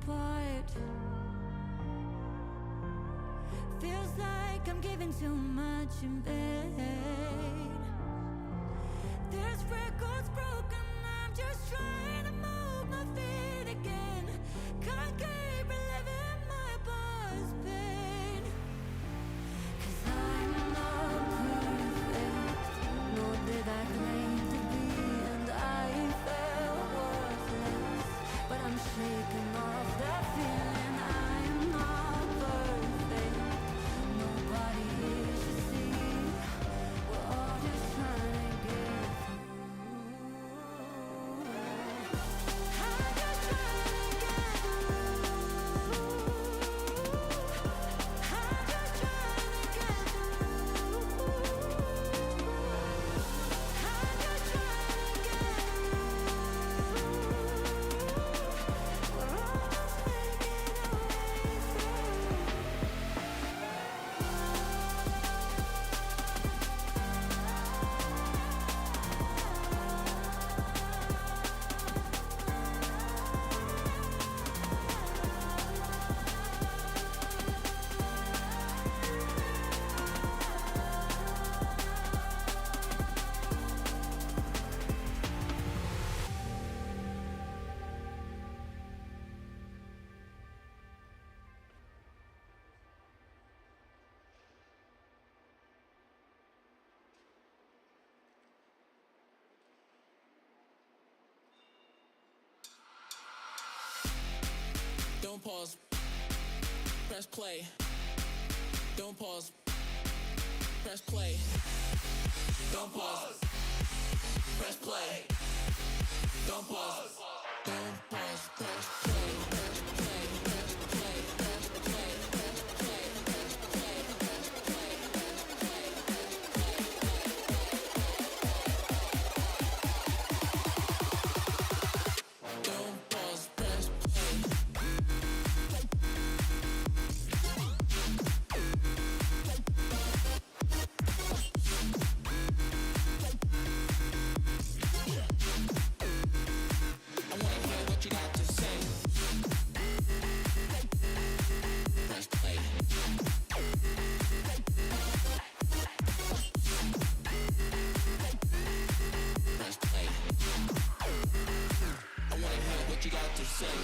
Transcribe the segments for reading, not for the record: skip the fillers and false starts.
apart. Feels like I'm giving too much in vain. There's records broken, I'm just trying to move my feet again. Can't keep reliving my past pain. 'Cause I'm not perfect, nor did I claim to be, and I felt worthless. But I'm shaking off that feeling. I'm not perfect, nobody here should see. We're all just trying to get through. I'm just trying to get through. I'm just trying to get through. I'm just trying to get through. We're almost making our way through. Don't pause, press play. Don't pause, press play. Don't pause, press play. Don't pause, don't pause, press play. Press play, press play, press play, press play, press play, press play, press play, press play. Don't pause, press play. I wanna hear what you got to say. Press play. Press play. I wanna hear what you got to say.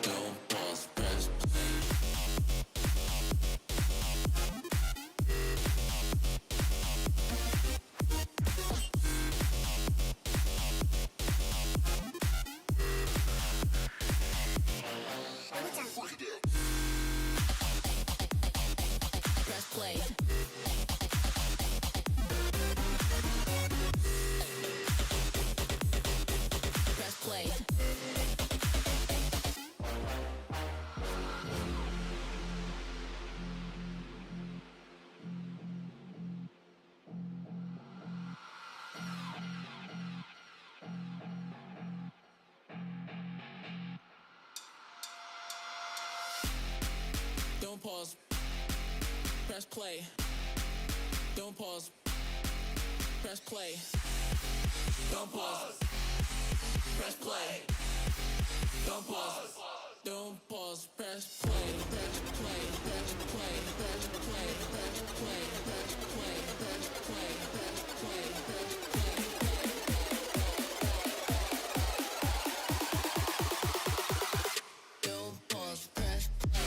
Don't pause, press play. Press play. Press play. Don't pause, press play. Don't pause, press play. Don't pause, press play. Don't pause, don't pause, press play. Press play, press play, press play, press play, press play, press play, press play, press play. Don't pause, press play.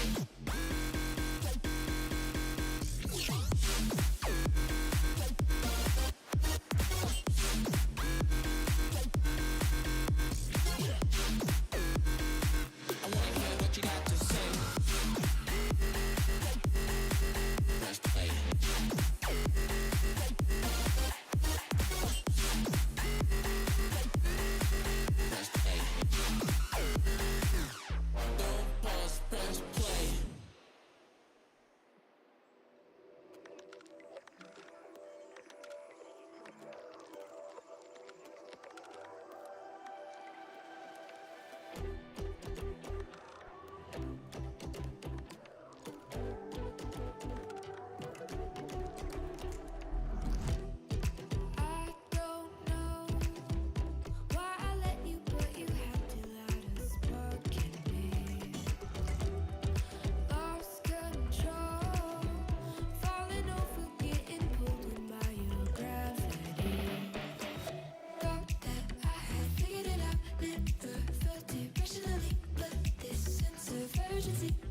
I wanna hear what you got to say. Press play.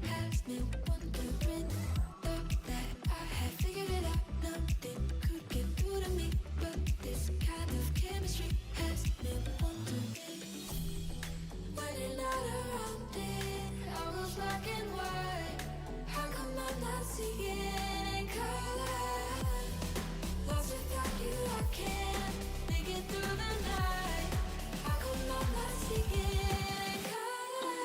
has me wondering. Thought that I had figured it out, nothing could get through to me, but this kind of chemistry has me wondering. When you're not around it, all goes black and white. How come I'm not seeing in color? Lost without you, I can't make it through the night. How come I'm not seeing in color?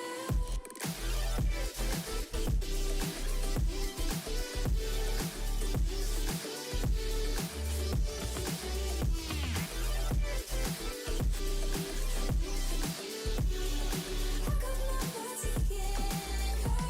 How come I'm not seeing in color?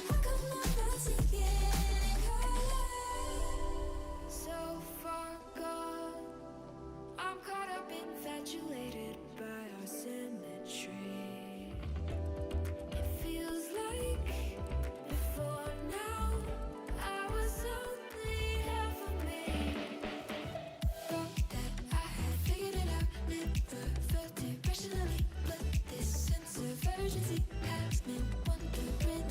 How come I'm not seeing in color? So far gone, I'm caught up, infatuated by our symmetry. It feels like before now, I was only half of me. Thought that I had figured it out, never felt it rationally, but this sense of urgency has me wondering.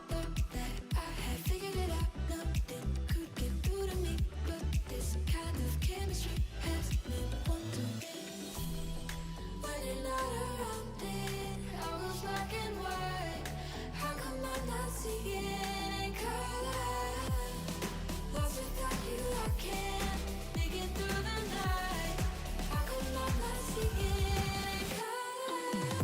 Thought that I had figured it out, nothing could get through to me, but this kind of chemistry has me wondering. When you're not around it, all goes black and white. How come I'm not seeing in color? Lost without you, I can't make it through the night. How come I'm not seeing in color?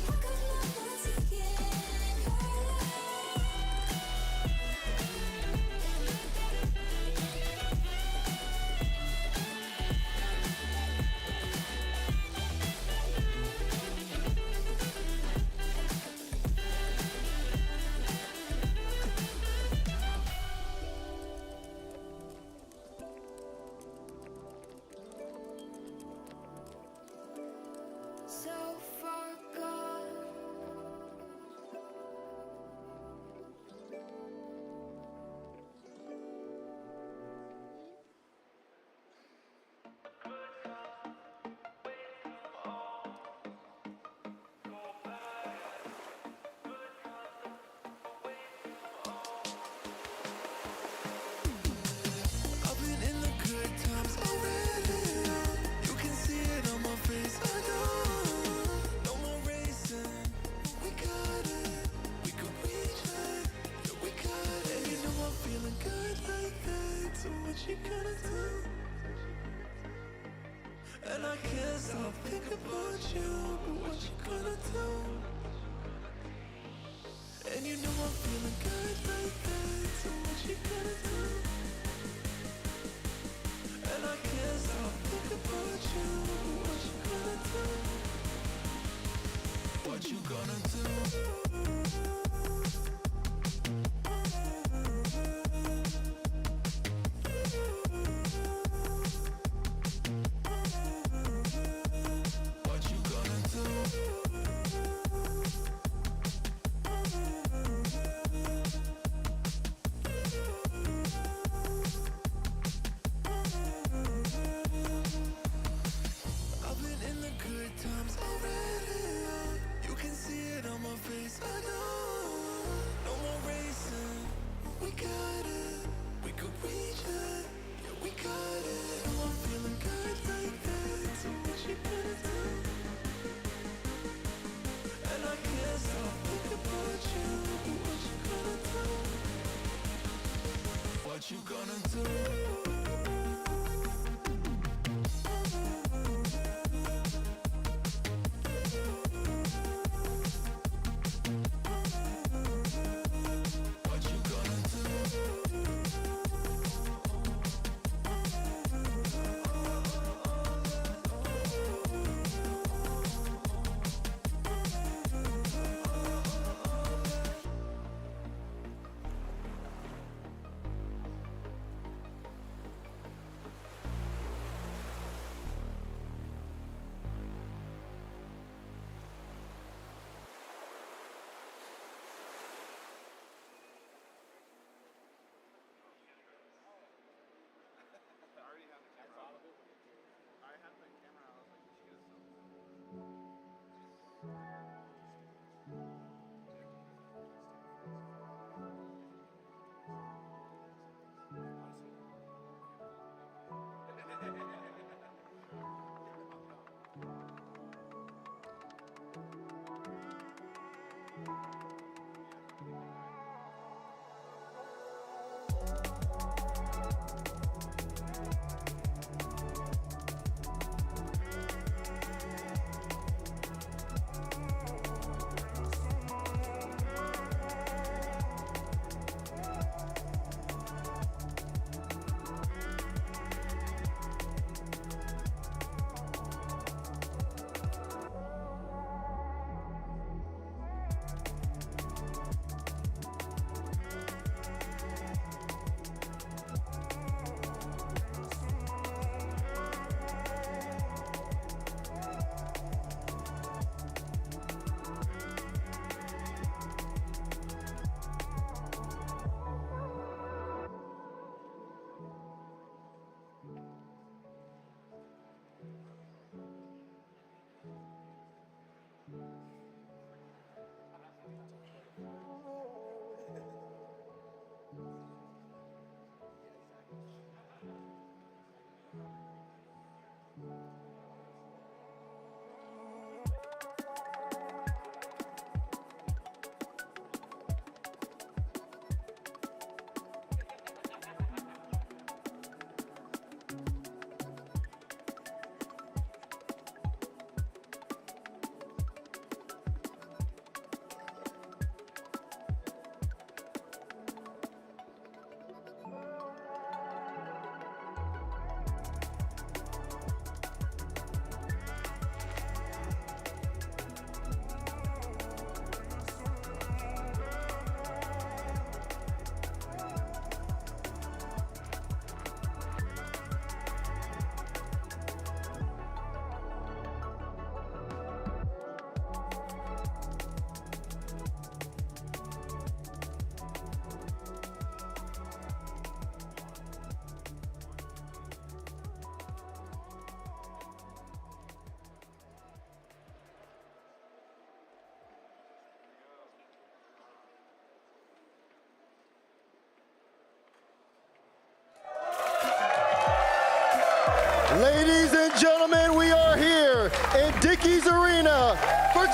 How come I'm not seeing in color? So far gone. I've been in the good times already. You can see it on my face. I know. No more racing. We got it. We can reach it. Yeah, we got it. And you know I'm feeling good like that. So what you gonna do? And I can't stop thinking about you. But what you gonna do? And you know I'm feeling good like that. So what you gonna do? And I can't stop thinking about you. What you gonna do? What you gonna do? What you gonna do?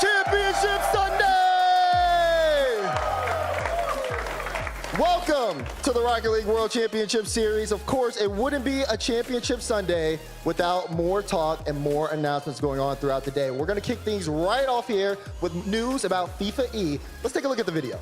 Championship Sunday! Welcome to the Rocket League World Championship Series. Of course, it wouldn't be a Championship Sunday without more talk and more announcements going on throughout the day. We're going to kick things right off here with news about FIFA E. Let's take a look at the video.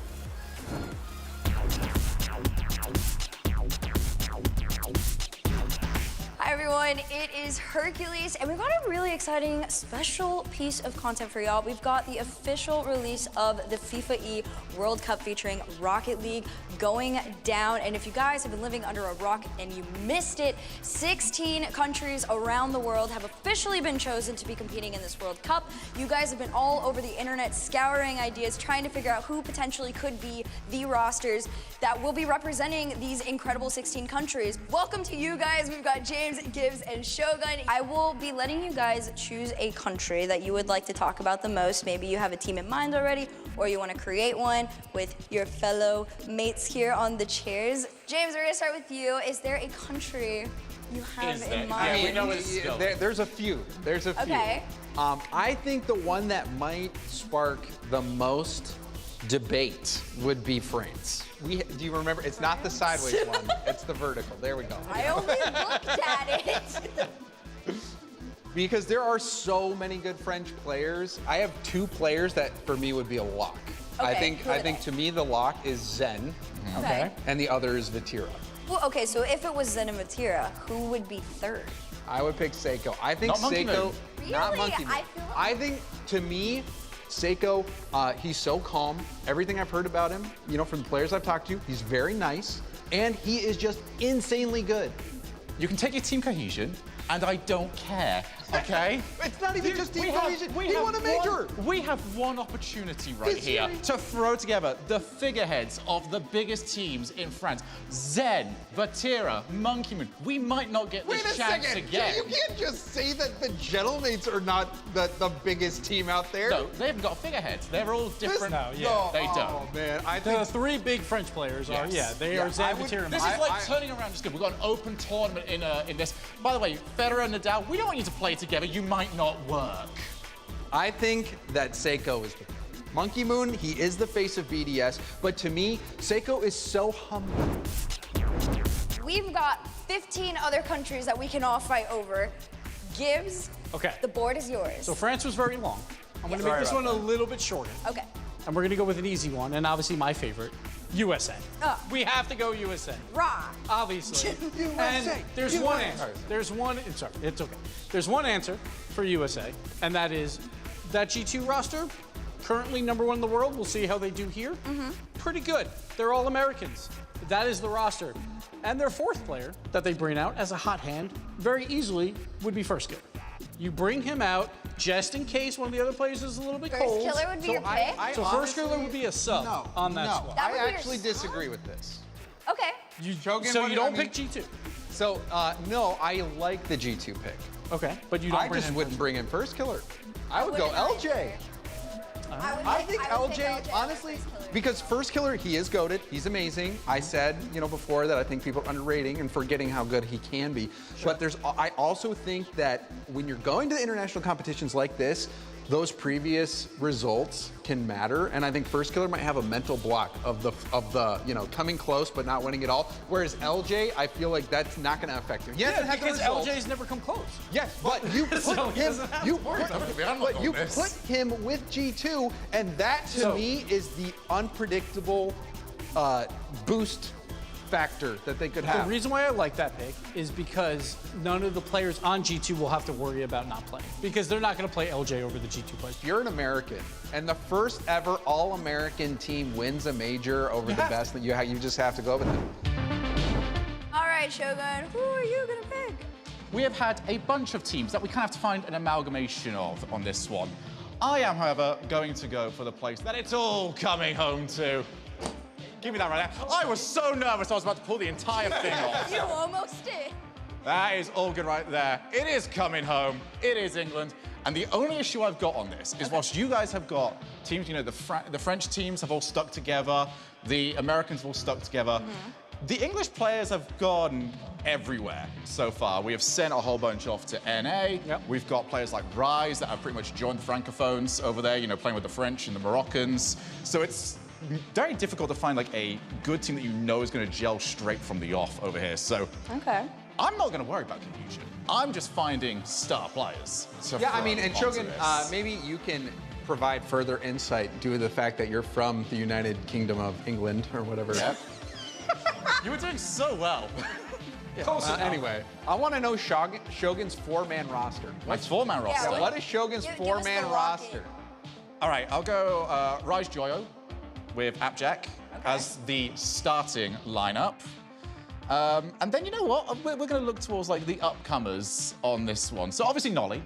Hi everyone, it is Hercules, and we've got a really exciting special piece of content for y'all. We've got the official release of the FIFA E World Cup featuring Rocket League going down. And if you guys have been living under a rock and you missed it, 16 countries around the world have officially been chosen to be competing in this World Cup. You guys have been all over the internet scouring ideas, trying to figure out who potentially could be the rosters that will be representing these incredible 16 countries. Welcome to you guys. We've got James, Gibbs, and Shogun. I will be letting you guys choose a country that you would like to talk about the most. Maybe you have a team in mind already, or you want to create one with your fellow mates here on the chairs. James, we're gonna start with you. Is there a country you have in mind? I mean, there's a few. There's a few. Okay. I think the one that might spark the most debate would be France. Do you remember? It's not the sideways one. It's the vertical. There we go. I only looked at it. Because there are so many good French players. I have two players that for me would be a lock. Okay, I think who are they? to me the lock is Zen. Okay. And the other is Vatira. Well, okay, so if it was Zen and Vatira, who would be third? I would pick Seiko. I think Not Monkey Seiko, Moon. not Really? Monkey Moon. I feel like- I think to me, Seiko, he's so calm. Everything I've heard about him, you know, from the players I've talked to, he's very nice, and he is just insanely good. You can take your team cohesion, and I don't care, okay? It's not even just team cohesion. He have won a major. We have one opportunity right This here series- to throw together the figureheads of the biggest teams in France. Zen, Vatira, Monkey Moon. We might not get Wait this a chance second. again. You can't just say that the Gentlemates are not the biggest team out there. No, they've got figureheads. They're all different. No, yeah. No, They don't. Oh, man. I The think three big French players are, Yes. they Yeah, are Zen, I would- Vatira, and This Monkey. is like turning around just good. We've got an open tournament in this. By the way, Federer and Nadal, we don't want you to play together. You might not work. I think that Seiko is the Monkey Moon. He is the face of BDS, but to me, Seiko is so humble. We've got 15 other countries that we can all fight over. Gibbs, Okay. the board is yours. So France was very long. I'm going to make this one a little bit shorter. Okay. And we're going to go with an easy one, and obviously my favorite, USA. We have to go USA. Rah. Obviously. USA, And there's one answer. It's okay. There's one answer for USA, and that is that G2 roster, currently #1 in the world. We'll see how they do here. Pretty good. They're all Americans. That is the roster. And their fourth player that they bring out as a hot hand very easily would be First Killer. You bring him out just in case one of the other players is a little bit First cold. Killer would be your pick? So First Killer would be a sub on that squad. That I would be your actually sub? disagree with this. Okay. So you don't pick G2. So, no, I like the G2 pick. Okay, but you don't I bring just in wouldn't bring in First Killer. I would go wouldn't either. LJ. I think LJ, honestly, because First Killer, he is goated. He's amazing. I said, you know, before that I think people are underrating and forgetting how good he can be. But I also think that when you're going to the international competitions like this, those previous results can matter, and I think First Killer might have a mental block of the you know, coming close but not winning it all. Whereas LJ, I feel like that's not going to affect him. He hasn't had the because results. LJ's never come close. Yes, but you put So he him. doesn't have You to worry put, about it. I'm not but on you this. put him with G2, and that to me is the unpredictable boost factor that they could The have. reason why I like that pick is because none of the players on G2 will have to worry about not playing because they're not going to play LJ over the G2 players. You're an American, and the first ever All-American team wins a major over the best. That you just have to go with them. All right, Shogun, who are you going to pick? We have had a bunch of teams that we kind of have to find an amalgamation of on this one. I am, however, going to go for the place that it's all coming home to. Give me that right now. I was so nervous I was about to pull the entire thing off. You almost did. That is all good right there. It is coming home. It is England. And the only issue I've got on this is whilst you guys have got teams, you know, the French teams have all stuck together, the Americans have all stuck together, The English players have gone everywhere so far. We have sent a whole bunch off to NA. Yep. We've got players like Rise that have pretty much joined the Francophones over there, you know, playing with the French and the Moroccans. So it's very difficult to find like a good team that you know is going to gel straight from the off over here. So Okay. I'm not going to worry about confusion. I'm just finding star players. To Yeah, I throw mean, and onto Shogun, this. maybe you can provide further insight due to the fact that you're from the United Kingdom of England or whatever. Yep. You were doing so well. Anyway, I want to know Shogun's four-man roster. My four-man roster. Yeah, What is Shogun's Give us the four-man walking. roster? All right, I'll go Rise Joyo with Appjack as the starting lineup. And then you know what? We're going to look towards like the upcomers on this one. So obviously Nolly.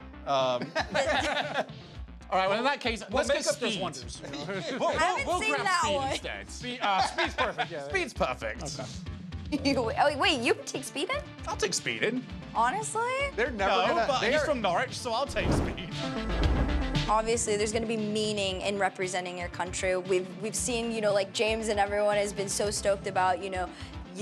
All right, well in that case, let's get Makeup does Speed. wonders. We'll haven't seen grab that Speed one. instead. Speed's perfect. Yeah. Speed's perfect. Wait, you take Speed in? I'll take Speed in. Honestly? They're never No, gonna. but they he's are- from Norwich, so I'll take Speed. Obviously, there's going to be meaning in representing your country. We've seen, you know, like James and everyone has been so stoked about, you know,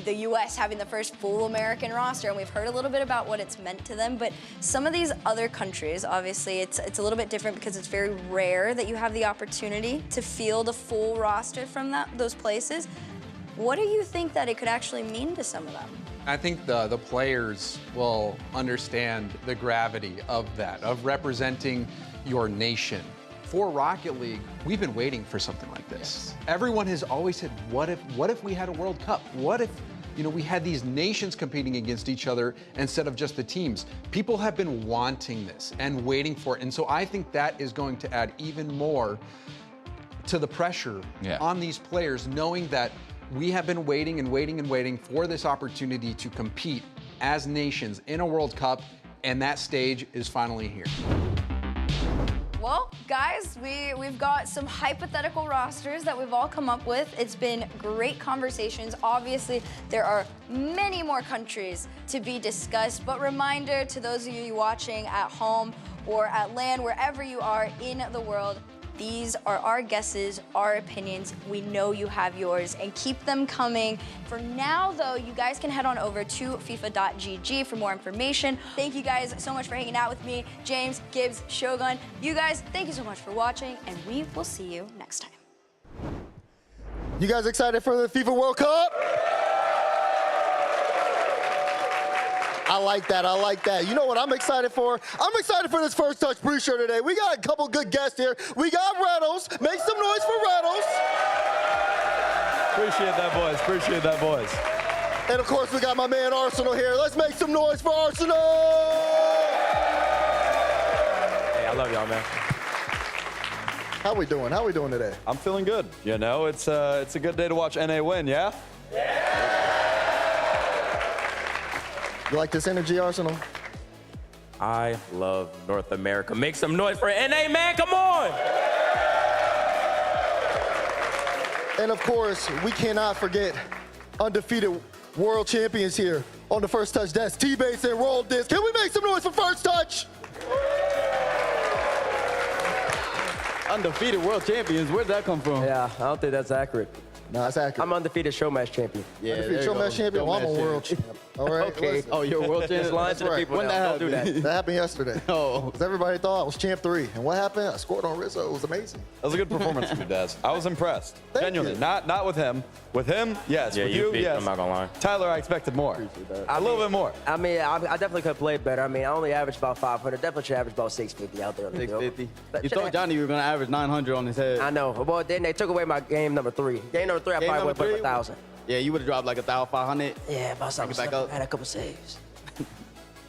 the U.S. having the first full American roster, and we've heard a little bit about what it's meant to them. But some of these other countries, obviously, it's a little bit different because it's very rare that you have the opportunity to field a full roster from those places. What do you think that it could actually mean to some of them? I think the players will understand the gravity of that, of representing your nation. For Rocket League, we've been waiting for something like this. Everyone has always said, what if we had a World Cup? What if, you know, we had these nations competing against each other instead of just the teams? People have been wanting this and waiting for it. And so I think that is going to add even more to the pressure on these players, knowing that we have been waiting and waiting and waiting for this opportunity to compete as nations in a World Cup, and that stage is finally here. Well, guys, we've got some hypothetical rosters that we've all come up with. It's been great conversations. Obviously, there are many more countries to be discussed, but reminder to those of you watching at home or at LAN, wherever you are in the world, these are our guesses, our opinions. We know you have yours, and keep them coming. For now, though, you guys can head on over to FIFA.gg for more information. Thank you guys so much for hanging out with me. James, Gibbs, Shogun. You guys, thank you so much for watching, and we will see you next time. You guys excited for the FIFA World Cup? I like that, I like that. You know what I'm excited for? I'm excited for this First Touch pre-show today. We got a couple good guests here. We got Reynolds. Make some noise for Reynolds. Appreciate that, boys. Appreciate that, boys. And of course, we got my man Arsenal here. Let's make some noise for Arsenal. Hey, I love y'all, man. How we doing? How we doing today? I'm feeling good. You know, it's a good day to watch NA win, yeah? You like this energy, Arsenal? I love North America. Make some noise for NA, man. Come on. And of course, we cannot forget undefeated world champions here on the First Touch desk, T-Bates and Roll Disc. Can we make some noise for First Touch? Undefeated world champions. Where'd that come from? Yeah, I don't think that's accurate. No, that's accurate. I'm undefeated showmatch champion. Yeah, Undefeated showmatch champion. Well, I'm a world champ. All right. Okay. listen. Oh, you're a world champion. Just lying That's to the right. people When now. that Don't do that. happened? That happened yesterday. Oh. 'Cause everybody thought I was champ 3. And what happened? I scored on Rizzo. It was amazing. That was a good performance from you, Daz. I was impressed. Thank Genuinely. you. Not with him. With him, yes. Yeah, with you you, beat, yes. I'm not gonna lie. Tyler, I expected more. A little bit more. I mean, I definitely could have played better. I mean, I only averaged about 500. Definitely should average about 650 out there on the field. 650. But You should thought Johnny you were going to average 900 on his head. I know. Well, then they took away my game number 3. Game number 3, I Game probably number would have put 3? 1,000. Yeah, you would have dropped like 1,500. Yeah, about something. back up. I had a couple saves.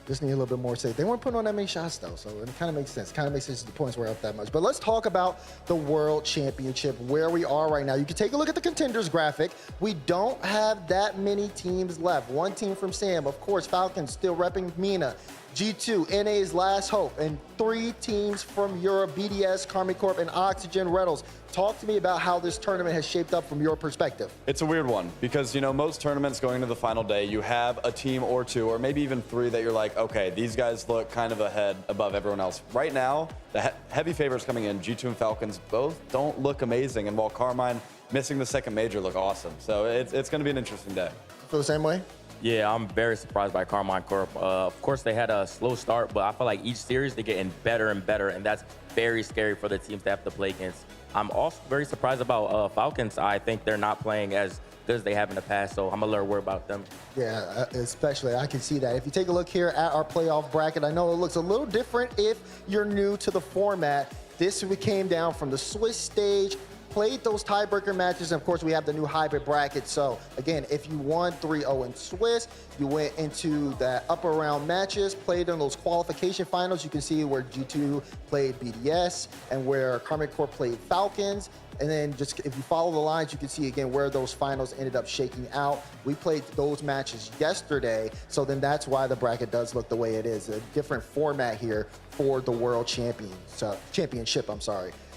Just need a little bit more safe. They weren't putting on that many shots, though, so it kind of makes sense. Kind of makes sense the points were up that much. But let's talk about the World Championship, where we are right now. You can take a look at the contenders graphic. We don't have that many teams left. One team from Sam, of course, Falcons still repping Mina. G2, NA's Last Hope, and 3 teams from Europe, BDS, Karmic Corp, and Oxygen Reynolds. Talk to me about how this tournament has shaped up from your perspective. It's a weird one because, you know, most tournaments going to the final day, you have a team or 2 or maybe even 3 that you're like, okay, these guys look kind of ahead above everyone else. Right now, the heavy favorites coming in, G2 and Falcons, both don't look amazing. And while Carmine missing the second major look awesome. So it's going to be an interesting day. Feel the same way? Yeah, I'm very surprised by Carmine Corp. Of course, they had a slow start, but I feel like each series they're getting better and better, and that's very scary for the teams to have to play against. I'm also very surprised about Falcons. I think they're not playing as good as they have in the past, so I'm a little worried about them. Yeah, especially, I can see that. If you take a look here at our playoff bracket, I know it looks a little different if you're new to the format. This came down from the Swiss stage, played those tiebreaker matches, and of course we have the new hybrid bracket. So again, if you won 3-0 in Swiss, you went into the upper round matches, played in those qualification finals. You can see where G2 played BDS and where Carmine Corp played Falcons. And then just if you follow the lines, you can see again where those finals ended up shaking out. We played those matches yesterday, so then that's why the bracket does look the way it is. A different format here for the World Championship.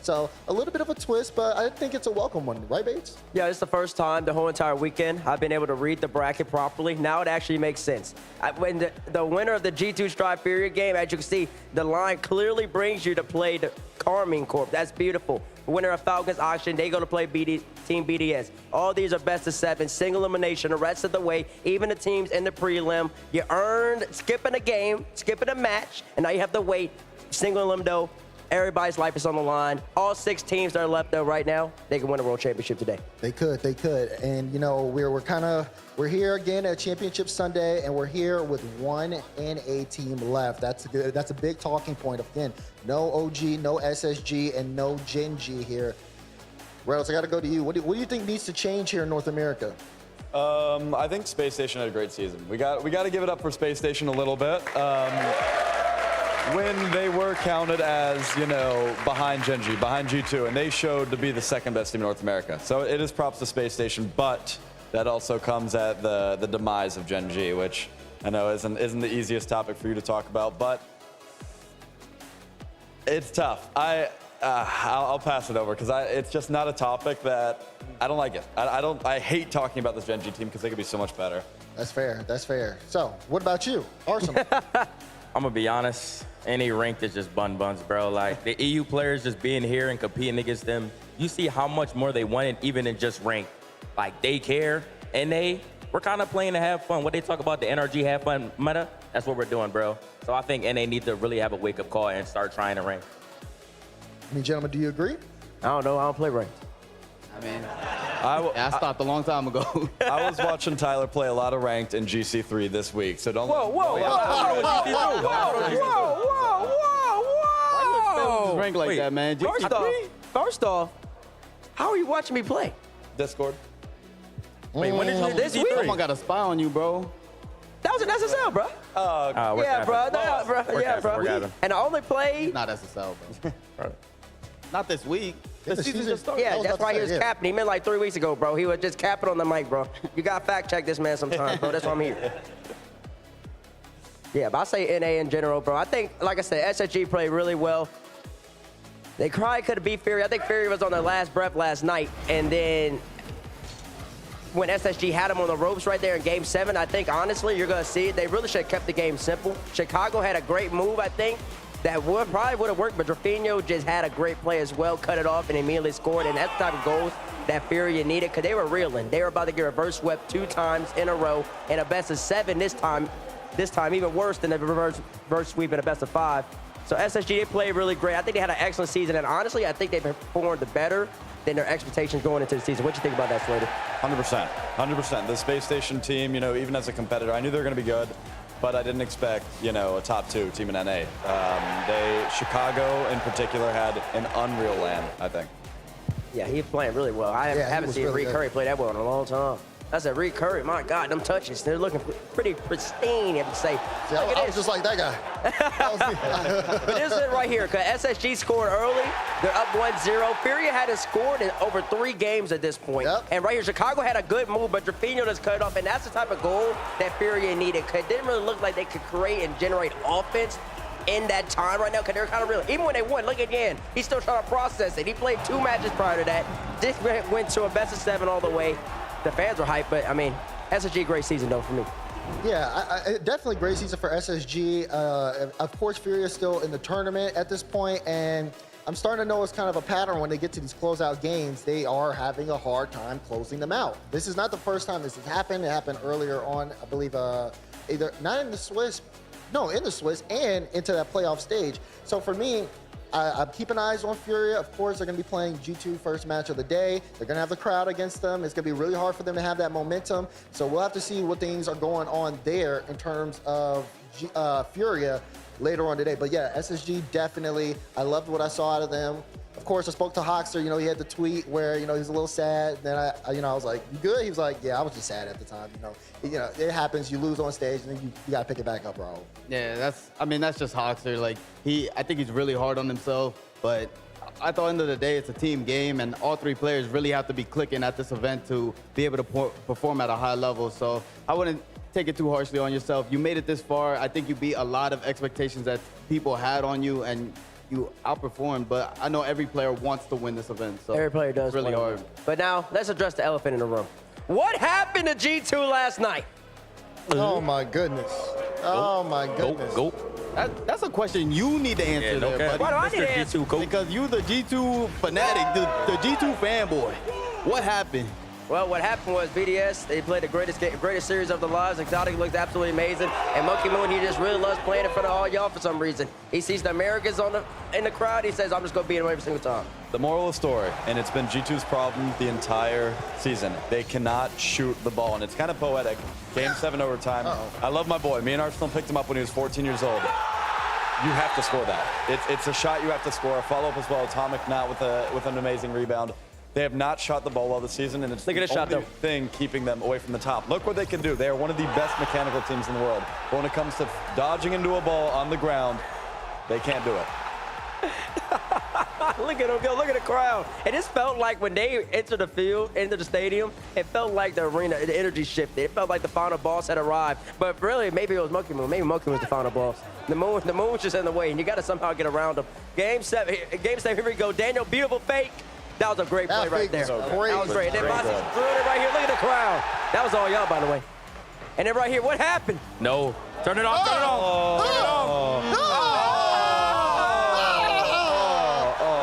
So a little bit of a twist, but I think it's a welcome one, right, Bates? Yeah, it's the first time the whole entire weekend I've been able to read the bracket properly. Now it actually makes sense. When the winner of the G2 Strive Furia game, as you can see, the line clearly brings you to play the Carmine Corp. That's beautiful. The winner of Falcons auction, they go to play Team BDS. All these are best of 7, single elimination the rest of the way, even the teams in the prelim. You earned skipping a game, skipping a match, and now you have to wait. Single elim though. Everybody's life is on the line. All 6 teams that are left though right now, they can win a world championship today. They could. And you know, we're here again at Championship Sunday, and we're here with one NA team left. That's good. That's a big talking point. Again, no OG, no SSG, and no Gen G here. Reynolds, I got to go to you. What do you think needs to change here in North America? I think Space Station had a great season. We got to give it up for Space Station a little bit. When they were counted as, you know, behind Gen G, behind G2, and they showed to be the second best team in North America. So it is props to Space Station, but that also comes at the demise of Gen G, which I know isn't the easiest topic for you to talk about, but it's tough. I'll pass it over because it's just not a topic that I don't like it. I hate talking about this Gen G team because they could be so much better. That's fair. So what about you, Arsenal? I'm gonna be honest, any ranked is just buns, bro. Like the EU players just being here and competing against them, you see how much more they wanted even in just ranked. Like they care, and we're kind of playing to have fun. What they talk about, the NRG have fun meta, that's what we're doing, bro. So I think NA need to really have a wake-up call and start trying to rank. I mean, gentlemen, do you agree? I don't know. I don't play ranked. I mean, I stopped a long time ago. I was watching Tyler play a lot of ranked in GC3 this week, so don't. Whoa! Rank like that, man. First off, how are you watching me play? Discord. Wait, when did you This week? Someone got a spy on you, bro. That was an SSL, bro. Yeah, bro. And I only played. Not SSL, bro. Not this week. The season just started. Yeah, that's why he was capping. He meant like 3 weeks ago, bro. He was just capping on the mic, bro. You got to fact check this man sometimes, bro. That's why I'm here. Yeah, but I say NA in general, bro. I think, like I said, SSG played really well. They probably could have beat Fury. I think Fury was on their last breath last night. And then when SSG had them on the ropes right there in Game 7, I think, honestly, you're going to see it. They really should have kept the game simple. Chicago had a great move, I think, that probably would have worked, but Rafinha just had a great play as well, cut it off, and immediately scored. And that's the type of goals that Furia needed because they were reeling. They were about to get reverse swept 2 times in a row, and a best of 7 this time even worse than the reverse sweep in a best of 5. So SSG, they played really great. I think they had an excellent season, and honestly, I think they performed better than their expectations going into the season. What do you think about that, Slater? 100%. The Space Station team, you know, even as a competitor, I knew they were going to be good, but I didn't expect, you know, a top 2 team in NA. Chicago in particular had an unreal land, I think. Yeah, he's playing really well. I haven't seen Reed Curry play that well in a long time. That's a Reed Curry. My God, them touches, they're looking pretty pristine, you have to say. See, I was just like that guy. But this is it right here, because SSG scored early. They're up 1-0. Furia hadn't scored in over 3 games at this point. Yep. And right here, Chicago had a good move, but Rafinha just cut it off, and that's the type of goal that Furia needed, because it didn't really look like they could create and generate offense in that time right now, because they're kind of real. Even when they won, look again, he's still trying to process it. He played 2 matches prior to that. This went to a best of 7 all the way. The fans were hyped, but I mean, SSG, great season though for me. Yeah, definitely great season for SSG. Of course, Furia is still in the tournament at this point, and I'm starting to notice kind of a pattern when they get to these closeout games, they are having a hard time closing them out. This is not the first time this has happened. It happened earlier on, I believe, either not in the Swiss, no, in the Swiss and into that playoff stage. So for me, I'm keeping eyes on Furia. Of course, they're going to be playing G2 first match of the day. They're going to have the crowd against them. It's going to be really hard for them to have that momentum. So we'll have to see what things are going on there in terms of Furia later on today. But yeah, SSG definitely, I loved what I saw out of them. Of course, I spoke to Hoxter. You know, he had the tweet where, you know, he's a little sad. Then I was like, "You good?" He was like, "Yeah, I was just sad at the time." You know, it happens. You lose on stage, and then you gotta pick it back up, bro. Yeah, that's just Hoxter. Like I think he's really hard on himself. But at the end of the day, it's a team game, and all three players really have to be clicking at this event to be able to perform at a high level. So I wouldn't take it too harshly on yourself. You made it this far. I think you beat a lot of expectations that people had on you, and you outperformed, but I know every player wants to win this event. So every player does. It's really hard. But now, let's address the elephant in the room. What happened to G2 last night? Oh my goodness. Oh my goodness. Go. That's a question you need to answer there, buddy. Why do I need to answer? G2 coach. Because you the G2 fanatic, the G2 fanboy. What happened? Well, what happened was BDS, they played the greatest series of their lives. Exotic looked absolutely amazing. And Monkey Moon, he just really loves playing in front of all y'all for some reason. He sees the Americans in the crowd. He says, I'm just going to beat him every single time. The moral of the story, and it's been G2's problem the entire season, they cannot shoot the ball, and it's kind of poetic. Game 7 overtime. I love my boy. Me and Arsenal picked him up when he was 14 years old. You have to score that. It's a shot you have to score. A follow-up as well. Atomic now with an amazing rebound. They have not shot the ball well this season, and it's the only thing keeping them away from the top. Look what they can do. They are one of the best mechanical teams in the world. But when it comes to dodging into a ball on the ground, they can't do it. Look at them go. Look at the crowd. And this felt like when they entered the field, entered the stadium, it felt like the arena, the energy shifted. It felt like the final boss had arrived. But really, maybe it was Monkey Moon. Maybe Monkey was the final boss. The moon was just in the way, and you got to somehow get around him. Game 7, here we go. Daniel, beautiful fake. That was a great play right there. That was great. And then Mossy threw it right here. Look at the crowd. That was all y'all, by the way. And then right here, what happened? No. Turn it off. Turn it off. Turn it off.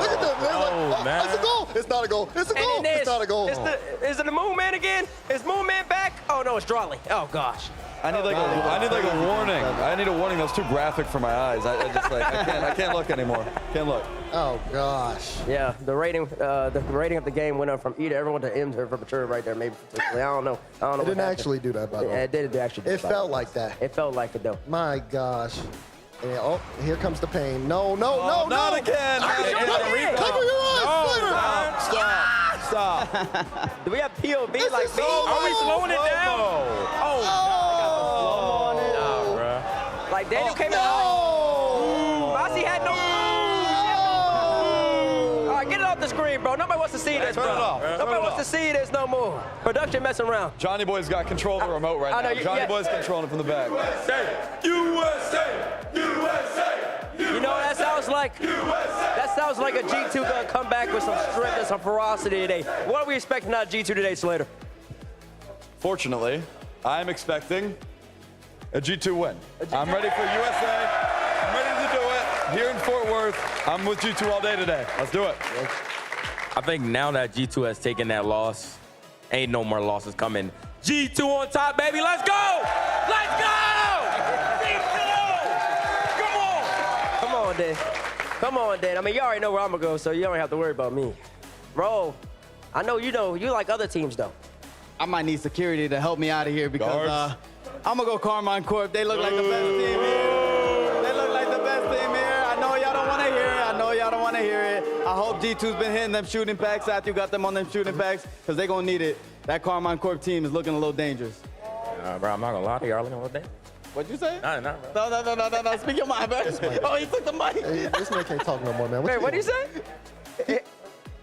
Look at that, man. Oh, man. That's a goal. It's not a goal. It's a goal. It's not a goal. Is it the Moon Man again? Is Moon Man back? Oh, no, it's Drawley. Oh, gosh. I need like a warning. I need a warning. That's too graphic for my eyes. I can't look anymore. Can't look. Oh gosh. Yeah, the rating of the game went up from E to everyone to M to for mature right there, maybe particularly. I don't know. It didn't actually do that, by the way. Yeah, it did actually do It felt like that. It felt like it, though. My gosh. Yeah, oh, here comes the pain. No. Not again. Cover your eyes, Stop. Do we have POV like me? Are we slowing it down? Like Daniel came out. Mossy had no. All right, get it off the screen, bro. Nobody wants to see this, bro. Turn it off. Nobody wants to see this no more. Production messing around. Johnny Boy's got control of the remote right now. Johnny Boy's controlling it from the back. USA! You know what that sounds like? That sounds like a G2 gonna come back with some strength and some ferocity today. What are we expecting out of G2 today, Slater? Fortunately, I'm expecting a G2 win. I'm ready for USA. I'm ready to do it. Here in Fort Worth, I'm with G2 all day today. Let's do it. I think now that G2 has taken that loss, ain't no more losses coming. G2 on top, baby. Let's go! Let's go! G2! Come on, Dan. I mean, you already know where I'm gonna go, so you don't have to worry about me. Bro, I know you like other teams, though. I might need security to help me out of here because I'm gonna go Carmine Corp. They look like the best team here. They look like the best team here. I know y'all don't want to hear it. I hope G2's been hitting them shooting packs after you got them on them shooting packs because they're gonna need it. That Carmine Corp team is looking a little dangerous. Bro, I'm not gonna lie to you. Y'all looking a little dangerous. What'd you say? No, No. Speak your mind, bro. Oh, he took the mic. Hey, this man can't talk no more, man. Wait, what did you say?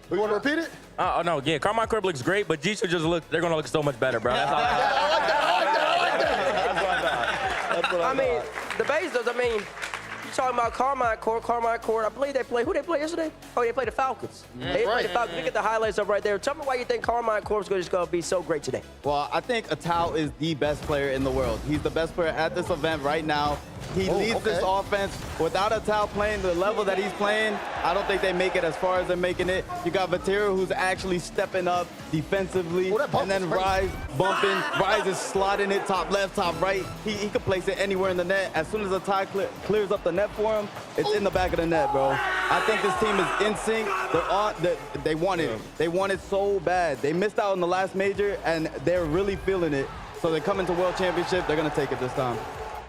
We want to repeat it? Oh, no, yeah. Carmine Corp looks great, but G2 they're going to look so much better, bro. That's all I mean, the base does, you talking about Carmine Corp. I believe they played, who they played yesterday? Oh, they played the Falcons. They played the Falcons. We get the highlights up right there. Tell me why you think Carmine Corp's just going to be so great today. Well, I think Atau is the best player in the world. He's the best player at this event right now. He leads this offense. Without Atal playing the level that he's playing, I don't think they make it as far as they're making it. You got Vatira, who's actually stepping up defensively, and then Rise bumping. Rise is slotting it top left, top right. He can place it anywhere in the net. As soon as Atal clears up the net for him, it's in the back of the net, bro. I think this team is in sync. They want it. They want it so bad. They missed out on the last major, and they're really feeling it. So they come into World Championship, they're going to take it this time.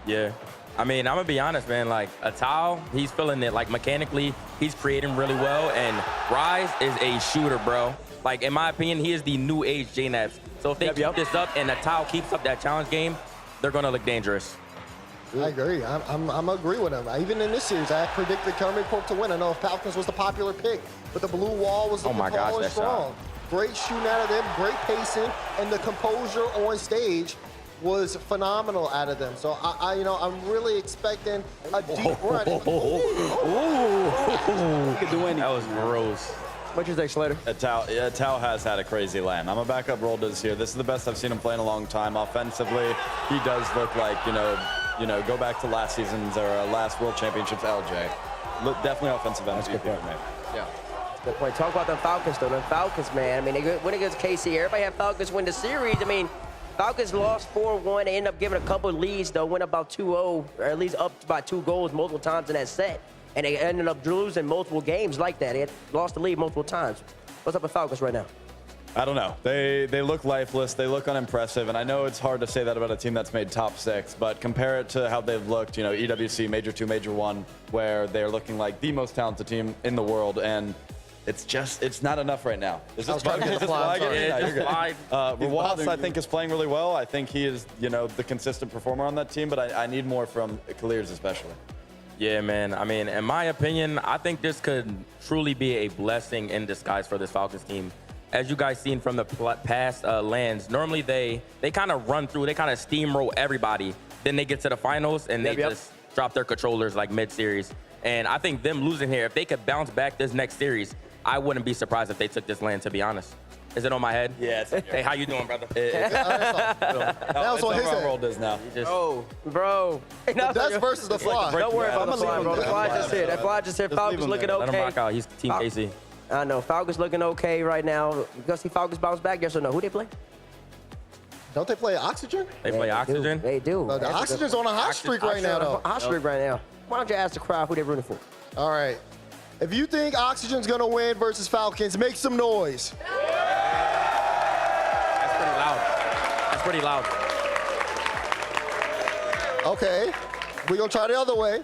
Yeah. I mean, I'm going to be honest, man. Like, Atal, he's feeling it. Like, mechanically, he's creating really well. And Rise is a shooter, bro. Like, in my opinion, he is the new age JNAPs. So if they keep this up and Atal keeps up that challenge game, they're going to look dangerous. I agree. I'm agree with him. Even in this series, I predicted Carmen Corp to win. I know Falcons was the popular pick, but the blue wall was looking tall and strong. Great shooting out of them, great pacing, and the composure on stage was phenomenal out of them. So I'm really expecting a deep run. He could do anything. That was gross. What you think, Slater? Atal has had a crazy land. I'm a backup role this year. This is the best I've seen him play in a long time. Offensively, he does look like, go back to last season's or last World Championships LJ. Definitely offensive MVP for me. Yeah. Good point. Talk about the Falcons, though. The Falcons, man. I mean, they win against KC. Everybody had Falcons win the series. I mean, Falcons lost 4-1. They ended up giving a couple of leads, though. Went about 2-0, or at least up by 2 goals multiple times in that set. And they ended up losing multiple games like that. They had lost the lead multiple times. What's up with Falcons right now? I don't know. They look lifeless. They look unimpressive. And I know it's hard to say that about a team that's made top 6, but compare it to how they've looked, EWC, Major 2, Major 1, where they're looking like the most talented team in the world. And it's not enough right now. Is this flag? Rawas, I think, is playing really well. I think he is, the consistent performer on that team, but I need more from Kalirs especially. Yeah, man. I mean, in my opinion, I think this could truly be a blessing in disguise for this Falcons team. As you guys seen from the past lands, normally they kind of run through, they kind of steamroll everybody. Then they get to the finals and they just drop their controllers like mid-series. And I think them losing here, if they could bounce back this next series, I wouldn't be surprised if they took this land, to be honest. Is it on my head? Yeah. Hey, how you doing, brother? That was on his head. World is now. Bro. That's versus the fly. Don't worry about the fly, bro. The fly just hit. That fly just hit. Falcons looking okay. Let him rock out. He's Team KC. I know. Falcons looking okay right now. You gonna see Falcons bounce back? Yes or no? Who they play? Don't they play Oxygen? They play Oxygen? They do. The Oxygen's on a hot streak right now, though. Hot streak right now. Why don't you ask the crowd who they're rooting for? All right. If you think Oxygen's gonna win versus Falcons, make some noise. That's pretty loud. Okay. We're gonna try the other way.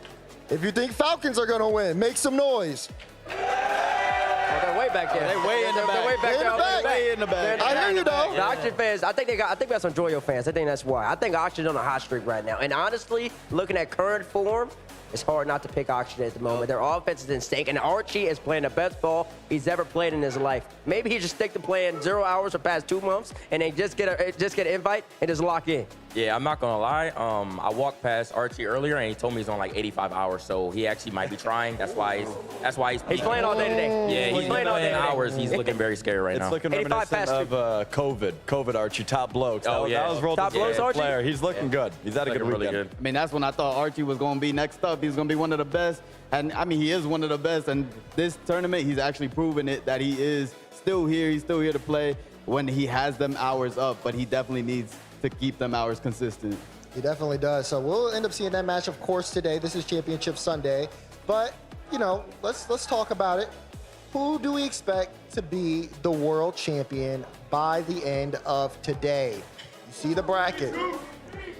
If you think Falcons are gonna win, make some noise. They're way back there. They're way in the back. They're way back there. Way in the back. I hear you, though. The Oxygen fans, I think we got some Joyo fans. I think that's why. I think Oxygen's on a hot streak right now. And honestly, looking at current form, it's hard not to pick Oxygen at the moment. Their offense is in sync, and Archie is playing the best ball he's ever played in his life. Maybe he just stick to playing 0 hours for past 2 months, and then just get an invite and just lock in. Yeah, I'm not gonna lie. I walked past Archie earlier, and he told me he's on like 85 hours, so he actually might be trying. That's why he's playing all day today. Yeah, he's playing all day hours. He's looking very scary right now. It's looking reminiscent of COVID Archie, top blokes. That was rolled top blokes, Archie. Player. He's looking good. He's had a good weekend. Really good. I mean, that's when I thought Archie was going to be next up. He's going to be one of the best. And, I mean, he is one of the best. And this tournament, he's actually proven it that he is still here. He's still here to play when he has them hours up. But he definitely needs to keep them hours consistent. He definitely does. So we'll end up seeing that match, of course, today. This is Championship Sunday. But, let's talk about it. Who do we expect to be the world champion by the end of today? You see the bracket.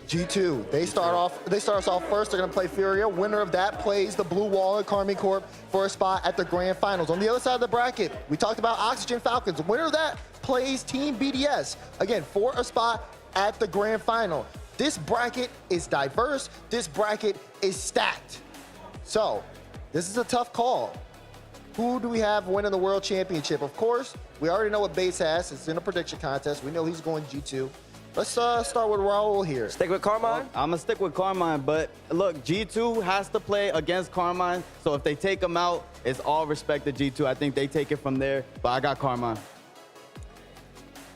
G2, they start us off first. They're going to play Furia. Winner of that plays the Blue Wall and Carmine Corp for a spot at the Grand Finals. On the other side of the bracket, we talked about Oxygen Falcons. Winner of that plays Team BDS, again, for a spot at the Grand Final. This bracket is diverse. This bracket is stacked. So, this is a tough call. Who do we have winning the World Championship? Of course, we already know what Bates has. It's in a prediction contest. We know he's going G2. Let's start with Raul here. Stick with Carmine? I'm going to stick with Carmine, but look, G2 has to play against Carmine, so if they take him out, it's all respect to G2. I think they take it from there, but I got Carmine.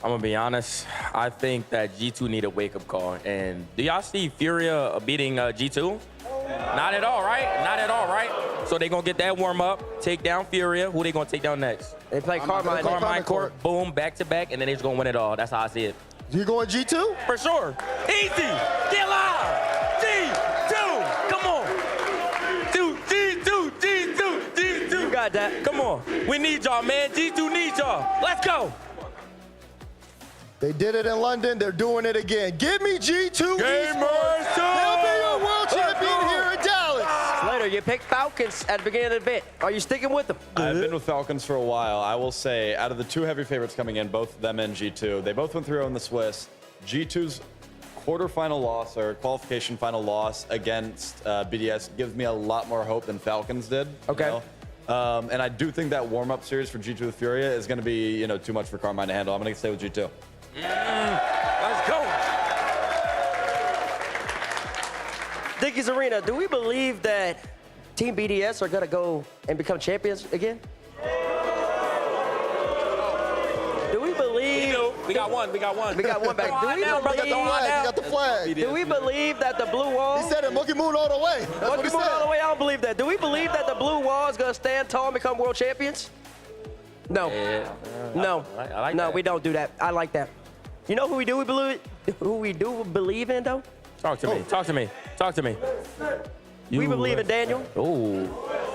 I'm going to be honest. I think that G2 need a wake-up call. And do y'all see Furia beating G2? Not at all, right? Not at all, right? So they're going to get that warm-up, take down Furia. Who they going to take down next? They play Carmine. Carmine Court, boom, back-to-back, and then they're just going to win it all. That's how I see it. You going G2? For sure. Easy. Get live. G2. Come on. G2. You got that. Come on. We need y'all, man. G2 needs y'all. Let's go. They did it in London. They're doing it again. Give me G2 Gamers Esports. They'll be your world champion here in Dallas. Slater, you picked Falcons at the beginning of the bit. Are you sticking with them? I've been with Falcons for a while. I will say, out of the two heavy favorites coming in, both of them in G2, they both went through in the Swiss. G2's quarterfinal loss or qualification final loss against BDS gives me a lot more hope than Falcons did. Okay. You know? And I do think that warm-up series for G2 with Furia is going to be, too much for Carmine to handle. I'm going to stay with G2. Let's go. Dickies Arena, do we believe that Team BDS are going to go and become champions again? Do we believe? We got one. We got one back. Do we You got the flag. Do we believe that the blue wall? He said it, Monkey Moon all the way. That's what he Monkey Moon said. all the way. I don't believe that. Do we believe that the blue wall is going to stand tall and become world champions? No. No. I like no, that. we don't do that. I like that. You know who we do believe in though? Talk to me. Talk to me. Talk to me. We believe in Daniel. Ooh.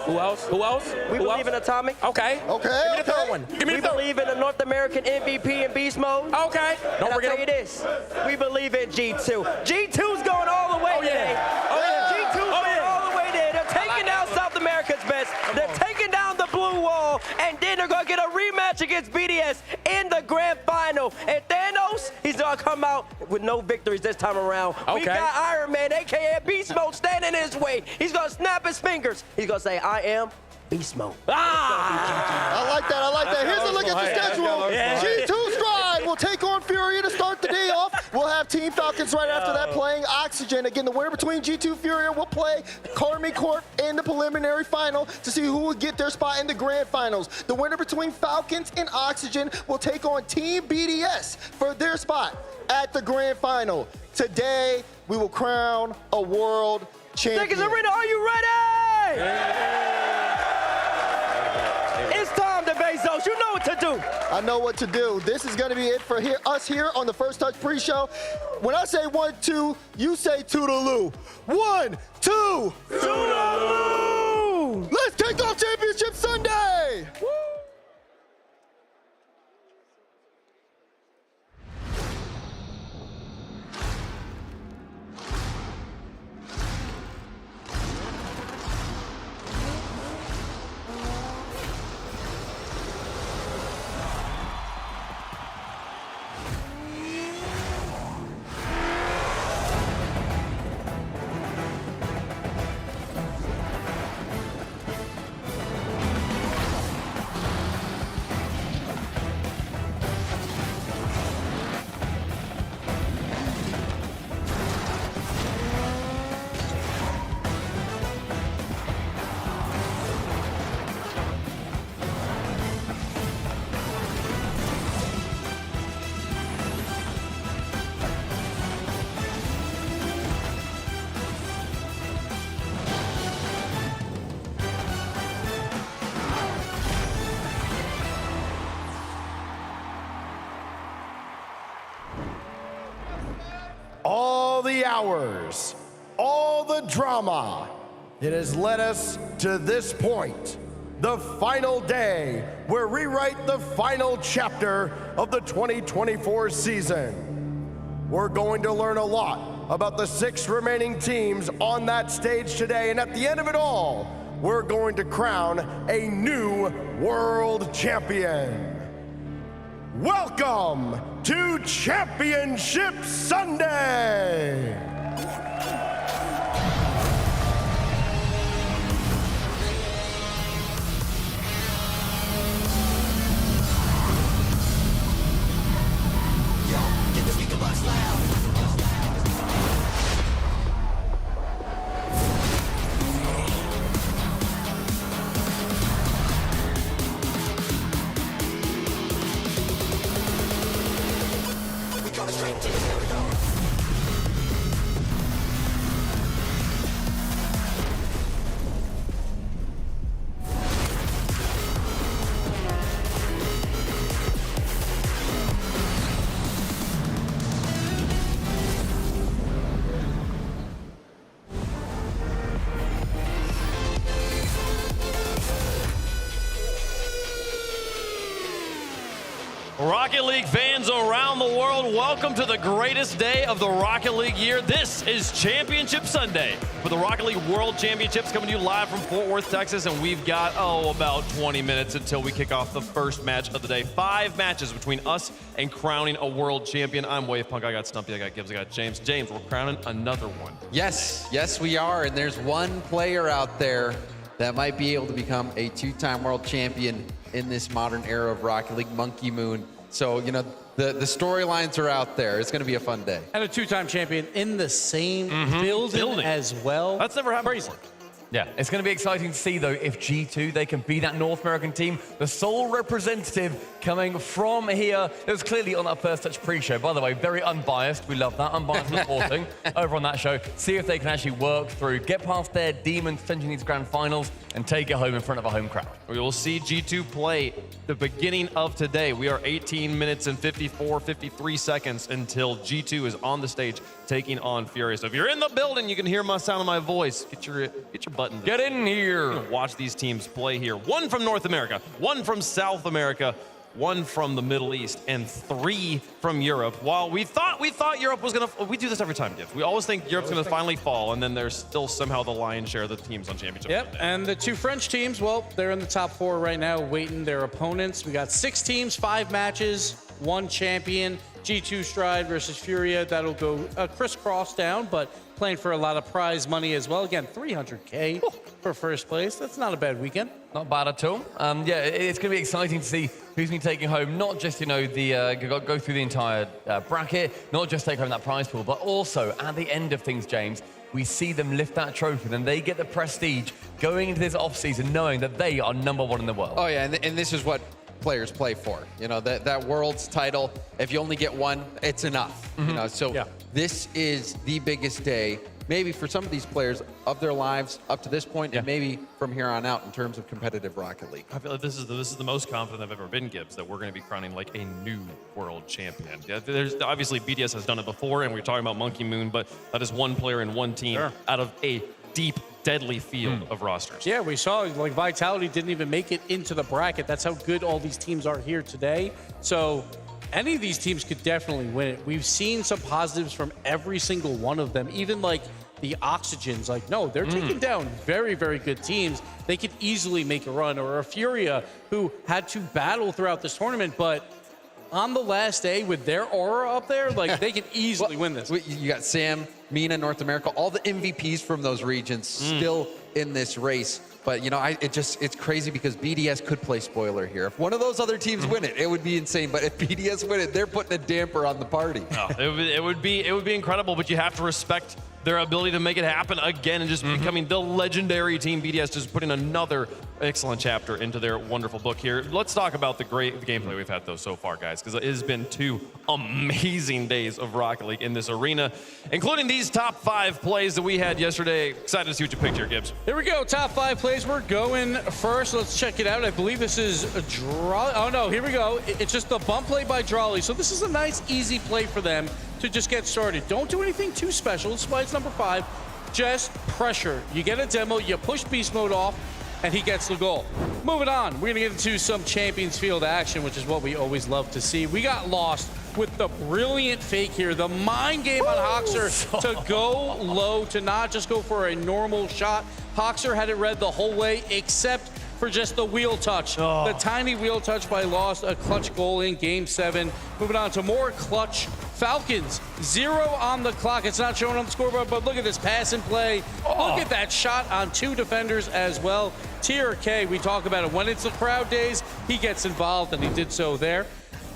Who else? Who else? We believe in Atomic. Okay. Okay. Give me the third one. Give me We the third. believe in the North American MVP in beast mode. Okay. And Don't I'll forget tell you this. We believe in G2. G2's going all the way Oh, yeah. today. Oh, yeah. G2's Oh, going yeah. all the way there. They're taking down South America's best. They're taking down the blue wall. And then they're going to get a rematch against BDS in the grand final. And Thanos, he's going to come out with no victories this time around. We Okay. got Iron Man, a.k.a. Beast Mode, standing in his way. He's going to snap his fingers. He's going to say, I am Beast Mode. I like that. I like that. Here's a look at the schedule. Yeah. G2 Stride will take on Furia to start the day off. We'll have Team Falcons right after that playing Oxygen. Again, the winner between G2 Furia will play Carmi Corp in the preliminary final to see who will get their spot in the grand finals. The winner between Falcons and Oxygen will take on Team BDS for their spot at the grand final. Today, we will crown a world champion. Dickies Arena, are you ready? It's time to Bezos. You know what to do. I know what to do. This is going to be it for us here on the First Touch pre-show. When I say 1, 2, you say toodaloo. 1, 2, toodaloo. Let's kick off Championship Sunday. Woo. All the hours, all the drama, it has led us to this point, the final day, where we write the final chapter of the 2024 season. We're going to learn a lot about the 6 remaining teams on that stage today, and at the end of it all, we're going to crown a new world champion. Welcome to Championship Sunday! Rocket League fans around the world, welcome to the greatest day of the Rocket League year. This is Championship Sunday for the Rocket League World Championships, coming to you live from Fort Worth, Texas, and we've got, about 20 minutes until we kick off the first match of the day. 5 matches between us and crowning a world champion. I'm Wave Punk, I got Stumpy, I got Gibbs, I got James. James, we're crowning another one. Yes, we are, and there's one player out there that might be able to become a 2-time world champion in this modern era of Rocket League, Monkey Moon. So, the storylines are out there. It's going to be a fun day. And a 2-time champion in the same building as well. That's never happened before. Yeah, it's going to be exciting to see, though, if G2, they can be that North American team, the sole representative coming from here. It was clearly on that first touch pre-show. By the way, very unbiased. We love that. Unbiased reporting over on that show. See if they can actually work through, get past their demons, potentially these grand finals, and take it home in front of a home crowd. We will see G2 play the beginning of today. We are 18 minutes and 53 seconds until G2 is on the stage taking on Furia. So if you're in the building, you can hear my sound of my voice. Get your buttons. Get in here. Watch these teams play here. 1 from North America, 1 from South America, 1 from the Middle East, and 3 from Europe. While we thought Europe was gonna, we do this every time, Gibbs. We always think Europe's gonna finally fall, and then there's still somehow the lion's share of the teams on championship. Yep, and the 2 French teams, well, they're in the top 4 right now, waiting their opponents. We got 6 teams, 5 matches, 1 champion. G2 Stride versus Furia, that'll go crisscross down, but playing for a lot of prize money as well. Again, $300K for first place. That's not a bad weekend. Not bad at all. Yeah, it's going to be exciting to see who's going to be taking home, not just, the go through the entire bracket, not just take home that prize pool, but also at the end of things, James, we see them lift that trophy, and they get the prestige going into this offseason knowing that they are #1 in the world. Oh, yeah, and this is what players play for. That world's title, if you only get 1, it's enough. This is the biggest day, maybe for some of these players of their lives up to this point, and maybe from here on out in terms of competitive Rocket League. I feel like this is the most confident I've ever been, Gibbs, that we're going to be crowning like a new world champion. Yeah, there's obviously BDS has done it before, and we're talking about Monkey Moon, but that is 1 player in 1 team out of a deep, deadly field of rosters. Yeah, we saw like Vitality didn't even make it into the bracket. That's how good all these teams are here today. So any of these teams could definitely win it. We've seen some positives from every single one of them. Even like the Oxygens, they're taking down very, very good teams. They could easily make a run. Or a Furia who had to battle throughout this tournament, but on the last day with their aura up there, they could easily win this. You got Sam, Mina, North America, all the MVPs from those regions still in this race. But, it's crazy because BDS could play spoiler here. If one of those other teams win it, it would be insane. But if BDS win it, they're putting a damper on the party. It would be incredible, but you have to respect their ability to make it happen again and just becoming the legendary team. BDS just putting another excellent chapter into their wonderful book here. Let's talk about the great gameplay we've had, though, so far, guys, because it has been 2 amazing days of Rocket League in this arena, including these top 5 plays that we had yesterday. Excited to see what you picked here, Gibbs. Here we go, top 5 plays. We're going first. Let's check it out. I believe this is a draw. Oh, no, here we go. It's just a bump play by Drawley. So this is a nice, easy play for them to just get started. Don't do anything too special. This is why it's number 5. Just pressure. You get a demo, you push beast mode off, and he gets the goal. Moving on, we're gonna get into some Champions Field action, which is what we always love to see. We got lost with the brilliant fake here, the mind game on Hoxer to go low, to not just go for a normal shot. Hoxer had it read the whole way, except for just the wheel touch. The tiny wheel touch by Lost, a clutch goal in Game 7. Moving on to more clutch. Falcons, 0 on the clock. It's not shown on the scoreboard, but look at this pass and play. Look at that shot on 2 defenders as well. Tier K, we talk about it. When it's the crowd days, he gets involved, and he did so there.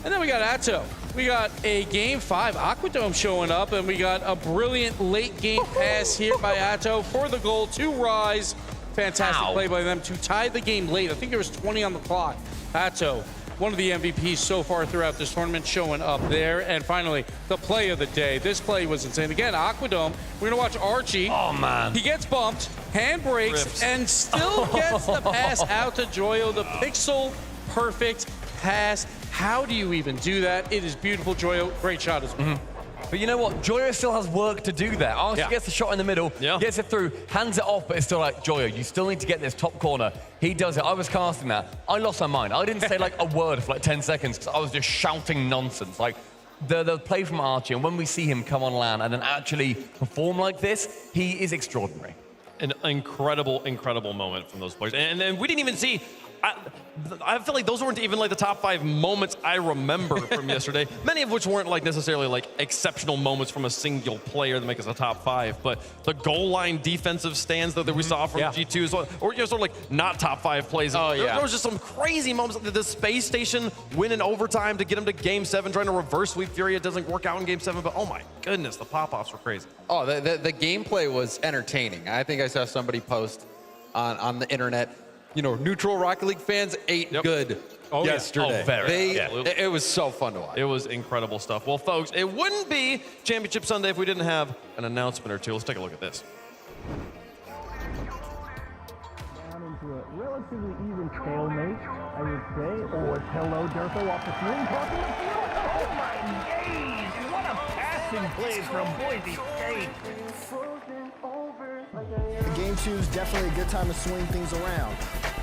And then we got Atto. We got a Game 5 Aquadome showing up, and we got a brilliant late game pass here by Atto for the goal to Rise. Fantastic play by them to tie the game late. I think there was 20 on the clock. Atto, one of the MVPs so far throughout this tournament, showing up there. And finally, the play of the day. This play was insane. Again, Aquadome. We're going to watch Archie. Oh, man. He gets bumped, hand brakes, and still gets the pass out to Joyo. The pixel perfect pass. How do you even do that? It is beautiful, Joyo. Great shot as well. But you know what? Joyo still has work to do there. Archie gets the shot in the middle, gets it through, hands it off, but it's still like, Joyo, you still need to get this top corner. He does it. I was casting that. I lost my mind. I didn't say like a word for like 10 seconds because I was just shouting nonsense. Like, the play from Archie, and when we see him come on land and then actually perform like this, he is extraordinary. An incredible, incredible moment from those players. And then we didn't even see, I feel like those weren't even like the top 5 moments I remember from yesterday. Many of which weren't like necessarily like exceptional moments from a single player that make us a top 5. But the goal line defensive stands that we saw from G2 as well, or sort of like not top 5 plays. There was just some crazy moments. The space station win in overtime to get him to Game 7, trying to reverse sweep Furia. It doesn't work out in Game 7, but oh my goodness, the pop-offs were crazy. Oh, the gameplay was entertaining. I think I saw somebody post on the internet, you know, neutral Rocket League fans ate good yesterday. Oh, very. It was so fun to watch. It was incredible stuff. Well, folks, it wouldn't be Championship Sunday if we didn't have an announcement or two. Let's take a look at this. Down into a relatively even stalemate, I would say. Oh, it's hello, Durfo off the field. Oh my days! What a passing play from Boise State. Game 2 is definitely a good time to swing things around.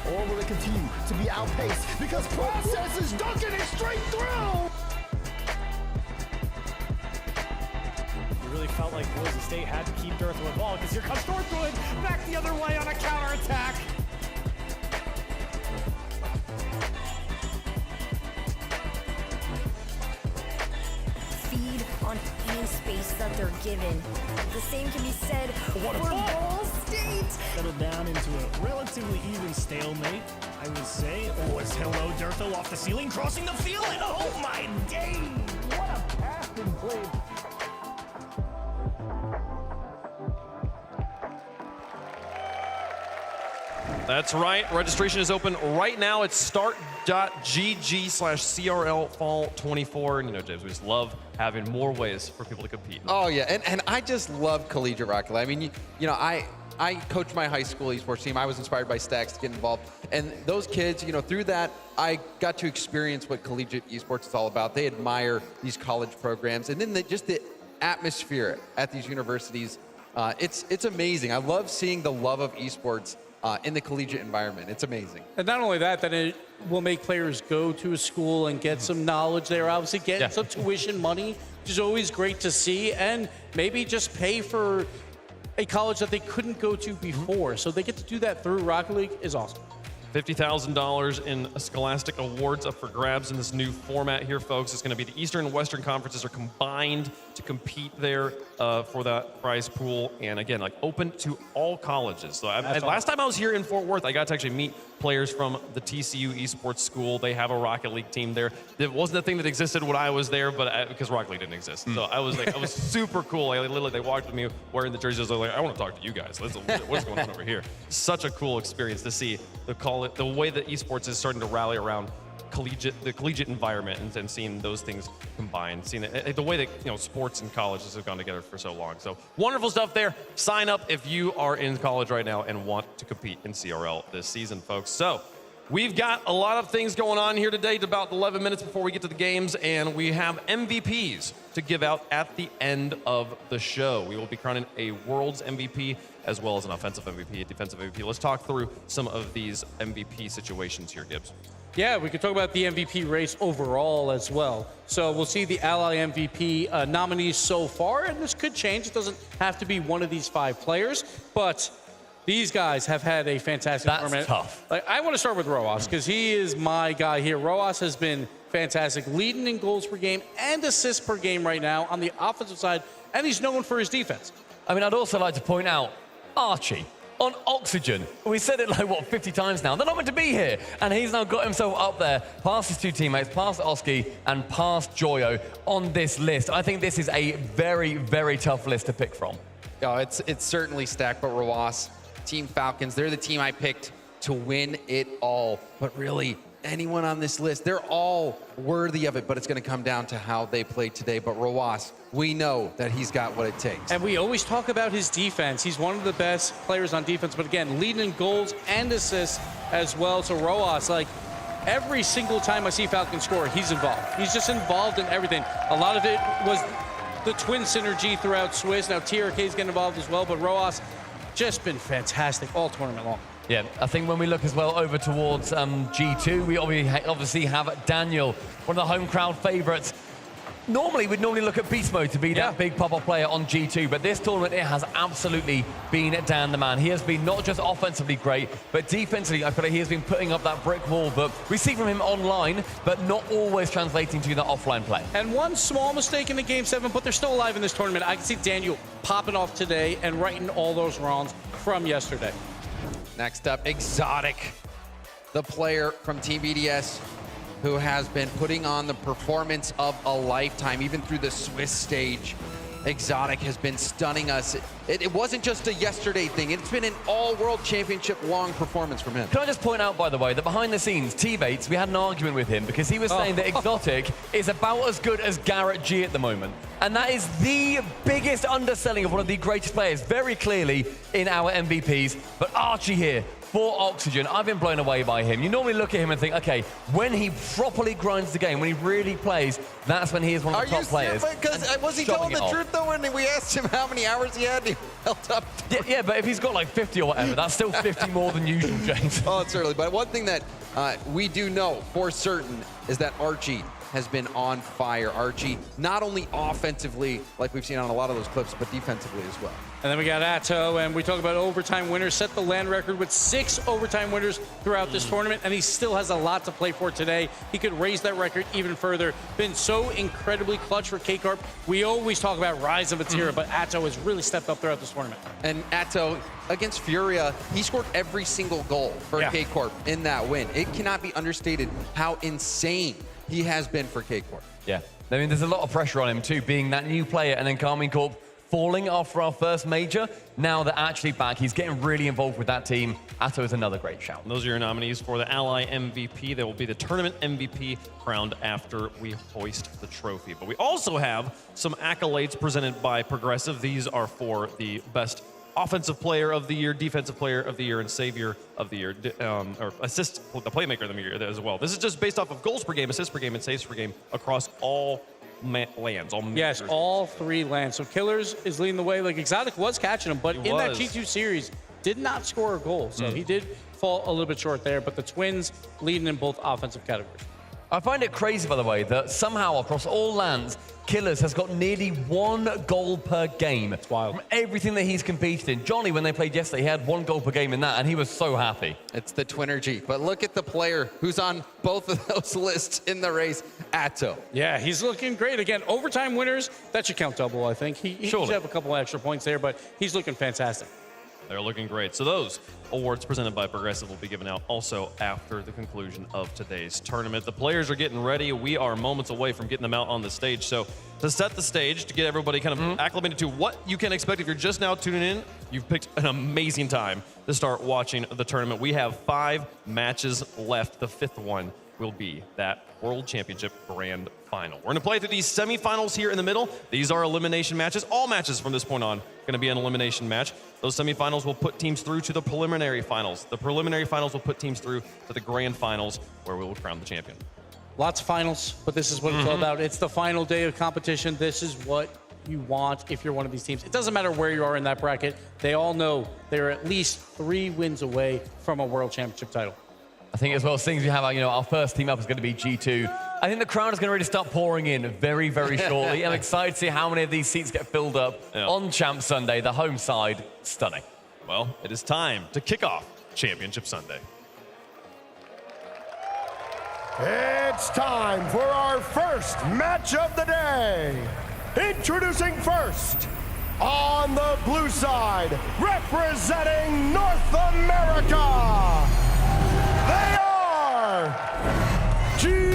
Or will it continue to be outpaced because Process is dunking it straight through? You really felt like Boise State had to keep Durfo involved because here comes Northwood back the other way on a counterattack. Feed on any space that they're given. The same can be said for Ball State. Settled down into a relatively even stalemate, I would say. Oh, it's hello, Durfo off the ceiling, crossing the field, and oh my days! What a passing play. That's right. Registration is open right now. It's start.gg/CRL Fall 24. And you know, James, we just love having more ways for people to compete. Oh, yeah. And I just love collegiate Rocket League. I mean, you know, I coached my high school esports team. I was inspired by Stacks to get involved. And those kids, you know, through that, I got to experience what collegiate esports is all about. They admire these college programs. And then just the atmosphere at these universities, it's amazing. I love seeing the love of esports in the collegiate environment. It's amazing. And not only that, then it will make players go to a school and get some knowledge there, obviously get some tuition money, which is always great to see, and maybe just pay for a college that they couldn't go to before. So they get to do that through Rocket League is awesome. $50,000 in Scholastic Awards up for grabs in this new format here, folks. It's going to be the Eastern and Western conferences are combined to compete there for that prize pool. And again, like open to all colleges. So last time I was here in Fort Worth, I got to actually meet players from the TCU Esports School. They have a Rocket League team there. It wasn't a thing that existed when I was there, but because Rocket League didn't exist. So I was like, I was super cool. Like, literally, they walked with me wearing the jerseys. I was like, I want to talk to you guys. What's going on over here? Such a cool experience to see the way that esports is starting to rally around the collegiate environment and seeing those things combined, seeing the way that sports and colleges have gone together for so long. So wonderful stuff there. Sign up if you are in college right now and want to compete in CRL this season, folks. So we've got a lot of things going on here today. About 11 minutes before we get to the games, and we have MVPs to give out at the end of the show. We will be crowning a World's MVP as well as an offensive MVP, a defensive MVP. Let's talk through some of these MVP situations here, Gibbs. Yeah, we could talk about the MVP race overall as well. So we'll see the Ally MVP nominees so far, and this could change. It doesn't have to be one of these 5 players, but these guys have had a fantastic tournament. That's tough. Like, I want to start with Roas because he is my guy here. Roas has been fantastic, leading in goals per game and assists per game right now on the offensive side, and he's known for his defense. I mean, I'd also like to point out Archie on oxygen. We said it like, 50 times now. They're not meant to be here. And he's now got himself up there, past his 2 teammates, past Oski and past Joyo on this list. I think this is a very, very tough list to pick from. Oh, it's certainly stacked, but Roas, Team Falcons, they're the team I picked to win it all. But really, anyone on this list, they're all worthy of it, but it's going to come down to how they play today. But Roas, we know that he's got what it takes. And we always talk about his defense. He's one of the best players on defense, but again, leading in goals and assists as well. So Roas, like, every single time I see Falcons score, he's involved. He's just involved in everything. A lot of it was the twin synergy throughout Swiss. Now TRK's getting involved as well, but Roas just been fantastic all tournament long. Yeah, I think when we look as well over towards G2, we obviously have Daniel, one of the home crowd favorites. Normally, we'd look at Beast Mode to be that big pop-up player on G2, but this tournament, it has absolutely been Dan the man. He has been not just offensively great, but defensively, I feel like he has been putting up that brick wall that we see from him online, but not always translating to that offline play. And one small mistake in the Game 7, but they're still alive in this tournament. I can see Daniel popping off today and righting all those wrongs from yesterday. Next up, Exotic, the player from Team BDS, who has been putting on the performance of a lifetime, even through the Swiss stage. Exotic has been stunning us. It wasn't just a yesterday thing. It's been an all-world championship long performance from him. Can I just point out, by the way, that behind the scenes, T-Bates, we had an argument with him because he was saying that Exotic is about as good as Garrett G at the moment. And that is the biggest underselling of one of the greatest players, very clearly in our MVPs. But Archie here, for Oxygen, I've been blown away by him. You normally look at him and think, okay, when he properly grinds the game, when he really plays, that's when he is one of the top players. Because was he telling the truth, though, when we asked him how many hours he had? He held up. Yeah, but if he's got like 50 or whatever, that's still 50 more than usual, James. Oh, certainly. But one thing that we do know for certain is that Archie has been on fire. Archie, not only offensively, like we've seen on a lot of those clips, but defensively as well. And then we got Atto, and we talk about overtime winners, set the land record with 6 overtime winners throughout this tournament, and he still has a lot to play for today. He could raise that record even further. Been so incredibly clutch for K-Corp. We always talk about rise of its era, but Atto has really stepped up throughout this tournament. And Atto, against Furia, he scored every single goal for K-Corp in that win. It cannot be understated how insane he has been for K-Corp. Yeah, I mean, there's a lot of pressure on him too, being that new player, and then Carmine Corp falling after our first major. Now they're actually back. He's getting really involved with that team. Atto is another great shout. Those are your nominees for the Ally MVP. They will be the tournament MVP crowned after we hoist the trophy. But we also have some accolades presented by Progressive. These are for the best offensive player of the year, defensive player of the year, and savior of the year, or assist, the playmaker of the year as well. This is just based off of goals per game, assists per game, and saves per game across all lands. Yes, all 3 lands. So Killers is leading the way. Like Exotic was catching him, but in that G2 series, did not score a goal. So he did fall a little bit short there, but the Twins leading in both offensive categories. I find it crazy, by the way, that somehow across all lands, Killers has got nearly 1 goal per game. That's wild. From everything that he's competed in. Johnny, when they played yesterday, he had 1 goal per game in that, and he was so happy. It's the Twinergy. But look at the player who's on both of those lists in the race, Atto. Yeah, he's looking great. Again, overtime winners, that should count double, I think. He should have a couple extra points there, but he's looking fantastic. They're looking great. So those awards presented by Progressive will be given out also after the conclusion of today's tournament. The players are getting ready. We are moments away from getting them out on the stage. So to set the stage, to get everybody kind of acclimated to what you can expect if you're just now tuning in, you've picked an amazing time to start watching the tournament. We have 5 matches left. The 5th one will be that World Championship Grand Final. We're going to play through these semifinals here in the middle. These are elimination matches. All matches from this point on going to be an elimination match. Those semifinals will put teams through to the preliminary finals. The preliminary finals will put teams through to the grand finals, where we will crown the champion. Lots of finals, but this is what it's all about. It's the final day of competition. This is what you want if you're one of these teams. It doesn't matter where you are in that bracket. They all know they're at least 3 wins away from a World Championship title. I think as well, seeing as we have our first team up is going to be G2. I think the crowd is going to really start pouring in very, very shortly. I'm excited to see how many of these seats get filled up on Champ Sunday. The home side, stunning. Well, it is time to kick off Championship Sunday. It's time for our first match of the day. Introducing first, on the blue side, representing North America, they are G2.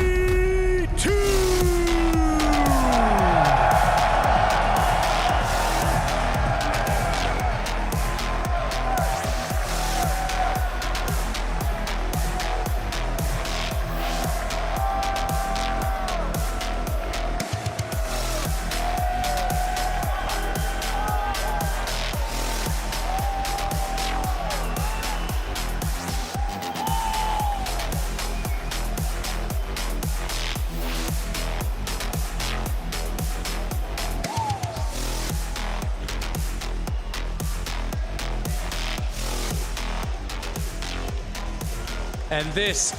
And this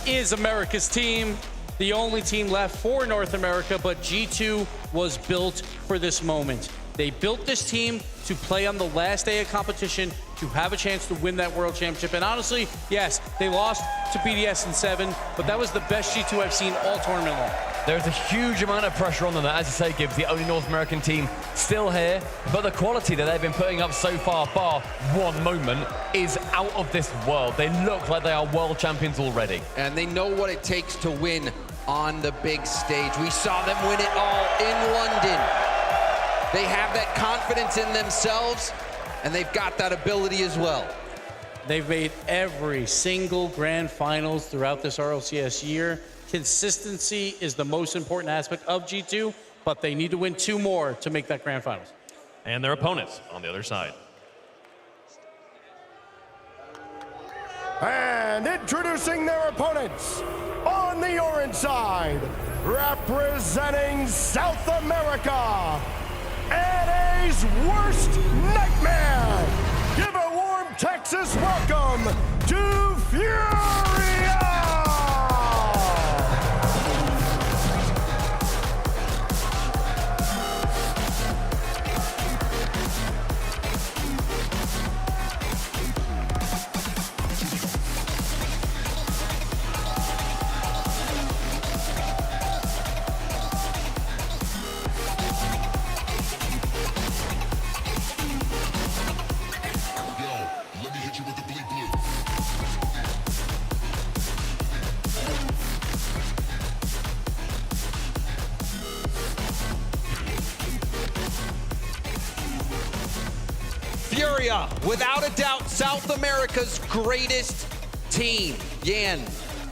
is America's team, the only team left for North America, but G2 was built for this moment. They built this team to play on the last day of competition, to have a chance to win that World Championship. And honestly, yes, they lost to BDS in 7, but that was the best G2 I've seen all tournament long. There's a huge amount of pressure on them, as you say, Gibbs, the only North American team still here. But the quality that they've been putting up so far, bar one moment, is out of this world. They look like they are world champions already. And they know what it takes to win on the big stage. We saw them win it all in London. They have that confidence in themselves, and they've got that ability as well. They've made every single grand finals throughout this RLCS year. Consistency is the most important aspect of G2, but they need to win 2 more to make that grand finals. And their opponents on the other side. And introducing their opponents on the orange side, representing South America, NA's worst nightmare. Give a warm Texas welcome to Furia! Furia, without a doubt, South America's greatest team. Yan,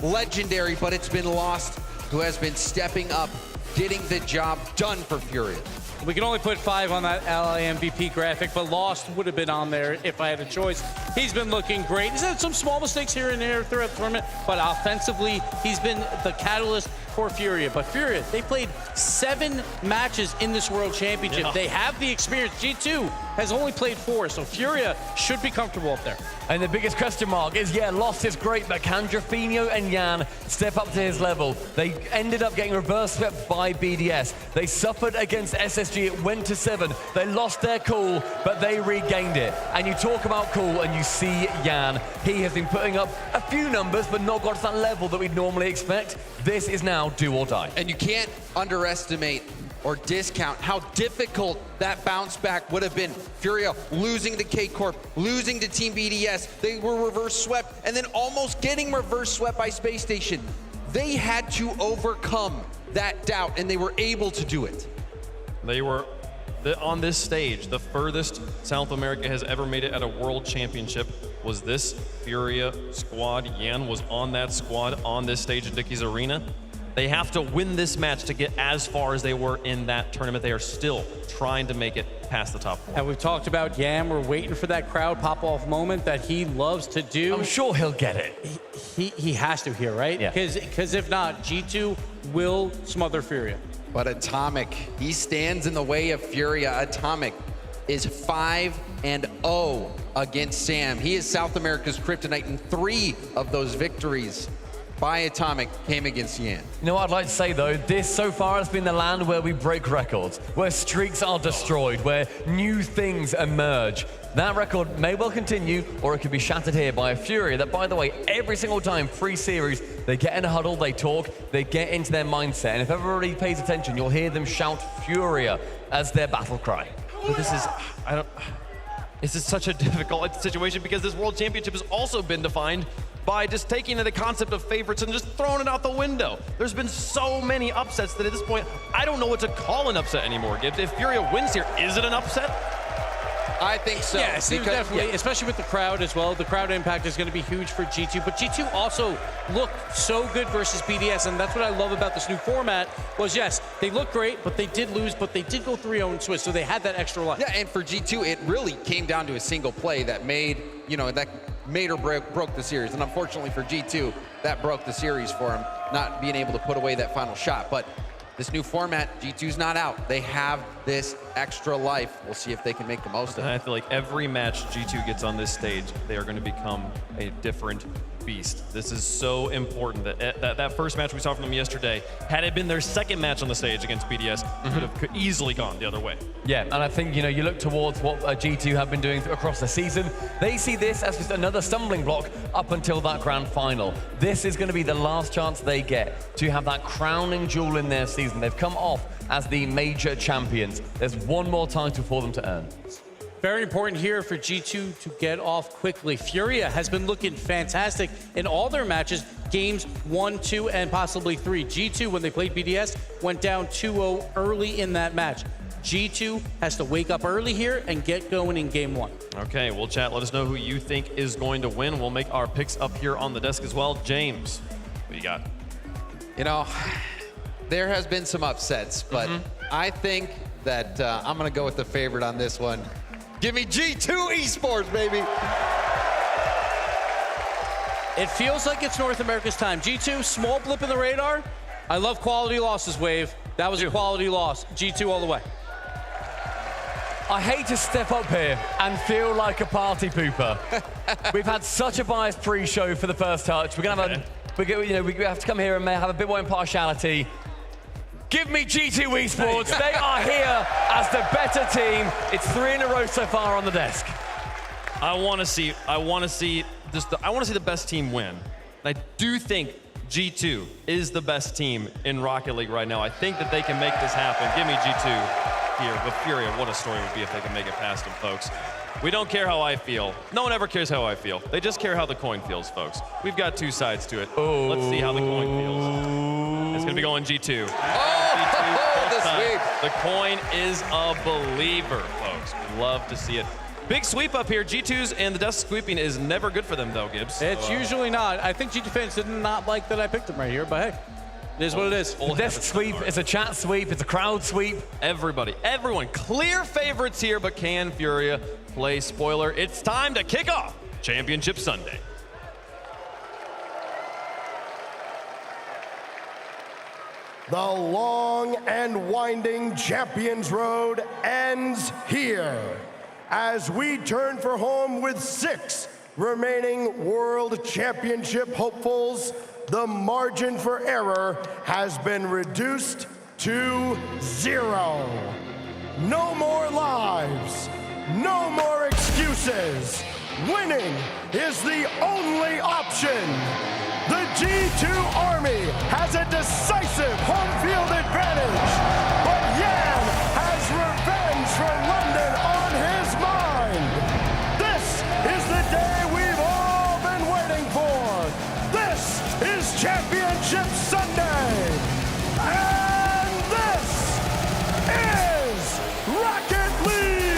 legendary, but it's been lost, who has been stepping up, getting the job done for Furia. We can only put 5 on that LA MVP graphic, but Lost would have been on there if I had a choice. He's been looking great. He's had some small mistakes here and there throughout the tournament, but offensively, he's been the catalyst for Furia. But Furia, they played 7 matches in this World Championship. Yeah. They have the experience. G2 has only played 4, so Furia should be comfortable up there. And the biggest question mark is, yeah, Lost is great, but can Drafinho and Yan step up to his level? They ended up getting reverse swept by BDS. They suffered against SSG. It went to 7. They lost their cool, but they regained it. And you talk about cool, and you see Yan. He has been putting up a few numbers, but not got to that level that we'd normally expect. This is now do or die. And you can't underestimate or discount how difficult that bounce back would have been. Furia losing to K-Corp, losing to Team BDS. They were reverse swept and then almost getting reverse swept by Space Station. They had to overcome that doubt, and they were able to do it. They were on this stage. The furthest South America has ever made it at a world championship was this Furia squad. Yan was on that squad on this stage at Dickies Arena. They have to win this match to get as far as they were in that tournament. They are still trying to make it past the top 4. And we've talked about Yam. We're waiting for that crowd pop-off moment that he loves to do. I'm sure he'll get it. He has to here, right? Yeah. Because if not, G2 will smother Furia. But Atomic, he stands in the way of Furia. Atomic is 5-0 against Sam. He is South America's kryptonite, and 3 of those victories by Atomic came against Yan. You know what I'd like to say, though? This so far has been the land where we break records, where streaks are destroyed, where new things emerge. That record may well continue, or it could be shattered here by a Furia that, by the way, every single time pre-series, they get in a huddle, they talk, they get into their mindset, and if everybody pays attention, you'll hear them shout Furia as their battle cry. But this is such a difficult situation because this World Championship has also been defined by just taking the concept of favorites and just throwing it out the window. There's been so many upsets that at this point, I don't know what to call an upset anymore. If Furia wins here, is it an upset? I think so. Yes, definitely, especially with the crowd as well. The crowd impact is going to be huge for G2, but G2 also looked so good versus BDS, and that's what I love about this new format was, yes, they look great, but they did lose, but they did go 3-0 in Swiss, so they had that extra life. Yeah, and for G2, it really came down to a single play that made, that made or broke the series. And unfortunately for G2, that broke the series for him, not being able to put away that final shot. But this new format, G2's not out. They have this extra life. We'll see if they can make the most of it. I feel like every match G2 gets on this stage, they are going to become a different beast. This is so important that first match we saw from them yesterday, had it been their second match on the stage against BDS, could easily gone the other way. Yeah, and I think, you look towards what G2 have been doing across the season. They see this as just another stumbling block up until that grand final. This is going to be the last chance they get to have that crowning jewel in their season. They've come off as the major champions. There's one more title for them to earn. Very important here for G2 to get off quickly. Furia has been looking fantastic in all their matches, games 1, 2, and possibly 3. G2, when they played BDS, went down 2-0 early in that match. G2 has to wake up early here and get going in game 1. Okay, well, chat, let us know who you think is going to win. We'll make our picks up here on the desk as well. James, what do you got? You know, there has been some upsets, but I think that I'm going to go with the favorite on this one. Give me G2 Esports, baby. It feels like it's North America's time. G2, small blip in the radar. I love quality losses, Wave. That was a quality loss. G2 all the way. I hate to step up here and feel like a party pooper. We've had such a biased pre-show for the first touch. We're gonna have we have to come here and have a bit more impartiality. Give me G2 Esports. They are here as the better team. It's 3 in a row so far on the desk. I want to see the best team win. And I do think G2 is the best team in Rocket League right now. I think that they can make this happen. Give me G2 here. But Furia, what a story it would be if they can make it past them, folks. We don't care how I feel. No one ever cares how I feel. They just care how the coin feels, folks. We've got two sides to it. Oh. Let's see how the coin feels. It's going to be going G2. The coin is a believer, folks. Love to see it. Big sweep up here. G2's and the desk sweeping is never good for them, though, Gibbs. It's usually not. I think G2 fans did not like that I picked them right here, but hey, it is what it is. The desk sweep, it's a chat sweep, it's a crowd sweep. Everyone, clear favorites here, but can Furia play spoiler? It's time to kick off Championship Sunday. The long and winding Champions Road ends here as we turn for home with 6 remaining World Championship hopefuls. The margin for error has been reduced to 0. No more lives, no more excuses. Winning is the only option. The G2 Army has a decisive home field advantage, but Yan has revenge for London on his mind. This is the day we've all been waiting for. This is Championship Sunday, and this is Rocket League!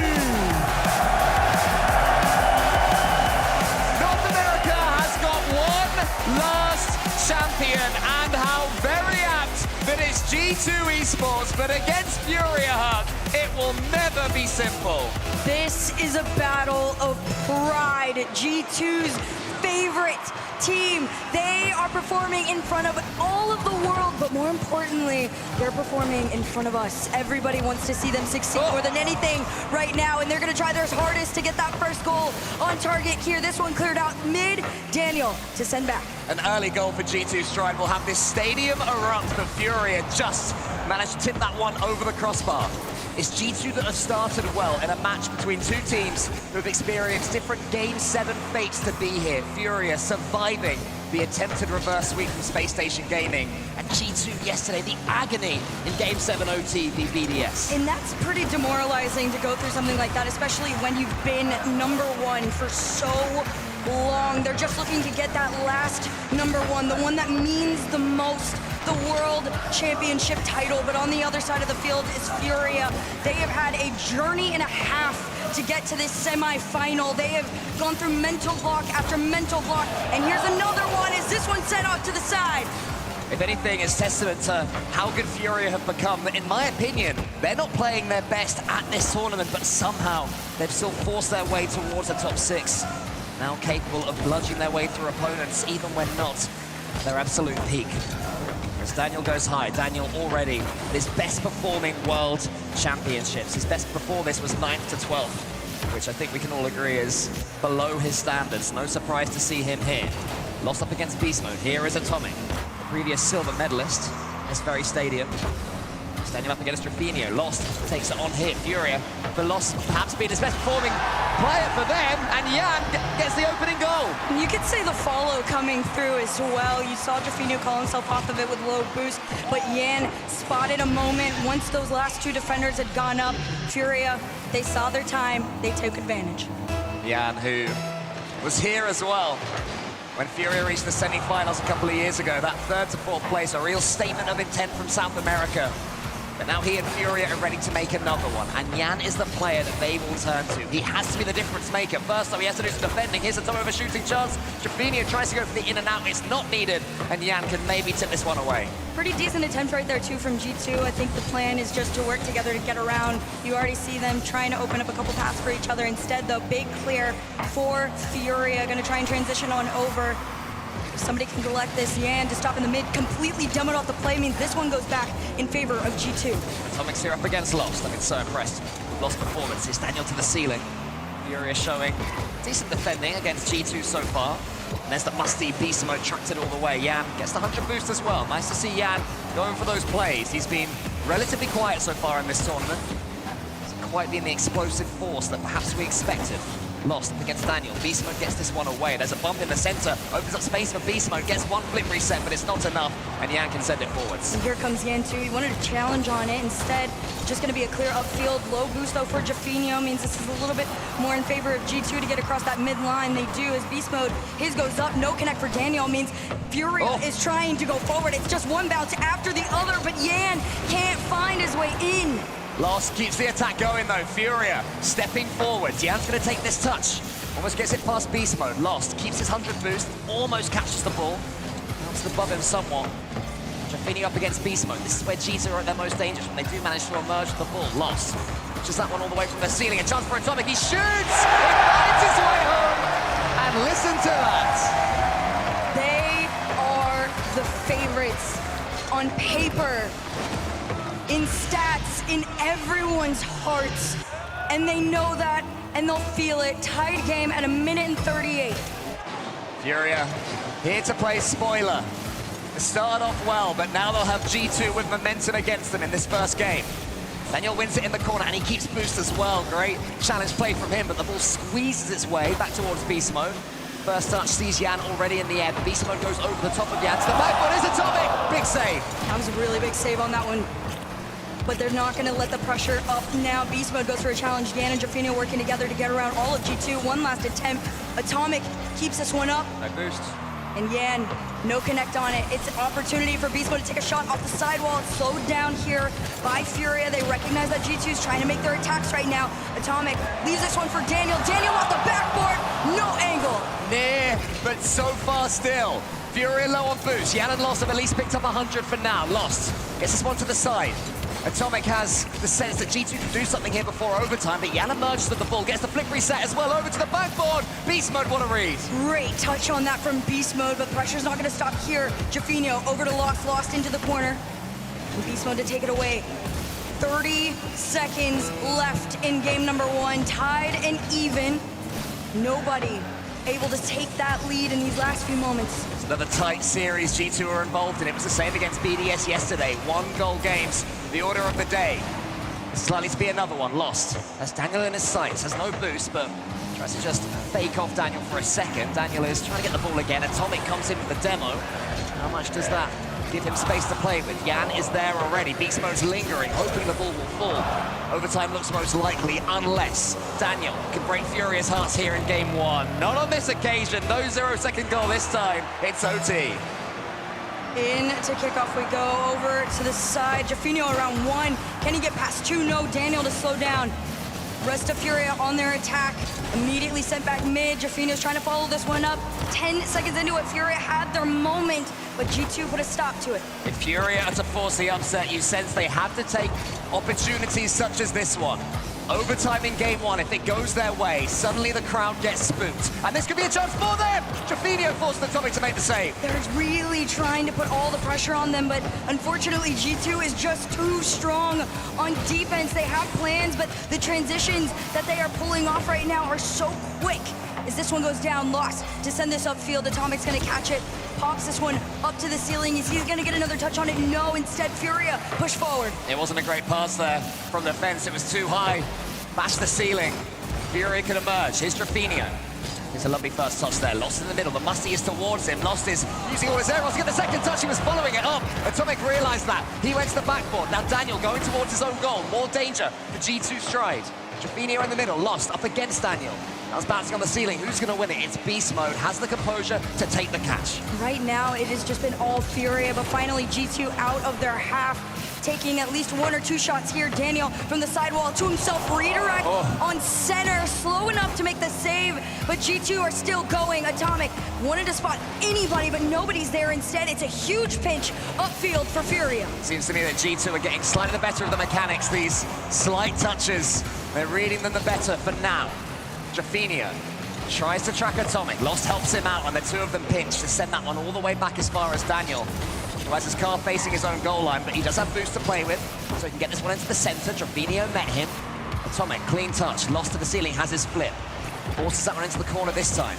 North America has got one last champion, and how very apt that it's G2 Esports, but against Furia Huck, it will never be simple. This is a battle of pride. G2's favorite team. They are performing in front of all of the world, but more importantly, they're performing in front of us. Everybody wants to see them succeed more than anything right now, and they're going to try their hardest to get that first goal on target here. This one cleared out mid. Daniel to send back. An early goal for G2 Stride will have this stadium erupt, but Furia just managed to tip that one over the crossbar. It's G2 that have started well in a match between two teams who have experienced different Game 7 fates to be here. Furia surviving the attempted reverse sweep from Space Station Gaming, and G2 yesterday, the agony in Game 7 OT v BDS. And that's pretty demoralizing to go through something like that, especially when you've been #1 for so long. They're just looking to get that last #1, the one that means the most, the World Championship title. But on the other side of the field is Furia. They have had a journey and a half to get to this semi-final. They have gone through mental block after mental block, and here's another one as this one sent off to the side. If anything, it's testament to how good Furia have become. In my opinion, they're not playing their best at this tournament, but somehow they've still forced their way towards the top 6. Now capable of bludgeoning their way through opponents, even when not at their absolute peak. as Daniel goes high. Daniel already his best performing world championships. His best before this was 9th to 12th, which I think we can all agree is below his standards. No surprise to see him here. Lost up against Beast Mode. Here is Atomic, the previous silver medalist in this very stadium. Standing up against Rafinha. Lost takes it on here. Furia for Lost perhaps being his best performing player for them, and Yan gets the opening goal. You could say the follow coming through as well. You saw Rafinha call himself off of it with low boost, but Yan spotted a moment once those last two defenders had gone up. Furia, they saw their time, they took advantage. Yan, who was here as well when Furia reached the semi-finals a couple of years ago. That 3rd to 4th place, a real statement of intent from South America. But now he and Furia are ready to make another one, and Yan is the player that they will turn to. He has to be the difference maker. First, though, he has to do some defending. Here's a time of a shooting chance. Rafinha tries to go for the in and out. It's not needed, and Yan can maybe tip this one away. Pretty decent attempt right there, too, from G2. I think the plan is just to work together to get around. You already see them trying to open up a couple paths for each other. Instead, though, big clear for Furia. Going to try and transition on over. If somebody can collect this, Yan to stop in the mid, completely demoed off the play, means this one goes back in favor of G2. Atomic's here up against Lost. I've been so impressed with Lost performance. It's Daniel to the ceiling. Furia showing decent defending against G2 so far. And there's the musty beast mode, trucked it all the way. Yan gets the 100 boost as well. Nice to see Yan going for those plays. He's been relatively quiet so far in this tournament. Hasn't quite been the explosive force that perhaps we expected. Lost against Daniel. Beast Mode gets this one away. There's a bump in the center. Opens up space for Beast Mode. Gets one flip reset, but it's not enough. And Yan can send it forwards. And here comes Yan too. He wanted to challenge on it. Instead, just going to be a clear upfield. Low boost though for Rafinha. Means this is a little bit more in favor of G2 to get across that mid line. They do as Beast Mode. His goes up. No connect for Daniel. Means Furia is trying to go forward. It's just one bounce after the other, but Yan can't find his way in. Lost keeps the attack going though. Furia stepping forward. Yan's going to take this touch. Almost gets it past Beast Mode. Lost keeps his 100 boost. Almost catches the ball. Bounces above him somewhat. Rafinha up against Beast Mode. This is where G2 are at their most dangerous when they do manage to emerge with the ball. Lost. Just that one all the way from the ceiling. A chance for Atomic. He shoots! He finds his way home! And listen to that! They are the favorites on paper, in stats, in everyone's hearts. And they know that, and they'll feel it. Tied game at 1:38. Furia here to play spoiler. They started off well, but now they'll have G2 with momentum against them in this first game. Daniel wins it in the corner, and he keeps boost as well. Great challenge play from him, but the ball squeezes its way back towards Beast Mode. First touch sees Yan already in the air. Beast Mode goes over the top of Yan to the back. What is Atomic? Big save. That was a really big save on that one. But they're not going to let the pressure up now. Beast Mode goes for a challenge. Yan and Rafinha working together to get around all of G2. One last attempt. Atomic keeps this one up. No boost. And Yan, no connect on it. It's an opportunity for Beast Mode to take a shot off the sidewall. It's slowed down here by Furia. They recognize that G2 is trying to make their attacks right now. Atomic leaves this one for Daniel. Daniel off the backboard. No angle. Near, but so far still. Furia low on boost. Yan and Lost have at least picked up 100 for now. Lost gets this one to the side. Atomic has the sense that G2 can do something here before overtime, but Yan emerges with the ball, gets the flick reset as well, over to the backboard. Beast Mode, what a read. Great touch on that from Beast Mode, but pressure's not gonna stop here. Rafinha over to Lost into the corner. And Beast Mode to take it away. 30 seconds left in game number one, tied and even. Nobody able to take that lead in these last few moments. It's another tight series G2 are involved in. It was the same against BDS yesterday. 1-goal games, the order of the day. It's likely to be another one. Lost. That's Daniel in his sights. Has no boost, but tries to just fake off Daniel for a second. Daniel is trying to get the ball again. Atomic comes in with the demo. How much does that give him space to play with? Yan is there already. Beast Mode's lingering, hoping the ball will fall. Overtime looks most likely, unless Daniel can break Furia's hearts here in game one. Not on this occasion. No 0-second goal this time. It's OT. In to kickoff we go, over to the side. Rafinha around one. Can he get past two? No. Daniel to slow down. Rest of Furia on their attack. Immediately sent back mid. Rafinha's trying to follow this one up. 10 seconds into it, Furia had their moment, but G2 put a stop to it. If Furia are to force the upset, you sense they have to take opportunities such as this one. Overtime in game one, if it goes their way, suddenly the crowd gets spooked. And this could be a chance for them! Trofino forced Atomic to make the save. They're really trying to put all the pressure on them, but unfortunately G2 is just too strong on defense. They have plans, but the transitions that they are pulling off right now are so quick. As this one goes down, Lost to send this upfield. Atomic's gonna catch it, pops this one up to the ceiling. Is he gonna get another touch on it? No, instead Furia push forward. It wasn't a great pass there from the fence. It was too high. Matched the ceiling. Furia can emerge. Here's Trofino. It's a lovely first touch there. Lost in the middle. The Musty is towards him. Lost is using all his arrows to get the second touch. He was following it up. Atomic realized that. He went to the backboard. Now Daniel going towards his own goal. More danger for G2 Stride. Trofino in the middle. Lost up against Daniel. That was bouncing on the ceiling. Who's going to win it? It's Beast Mode. Has the composure to take the catch. Right now, it has just been all Furia, but finally G2 out of their half, taking at least 1 or 2 shots here. Daniel from the sidewall to himself, redirect on center, slow enough to make the save, but G2 are still going. Atomic wanted to spot anybody, but nobody's there instead. It's a huge pinch upfield for Furia. Seems to me that G2 are getting slightly the better of the mechanics, these slight touches. They're reading them the better for now. Trofino tries to track Atomic. Lost helps him out, and the two of them pinch to send that one all the way back as far as Daniel, who has his car facing his own goal line, but he does have boost to play with, so he can get this one into the center. Trofino met him. Atomic, clean touch. Lost to the ceiling, has his flip. Forces that one into the corner this time.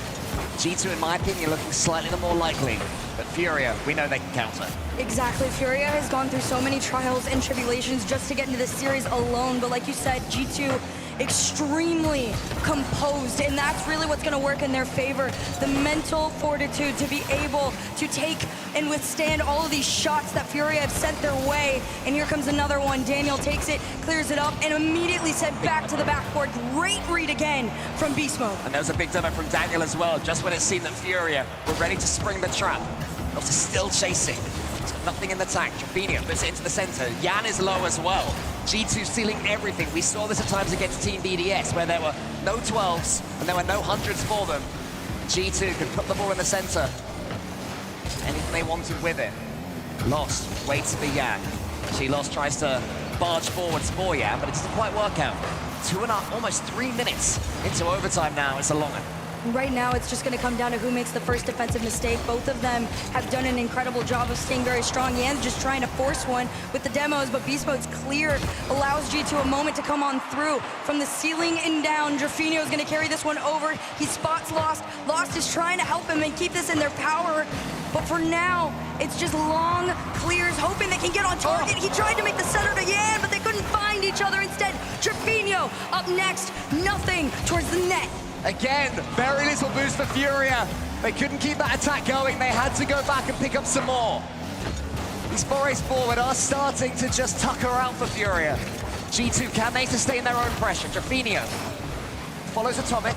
G2, in my opinion, looking slightly the more likely, but Furia, we know they can counter. Exactly. Furia has gone through so many trials and tribulations just to get into this series alone, but like you said, G2 extremely composed, and that's really what's going to work in their favor. The mental fortitude to be able to take and withstand all of these shots that Furia have sent their way. And here comes another one. Daniel takes it, clears it up, and immediately sent back to the backboard. Great read again from Beast Mode. And there was a big demo from Daniel as well, just when it seemed that Furia were ready to spring the trap. Lost is still chasing. He's got nothing in the tank. Trofino puts it into the center. Yan is low as well. G2 stealing everything. We saw this at times against Team BDS, where there were no 12s and there were no 100s for them. G2 could put the ball in the center. Anything they wanted with it. Lost waits for Yan. Lost tries to barge forwards for Yan, but it doesn't quite work out. 2.5, almost 3 minutes into overtime now. It's a long one. Right now, it's just going to come down to who makes the first defensive mistake. Both of them have done an incredible job of staying very strong. Yan's just trying to force one with the demos, but Beast Mode's clear allows G2 a moment to come on through. From the ceiling and down, Trofino is going to carry this one over. He spots Lost. Lost is trying to help him and keep this in their power. But for now, it's just long clears, hoping they can get on target. He tried to make the center to Yan, but they couldn't find each other. Instead, Trofino up next, nothing towards the net. Again, very little boost for Furia. They couldn't keep that attack going. They had to go back and pick up some more. These forays forward are starting to just tucker out for Furia. G2, can they sustain their own pressure? Trofino follows Atomic.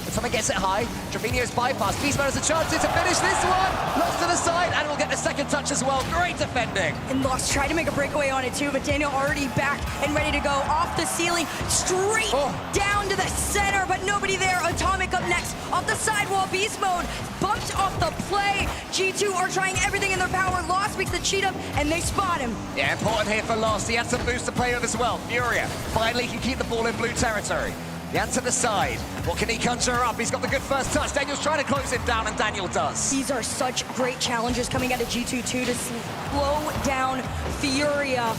Atomic gets it high. Trofino's bypass. Beast Mode has a chance to finish this one. Lost to the side, and will get the second touch as well. Great defending. And Lost tried to make a breakaway on it too, but Daniel already back and ready to go. Off the ceiling, straight down to the center, but nobody there. Atomic up next. Off the sidewall, Beast Mode bumped off the play. G2 are trying everything in their power. Lost makes the cheat up, and they spot him. Yeah, important here for Lost. He had some boost to play with as well. Furia finally can keep the ball in blue territory. Yan to the side. What can he conjure up? He's got the good first touch. Daniel's trying to close him down, and Daniel does. These are such great challenges coming out of G2 too, to slow down Furia.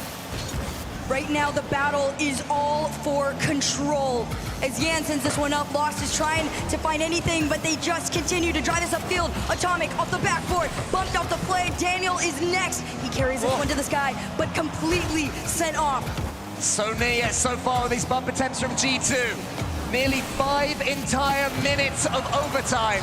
Right now, the battle is all for control. As Yan sends this one up, Lost is trying to find anything, but they just continue to drive this upfield. Atomic off the backboard, bumped off the play. Daniel is next. He carries this one to the sky, but completely sent off. So near yet so far with these bump attempts from G2. Nearly 5 entire minutes of overtime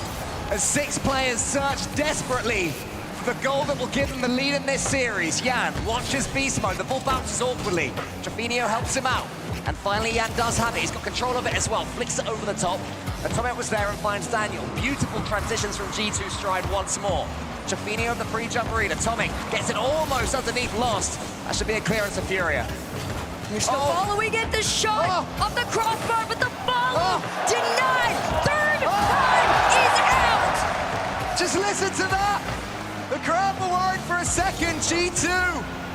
as 6 players search desperately for the goal that will give them the lead in this series. Yan watches Beast Mode. The ball bounces awkwardly. Trofino helps him out. And finally, Yan does have it. He's got control of it as well. Flicks it over the top. Atomic was there and finds Daniel. Beautiful transitions from G2 Stride once more. Trofino of the pre-jump read. Atomic gets it almost underneath Lost. That should be a clearance of Furia. Here's the following it, the shot off the crossbar, but the follow denied. Third time is out. Just listen to that. The crowd were worried for a second. G2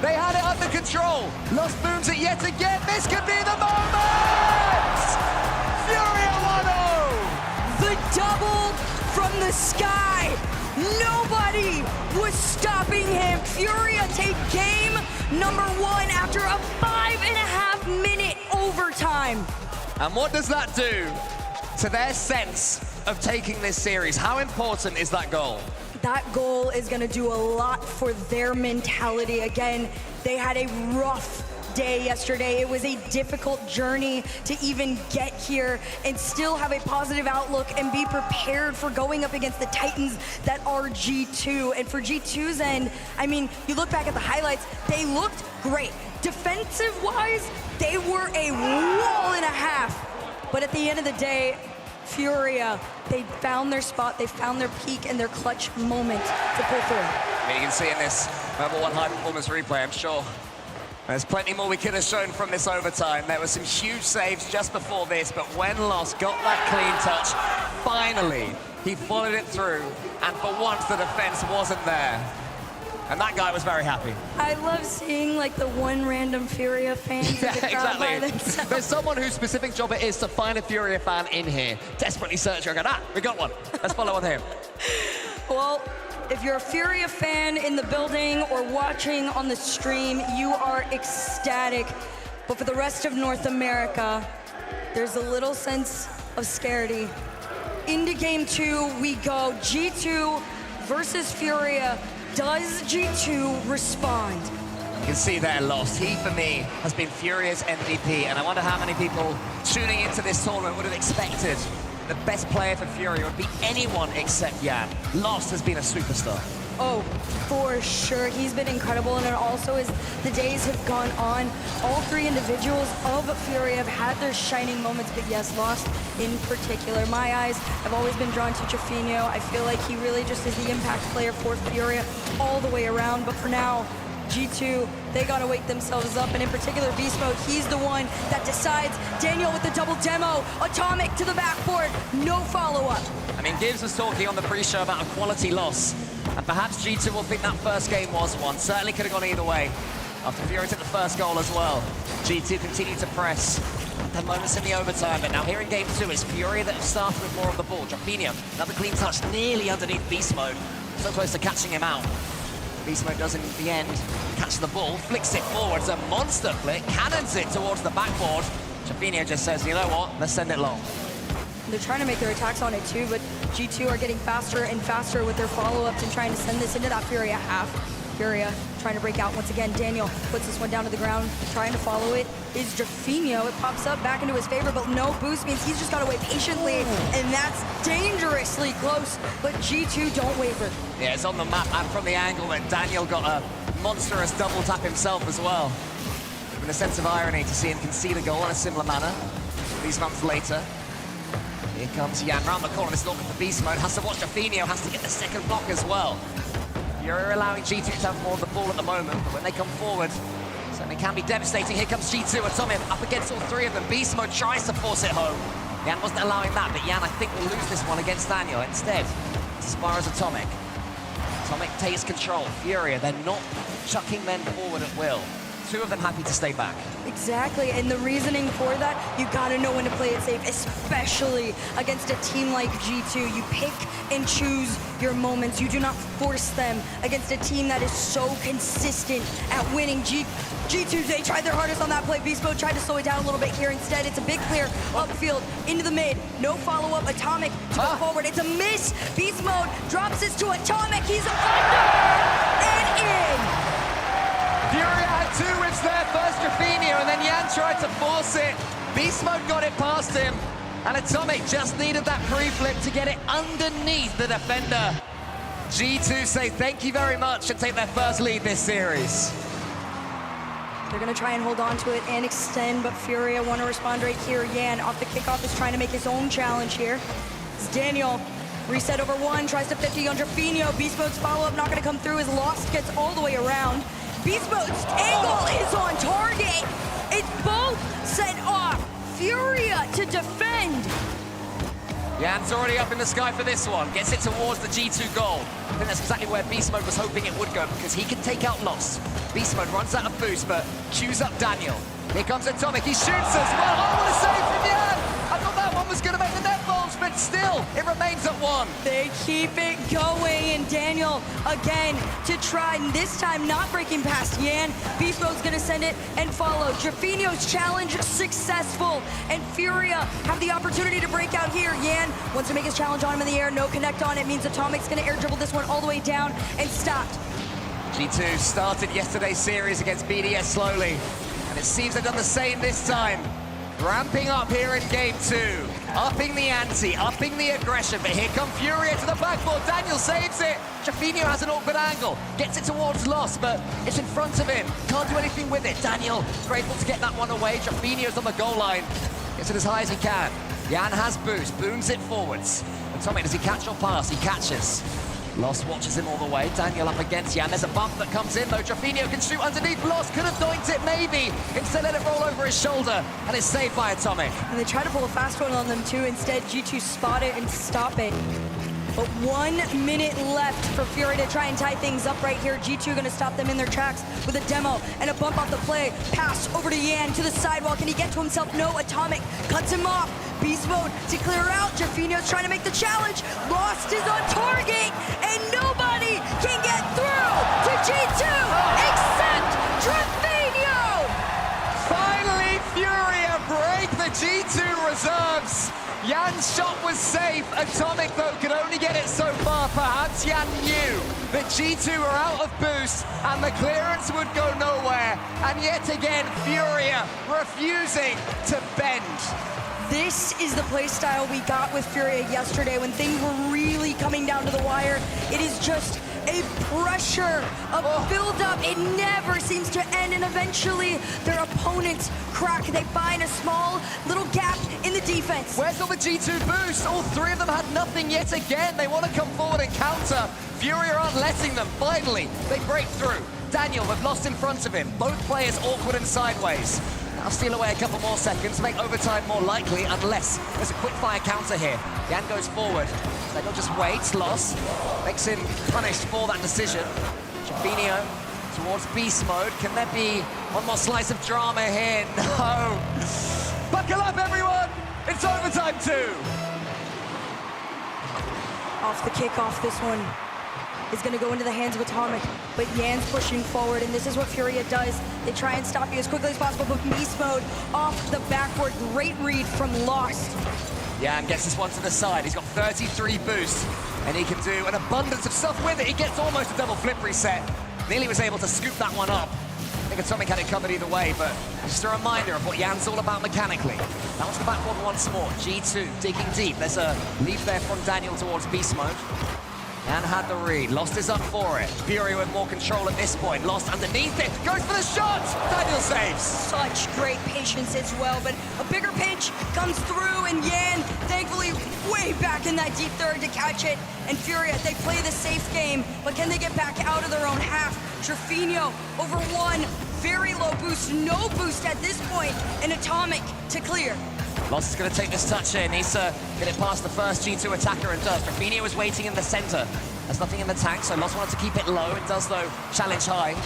They had it under control. Lost booms it yet again. This could be the moment! Furia 1-0! The double from the sky. Nobody was stopping him. Furia take game number 1 after a 5.5-minute overtime. And what does that do to their sense of taking this series? How important is that goal? That goal is going to do a lot for their mentality. Again, they had a rough day yesterday. It was a difficult journey to even get here and still have a positive outlook and be prepared for going up against the Titans that are G2. And for G2's end, I mean, you look back at the highlights, they looked great. Defensive-wise, they were a wall and a half. But at the end of the day, Furia, they found their spot, they found their peak and their clutch moment to pull through. I mean, you can see in this level 1 high performance replay, I'm sure there's plenty more we could have shown from this overtime. There were some huge saves just before this, but when Lost got that clean touch, finally, he followed it through, and for once the defense wasn't there. And that guy was very happy. I love seeing like the one random Furia fan in the crowd by themselves. There's someone whose specific job it is to find a Furia fan in here, desperately searching, and go, we got one. Let's follow with him. Well, if you're a Furia fan in the building or watching on the stream, you are ecstatic. But for the rest of North America, there's a little sense of scarcity. Into game 2, we go. G2 versus Furia. Does G2 respond? You can see they're Lost. He, for me, has been Furia's MVP, and I wonder how many people tuning into this tournament would have expected the best player for Furia would be anyone except Yan. Lost has been a superstar. Oh, for sure. He's been incredible, and it also as the days have gone on, all 3 individuals of Furia have had their shining moments, but yes, Lost in particular. My eyes have always been drawn to Jaffinho. I feel like he really just is the impact player for Furia all the way around, but for now, G2, they gotta wake themselves up, and in particular, Beast Mode, he's the one that decides. Daniel with the double demo, Atomic to the backboard, no follow-up. I mean, Gibbs was talking on the pre-show about a quality loss, and perhaps G2 will think that first game was one. Certainly could have gone either way. After Furia took the first goal as well, G2 continued to press. The moments in the overtime, but now here in game 2, it's Furia that have started with more of the ball. Jaffinho, another clean touch nearly underneath Beast Mode, so close to catching him out. Beast Mode does in the end catch the ball, flicks it forwards, a monster flick, cannons it towards the backboard. Jaffinho just says, you know what, let's send it long. They're trying to make their attacks on it too, but G2 are getting faster and faster with their follow-ups and trying to send this into that Furia half. Furia trying to break out once again. Daniel puts this one down to the ground, trying to follow it. Is Jaffinho. It pops up back into his favor, but no boost means he's just got to wait patiently, and that's dangerously close, but G2 don't waver. Yeah, it's on the map and from the angle that Daniel got a monstrous double tap himself as well. With a sense of irony to see him concede a goal in a similar manner these months later. Here comes Yan round the corner. This is looking for Beast Mode. Has to watch Jaffinho, has to get the second block as well. You're allowing G2 to have more of the ball at the moment, but when they come forward, certainly can be devastating. Here comes G2, Atomic up against all 3 of them. Beast Mode tries to force it home. Yan wasn't allowing that, but Yan, I think, will lose this one against Daniel. Instead, it's as far as Atomic. Atomic takes control. Furia, they're not chucking men forward at will. 2 of them happy to stay back. Exactly, and the reasoning for that, you gotta know when to play it safe, especially against a team like G2. You pick and choose your moments. You do not force them against a team that is so consistent at winning. G2, they tried their hardest on that play. Beast Mode tried to slow it down a little bit here. Instead, it's a big clear upfield into the mid. No follow-up. Atomic to go forward. It's a miss. Beast Mode drops this to Atomic. He's under and in. Furia had 2 whips there, first Jaffinho, and then Yan tried to force it. Beast Mode got it past him, and Atomic just needed that pre-flip to get it underneath the defender. G2 say thank you very much and take their first lead this series. They're gonna try and hold on to it and extend, but Furia want to respond right here. Yan off the kickoff is trying to make his own challenge here. It's Daniel. Reset over 1, tries to 50 on Jaffinho. Beast Mode's follow-up not gonna come through as Lost gets all the way around. Beast Mode's angle is on target. It's both set off. Furia to defend. Jan's already up in the sky for this one. Gets it towards the G2 goal. I think that's exactly where Beast Mode was hoping it would go because he can take out Lost. Beast Mode runs out of boost, but cues up Daniel. Here comes Atomic. He shoots as well. Oh, what a save from Jan! I thought that one was going to make the net balls, but still, it remains at 1. They keep it going, and Daniel, again, to try, and this time not breaking past Jan. Beast Mode's gonna send it and follow. Drafinio's challenge successful, and Furia have the opportunity to break out here. Jan wants to make his challenge on him in the air, no connect on it, means Atomic's gonna air dribble this one all the way down and stopped. G2 started yesterday's series against BDS slowly, and it seems they've done the same this time. Ramping up here in game 2, upping the ante, upping the aggression, but here come Furia to the backboard. Daniel saves it. Drafinio has an awkward angle, gets it towards Lost, but it's in front of him. Can't do anything with it. Daniel grateful to get that one away. Drafinio's on the goal line, gets it as high as he can. Jan has boost, booms it forwards. Atomic, does he catch or pass? He catches. Lost watches him all the way. Daniel up against Jan. There's a bump that comes in, though. Drafinio can shoot underneath. Lost could have doinked it, maybe. Instead, let it roll over his shoulder, and it's saved by Atomic. And they try to pull a fast one on them, too. Instead, G2 spot it and stop it. But 1 minute left for Fury to try and tie things up right here. G2 gonna stop them in their tracks with a demo and a bump off the play. Pass over to Jan to the sidewalk. Can he get to himself? No, Atomic cuts him off. Beast Mode to clear out. Drafinio's trying to make the challenge. Lost is on target, and nobody can get through to G2 except Drafinio! Finally, Furia break the G2 reserves. Jan's shot was safe. Atomic, though, could only get it so far. Perhaps Jan knew that G2 were out of boost and the clearance would go nowhere. And yet again, Furia refusing to bend. This is the play style we got with Furia yesterday when things were really coming down to the wire. It is just a pressure, a build-up. It never seems to end, and eventually their opponents crack. They find a small little gap in the defense. Where's all the G2 boost? All 3 of them had nothing yet again. They want to come forward and counter. Furia aren't letting them. Finally, they break through. Daniel, they've lost in front of him. Both players awkward and sideways. I'll steal away a couple more seconds, make overtime more likely, unless there's a quick-fire counter here. Jan goes forward. Daniel just waits. Lost. Makes him punished for that decision. Drafinio towards Beast Mode. Can there be one more slice of drama here? No. Buckle up, everyone. It's overtime 2. Off the kickoff, this one is going to go into the hands of Atomic, but Jan's pushing forward, and this is what Furia does. They try and stop you as quickly as possible, but Beast Mode off the backboard. Great read from Lost. Jan gets this one to the side. He's got 33 boost, and he can do an abundance of stuff with it. He gets almost a double flip reset. Nearly was able to scoop that one up. I think Atomic had it covered either way, but just a reminder of what Jan's all about mechanically. That was the backboard once more. G2 digging deep. There's a leap there from Daniel towards Beast Mode. And had the read. Lost is up for it. Fury with more control at this point. Lost underneath it. Goes for the shot. Daniel saves. Such great patience as well, but a bigger pinch comes through, and Jan, thankfully, way back in that deep third to catch it. And Furia, they play the safe game, but can they get back out of their own half? Drafinio over 1. Very low boost. No boost at this point. And Atomic to clear. Lost is going to take this touch here. Needs to get it past the first G2 attacker and does. Drafinio is waiting in the center. There's nothing in the tank, so Lost wanted to keep it low. It does, though, challenge high.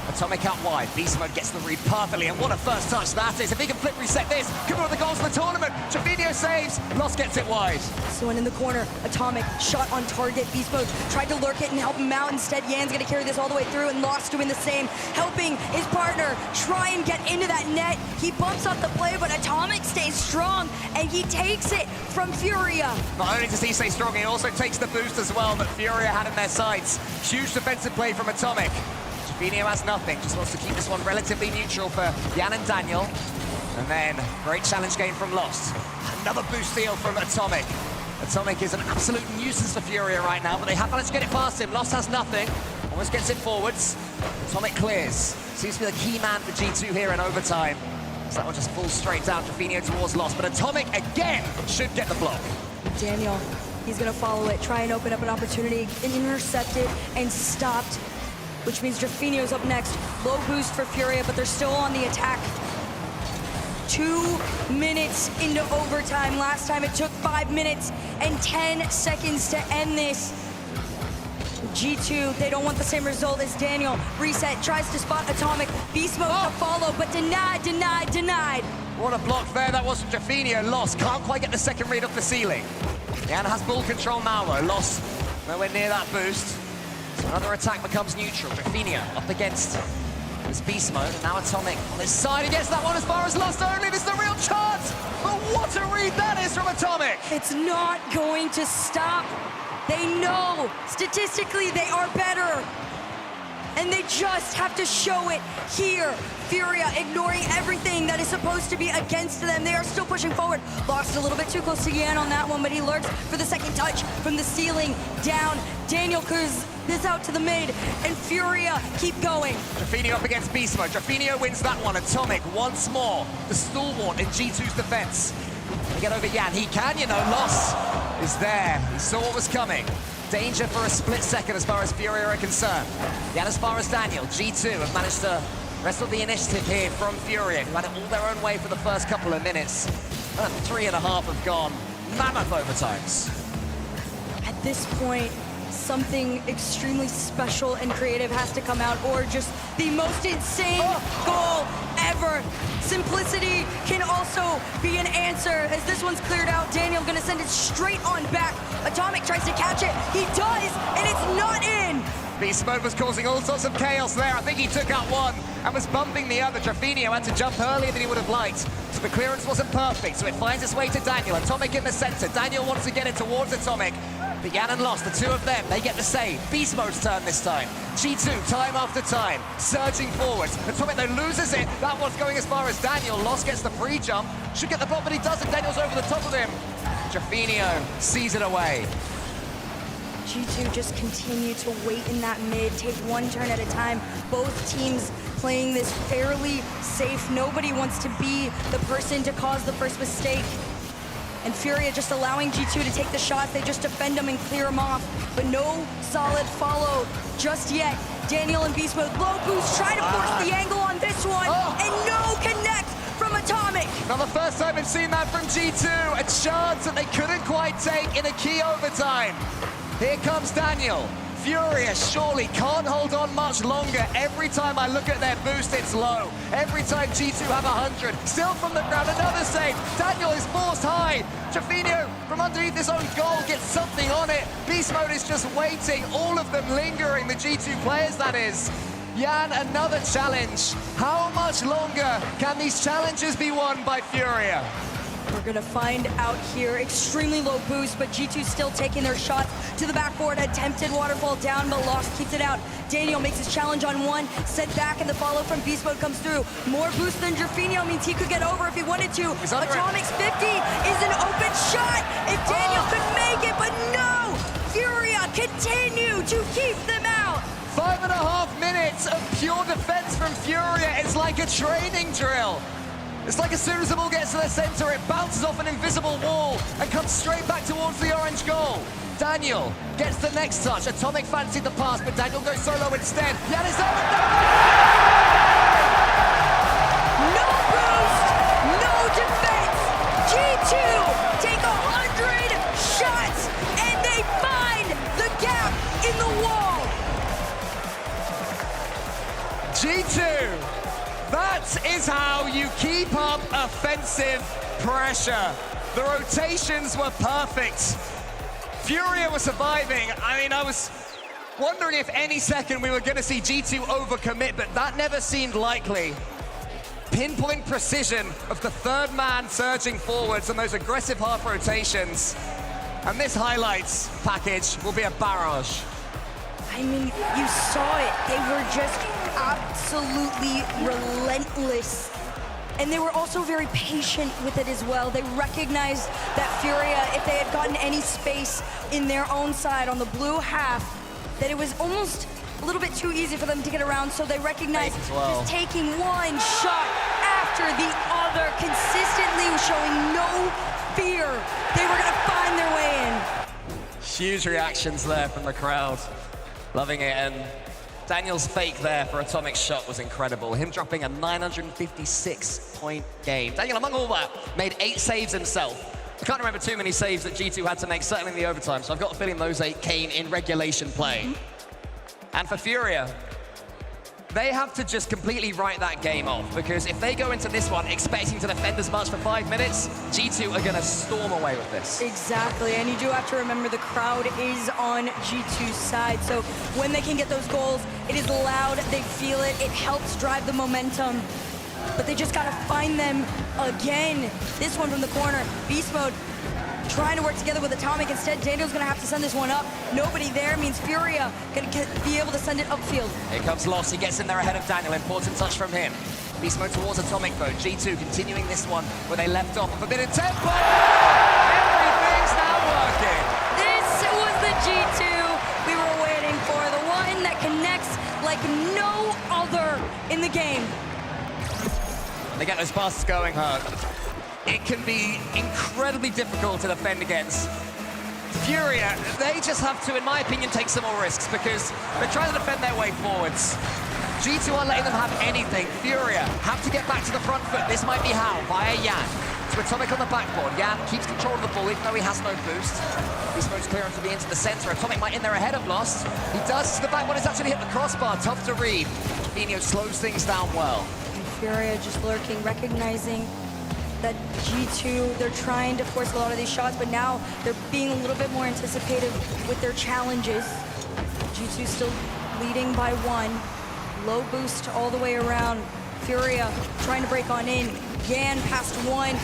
Atomic out wide. Beast Mode gets the read perfectly, and what a first touch that is. If he can flip reset this, could be one of the goals of the tournament. Drafinio saves. Lost gets it wide. So in the corner, Atomic shot on target. Beast Mode tried to lurk it and help him out. Instead, Jan's going to carry this all the way through, and Lost doing the same, helping his partner try and get into that net. He bumps off the play, but Atomic stays strong, and he takes it from Furia. Not only does he stay strong, he also takes the boost as well that Furia had in their sights. Huge defensive play from Atomic. Drafinio has nothing, just wants to keep this one relatively neutral for Jan and Daniel. And then, great challenge game from Lost. Another boost steal from Atomic. Atomic is an absolute nuisance for Furia right now, but they have managed to get it past him. Lost has nothing, almost gets it forwards. Atomic clears. Seems to be the key man for G2 here in overtime. So that will just fall straight down. Drafinio towards Lost, but Atomic again should get the block. Daniel, he's gonna follow it, try and open up an opportunity, intercepted and stopped, which means Drafinio's up next. Low boost for Furia, but they're still on the attack. 2 minutes into overtime. Last time it took 5 minutes and 10 seconds to end this. G2, they don't want the same result as Daniel. Reset, tries to spot Atomic. Beast Mode to follow, but denied. What a block there that was from Jaffinio. Lost, can't quite get the second read off the ceiling. Jan has ball control now though. Lost, nowhere near that boost. So another attack becomes neutral. Jaffinio up against this Beast Mode, and now Atomic on his side against that one as far as Lost only. This is the real chance, but what a read that is from Atomic. It's not going to stop. They know, statistically, they are better. And they just have to show it here. Furia ignoring everything that is supposed to be against them. They are still pushing forward. Lost a little bit too close to Yan on that one, but he lurks for the second touch from the ceiling down. Daniel clears this out to the mid, and Furia keep going. Jaffinio up against Beast Mode. Jaffinio wins that one. Atomic once more, the stalwart in G2's defense. To get over Yan, he can, you know. Loss is there. He saw what was coming. Danger for a split second as far as Furia are concerned. Yan as far as Daniel. G2 have managed to wrestle the initiative here from Furia, who had it all their own way for the first couple of minutes. 3.5 have gone. Mammoth overtimes. At this point, something extremely special and creative has to come out, or just the most insane goal ever. Simplicity can also be an answer. As this one's cleared out, Daniel gonna send it straight on back. Atomic tries to catch it. He does, and it's not in. Beast Mode was causing all sorts of chaos there. I think he took out one and was bumping the other. Jaffinio had to jump earlier than he would have liked, so the clearance wasn't perfect, so it finds its way to Daniel. Atomic in the center. Daniel wants to get it towards Atomic. But Yan and Lost, the two of them, they get the save. Beast Mode's turn this time. G2, time after time, surging forwards. Atomic, though, loses it. That one's going as far as Daniel. Lost gets the free jump. Should get the block, but he doesn't. Daniel's over the top of him. Jaffinio sees it away. G2 just continue to wait in that mid, take one turn at a time. Both teams playing this fairly safe. Nobody wants to be the person to cause the first mistake. And Furia just allowing G2 to take the shots. They just defend them and clear them off. But no solid follow just yet. Daniel and Beast Mode, low boost, try to force the angle on this one. And no connect from Atomic. Now the first time we've seen that from G2. A chance that they couldn't quite take in a key overtime. Here comes Daniel. Furia surely can't hold on much longer. Every time I look at their boost, it's low. Every time G2 have 100. Still from the ground, another save. Daniel is forced high. Jaffinio from underneath his own goal gets something on it. Beast Mode is just waiting. All of them lingering, the G2 players, that is. Yan, another challenge. How much longer can these challenges be won by Furia? We're gonna find out here. Extremely low boost, but G2 still taking their shots to the backboard. Attempted waterfall down, but Lost keeps it out. Daniel makes his challenge on one, sent back, and the follow from Beast Mode comes through. More boost than Jaffinio means he could get over if he wanted to. Atomic's 50 is an open shot if Daniel could make it, but no! Furia continue to keep them out. 5.5 minutes of pure defense from Furia. It's like a training drill. It's like as soon as the ball gets to the center, it bounces off an invisible wall and comes straight back towards the orange goal. Daniel gets the next touch. Atomic fancied the pass, but Daniel goes solo instead. Yan is there. No boost, no defense. G2 take 100 shots, and they find the gap in the wall. G2. That is how you keep up offensive pressure. The rotations were perfect. Furia was surviving. I mean, I was wondering if any second we were going to see G2 overcommit, but that never seemed likely. Pinpoint precision of the third man surging forwards and those aggressive half rotations. And this highlights package will be a barrage. I mean, you saw it. They were just absolutely relentless. And they were also very patient with it as well. They recognized that Furia, if they had gotten any space in their own side on the blue half, that it was almost a little bit too easy for them to get around. So they recognized just taking one shot after the other, consistently showing no fear. They were gonna find their way in. Huge reactions there from the crowd. Loving it, and Daniel's fake there for Atomic's shot was incredible. Him dropping a 956-point game. Daniel, among all that, made 8 saves himself. I can't remember too many saves that G2 had to make, certainly in the overtime, so I've got a feeling those 8 came in regulation play. And for Furia, they have to just completely write that game off, because if they go into this one expecting to defend as much for 5 minutes, G2 are going to storm away with this. Exactly, and you do have to remember the crowd is on G2's side, so when they can get those goals, it is loud, they feel it, it helps drive the momentum. But they just gotta find them again. This one from the corner, Beast Mode trying to work together with Atomic. Instead, Daniel's gonna have to send this one up. Nobody there means Furia gonna be able to send it upfield. Here comes Lost, he gets in there ahead of Daniel, important touch from him. Beast Mode towards Atomic though, G2 continuing this one where they left off. A bit of tempo, everything's now working. This was the G2 we were waiting for, the one that connects like no other in the game. They get those passes going, it can be incredibly difficult to defend against. Furia, they just have to, in my opinion, take some more risks because they're trying to defend their way forwards. G2 aren't letting them have anything. Furia have to get back to the front foot. This might be how, via Yan. To Atomic on the backboard. Yan keeps control of the ball even though he has no boost. Beast Mode's clearance to be into the center. Atomic might in there ahead of Lost. He does to the back one, has actually hit the crossbar. Tough to read. Fino slows things down well. Furia just lurking, recognizing that G2, they're trying to force a lot of these shots, but now they're being a little bit more anticipative with their challenges. G2 still leading by 1. Low boost all the way around. Furia trying to break on in. Yan past 1.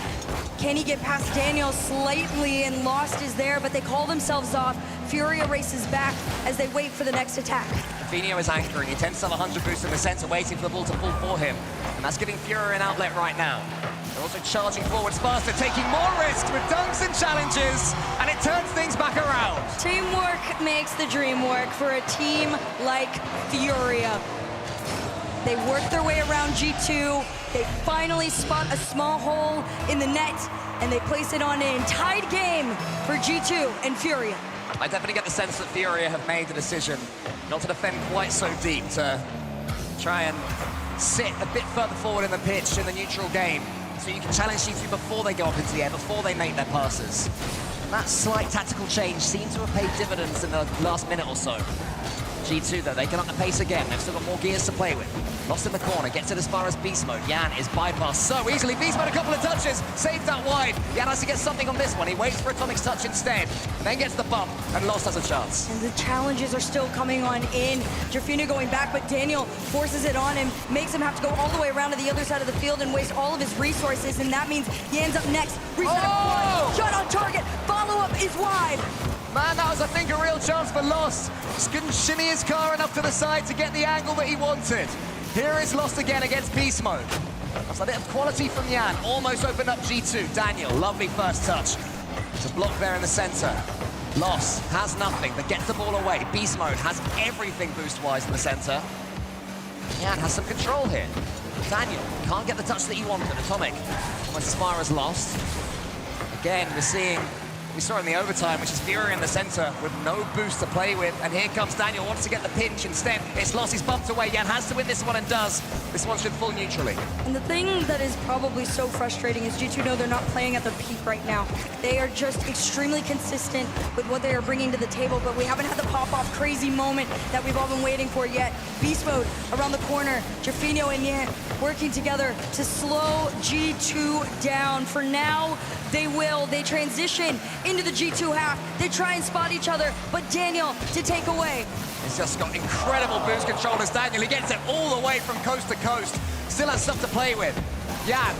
Can he get past Daniel slightly? And Lost is there, but they call themselves off. Furia races back as they wait for the next attack. Fino is anchoring. He tends to have 100 boost in the center, waiting for the ball to fall for him. And that's giving Furia an outlet right now. They're also charging forwards faster, taking more risks with dunks and challenges, and it turns things back around. Teamwork makes the dream work for a team like Furia. They work their way around G2. They finally spot a small hole in the net, and they place it on an tied game for G2 and Furia. I definitely get the sense that Furia have made the decision not to defend quite so deep, to try and sit a bit further forward in the pitch in the neutral game, so you can challenge G2 before they go up into the air, before they make their passes. And that slight tactical change seems to have paid dividends in the last minute or so. G2, though, they can up the pace again. They've still got more gears to play with. Lost in the corner, gets it as far as Beast Mode. Yan is bypassed so easily. Beast Mode a couple of touches, saves that wide. Yan has to get something on this one. He waits for Atomic's touch instead, and then gets the bump, and Lost has a chance. And the challenges are still coming on in. Jafina going back, but Daniel forces it on him, makes him have to go all the way around to the other side of the field and waste all of his resources, and that means Yan's up next. Reset one, shot on target, follow-up is wide. Man, that was, I think, a real chance for Lost. Just couldn't shimmy his car enough to the side to get the angle that he wanted. Here is Lost again against Beast Mode. That's a bit of quality from Yan. Almost opened up G2. Daniel, lovely first touch. There's a block there in the center. Lost has nothing, but gets the ball away. Beast Mode has everything boost-wise in the center. Yan has some control here. Daniel can't get the touch that he wanted. Atomic went as far as Lost. Again, we're seeing, we saw in the overtime, which is Furia in the center with no boost to play with. And here comes Daniel, wants to get the pinch. Instead, it's Lost, he's bumped away. Yan has to win this one and does. This one should fall neutrally. And the thing that is probably so frustrating is G2 know they're not playing at their peak right now. They are just extremely consistent with what they are bringing to the table, but we haven't had the pop-off crazy moment that we've all been waiting for yet. Beast Mode around the corner, Jafino and Yan working together to slow G2 down. For now, they transition into the G2 half. They try and spot each other, but Daniel to take away. He's just got incredible boost control as Daniel. He gets it all the way from coast to coast. Still has stuff to play with. Yan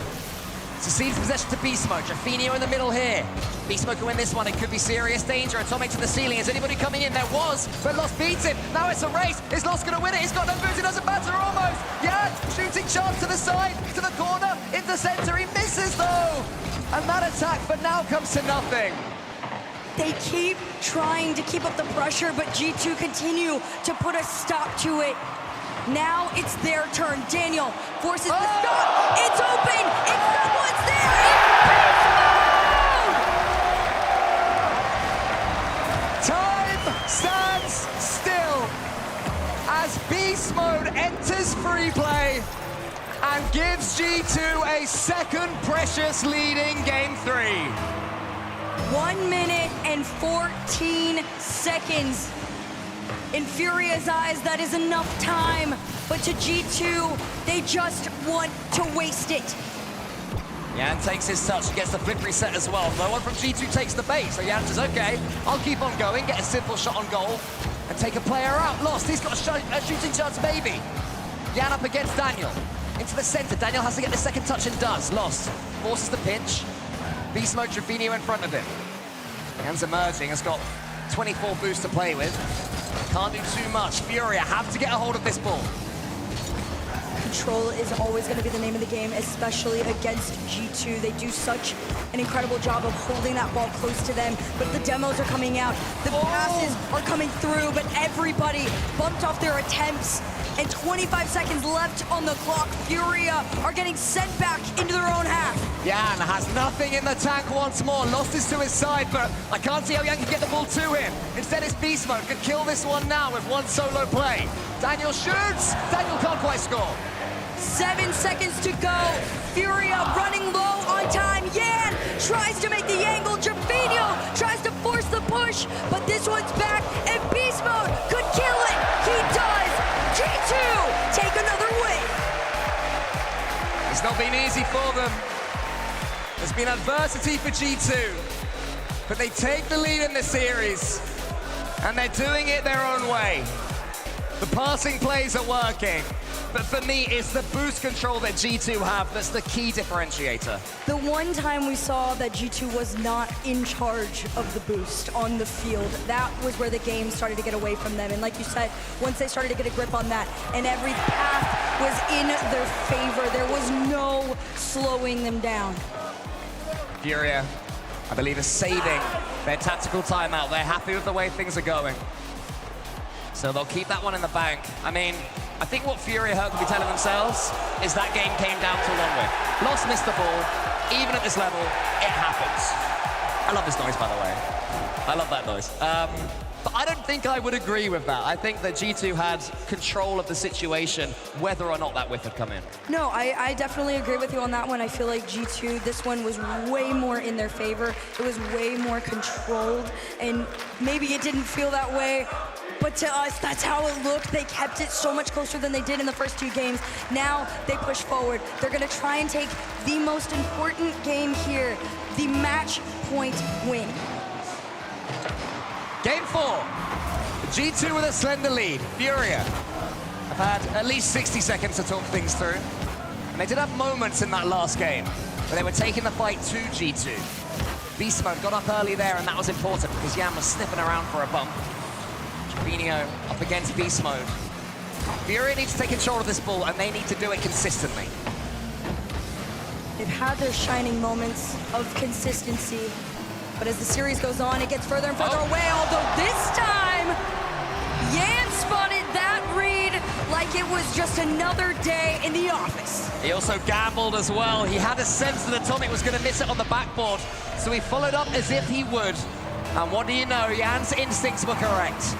succeeds possession to Beast Mode. Jafino in the middle here. Beast Mode can win this one. It could be serious danger. Atomic to the ceiling. Is anybody coming in? There was, but Lost beats him. Now it's a race. Is Lost going to win it? He's got no boost. It doesn't matter almost. Yan shooting chance to the side, to the corner, in the center. He misses though. And that attack for now comes to nothing. They keep trying to keep up the pressure, but G2 continue to put a stop to it. Now it's their turn. Daniel forces the stop. It's open. If someone's there, Time stands still as Beast Mode enters free play and gives G2 a second precious lead in game 3. 1 minute and 14 seconds. In Furia's eyes, that is enough time, but to G2, they just want to waste it. Yan takes his touch, gets the flip reset as well. No one from G2 takes the bait, so Yan says, okay, I'll keep on going, get a simple shot on goal, and take a player out. Lost, he's got a shooting chance, maybe. Yan up against Daniel. Into the center, Daniel has to get the second touch and does. Lost, forces the pinch. Beast Mode, Trevino in front of him. Yan's emerging, has got 24 boosts to play with. Can't do too much. Furia have to get a hold of this ball. Control is always going to be the name of the game, especially against G2. They do such an incredible job of holding that ball close to them, but the demos are coming out. The passes are coming through, but everybody bumped off their attempts. And 25 seconds left on the clock. Furia are getting sent back into their own half. Yan has nothing in the tank once more. Lost is to his side, but I can't see how Yan can get the ball to him. Instead, it's Beast Mode. Could kill this one now with one solo play. Daniel shoots. Daniel can't quite score. 7 seconds to go. Furia running low on time. Yan tries to make the angle. Trevino tries to force the push, but this one's back, and Beast Mode could kill it. He does. G2 take another win. It's not been easy for them. There's been adversity for G2, but they take the lead in the series, and they're doing it their own way. The passing plays are working, but for me, it's the boost control that G2 have that's the key differentiator. The one time we saw that G2 was not in charge of the boost on the field, that was where the game started to get away from them. And like you said, once they started to get a grip on that, and every path was in their favor, there was no slowing them down. Furia, I believe, is saving their tactical timeout. They're happy with the way things are going. So they'll keep that one in the bank. I mean, I think what Furia could be telling themselves is that game came down to one win. Lost missed the ball. Even at this level, it happens. I love this noise, by the way. I love that noise. But I don't think I would agree with that. I think that G2 had control of the situation, whether or not that whiff had come in. No, I definitely agree with you on that one. I feel like G2, this one was way more in their favor. It was way more controlled, and maybe it didn't feel that way, but to us, that's how it looked. They kept it so much closer than they did in the first 2 games. Now they push forward. They're gonna try and take the most important game here, the match point win. Game 4, G2 with a slender lead. Furia have had at least 60 seconds to talk things through. And they did have moments in that last game where they were taking the fight to G2. Beast Mode got up early there, and that was important because Yan was sniffing around for a bump. Trevino up against Beast Mode. Furia needs to take control of this ball, and they need to do it consistently. They've had their shining moments of consistency, but as the series goes on, it gets further and further away, although this time, Yan spotted that read like it was just another day in the office. He also gambled as well. He had a sense that Atomic was going to miss it on the backboard, so he followed up as if he would. And what do you know? Yan's instincts were correct.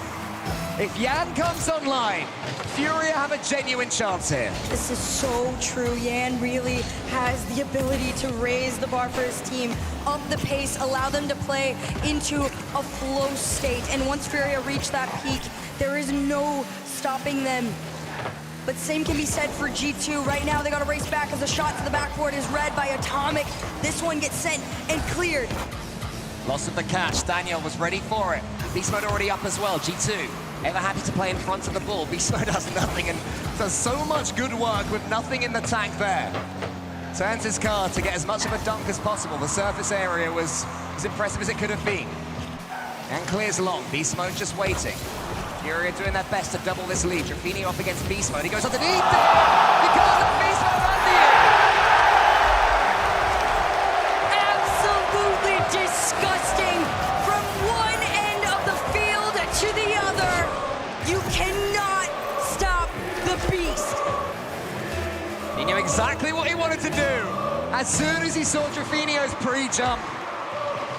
If Yan comes online, Furia have a genuine chance here. This is so true. Yan really has the ability to raise the bar for his team, up the pace, allow them to play into a flow state. And once Furia reach that peak, there is no stopping them. But same can be said for G2. Right now, they got to race back as the shot to the backboard is read by Atomic. This one gets sent and cleared. Loss of the catch. Daniel was ready for it. Beast Mode already up as well. G2 ever happy to play in front of the ball. Beast Mode has nothing and does so much good work with nothing in the tank there. Turns his car to get as much of a dunk as possible. The surface area was as impressive as it could have been. And clears long. Beast Mode just waiting. Furia doing their best to double this lead. Trevino up against Beast Mode. He goes underneath. You can't let Beast Mode under you. Absolutely disgusting. From one end of the field to the other, you cannot stop the beast. He knew exactly what he wanted to do. As soon as he saw Trevino's pre-jump,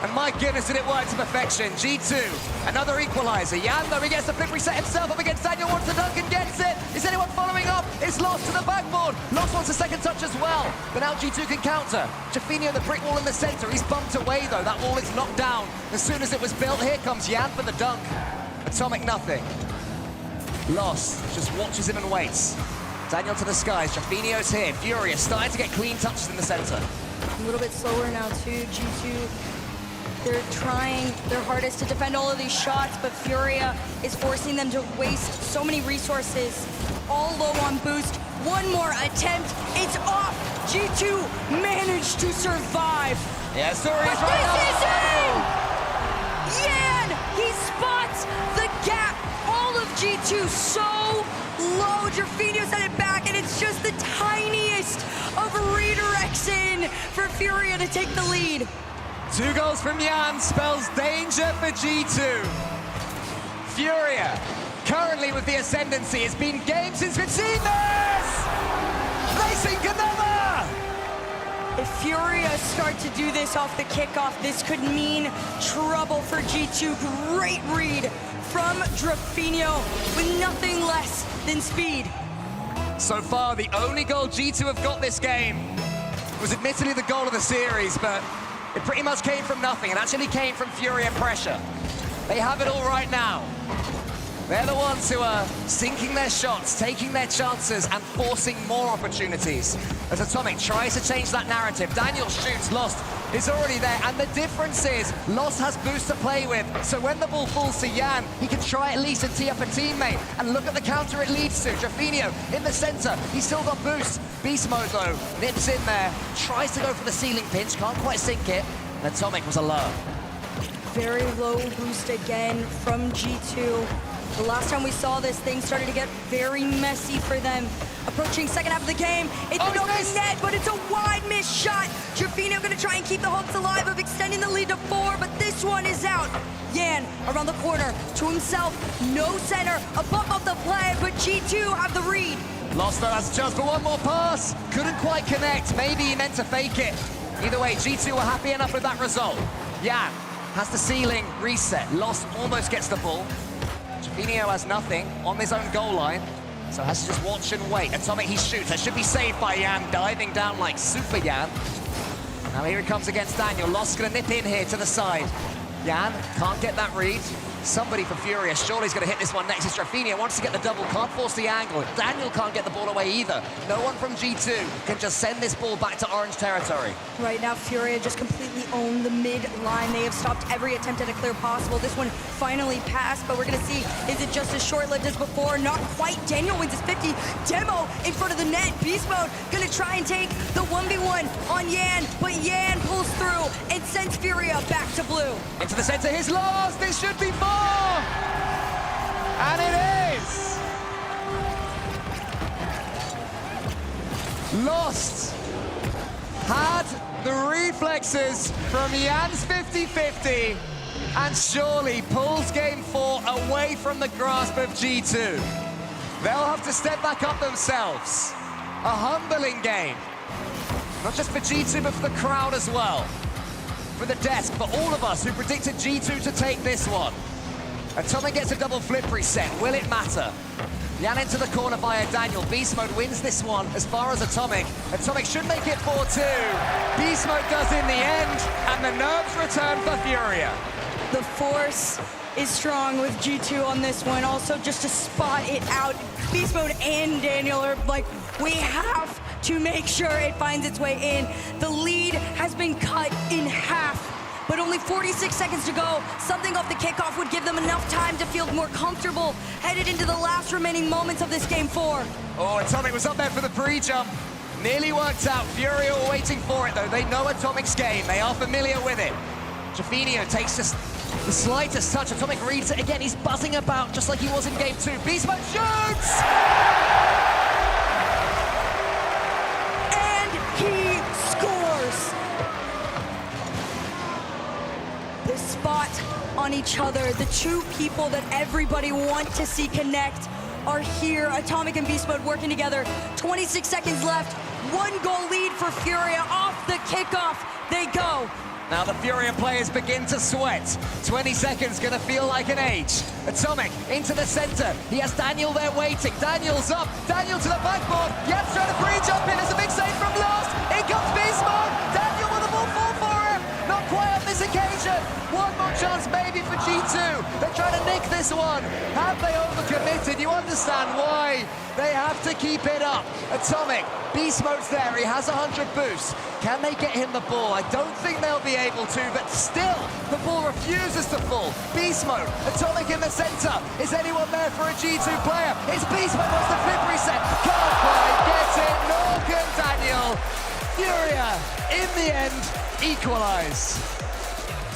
And my goodness, did it work to perfection. G2, another equalizer. Yan, though, he gets the flip reset himself up against Daniel, wants the dunk and gets it. Is anyone following up? It's Lost to the backboard. Lost wants a second touch as well. But now G2 can counter. Jafinho, the brick wall in the center. He's bumped away, though. That wall is knocked down. As soon as it was built, here comes Yan for the dunk. Atomic, nothing. Lost just watches him and waits. Daniel to the skies. Jafinho's here. Furia starting to get clean touches in the center. A little bit slower now, too. G2, they're trying their hardest to defend all of these shots, but Furia is forcing them to waste so many resources. All low on boost. One more attempt. It's off. G2 managed to survive. Yeah, sorry. But this is it! Yan! He spots the gap. All of G2 so low. Jafinho sent it back, and it's just the tiniest of redirects in for Furia to take the lead. 2 goals from Yan spells danger for G2. Furia, currently with the ascendancy. It's been games since we've seen this! They sink another! If Furia start to do this off the kickoff, this could mean trouble for G2. Great read from Jafinho with nothing less than speed. So far, the only goal G2 have got this game was admittedly the goal of the series, but it pretty much came from nothing, and actually came from Furia pressure. They have it all right now. They're the ones who are sinking their shots, taking their chances, and forcing more opportunities. As Atomic tries to change that narrative, Daniel shoots, Lost is already there, and the difference is Lost has boost to play with, so when the ball falls to Yan, he can try at least and tee up a teammate, and look at the counter it leads to. Jafinho in the center, he's still got boost. Beast mode though, nips in there, tries to go for the ceiling pinch, can't quite sink it, and Atomic was alert. Very low boost again from G2. The last time we saw this, things started to get very messy for them. Approaching second half of the game, it's an open net, but it's a wide missed shot. Jafinho gonna try and keep the hopes alive of extending the lead to 4, but this one is out. Yan around the corner to himself, no center, a bump off the play, but G2 have the read. Lost though has just for one more pass, couldn't quite connect, maybe he meant to fake it. Either way, G2 were happy enough with that result. Yan has the ceiling reset, Lost almost gets the ball. Jafinho has nothing on his own goal line, so has to just watch and wait. Atomic, he shoots. That should be saved by Yan, diving down like Super Yan. Now here he comes against Daniel. Lost gonna nip in here to the side. Yan can't get that read. Somebody for Furia, surely he's gonna hit this one next. It's Jafinho, wants to get the double, can't force the angle. Daniel can't get the ball away either. No one from G2 can just send this ball back to orange territory. Right now, Furia just completely owned the mid line. They have stopped every attempt at a clear possible. This one finally passed, but we're gonna see, is it just as short-lived as before? Not quite. Daniel wins his 50. Demo in front of the net. Beast mode gonna try and take the 1v1 on Yan, but Yan pulls through and sends Furia back to blue. Into the center, here's Lost. This should be 4. And it is! Lost had the reflexes from Yan's 50-50 and surely pulls game 4 away from the grasp of G2. They'll have to step back up themselves. A humbling game. Not just for G2, but for the crowd as well. For the desk, for all of us who predicted G2 to take this one. Atomic gets a double flip reset. Will it matter? Yan into the corner via Daniel. Beast mode wins this one as far as Atomic. Atomic should make it 4-2. Beast mode does in the end, and the nerves return for Furia. The force is strong with G2 on this one. Also, just to spot it out, Beast mode and Daniel are like, we have to make sure it finds its way in. The lead has been cut in half. But only 46 seconds to go. Something off the kickoff would give them enough time to feel more comfortable headed into the last remaining moments of this game 4. Oh, Atomic was up there for the pre-jump. Nearly worked out. Furia were waiting for it, though. They know Atomic's game. They are familiar with it. Jafinho takes just the slightest touch. Atomic reads it again. He's buzzing about just like he was in game 2. Beast mode shoots! And he scores! The spot on each other, the two people that everybody want to see connect are here. Atomic and Beast Mode working together. 26 seconds left. 1 goal lead for Furia. Off the kickoff they go. Now the Furia players begin to sweat. 20 seconds gonna feel like an age. Atomic into the center. He has Daniel there waiting. Daniel's up. Daniel to the backboard. Yep's trying to pre-jump in. There's a big save from Lost. In comes Beast Mode. Daniel with a ball fall for him. Not quite on this occasion. One more chance maybe for G2. They're trying to nick this one. Have they overcommitted? You understand why they have to keep it up. Atomic, Beast Mode's there. He has 100 boosts. Can they get him the ball? I don't think they'll be able to, but still, the ball refuses to fall. Beast Mode, Atomic in the center. Is anyone there for a G2 player? It's Beast Mode, wants the flip reset. Can't quite get it, nor can Daniel. Furia, in the end, equalize.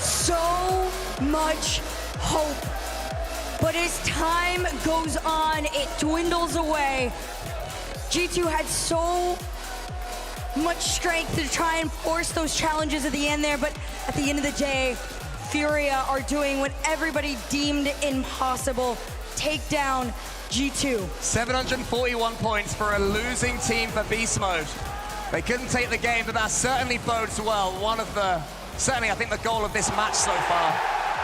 So much hope. But as time goes on, it dwindles away. G2 had so much strength to try and force those challenges at the end there, but at the end of the day, Furia are doing what everybody deemed impossible. Take down G2. 741 points for a losing team for Beast Mode. They couldn't take the game, but that certainly bodes well. Certainly I think the goal of this match so far.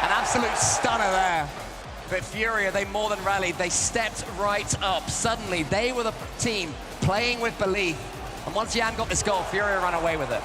An absolute stunner there. But Furia, they more than rallied. They stepped right up. Suddenly, they were the team playing with belief. And once Jan got this goal, Furia ran away with it.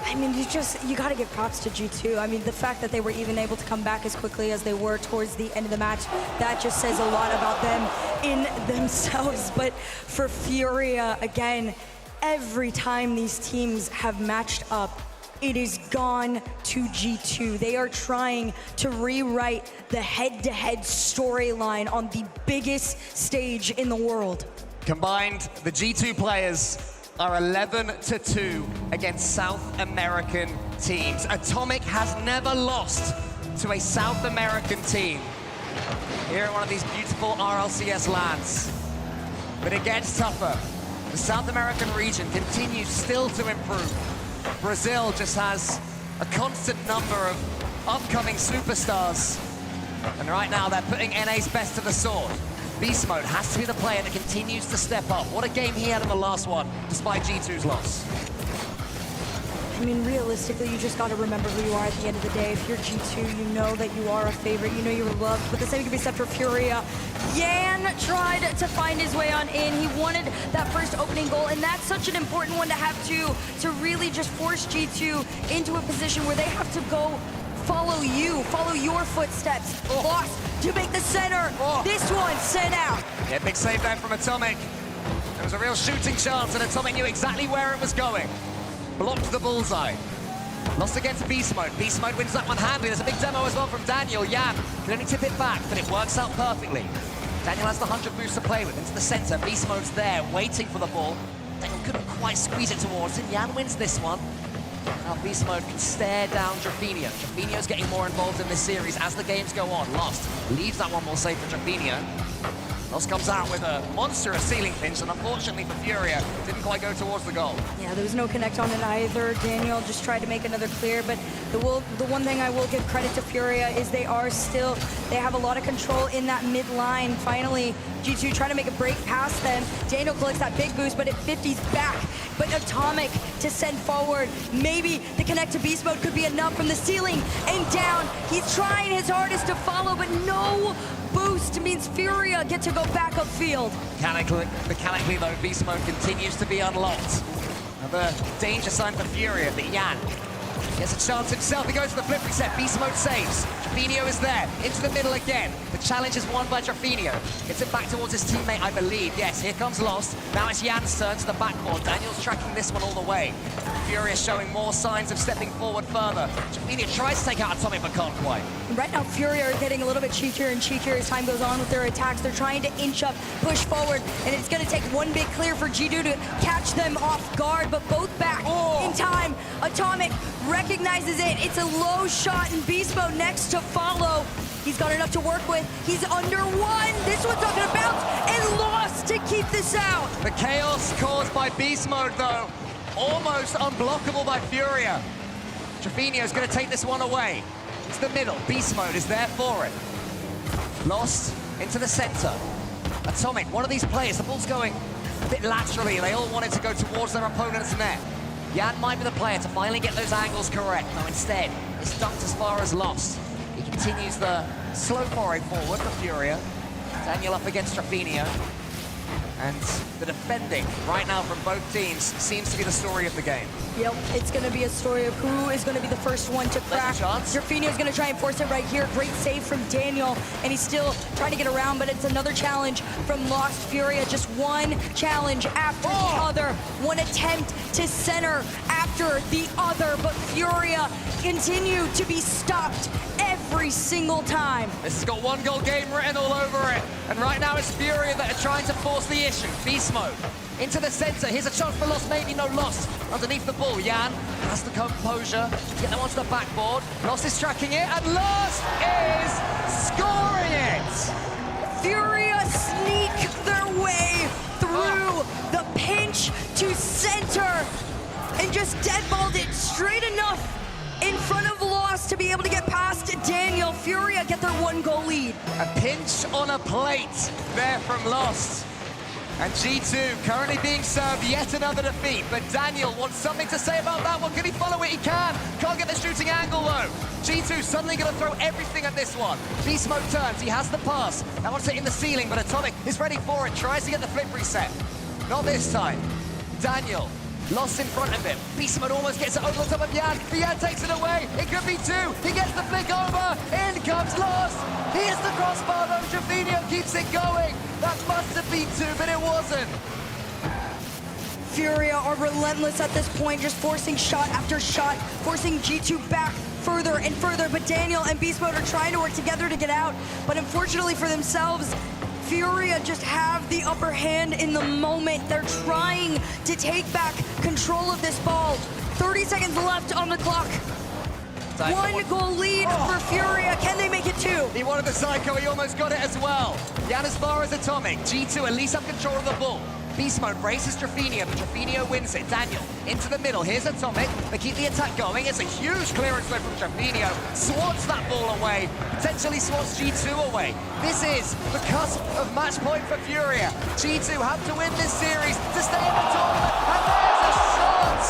I mean, you got to give props to G2. I mean, the fact that they were even able to come back as quickly as they were towards the end of the match, that just says a lot about them in themselves. But for Furia, again, every time these teams have matched up, it is gone to G2. They are trying to rewrite the head-to-head storyline on the biggest stage in the world. Combined, the G2 players are 11-2 against South American teams. Atomic has never lost to a South American team here in one of these beautiful RLCS lands. But it gets tougher. The South American region continues still to improve. Brazil just has a constant number of upcoming superstars. And right now they're putting NA's best to the sword. Beast Mode has to be the player that continues to step up. What a game he had in the last one, despite G2's loss. I mean, realistically, you just got to remember who you are at the end of the day. If you're G2, you know that you are a favorite, you know you're loved, but the same can be said for Furia. Yan tried to find his way on in. He wanted that first opening goal, and that's such an important one to have to really just force G2 into a position where they have to go follow your footsteps. Lost to make the center. This one sent out. Yeah, big save there from Atomic. There was a real shooting chance, and Atomic knew exactly where it was going. Blocked the bullseye. Lost against Beast Mode. Beast Mode wins that one handily. There's a big demo as well from Daniel. Jan can only tip it back, but it works out perfectly. Daniel has the 100 boost to play with. Into the center. Beast Mode's there, waiting for the ball. Daniel couldn't quite squeeze it towards him. Jan wins this one. Now Beast Mode can stare down Drafinio. Drafinio's getting more involved in this series as the games go on. Lost leaves that one more safe for Drafinio. Lost comes out with a monstrous ceiling pinch, and unfortunately for Furia, didn't quite go towards the goal. Yeah, there was no connect on it either. Daniel just tried to make another clear, but the one thing I will give credit to Furia is they have a lot of control in that mid line. Finally, G2 trying to make a break past them. Daniel collects that big boost, but it 50s back. But Atomic to send forward. Maybe the connect to Beast Mode could be enough from the ceiling and down. He's trying his hardest to follow, but no boost means Furia get to go back upfield. Mechanically though, Beast Mode continues to be unlocked. Another danger sign for Furia, but Jan gets a chance himself. He goes for the flip reset. Beast Mode saves. Drafinio is there. Into the middle again. The challenge is won by Drafinio. Gets it back towards his teammate, I believe. Yes, here comes Lost. Now it's Jan's turn to the backboard. Daniel's tracking this one all the way. Furia showing more signs of stepping forward further. Drafinio tries to take out Atomic, but can't quite. Right now, Furia are getting a little bit cheekier and cheekier as time goes on with their attacks. They're trying to inch up, push forward, and it's going to take one big clear for G2 to catch them off guard, but both back in time. Atomic recognizes it. It's a low shot, and Beast Mode next to follow. He's got enough to work with. He's under one. This one's not going to bounce, and Lost to keep this out. The chaos caused by Beast Mode, though, almost unblockable by Furia. Drafinio's going to take this one away. It's the middle. Beast Mode is there for it. Lost into the center. Atomic, one of these players, the ball's going a bit laterally. They all want it to go towards their opponent's net. Jan might be the player to finally get those angles correct. No, instead, it's dumped as far as lost. He continues the slow foray forward for Furia. Daniel up against Rafinha. And the defending right now from both teams seems to be the story of the game. Yep, it's going to be a story of who is going to be the first one to crack. Rafinha is going to try and force it right here. Great save from Daniel, and he's still trying to get around, but it's another challenge from Lost Furia. Just one challenge after the other. One attempt to center after the other, but Furia continue to be stopped every single time. This has got one goal game written all over it. And right now it's Furia that are trying to force the issue. Beast mode into the center. Here's a chance for Lost, maybe no Lost. Underneath the ball, Jan has the composure to get them onto the backboard. Lost is tracking it, and Lost is scoring it. Furia sneak their way through the pinch to center and just deadballed it straight enough in front of Lost to be able to get past Daniel. Furia get their 1-goal lead. A pinch on a plate there from Lost. And G2 currently being served yet another defeat, but Daniel wants something to say about that one. Can he follow it? He can. Can't get the shooting angle though. G2 suddenly going to throw everything at this one. Beast mode turns, he has the pass. That one's hitting the ceiling, but Atomic is ready for it. Tries to get the flip reset. Not this time. Daniel. Lost in front of him. Beast mode almost gets it over the top of Jan. Jan takes it away. It could be 2. He gets the flick over. In comes Lost. Here's the crossbar though. Javinho keeps it going. That must have been 2, but it wasn't. Furia are relentless at this point, just forcing shot after shot, forcing G2 back further and further, but Daniel and Beast Mode are trying to work together to get out, but unfortunately for themselves, Furia just have the upper hand in the moment. They're trying to take back control of this ball. 30 seconds left on the clock. 1-goal lead for Furia. Can they make it 2? He wanted the psycho, he almost got it as well. Jan as far as Atomic. G2 at least have control of the ball. Beast mode braces Trafinio, but Trafinio wins it. Daniel into the middle. Here's Atomic. They keep the attack going. It's a huge clearance though from Trafinio. Swats that ball away. Potentially swats G2 away. This is the cusp of match point for Furia. G2 have to win this series to stay in the tournament. And there's a shot!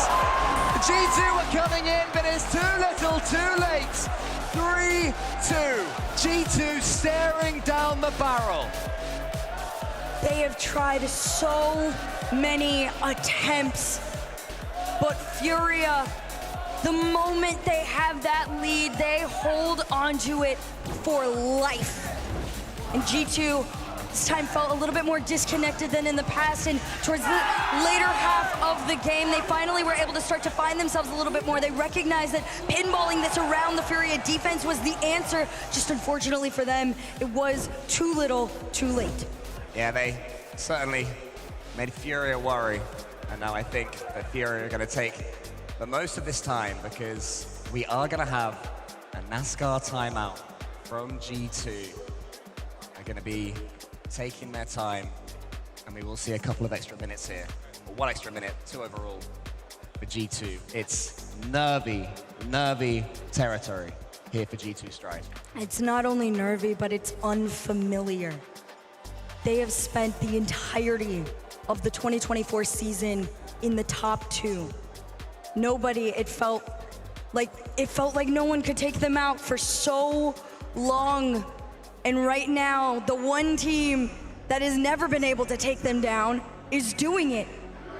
G2 are coming in, but it's too little, too late. 3-2. G2 staring down the barrel. They have tried so many attempts, but Furia, the moment they have that lead, they hold onto it for life. And G2 this time felt a little bit more disconnected than in the past, and towards the later half of the game, they finally were able to start to find themselves a little bit more. They recognized that pinballing this around the Furia defense was the answer. Just unfortunately for them, it was too little, too late. Yeah, they certainly made Furia worry. And now I think that Furia are going to take the most of this time, because we are going to have a NASCAR timeout from G2. They're going to be taking their time, and we will see a couple of extra minutes here. Well, 1 extra minute, 2 overall for G2. It's nervy territory here for G2 Stride. It's not only nervy, but it's unfamiliar. They have spent the entirety of the 2024 season in the top 2. It felt like no one could take them out for so long. And right now, the one team that has never been able to take them down is doing it.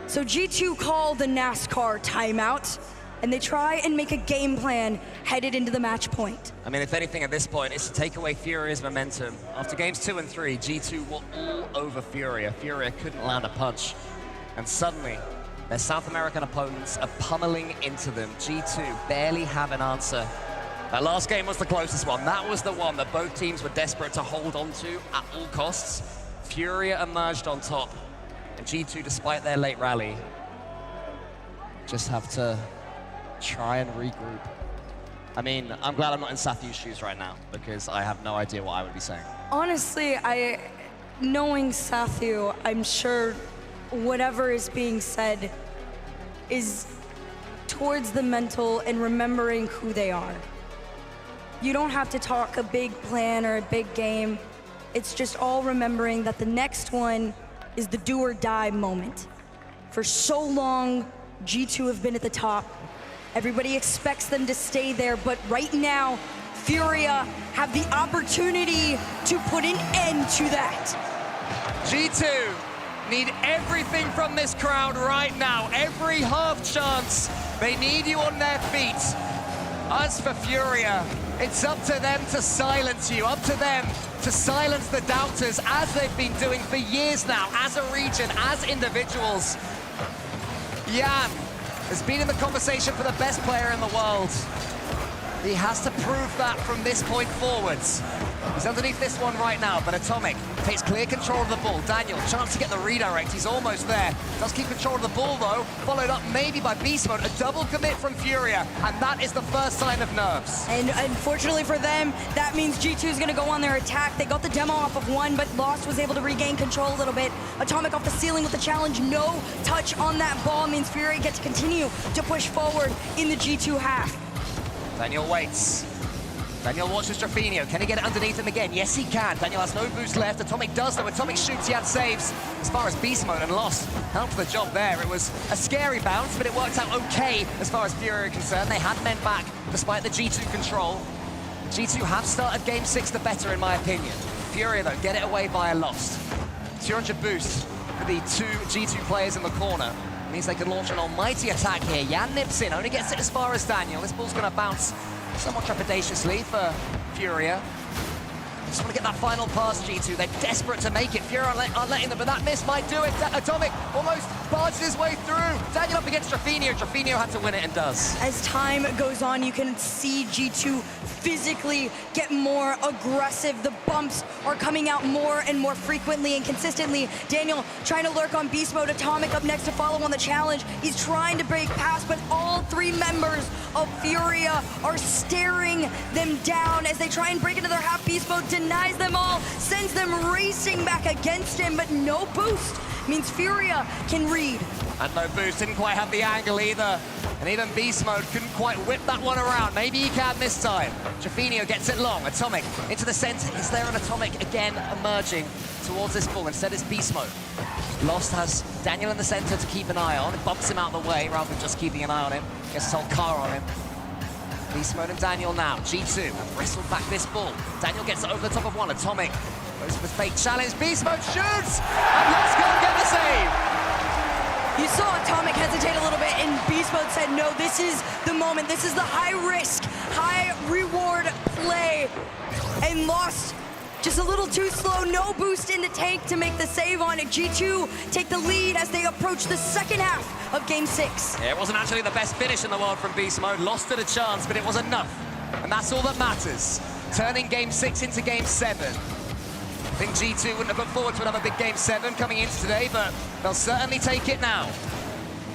So G2 call the NASCAR timeout, and they try and make a game plan headed into the match point. I mean, if anything at this point, it's to take away Furia's momentum. After games 2 and 3, G2 were all over Furia. Furia couldn't land a punch. And suddenly, their South American opponents are pummeling into them. G2 barely have an answer. That last game was the closest one. That was the one that both teams were desperate to hold on to at all costs. Furia emerged on top. And G2, despite their late rally, just have to try and regroup. I mean, I'm glad I'm not in Sathu's shoes right now, because I have no idea what I would be saying. Honestly, knowing Sathu, I'm sure whatever is being said is towards the mental and remembering who they are. You don't have to talk a big plan or a big game. It's just all remembering that the next one is the do or die moment. For so long, G2 have been at the top. Everybody expects them to stay there, but right now, Furia have the opportunity to put an end to that. G2 need everything from this crowd right now. Every half chance. They need you on their feet. As for Furia, it's up to them to silence you, up to them to silence the doubters, as they've been doing for years now, as a region, as individuals. Jan has been in the conversation for the best player in the world. He has to prove that from this point forwards. He's underneath this one right now, but Atomic takes clear control of the ball. Daniel, chance to get the redirect. He's almost there. Does keep control of the ball, though. Followed up maybe by Beast Mode. A double commit from Furia, and that is the first sign of nerves. And unfortunately for them, that means G2 is going to go on their attack. They got the demo off of one, but Lost was able to regain control a little bit. Atomic off the ceiling with the challenge. No touch on that ball means Furia get to continue to push forward in the G2 half. Daniel waits. Daniel watches Drafinio. Can he get it underneath him again? Yes, he can. Daniel has no boost left. Atomic does, though. Atomic shoots, Jan saves. As far as Beast Mode and Lost helped the job there. It was a scary bounce, but it worked out okay as far as Furia are concerned. They had men back despite the G2 control. G2 have started Game 6 the better, in my opinion. Furia, though, get it away via Lost. 200 boost for the two G2 players in the corner. Means they can launch an almighty attack here. Jan nips in, only gets it as far as Daniel. This ball's going to bounce somewhat trepidatiously for Furia. Just want to get that final pass, G2. They're desperate to make it. Furia aren't letting them, but that miss might do it. Atomic almost barges his way through. Daniel up against Drafinio. Drafinio had to win it and does. As time goes on, you can see G2 physically get more aggressive. The bumps are coming out more and more frequently and consistently. Daniel trying to lurk on Beast Mode. Atomic up next to follow on the challenge. He's trying to break past, but all three members of Furia are staring them down as they try and break into their half. Beast Mode denies them all, sends them racing back against him, but no boost means Furia can read. And no boost, didn't quite have the angle either. And even Beast Mode couldn't quite whip that one around. Maybe he can this time. Drafinio gets it long. Atomic into the center. Is there an Atomic again emerging towards this ball? Instead it's Beast Mode. Lost has Daniel in the center to keep an eye on. It bumps him out of the way rather than just keeping an eye on him. Gets his whole car on him. Beast Mode and Daniel now. G2 have wrestled back this ball. Daniel gets it over the top of one. Atomic goes for the fake challenge. Beast Mode shoots! And Lost can't get the save! You saw Atomic hesitate a little bit, and Beast Mode said, no, this is the moment. This is the high-risk, high-reward play. And Lost just a little too slow. No boost in the tank to make the save on it. G2 take the lead as they approach the second half of Game 6. Yeah, it wasn't actually the best finish in the world from Beast Mode. Lost it a chance, but it was enough. And that's all that matters. Turning Game 6 into Game 7. I think G2 wouldn't have put forward to another big Game 7 coming into today, but they'll certainly take it now.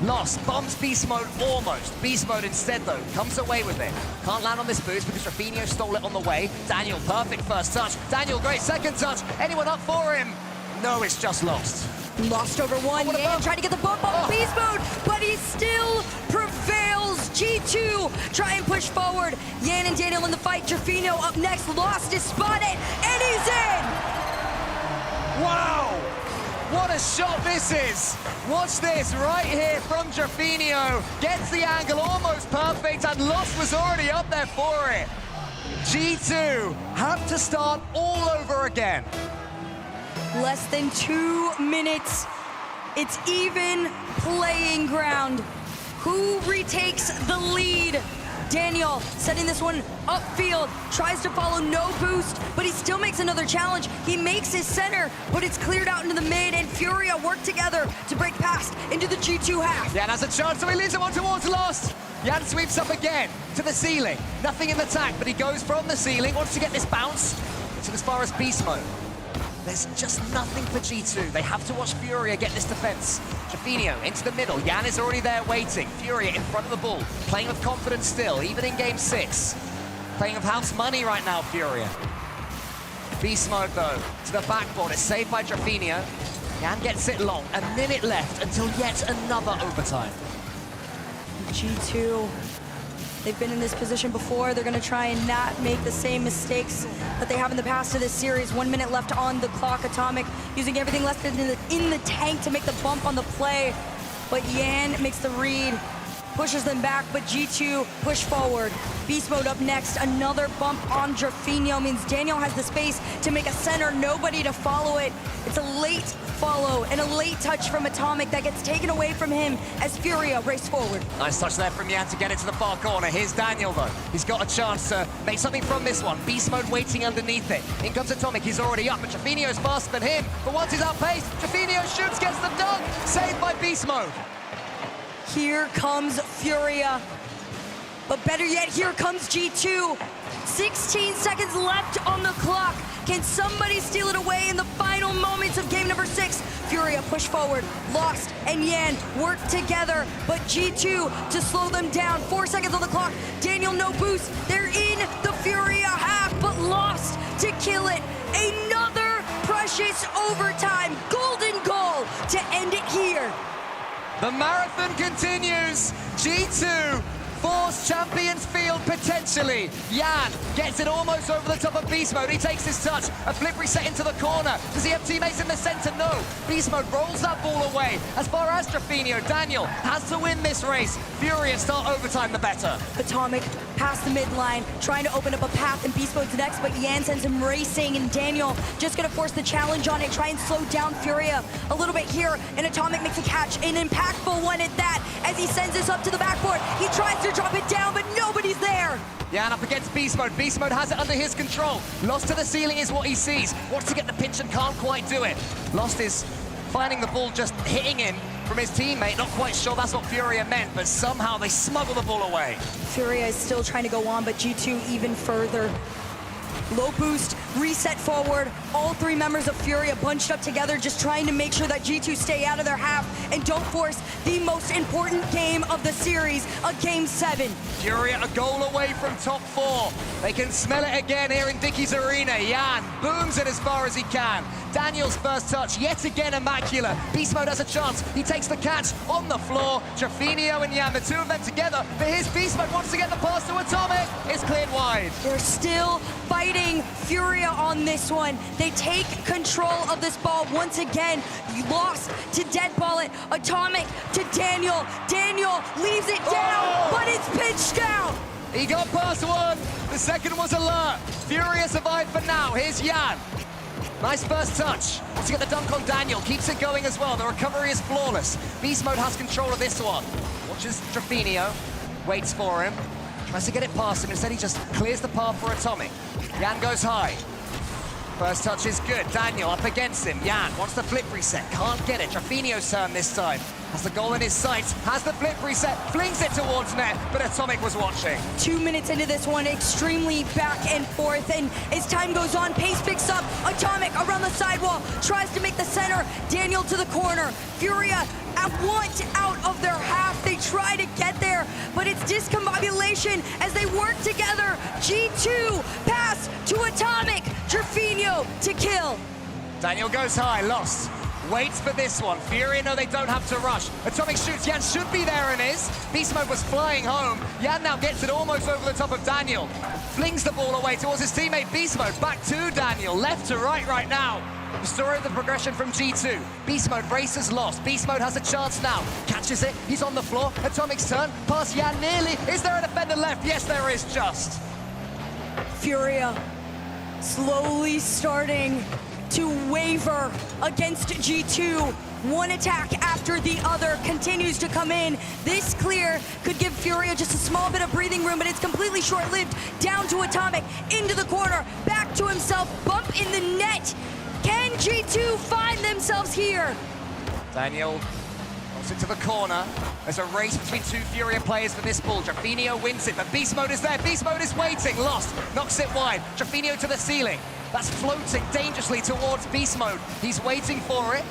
Lost, bombs Beast Mode almost. Beast Mode instead, though, comes away with it. Can't land on this boost because Drafinio stole it on the way. Daniel, perfect first touch. Daniel, great second touch. Anyone up for him? No, it's just Lost. Lost over one. Yan trying to get the bump on Beast Mode, but he still prevails. G2 try and push forward. Yan and Daniel in the fight. Drafinio up next. Lost is spotted, and he's in! Wow! What a shot this is! Watch this right here from Drafinio. Gets the angle almost perfect, and Lost was already up there for it. G2 have to start all over again. Less than 2 minutes. It's even playing ground. Who retakes the lead? Daniel setting this one upfield, tries to follow, no boost, but he still makes another challenge. He makes his center, but it's cleared out into the mid, and Furia work together to break past into the G2 half. Jan has a chance, so he leaves it one towards Lost. Jan sweeps up again to the ceiling. Nothing in the tank, but he goes from the ceiling, wants to get this bounce to as far as Beast Mode. There's just nothing for G2. They have to watch Furia get this defense. Drafinio into the middle. Jan is already there waiting. Furia in front of the ball. Playing with confidence still, even in Game 6. Playing with house money right now, Furia. Beast Mode, though, to the backboard. It's saved by Drafinio. Jan gets it long. A minute left until yet another overtime. G2, they've been in this position before. They're going to try and not make the same mistakes that they have in the past of this series. 1 minute left on the clock. Atomic using everything left in the tank to make the bump on the play. but Yan makes the read, pushes them back, but G2 push forward. Beast Mode up next. Another bump on Drafinho means Daniel has the space to make a center, nobody to follow it. It's a late follow and a late touch from Atomic that gets taken away from him as Furia race forward. Nice touch there from Yan to get into the far corner. Here's Daniel, though. He's got a chance to make something from this one. Beast Mode waiting underneath it. In comes Atomic. He's already up, but Drafinho's faster than him. But once he's outpaced, Drafinho shoots, gets the dunk. Saved by Beast Mode. Here comes Furia. But better yet, here comes G2. 16 seconds left on the clock. Can somebody steal it away in the final moments of game number 6? Furia push forward, Lost and Yan work together, but G2 to slow them down. 4 seconds on the clock. Daniel, no boost. They're in the Furia half, but Lost to kill it. Another precious overtime golden goal to end it here. The marathon continues. G2 force Champions Field potentially. Yan gets it almost over the top of Beast Mode. He takes his touch. A flip reset into the corner. Does he have teammates in the center? No. Beast Mode rolls that ball away. As far as Drafinho, Daniel has to win this race. Furia start overtime the better. Atomic past the midline, trying to open up a path, and Beast Mode's next, but Yan sends him racing, and Daniel just gonna force the challenge on it, try and slow down Furia a little bit here, and Atomic makes a catch, an impactful one at that, as he sends this up to the backboard. He tries to drop it down, but nobody's there. Yan up against Beast Mode. Beast Mode has it under his control. Lost to the ceiling is what he sees. Wants to get the pinch and can't quite do it. Lost is finding the ball just hitting him from his teammate. Not quite sure that's what Furia meant, but somehow they smuggle the ball away. Furia is still trying to go on, but G2 even further. Low boost, reset forward. All 3 members of Furia bunched up together, just trying to make sure that G2 stay out of their half and don't force the most important game of the series, a Game 7. Furia a goal away from top 4. They can smell it again here in Dickies Arena. Yan booms it as far as he can. Daniel's first touch, yet again immaculate. Beast Mode has a chance. He takes the catch on the floor. Drafinho and Yan, the 2 of them together. But here's Beast Mode, wants to get the pass to Atomic. It's cleared wide. They're still fighting Furia on this one. They take control of this ball once again. Lost to dead ball it. Atomic to Daniel. Daniel leaves it down, but it's pitched out. He got past one. The second was alert. Furia survived for now. Here's Yan. Nice first touch. Wants to get the dunk on Daniel. Keeps it going as well. The recovery is flawless. Beast Mode has control of this one. Watches Drafinho. Waits for him. Tries to get it past him. Instead, he just clears the path for Atomic. Yan goes high. First touch is good. Daniel up against him. Yan wants the flip reset. Can't get it. Drafinho's turn this time. Has the goal in his sights. Has the flip reset. Flings it towards net. But Atomic was watching. 2 minutes into this one, extremely back and forth. And as time goes on, pace picks up. Atomic around the sidewall. Tries to make the center. Daniel to the corner. Furia want out of their half. They try to get there, but it's discombobulation as they work together. G2 pass to Atomic. Drafinho to kill. Daniel goes high, Lost. Waits for this one. Furia know they don't have to rush. Atomic shoots. Yan should be there and is. Beast Mode was flying home. Yan now gets it almost over the top of Daniel. Flings the ball away towards his teammate Beast Mode. Back to Daniel. Left to right now. The story of the progression from G2. Beast Mode races Lost. Beast Mode has a chance now. Catches it. He's on the floor. Atomic's turn. Pass Yan nearly. Is there a defender left? Yes, there is just. Furia slowly starting to waver against G2. One attack after the other continues to come in. This clear could give Furia just a small bit of breathing room, but it's completely short-lived. Down to Atomic, into the corner, back to himself, bump in the net. Can G2 find themselves here? Daniel wants it to the corner. There's a race between 2 Furia players for this ball. Drafinho wins it, but Beast Mode is there. Beast Mode is waiting. Lost. Knocks it wide. Drafinho to the ceiling. That's floating dangerously towards Beast Mode. He's waiting for it.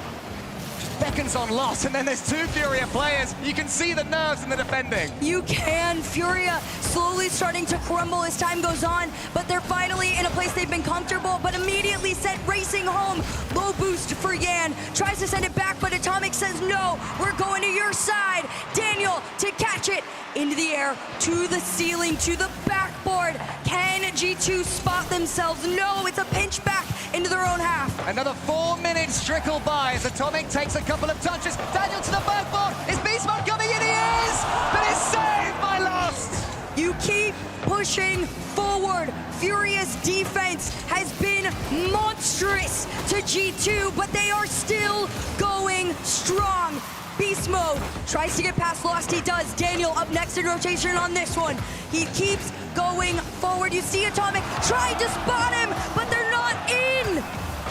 Just beckons on Lost, and then there's 2 Furia players. You can see the nerves in the defending. You can. Furia slowly starting to crumble as time goes on, but they're finally in a place they've been comfortable, but immediately sent racing home. Low boost for Yan. Tries to send it back, but Atomic Atomic says, no, we're going to your side. Daniel to catch it into the air, to the ceiling, to the backboard. Can G2 spot themselves? No, it's a pinch back into their own half. Another 4 minutes trickle by as Atomic takes a couple of touches. Daniel to the backboard. Is Beast Mode coming in? He is! But it's saved by Lost. You keep pushing forward. Furia's defense has been monstrous to G2, but they are still going strong. Beast Mode tries to get past Lost, he does. Daniel up next in rotation on this one. He keeps going forward. You see Atomic trying to spot him, but they're not in.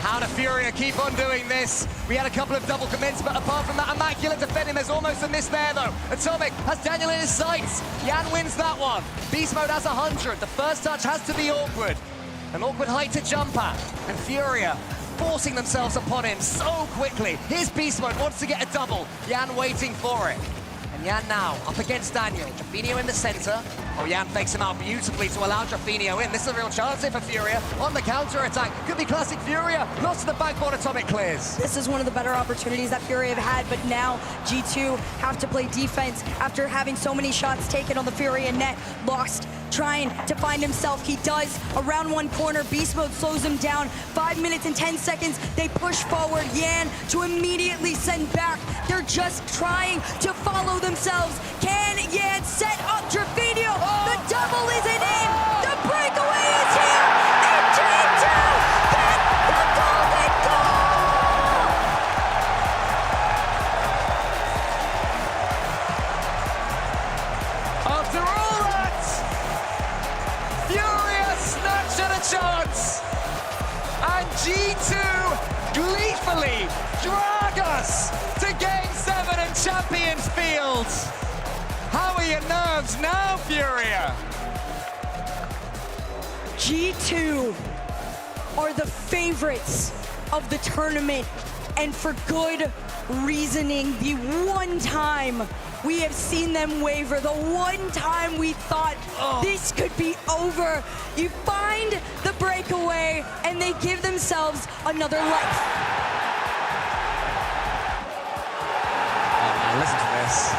How do Furia keep on doing this? We had a couple of double commits, but apart from that immaculate defending, there's almost a miss there, though. Atomic has Daniel in his sights. Yan wins that one. Beast Mode has 100. The first touch has to be awkward. An awkward height to jump at. And Furia forcing themselves upon him so quickly. Here's Beast Mode, wants to get a double. Yan waiting for it. And Yan now up against Daniel. Drafinio in the center. Oh, Yan fakes him out beautifully to allow Drafinio in. This is a real chance here for Furia. On the counter-attack. Could be classic Furia. Lost to the backboard, Atomic clears. This is one of the better opportunities that Furia have had, but now G2 have to play defense after having so many shots taken on the Furia net. Lost trying to find himself. He does around one corner. Beast Mode slows him down. 5 minutes and 10 seconds. They push forward. Yan to immediately send back. They're just trying to follow themselves. Can Yan set up Drafinio? The double isn't in. The breakaway is here. And G2 get the golden goal. After all that, Furia snatched at a chance. And G2 gleefully drag us to Game 7 and Champions Field. How are your nerves now, Furia? G2 are the favorites of the tournament, and for good reasoning. The one time we have seen them waver, the one time we thought this could be over, you find the breakaway and they give themselves another life. Listen to this.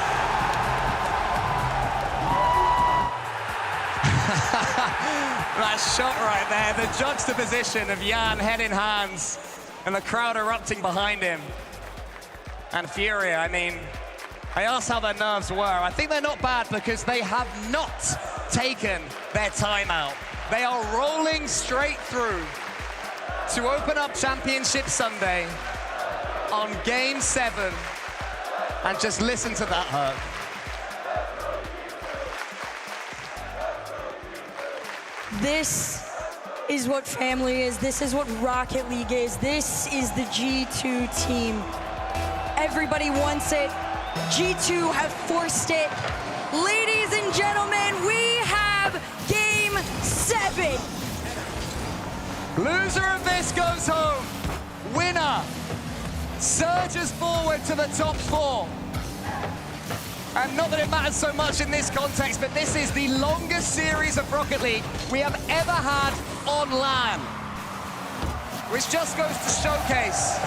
That shot right there, the juxtaposition of Yan head in hands and the crowd erupting behind him. And Furia, I mean, I asked how their nerves were. I think they're not bad because they have not taken their timeout. They are rolling straight through to open up Championship Sunday on Game 7. And just listen to that hurt. This is what family is. This is what Rocket League is. This is the G2 team. Everybody wants it. G2 have forced it. Ladies and gentlemen, we have Game 7. Loser of this goes home. Winner surges forward to the top 4. And not that it matters so much in this context, but this is the longest series of Rocket League we have ever had on LAN. Which just goes to showcase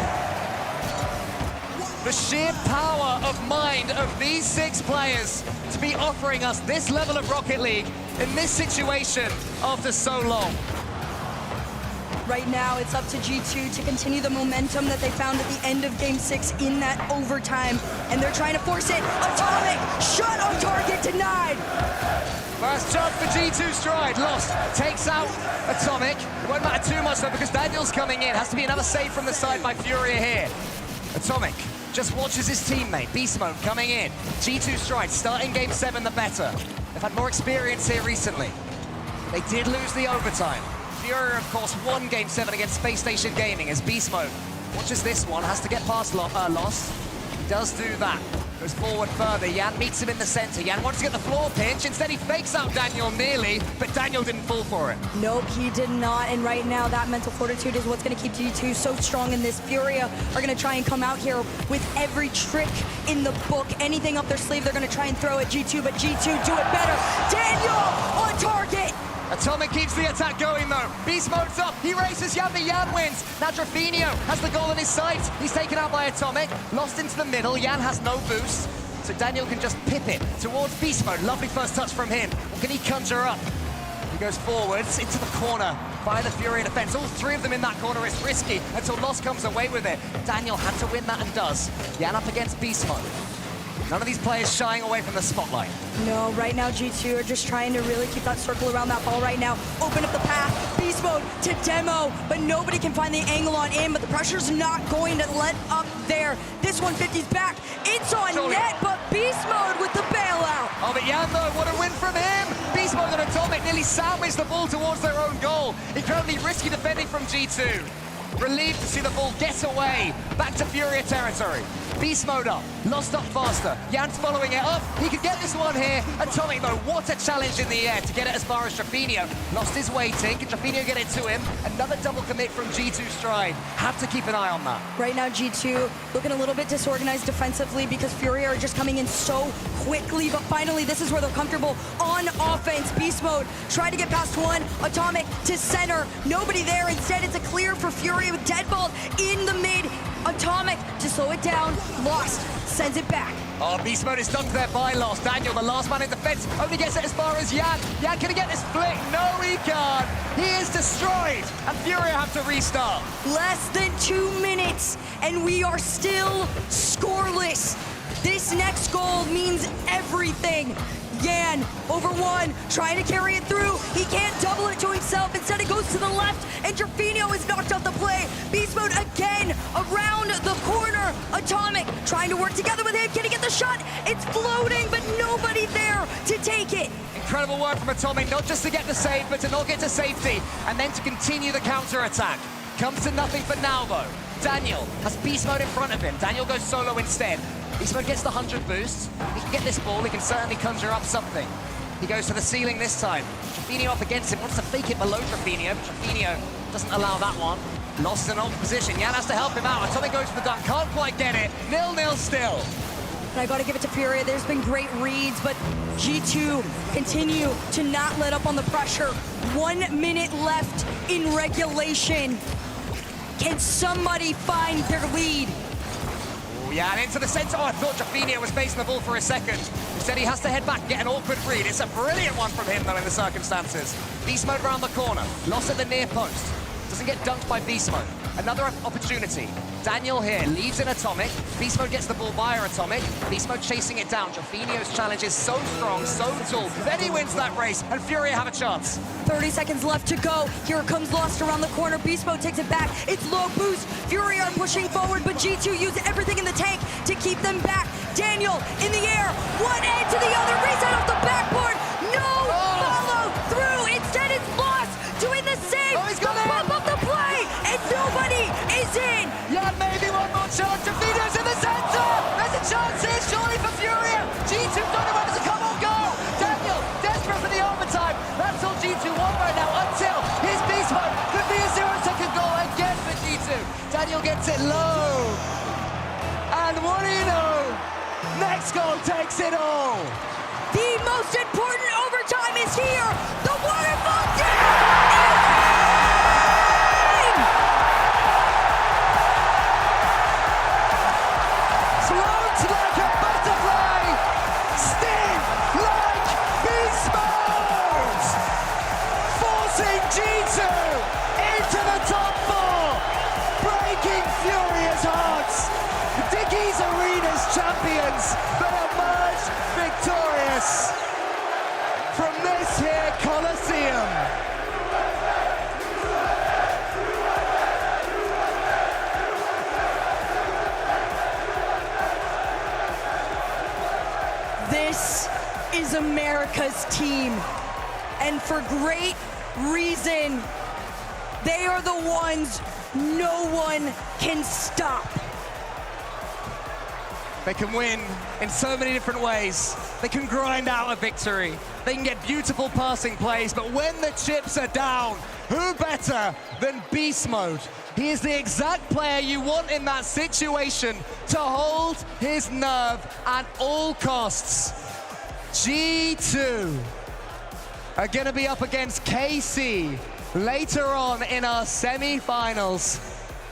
the sheer power of mind of these 6 players to be offering us this level of Rocket League in this situation after so long. Right now, it's up to G2 to continue the momentum that they found at the end of Game 6 in that overtime. And they're trying to force it. Atomic, shot on target, denied. Last chance for G2 stride. Lost, takes out Atomic. It won't matter too much though because Daniel's coming in. Has to be another save from the side by Furia here. Atomic just watches his teammate, Beast Mode, coming in. G2 stride, starting Game 7 the better. They've had more experience here recently. They did lose the overtime. Furia, of course, won Game 7 against Space Station Gaming as Beast Mode watches this one, has to get past Lost. He does do that. Goes forward further. Yan meets him in the center. Yan wants to get the floor pinch. Instead, he fakes out Daniel nearly, but Daniel didn't fall for it. Nope, he did not. And right now, that mental fortitude is what's going to keep G2 so strong in this. Furia are going to try and come out here with every trick in the book. Anything up their sleeve, they're going to try and throw at G2, but G2 do it better. Daniel on target. Atomic keeps the attack going though. Beast mode's up, he races Yan, but Yan wins. Now Drafinio has the goal in his sights. He's taken out by Atomic, lost into the middle. Yan has no boost, so Daniel can just pip it towards Beast mode. Lovely first touch from him. What can he conjure up? He goes forwards into the corner by the Furia defense. All three of them in that corner is risky until Lost comes away with it. Daniel had to win that and does. Yan up against Beast mode. None of these players shying away from the spotlight. No, right now G2 are just trying to really keep that circle around that ball right now. Open up the path, Beast mode to demo, but nobody can find the angle on in, but the pressure's not going to let up there. This 150's back, it's on net, but Beast mode with the bailout. Oh, but Yan though, what a win from him! Beast mode and Atomic nearly sandwiched the ball towards their own goal. Incredibly risky defending from G2. Relieved to see the ball get away, back to Furia territory. Beast mode up, Lost up faster. Yan's following it up, he could get this one here. Atomic though, what a challenge in the air to get it as far as Drafinio. Lost is waiting, can Drafinio get it to him? Another double commit from G2 Stride. Have to keep an eye on that. Right now G2 looking a little bit disorganized defensively because Furia are just coming in so quickly, but finally this is where they're comfortable on offense. Beast mode, try to get past one, Atomic to center, nobody there. Instead it's a clear for Furia with Deadbolt in the mid. Atomic to slow it down, Lost sends it back. Oh, Beast mode is dunked there by Lost. Daniel, the last man in defense, only gets it as far as Yan. Yan, can he get this flick? No, he can't. He is destroyed, and Furia have to restart. Less than 2 minutes, and we are still scoreless. This next goal means everything. Yan over one, trying to carry it through. He can't double it to himself. Instead, it goes to the left, and Drafinio is knocked off the play. Beast mode again around the corner. Atomic trying to work together with him. Can he get the shot? It's floating, but nobody there to take it. Incredible work from Atomic, not just to get the save, but to not get to safety, and then to continue the counter-attack. Comes to nothing for now, though. Daniel has Beast mode in front of him. Daniel goes solo instead. Beast mode gets the 100 boost. He can get this ball, he can certainly conjure up something. He goes to the ceiling this time. Drafinio up against him, wants to fake it below Drafinio, but Drafinio doesn't allow that one. Lost in an old position, Yan has to help him out. Atomic goes for the dunk, can't quite get it. 0-0 still. And I gotta give it to Furia, there's been great reads, but G2 continue to not let up on the pressure. 1 minute left in regulation. Can somebody find their lead? Yeah, and into the center. Oh, I thought Drafinio was facing the ball for a second. Instead, he has to head back and get an awkward read. It's a brilliant one from him, though, in the circumstances. Beast mode around the corner. Lost at the near post. Doesn't get dunked by Beast mode. Another opportunity. Daniel here leaves in Atomic. Beast mode gets the ball via Atomic. Beast mode chasing it down. Drafinio's challenge is so strong, so tall. Then he wins that race, and Furia have a chance. 30 seconds left to go. Here comes Lost around the corner. Beast mode takes it back. It's low boost. Furia are pushing forward, but G2 use everything in the tank to keep them back. Daniel in the air. One end to the other. Reset off the backboard. No follow through. Instead, it's Lost doing the same. Oh, he's got it. Pop up the play, and nobody is in. Yeah, maybe one more chance. Drafinio's in the center. There's a chance here, surely, for Furia. G2 don't know whether to come or go. Daniel, desperate for the overtime. That's all G2 want right now until his Beast mode could be a 0-second goal again for G2. Daniel gets it low. And what do you know? Next goal takes it all. The most important overtime is here. The waterfall dinner is Float like a butterfly, sting like beast mode, forcing G2 into the top four, breaking Furia's hearts. Dickies Arena's champions, they emerge victorious from this here Coliseum. This is America's team, and for great reason. They are the ones no one can stop. They can win in so many different ways. They can grind out a victory. They can get beautiful passing plays, but when the chips are down, who better than Beast Mode? He is the exact player you want in that situation to hold his nerve at all costs. G2 are going to be up against KC later on in our semi-finals.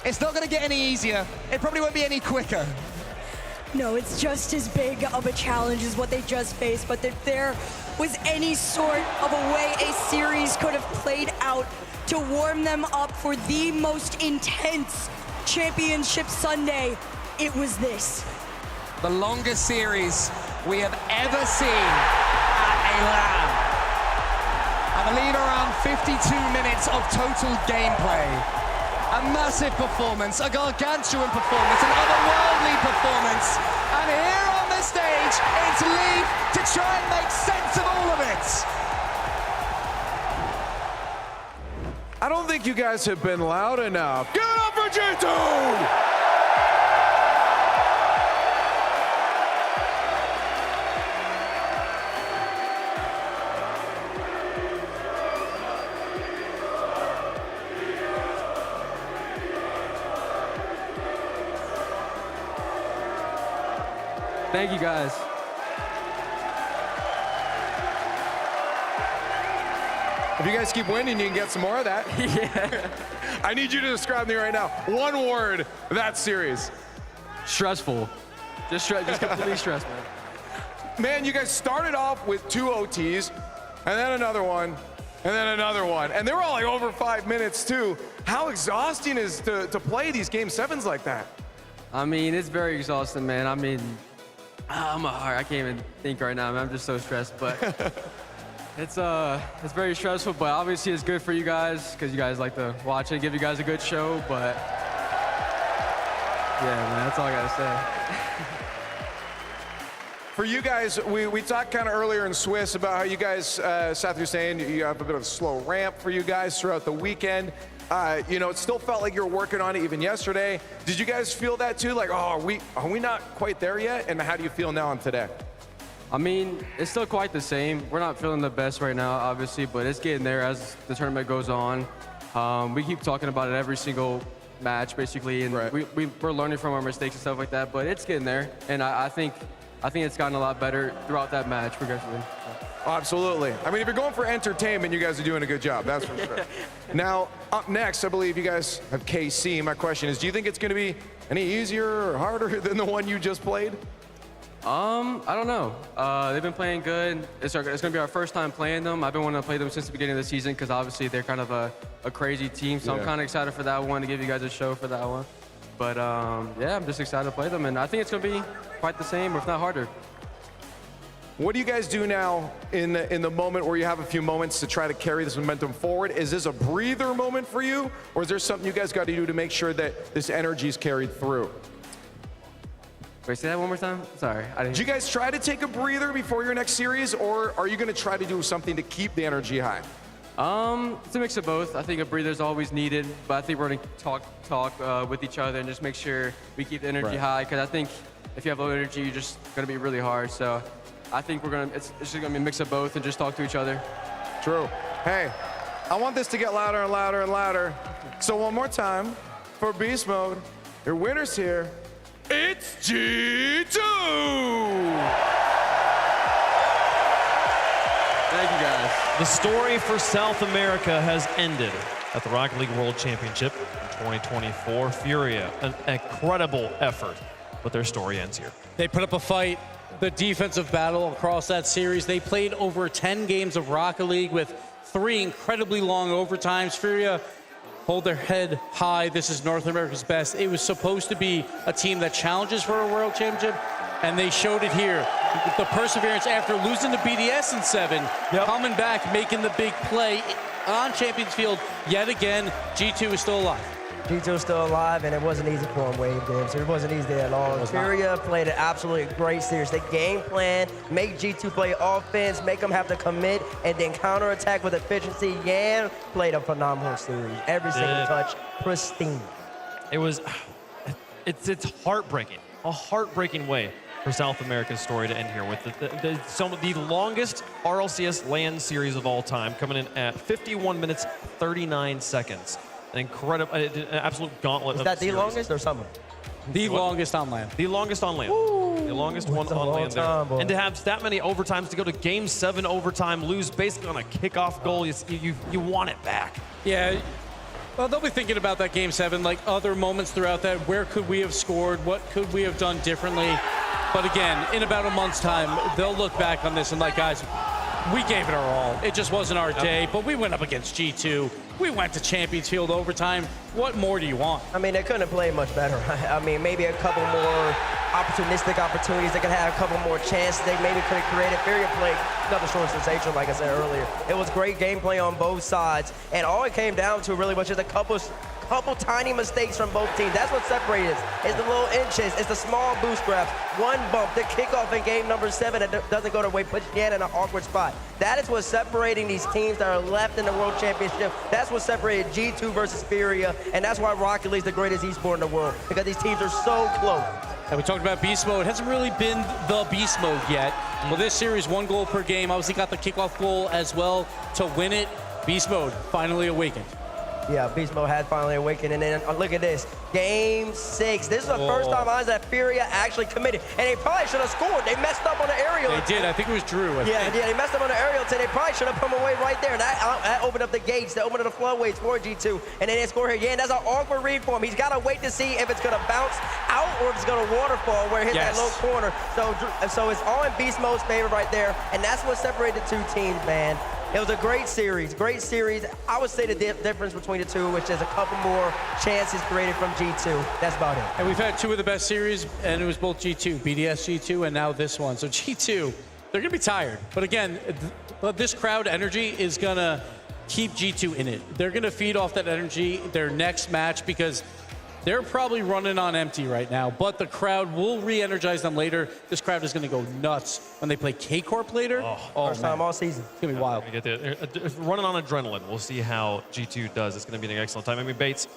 It's not going to get any easier. It probably won't be any quicker. No, it's just as big of a challenge as what they just faced, but if there was any sort of a way a series could have played out to warm them up for the most intense championship Sunday, it was this. The longest series we have ever seen at a LAN. I believe around 52 minutes of total gameplay. A massive performance, a gargantuan performance, an otherworldly performance. And here on the stage, it's Leaf to try and make sense of all of it. I don't think you guys have been loud enough. Give it up for G2! Thank you, guys. If you guys keep winning, you can get some more of that. Yeah. I need you to describe me right now. One word, that series. Stressful. Just completely stressful. Man, you guys started off with 2 OTs, and then another one, and then another one. And they were all like over 5 minutes too. How exhausting is to play these Game 7s like that? I mean, it's very exhausting, man. I mean, I can't even think right now, man. I'm just so stressed, but it's very stressful, but obviously it's good for you guys because you guys like to watch it, give you guys a good show, but yeah, man, that's all I gotta say. For you guys, we talked kind of earlier in Swiss about how you guys, Seth, you're saying you have a bit of a slow ramp for you guys throughout the weekend. You know, it still felt like you were working on it even yesterday. Did you guys feel that too? Like, oh, are we not quite there yet? And how do you feel now on today? I mean, it's still quite the same. We're not feeling the best right now, obviously, but it's getting there as the tournament goes on. We keep talking about it every single match, basically, and right. we're learning from our mistakes and stuff like that, but it's getting there, and I think it's gotten a lot better throughout that match progressively. Oh, absolutely. I mean, if you're going for entertainment, you guys are doing a good job, that's for sure. Now, up next, I believe you guys have KC. My question is, do you think it's going to be any easier or harder than the one you just played? I don't know. They've been playing good. It's going to be our first time playing them. I've been wanting to play them since the beginning of the season because obviously they're kind of a crazy team. So I'm kind of excited for that one, to give you guys a show for that one. But yeah, I'm just excited to play them. And I think it's going to be quite the same, or if not harder. What do you guys do now in the moment where you have a few moments to try to carry this momentum forward? Is this a breather moment for you? Or is there something you guys got to do to make sure that this energy is carried through? Wait, say that one more time? Sorry. Did you guys try to take a breather before your next series, or are you going to try to do something to keep the energy high? It's a mix of both. I think a breather is always needed, but I think we're going to talk with each other and just make sure we keep the energy high, because I think if you have low energy, you're just going to be really hard. So I think it's just going to be a mix of both and just talk to each other. True. Hey, I want this to get louder and louder and louder. So one more time for Beast Mode, your winner's here. It's G2! Thank you, guys. The story for South America has ended at the Rocket League World Championship in 2024. Furia, an incredible effort, but their story ends here. They put up a fight, the defensive battle across that series. They played over 10 games of Rocket League with 3 incredibly long overtimes. Furia hold their head high. This is North America's best. It was supposed to be a team that challenges for a world championship, and they showed it here. The perseverance after losing to BDS in 7, coming back, making the big play on Champions Field yet again. G2 is still alive. G2 is still alive, and it wasn't easy for them, Wave Games. It wasn't easy at all. Furia played an absolutely great series. They game plan, make G2 play offense, make them have to commit, and then counterattack with efficiency. Yan played a phenomenal series. Every single touch, pristine. It's heartbreaking, a heartbreaking way for South America's story to end here with some of the longest RLCS LAN series of all time, coming in at 51 minutes, 39 seconds. An absolute gauntlet. Is that the longest or something? The longest on LAN. The longest on LAN. Woo. The longest one on land there. And to have that many overtimes, to go to Game 7 overtime, lose basically on a kickoff goal, you want it back. Yeah. Well, they'll be thinking about that Game 7, like other moments throughout that. Where could we have scored? What could we have done differently? But again, in about a month's time, they'll look back on this and like, guys, we gave it our all. It just wasn't our day, but we went up against G2. We went to Champions Field overtime. What more do you want? I mean, they couldn't have played much better. I mean, maybe a couple more opportunistic opportunities. They could have a couple more chances. They maybe could have created. Furia played nothing short of sensational, like I said earlier. It was great gameplay on both sides, and all it came down to really was just a couple tiny mistakes from both teams. That's what separated us. It's the little inches. It's the small boost grabs. One bump, the kickoff in game number 7 that doesn't go their way, puts Jan in an awkward spot. That is what's separating these teams that are left in the World Championship. That's what separated G2 versus Furia, and that's why Rocket League's the greatest esport in the world, because these teams are so close. And we talked about beast mode. It hasn't really been the beast mode yet. Well, this series, 1 goal per game. Obviously got the kickoff goal as well to win it. Beast mode finally awakened. Yeah, Beast Mode had finally awakened, and then look at this. Game 6. This is the first time that Furia actually committed, and they probably should have scored. They messed up on the aerial. They did. I think it was Drew. Yeah, they messed up on the aerial, so they probably should have put them away right there. That opened up the gates. That opened up the floodways for G2, and then they score here. Yeah, and that's an awkward read for him. He's got to wait to see if it's going to bounce out or if it's going to waterfall where it hit that low corner. So it's all in Beast Mode's favor right there, and that's what separated the two teams, man. It was a great series, great series. I would say the difference between the two, which is a couple more chances created from G2. That's about it. And we've had 2 of the best series, and it was both G2, BDS G2, and now this one. So G2, they're gonna be tired. But again, this crowd energy is gonna keep G2 in it. They're gonna feed off that energy their next match, because they're probably running on empty right now, but the crowd will re-energize them later. This crowd is going to go nuts when they play K-Corp later. First time all season. It's going to be wild. Running on adrenaline. We'll see how G2 does. It's going to be an excellent time. I mean, Bates,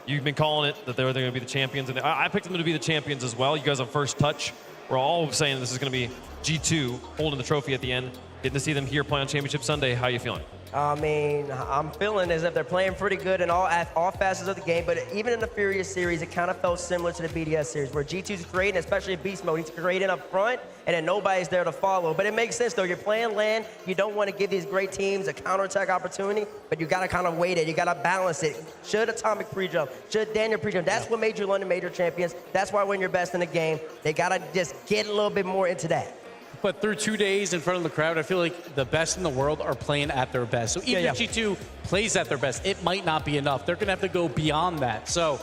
you've been calling it that they're going to be the champions, and I picked them to be the champions as well. You guys on First Touch, we're all saying this is going to be G2 holding the trophy at the end. Getting to see them here play on Championship Sunday. How are you feeling? I mean, I'm feeling as if they're playing pretty good in all facets of the game, but even in the Furia series, it kind of felt similar to the BDS series, where G2's creating, especially in Beast Mode, he's creating up front, and then nobody's there to follow. But it makes sense, though. You're playing land. You don't want to give these great teams a counterattack opportunity, but you got to kind of weight it. You got to balance it. Should Atomic pre-jump? Should Daniel pre-jump? That's what made you London Major champions. That's why when you're best in the game, they got to just get a little bit more into that. But through 2 days in front of the crowd, I feel like the best in the world are playing at their best. So even if G2 plays at their best, it might not be enough. They're going to have to go beyond that. So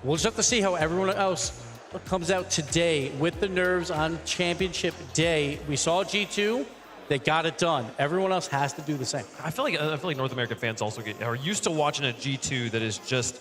we'll just have to see how everyone else comes out today with the nerves on championship day. We saw G2. They got it done. Everyone else has to do the same. I feel like North American fans also are used to watching a G2 that is just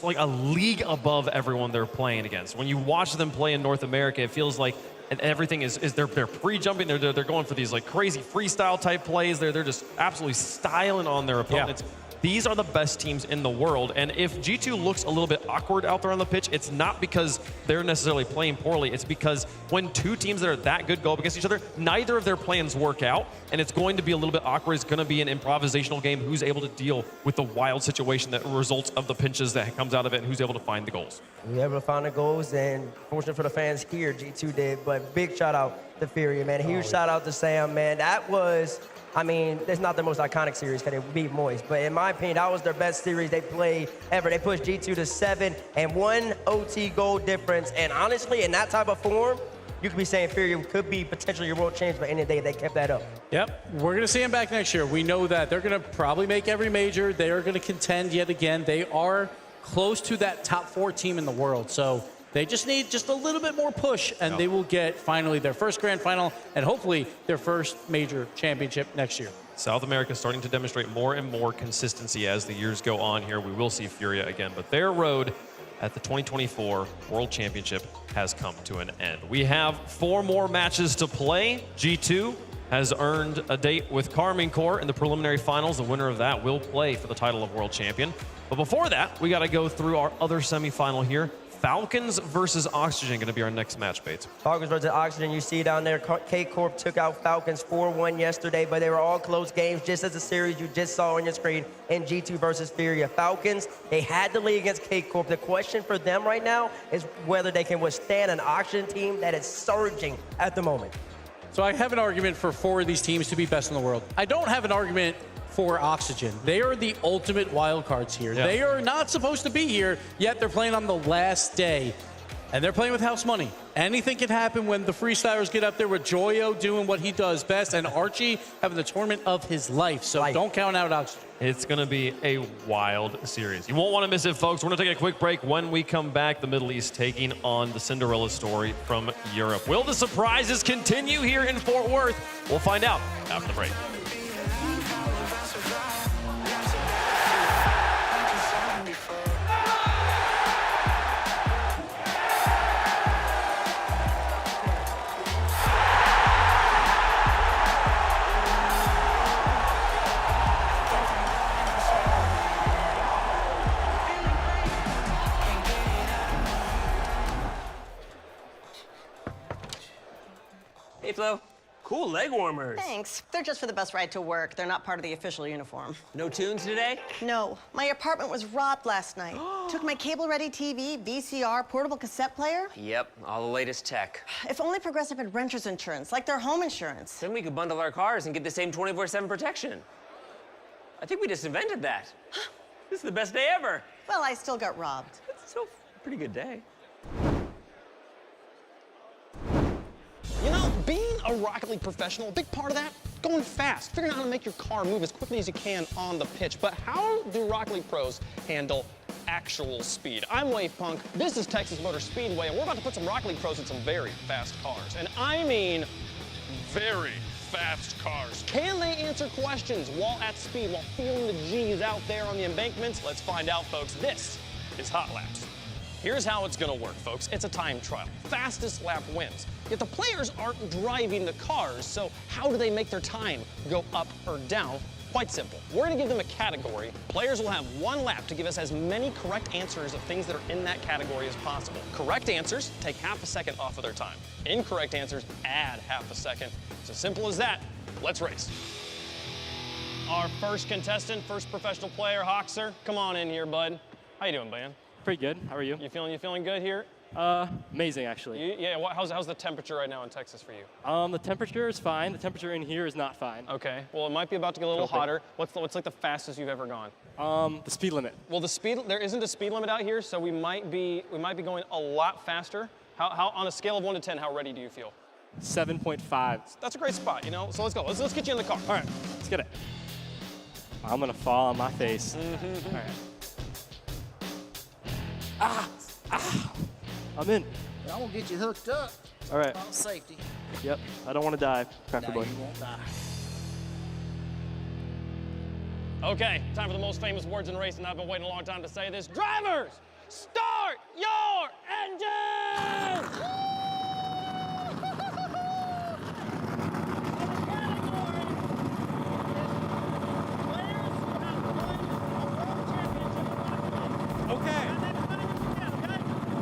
like a league above everyone they're playing against. When you watch them play in North America, it feels like everything is they're pre-jumping, they're going for these like crazy freestyle type plays. They're just absolutely styling on their opponents. These are the best teams in the world, and if G2 looks a little bit awkward out there on the pitch, it's not because they're necessarily playing poorly. It's because when 2 teams that are that good go up against each other, neither of their plans work out, and it's going to be a little bit awkward. It's going to be an improvisational game. Who's able to deal with the wild situation that results of the pinches that comes out of it, and who's able to find the goals? We were able to find the goals, and fortunate for the fans here, G2 did, but big shout out to Furia, man. Huge shout out to Sam, man. That was, I mean, it's not their most iconic series because they beat Moist, but in my opinion, that was their best series they played ever. They pushed G2 to 7 and 1 OT goal difference, and honestly, in that type of form, you could be saying Furia could be potentially your world champions by any day if they kept that up. Yep, we're going to see them back next year. We know that they're going to probably make every major. They are going to contend yet again. They are close to that top 4 team in the world, so they just need just a little bit more push, and they will get finally their first grand final and hopefully their first major championship next year. South America is starting to demonstrate more and more consistency as the years go on here. We will see Furia again, but their road at the 2024 World Championship has come to an end. We have 4 more matches to play. G2 has earned a date with Carmine Corps in the preliminary finals. The winner of that will play for the title of World Champion. But before that, we got to go through our other semifinal here. Falcons versus Oxygen going to be our next match, Bates. Falcons versus Oxygen, you see down there, K-Corp took out Falcons 4-1 yesterday, but they were all close games, just as the series you just saw on your screen in G2 versus Furia. Falcons, they had the lead against K-Corp. The question for them right now is whether they can withstand an Oxygen team that is surging at the moment. So I have an argument for 4 of these teams to be best in the world. I don't have an argument for Oxygen. They are the ultimate wild cards here. Yeah. They are not supposed to be here, yet they're playing on the last day. And they're playing with house money. Anything can happen when the freestylers get up there with Joyo doing what he does best and Archie having the tournament of his life. So don't count out Oxygen. It's going to be a wild series. You won't want to miss it, folks. We're going to take a quick break. When we come back, the Middle East taking on the Cinderella story from Europe. Will the surprises continue here in Fort Worth? We'll find out after the break. Hey, Flo. Cool leg warmers. Thanks. They're just for the bus ride to work. They're not part of the official uniform. No tunes today? No. My apartment was robbed last night. Took my cable-ready TV, VCR, portable cassette player. Yep, all the latest tech. If only Progressive had renter's insurance, like their home insurance. Then we could bundle our cars and get the same 24/7 protection. I think we just invented that. This is the best day ever. Well, I still got robbed. It's still a pretty good day. You know, being a Rocket League professional, a big part of that, going fast, figuring out how to make your car move as quickly as you can on the pitch. But how do Rocket League pros handle actual speed? I'm Wave Punk, this is Texas Motor Speedway, and we're about to put some Rocket League pros in some very fast cars. And I mean very fast cars. Can they answer questions while at speed, while feeling the G's out there on the embankments? Let's find out, folks. This is Hot Laps. Here's how it's gonna work, folks. It's a time trial. Fastest lap wins. Yet the players aren't driving the cars, so how do they make their time go up or down? Quite simple. We're gonna give them a category. Players will have 1 lap to give us as many correct answers of things that are in that category as possible. Correct answers take half a second off of their time. Incorrect answers add half a second. It's as simple as that. Let's race. Our first contestant, first professional player, Hoxer. Come on in here, bud. How you doing, man? Pretty good. How are you? You feeling good here? Amazing, actually. Yeah. How's the temperature right now in Texas for you? The temperature is fine. The temperature in here is not fine. Okay. Well, it might be about to get a little hotter. What's like the fastest you've ever gone? The speed limit. Well, there isn't a speed limit out here, so we might be going a lot faster. How on a scale of 1 to 10, how ready do you feel? 7.5. That's a great spot, you know. So let's go. Let's get you in the car. All right, let's get it. I'm gonna fall on my face. Mm-hmm. All right. I'm in. I'm gonna get you hooked up. All right. On safety. Yep. I don't want to die, Cracker Boy. You won't die. Okay, time for the most famous words in racing. I've been waiting a long time to say this. Drivers, start your engines!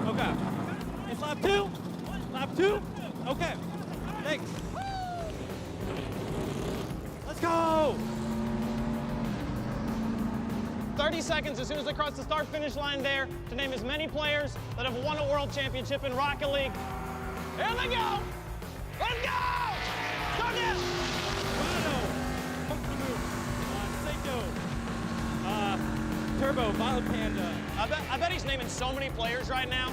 Okay. It's lap 2? Lap 2? Okay. Thanks. Let's go! 30 seconds as soon as they cross the start-finish line there to name as many players that have won a world championship in Rocket League. Here they go! Let's go! Start now! Monkey Move, Seiko, Turbo, Violet Panda. I bet he's naming so many players right now.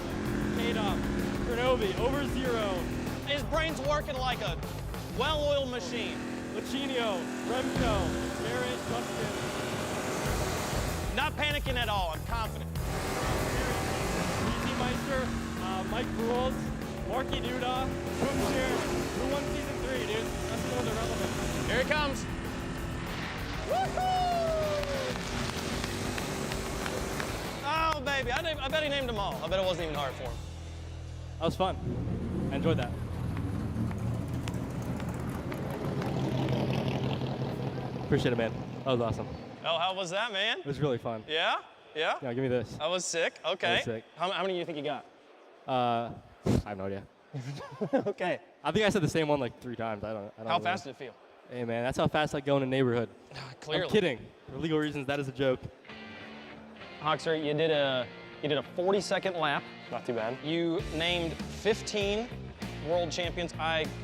K-Dom, Kronovi, Over Zero. His brain's working like a well-oiled machine. Lachinio, Remco, Barrett, Justin. Not panicking at all, I'm confident. Easy Meister, Mike Rules, Marky Duda, Boomshare, who won season 3, dude? That's the one irrelevant. Here it comes. Woohoo! Oh, baby, I bet he named them all. I bet it wasn't even hard for him. That was fun. I enjoyed that. Appreciate it, man. That was awesome. Oh, how was that, man? It was really fun. Yeah? Yeah? Yeah, give me this. That was sick. Okay. That was sick. How many do you think you got? I have no idea. Okay. I think I said the same one like 3 times. I don't How know. fast did it feel? Hey, man, that's how fast I go in a neighborhood. Clearly. I'm kidding. For legal reasons, that is a joke. Hoxer, you did a 40-second lap. Not too bad. You named 15 world champions.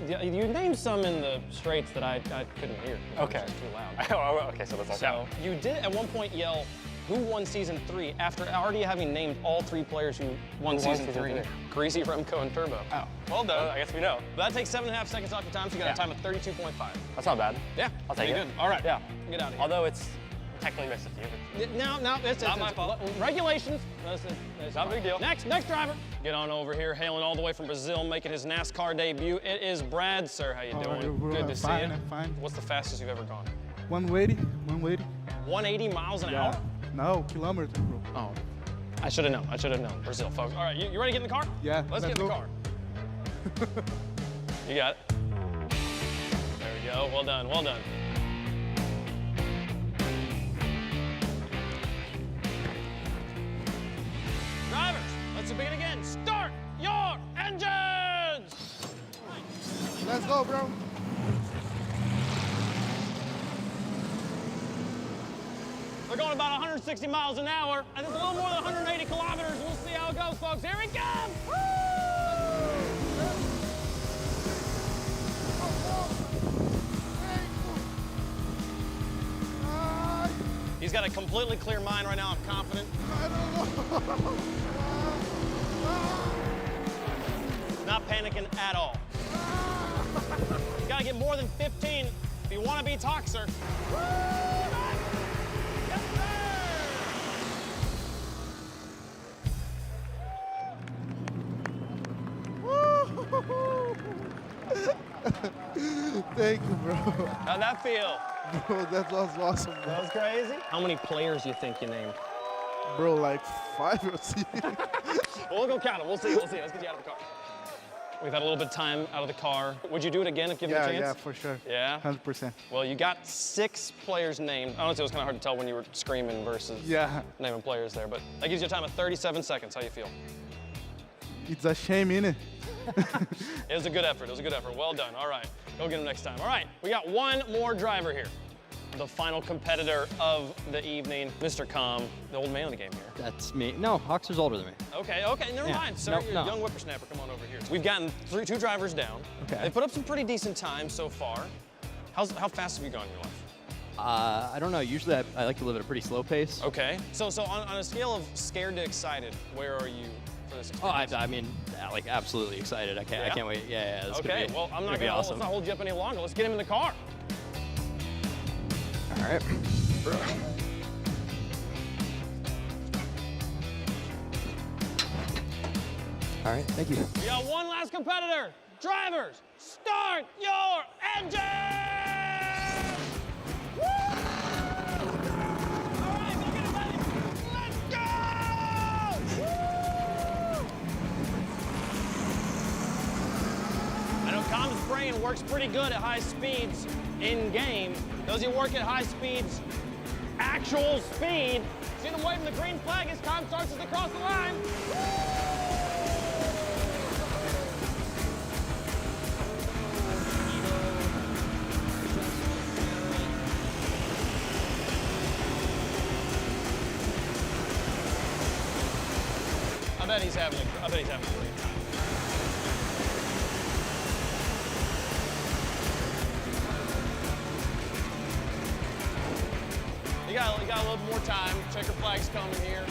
You named some in the straights that I couldn't hear. Okay. It was just too loud. Okay, so that's all. So you did at one point yell, "Who won season 3?" after already having named all 3 players who won season 3. Greasy, Remco, and Turbo. Oh. Well done. I guess we know. That takes 7.5 seconds off your time, so you got a time of 32.5. That's not bad. Yeah, I'll take pretty it. good. All right. Yeah. Get out of here. Although it's technically missed a few. No, it's Not my fault. Regulations. That's Not a big deal. Next driver. Get on over here, hailing all the way from Brazil, making his NASCAR debut. It is Brad, sir. How you doing? Good to see you. I'm fine. What's the fastest you've ever gone? 180. 180 miles an hour? No, kilometers, bro. Oh. I should have known. Brazil, folks. All right, you ready to get in the car? Yeah. Let's get in the car. You got it. There we go. Well done. Drivers, let's begin again. Start your engines! Let's go, bro. They're going about 160 miles an hour, and it's a little more than 180 kilometers. We'll see how it goes, folks. Here we come! He's got a completely clear mind right now. I'm confident. Not panicking at all. You gotta get more than 15 if you want to beat Hoxer. Thank you, bro. How'd that feel? Bro, that was awesome, bro. That was crazy. How many players do you think you named? Bro, like 5 or 6. Well, we'll go count them. We'll see. Let's get you out of the car. We've had a little bit of time out of the car. Would you do it again if given a chance? Yeah, for sure. Yeah? 100%. Well, you got 6 players named. Honestly, it was kind of hard to tell when you were screaming versus naming players there, but that gives you a time of 37 seconds. How you feel? It's a shame, innit? It was a good effort. Well done. All right. Go get him next time. All right. We got one more driver here. The final competitor of the evening, Mr. Calm, the old man of the game here. That's me. No, Hoxer's older than me. Okay, never mind. Sir, you're a young whippersnapper. Come on over here. We've gotten 2 drivers down. Okay. They put up some pretty decent times so far. How fast have you gone in your life? I don't know. Usually I like to live at a pretty slow pace. Okay. So on a scale of scared to excited, where are you for this experience? I mean, like absolutely excited. I can't wait. Yeah. Okay. Well, I'm not gonna awesome. let's not hold you up any longer. Let's get him in the car. All right. All right. Thank you. We got one last competitor. Drivers, start your engines! Woo! All right, go get it ready. Let's go! Woo! I know Calm's brain works pretty good at high speeds in game. Does he work at high speeds? Actual speed. See him waving the green flag as Calm starts to cross the line. I bet he's having a great time. You got a little more time. Checker flag's coming here.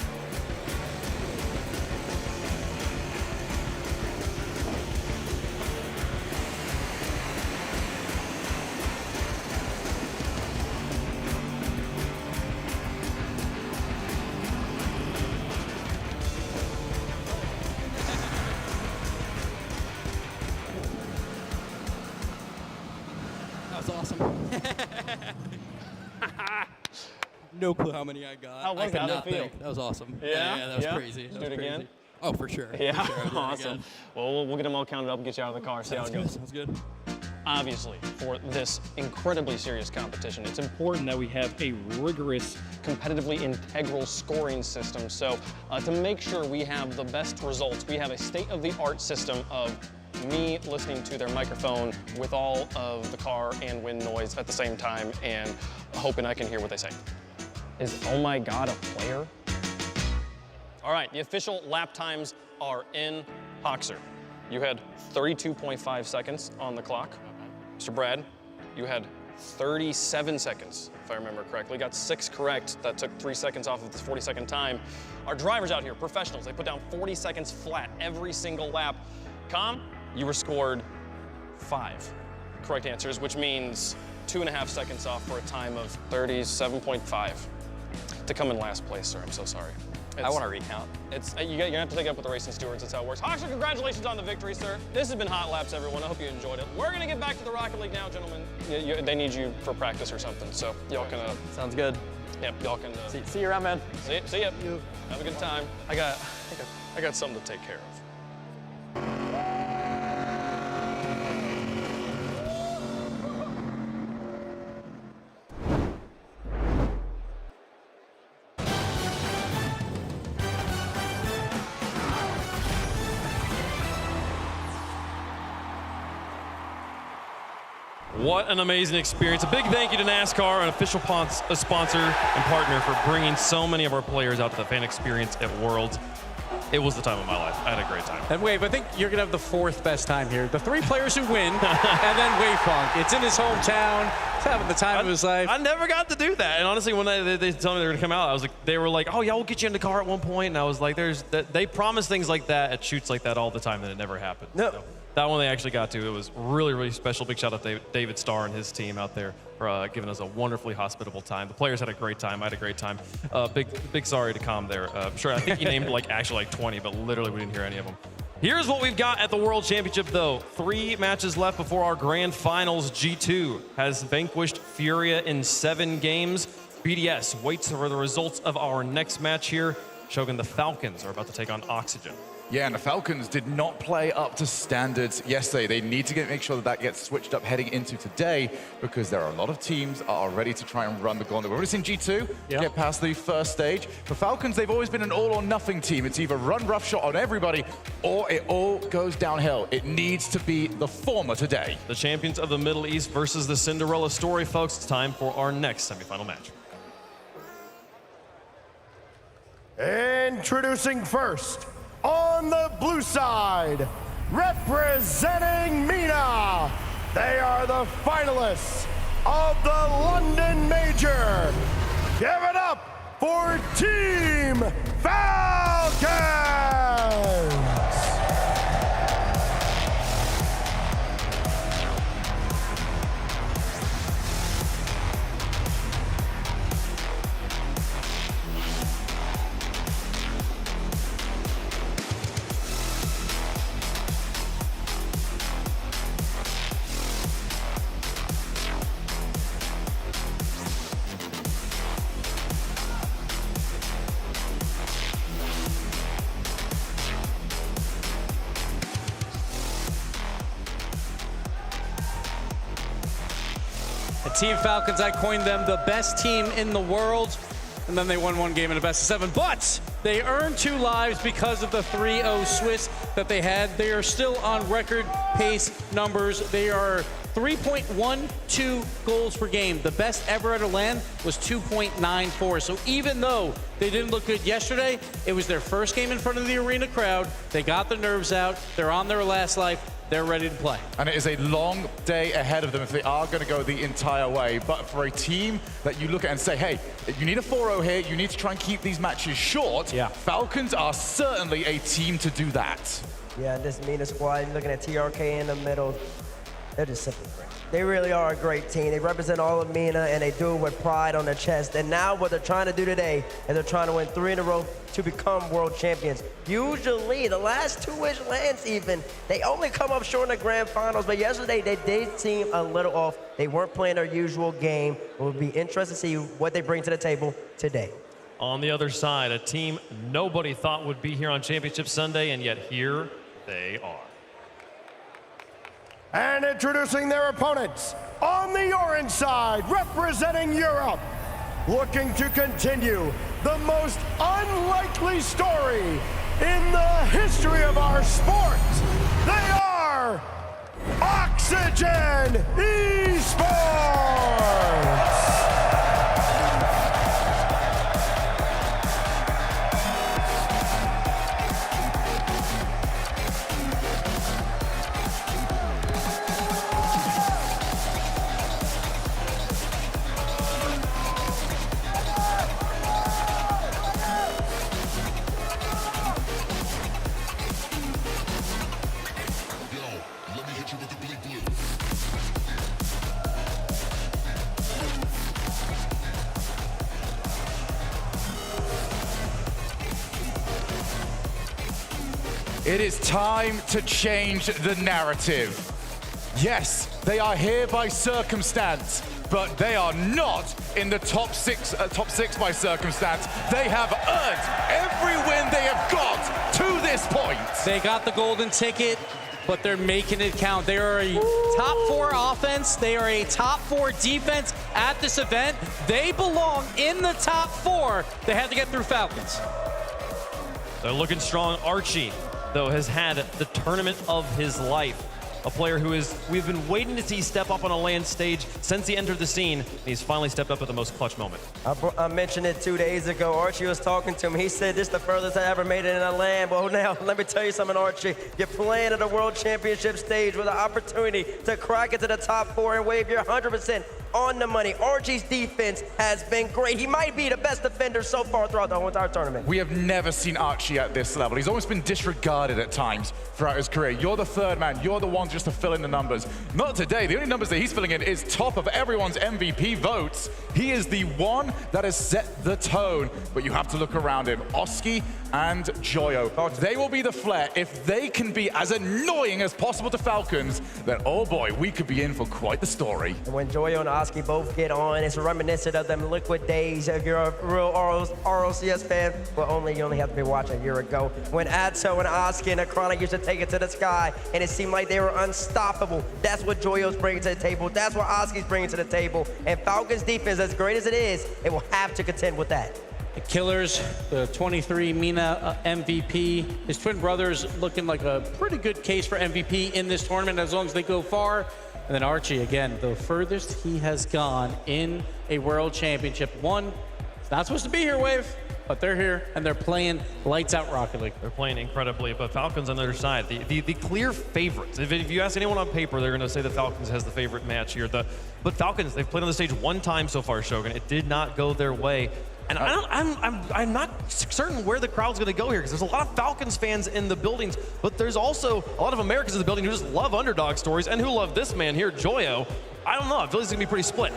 That was awesome. No clue how many I got. How was I it? could How'd it not feel? think. That was awesome. Yeah? That was Yeah? crazy. Let's That do was it again? crazy. Oh, for sure. Yeah, For sure. I'll do it awesome. again. Well, we'll get them all counted up and get you out of the car. See how it goes. Sounds good. obviously, for this incredibly serious competition. It's important that we have a rigorous, competitively integral scoring system. So to make sure we have the best results, we have a state-of-the-art system of me listening to their microphone with all of the car and wind noise at the same time and hoping I can hear what they say. Is Oh My God a player? All right, the official lap times are in. Hoxer, you had 32.5 seconds on the clock. Mr. Brad, you had 37 seconds, if I remember correctly. Got 6 correct. That took 3 seconds off of this 40-second time. Our drivers out here, professionals, they put down 40 seconds flat every single lap. Com, you were scored 5 correct answers, which means 2.5 seconds off for a time of 37.5. To come in last place, sir, I'm so sorry. I want to recount. You're gonna have to take it up with the racing stewards. That's how it works. Hoxer, congratulations on the victory, sir. This has been Hot Laps, everyone. I hope you enjoyed it. We're gonna get back to the Rocket League now, gentlemen. They need you for practice or something, so y'all can. Sounds good. Yep, y'all can. See you around, man. See ya. Have a good time. I got something to take care of. What an amazing experience. A big thank you to NASCAR, an official sponsor and partner, for bringing so many of our players out to the fan experience at Worlds. It was the time of my life. I had a great time. And Wave, I think you're going to have the 4th best time here. The 3 players who win, and then Wave Funk. It's in his hometown. He's having the time of his life. I never got to do that. And honestly, when they told me they were going to come out, they were like, oh, yeah, we'll get you in the car at one point. And I was like, they promise things like that at shoots like that all the time, and it never happened. No. So that one they actually got to. It was really, really special. Big shout out to David Starr and his team out there for giving us a wonderfully hospitable time. The players had a great time. I had a great time. Big sorry to Com there. Sure, I think he named actually 20, but literally we didn't hear any of them. Here's what we've got at the World Championship, though. 3 matches left before our grand finals. G2 has vanquished Furia in 7 games. BDS waits for the results of our next match here. Shogun, the Falcons are about to take on Oxygen. Yeah, and the Falcons did not play up to standards yesterday. They need to make sure that gets switched up heading into today, because there are a lot of teams that are ready to try and run the gauntlet. We've already seen G2 get past the first stage. For Falcons, they've always been an all-or-nothing team. It's either run roughshot on everybody, or it all goes downhill. It needs to be the former today. The champions of the Middle East versus the Cinderella story, folks. It's time for our next semifinal match. Introducing first, on the blue side, representing MENA, they are the finalists of the London Major. Give it up for Team Falcons! Team Falcons, I coined them the best team in the world, and then they won 1 game in a best of 7. But they earned 2 lives because of the 3-0 Swiss that they had. They are still on record pace numbers. They are 3.12 goals per game. The best ever at a LAN was 2.94. So even though they didn't look good yesterday, it was their first game in front of the arena crowd. They got their nerves out. They're on their last life. They're ready to play. And it is a long day ahead of them if they are going to go the entire way. But for a team that you look at and say, hey, you need a 4-0 here, you need to try and keep these matches short, Falcons are certainly a team to do that. Yeah, this MENA squad, you're looking at TRK in the middle, they're just simply great. They really are a great team. They represent all of MENA, and they do it with pride on their chest. And now what they're trying to do today is they're trying to win 3 in a row to become world champions. Usually, the last 2-ish lands even, they only come up short in the grand finals, but yesterday they did seem a little off. They weren't playing their usual game. It will be interesting to see what they bring to the table today. On the other side, a team nobody thought would be here on Championship Sunday, and yet here they are. And introducing their opponents, on the orange side, representing Europe, looking to continue the most unlikely story in the history of our sport. They are Oxygen Esports! It is time to change the narrative. Yes, they are here by circumstance, but they are not in the top six by circumstance. They have earned every win they have got to this point. They got the golden ticket, but they're making it count. They are a top 4 offense. They are a top 4 defense at this event. They belong in the top 4. They had to get through Falcons. They're looking strong. Archie, though, has had the tournament of his life. A player who we've been waiting to see step up on a LAN stage since he entered the scene. He's finally stepped up at the most clutch moment. I mentioned it 2 days ago. Archie was talking to me. He said, this is the furthest I ever made it in a LAN. Well, now, let me tell you something, Archie. You're playing at a world championship stage with an opportunity to crack into the top 4 and wave your 100% on the money. Archie's defense has been great. He might be the best defender so far throughout the whole entire tournament. We have never seen Archie at this level. He's almost been disregarded at times throughout his career. You're the third man. You're the one just to fill in the numbers. Not today. The only numbers that he's filling in is top of everyone's MVP votes. He is the one that has set the tone, but you have to look around him. Oski and Joyo, they will be the flair. If they can be as annoying as possible to Falcons, then oh boy, we could be in for quite the story. And when Joyo and Oski both get on, it's reminiscent of them liquid days. If you're a real RLCS fan, well, you only have to be watching a year ago, when Atto and Oski and Akrana used to take it to the sky, and it seemed like they were unstoppable. That's what Joyo's bringing to the table. That's what Oski's bringing to the table. And Falcons defense, as great as it is, it will have to contend with that. The Killers, the 23 Mina MVP. His twin brothers looking like a pretty good case for MVP in this tournament as long as they go far. And then Archie, again, the furthest he has gone in a world championship. One, it's not supposed to be here, Wave, but they're here and they're playing lights out Rocket League. They're playing incredibly, but Falcons on the other side, the clear favorites. If you ask anyone on paper, they're going to say the Falcons has the favorite match here. But Falcons, they've played on the stage one time so far, Shogun. It did not go their way. And I'm not certain where the crowd's going to go here, because there's a lot of Falcons fans in the buildings, but there's also a lot of Americans in the building who just love underdog stories and who love this man here, Joyo. I don't know. I feel he's going to be pretty split.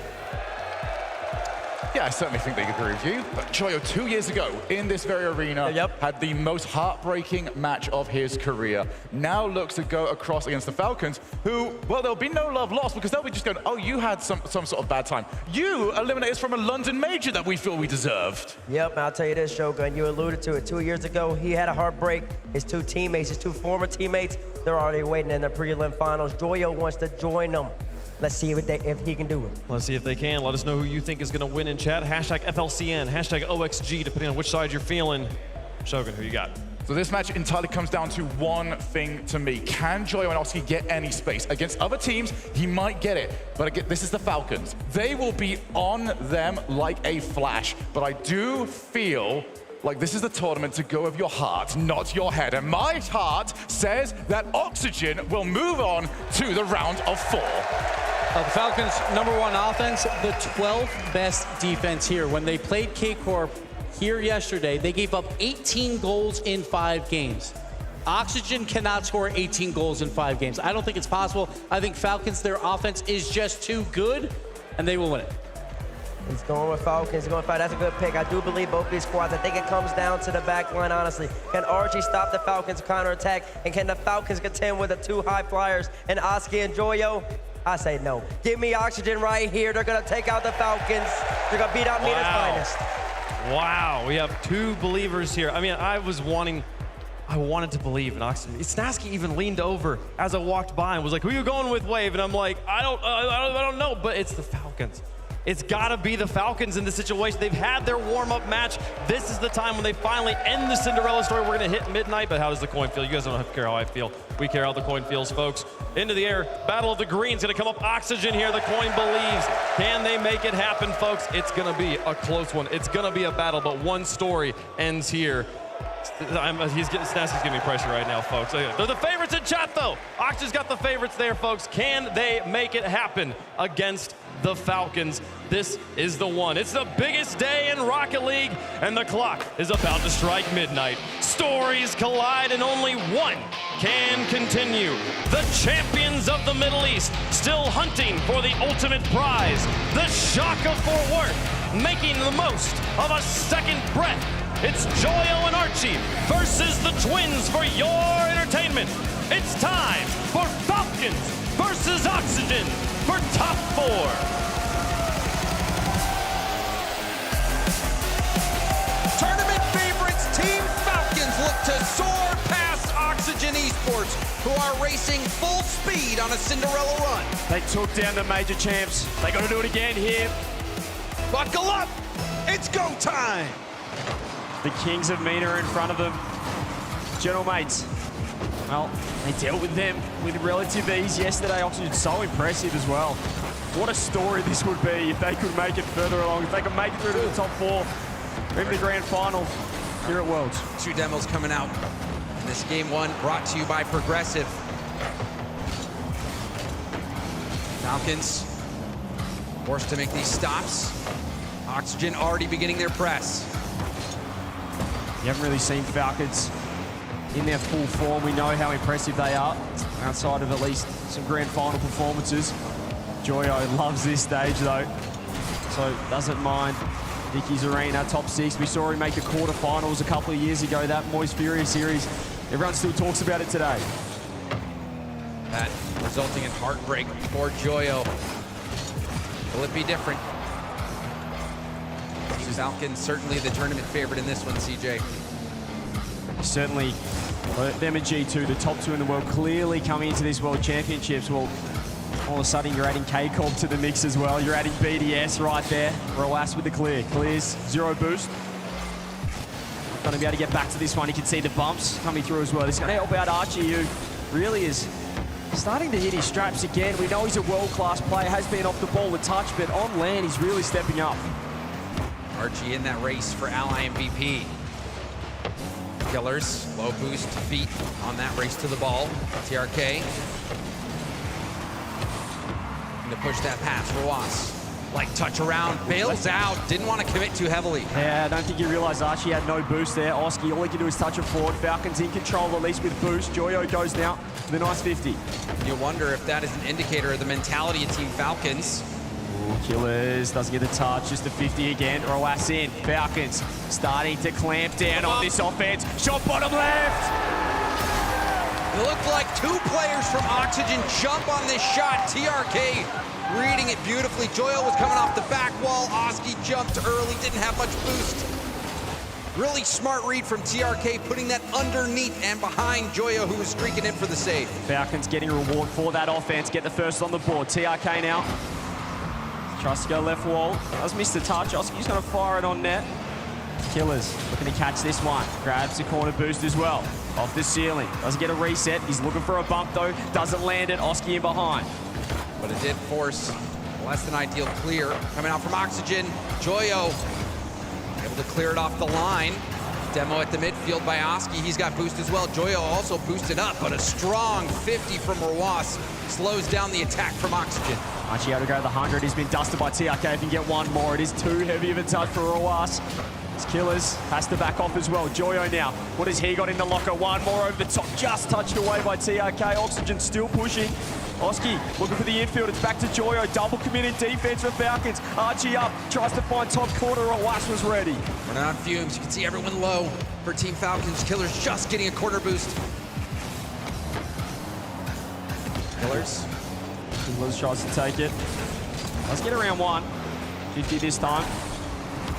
Yeah, I certainly think they agree with you. But Joyo, 2 years ago, in this very arena, had the most heartbreaking match of his career. Now looks to go across against the Falcons, who, well, there'll be no love lost, because they'll be just going, oh, you had some sort of bad time. You eliminated us from a London major that we feel we deserved. Yep, I'll tell you this, Shogun, you alluded to it. 2 years ago, he had a heartbreak. His 2 teammates, his 2 former teammates, they're already waiting in the prelim finals. Joyo wants to join them. Let's see if he can do it. Let's see if they can. Let us know who you think is going to win in chat. Hashtag FLCN, hashtag OXG, depending on which side you're feeling. Shogun, who you got? So this match entirely comes down to one thing to me. Can Joyo and Oski get any space? Against other teams, he might get it. But again, this is the Falcons. They will be on them like a flash. But I do feel like this is the tournament to go with your heart, not your head. And my heart says that Oxygen will move on to the round of 4. The Falcons' #1 offense, the 12th best defense here. When they played K-Corp here yesterday, they gave up 18 goals in 5 games. Oxygen cannot score 18 goals in 5 games. I don't think it's possible. I think Falcons, their offense is just too good, and they will win it. He's going with Falcons. He's going to fight. That's a good pick. I do believe both these squads. I think it comes down to the back line, honestly. Can Archie stop the Falcons' counterattack? And can the Falcons contend with the 2 high flyers and Oski and Joyo? I say no. Give me Oxygen right here. They're going to take out the Falcons. They're going to beat out Mina's finest. Wow, we have 2 believers here. I mean, I was wanting I wanted to believe in Oxygen. Snasky even leaned over as I walked by and was like, who are you going with, Wave? And I'm like, I don't know, but it's the Falcons. It's gotta be the Falcons in this situation. They've had their warm-up match. This is the time when they finally end the Cinderella story. We're gonna hit midnight, but how does the coin feel? You guys don't have to care how I feel. We care how the coin feels, folks. Into the air, Battle of the Greens gonna come up. Oxygen here, the coin believes. Can they make it happen, folks? It's gonna be a close one. It's gonna be a battle, but one story ends here. Snasky's giving me pressure right now, folks. They're the favorites in chat, though. Oxygen's got the favorites there, folks. Can they make it happen against the Falcons? This is the one. It's the biggest day in Rocket League, and the clock is about to strike midnight. Stories collide, and only one can continue. The champions of the Middle East still hunting for the ultimate prize. The shock of Fort Worth making the most of a second breath. It's Joyo and Archie versus the Twins for your entertainment. It's time for Falcons versus Oxygen for top 4. Tournament favorites, Team Falcons look to soar past Oxygen Esports, who are racing full speed on a Cinderella run. They took down the major champs. They got to do it again here. Buckle up, it's go time. The Kings of MENA are in front of them. General mates, well, they dealt with them with relative ease yesterday. Oxygen so impressive as well. What a story this would be if they could make it further along, if they could make it through to the top 4, maybe the grand final here at Worlds. 2 demos coming out in this game 1, brought to you by Progressive. Falcons forced to make these stops. Oxygen already beginning their press. You haven't really seen Falcons in their full form. We know how impressive they are, outside of at least some grand final performances. Joyo loves this stage though, so doesn't mind. Dickies Arena, top 6. We saw him make the quarterfinals a couple of years ago, that Moist Furia series. Everyone still talks about it today. That resulting in heartbreak for Joyo. Will it be different? Falcons certainly the tournament favorite in this one, CJ. Certainly, them and G2, the top 2 in the world, clearly coming into this World Championships. Well, all of a sudden you're adding K-Corp to the mix as well. You're adding BDS right there. Roas with the clear. Clears, 0 boost. Going to be able to get back to this one. You can see the bumps coming through as well. This is going to help out Archie, who really is starting to hit his straps again. We know he's a world-class player, has been off the ball a touch, but on land he's really stepping up. Archie in that race for Ally MVP. Killers, low boost beat on that race to the ball. TRK. And to push that pass for Was. Like touch around, bails out, didn't want to commit too heavily. Yeah, I don't think you realize Archie had no boost there. Oski, all he can do is touch it forward. Falcons in control, at least with boost. Joyo goes now with a nice 50. You wonder if that is an indicator of the mentality of Team Falcons. Killers doesn't get the touch, just a 50 again. Roas in. Falcons starting to clamp down on this offense. Shot bottom left. It looked like 2 players from Oxygen jump on this shot. TRK reading it beautifully. Joyo was coming off the back wall. Oski jumped early, didn't have much boost. Really smart read from TRK, putting that underneath and behind Joyo, who was streaking in for the save. Falcons getting a reward for that offense. Get the first on the board. TRK now. Tries to go left wall. Does miss the touch. Oski's going to fire it on net. Killers looking to catch this one. Grabs the corner boost as well. Off the ceiling. Doesn't get a reset. He's looking for a bump though. Doesn't land it. Oski in behind. But it did force less than ideal clear. Coming out from Oxygen. Joyo able to clear it off the line. Demo at the midfield by Oski. He's got boost as well. Joyo also boosted up, but a strong 50 from Roas slows down the attack from Oxygen. Archie able to go to the 100. He's been dusted by TRK. If he can get one more, it is too heavy of a touch for Roas. Killers has to back off as well. Joyo now. What has he got in the locker? One more over the top. Just touched away by TRK. Oxygen still pushing. Oski looking for the infield. It's back to Joyo. Double committed defense for Falcons. Archie up. Tries to find top corner. Roas was ready. Running on fumes. You can see everyone low for Team Falcons. Killers just getting a corner boost. Killers. Killers tries to take it. Let's get around 1. 50 this time.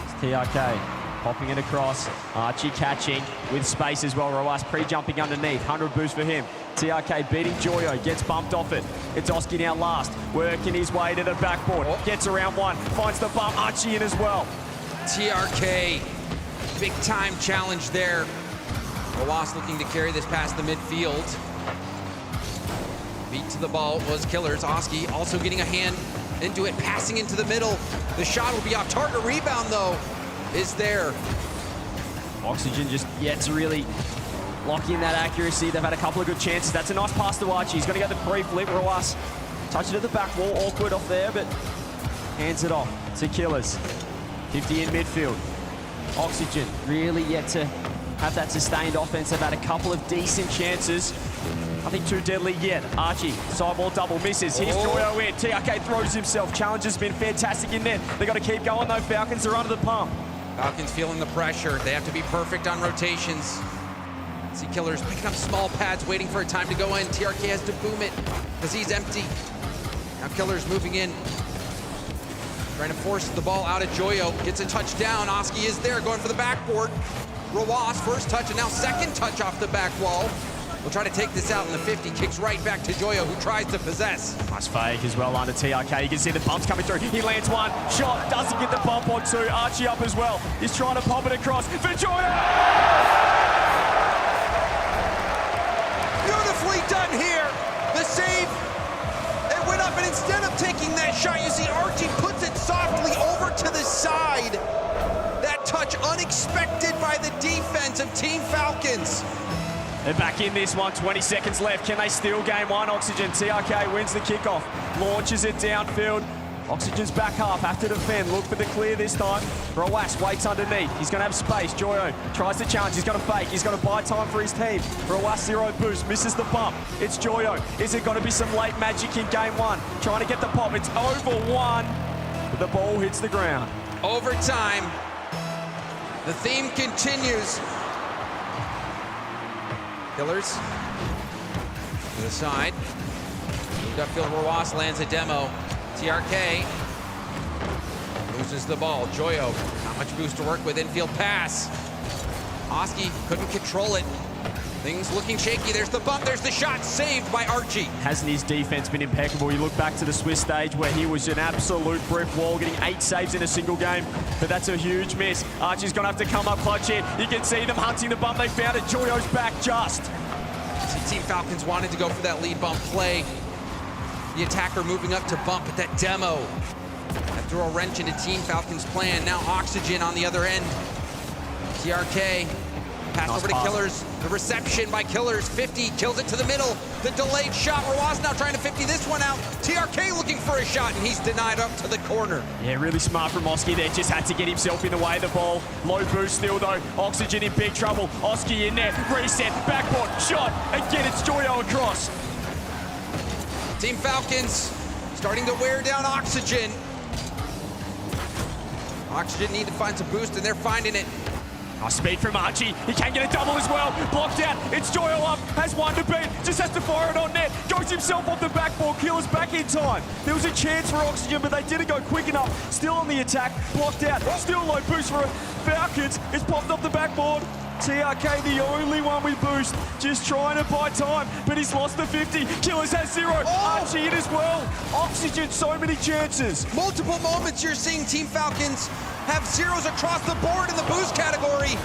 It's TRK. Popping it across. Archie catching with space as well. Roas pre-jumping underneath. 100 boost for him. TRK beating Joyo. Gets bumped off it. It's Oski now last. Working his way to the backboard. Gets around one. Finds the bump. Archie in as well. TRK, big time challenge there. Roas looking to carry this past the midfield. Beat to the ball was Killers. Oski also getting a hand into it, passing into the middle. The shot will be off target. Rebound, though, is there. Oxygen just yet to really lock in that accuracy. They've had a couple of good chances. That's a nice pass to Archie. He's going to get the free flip. Roas touch it at the back wall. Awkward off there, but hands it off to Killers. 50 in midfield. Oxygen really yet to have that sustained offense. They've had a couple of decent chances. Nothing too deadly yet. Archie, sideball double, misses. Here's Joyo in. TRK throws himself. Challenge has been fantastic in there. They've got to keep going, though. Falcons are under the pump. Falcons feeling the pressure. They have to be perfect on rotations. See Killers picking up small pads, waiting for a time to go in. TRK has to boom it because he's empty. Now Killers moving in. Trying to force the ball out of Joyo. Gets a touchdown. Oski is there, going for the backboard. Roas, first touch, and now second touch off the back wall. We'll try to take this out in the 50. Kicks right back to Joyo, who tries to possess. Nice fake as well under TRK. You can see the bumps coming through. He lands one. Shot. Doesn't get the bump on two. Archie up as well. He's trying to pop it across for Joyo. Beautifully done here. The save. It went up, and instead of taking that shot, you see Archie puts it softly over to the side. That touch unexpected by the defense of Team Falcons. They're back in this one, 20 seconds left. Can they steal game one? Oxygen, TRK wins the kickoff, launches it downfield. Oxygen's back half, have to defend, look for the clear this time. Roas waits underneath, he's gonna have space. Joyo tries to challenge, he's gonna fake, he's gonna buy time for his team. Roas 0 boost, misses the bump. It's Joyo. Is it gonna be some late magic in game one? Trying to get the pop, it's over one, but the ball hits the ground. Overtime. The theme continues. Killers to the side. Moved upfield, Roas lands a demo. TRK loses the ball. Joyo, not much boost to work with. Infield pass. Oski couldn't control it. Things looking shaky. There's the bump, there's the shot, saved by Archie. Hasn't his defense been impeccable? You look back to the Swiss stage where he was an absolute brick wall, getting 8 saves in a single game, but that's a huge miss. Archie's gonna have to come up clutch here. You can see them hunting the bump. They found it. Joyo's back just. See, Team Falcons wanted to go for that lead bump play. The attacker moving up to bump at that demo. That threw a wrench into Team Falcons' plan. Now Oxygen on the other end. TRK. Pass over to Killers. The reception by Killers. 50 kills it to the middle. The delayed shot. Roas now trying to 50 this one out. TRK looking for a shot, and he's denied up to the corner. Yeah, really smart from Oski there. Just had to get himself in the way of the ball. Low boost still, though. Oxygen in big trouble. Oski in there. Reset. Backboard. Shot. Again, it's Joyo across. Team Falcons starting to wear down Oxygen. Oxygen need to find some boost, and they're finding it. Speed from Archie. He can get a double as well. Blocked out. It's Joyo up. Has one to beat. Just has to fire it on net. Goes himself off the backboard. Killers back in time. There was a chance for Oxygen, but they didn't go quick enough. Still on the attack. Blocked out. Still low boost for Falcons. It's popped off the backboard. TRK, the only one with boost. Just trying to buy time, but he's lost the 50. Killers has 0. Archie in as well. Oxygen, so many chances. Multiple moments you're seeing Team Falcons have zeros across the board in the boost category.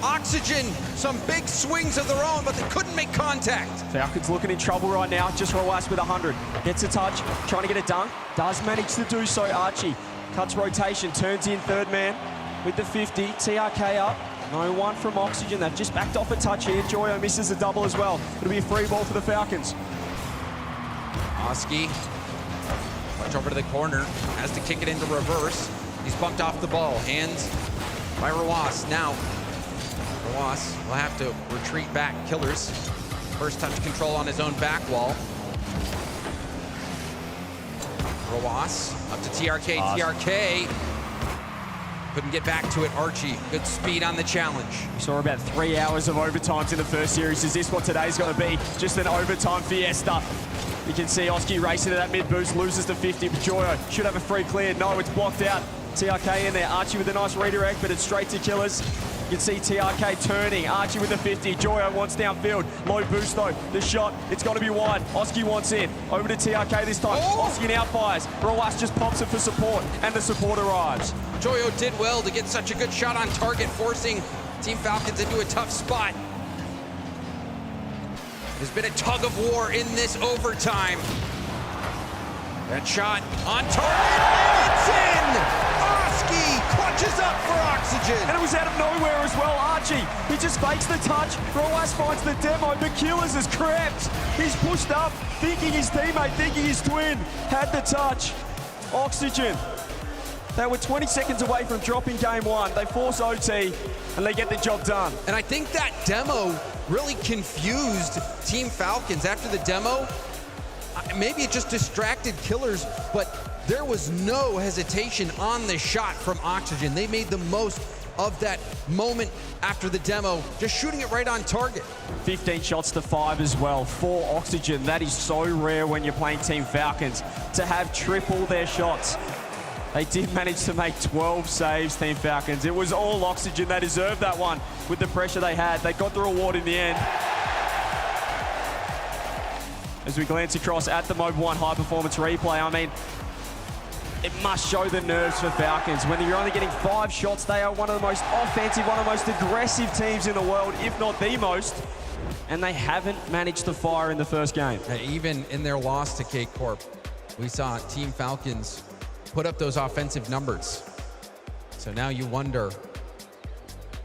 Oxygen, some big swings of their own, but they couldn't make contact. Falcons looking in trouble right now. Just Roas with 100. Gets a touch, trying to get a dunk. Does manage to do so. Archie cuts rotation, turns in third man with the 50. TRK up. No one from Oxygen. They've just backed off a touch here. Joyo misses a double as well. It'll be a free ball for the Falcons. Oski, touch over to the corner, has to kick it into reverse. He's bumped off the ball. Hands by Roas. Now, Roas will have to retreat back. Killers, first touch control on his own back wall. Roas up to TRK. TRK couldn't get back to it. Archie, good speed on the challenge. We saw about 3 hours of overtimes in the first series. Is this what today's going to be? Just an overtime fiesta. You can see Oski racing to that mid boost, loses the 50, but Joyo should have a free clear. No, it's blocked out. TRK in there. Archie with a nice redirect, but it's straight to Killers. You can see TRK turning. Archie with the 50. Joyo wants downfield. Low boost though. The shot, it's got to be wide. Oski wants in. Over to TRK this time. Oski now fires. Rawas just pops it for support, and the support arrives. Joyo did well to get such a good shot on target, forcing Team Falcons into a tough spot. There's been a tug of war in this overtime. That shot on target, and it's in! Oski clutches up for Oxygen. And it was out of nowhere as well. Archie, he just fakes the touch. Rawas finds the demo, but Killers has crept. He's pushed up, thinking his teammate, thinking his twin had the touch. Oxygen. They were 20 seconds away from dropping game one. They force OT, and they get the job done. And I think that demo really confused Team Falcons. After the demo, maybe it just distracted Killers, but there was no hesitation on the shot from Oxygen. They made the most of that moment after the demo, just shooting it right on target. 15 shots to 5 as well for Oxygen. That is so rare when you're playing Team Falcons, to have triple their shots. They did manage to make 12 saves, Team Falcons. It was all Oxygen. They deserved that one with the pressure they had. They got the reward in the end. As we glance across at the Mode 1 high performance replay, I mean, it must show the nerves for Falcons. When you're only getting 5 shots, they are one of the most offensive, one of the most aggressive teams in the world, if not the most. And they haven't managed to fire in the first game. Even in their loss to K-Corp, we saw Team Falcons put up those offensive numbers. So now you wonder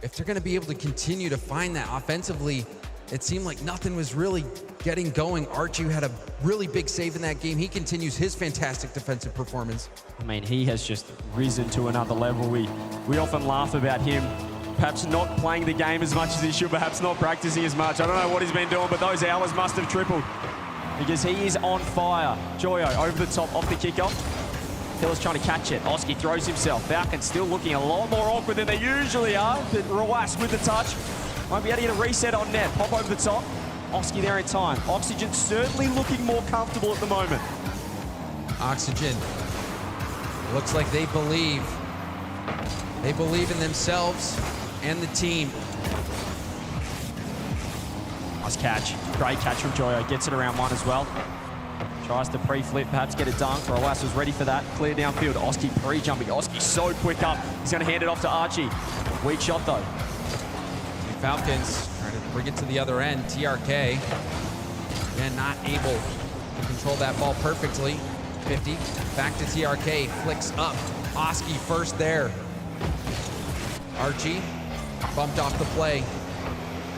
if they're going to be able to continue to find that offensively. It seemed like nothing was really getting going. Archie had a really big save in that game. He continues his fantastic defensive performance. I mean, he has just risen to another level. We often laugh about him perhaps not playing the game as much as he should, perhaps not practicing as much. I don't know what he's been doing, but those hours must have tripled because he is on fire. Joyo over the top, off the kickoff. Killers trying to catch it. Oski throws himself. Falcons still looking a lot more awkward than they usually are. But Rawas with the touch. Might be able to get a reset on net. Pop over the top. Oski there in time. Oxygen certainly looking more comfortable at the moment. Oxygen. Looks like they believe. They believe in themselves and the team. Nice catch. Great catch from Joyo. Gets it around one as well. Tries to pre-flip, perhaps get it dunk. Rawas was ready for that. Clear downfield. Oski pre-jumping. Oski so quick up. He's going to hand it off to Archie. Weak shot though. Falcons trying to bring it to the other end. TRK, again, not able to control that ball perfectly. 50, back to TRK, flicks up. Oski first there. Archie bumped off the play.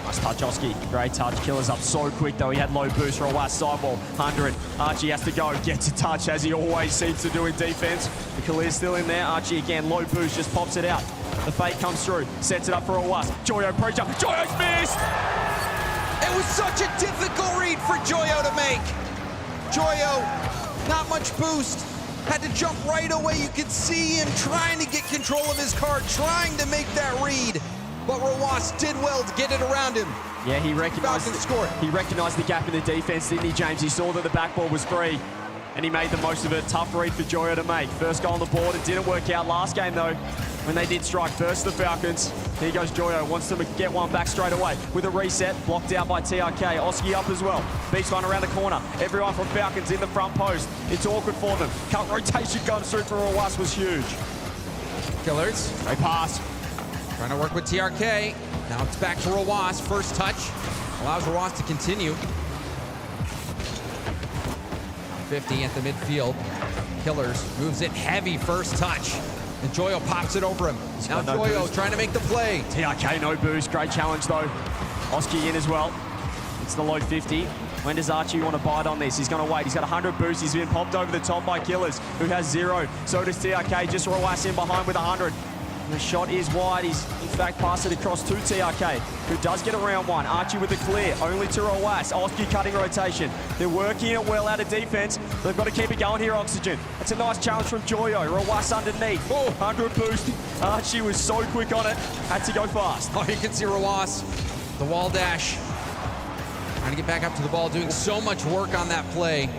Nice touch, Oski. Great touch. Killers up so quick, though. He had low boost for a Rawas sideball. 100. Archie has to go. Gets a touch, as he always seems to do in defense. The Khalil's still in there. Archie again, low boost, just pops it out. The fake comes through. Sets it up for a Rawas. Joyo pre-jump. Joyo's missed! It was such a difficult read for Joyo to make. Joyo, not much boost. Had to jump right away. You could see him trying to get control of his car, trying to make that read. But Rawas did well to get it around him. Yeah, he recognized the gap in the defense, didn't he, James? He saw that the backboard was free, and he made the most of it. Tough read for Joyo to make. First goal on the board. It didn't work out last game, though, when they did strike first, the Falcons. Here goes Joyo. Wants them to get one back straight away with a reset. Blocked out by TRK. Oski up as well. Beats one around the corner. Everyone from Falcons in the front post. It's awkward for them. Cut rotation comes through for Rawas was huge. Killers. Great pass. Trying to work with TRK. Now it's back to Rawas. First touch allows Rawas to continue. 50 at the midfield. Killers moves it heavy first touch. And Joyo pops it over him. Now Joyo trying to make the play. TRK no boost. Great challenge though. Oski in as well. It's the low 50. When does Archie want to bite on this? He's going to wait. He's got 100 boost. He's been popped over the top by Killers, who has 0. So does TRK. Just Rawas in behind with 100. And the shot is wide. He's, in fact, passed it across to TRK, who does get around one. Archie with the clear, only to Rawas. Oski cutting rotation. They're working it well out of defense. They've got to keep it going here, Oxygen. That's a nice challenge from Joyo. Rawas underneath. 100 boost. Archie was so quick on it. Had to go fast. Oh, you can see Rawas, the wall dash. Trying to get back up to the ball, doing so much work on that play.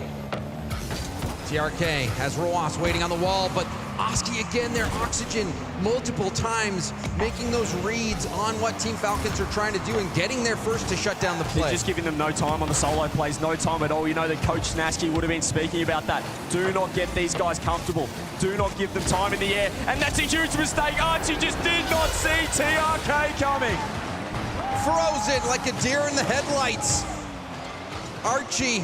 TRK has Rawas waiting on the wall, but Oski again there, Oxygen multiple times, making those reads on what Team Falcons are trying to do and getting there first to shut down the play. They're just giving them no time on the solo plays, no time at all. You know that Coach Nasky would have been speaking about that. Do not get these guys comfortable. Do not give them time in the air. And that's a huge mistake. Archie just did not see TRK coming. Frozen like a deer in the headlights. Archie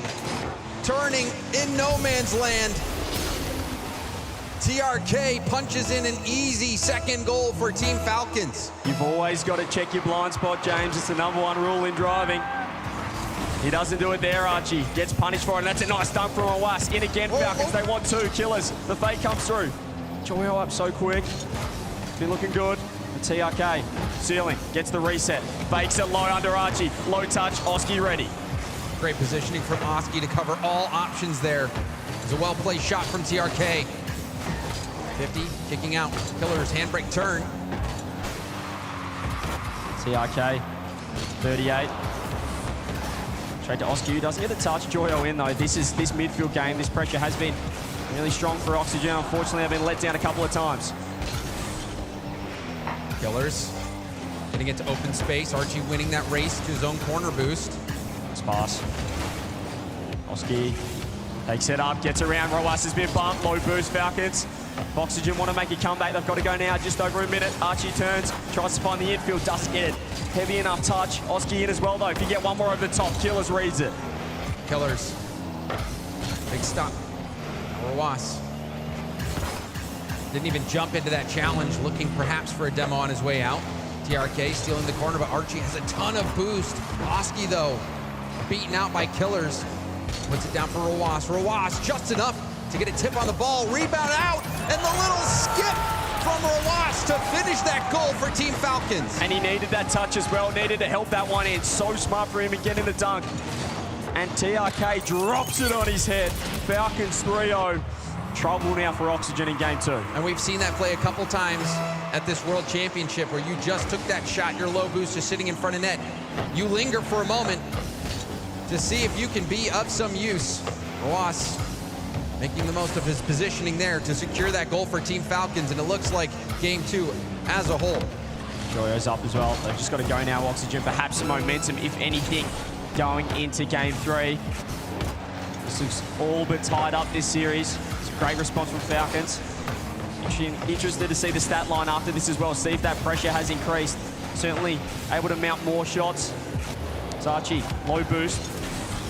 turning in no man's land. TRK punches in an easy second goal for Team Falcons. You've always got to check your blind spot, James. It's the #1 rule in driving. He doesn't do it there, Archie. Gets punished for it, and that's a nice dunk from Awas. In again, Falcons. They want 2 killers. The fake comes through. Joyo up so quick. Been looking good. The TRK. Ceiling. Gets the reset. Fakes it low under Archie. Low touch. Oski ready. Great positioning from Oski to cover all options there. It's a well-placed shot from TRK. 50, kicking out. Killer's handbrake turn. TRK. 38. Straight to Oski, who doesn't get the touch. Joyo in though. This midfield game, this pressure has been really strong for Oxygen. Unfortunately, they've been let down a couple of times. Killers getting it to open space. Archie winning that race to his own corner boost. Nice pass. Oski takes it up, gets around. Rowas has been bumped. Low boost, Falcons. Oxygen want to make a comeback. They've got to go now. Just over a minute. Archie turns, tries to find the infield, doesn't get it. Heavy enough touch. Oski in as well, though. If you get one more over the top, Killers reads it. Killers. Big stop. Rowas didn't even jump into that challenge, looking perhaps for a demo on his way out. TRK stealing the corner, but Archie has a ton of boost. Oski, though, beaten out by Killers. Puts it down for Rowas. Rowas just enough to get a tip on the ball. Rebound out, and the little skip from Rowas to finish that goal for Team Falcons. And he needed that touch as well, needed to help that one in. So smart for him in getting the dunk. And TRK drops it on his head. Falcons 3-0. Trouble now for Oxygen in game 2. And we've seen that play a couple times at this World Championship where you just took that shot, your low boost is sitting in front of net. You linger for a moment to see if you can be of some use. Rowas making the most of his positioning there to secure that goal for Team Falcons, and it looks like game 2 as a whole. Joyo's up as well. They've just got to go now, Oxygen. Perhaps some momentum, if anything, going into game 3. This is all but tied up this series. It's a great response from Falcons. Interested to see the stat line after this as well. See if that pressure has increased. Certainly able to mount more shots. Archie, low boost.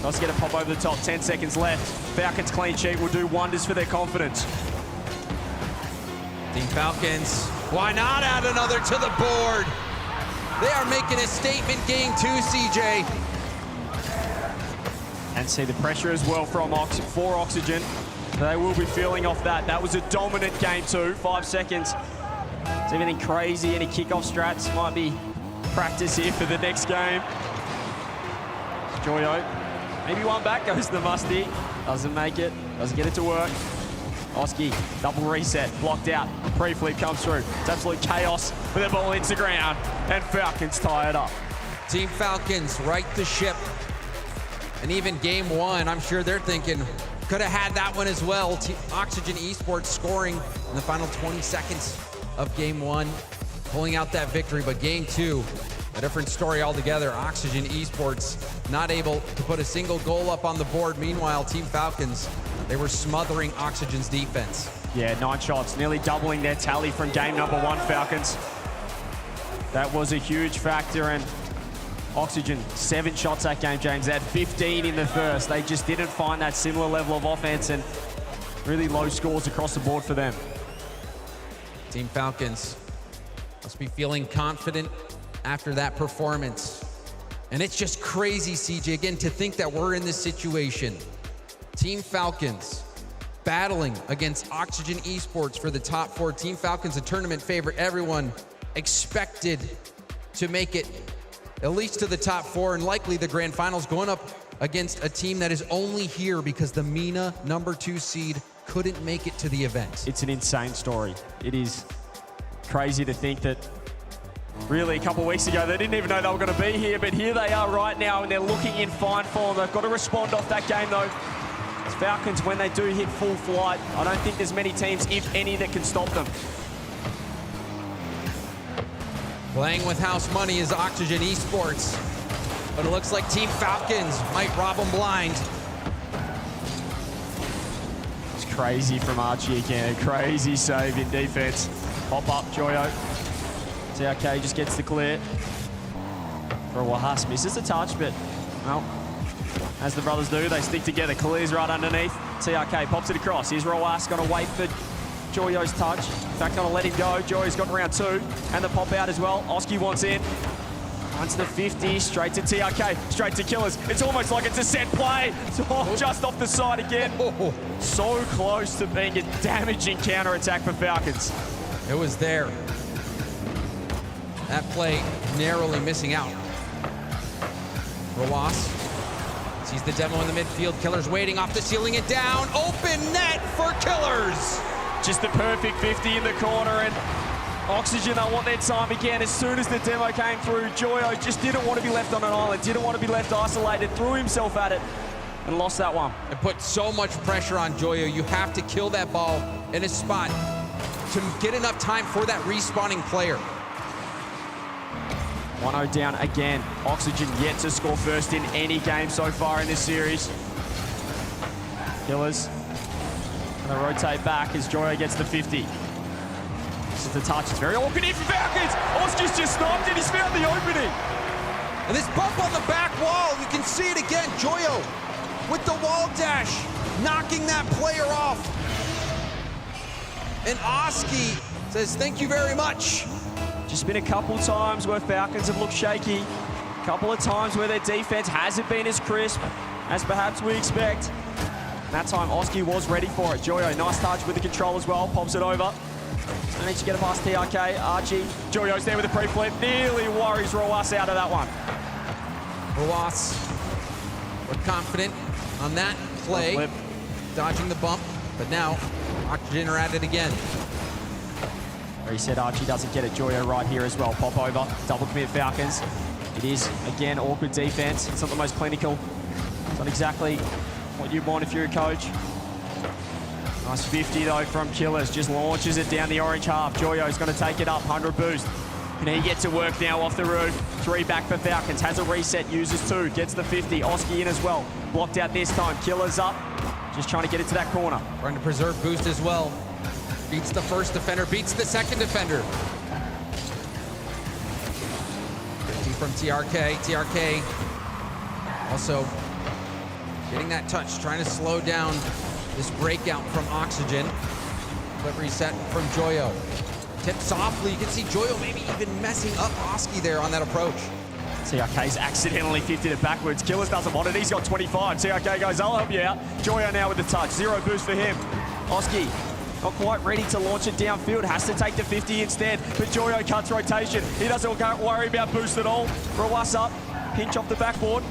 Let's get a pop over the top. 10 seconds left. Falcons clean sheet will do wonders for their confidence. Team Falcons, why not add another to the board? They are making a statement game 2, CJ. And see the pressure as well for Oxygen. They will be feeling off that. That was a dominant game 2, 5 seconds. Is anything crazy? Any kickoff strats might be practice here for the next game. Joyo, maybe one back, goes the musty. Doesn't make it, doesn't get it to work. Oski, double reset, blocked out. Pre-flip comes through. It's absolute chaos with the ball into the ground, and Falcons tie it up. Team Falcons right the ship. And even game 1, I'm sure they're thinking, could have had that one as well. Oxygen Esports scoring in the final 20 seconds of game 1, pulling out that victory. But game 2, a different story altogether. Oxygen Esports not able to put a single goal up on the board. Meanwhile, Team Falcons, they were smothering Oxygen's defense. Yeah, 9 shots, nearly doubling their tally from game number 1, Falcons. That was a huge factor, and Oxygen, 7 shots that game, James. They had 15 in the first. They just didn't find that similar level of offense, and really low scores across the board for them. Team Falcons must be feeling confident after that performance. And it's just crazy, CJ, again, to think that we're in this situation. Team Falcons battling against Oxygen Esports for the top 4. Team Falcons, a tournament favorite. Everyone expected to make it at least to the top 4 and likely the grand finals, going up against a team that is only here because the MENA #2 seed couldn't make it to the event. It's an insane story. It is crazy to think that really a couple of weeks ago they didn't even know they were going to be here, but here they are right now, and they're looking in fine form. They've got to respond off that game though. Falcons, when they do hit full flight, I don't think there's many teams, if any, that can stop them. Playing with house money is Oxygen Esports, but it looks like Team Falcons might rob them blind. It's crazy from Archie again. Crazy save in defense. Pop up, Joyo. TRK just gets the clear. Rawahas misses the touch, but, well, as the brothers do, they stick together. Clears right underneath. TRK pops it across. Here's Rawahas, going to wait for Joyo's touch. In fact, going to let him go. Joyo's got round 2, and the pop out as well. Oski wants in. Once the 50, straight to TRK, straight to Killers. It's almost like it's a set play. Oh, just off the side again. So close to being a damaging counter-attack for Falcons. It was there. That play narrowly missing out. Rawas sees the demo in the midfield. Killers waiting off the ceiling and down. Open net for Killers. Just the perfect 50 in the corner, and Oxygen, they want their time again. As soon as the demo came through, Joyo just didn't want to be left on an island, didn't want to be left isolated, threw himself at it, and lost that one. It put so much pressure on Joyo. You have to kill that ball in a spot to get enough time for that respawning player. 1-0 down again. Oxygen yet to score first in any game so far in this series. Killers gonna rotate back as Joyo gets the 50. This is the touch. It's very awkward here for Falcons. Oski's just sniped it. He's found the opening. And this bump on the back wall, you can see it again. Joyo with the wall dash, knocking that player off. And Oski says, thank you very much. Just been a couple times where Falcons have looked shaky. A couple of times where their defense hasn't been as crisp as perhaps we expect. And that time, Oski was ready for it. Joyo, nice touch with the control as well. Pops it over. So needs to get it past TRK. Archie. Joyo's there with the pre-flip. Nearly worries Rawas out of that one. Rawas, we're confident on that play. Dodging the bump, but now Oxygen are at it again. He said Archie doesn't get it. Joyo right here as well. Pop over. Double commit Falcons. It is, again, awkward defense. It's not the most clinical. It's not exactly what you'd want if you're a coach. Nice 50, though, from Killers. Just launches it down the orange half. Joyo's going to take it up. 100 boost. Can he get to work now off the roof? 3 back for Falcons. Has a reset. Uses 2. Gets the 50. Oski in as well. Blocked out this time. Killers up. Just trying to get it to that corner. Trying to preserve boost as well. Beats the first defender, beats the second defender. 50 from TRK. TRK also getting that touch, trying to slow down this breakout from Oxygen. Flip reset from Joyo. Tipped softly, you can see Joyo maybe even messing up Oski there on that approach. TRK's accidentally 50 it backwards. Killers doesn't want it, he's got 25. TRK goes, I'll help you out. Joyo now with the touch, 0 boost for him. Oski not quite ready to launch it downfield. Has to take the 50 instead. But Joyo cuts rotation. He doesn't worry about boost at all. Rawas up. Pinch off the backboard.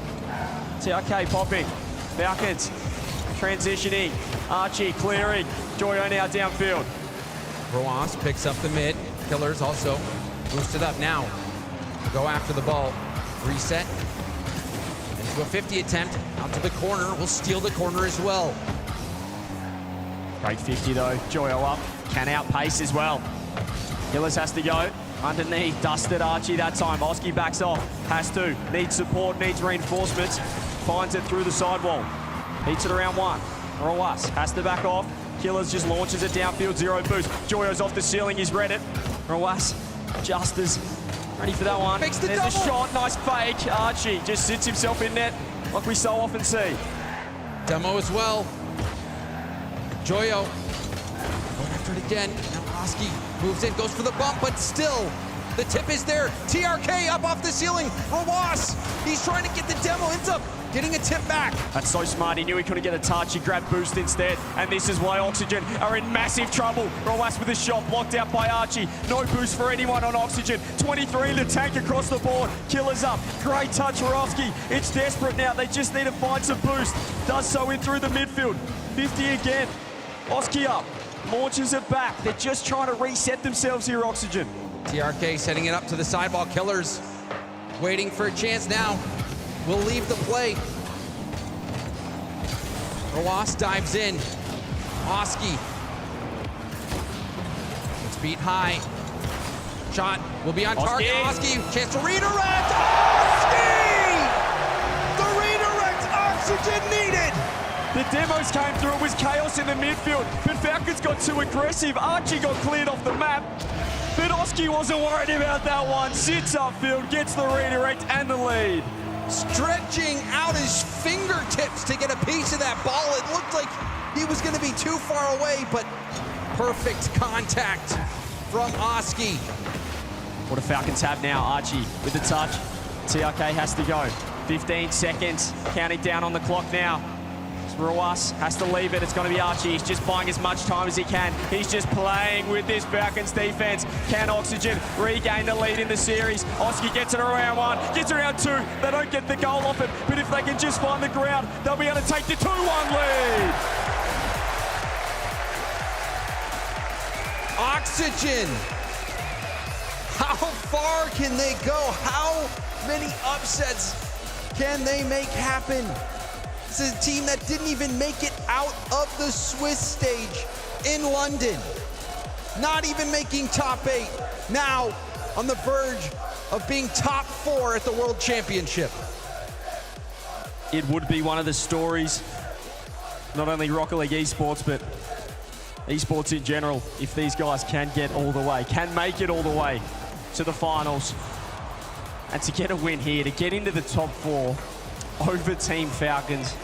TRK popping. Falcons transitioning. Archie clearing. Joyo now downfield. Rawas picks up the mid. Killers also boosted up now. Go after the ball. Reset. Into a 50 attempt. Out to the corner. Will steal the corner as well. Great 50 though. Joyo up. Can outpace as well. Killers has to go. Underneath. Dusted Archie that time. Oski backs off. Has to. Needs support. Needs reinforcements. Finds it through the sidewall. Beats it around 1. Rawas has to back off. Killers just launches it downfield. 0 boost. Joyo's off the ceiling. He's read it. Rawas just as ready for that one. Makes the There's double. a shot. Nice fake. Archie just sits himself in net like we so often see. Demo as well. Joyo going after it again. Now Oski moves in, goes for the bump, but still the tip is there. TRK up off the ceiling. Rawas, he's trying to get the demo. Ends up getting a tip back. That's so smart. He knew he couldn't get a touch. He grabbed boost instead. And this is why Oxygen are in massive trouble. Rawas with a shot blocked out by Archie. No boost for anyone on Oxygen. 23 to tank across the board. Killers up. Great touch for Oski. It's desperate now. They just need to find some boost. Does so in through the midfield. 50 again. Oski up. Launches it back. They're just trying to reset themselves here, Oxygen. TRK setting it up to the sidewall. Killers waiting for a chance now. Will leave the play. Roas dives in. Oski. It's beat high. Shot will be on target. Oski, chance to redirect. Oski! The redirect Oxygen needed. The demos came through. It was chaos in the midfield, but Falcons got too aggressive. Archie got cleared off the map, but Oski wasn't worried about that one. Sits upfield, gets the redirect and the lead. Stretching out his fingertips to get a piece of that ball. It looked like he was going to be too far away, but perfect contact from Oski. What do Falcons have now? Archie with the touch. TRK has to go. 15 seconds, counting down on the clock now. Roas has to leave it. It's going to be Archie. He's just buying as much time as he can. He's just playing with this Falcons defense. Can Oxygen regain the lead in the series? Oski gets it around 1, gets around 2. They don't get the goal off it, but if they can just find the ground, they'll be able to take the 2-1 lead. Oxygen. How far can they go? How many upsets can they make happen? This is a team that didn't even make it out of the Swiss stage in London. Not even making top 8. Now on the verge of being top 4 at the World Championship. It would be one of the stories, not only Rocket League Esports, but esports in general, if these guys can get all the way, can make it all the way to the finals. And to get a win here, to get into the top 4 over Team Falcons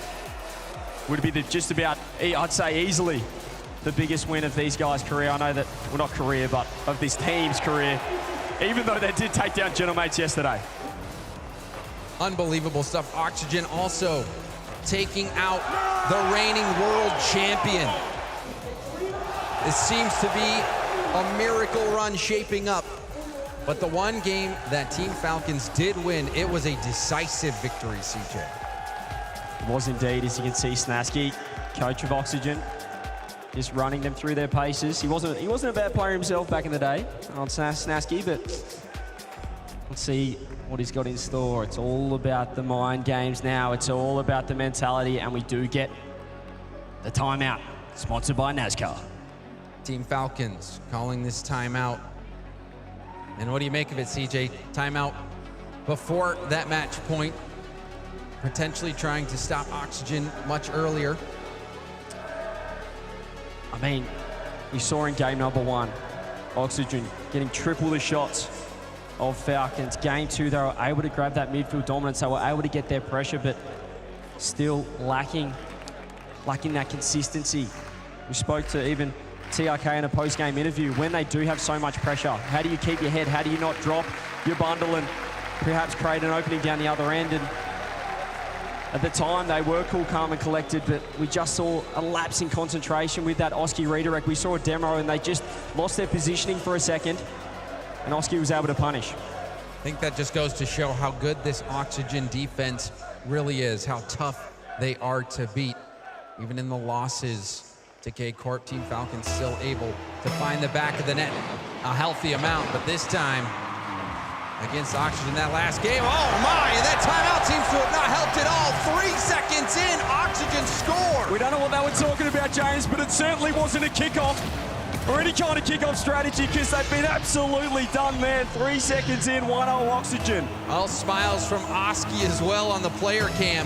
would be just about, I'd say easily, the biggest win of these guys' career. I know that, well, not career, but of this team's career, even though they did take down Genomates yesterday. Unbelievable stuff. Oxygen also taking out the reigning world champion. This seems to be a miracle run shaping up. But the one game that Team Falcons did win, it was a decisive victory, CJ. It was indeed, as you can see, Snasky, coach of Oxygen, just running them through their paces. He wasn't a bad player himself back in the day on Snasky, but let's see what he's got in store. It's all about the mind games now. It's all about the mentality, and we do get the timeout, sponsored by NASCAR. Team Falcons calling this timeout. And what do you make of it, CJ? Timeout before that match point, potentially trying to stop Oxygen much earlier. I mean, we saw in game number 1, Oxygen getting triple the shots of Falcons. Game 2, they were able to grab that midfield dominance. They were able to get their pressure, but still lacking that consistency. We spoke to even TRK in a post-game interview. When they do have so much pressure, how do you keep your head? How do you not drop your bundle and perhaps create an opening down the other end? And at the time, they were cool, calm, and collected, but we just saw a lapse in concentration with that Oski redirect. We saw a demo, and they just lost their positioning for a second, and Oski was able to punish. I think that just goes to show how good this Oxygen defense really is, how tough they are to beat. Even in the losses to K-Corp, Team Falcons still able to find the back of the net a healthy amount, but this time against Oxygen that last game, oh my, and that timeout seems to have not helped at all. 3 seconds in, Oxygen scored. We don't know what they were talking about, James, but it certainly wasn't a kickoff or any kind of kickoff strategy, because they've been absolutely done there. 3 seconds in, 1-0 Oxygen. All smiles from Oski as well on the player cam.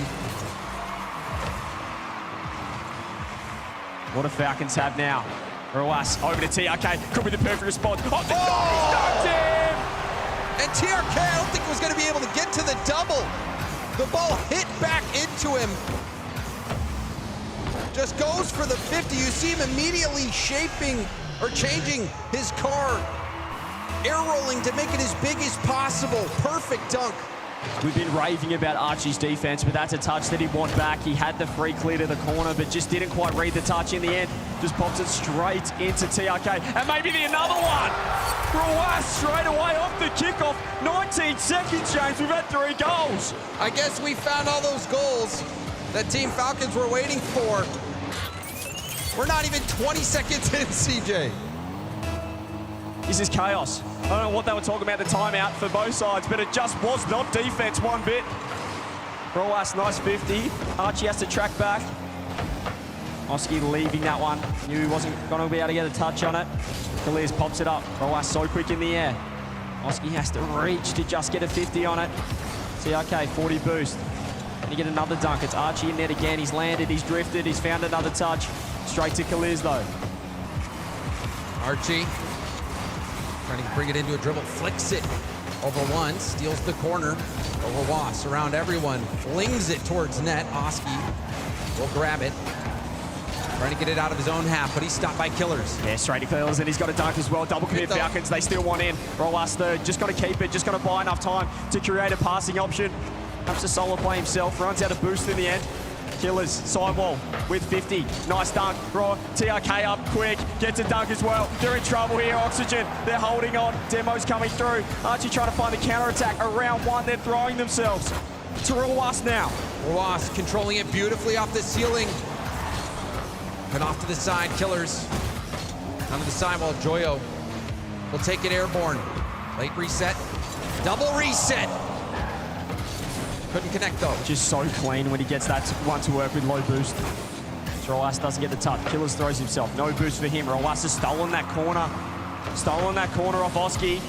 What do Falcons have now? Roas over to TRK, could be the perfect response. Oh, the he's knocked him! And TRK, I don't think was going to be able to get to the double. The ball hit back into him. Just goes for the 50. You see him immediately shaping or changing his car, air rolling to make it as big as possible. Perfect dunk. We've been raving about Archie's defense, but that's a touch that he won back. He had the free clear to the corner, but just didn't quite read the touch in the end. Just pops it straight into TRK, and maybe another one. Roas straight away off the kickoff. 19 seconds, James. We've had 3 goals. I guess we found all those goals that Team Falcons were waiting for. We're not even 20 seconds in, CJ. This is chaos. I don't know what they were talking about, the timeout for both sides, but it just was not defense one bit. Roas, nice 50. Archie has to track back. Oski leaving that one. Knew he wasn't going to be able to get a touch on it. Kaliz pops it up. Roas so quick in the air. Oski has to reach to just get a 50 on it. TRK, 40 boost. And you get another dunk. It's Archie in net again. He's landed, he's drifted, he's found another touch. Straight to Kaliz though. Archie trying to bring it into a dribble, flicks it over one, steals the corner over Was, around everyone, flings it towards net. Oski will grab it, trying to get it out of his own half, but he's stopped by Killers. Yeah, straight to Killers, and he's got a dunk as well. Double commit Falcons, they still want in. Roas third, just got to keep it, just got to buy enough time to create a passing option. Comes to solo play himself, runs out of boost in the end. Killers, sidewall with 50. Nice dunk. Raw, TRK up quick. Gets a dunk as well. They're in trouble here. Oxygen, they're holding on. Demo's coming through. Archie trying to find the counter-attack. Around one, they're throwing themselves. To Rawas now. Rawas controlling it beautifully off the ceiling. And off to the side, Killers. Onto the sidewall, Joyo will take it airborne. Late reset. Double reset. Couldn't connect though. Just so clean when he gets that one to work with low boost. Roas doesn't get the touch. Killers throws himself. No boost for him. Roas has stolen that corner. Stolen that corner off Oski.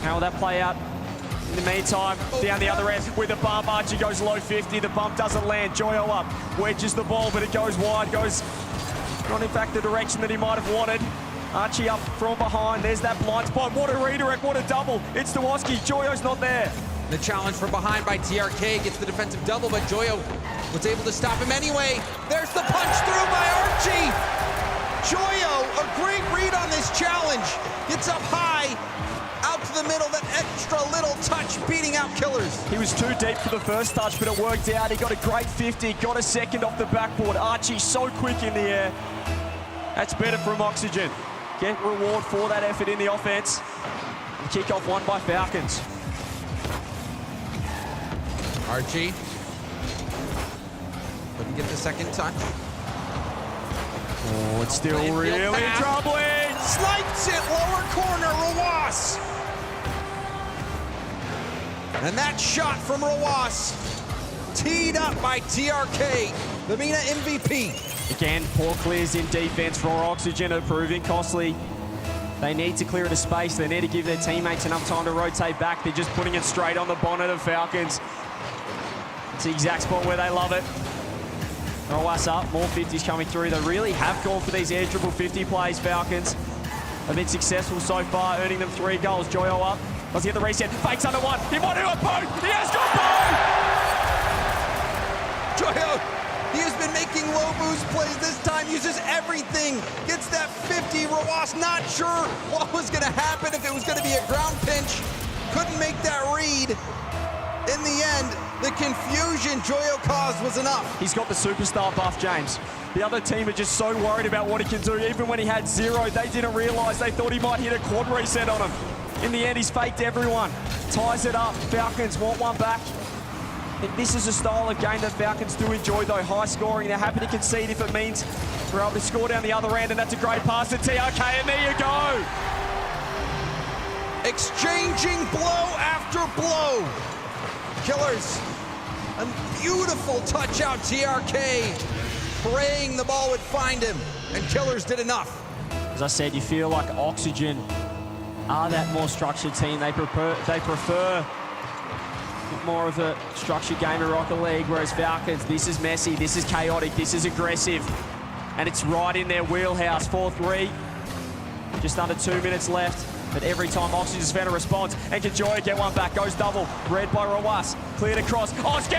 How will that play out? In the meantime, down the other end with a bump. Archie goes low 50. The bump doesn't land. Joyo up. Wedges the ball, but it goes wide. Goes not in fact the direction that he might have wanted. Archie up from behind. There's that blind spot. What a redirect. What a double. It's to Oski. Joyo's not there. The challenge from behind by TRK gets the defensive double, but Joyo was able to stop him anyway. There's the punch through by Archie. Joyo, a great read on this challenge. Gets up high, out to the middle, that extra little touch beating out Killers. He was too deep for the first touch, but it worked out. He got a great 50, got a second off the backboard. Archie so quick in the air. That's better from Oxygen. Get reward for that effort in the offense. And kick-off won by Falcons. Archie couldn't get the second touch. Oh, it's still really troubling. Slides it, lower corner, Rawas. And that shot from Rawas, teed up by TRK, the MENA MVP. Again, poor clears in defense for Oxygen are proving costly. They need to clear it of space. They need to give their teammates enough time to rotate back. They're just putting it straight on the bonnet of Falcons. It's the exact spot where they love it. Rawas up, more 50s coming through. They really have gone for these air dribble 50 plays, Falcons. Have been successful so far, earning them 3 goals. Joyo up, let's get the reset. Fakes under one, he might do a boot! He has got boot! Joyo, he has been making low boost plays this time, uses everything. Gets that 50, Rawas not sure what was gonna happen, if it was gonna be a ground pinch. Couldn't make that read. In the end, the confusion Joyo caused was enough. He's got the superstar buff, James. The other team are just so worried about what he can do. Even when he had 0, they didn't realize. They thought he might hit a quad reset on him. In the end, he's faked everyone. Ties it up. Falcons want one back. I think this is a style of game that Falcons do enjoy, though. High scoring. They're happy to concede if it means we're able to score down the other end, and that's a great pass to TRK, and there you go. Exchanging blow after blow. Killers, a beautiful touch out, TRK, praying the ball would find him, and Killers did enough. As I said, you feel like Oxygen are that more structured team. They prefer more of a structured game of Rocket League, whereas Falcons, this is messy, this is chaotic, this is aggressive, and it's right in their wheelhouse. 4-3, just under 2 minutes left. But every time Oxygen's found a response, and can Joyo get one back, goes double, read by Rawas, cleared across, Oski!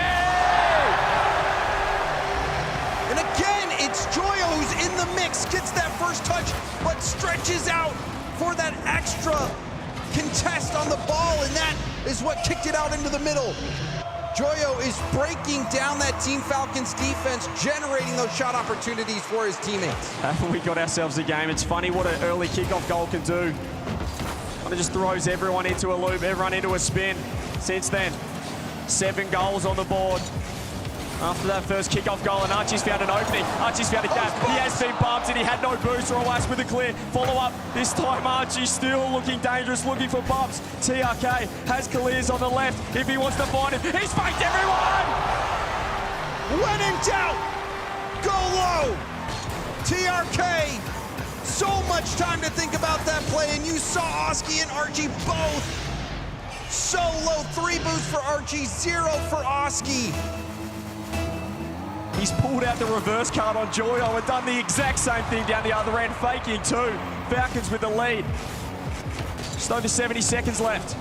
And again, it's Joyo who's in the mix, gets that first touch, but stretches out for that extra contest on the ball, and that is what kicked it out into the middle. Joyo is breaking down that Team Falcons defense, generating those shot opportunities for his teammates. Haven't we got ourselves a game? It's funny what an early kickoff goal can do. Kind of just throws everyone into a loop, everyone into a spin. Since then, 7 goals on the board. After that first kickoff goal, and Archie's found an opening. Archie's found a gap. He has been bumped and he had no boost. Rawas with a clear follow-up. This time Archie still looking dangerous, looking for bumps. TRK has Kaliz on the left. If he wants to find him, he's faked everyone! When in doubt, go low. TRK, so much time to think about that play, and you saw Oski and Archie both. So low, 3 boosts for Archie, 0 for Oski. He's pulled out the reverse card on Joyo and done the exact same thing down the other end, faking too. Falcons with the lead. Just over 70 seconds left.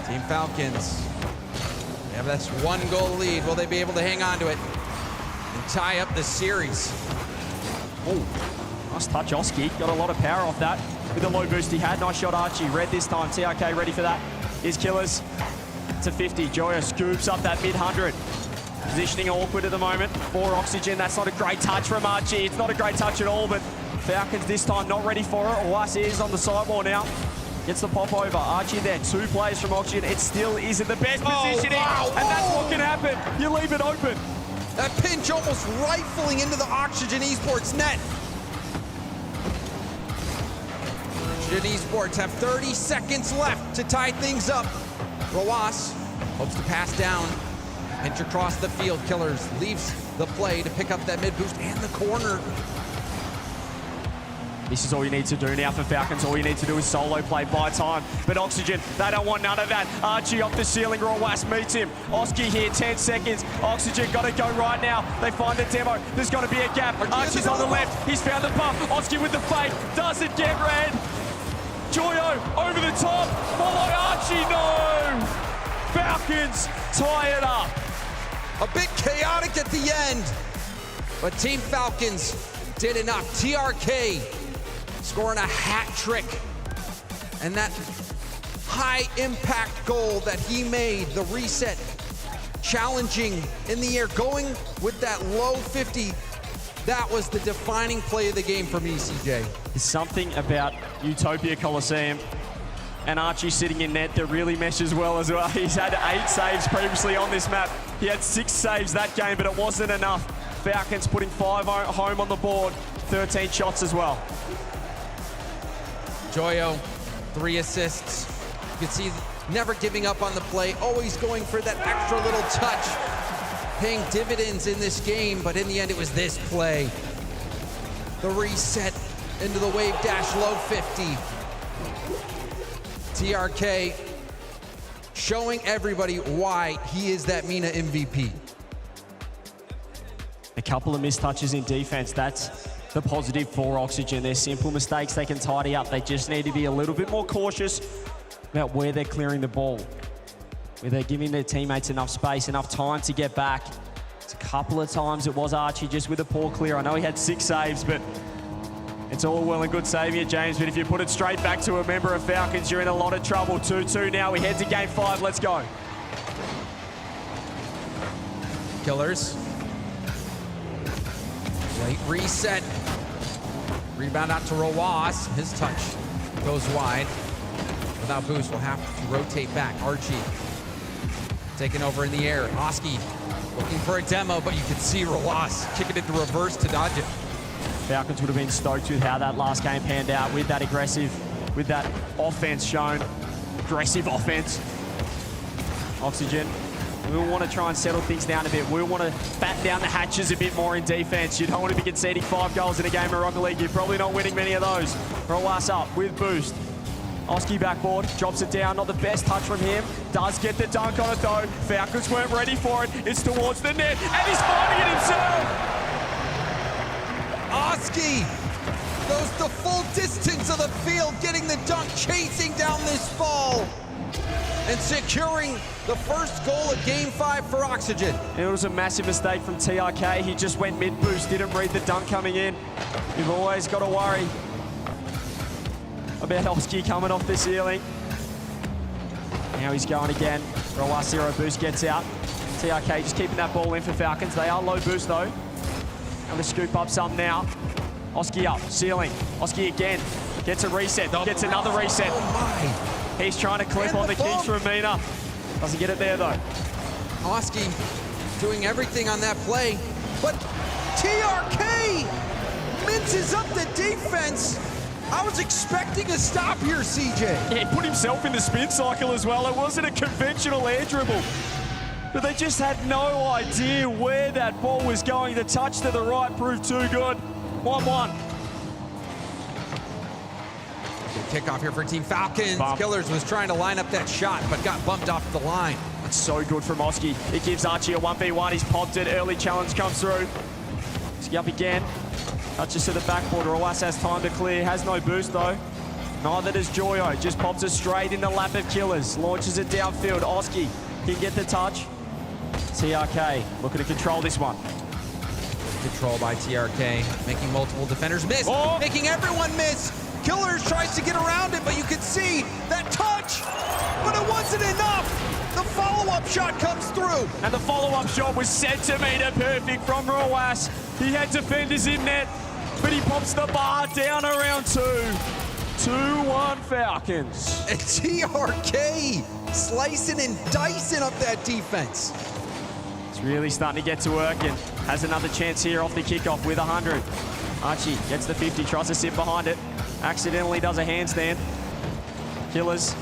Team Falcons. Yeah, that's 1 goal lead. Will they be able to hang on to it and tie up the series? Oh, nice touch, Oski. Got a lot of power off that with the low boost he had. Nice shot, Archie. Red this time. TRK ready for that. Here's Killers to 50. Joyo scoops up that mid-100. Positioning awkward at the moment for Oxygen. That's not a great touch from Archie. It's not a great touch at all, but Falcons this time not ready for it. Was is on the sidewall now. Gets the pop over. Archie there, 2 players from Oxygen. It still isn't the best positioning. Wow. And that's what can happen. You leave it open. That pinch almost rifling into the Oxygen Esports net. Oxygen Esports have 30 seconds left to tie things up. Rawas hopes to pass down. Pinch across the field. Killers leaves the play to pick up that mid boost and the corner. This is all you need to do now for Falcons. All you need to do is solo play, buy time. But Oxygen, they don't want none of that. Archie off the ceiling, Rawas meets him. Oski here, 10 seconds. Oxygen got to go right now. They find a demo. There's got to be a gap. Archie's on the left. He's found the bump. Oski with the fake. Doesn't get red. Joyo over the top. Follow Archie, no! Falcons tie it up. A bit chaotic at the end, but Team Falcons did enough. TRK scoring a hat trick, and that high impact goal that he made, the reset, challenging in the air, going with that low 50, that was the defining play of the game for me, CJ. There's something about Utopia Coliseum and Archie sitting in net that really meshes well as well. He's had 8 saves previously on this map. He had 6 saves that game, but it wasn't enough. Falcons putting 5 home on the board, 13 shots as well. Joyo, 3 assists. You can see never giving up on the play, always going for that extra little touch, paying dividends in this game, but in the end it was this play. The reset into the wave dash low 50. TRK showing everybody why he is that MENA MVP. A couple of missed touches in defense. That's the positive for Oxygen. They're simple mistakes they can tidy up. They just need to be a little bit more cautious about where they're clearing the ball, where they're giving their teammates enough space, enough time to get back. It's a couple of times it was Archie just with a poor clear. I know he had 6 saves, but it's all well and good saving it, James, but if you put it straight back to a member of Falcons, you're in a lot of trouble. 2-2 now. We head to game 5. Let's go. Killers. Late reset. Rebound out to Rawas. His touch goes wide. Without boost, we'll have to rotate back. Archie taking over in the air. Oski looking for a demo, but you can see Rawas kicking it to reverse to dodge it. Falcons would have been stoked with how that last game panned out, with that aggressive, with that offense shown. Aggressive offense. Oxygen, we'll want to try and settle things down a bit. We'll want to bat down the hatches a bit more in defense. You don't want to be conceding 5 goals in a game of Rocket League. You're probably not winning many of those. Rawas up with boost. Oski backboard, drops it down. Not the best touch from him. Does get the dunk on it though. Falcons weren't ready for it. It's towards the net, and he's finding it himself. Oski goes the full distance of the field, getting the dunk, chasing down this ball, and securing the first goal of Game 5 for Oxygen. It was a massive mistake from TRK. He just went mid-boost, didn't read the dunk coming in. You've always got to worry about Oski coming off the ceiling. Now he's going again. Rawas 0 boost gets out. TRK just keeping that ball in for Falcons. They are low boost though. Going to scoop up some now. Oski up, ceiling. Oski again. Gets a reset, gets another reset. Oh my. He's trying to clip on the kicks from MENA. Doesn't get it there though. Oski doing everything on that play, but TRK minces up the defense. I was expecting a stop here, CJ. Yeah, he put himself in the spin cycle as well. It wasn't a conventional air dribble. but they just had no idea where that ball was going. The touch to the right proved too good. 1-1. Good kickoff here for Team Falcons. Killers was trying to line up that shot, but got bumped off the line. That's so good from Oski. It gives Archie a 1v1. He's popped it. Early challenge comes through. Oski up again. Touches to the backboard. Roas has time to clear. Has no boost though. Neither does Joyo. Just pops it straight in the lap of Killers. Launches it downfield. Oski can get the touch. TRK looking to control this one. Control by TRK, making multiple defenders miss, making everyone miss. Killers tries to get around it, but you can see that touch, but it wasn't enough. The follow-up shot comes through. And the follow-up shot was centimetre perfect from Roas. He had defenders in net, but he pops the bar down around 2. 2-1 Falcons. And TRK slicing and dicing up that defense. It's really starting to get to work and has another chance here off the kickoff with 100. Archie gets the 50, tries to sit behind it. Accidentally does a handstand. Killers.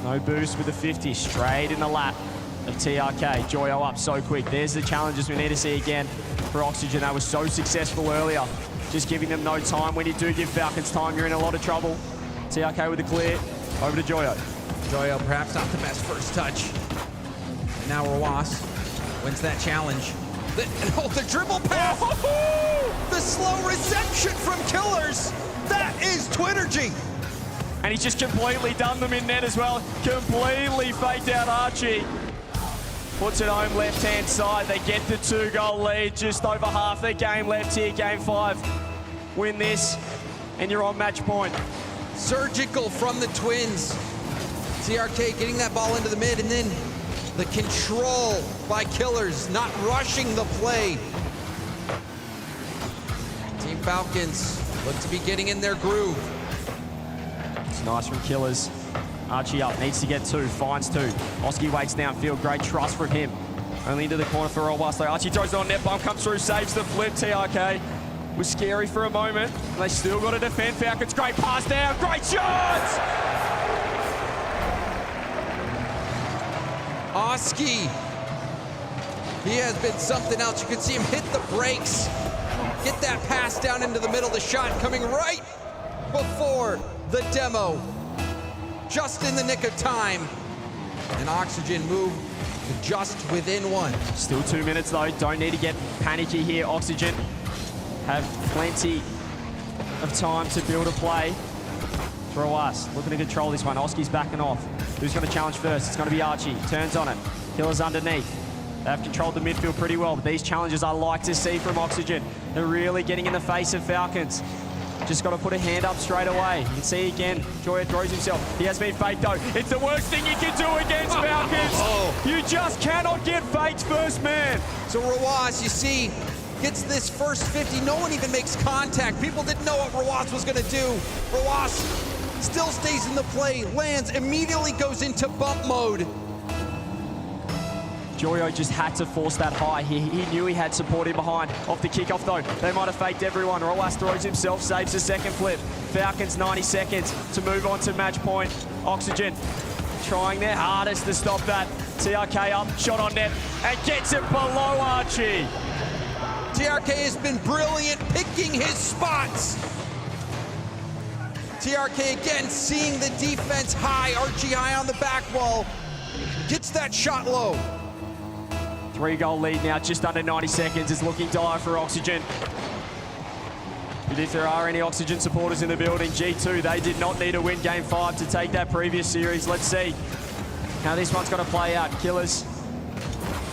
No boost with the 50, straight in the lap of TRK. Joyo up so quick. There's the challenges we need to see again for Oxygen. That was so successful earlier. Just giving them no time. When you do give Falcons time, you're in a lot of trouble. TRK with the clear. Over to Joyo. Joyo perhaps not the best first touch. And now Roas wins that challenge. The dribble pass. The slow reception from Killers. That is Twittergy. And he's just completely done them in net as well. Completely faked out Archie. Puts it home left-hand side. They get the 2-goal lead. Just over half their game left here, game 5. Win this, and you're on match point. Surgical from the Twins. TRK getting that ball into the mid, and then the control by Killers, not rushing the play. Team Falcons look to be getting in their groove. It's nice from Killers. Archie up, needs to get 2, finds 2. Oski waits downfield, great trust from him. Only into the corner for Roas. Archie throws it on net, bump comes through, saves the flip. TRK was scary for a moment. They still got to defend. Falcons, great pass down, great shots! Oski, he has been something else. You can see him hit the brakes, get that pass down into the middle. The shot coming right before the demo, just in the nick of time. And Oxygen moved to just within 1. Still 2 minutes though. Don't need to get panicky here. Oxygen have plenty of time to build a play. Throw us. Looking to control this one. Oski's backing off. Who's going to challenge first? It's going to be Archie. Turns on it. Killers underneath. They've controlled the midfield pretty well, but these challenges I like to see from Oxygen. They're really getting in the face of Falcons. Just got to put a hand up straight away. You can see again, Joyo throws himself. He has been faked though. It's the worst thing you can do against Falcons. You just cannot get faked first man. So Roas, you see, gets this first 50. No one even makes contact. People didn't know what Roas was going to do. Roas still stays in the play, lands, immediately goes into bump mode. Joyo just had to force that high. He knew he had support in behind. Off the kickoff though, they might have faked everyone. Roas throws himself, saves the second flip. Falcons 90 seconds to move on to match point. Oxygen trying their hardest to stop that. TRK up, shot on net, and gets it below Archie. TRK has been brilliant picking his spots. TRK again seeing the defense high, Archie high on the back wall. Gets that shot low. 3-goal lead now, just under 90 seconds. It's looking dire for Oxygen. But if there are any Oxygen supporters in the building, G2, they did not need to win Game 5 to take that previous series. Let's see how this one's going to play out. Killers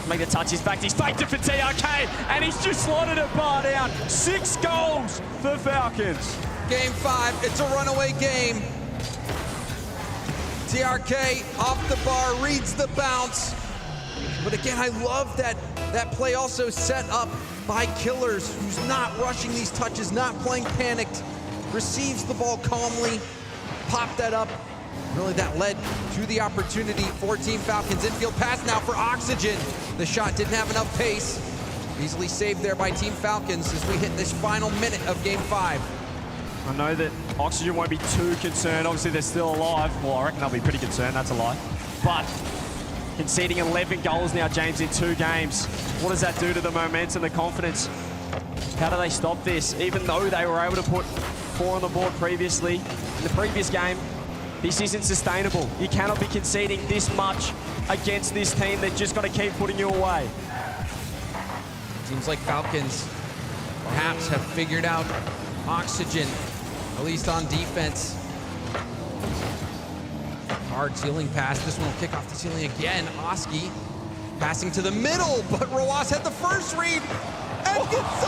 make the touch. He's faked it for TRK, and he's just slotted a bar down. 6 goals for Falcons. Game 5, it's a runaway game. TRK off the bar, reads the bounce. But again, I love that play also set up by Killers, who's not rushing these touches, not playing panicked, receives the ball calmly, popped that up. Really that led to the opportunity for Team Falcons. Infield pass now for Oxygen. The shot didn't have enough pace. Easily saved there by Team Falcons as we hit this final minute of Game 5. I know that Oxygen won't be too concerned. Obviously, they're still alive. Well, I reckon they'll be pretty concerned. That's a lie. But Conceding 11 goals now, James, in 2 games. What does that do to the momentum, the confidence? How do they stop this? Even though they were able to put 4 on the board previously, in the previous game, this isn't sustainable. You cannot be conceding this much against this team. They're just got to keep putting you away. Seems like Falcons perhaps have figured out Oxygen, at least on defense. Hard ceiling pass. This one will kick off the ceiling again. Oski passing to the middle, but Roas had the first read and gets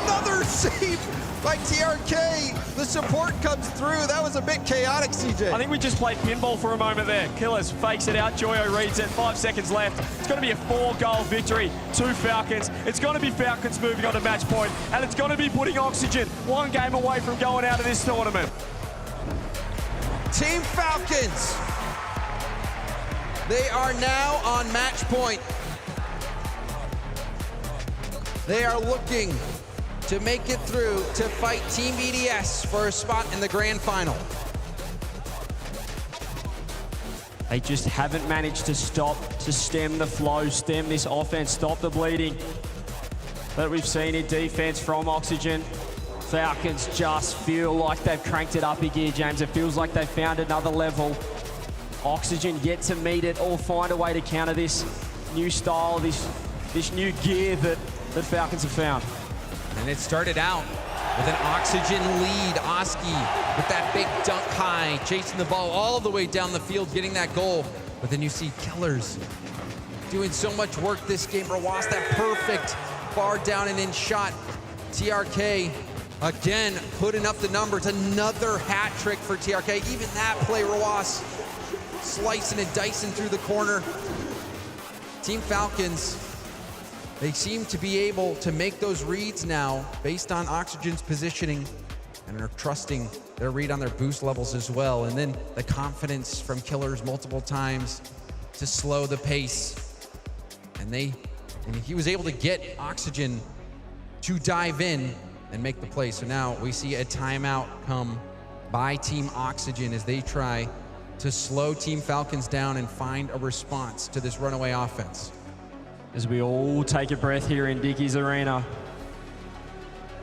another save by TRK. The support comes through. That was a bit chaotic, CJ. I think we just played pinball for a moment there. Killers fakes it out. Joyo reads it. 5 seconds left. It's going to be a 4-goal victory to Falcons. It's going to be Falcons moving on to match point, and it's going to be putting Oxygen 1 game away from going out of this tournament. Team Falcons. They are now on match point. They are looking to make it through to fight Team BDS for a spot in the grand final. They just haven't managed to stem the flow, stem this offense, stop the bleeding that we've seen in defense from Oxygen. Falcons just feel like they've cranked it up a gear, James. It feels like they've found another level. Oxygen yet to meet it or find a way to counter this new style, this new gear that Falcons have found. And it started out with an Oxygen lead. Oski with that big dunk high, chasing the ball all the way down the field, getting that goal. But then you see Killers doing so much work this game. Roas, that perfect far down and in shot. TRK again putting up the numbers. Another hat trick for TRK. Even that play, Roas slicing and dicing through the corner. Team Falcons, they seem to be able to make those reads now based on Oxygen's positioning and are trusting their read on their boost levels as well. And then the confidence from Killers multiple times to slow the pace. And he was able to get Oxygen to dive in and make the play. So now we see a timeout come by Team Oxygen as they try to slow Team Falcons down and find a response to this runaway offense. As we all take a breath here in Dickies Arena,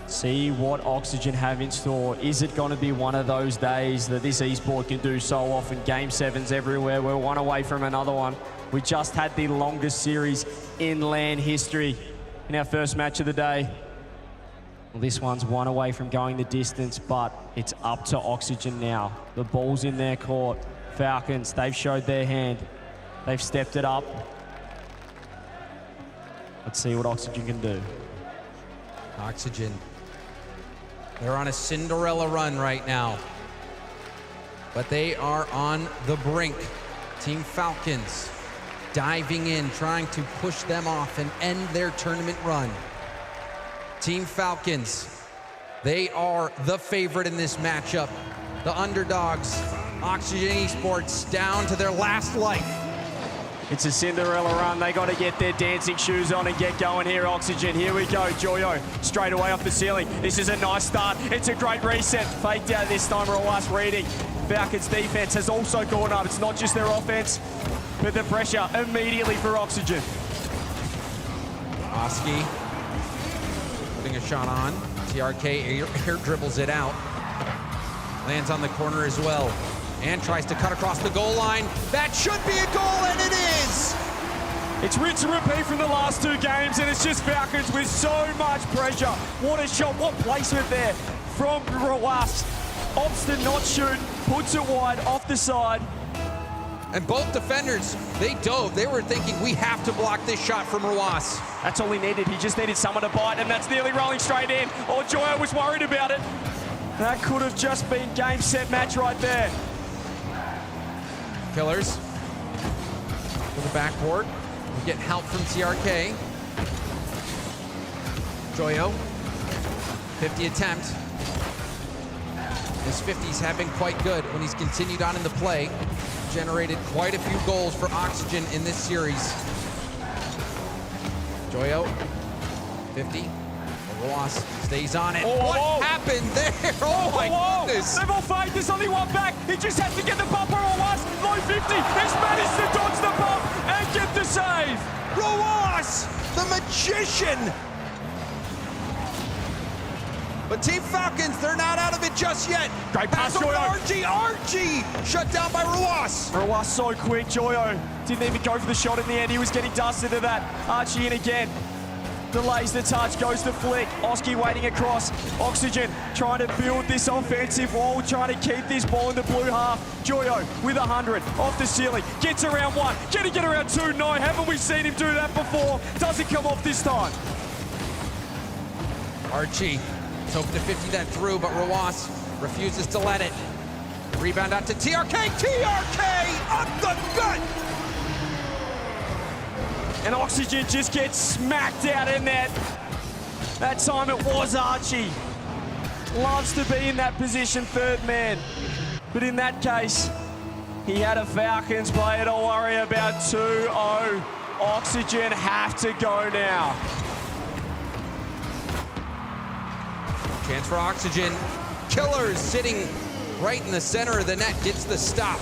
see what Oxygen have in store. Is it going to be one of those days that this esport can do so often? Game 7s everywhere. We're 1 away from another one. We just had the longest series in LAN history in our first match of the day. Well, this one's 1 away from going the distance, but it's up to Oxygen now. The ball's in their court. Falcons, they've showed their hand. They've stepped it up. Let's see what Oxygen can do. Oxygen, they're on a Cinderella run right now, but they are on the brink. Team Falcons diving in, trying to push them off and end their tournament run. Team Falcons, they are the favorite in this matchup. The underdogs, Oxygen Esports, down to their last life. It's a Cinderella run. They got to get their dancing shoes on and get going here, Oxygen. Here we go, Joyo, straight away off the ceiling. This is a nice start. It's a great reset. Faked out this time, Roas reading. Falcons defense has also gone up. It's not just their offense, but the pressure immediately for Oxygen. Oski putting a shot on. TRK air dribbles it out. Lands on the corner as well. And tries to cut across the goal line. That should be a goal, and it is! It's rinse and repeat from the last 2 games, and it's just Falcons with so much pressure. What a shot, what placement there from Roas. Opts to not shoot, puts it wide, off the side. And both defenders, they dove. They were thinking, we have to block this shot from Roas. That's all he needed. He just needed someone to bite, and that's nearly rolling straight in. Oh, Joyo was worried about it. That could have just been game, set, match right there. Killers to the backboard. We get help from TRK. Joyo, 50 attempt. His 50s have been quite good when he's continued on in the play. Generated quite a few goals for Oxygen in this series. Joyo, 50. Roas stays on it. Oh, what happened there? Oh my goodness. Level 5, there's only one back. He just has to get the bumper or once. Low 50. He's managed to dodge the bump and get the the save. Roas, the magician. But Team Falcons, they're not out of it just yet. Great pass, over to Joyo. RG shut down by Roas. Roas so quick. Joyo didn't even go for the shot in the end. He was getting dusted to that. Archie in again. Delays the touch, goes to flick. Oski waiting across. Oxygen trying to build this offensive wall, trying to keep this ball in the blue half. Joyo with 100, off the ceiling, gets around 1. Can he get around 2? No, haven't we seen him do that before? Doesn't come off this time. Archie is hoping to 50 that through, but Roas refuses to let it. Rebound out to TRK. TRK up the gut. And Oxygen just gets smacked out in net. That time it was Archie. Loves to be in that position, third man. But in that case, he had a Falcons player to worry about. 2-0. Oxygen have to go now. Chance for Oxygen. Killers sitting right in the center of the net, gets the stop.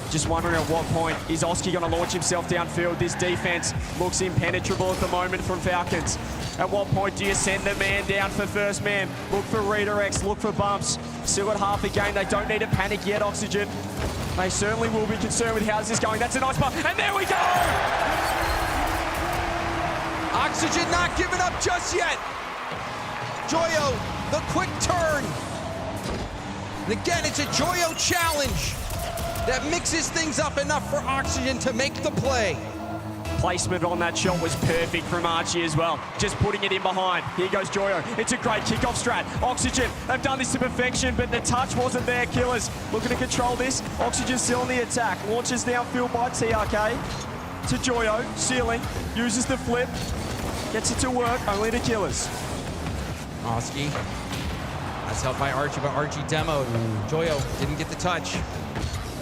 Just wondering at what point is Oski going to launch himself downfield. This defense looks impenetrable at the moment from Falcons. At what point do you send the man down for first man? Look for redirects, look for bumps. Still at half a game, they don't need to panic yet, Oxygen. They certainly will be concerned with how's this going. That's a nice bump, and there we go! Oxygen not giving up just yet. Joyo, the quick turn. And again, it's a Joyo challenge that mixes things up enough for Oxygen to make the play. Placement on that shot was perfect from Archie as well. Just putting it in behind. Here goes Joyo. It's a great kickoff strat. Oxygen, they've done this to perfection, but the touch wasn't there. Killers looking to control this. Oxygen still on the attack. Launches downfield by TRK to Joyo. Ceiling, uses the flip. Gets it to work, only to Killers. Oski, that's helped by Archie, but Archie demoed. Joyo didn't get the touch.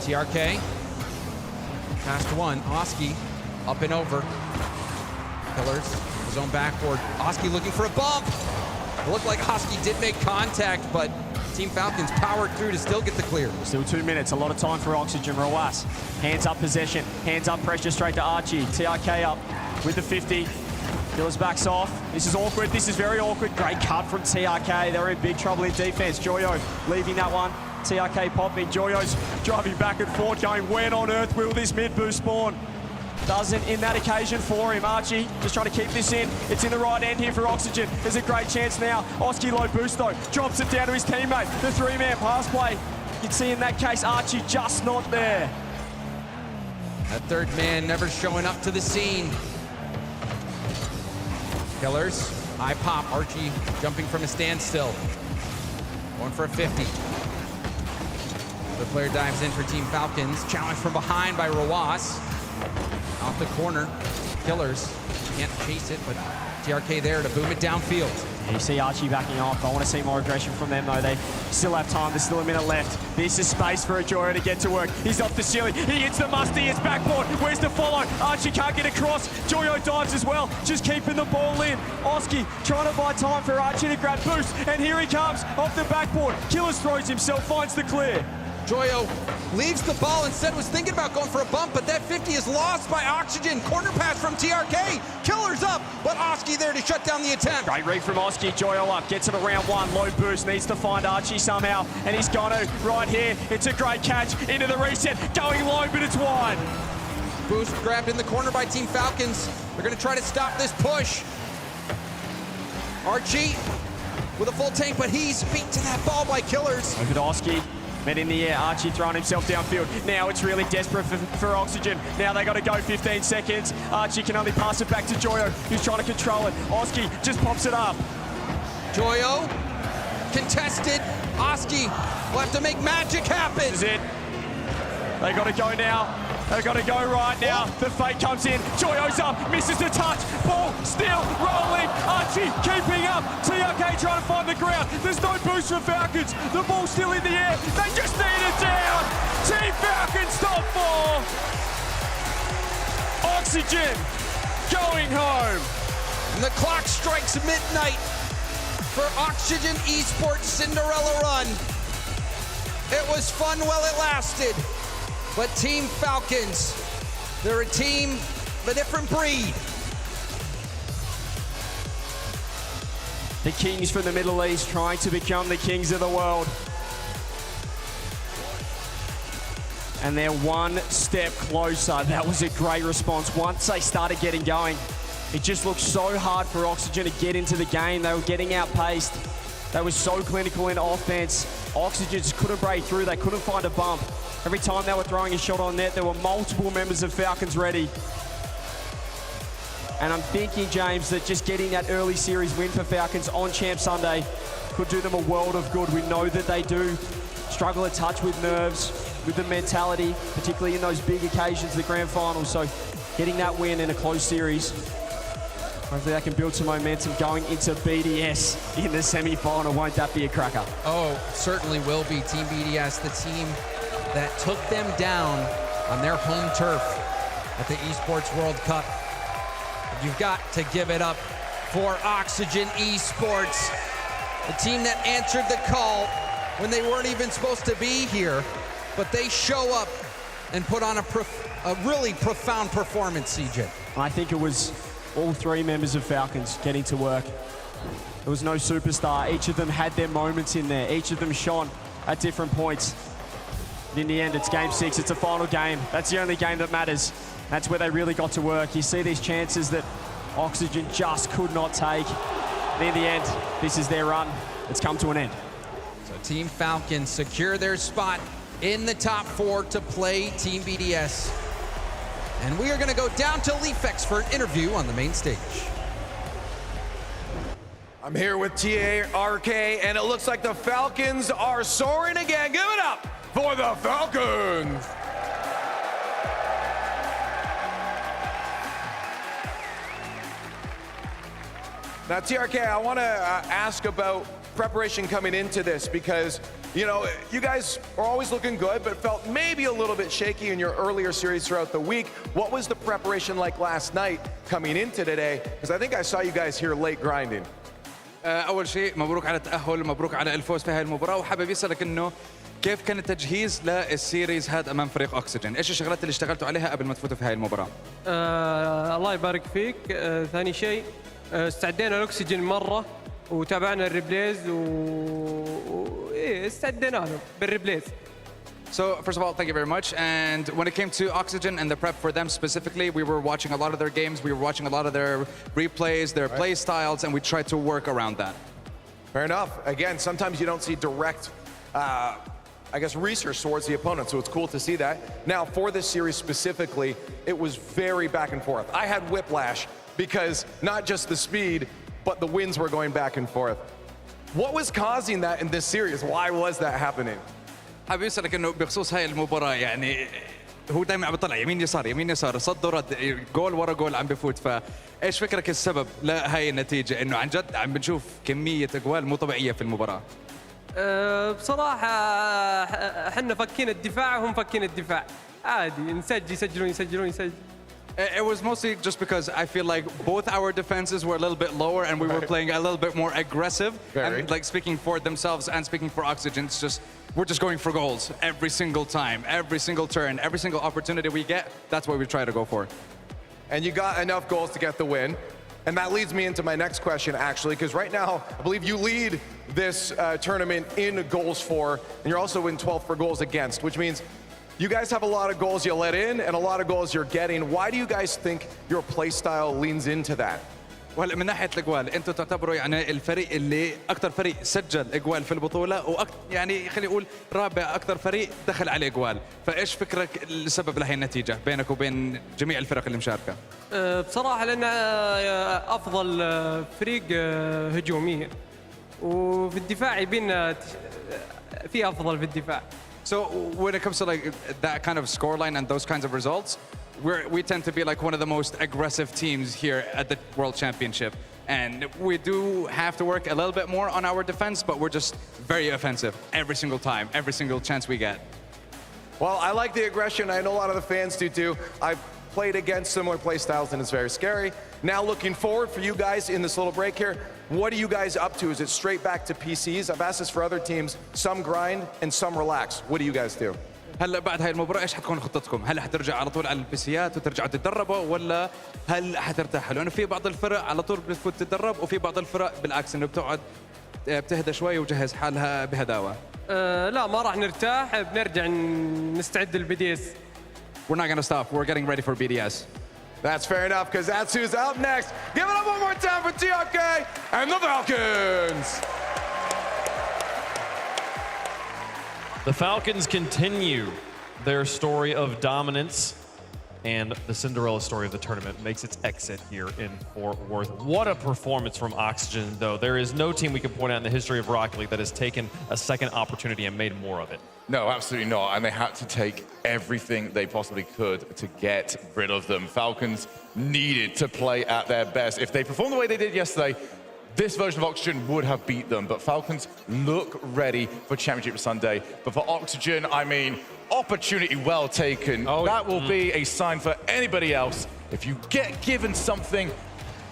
TRK, past 1. Oski, up and over. Killers, his own backboard. Oski looking for a bump. It looked like Oski did make contact, but Team Falcons powered through to still get the clear. Still 2 minutes, a lot of time for Oxygen. Roas, hands up possession, hands up pressure straight to Archie. TRK up with the 50. Killers backs off. This is awkward. This is very awkward. Great cut from TRK. They're in big trouble in defense. Joyo leaving that one. TRK popping. Joyo's driving back and forth, going, when on earth will this mid boost spawn? Doesn't in that occasion for him. Archie just trying to keep this in. It's in the right end here for Oxygen. There's a great chance now. Oski low boost though. Drops it down to his teammate. The 3-man pass play. You can see in that case, Archie just not there. That third man never showing up to the scene. Killers, high pop. Archie jumping from a standstill. Going for a 50. The player dives in for Team Falcons. Challenge from behind by Roas. Off the corner. Killers can't chase it, but TRK there to boom it downfield. You see Archie backing off. I want to see more aggression from them, though. They still have time. There's still a minute left. This is space for a Joyo to get to work. He's off the ceiling. He hits the musty. It's backboard. Where's the follow? Archie can't get across. Joyo dives as well. Just keeping the ball in. Oski trying to buy time for Archie to grab boost. And here he comes off the backboard. Killers throws himself, finds the clear. Joyo leaves the ball, instead was thinking about going for a bump, but that 50 is lost by Oxygen. Corner pass from TRK. Killers up, but Oski there to shut down the attempt. Great read from Oski. Joyo up, gets it around 1. Low boost, needs to find Archie somehow, and he's got to right here. It's a great catch into the reset, going low, but it's wide. Boost grabbed in the corner by Team Falcons. They're going to try to stop this push. Archie with a full tank, but he's beat to that ball by Killers. Over to Oski. Men in the air, Archie throwing himself downfield. Now it's really desperate for Oxygen. Now they got to go 15 seconds. Archie can only pass it back to Joyo, who's trying to control it. Oski just pops it up. Joyo contested. Oski will have to make magic happen. This is it. They got to go now. They got to go right now. The fake comes in. Joyo's up, misses the touch. Ball still rolling. Archie keeping up. TRK trying to find the ground. There's no boost for Falcons. The ball's still in the air. They just need it down. Team Falcons top 4. Oxygen going home. And the clock strikes midnight for Oxygen Esports Cinderella run. It was fun while it lasted. But Team Falcons They're a team of a different breed. The kings from the Middle East trying to become the kings of the world. And they're one step closer. That was a great response. Once they started getting going, it just looked so hard for Oxygen to get into the game. They were getting outpaced. They were so clinical in offense. Oxygen just couldn't break through. They couldn't find a bump. Every time they were throwing a shot on net, there were multiple members of Falcons ready. And I'm thinking, James, that just getting that early series win for Falcons on Champ Sunday could do them a world of good. We know that they do struggle a touch with nerves, with the mentality, particularly in those big occasions, the grand finals. So getting that win in a close series, hopefully they can build some momentum going into BDS in the semi-final. Won't that be a cracker? Oh, certainly will be. Team BDS, the team that took them down on their home turf at the Esports World Cup. You've got to give it up for Oxygen Esports, the team that answered the call when they weren't even supposed to be here, but they show up and put on a really profound performance, CJ. I think it was all three members of Falcons getting to work. There was no superstar. Each of them had their moments in there. Each of them shone at different points. But in the end, it's game 6. It's a final game. That's the only game that matters. That's where they really got to work. You see these chances that Oxygen just could not take. And in the end, this is their run. It's come to an end. So Team Falcons secure their spot in the top 4 to play Team BDS. And we are going to go down to Leafex for an interview on the main stage. I'm here with TARK, and it looks like the Falcons are soaring again. Give it up for the Falcons. Now, TRK, I want to ask about preparation coming into this because, you know, you guys are always looking good, but felt maybe a little bit shaky in your earlier series throughout the week. What was the preparation like last night coming into today? Because I think I saw you guys here late grinding. أول شيء مبروك على التأهل، مبروك على الفوز في هذه المباراة، وحابب يسألك إنه كيف كان التجهيز للسيريز هذا أمام فريق أكسجين؟ إيش الشغلات اللي اشتغلتوا عليها قبل ما تفوتوا في هذه المباراة؟ الله يبارك فيك. ثاني شيء استعدينا الأكسجين مرة وتابعنا الريبليز استعدينا له بالريبليز. So first of all, thank you very much. And when it came to Oxygen and the prep for them specifically, we were watching a lot of their games, we were watching a lot of their replays, their play styles, and we tried to work around that. Fair enough. Again, sometimes you don't see direct, I guess, research towards the opponent, so it's cool to see that. Now, for this series specifically, it was very back and forth. I had whiplash because not just the speed, but the winds were going back and forth. What was causing that in this series? Why was that happening? حابب يسألك إنه بخصوص هاي المباراة يعني هو دائما عم بيطلع يمين يسار يمين يسار صد ورد جول ورا جول عم بفوت فايش فكرك السبب لهاي النتيجة إنه عن جد عم بنشوف كمية أجوال مو طبيعية في المباراة؟ بصراحة احنا فكينا الدفاع وهم فكين الدفاع عادي نسجل يسجلون. It was mostly just because I feel like both our defenses were a little bit lower and we were playing a little bit more aggressive. And like speaking for themselves and speaking for Oxygen, it's just we're just going for goals every single time, every single turn, every single opportunity we get. That's what we try to go for. And you got enough goals to get the win. And that leads me into my next question, actually, because right now, I believe you lead this tournament in goals for, and you're also in 12th for goals against, which means you guys have a lot of goals you let in and a lot of goals you're getting. Why do you guys think your play style leans into that? وهلا من ناحيه الاجوال انتم تعتبروا يعني الفريق اللي اكثر فريق سجل اجوال في البطوله يعني خلينا نقول رابع اكثر فريق دخل عليه اجوال، فايش فكرك السبب لهي النتيجه بينك وبين جميع الفرق اللي مشاركه؟ بصراحه لان افضل فريق هجوميا وفي الدفاع يبينا في افضل في الدفاع. So when it comes to like that kind of scoreline and those kinds of results, we tend to be like one of the most aggressive teams here at the World Championship. And we do have to work a little bit more on our defense, but we're just very offensive every single time, every single chance we get. Well, I like the aggression. I know a lot of the fans do too. I've played against similar play styles and it's very scary. Now looking forward for you guys in this little break here, what are you guys up to? Is it straight back to PCs? I've asked this for other teams. Some grind and some relax. What do you guys do? هلا بعد هاي المباراة ايش حتكون خطتكم؟ هل حترجع على طول على البيسيات وترجعوا تتدربوا ولا هل حترتاحوا؟ لأنه في بعض الفرق على طول بتفوت تتدرب وفي بعض الفرق بالعكس انه بتقعد بتهدى شوي وجهز حالها بهداوة. لا ما راح نرتاح بنرجع نستعد للBDS. We're not going to stop. We're getting ready for BDS. That's fair enough, because that's who's up next. Give it up one more time for TRK and the Falcons. The Falcons continue their story of dominance, and the Cinderella story of the tournament makes its exit here in Fort Worth. What a performance from Oxygen, though. There is no team we can point out in the history of Rocket League that has taken a second opportunity and made more of it. No, absolutely not. And they had to take everything they possibly could to get rid of them. Falcons needed to play at their best. If they performed the way they did yesterday, this version of Oxygen would have beat them. But Falcons look ready for Championship Sunday. But for Oxygen, I mean, opportunity well taken. That will be a sign for anybody else. If you get given something,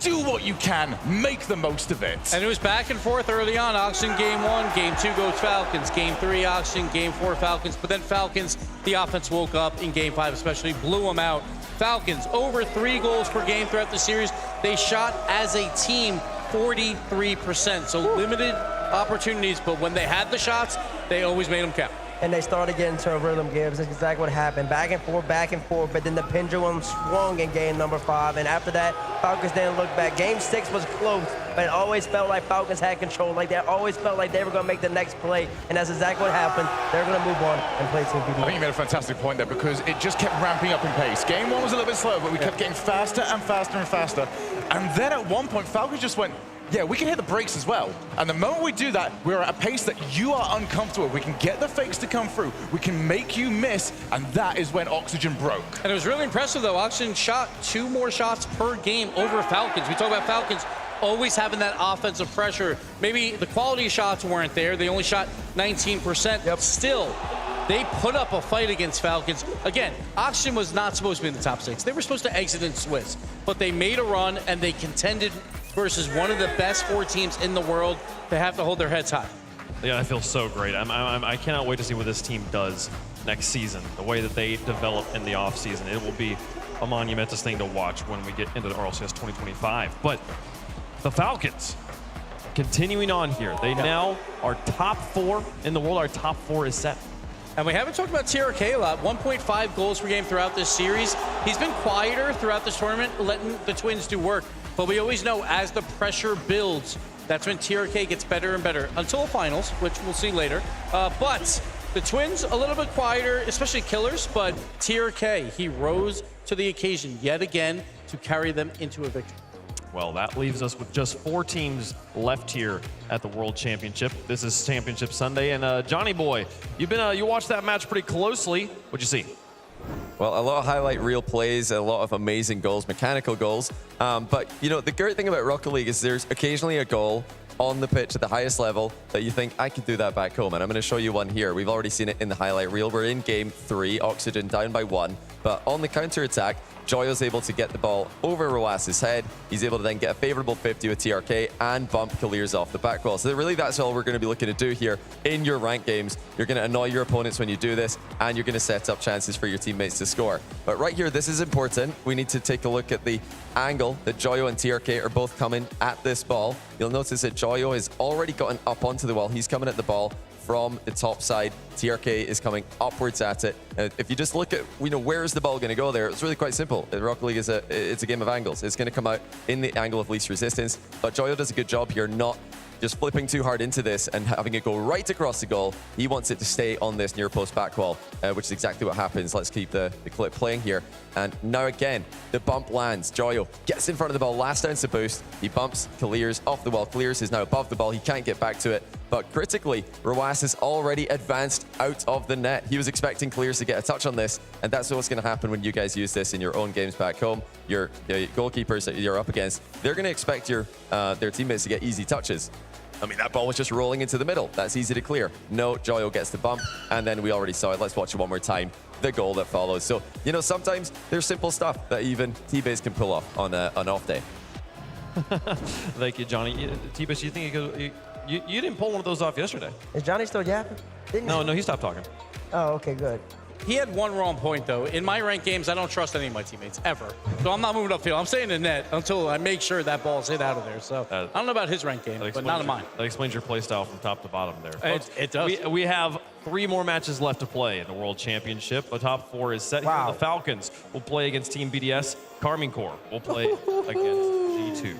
do what you can, make the most of it. And it was back and forth early on. Oxygen game 1, game 2 goes Falcons. Game 3 Oxygen, game 4 Falcons. But then Falcons, the offense woke up in game 5 especially, blew them out. Falcons over 3 goals per game throughout the series. They shot as a team 43%. So limited opportunities, but when they had the shots, they always made them count. And they started getting to a rhythm, Gibbs. That's exactly what happened. Back and forth, but then the pendulum swung in game number 5. And after that, Falcons didn't look back. Game 6 was close, but it always felt like Falcons had control. Like they always felt like they were going to make the next play. And that's exactly what happened. They're going to move on and play Team BDS. I think you made a fantastic point there because it just kept ramping up in pace. Game 1 was a little bit slow, but we kept getting faster and faster and faster. And then at one point, Falcons just went, yeah, we can hit the brakes as well. And the moment we do that, we're at a pace that you are uncomfortable with. We can get the fakes to come through. We can make you miss, and that is when Oxygen broke. And it was really impressive, though. Oxygen shot 2 more shots per game over Falcons. We talk about Falcons always having that offensive pressure. Maybe the quality shots weren't there. They only shot 19%. Yep. Still, they put up a fight against Falcons. Again, Oxygen was not supposed to be in the top 6. They were supposed to exit in Swiss, but they made a run, and they contended versus one of the best 4 teams in the world. They have to hold their heads high. Yeah, I feel so great. I cannot wait to see what this team does next season. The way that they develop in the offseason. It will be a monumentous thing to watch when we get into the RLCS 2025. But the Falcons, continuing on here. They now are top 4 in the world. Our top 4 is set. And we haven't talked about TRK a lot. 1.5 goals per game throughout this series. He's been quieter throughout this tournament, letting the Twins do work. But we always know as the pressure builds, that's when TRK gets better and better until finals, which we'll see later. But the Twins, a little bit quieter, especially killers, but TRK, he rose to the occasion yet again to carry them into a victory. Well, that leaves us with just 4 teams left here at the World Championship. This is Championship Sunday, and Johnny Boy, you watched that match pretty closely. What'd you see? Well, a lot of highlight reel plays, a lot of amazing goals, mechanical goals. But, you know, the great thing about Rocket League is there's occasionally a goal on the pitch at the highest level that you think, I could do that back home. And I'm going to show you one here. We've already seen it in the highlight reel. We're in game 3, Oxygen down by 1. But on the counter-attack, Joyo's able to get the ball over Roas's head. He's able to then get a favorable 50 with TRK and bump Kalir's off the back wall. So really, that's all we're going to be looking to do here in your ranked games. You're going to annoy your opponents when you do this, and you're going to set up chances for your teammates to score. But right here, this is important. We need to take a look at the angle that Joyo and TRK are both coming at this ball. You'll notice that Joyo has already gotten up onto the wall. He's coming at the ball from the top side. TRK is coming upwards at it. If you just look at, where is the ball going to go there? It's really quite simple. Rocket League it's a game of angles. It's going to come out in the angle of least resistance. But Joyo does a good job here, not just flipping too hard into this and having it go right across the goal. He wants it to stay on this near post back wall, which is exactly what happens. Let's keep the clip playing here. And now again, the bump lands. Joyo gets in front of the ball, last ounce of boost. He bumps Kalir's off the wall. Kalir's is now above the ball. He can't get back to it. But critically, Roas has already advanced out of the net. He was expecting Kalir's to get a touch on this, and that's what's going to happen when you guys use this in your own games back home. Your goalkeepers that you're up against, they're going to expect their teammates to get easy touches. I mean, that ball was just rolling into the middle. That's easy to clear. No, Joyo gets the bump, and then we already saw it. Let's watch it one more time. The goal that follows. So, sometimes there's simple stuff that even T-Base can pull off on an off day. Thank you, Johnny. T-Base, you think you didn't pull one of those off yesterday? Is Johnny still yapping? No, he stopped talking. Oh, okay, good. He had one wrong point, though. In my ranked games, I don't trust any of my teammates, ever. So I'm not moving upfield. I'm staying in net until I make sure that ball's hit out of there. So I don't know about his ranked game, but not in mine. That explains your play style from top to bottom there. It does. We have 3 more matches left to play in the World Championship. The top 4 is set here. The Falcons will play against Team BDS. Carmine Corps will play against G2.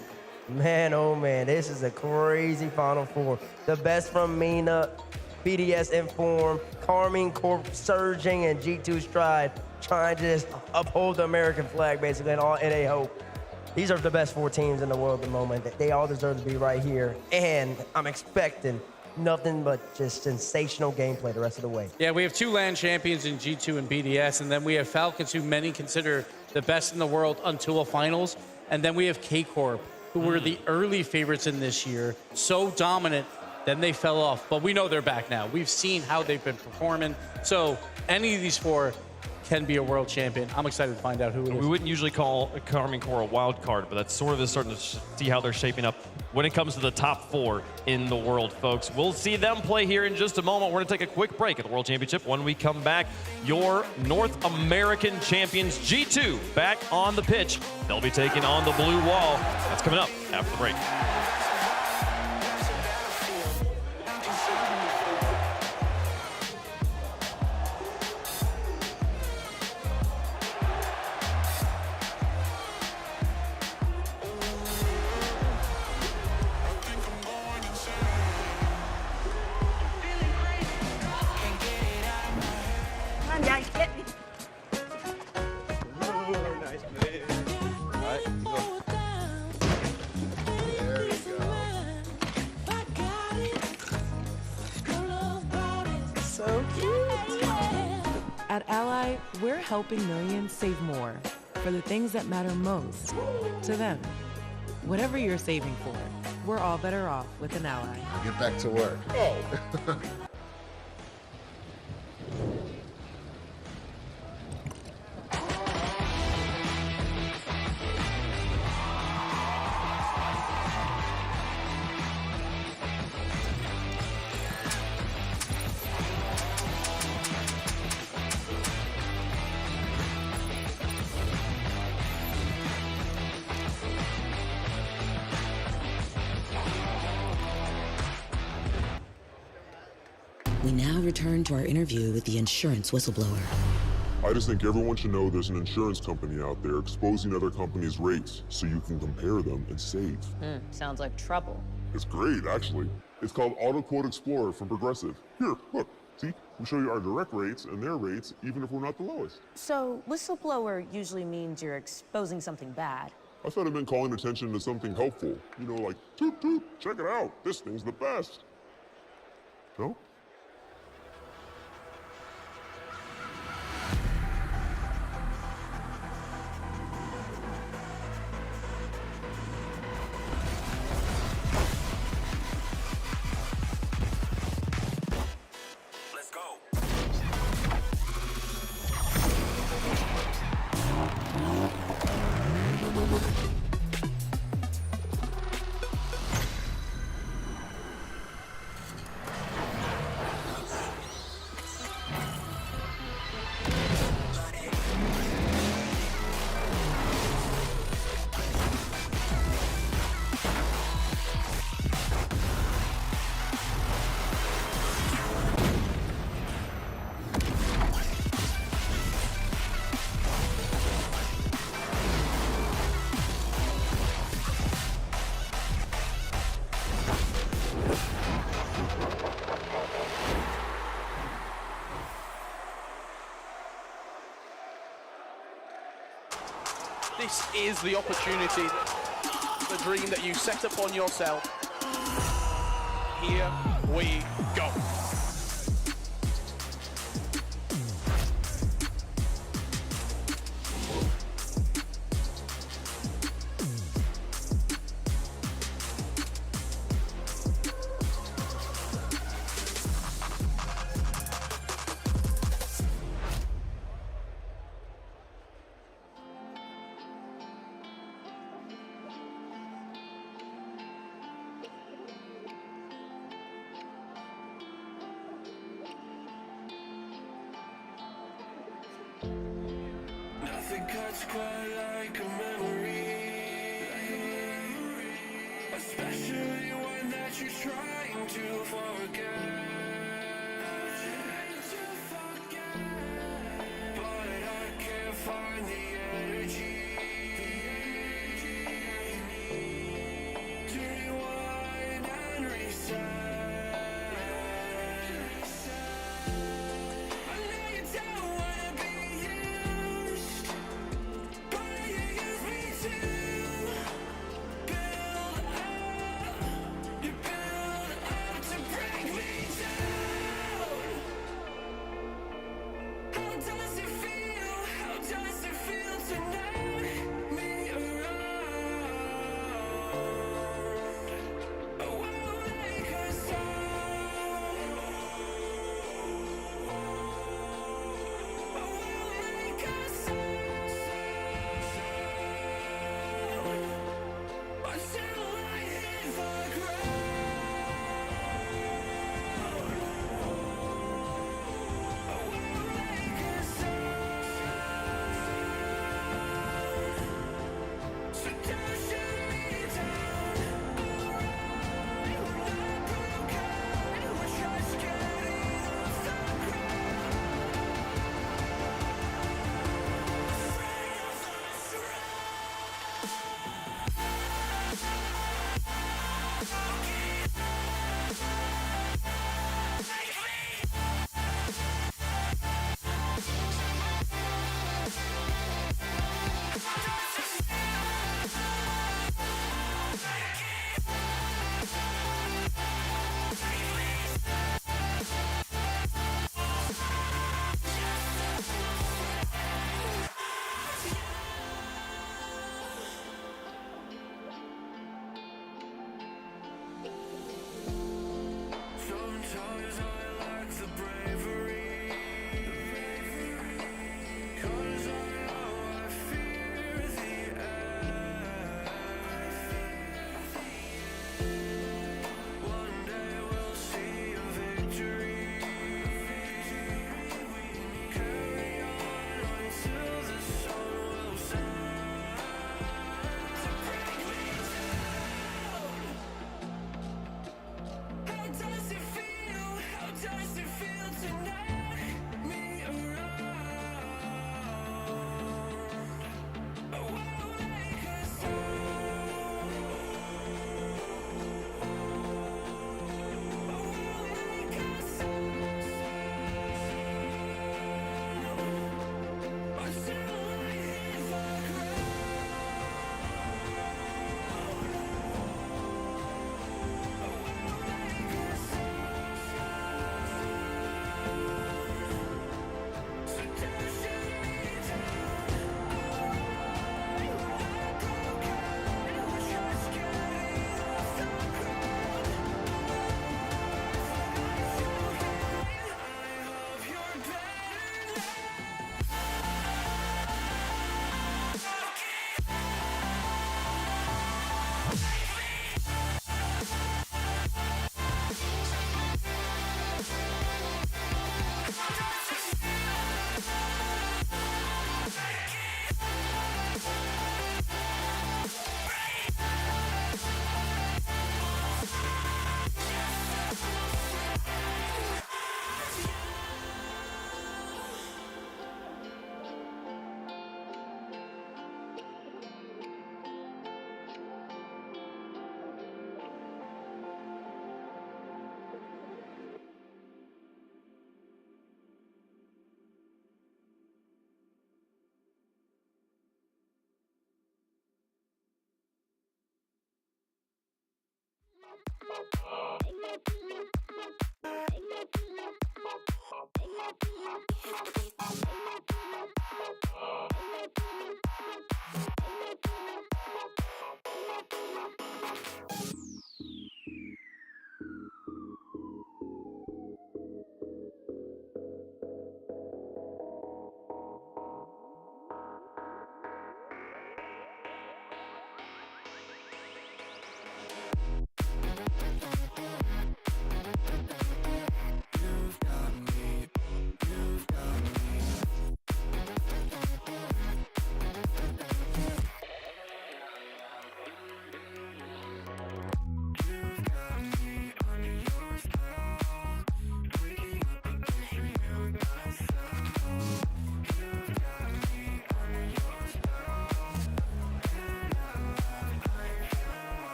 Man, oh man, this is a crazy Final Four. The best from Mina, BDS Inform, Carmine Corp surging, and G2 Stride trying to just uphold the American flag, basically, and all NA hope. These are the best 4 teams in the world at the moment. They all deserve to be right here, and I'm expecting nothing but just sensational gameplay the rest of the way. Yeah, we have 2 LAN champions in G2 and BDS, and then we have Falcons, who many consider the best in the world until a finals, and then we have K-Corp, who were the early favorites in this year, so dominant. Then they fell off, but we know they're back now. We've seen how they've been performing. So any of these 4 can be a world champion. I'm excited to find out who it is. We wouldn't usually call Carmine Corps a wild card, but that's sort of starting to see how they're shaping up when it comes to the top 4 in the world, folks. We'll see them play here in just a moment. We're going to take a quick break at the World Championship. When we come back, your North American champions, G2, back on the pitch. They'll be taking on the blue wall. That's coming up after the break. At Ally, we're helping millions save more for the things that matter most to them. Whatever you're saving for, we're all better off with an Ally. Get back to work. We now return to our interview with the insurance whistleblower. I just think everyone should know there's an insurance company out there exposing other companies' rates so you can compare them and save. Sounds like trouble. It's great, actually. It's called Auto Quote Explorer from Progressive. Here, look. See? We show you our direct rates and their rates, even if we're not the lowest. So, whistleblower usually means you're exposing something bad. I thought it meant calling attention to something helpful. You know, like, toot toot, check it out. This thing's the best. No? This is the opportunity, the dream that you set upon yourself. Here we go. Nothing cuts quite like a memory, especially one that you're trying to forget. But I can't find the energy to rewind and reset. Sometimes I lack the bravery, 'cause I know I fear the end. One day we'll see a victory. Carry on until the sun will set. To break me down. How does it feel? How does it feel to knock me around?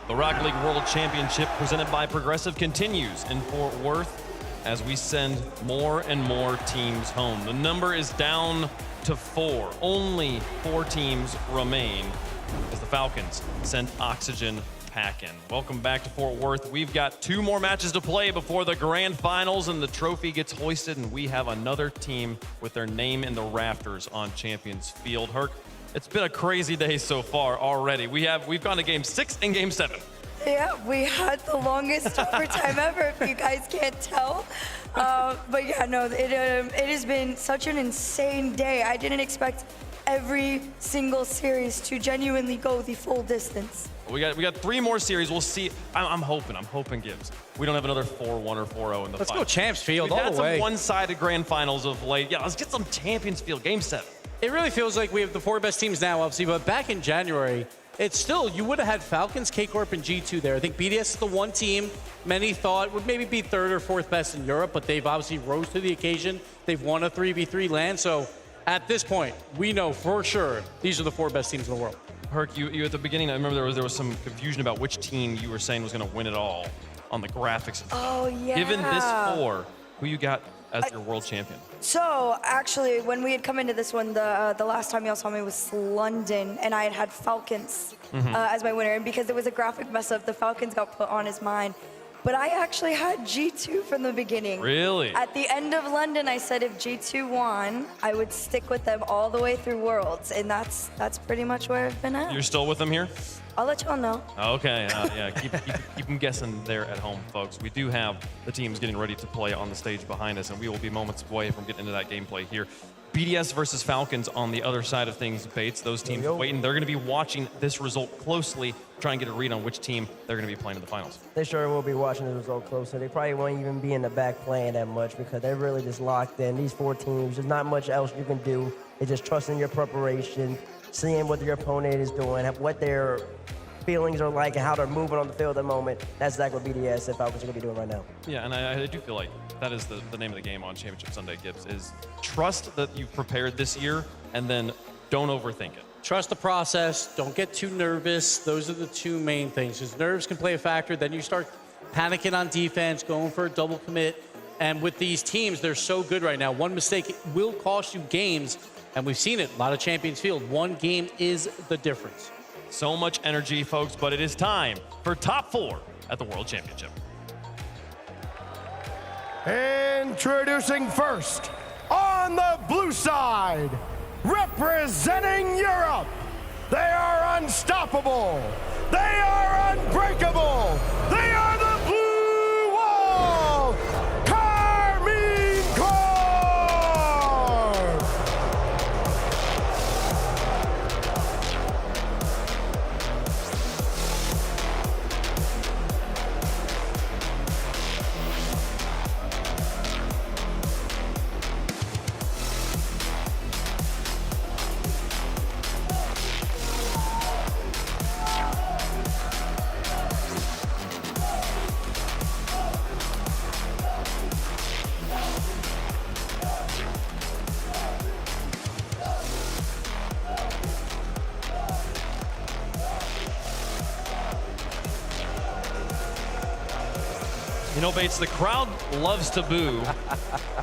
The Rocket League World Championship presented by Progressive continues in Fort Worth as we send more and more teams home. The number is down to 4. Only 4 teams remain as the Falcons send oxygen packing. Welcome back to Fort Worth. We've got 2 more matches to play before the grand finals and the trophy gets hoisted, and we have another team with their name in the rafters on Champions Field. Herc, it's been a crazy day so far already. We've gone to game 6 and game 7. Yeah, we had the longest overtime ever, if you guys can't tell. But yeah, no, it has been such an insane day. I didn't expect every single series to genuinely go the full distance. We got 3 more series. We'll see. I'm hoping, Gibbs, we don't have another 4-1 or 4-0 in the Let's final. go Champs Field We've all had the way. some one-sided grand finals of late. Yeah, let's get some Champions Field game 7. It really feels like we have the 4 best teams now, obviously, but back in January, it's still, you would have had Falcons, K-Corp, and G2 there. I think BDS is the one team many thought would maybe be 3rd or 4th best in Europe, but they've obviously rose to the occasion. They've won a 3v3 LAN, so at this point, we know for sure these are the 4 best teams in the world. Herc, you at the beginning, I remember there was some confusion about which team you were saying was going to win it all on the graphics. Oh, yeah. Given this 4, who you got as your world champion? So actually, when we had come into this one, the last time y'all saw me was London, and I had Falcons as my winner. And because it was a graphic mess up, the Falcons got put on as mine. But I actually had G2 from the beginning. Really? At the end of London, I said if G2 won, I would stick with them all the way through Worlds, and that's pretty much where I've been at. You're still with them here? I'll let y'all know. Okay, yeah, keep them guessing there at home, folks. We do have the teams getting ready to play on the stage behind us, and we will be moments away from getting into that gameplay here. BDS versus Falcons on the other side of things, Bates. Those teams waiting. They're going to be watching this result closely, try and get a read on which team they're going to be playing in the finals. They sure will be watching the result closer. They probably won't even be in the back playing that much because they're really just locked in. These 4 teams, there's not much else you can do. It's just trusting your preparation, seeing what your opponent is doing, what their feelings are like, and how they're moving on the field at the moment. That's exactly what BDS and Falcons are going to be doing right now. Yeah, and I do feel like that is the name of the game on Championship Sunday, Gibbs, is trust that you've prepared this year, and then don't overthink it. Trust the process. Don't get too nervous. Those are the 2 main things. Because nerves can play a factor. Then you start panicking on defense, going for a double commit. And with these teams, they're so good right now. One mistake will cost you games, and we've seen it. A lot of Champions Field. 1 game is the difference. So much energy, folks, but it is time for top 4 at the World Championship. Introducing first, on the blue side, representing Europe, they are unstoppable, they are unbreakable, they are the Blue Wall, Carmine Corp! You know, Bates, the crowd loves to boo,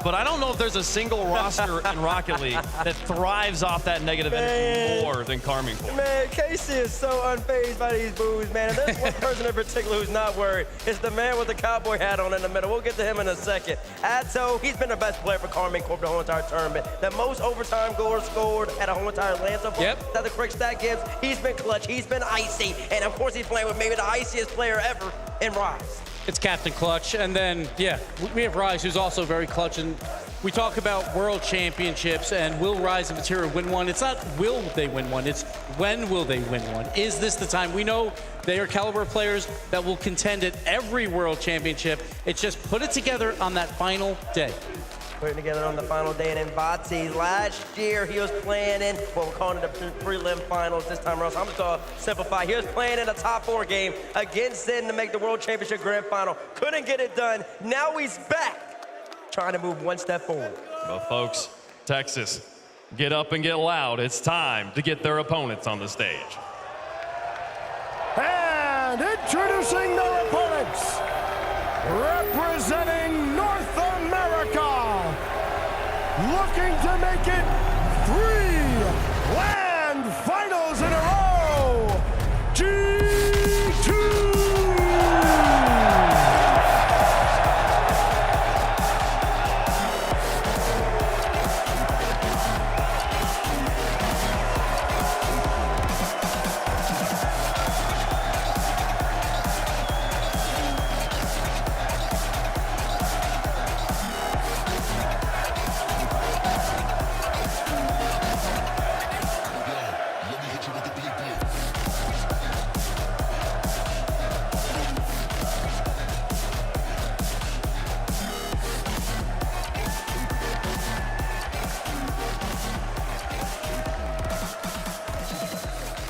but I don't know if there's a single roster in Rocket League that thrives off that negative energy more than Carmine Corp. Man, Casey is so unfazed by these boos, man. And there's one person in particular who's not worried. It's the man with the cowboy hat on in the middle. We'll get to him in a second. Atto, he's been the best player for Carmine Corp the whole entire tournament. The most overtime goals scored at a whole entire LAN so far. Yep. That the correct stat gives. He's been clutch. He's been icy. And, of course, he's playing with maybe the iciest player ever in Rise. It's Captain Clutch. And then, yeah, we have Rise, who's also very clutch. And we talk about world championships and will Rise and Materia win one. It's not will they win one, it's when will they win one. Is this the time? We know they are caliber players that will contend at every world championship. It's just put it together on that final day. Putting together on the final day. And in Vati, last year he was playing in what we're calling the prelim finals this time around. So I'm just going to simplify. He was playing in a top 4 game against Zen to make the World Championship Grand Final. Couldn't get it done. Now he's back, trying to move one step forward. Well, folks, Texas, get up and get loud. It's time to get their opponents on the stage. And And introducing their opponents, representing North America, looking to make it 3 land finals in a row, G2!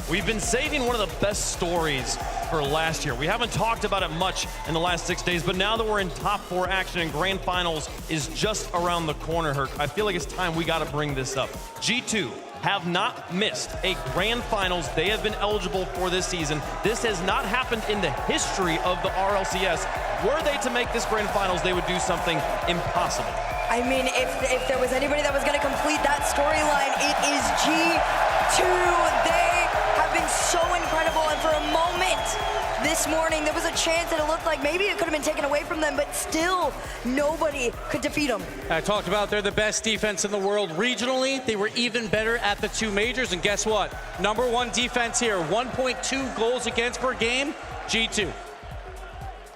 We've been saving one of the best stories for last year. We haven't talked about it much in the last 6 days, but now that we're in top 4 action and grand finals is just around the corner, Herc, I feel like it's time we got to bring this up. G2 have not missed a grand finals they have been eligible for this season. This has not happened in the history of the RLCS. Were they to make this grand finals, they would do something impossible. I mean, if there was anybody that was going to complete that storyline, it is G2. They have been so incredible, and for a moment this morning, there was a chance that it looked like maybe it could have been taken away from them, but still, nobody could defeat them. I talked about they're the best defense in the world regionally. They were even better at the 2 majors, and guess what? #1 defense here, 1.2 goals against per game, G2.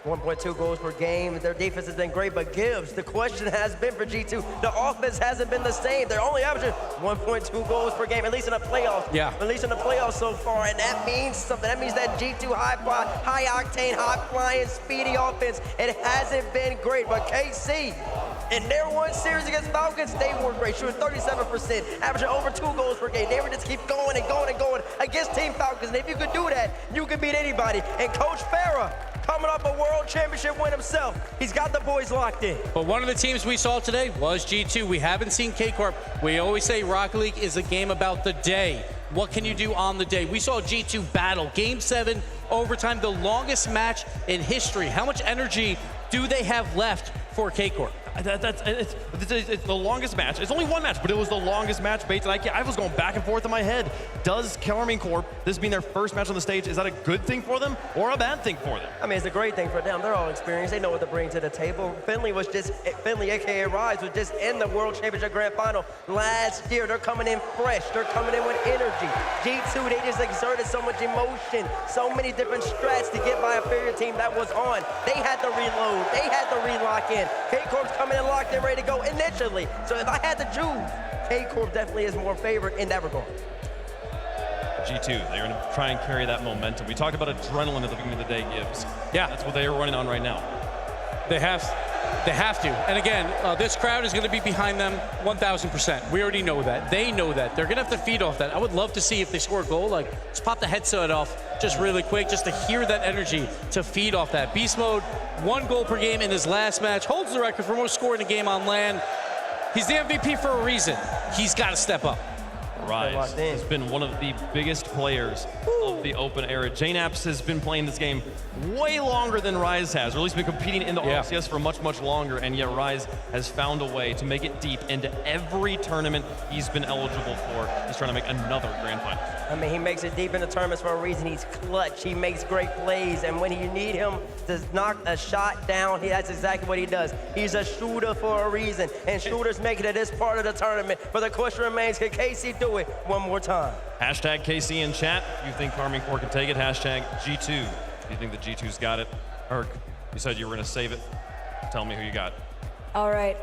1.2 goals per game. Their defense has been great, but Gibbs, the question has been for G2, the offense hasn't been the same. They're only averaging 1.2 goals per game, at least in the playoffs. Yeah. At least in the playoffs so far, and that means something. That means that G2 high octane, high flying, speedy offense, it hasn't been great. But KC, in their 1 series against Falcons, they were great, shooting 37%, averaging over 2 goals per game. They were just keep going and going and going against Team Falcons. And if you could do that, you could beat anybody. And Coach Farah, coming off a world championship win himself, he's got the boys locked in. But one of the teams we saw today was G2. We haven't seen K-Corp. We always say Rocket League is a game about the day. What can you do on the day? We saw G2 battle. Game 7, overtime, the longest match in history. How much energy do they have left for K-Corp? It's the longest match. It's only 1 match, but it was the longest match, Bates. And I was going back and forth in my head. Does Karmine Corp, this being their first match on the stage, is that a good thing for them or a bad thing for them? I mean, it's a great thing for them. They're all experienced. They know what to bring to the table. Finley, aka Rise, was just in the World Championship Grand Final last year. They're coming in fresh. They're coming in with energy. G2, they just exerted so much emotion, so many different strats to get by a Furia team that was on. They had to reload. They had to relock in. K-Corp's coming in locked in, ready to go initially. So if I had to choose, K-Corp definitely is more favored in that regard. G2, they're going to try and carry that momentum. We talked about adrenaline at the beginning of the day, Gibbs. Yeah. That's what they are running on right now. They have to. And again, this crowd is going to be behind them 1,000%. We already know that. They know that. They're going to have to feed off that. I would love to see if they score a goal, like just pop the headset off just really quick, just to hear that energy, to feed off that. Beast Mode, 1 goal per game in his last match, holds the record for most scoring a game on LAN. He's the MVP for a reason. He's got to step up. Rise has been one of the biggest players of the open era. JNAPS has been playing this game way longer than Rise has, or at least been competing in the RLCS for much, much longer, and yet Rise has found a way to make it deep into every tournament he's been eligible for. He's trying to make another grand final. I mean, he makes it deep in the tournaments for a reason. He's clutch. He makes great plays, and when you need him to knock a shot down, that's exactly what he does. He's a shooter for a reason, and shooters make it to this part of the tournament. But the question remains, can KC do it one more time? Hashtag KC in chat. You think Karmine Corp can take it? Hashtag G2. Do you think the G2's got it? Herc, you said you were going to save it. Tell me who you got. All right.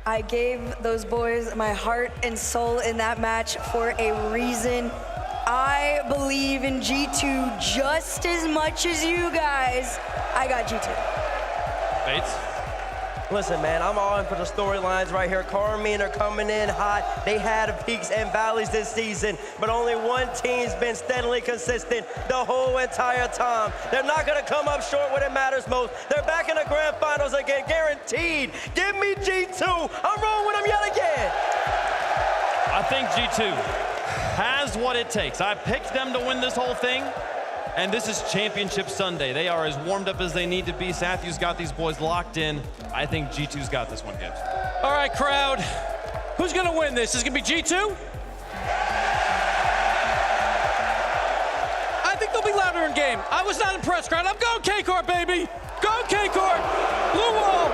I gave those boys my heart and soul in that match for a reason. I believe in G2 just as much as you guys. I got G2. Bates? Listen, man, I'm all in for the storylines right here. Karmine are coming in hot. They had peaks and valleys this season, but only one team's been steadily consistent the whole entire time. They're not going to come up short when it matters most. They're back in the grand finals again, guaranteed. Give me G2. I'm rolling with them yet again. I think G2 has what it takes. I picked them to win this whole thing, And this is Championship Sunday. They are as warmed up as they need to be. Sathu's got these boys locked in. I think G2's got this one, Gibbs. All right, crowd. Who's going to win this? Is it going to be G2? I think they'll be louder in game. I was not impressed, crowd. I'm going K-Corp, baby. Go K-Corp. Blue wall.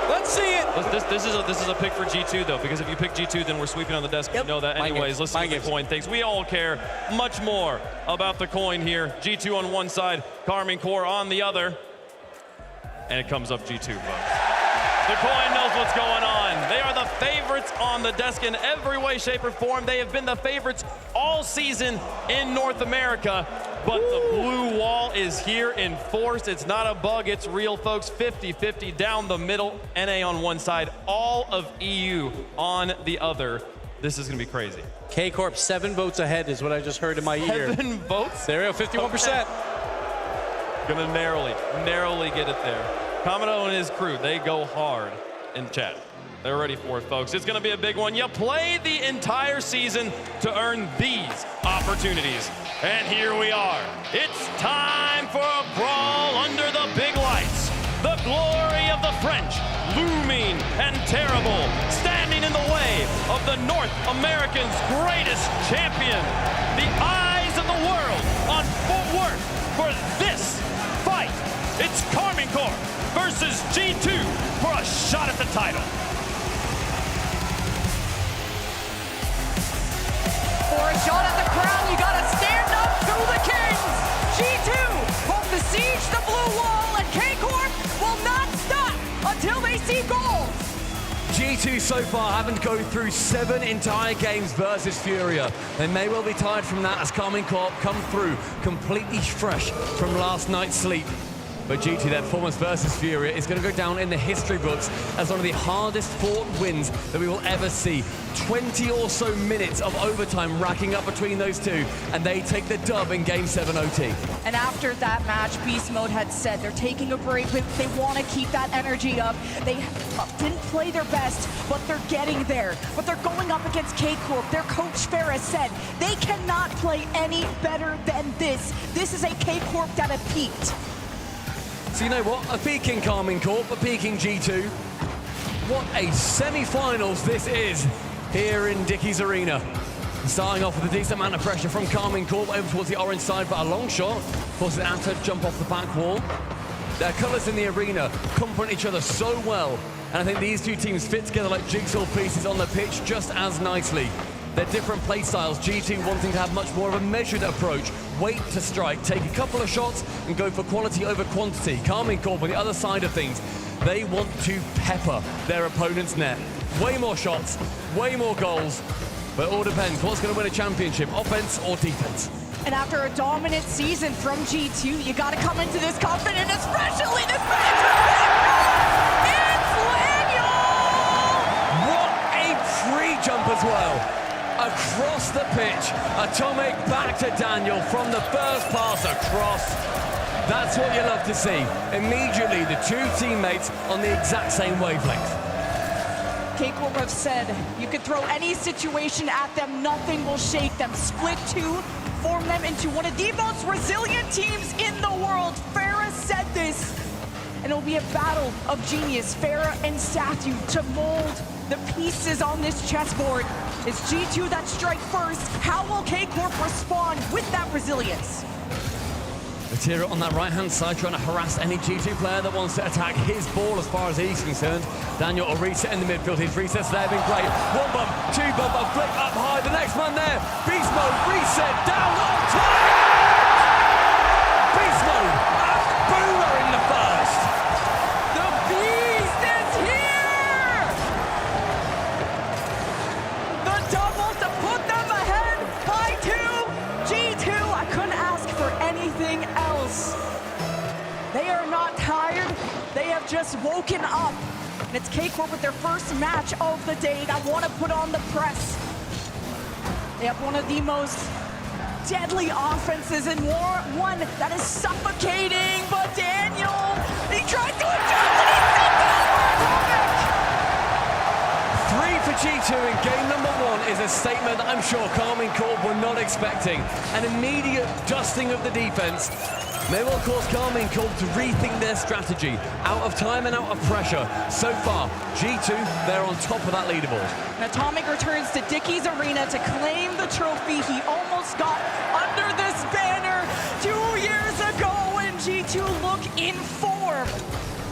Let's see it. This is a pick for G2 though, because if you pick G2, then we're sweeping on the desk. You know that anyways. Let's see what the coin thinks. We all care much more about the coin here. G2 on one side, Karmine Corp on the other, and it comes up G2, folks. The coin knows what's going on. They are the favorites on the desk in every way, shape, or form. They have been the favorites all season in North America. But the blue wall is here in force. It's not a bug, it's real, folks. 50-50 down the middle. NA on one side, all of EU on the other. This is gonna be crazy. K-Corp 7 votes ahead is what I just heard in my ear. 7 votes? There we go, 51%. Gonna narrowly get it there. Kamado and his crew, they go hard in chat. They're ready for it, folks. It's gonna be a big one. You play the entire season to earn these opportunities. And here we are. It's time for a brawl under the big lights. The glory of the French, looming and terrible, standing in the way of the North Americans' greatest champion. The eyes of the world on footwork for this fight. It's Karmine Corp versus G2 for a shot at the title. For a shot at the crown, you gotta stand up to the Kings. G2 hope to siege the blue wall, and K-Corp will not stop until they see goals. G2 so far having to go through 7 entire games versus Furia. They may well be tired from that as Karmine Corp come through completely fresh from last night's sleep. But G2, their performance versus Furia is going to go down in the history books as one of the hardest fought wins that we will ever see. 20 or so minutes of overtime racking up between those two, and they take the dub in Game 7 OT. And after that match, Beast Mode had said they're taking a break, but they want to keep that energy up. They didn't play their best, but they're getting there. But they're going up against K-Corp. Their coach Ferris said they cannot play any better than this. This is a K-Corp that have peaked. So you know what? A peaking Karmine Corp, a peaking G2. What a semi-finals this is here in Dickies Arena. Starting off with a decent amount of pressure from Karmine Corp over towards the orange side, but a long shot forces it out to jump off the back wall. Their colours in the arena complement each other so well, and I think these two teams fit together like jigsaw pieces on the pitch just as nicely. They're different play styles, G2 wanting to have much more of a measured approach, wait to strike, take a couple of shots and go for quality over quantity. Karmine Corp on the other side of things, they want to pepper their opponent's net. Way more shots, way more goals, but it all depends what's going to win a championship, offense or defense. And after a dominant season from G2, you gotta come into this confident, especially this match. It's Daniel! What a free jump as well. Across the pitch, atomic back to Daniel from the first pass across. That's what you love to see. Immediately, the two teammates on the exact same wavelength. K-Corp have said you could throw any situation at them, nothing will shake them. Split two, form them into one of the most resilient teams in the world. Farah said this, and it'll be a battle of genius. Farah and Sathu to mold the pieces on this chessboard. It's G2 that strike first. How will K-Corp respond with that resilience? Matera on that right-hand side trying to harass any G2 player that wants to attack his ball as far as he's concerned. Daniel will reset in the midfield. His resets there have been great. One bump, two bump, a flick up high. The next man there. Beast Mode, reset, down on time! Beast Mode, a boomer in the first. The Beast is here! The double to put them ahead by 2. G2, I couldn't ask for anything else. They are not tired. They have just woken up. And it's K-Corp with their first match of the day that want to put on the press. They have one of the most deadly offenses in one that is suffocating. But Daniel, he tried to adjust and he sent it over Atomic! 3 for G2 in game number 1 one is a statement that I'm sure Carmine Corp were not expecting. An immediate dusting of the defense may well cause Carmine Corp to rethink their strategy. Out of time and out of pressure. So far, G2, they're on top of that leaderboard. And Atomic returns to Dickies Arena to claim the trophy. He almost got under this banner 2 years ago when G2 look in form.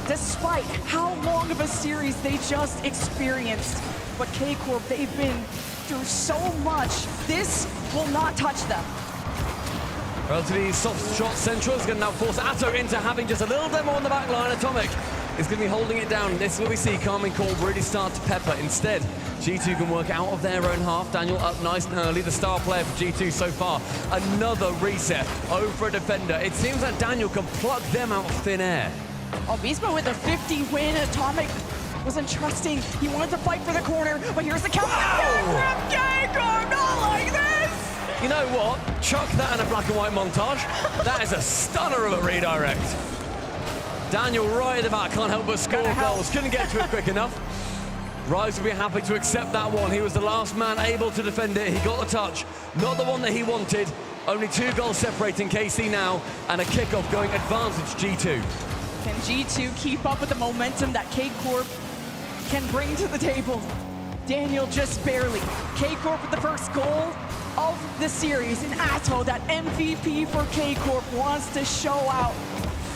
Despite how long of a series they just experienced. But K-Corp, they've been through so much. This will not touch them. Relatively soft shot central is going to now force Atto into having just a little demo on the back line. Atomic is going to be holding it down. This is where we see Carmine Corp really start to pepper. Instead, G2 can work out of their own half. Daniel up nice and early, the star player for G2 so far. Another reset over a defender. It seems that Daniel can pluck them out of thin air. Oh, Beastman with a 50 win. Atomic wasn't trusting. He wanted to fight for the corner, but here's the counter from K-Corp. Not like this! You know what? Chuck that in a black and white montage. That is a stunner of a redirect. Daniel right at the back, can't help but score goals. Couldn't get to it quick enough. Rise will be happy to accept that one. He was the last man able to defend it. He got the touch. Not the one that he wanted. Only 2 goals separating KC now, and a kickoff going advantage G2. Can G2 keep up with the momentum that K-Corp can bring to the table? Daniel just barely. K-Corp with the first goal of the series, and Atto, that MVP for K-Corp, wants to show out.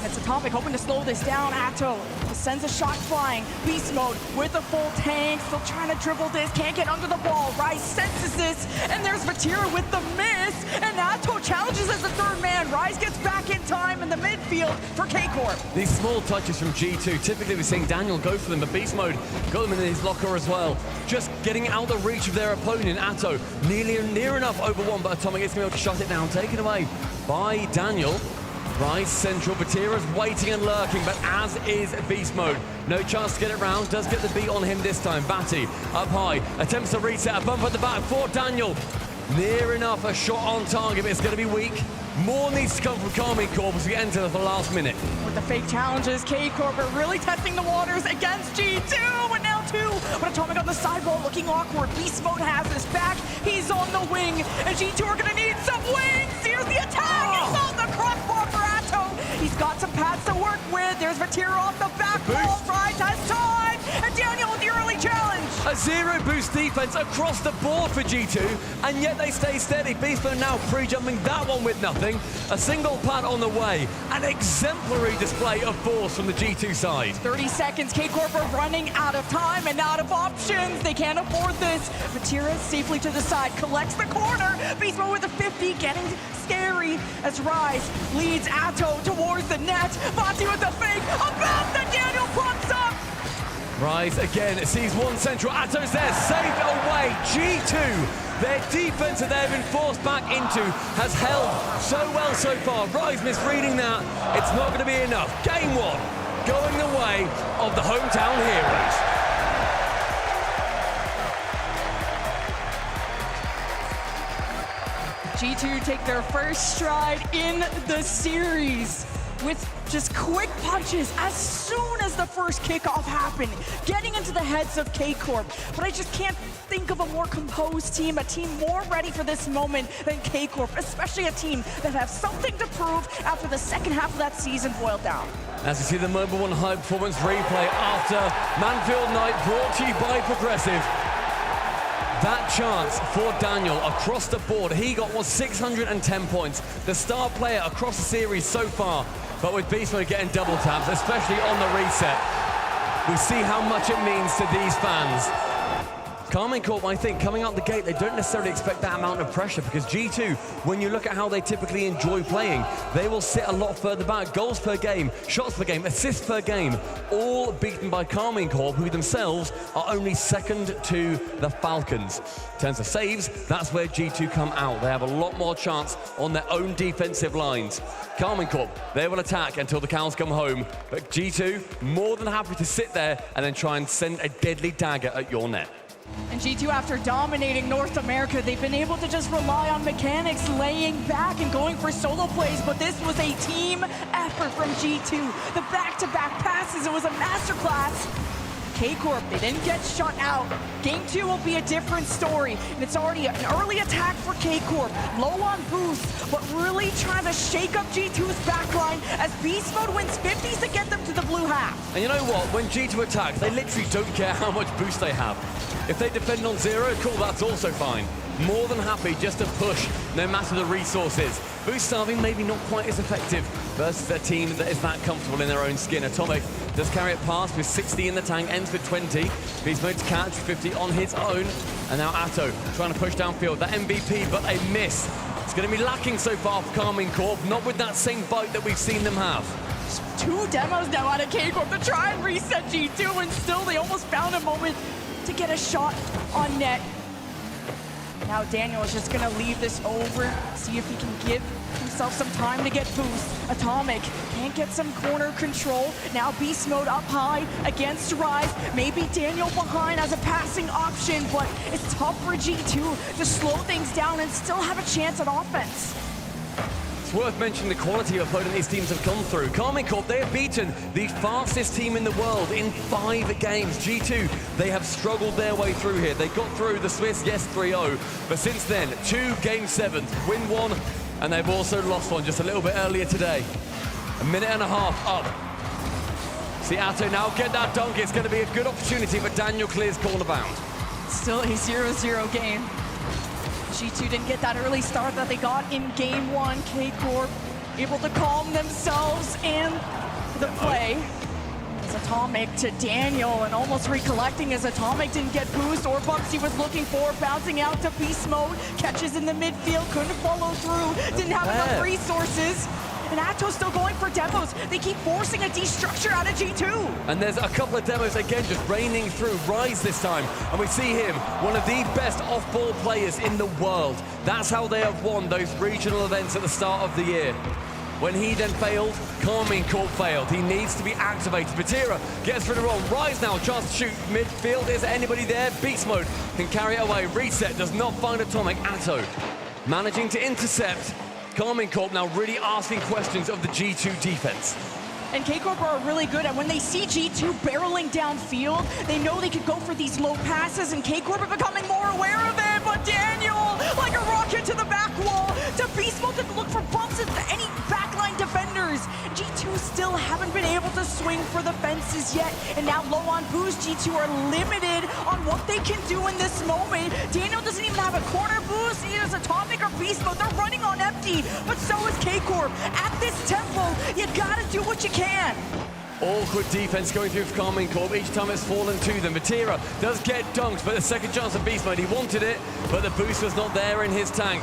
It's Atomic hoping to slow this down. Atto sends a shot flying. Beast mode with a full tank, still trying to dribble this, can't get under the ball. Rise senses this, and there's Vatira with the miss, and Atto challenges as the third man. Rise gets back in time in the midfield for K-Corp. These small touches from G2, typically we're seeing Daniel go for them, but Beast Mode got them in his locker as well. Just getting out the reach of their opponent. Atto near enough over one, but Atomic is going to be able to shut it down, taken away by Daniel. Rise central, Batira's waiting and lurking, but as is Beast Mode. No chance to get it round, does get the beat on him this time. Batty up high, attempts to reset, a bump at the back for Daniel. Near enough, a shot on target, but it's going to be weak. More needs to come from Carmine Corp as we enter the last minute. With the fake challenges, K-Corp are really testing the waters against G2, and now 2. But Atomic on the sidewall looking awkward. Beast Mode has his back, he's on the wing, and G2 are going to need some wings. Here's the attack, it's on the crossbar for Atto. He's got some pads to work with. There's Vatira off the back wall. Rise has time, and Daniel with the early challenge. A 0 boost defense across the board for G2, and yet they stay steady. Beast Mode now pre-jumping that one with nothing. A single pad on the way. An exemplary display of force from the G2 side. 30 seconds, K-Corp are running out of time and out of options. They can't afford this. Vatira safely to the side, collects the corner. Beast Mode with a 50, getting scary as Rise leads Atto towards the net. Vati with the fake, a bounce that Daniel plucks up. Rise again, sees one central, Atto's there, saved away, G2. Their defense that they've been forced back into has held so well so far. Rise misreading that, it's not going to be enough. Game 1, going the way of the hometown heroes. G2 take their first stride in the series with just quick punches as soon as the first kickoff happened, getting into the heads of K-Corp. But I just can't think of a more composed team, a team more ready for this moment than K-Corp, especially a team that has something to prove after the second half of that season boiled down. As you see the Mobile 1 high performance replay after Manfield Night, brought to you by Progressive. That chance for Daniel across the board, he got 610 points. The star player across the series so far, but with Beast Mode getting double taps, especially on the reset, we see how much it means to these fans. Carmine Corp, I think, coming out the gate, they don't necessarily expect that amount of pressure because G2, when you look at how they typically enjoy playing, they will sit a lot further back. Goals per game, shots per game, assists per game, all beaten by Carmine Corp, who themselves are only second to the Falcons. In terms of saves, that's where G2 come out. They have a lot more chance on their own defensive lines. Carmine Corp, they will attack until the cows come home, but G2 more than happy to sit there and then try and send a deadly dagger at your net. And G2, after dominating North America, they've been able to just rely on mechanics, laying back and going for solo plays, but this was a team effort from G2. The back-to-back passes, it was a masterclass. K-Corp, they didn't get shut out. Game 2 will be a different story, and it's already an early attack for K-Corp. Low on boost, but really trying to shake up G2's backline as Beast Mode wins 50s to get them to the blue half. And you know what? When G2 attacks, they literally don't care how much boost they have. If they defend on 0, cool, that's also fine. More than happy just to push, no matter the resources. Boost starving maybe not quite as effective versus a team that is that comfortable in their own skin. Atomic does carry it past with 60 in the tank, ends with 20. Beast Mode to catch, 50 on his own. And now Atto trying to push downfield. That MVP, but a miss. It's going to be lacking so far for Karmine Corp, not with that same bite that we've seen them have. 2 demos now out of K-Corp to try and reset G2, and still they almost found a moment to get a shot on net. Now Daniel is just gonna leave this over, see if he can give himself some time to get boost. Atomic can't get some corner control. Now Beast Mode up high against Rise. Maybe Daniel behind as a passing option, but it's tough for G2 to slow things down and still have a chance at offense. It's worth mentioning the quality of opponent these teams have come through. Karmine Corp, they have beaten the fastest team in the world in 5 games. G2, they have struggled their way through here. They got through the Swiss, yes, 3-0. But since then, 2 Game 7s, win 1, and they've also lost one just a little bit earlier today. A minute and a half up. See Atto now get that dunk. It's going to be a good opportunity, but Daniel clears corner bound. Still a 0-0 game. G2 didn't get that early start that they got in Game 1. K-Corp able to calm themselves and the play. It's Atomic to Daniel, and almost recollecting as Atomic didn't get boost or bumps he was looking for. Bouncing out to Beast Mode, catches in the midfield, couldn't follow through, didn't have enough resources. And Atto's still going for demos. They keep forcing a destructure out of G2. And there's a couple of demos again just raining through. Rise this time. And we see him, one of the best off-ball players in the world. That's how they have won those regional events at the start of the year. When he then failed, Karmine Corp failed. He needs to be activated. Batira gets through the roll. Rise now, chance to shoot midfield. Is there anybody there? Beast Mode can carry it away. Reset does not find Atomic. Atto managing to intercept. Karmine Corp now really asking questions of the G2 defense. And K-Corp are really good at when they see G2 barreling downfield, they know they could go for these low passes, and K-Corp are becoming more aware of it. But Daniel, like a rocket to the back wall, to Beast Mode to look for bumps into any backline defenders. G2 still haven't been able to swing for the fences yet, and now low on boost, G2 are limited on what they can do in this moment. Daniel doesn't even have a corner boost, either as Atomic or Beast Mode. They're running on empty, but so is K-Corp. At this tempo, you gotta do what you can. Awkward defense going through for Karmine Corp. Each time it's fallen to them. Batira does get dunked, but the second chance of Beast Mode, he wanted it, but the boost was not there in his tank.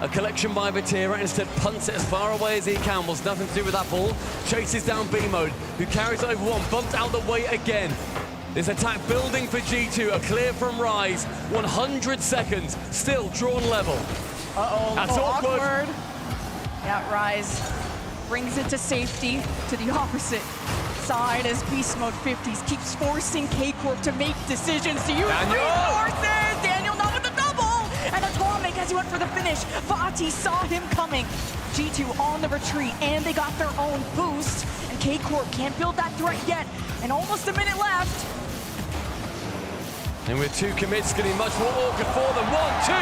A collection by Batira, instead punts it as far away as he can. Was nothing to do with that ball. Chases down B Mode, who carries over one, bumped out the way again. This attack building for G2, a clear from Rise. 100 seconds, still drawn level. Uh-oh, that's awkward. Yeah, Rise brings it to safety to the opposite side as Beast Mode 50s keeps forcing K-Corp to make decisions to use resources. Daniel not with the double, and Atomic as he went for the finish. Vati saw him coming. G2 on the retreat, and they got their own boost, and K-Corp can't build that threat yet, and almost a minute left. And with 2 commits getting much more awkward for them. 1, 2,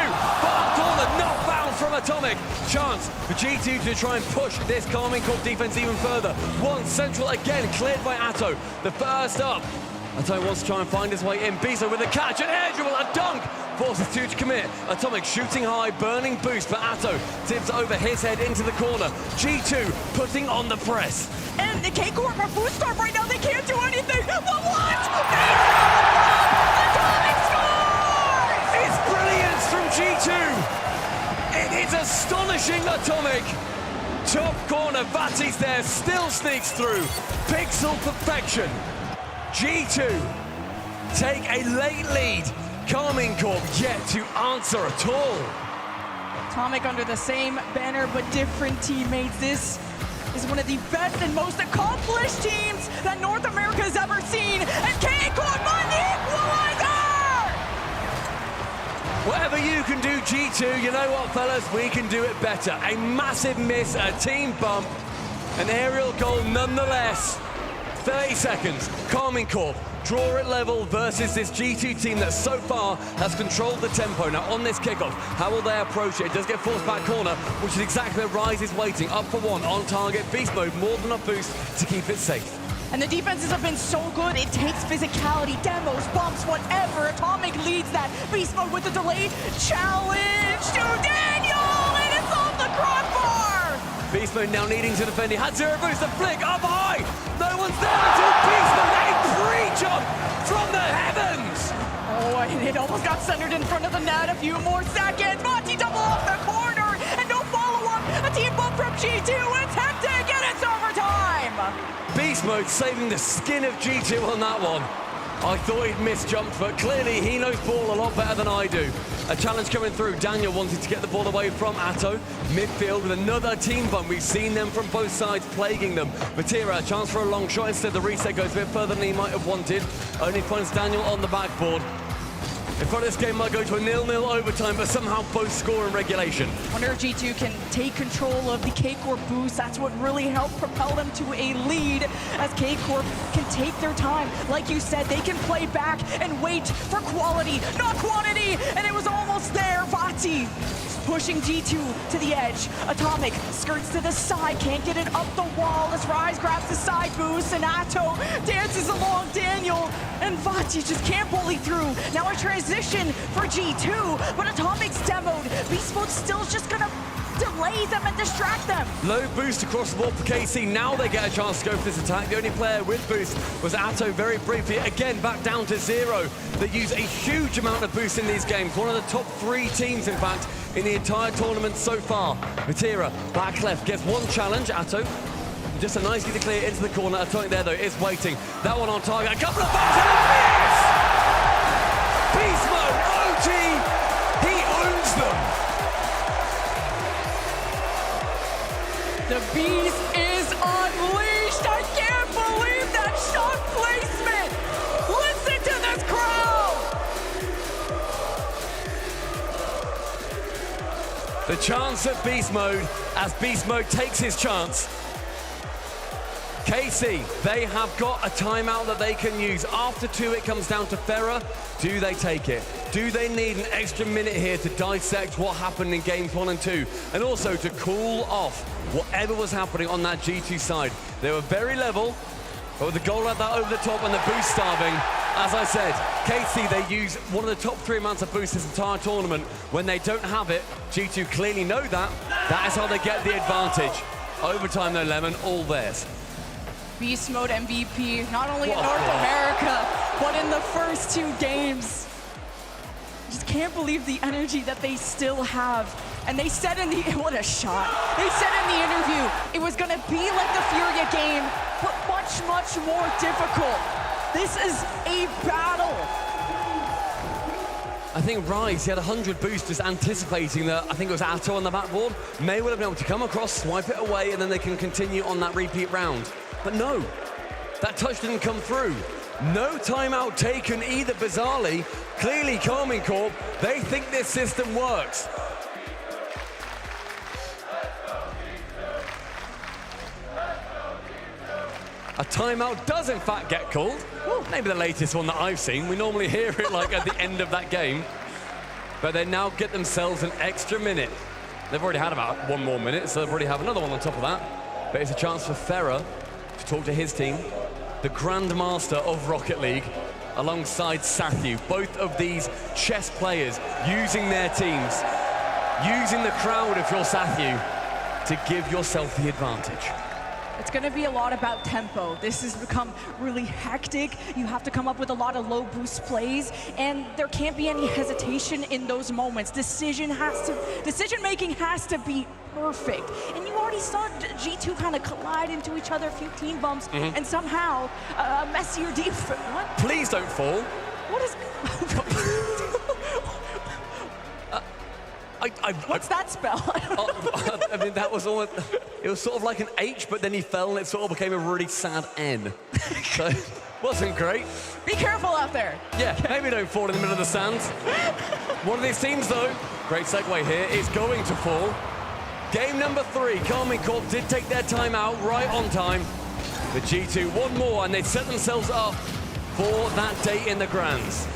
bottom corner, not found from Atomic. Chance for G2 to try and push this Karmine Corp defense even further. 1 central again, cleared by Atto. The first up. Atto wants to try and find his way in. Bisa with a catch, an air dribble, a dunk. Forces 2 to commit. Atomic shooting high, burning boost for Atto. Tips over his head into the corner. G2 putting on the press. And the K-Corp are boost starved right now. They can't do anything. But what? It's brilliance from G2. It is astonishing. Atomic. Top corner, Vati's there, still sneaks through. Pixel perfection. G2 take a late lead. Karmine Corp yet to answer at all. Atomic under the same banner but different teammates. This is one of the best and most accomplished teams that North America has ever seen. And K-Corp on the equalizer! Whatever you can do, G2, you know what, fellas? We can do it better. A massive miss, a team bump, an aerial goal nonetheless. 30 seconds, Karmine Corp draw it level versus this G2 team that so far has controlled the tempo. Now on this kickoff, how will they approach it? It does get forced back corner, which is exactly where Rise is waiting. Up for one, on target, beast mode, more than enough boost to keep it safe. And the defenses have been so good, it takes physicality, demos, bumps, whatever. Atomic leads that. Beast mode with the delayed challenge to Daniel, and it's on the crossbar! Beast mode now needing to defend. He had zero boost, the flick up high! No one's there until Beast mode, a pre-jump from the heavens! Oh, and it almost got centered in front of the net. A few more seconds. Monty double off the corner, and no follow-up. A team bump from G2, it's hectic, and it's overtime! Beast mode saving the skin of G2 on that one. I thought he'd misjumped, but clearly he knows ball a lot better than I do. A challenge coming through. Daniel wanted to get the ball away from Atto. Midfield with another team bump. We've seen them from both sides plaguing them. Vatira, a chance for a long shot. Instead, the reset goes a bit further than he might have wanted. Only finds Daniel on the backboard. In front of this game might go to a 0-0 overtime, but somehow both score in regulation. Wonder if G2 can take control of the K-Corp boost. That's what really helped propel them to a lead, as K-Corp can take their time. Like you said, they can play back and wait for quality, not quantity, and it was almost there. Vati pushing G2 to the edge. Atomic skirts to the side, can't get it up the wall as Rise grabs the side boost, and Atto dances along Daniel, and Vati just can't bully through. Now a transition for G2, but Atomic's demoed. Beast Mode still just gonna delay them and distract them. Low boost across the board for KC. Now they get a chance to go for this attack. The only player with boost was Atto very briefly. Again, back down to zero. They use a huge amount of boost in these games. One of the top 3 teams, in fact, in the entire tournament so far. Vatira, back left, gets one challenge. Atto, just a nicely to clear into the corner. Atomic there, though, is waiting. That one on target. A couple of bombs and a miss! Beast mode, OG, he owns them. The beast is unleashed. I can't believe that shot placement. Listen to this crowd. The chance at beast mode as beast mode takes his chance. KC, they have got a timeout that they can use. After 2, it comes down to Ferrer. Do they take it? Do they need an extra minute here to dissect what happened in games 1 and 2? And also to cool off whatever was happening on that G2 side. They were very level, but with the goal like that over the top and the boost starving, as I said, KC, they use one of the top 3 amounts of boost this entire tournament. When they don't have it, G2 clearly know that. That is how they get the advantage. Overtime though, Lemon, all theirs. Beast Mode MVP, not only in North America, but in the first 2 games. Just can't believe the energy that they still have. And they said in the, what a shot. They said in the interview, it was gonna be like the Furia game, but much, much more difficult. This is a battle. I think Rise, he had 100 boosters anticipating that, I think it was Atto on the backboard, may well have been able to come across, swipe it away, and then they can continue on that repeat round. But no, that touch didn't come through. No timeout taken either, bizarrely. Clearly, Carmine Corp, they think this system works. A timeout does in fact get called. Well, maybe the latest one that I've seen. We normally hear it like at the end of that game. But they now get themselves an extra minute. They've already had about 1 more minute, so they'll already have another one on top of that. But it's a chance for Ferrer to talk to his team, the Grandmaster of Rocket League, alongside Sathu. Both of these chess players using their teams, using the crowd if you're Sathu, to give yourself the advantage. It's going to be a lot about tempo. This has become really hectic. You have to come up with a lot of low boost plays, and there can't be any hesitation in those moments. Decision making has to be perfect. And you already saw G2 kind of collide into each other, a few team bumps, and somehow a messier deep. What? Please don't fall. What is? What's that spell? I mean, that was almost, it was sort of like an H, but then he fell and it sort of became a really sad N. So, wasn't great. Be careful out there. Yeah, maybe don't fall in the middle of the sand. One of these teams, though, great segue here, is going to fall. Game number 3, Carmine Corp did take their time out right on time. The G2, 1 more, and they set themselves up for that date in the Grands.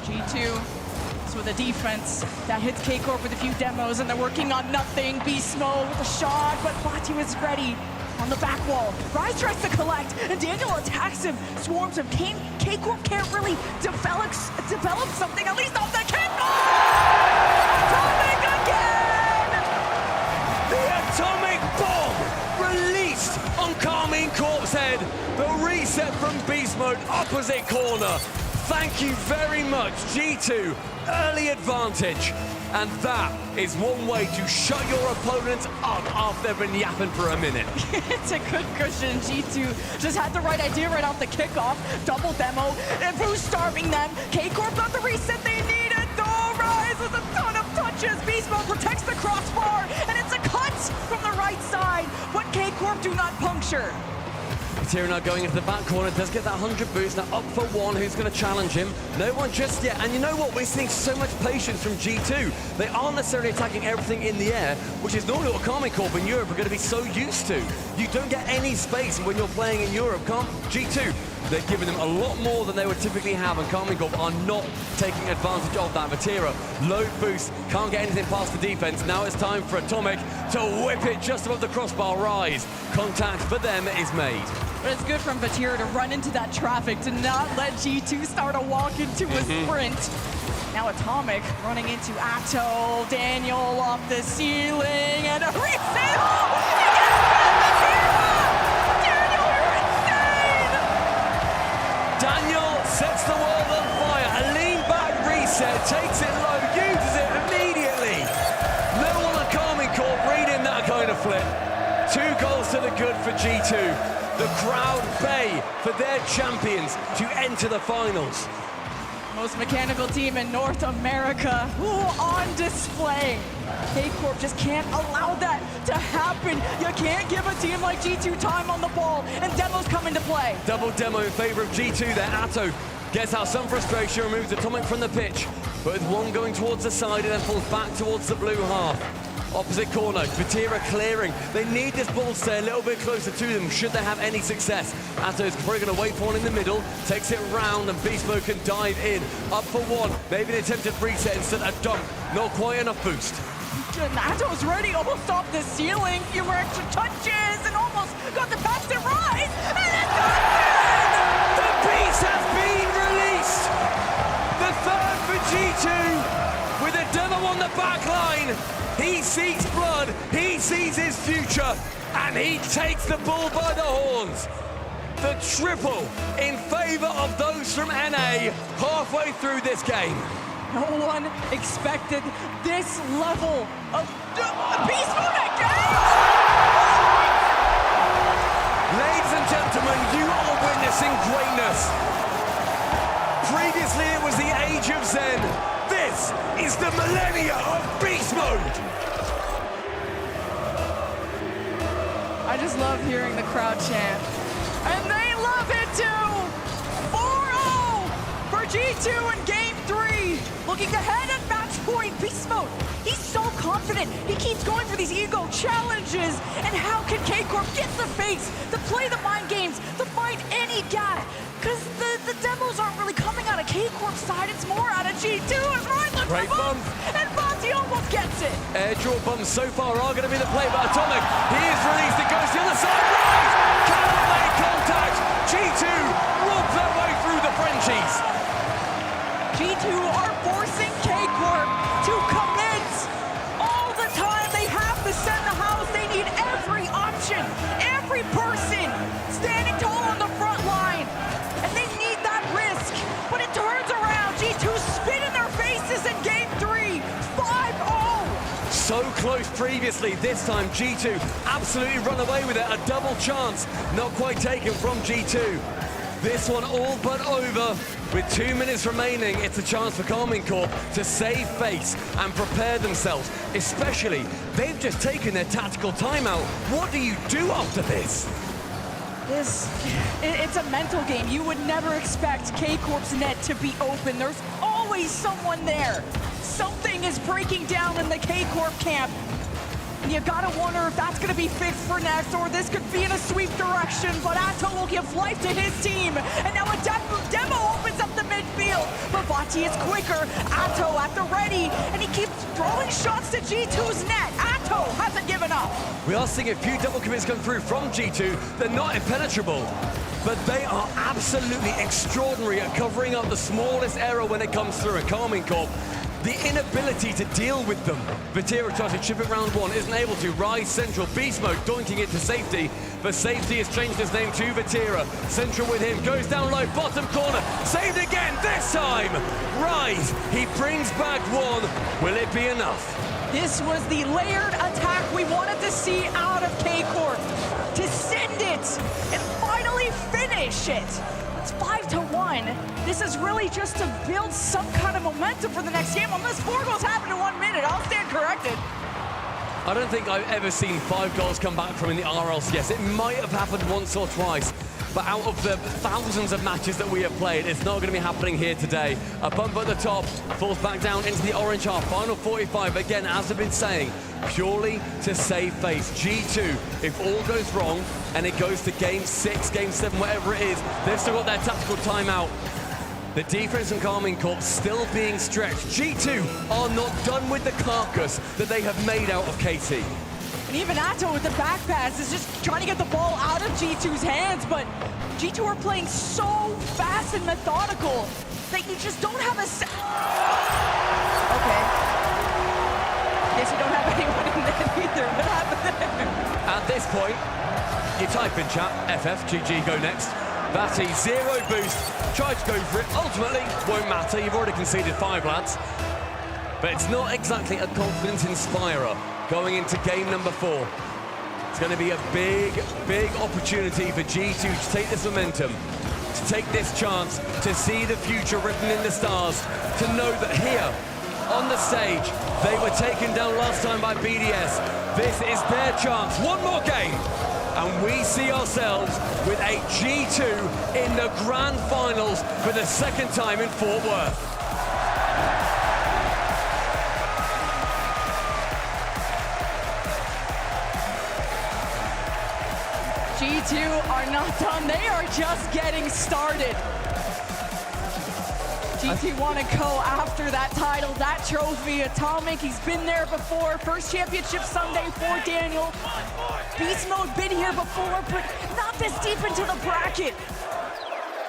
G2 is with a defense that hits K-Corp with a few demos, and they're working on nothing. Beast Mode with a shot, but Fati was ready on the back wall. Rise tries to collect, and Daniel attacks him, swarms him. K-Corp can't really develop something, at least off the kickoff! Atomic again! The atomic bomb released on Carmine Corp's head. The reset from Beast Mode, opposite corner. Thank you very much, G2. Early advantage. And that is one way to shut your opponents up after they've been yapping for a minute. It's a good cushion. G2 just had the right idea right off the kickoff. Double demo, and Boost starving them. K-Corp got the reset they needed. Oh, Rise with a ton of touches. Beast Mode protects the crossbar, and it's a cut from the right side. But K-Corp do not puncture. Furia now going into the back corner, does get that 100 boost. Now up for one, who's going to challenge him? No one just yet. And you know what? We're seeing so much patience from G2. They aren't necessarily attacking everything in the air, which is normally what Carmine Corp in Europe are going to be so used to. You don't get any space when you're playing in Europe. G2, they're giving them a lot more than they would typically have, and Carmine Corp are not taking advantage of that. Vatira, low boost, can't get anything past the defense. Now it's time for Atomic to whip it just above the crossbar. Rise. Contact for them is made. But it's good from Vatira to run into that traffic, to not let G2 start a walk into a sprint. Now Atomic running into Atto, Daniel off the ceiling, and a reset! Daniel, you're insane! Daniel sets the world on fire. A lean back reset, takes it low, uses it immediately. No one at Carmine Corp reading that kind of flip. 2 goals to the good for G2. The crowd bay for their champions to enter the finals. Most mechanical team in North America, on display. K-Corp just can't allow that to happen. You can't give a team like G2 time on the ball, and demos come into play. Double demo in favor of G2 there. Atto gets out some frustration, removes Atomic from the pitch, but with one going towards the side and then falls back towards the blue half. Opposite corner, Vatira clearing. They need this ball to stay a little bit closer to them should they have any success. Atto's probably going to wait for one in the middle, takes it round, and Beast Mode can dive in. Up for one, maybe an attempted reset instead of a dunk. Not quite enough boost. Atto's ready, almost off the ceiling. Few more extra touches, and almost got the pass to Rise, and it's open! The beast has been released! The third for G2, with a demo on the back line. He sees blood, he sees his future, and he takes the bull by the horns. The triple in favor of those from NA halfway through this game. No one expected this level of Beast Mode again! Ladies and gentlemen, you are witnessing greatness. Previously it was the age of Zen. This is the millennia of Beast Mode. I just love hearing the crowd chant. And they love it too! 4-0 for G2 in Game 3. Looking ahead at match point, Beast Mode. He's so confident. He keeps going for these ego challenges. And how can K-Corp get the face to play the mind games, to find any gap? Because the demos aren't really coming out of K-Corp's side, it's more out of G2. And Ryan looks Great for bump. and Fonzie almost gets it. Air draw bumps so far are going to be the play by Atomic. He is released, it goes to the other side. Rise cannot make contact. G2 rob their way through the Frenchies. G2 are forcing K-Corp to commit all the time. They have to send the house. They need every option, every person standing tall on the front line. And they need that risk. But it turns around. G2 spit in their faces in Game 3. 5-0. So close previously. This time G2 absolutely run away with it. A double chance. Not quite taken from G2. This one all but over. With 2 minutes remaining, it's a chance for Carmine Corp to save face and prepare themselves. Especially, they've just taken their tactical timeout. What do you do after this? It's a mental game. You would never expect K-Corp's net to be open. There's always someone there. Something is breaking down in the K-Corp camp. And you gotta wonder if that's gonna be fixed for next, or this could be in a sweep direction, but Atto will give life to his team. And now a demo opens up the midfield, but Vati is quicker. Atto at the ready, and he keeps throwing shots to G2's net. Atto hasn't given up. We are seeing a few double commits come through from G2. They're not impenetrable, but they are absolutely extraordinary at covering up the smallest error when it comes through. And Carmine Corp, the inability to deal with them. Vatira tries to chip it round one, isn't able to. Rise Central, Beast Mode doinking it to safety, but safety has changed his name to Vatira. Central with him, goes down low, bottom corner, saved again, this time! Rise, he brings back one. Will it be enough? This was the layered attack we wanted to see out of K-Corp. To send it and finally finish it. It's 5-1. This is really just to build some kind of momentum for the next game. Unless 4 goals happen in 1 minute, I'll stand corrected. I don't think I've ever seen 5 goals come back from in the RLCS. It might have happened once or twice, but out of the thousands of matches that we have played, it's not going to be happening here today. A bump at the top, falls back down into the orange half. Final 45, again, as I've been saying, purely to save face. G2, if all goes wrong, and it goes to game 6, game 7, whatever it is, they've still got their tactical timeout. The defense and Carmine Corp still being stretched. G2 are not done with the carcass that they have made out of KT. And even Atto with the back pass is just trying to get the ball out of G2's hands, but G2 are playing so fast and methodical that you just don't have a Okay. Guess you don't have anyone in there either. What happened there? At this point, you type in chat, FFGG, go next. Vati, 0 boost, tried to go for it, ultimately won't matter, you've already conceded 5, lads. But it's not exactly a confidence inspirer going into game number 4. It's going to be a big, big opportunity for G2 to take this momentum, to take this chance, to see the future written in the stars, to know that here, on the stage, they were taken down last time by BDS. This is their chance, one more game. And we see ourselves with a G2 in the grand finals for the 2nd time in Fort Worth. G2 are not done, they are just getting started. G2 want to go after that title, that trophy. Atomic, he's been there before. First championship Sunday for Daniel. Beast Mode been here before, but not this deep into the bracket.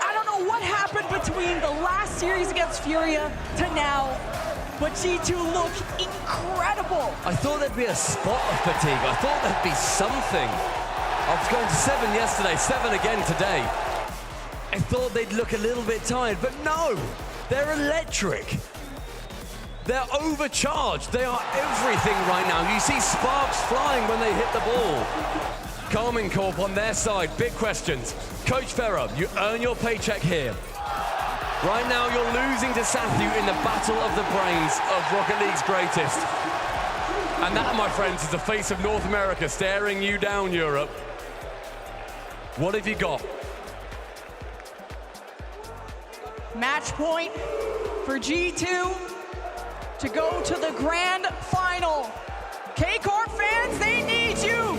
I don't know what happened between the last series against Furia to now, but G2 look incredible. I thought there'd be a spot of fatigue. I thought there'd be something. I was going to 7 yesterday, 7 again today. I thought they'd look a little bit tired, but no, they're electric. They're overcharged. They are everything right now. You see sparks flying when they hit the ball. Carmine Corp on their side, big questions. Coach Ferrer, you earn your paycheck here. Right now, you're losing to Sathu in the battle of the brains of Rocket League's greatest. And that, my friends, is the face of North America staring you down, Europe. What have you got? Match point for G2 to go to the grand final. K-Corp fans, they need you.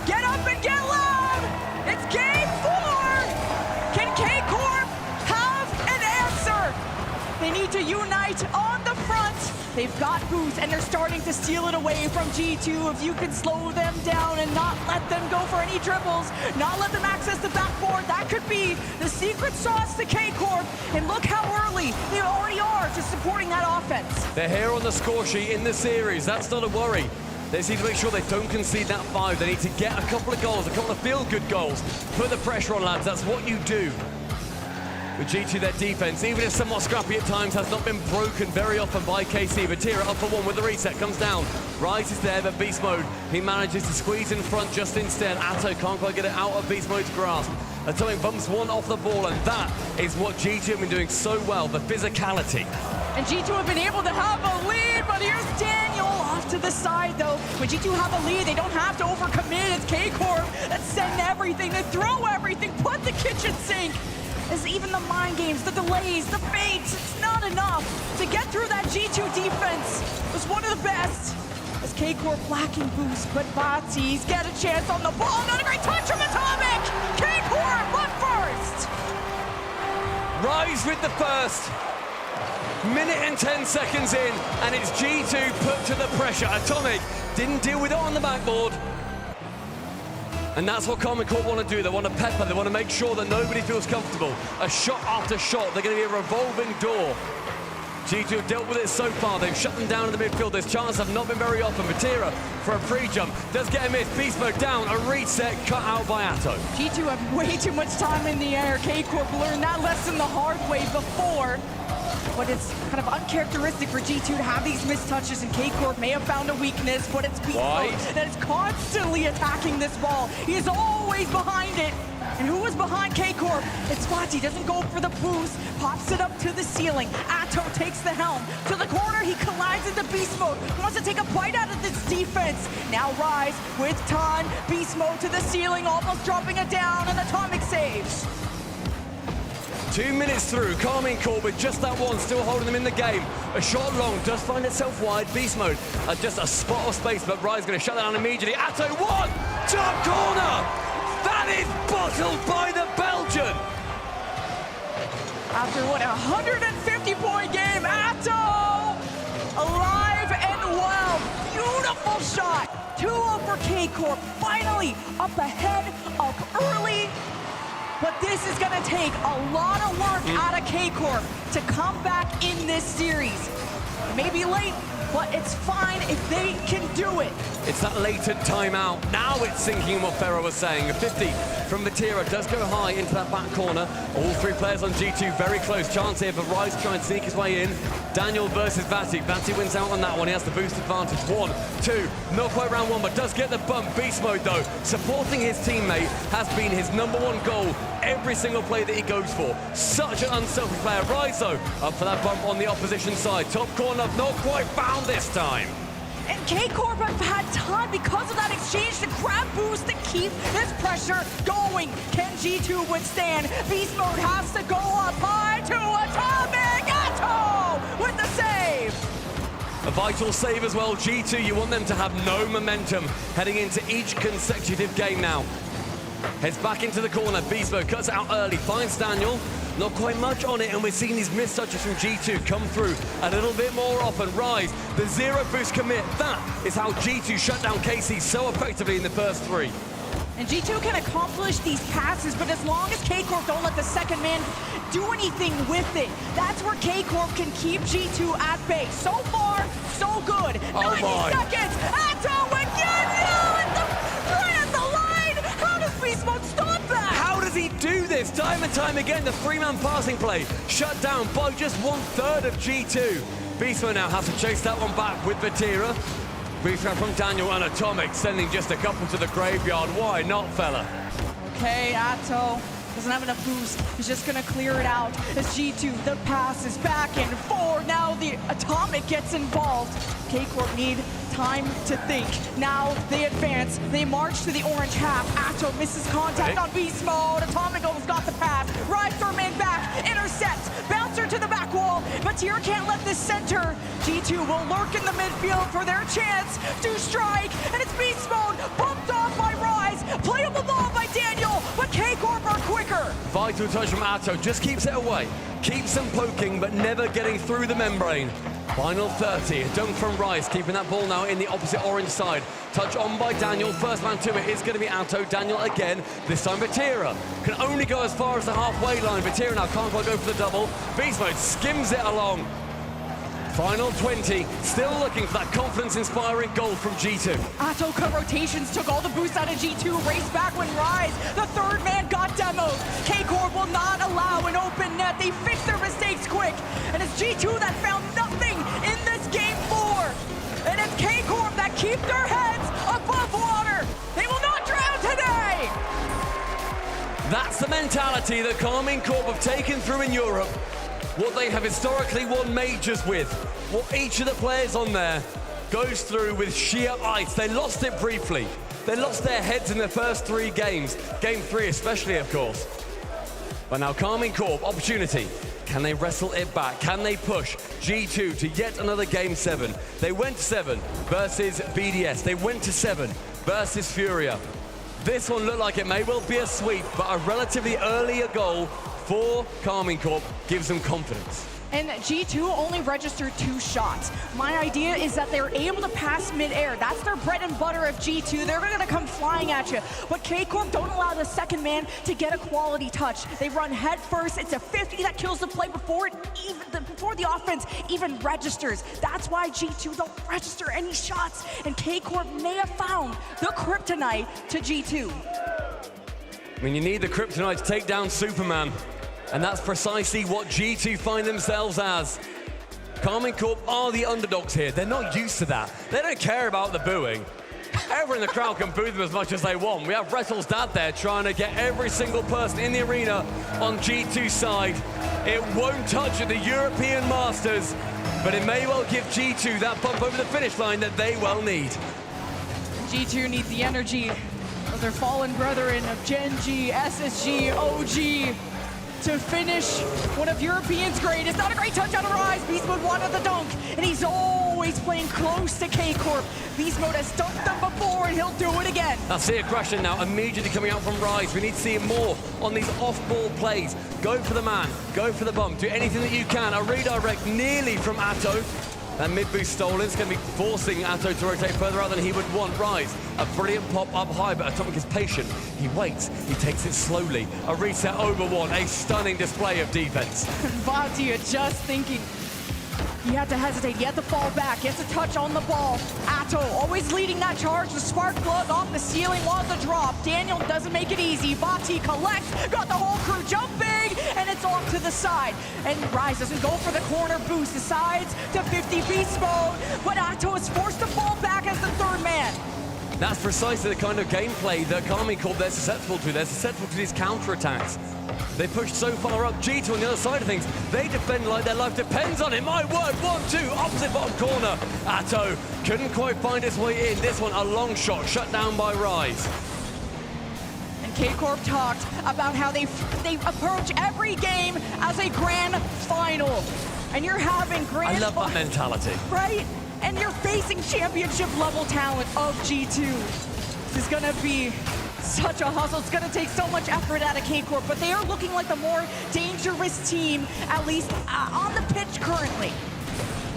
Get up and get loud. It's game 4. Can K-Corp have an answer? They need to unite on the front. They've got boost and they're starting to steal it away from G2. If you can slow them down and not let them go for any dribbles, not let them access the backboard, that could be the secret sauce to K-Corp. And look how early they already are to supporting that offense. They're here on the score sheet in the series. That's not a worry. They just need to make sure they don't concede that 5. They need to get a couple of goals, a couple of feel-good goals. Put the pressure on, lads. That's what you do. With G2, their defense, even if somewhat scrappy at times, has not been broken very often by KC. Vatira up for 1 with the reset, comes down. Rise is there, but Beast Mode, he manages to squeeze in front just instead. Atto can't quite get it out of Beast Mode's grasp. Atomic bumps one off the ball, and that is what G2 have been doing so well, the physicality. And G2 have been able to have a lead, but here's Daniel off to the side, though. When G2 have a lead, they don't have to overcommit. It's K-Corp that send everything, that throw everything, put the kitchen sink. As even the mind games, the delays, the baits, it's not enough to get through that G2 defense. It was one of the best. As K-Corp lacking boost, but Batsi's get a chance on the ball. Not a great touch from Atomic! K-Corp up first! Rise with the first. Minute and 10 seconds in, and it's G2 put to the pressure. Atomic didn't deal with it on the backboard. And that's what Karmine Corp want to do. They want to pepper, they want to make sure that nobody feels comfortable. A shot after shot, they're going to be a revolving door. G2 have dealt with it so far. They've shut them down in the midfield. Those chances have not been very often. Batira for a pre-jump. Does get a miss. Beast Mode down. A reset cut out by Atto. G2 have way too much time in the air. K-Corp learned that lesson the hard way before. But it's kind of uncharacteristic for G2 to have these missed touches, and K-Corp may have found a weakness, but it's Beast Mode that is constantly attacking this ball. He is always behind it. And who is behind K-Corp? It's Fati, doesn't go for the boost, pops it up to the ceiling. Atto takes the helm to the corner, he collides into Beast Mode. He wants to take a bite out of this defense. Now Rise with time, Beast Mode to the ceiling, almost dropping it down, and Atomic saves. 2 minutes through, Karmine Corp with just that one, still holding them in the game. A shot long, does find itself wide. Beast Mode, just a spot of space, but Rise going to shut that down immediately. Atto, one! Top corner! That is bottled by the Belgian! After what, a 150-point game, Atto alive and well. Beautiful shot. 2-0 for K-Corp. Finally up ahead, up early. But this is gonna take a lot of work out of K-Corp to come back in this series. Maybe late, but it's fine if they can do it. It's that latent timeout. Now it's sinking what Ferro was saying. A 50 from Batira does go high into that back corner. All three players on G2 very close. Chance here for Rise to try and sneak his way in. Daniel versus Vati. Vati wins out on that one. He has the boost advantage. 1, 2, not quite round one, but does get the bump. Beast Mode though, supporting his teammate has been his #1 goal every single play that he goes for. Such an unselfish player. Rise though, up for that bump on the opposition side. Top corner, not quite found this time. And K-Corp have had time because of that exchange to grab boost to keep this pressure going. Can G2 withstand? Beast Mode has to go up high to Atomic. Atto with the save. A vital save as well. G2, you want them to have no momentum heading into each consecutive game now. Heads back into the corner. Beast Mode cuts out early, finds Daniel. Not quite much on it, and we're seeing these missed touches from G2 come through a little bit more often. Rise, the zero boost commit. That is how G2 shut down KC so effectively in the first 3. And G2 can accomplish these passes, but as long as K-Corp don't let the second man do anything with it, that's where K-Corp can keep G2 at bay. So far, so good. 90 seconds. Atto again! Right at the line! How does Beast Mode stop that? How does he do this? Time and time again, the 3-man passing play shut down by just 1/3 of G2. Beast Mode now has to chase that one back with Batira. Beast Mode from Daniel and Atomic, sending just a couple to the graveyard. Why not, fella? Okay, Atto doesn't have enough boost. He's just gonna clear it out as G2, the pass is back and forward. Now the Atomic gets involved. K-Corp need time to think. Now they advance, they march to the orange half. Atto misses contact on Beast Mode. Atomic almost got the pass. Rise third man back, intercepts, bouncer to the back wall. Batira can't let this center. G2 will lurk in the midfield for their chance to strike, and it's Beast Mode, bumped off by Rise, playable ball by Daniel, but K-Corp are quicker. Vital touch from Atto, just keeps it away. Keeps them poking, but never getting through the membrane. Final 30, a dunk from Rise, keeping that ball now in the opposite orange side. Touch on by Daniel, first man to it is going to be Atto. Daniel again, this time Batira. Can only go as far as the halfway line. Batira now can't quite go for the double. Beast Mode skims it along. Final 20, still looking for that confidence-inspiring goal from G2. Atto cut rotations, took all the boost out of G2, raced back when Rise, the third man got demoed. K-Corp will not allow an open net. They fix their mistakes quick. And it's G2 that found nothing in this game 4. And it's K-Corp that keep their heads above water. They will not drown today. That's the mentality that Karmine Corp have taken through in Europe. What they have historically won majors with, what each of the players on there goes through with sheer ice. They lost it briefly. They lost their heads in the first 3 games. Game 3 especially, of course. But now Karmine Corp, opportunity. Can they wrestle it back? Can they push G2 to yet another Game 7? They went to 7 versus BDS. They went to 7 versus Furia. This one looked like it may well be a sweep, but a relatively earlier goal for Karmine Corp gives them confidence. And G2 only registered 2 shots. My idea is that they're able to pass mid-air. That's their bread and butter of G2. They're gonna come flying at you. But K-Corp don't allow the second man to get a quality touch. They run head first. It's a 50 that kills the play before the offense even registers. That's why G2 don't register any shots. And K-Corp may have found the kryptonite to G2. I mean, you need the kryptonite to take down Superman. And that's precisely what G2 find themselves as. Karmine Corp are the underdogs here. They're not used to that. They don't care about the booing. Everyone in the crowd can boo them as much as they want. We have Rettel's dad there trying to get every single person in the arena on G2's side. It won't touch at the European Masters, but it may well give G2 that bump over the finish line that they well need. G2 need the energy of their fallen brethren of Gen G, SSG, OG, to finish one of Europeans' greatest. Not a great touch out of Rise. Beast Mode wanted the dunk, and he's always playing close to K-Corp. Beast Mode has dunked them before, and he'll do it again. That's the aggression now, immediately coming out from Rise. We need to see more on these off-ball plays. Go for the man, go for the bump, do anything that you can. A redirect nearly from Atto. That mid-boost stolen. It's going to be forcing Atto to rotate further out than he would want. Rise, a brilliant pop up high, but Atomic is patient. He waits, he takes it slowly. A reset over one, a stunning display of defense. Vatia just thinking. He had to hesitate, he had to fall back, he has to touch on the ball. Atto always leading that charge. The spark plug off the ceiling was a drop. Daniel doesn't make it easy. Vati collects, got the whole crew jumping, and it's off to the side. And Rise doesn't go for the corner boost, decides to 50 beast mode, but Atto is forced to fall back as the third man. That's precisely the kind of gameplay that Karmine Corp they're susceptible to. They're susceptible to these counterattacks. They push so far up. G2 on the other side of things, they defend like their life depends on it. My word, 1-2, opposite bottom corner. Atto couldn't quite find his way in. This one, a long shot, shut down by Rise. And K-Corp talked about how they approach every game as a grand final. And you're having grand I love that mentality. Right? And you're facing championship level talent of G2. This is gonna be such a hustle. It's gonna take so much effort out of K-Corp, but they are looking like the more dangerous team, at least on the pitch currently.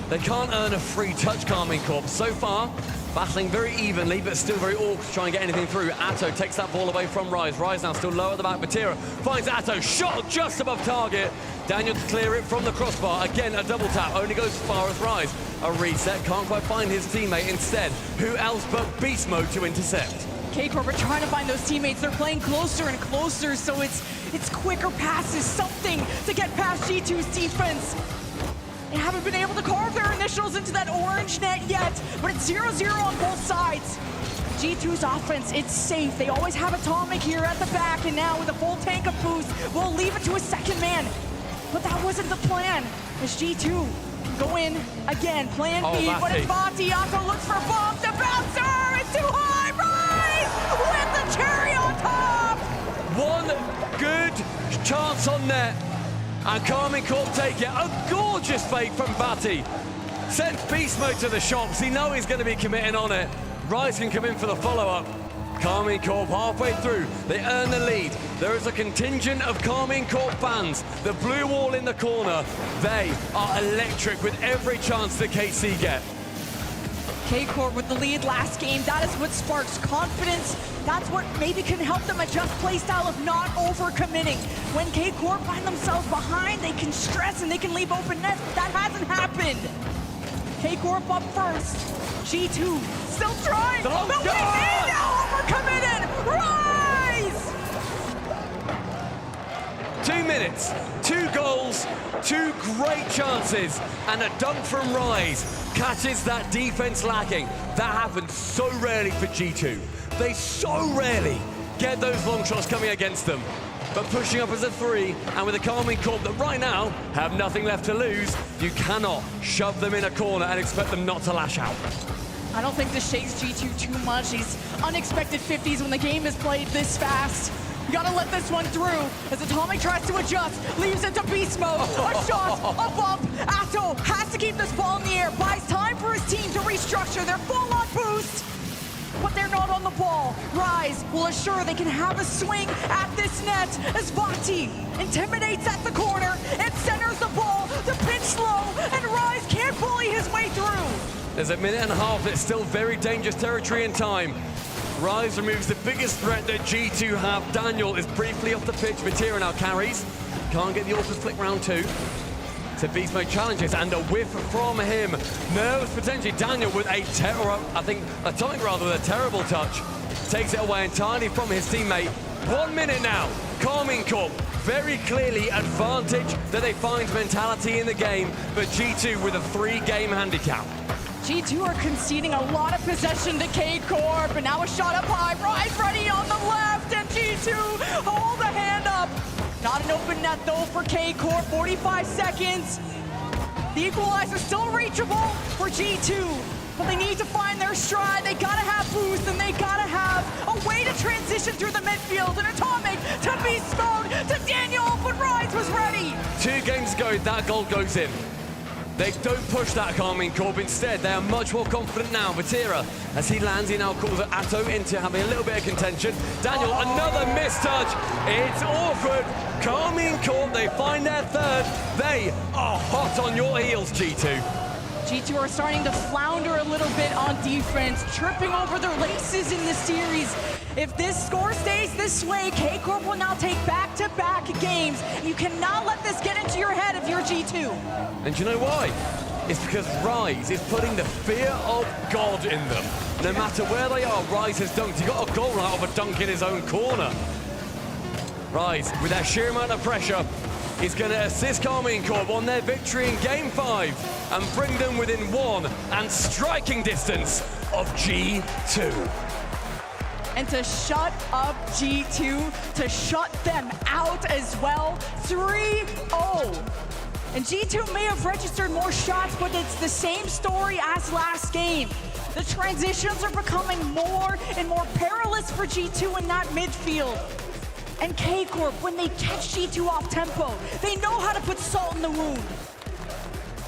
They can't earn a free touch, Karmine Corp. So far, battling very evenly, but still very awkward to try and get anything through. Atto takes that ball away from Rise. Rise now still low at the back. Batira finds Atto, shot just above target. Daniel to clear it from the crossbar. Again, a double tap, only goes as far as Rise. A reset, can't quite find his teammate. Instead, who else but Beast Mode to intercept? K-Corp are trying to find those teammates. They're playing closer and closer, so it's quicker passes, something to get past G2's defense. They haven't been able to carve their initials into that orange net yet, but it's 0-0 on both sides. G2's offense, it's safe. They always have Atomic here at the back, and now with a full tank of boost, we'll leave it to a second man. But that wasn't the plan, as G2 go in again, plan B, but it's Vati. Atto looks for a bump, the bouncer, it's too high, Rise with the cherry on top! One good chance on net, and Karmine Corp take it. A gorgeous fake from Vati. Sends Beast Mode to the shops. He knows he's going to be committing on it. Rise can come in for the follow-up. Karmine Corp halfway through, they earn the lead. There is a contingent of Karmine Corp fans. The blue wall in the corner, they are electric with every chance that KC get. K-Corp with the lead last game, that is what sparks confidence. That's what maybe can help them adjust playstyle of not over-committing. When K-Corp find themselves behind, they can stress and they can leave open nets, but that hasn't happened. K-Corp up first. G2 still trying, but we need now over-committed. Rise! 2 minutes, 2 goals, 2 great chances, and a dunk from Rise catches that defense lacking. That happens so rarely for G2. They so rarely get those long shots coming against them. But pushing up as a 3, and with a Karmine Corp that right now have nothing left to lose, you cannot shove them in a corner and expect them not to lash out. I don't think this shakes G2 too much. These unexpected 50s when the game is played this fast. You gotta let this one through as Atomic tries to adjust, leaves it to beast mode. A shot, a bump. Atto has to keep this ball in the air, buys time for his team to restructure their full-on boost. But they're not on the ball. Rise will assure they can have a swing at this net as Vati intimidates at the corner and centers the ball to pinch low, and Rise can't bully his way through. There's a minute and a half. It's still very dangerous territory in time. Rise removes the biggest threat that G2 have. Daniel is briefly off the pitch. Vatira now carries. Can't get the Orcus flick round 2. To beast mode challenges, and a whiff from him. Nerves potentially. Daniel with a Atomic rather with a terrible touch. Takes it away entirely from his teammate. 1 minute now. Carmine Corp very clearly advantage that they find mentality in the game, but G2 with a 3-game handicap. G2 are conceding a lot of possession to K-Corp, and now a shot up high. Rise ready on the left, and G2 hold the hand up. Not an open net though for K-Corp, 45 seconds. The equalizer still reachable for G2, but they need to find their stride. They gotta have boost, and they gotta have a way to transition through the midfield. And Atomic to beast mode to Daniel, but Rise was ready. 2 games ago, that goal goes in. They don't push that Carmine Corp. Instead, they are much more confident now. Vatira, as he lands, he now calls Atto into having a little bit of contention. Daniel, another missed touch. It's awkward. Carmine Corp, they find their 3rd. They are hot on your heels, G2. G2 are starting to flounder a little bit on defense, tripping over their laces in this series. If this score stays this way, K-Corp will now take back-to-back games. You cannot let this get into your head if you're G2. And do you know why? It's because Rise is putting the fear of God in them. No matter where they are, Rise has dunked. He got a goal out of a dunk in his own corner. Rise, with that sheer amount of pressure, is going to assist Carmine Corp on their victory in Game 5 and bring them within 1 and striking distance of G2. And to shut up G2, to shut them out as well, 3-0. And G2 may have registered more shots, but it's the same story as last game. The transitions are becoming more and more perilous for G2 in that midfield. And K-Corp, when they catch G2 off tempo, they know how to put salt in the wound.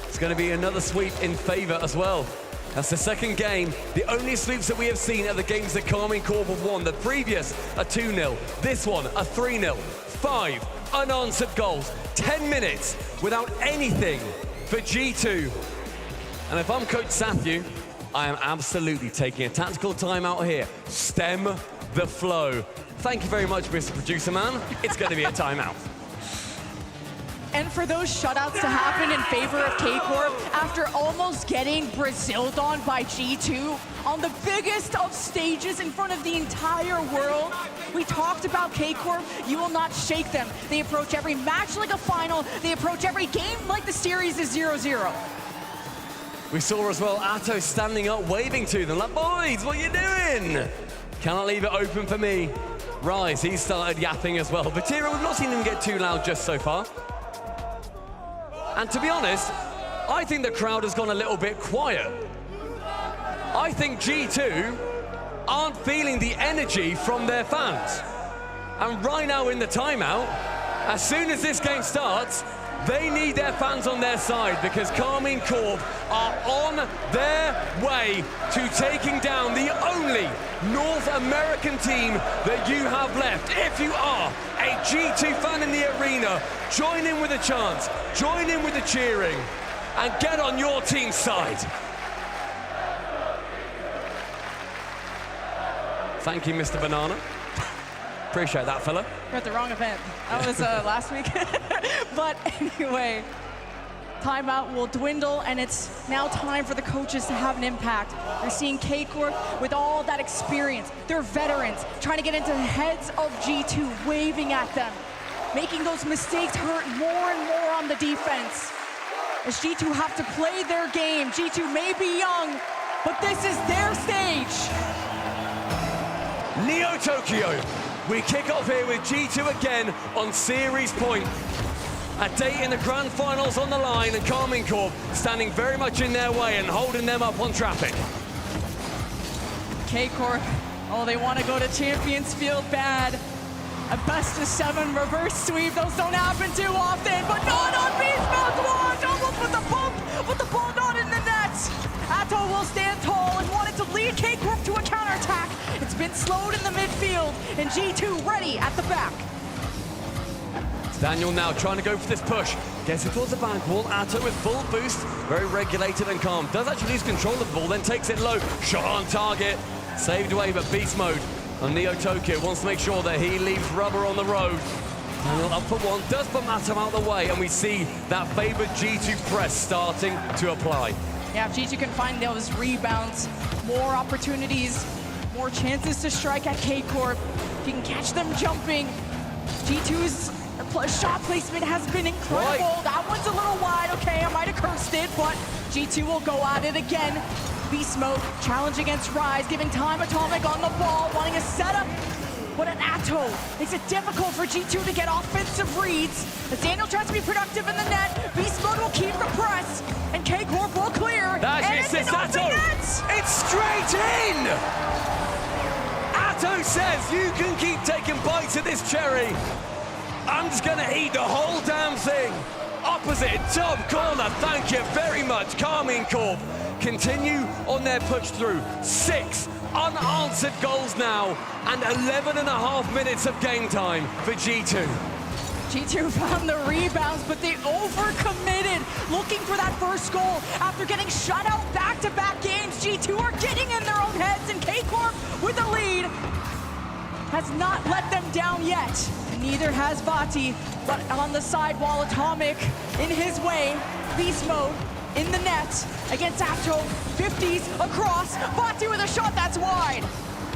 It's going to be another sweep in favor as well. That's the 2nd game. The only sweeps that we have seen are the games that Carmine Corp have won. The previous, a 2-0. This one, a 3-0. 5 unanswered goals. 10 minutes without anything for G2. And if I'm Coach Sathu, I am absolutely taking a tactical timeout here. Stem the flow. Thank you very much, Mr. Producer Man. It's going to be a timeout. And for those shutouts to happen in favor of K-Corp after almost getting Braziled on by G2 on the biggest of stages in front of the entire world, we talked about K-Corp. You will not shake them. They approach every match like a final. They approach every game like the series is 0-0. We saw as well Atto standing up, waving to them like, boys, what are you doing? Cannot leave it open for me. Rise, he started yapping as well. Vatira, we've not seen him get too loud just so far. And to be honest, I think the crowd has gone a little bit quiet. I think G2 aren't feeling the energy from their fans. And right now in the timeout, as soon as this game starts, they need their fans on their side because Carmine Corp are on their way to taking down the only North American team that you have left. If you are a G2 fan in the arena, join in with the chants, join in with the cheering, and get on your team's side. Thank you, Mr. Banana. Appreciate that, fella. We're at the wrong event. That was last week. But anyway, timeout will dwindle, and it's now time for the coaches to have an impact. We're seeing K-Corp with all that experience. They're veterans, trying to get into the heads of G2, waving at them, making those mistakes hurt more and more on the defense. As G2 have to play their game. G2 may be young, but this is their stage. Neo Tokyo. We kick off here with G2 again on series point. A date in the grand finals on the line, and Carmine Corp standing very much in their way and holding them up on traffic. K-Corp, oh, they want to go to Champions Field bad. A best of 7 reverse sweep. Those don't happen too often, but not on Beast Mode. Watch, almost with the bump, but the ball not in the net. Atto will stand tall and wanted to lead K-Corp to a counterattack. It's been slowed in the midfield, and G2 ready at the back. Daniel now trying to go for this push. Gets it towards the back wall. Atto with full boost. Very regulated and calm. Does actually lose control of the ball, then takes it low. Shot on target. Saved away, but beast mode on Neo Tokyo wants to make sure that he leaves rubber on the road. Daniel up for one. Does put Atto out of the way, and we see that favored G2 press starting to apply. Yeah, if G2 can find those rebounds, more opportunities, more chances to strike at K-Corp. If you can catch them jumping, G2's shot placement has been incredible. Right. That one's a little wide. Okay, I might have cursed it, but G2 will go at it again. Beast mode, challenge against Rise, giving time Atomic on the ball, wanting a setup. But an Atto makes it difficult for G2 to get offensive reads. As Daniel tries to be productive in the net, Beast mode will keep the press, and K-Corp will clear. That's it, Atto. It's straight in! Atto says you can keep taking bites of this cherry. I'm just gonna eat the whole damn thing. Opposite, top corner, thank you very much. Carmine Corp continue on their push through. 6 unanswered goals now, and 11.5 minutes of game time for G2. G2 found the rebounds, but they overcommitted, looking for that first goal. After getting shut out back-to-back games, G2 are getting in their own heads, and K-Corp with the lead has not let them down yet. Neither has Vati, but on the side wall, Atomic in his way. Beast mode in the net against Atto. 50s across. Vati with a shot that's wide.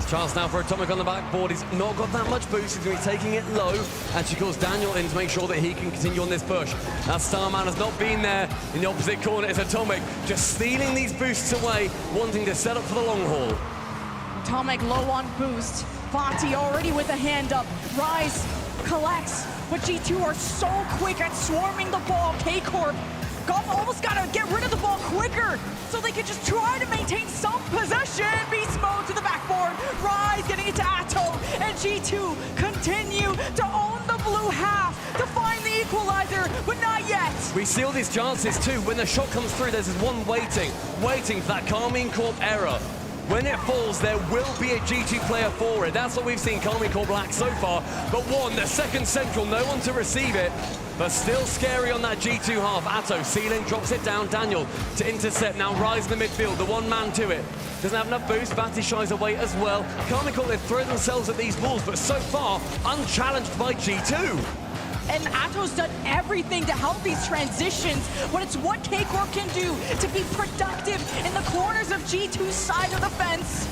Chance now for Atomic on the backboard. He's not got that much boost. He's going to be taking it low, and she calls Daniel in to make sure that he can continue on this push. That Starman has not been there in the opposite corner. It's Atomic just stealing these boosts away, wanting to set up for the long haul. Atomic low on boost. Vati already with a hand up. Rise collects, but G2 are so quick at swarming the ball. K-Corp almost got to get rid of the ball quicker so they could just try to maintain some possession. Beast mode to the backboard. Rise getting it to Atto, and G2 continue to own the blue half to find the equalizer, but not yet. We seal these chances too. When the shot comes through, there's this one waiting for that Carmine Corp error. When it falls, there will be a G2 player for it. That's what we've seen Carmine Corp lack so far. But the second central, no one to receive it. But still scary on that G2 half. Atto ceiling, drops it down. Daniel to intercept. Now Rise in the midfield, the one man to it. Doesn't have enough boost. Vati shies away as well. Carmine Corp, they throw themselves at these balls, but so far, unchallenged by G2. And Atto's done everything to help these transitions, but it's what K-Corp can do to be productive in the corners of G2's side of the fence.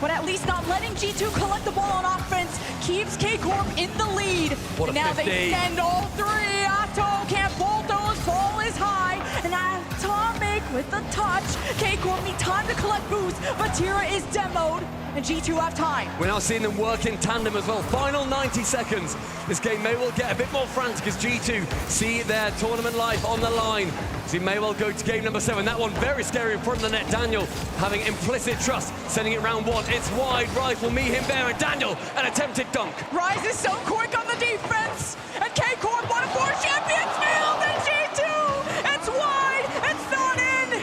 But at least not letting G2 collect the ball on offense keeps K-Corp in the lead. What a and now 50. they send all three. Atto can't bolt those, ball is high. And Atomic with the touch. K-Corp need time to collect boost, but Tira is demoed. And G2 have time. We're now seeing them work in tandem as well. Final 90 seconds. This game may well get a bit more frantic as G2 see their tournament life on the line. So he may well go to game number 7. That one very scary in front of the net. Daniel having implicit trust, sending it round 1. It's wide. Rise will meet him there, and Daniel, an attempted dunk. Rise is so quick on the defense. And K-Corp, one of 4 champions, failed. And G2, it's wide. It's not in.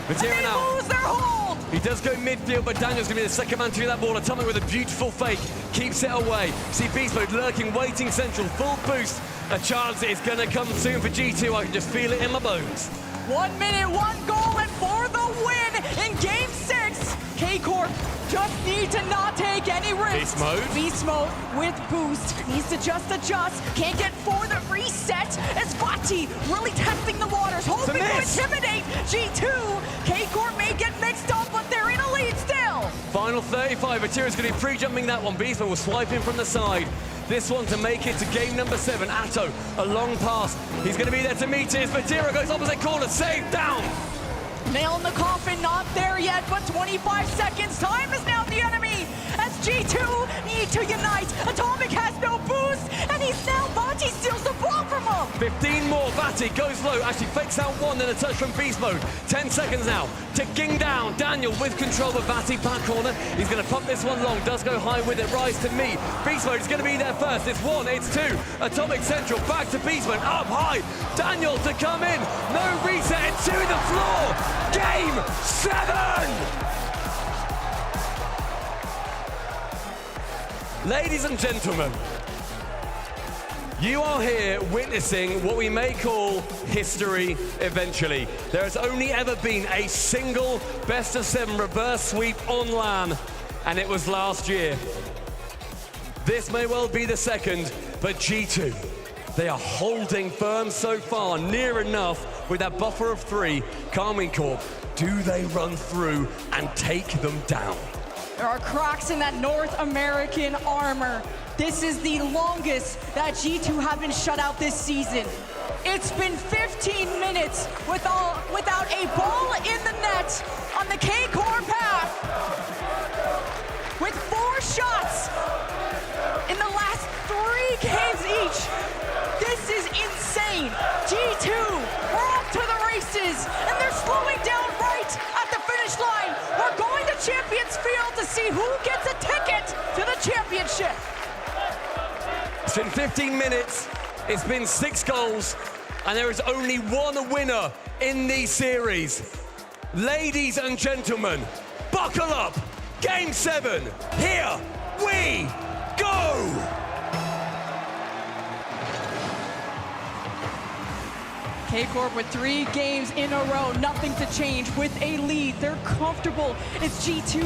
But they lose their hold. He does go midfield, but Daniel's going to be the second man to that ball. Atomic with a beautiful fake, keeps it away. See Beast Mode lurking, waiting central, full boost. A chance is going to come soon for G2. I can just feel it in my bones. 1 minute, 1 goal, and for the win in Game 6. K-Corp just need to not take any risks. Beast Mode. Beast Mode with boost. Needs to just adjust. Can't get for the reset. As Vati really testing the waters, hoping to intimidate G2. K-Corp may get mixed up, but they're in a lead still. Final 35. Atira's going to be pre-jumping that one. Beast Mode will swipe in from the side. This one to make it to game number 7. Atto, a long pass. He's going to be there to meet it. Atira goes opposite corner, saved down. Nail in the coffin, not there yet, but 25 seconds. Time is now the enemy as G2 need to unite. Atomic has no boost, and he's now Vati steals the ball from him. 15 more. Batty goes low, actually fakes out one, then a touch from Beast Mode. 10 seconds now to ging down. Daniel with control of Batty, back corner. He's going to pump this one long, does go high with it, rise to meet. Beast Mode is going to be there first. It's one, it's two. Atomic Central, back to Beast Mode, up high. Daniel to come in, no reset, and to the floor. Game 7! Ladies and gentlemen, you are here witnessing what we may call history eventually. There has only ever been a single best-of-7 reverse sweep on LAN, and it was last year. This may well be the second, but G2, they are holding firm so far, near enough with that buffer of 3. Karmine Corp, do they run through and take them down? There are cracks in that North American armor. This is the longest that G2 have been shut out this season. It's been 15 minutes without a ball in the net on the K-Core path. With 4 shots in the last 3 games each. This is insane. G2, we're off to the races, and they're slowing down right at the finish line. We're going to Champions Field to see who gets a ticket to the championship. It's been 15 minutes, it's been 6 goals, and there is only one winner in these series. Ladies and gentlemen, buckle up. Game 7, here we go! K-Corp with 3 games in a row, nothing to change with a lead. They're comfortable. It's G2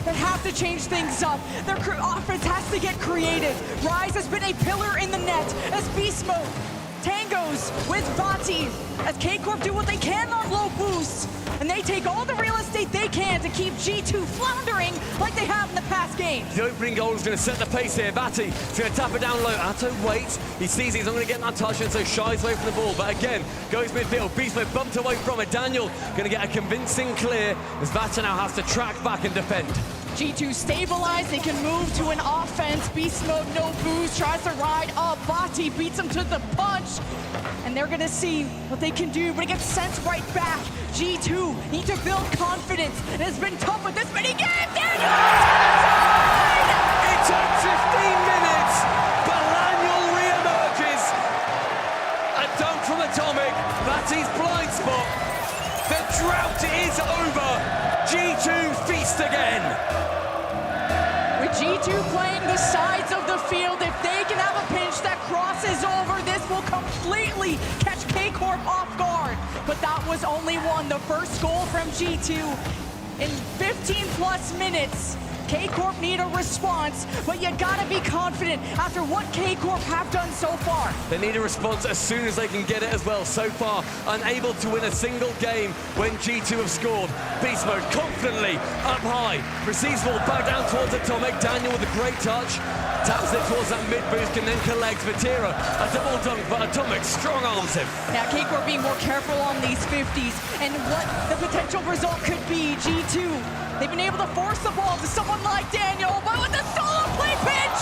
that have to change things up. Their offense has to get creative. Rise has been a pillar in the net as Beast Mode tangos with Vati as K-Corp do what they can on low boosts, and they take all the real estate they can to keep G2 floundering like they have in the past games. The opening goal is going to set the pace here. Vati is going to tap it down low. Atto waits. He sees he's not going to get that touch, and so shies away from the ball. But again, goes midfield. Beast Mode bumped away from it. Daniel going to get a convincing clear as Vati now has to track back and defend. G2 stabilized, they can move to an offense. Beast Mode, no boost, tries to ride up. Vati beats him to the punch. And they're gonna see what they can do, but it gets sent right back. G2 need to build confidence. It has been tough with this many games. Daniel! It took 15 minutes, but Daniel re-emerges. A dunk from Atomic. Vati's blind spot. The drought is over. G2 feast again. With G2 playing the sides of the field, if they can have a pinch that crosses over, this will completely catch K-Corp off guard. But that was only one, the first goal from G2 in 15 plus minutes. K-Corp need a response, but you gotta be confident after what K-Corp have done so far. They need a response as soon as they can get it as well. So far, unable to win a single game when G2 have scored. Beast Mode confidently up high. Receives ball back down towards Atomic. Daniel with a great touch. Taps it towards that mid boost and then collects Vatira. A double dunk, but Atomic strong arms him. Now K-Corp being more careful on these 50s and what the potential result could be. G2, they've been able to force the ball to someone like Daniel, but with the solo play pitch!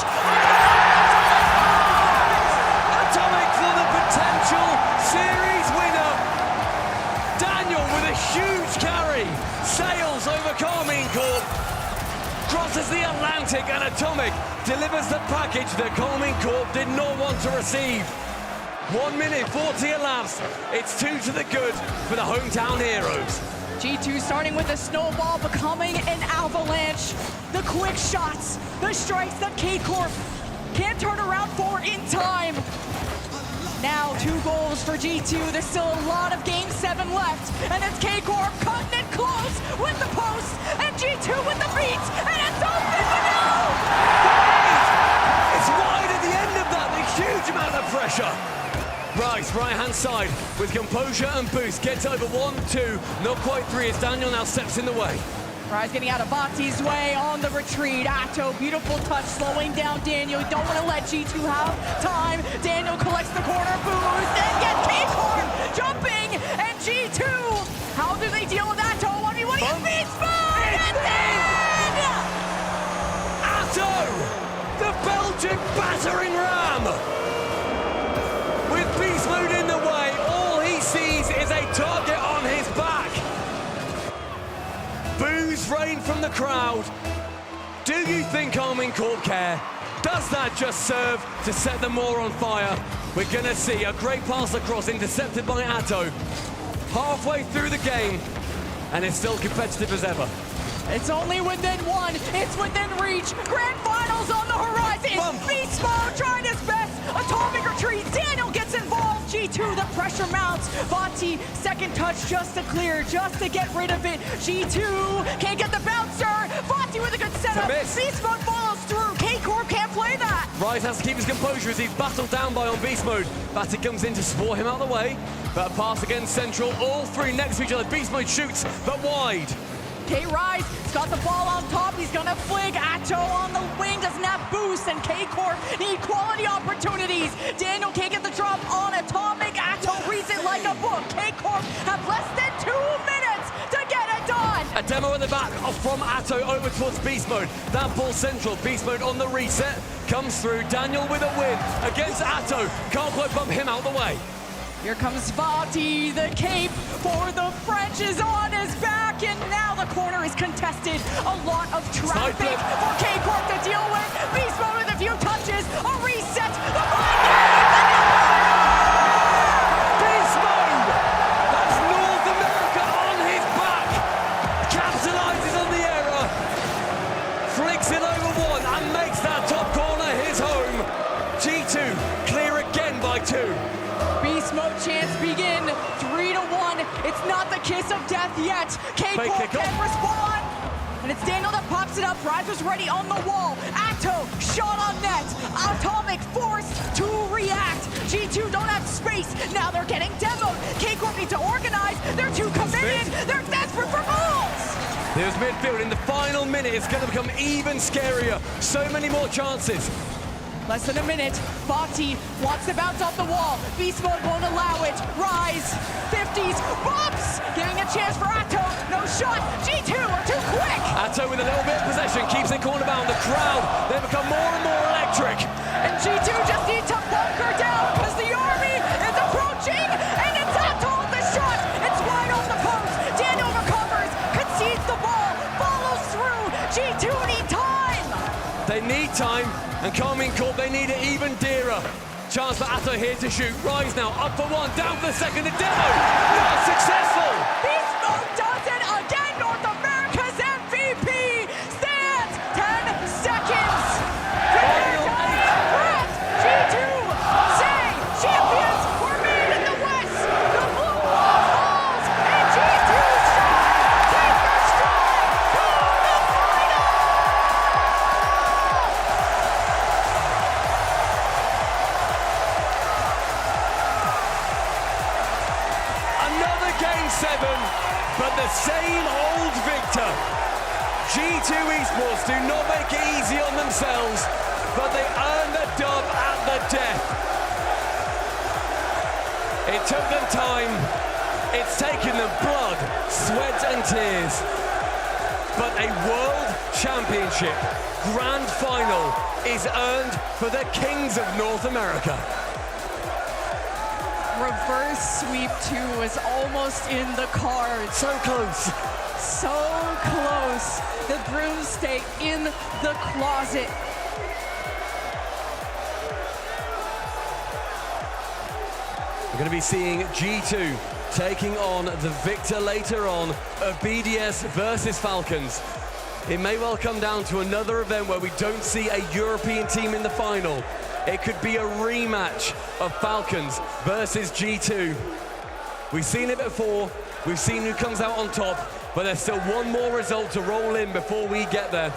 Atomic for the potential series winner. Daniel with a huge carry. Sails over Karmine Corp. Crosses the Atlantic, and Atomic delivers the package that Karmine Corp did not want to receive. 1 minute 40 elapsed. It's 2 to the good for the hometown heroes. G2 starting with a snowball, becoming an avalanche. The quick shots, the strikes that K-Corp can't turn around for in time. Now 2 goals for G2. There's still a lot of Game 7 left. And it's K-Corp cutting it close with the post. And G2 with the beat. And it's open for now! It's wide at the end of that. A huge amount of pressure. Rice, right-hand side, with composure and boost, gets over 1, 2, not quite 3, as Daniel now steps in the way. Rise getting out of Vati's way on the retreat. Atto, beautiful touch, slowing down Daniel. You don't want to let G2 have time. Daniel collects the corner boost, and get K-Corp jumping, and G2, how do they deal with Atto? 1v1 against Beast Mode, and then... Atto, the Belgian battering ram! With Beast Mode refrain from the crowd. Do you think Armin Corp care? Does that just serve to set them more on fire? We're gonna see a great pass across, intercepted by Atto. Halfway through the game, and it's still competitive as ever. It's only within one. It's within reach. Grand finals on the horizon. It's Beast Mode trying his best. Atomic retreat. Daniel gets involved. G2, the pressure mounts. Vati, second touch just to clear, just to get rid of it. G2 can't get the bouncer. Vati with a good setup. Beast Mode follows through. K-Corp can't play that. Rise has to keep his composure as he's battled down by on Beast Mode. Vati comes in to support him out of the way. But a pass against Central. All three next to each other. Beast Mode shoots, but wide. K-Rise has got the ball on top. He's gonna flig. Atto on the wing doesn't have boost, and K-Corp need quality opportunities. Daniel can't get the drop on Atomic. Atto reads it like a book. K-Corp have less than 2 minutes to get it done. A demo in the back from Atto over towards Beast Mode. That ball Central. Beast Mode on the reset. Comes through. Daniel with a win against Atto. Can't quite bump him out the way. Here comes Vati, the cape for the French is on his back, and now the corner is contested. A lot of traffic for K-Corp to deal with. Beast Mode with a few touches, a reset, the mind game! Beast Mode! That's North America on his back! Capitalizes on the error, flicks it over one, and makes that top corner his home. G2 clear again by 2. Beast Mode chance begin, 3-1. It's not the kiss of death yet. K-Corp can respond. And it's Daniel that pops it up. Rise was ready on the wall. Atto, shot on net. Atomic forced to react. G2 don't have space. Now they're getting demoed. K-Corp need to organize. They're too committed. They're desperate for goals. There's midfield in the final minute. It's going to become even scarier. So many more chances. Less than a minute. Vati wants to bounce off the wall. Beast Mode won't allow it. Rise, 50s, bumps! Giving a chance for Atto. No shot. G2 are too quick. Atto with a little bit of possession, keeps it corner bound. The crowd, they become more and more electric. And G2 just need to bunker down because the army is approaching. And it's Atto with the shot. It's wide on the post. Daniel recovers, concedes the ball, follows through. G2 need time. They need time. And Carmine Corp, they need it even dearer. Chance for Atto here to shoot. Rise now, up for one, down for the second, and demo. Not successful. Beast Mode does it again. North America's MVP stands 10 seconds. Prepare to breath. G2 say champions were made in the West. The blue wall falls, and G2 shot. Take your stride to the final. Another game 7, but the same old victor. G2 Esports do not make it easy on themselves, but they earn the dub at the death. It took them time. It's taken them blood, sweat and tears. But a world championship grand final is earned for the kings of North America. Reverse sweep 2 is almost in the cards. So close. So close. The broomstick in the closet. We're going to be seeing G2 taking on the victor later on of BDS versus Falcons. It may well come down to another event where we don't see a European team in the final. It could be a rematch of Falcons versus G2. We've seen it before. We've seen who comes out on top, but there's still one more result to roll in before we get there.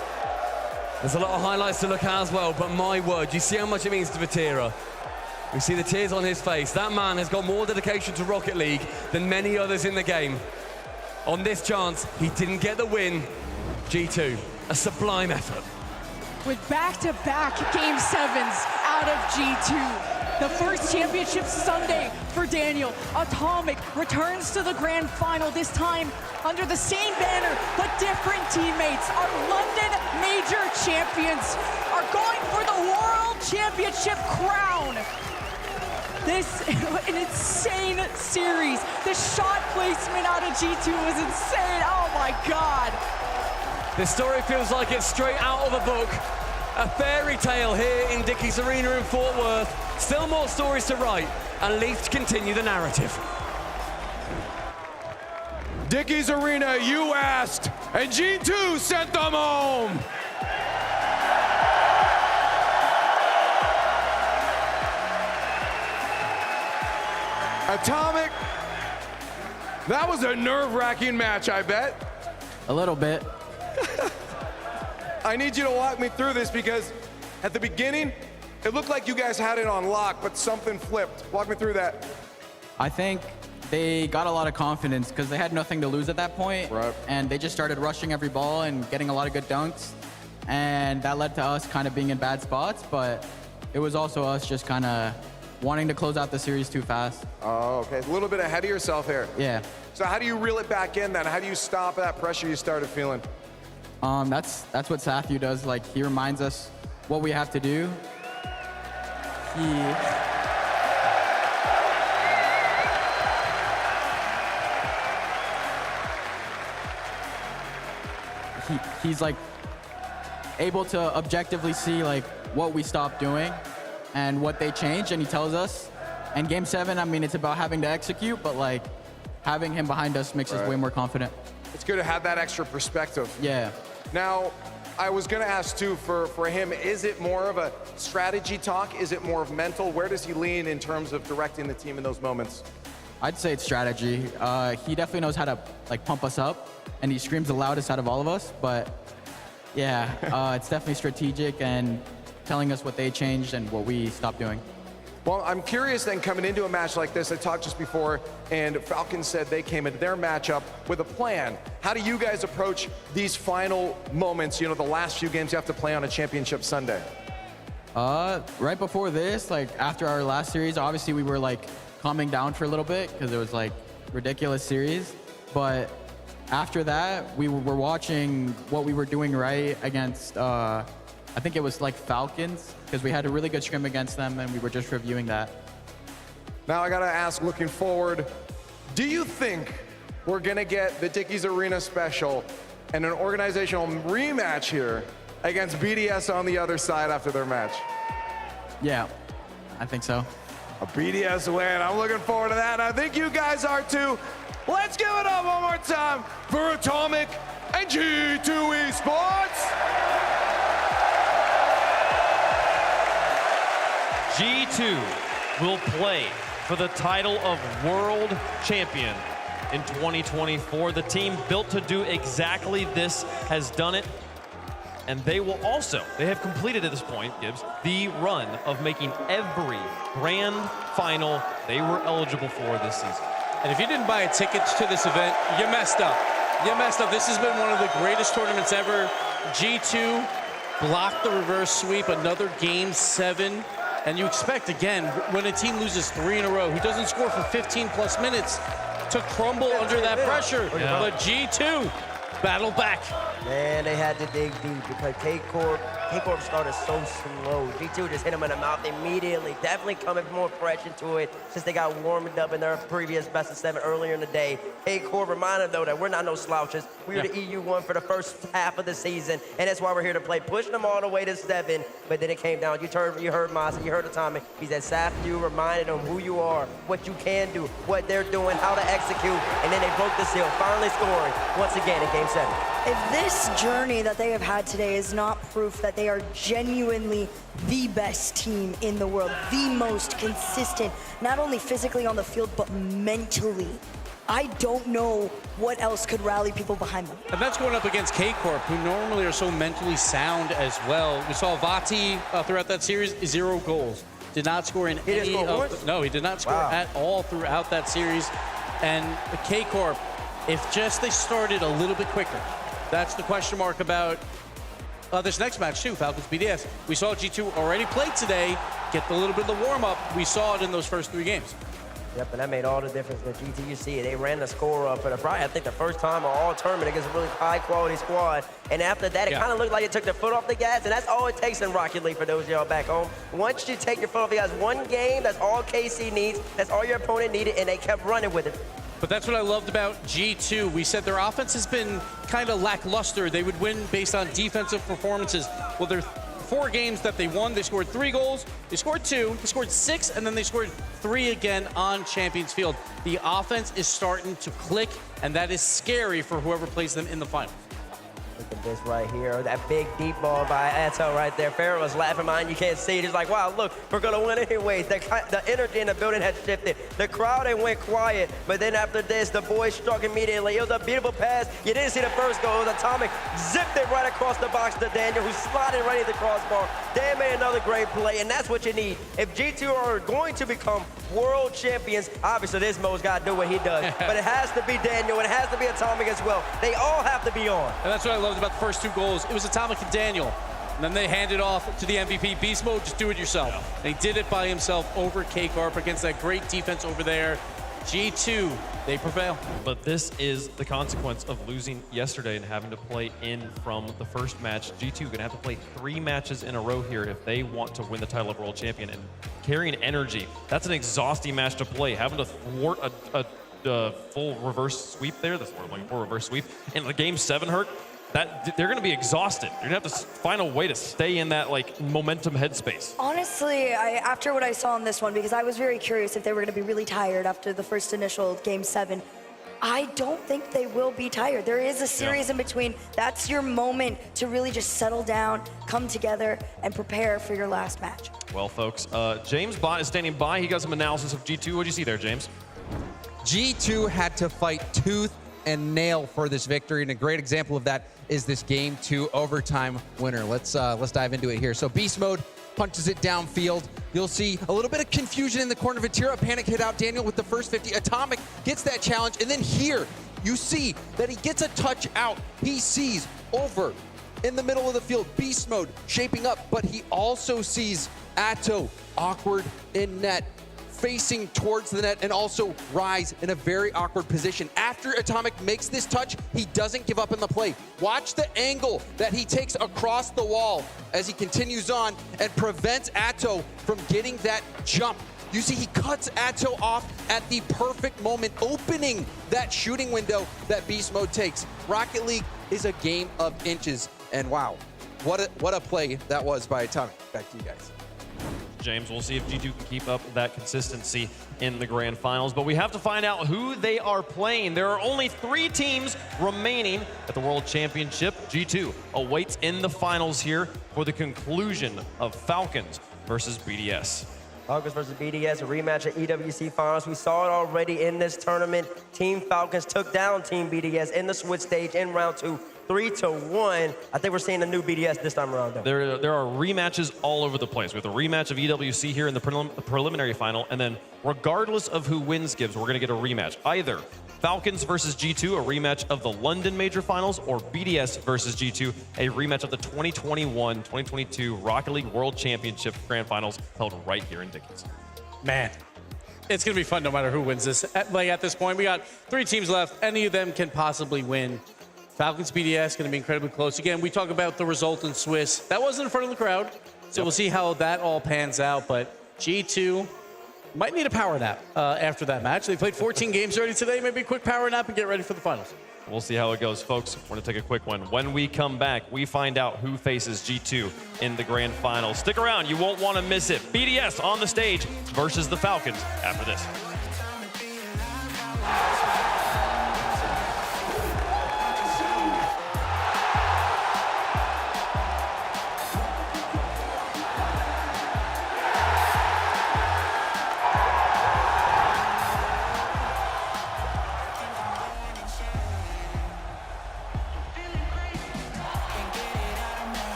There's a lot of highlights to look at as well, but my word, you see how much it means to Vatira. We see the tears on his face. That man has got more dedication to Rocket League than many others in the game. On this chance, he didn't get the win. G2, a sublime effort. With back-to-back Game 7s out of G2. The first championship Sunday for Daniel. Atomic returns to the grand final, this time under the same banner, but different teammates. Our London Major champions are going for the World Championship crown. This an insane series. The shot placement out of G2 was insane. Oh my God. This story feels like it's straight out of a book. A fairy tale here in Dickies Arena in Fort Worth. Still more stories to write, and Leaf to continue the narrative. Dickies Arena, you asked, and G2 sent them home. Atomic, that was a nerve-wracking match, I bet. A little bit. I need you to walk me through this because at the beginning, it looked like you guys had it on lock, but something flipped. Walk me through that. I think they got a lot of confidence because they had nothing to lose at that point. Right. And they just started rushing every ball and getting a lot of good dunks. And that led to us kind of being in bad spots, but it was also us just kind of wanting to close out the series too fast. Oh, okay. A little bit ahead of yourself here. Yeah. So how do you reel it back in then? How do you stop that pressure you started feeling? That's what Sathu does. Like, he reminds us what we have to do. He's like able to objectively see like what we stopped doing and what they changed, and he tells us. And game 7, I mean, it's about having to execute, but like having him behind us makes us way more confident. It's good to have that extra perspective. Yeah. Now, I was going to ask too, for him, is it more of a strategy talk? Is it more of mental? Where does he lean in terms of directing the team in those moments? I'd say it's strategy. He definitely knows how to like pump us up, and he screams the loudest out of all of us. But yeah, it's definitely strategic and telling us what they changed and what we stopped doing. Well, I'm curious then, coming into a match like this, I talked just before, and Falcons said they came into their matchup with a plan. How do you guys approach these final moments, you know, the last few games you have to play on a championship Sunday? Right before this, like after our last series, obviously we were like calming down for a little bit because it was like ridiculous series. But after that, we were watching what we were doing right against, I think it was like Falcons, because we had a really good scrim against them and we were just reviewing that. Now I gotta ask, looking forward, do you think we're gonna get the Dickies Arena special and an organizational rematch here against BDS on the other side after their match? Yeah, I think so. A BDS win, I'm looking forward to that, and I think you guys are too. Let's give it up one more time for Atomic and G2 Esports. G2 will play for the title of World Champion in 2024. The team built to do exactly this has done it. And they will also, they have completed at this point, Gibbs, the run of making every grand final they were eligible for this season. And if you didn't buy tickets to this event, you messed up. You messed up. This has been one of the greatest tournaments ever. G2 blocked the reverse sweep, another game 7. And you expect, again, when a team loses 3 in a row, who doesn't score for 15-plus minutes, to crumble under that pressure. Yeah. But G2 battled back. Man, they had to dig deep because K-Corp started so slow. G2 just hit him in the mouth immediately. Definitely coming more fresh into it since they got warmed up in their previous best of 7 earlier in the day. K-Corp reminded them, though, that we're not no slouches. We were the EU1 for the first half of the season, and that's why we're here to play. Pushing them all the way to 7, but then it came down. You heard Masa, you heard the timing. He said, Sathu reminded them who you are, what you can do, what they're doing, how to execute, and then they broke the seal, finally scoring once again in Game 7. If this journey that they have had today is not proof that they are genuinely the best team in the world, the most consistent, not only physically on the field, but mentally, I don't know what else could rally people behind them. And that's going up against K-Corp, who normally are so mentally sound as well. We saw Vati throughout that series, 0 goals. Did not score in any of... No, he did not score at all throughout that series. And K-Corp, if just they started a little bit quicker, that's the question mark about this next match too, Falcons BDS. We saw G2 already play today, get a little bit of the warm-up. We saw it in those first 3 games. Yep, and that made all the difference in GT. You see it, they ran the score up for probably, I think, the first time of all tournament against a really high-quality squad. And after that, it kind of looked like it took the foot off the gas, and that's all it takes in Rocket League for those of y'all back home. Once you take your foot off the gas, one game, that's all KC needs, that's all your opponent needed, and they kept running with it. But that's what I loved about G2. We said their offense has been kind of lackluster. They would win based on defensive performances. Well, their 4 games that they won, they scored 3 goals, they scored 2, they scored 6, and then they scored 3 again on Champions Field. The offense is starting to click, and that is scary for whoever plays them in the final. Look at this right here. That big deep ball by Atto right there. Farrell was laughing behind. You can't see it. He's like, wow, look, we're going to win anyways. The energy in the building has shifted. The crowd had went quiet. But then after this, the boys struck immediately. It was a beautiful pass. You didn't see the first goal. It was Atomic. Zipped it right across the box to Daniel, who slotted right into the crossbar. Dan made another great play, and that's what you need. If G2 are going to become world champions, obviously this mo's got to do what he does. But it has to be Daniel, and it has to be Atomic as well. They all have to be on. And that's what I loved about the first 2 goals. It was Atomic and Daniel. And then they handed off to the MVP. Beast Mode, just do it yourself. Yeah. And he did it by himself over K-Carp against that great defense over there. G2, they prevail. But this is the consequence of losing yesterday and having to play in from the first match. G2 going to have to play 3 matches in a row here if they want to win the title of world champion. And carrying energy, that's an exhausting match to play. Having to thwart a full reverse sweep there, that's what I'm looking for, reverse sweep. And the game 7 hurt. That they're going to be exhausted. You're going to have to find a way to stay in that like momentum headspace. Honestly, after what I saw in this one, because I was very curious if they were going to be really tired after the first initial game 7, I don't think they will be tired. There is a series in between. That's your moment to really just settle down, come together, and prepare for your last match. Well, folks, James Bott is standing by. He got some analysis of G2. What do you see there, James? G2 had to fight tooth and nail for this victory, and a great example of that is this Game 2 overtime winner. Let's dive into it here. So Beast Mode punches it downfield. You'll see a little bit of confusion in the corner. Vatira panic hit out Daniel with the first 50. Atomic gets that challenge, and then here you see that he gets a touch out. He sees over in the middle of the field Beast Mode shaping up, but he also sees Atto awkward in net, facing towards the net, and also Rise in a very awkward position. After Atomic makes this touch, he doesn't give up in the play. Watch the angle that he takes across the wall as he continues on and prevents Atto from getting that jump. You see, he cuts Atto off at the perfect moment, opening that shooting window that Beast Mode takes. Rocket League is a game of inches, and wow, what a play that was by Atomic. Back to you guys. James, we'll see if G2 can keep up that consistency in the grand finals, but we have to find out who they are playing. There are only 3 teams remaining at the World Championship. G2 awaits in the finals here for the conclusion of Falcons versus BDS. Falcons versus BDS, a rematch at EWC Finals. We saw it already in this tournament. Team Falcons took down Team BDS in the switch stage in round 2. 3-1. I think we're seeing a new BDS this time around, though. There are rematches all over the place. We have the rematch of EWC here in the preliminary final, and then regardless of who wins, Gibbs, we're going to get a rematch. Either Falcons versus G2, a rematch of the London Major Finals, or BDS versus G2, a rematch of the 2021-2022 Rocket League World Championship Grand Finals held right here in Dickies. Man, it's going to be fun no matter who wins this. At this point, we got 3 teams left. Any of them can possibly win. Falcons BDS going to be incredibly close. Again, we talk about the result in Swiss. That wasn't in front of the crowd, so we'll see how that all pans out. But G2 might need a power nap after that match. They played 14 games already today. Maybe a quick power nap and get ready for the finals. We'll see how it goes, folks. We're going to take a quick one. When we come back, we find out who faces G2 in the grand final. Stick around. You won't want to miss it. BDS on the stage versus the Falcons after this.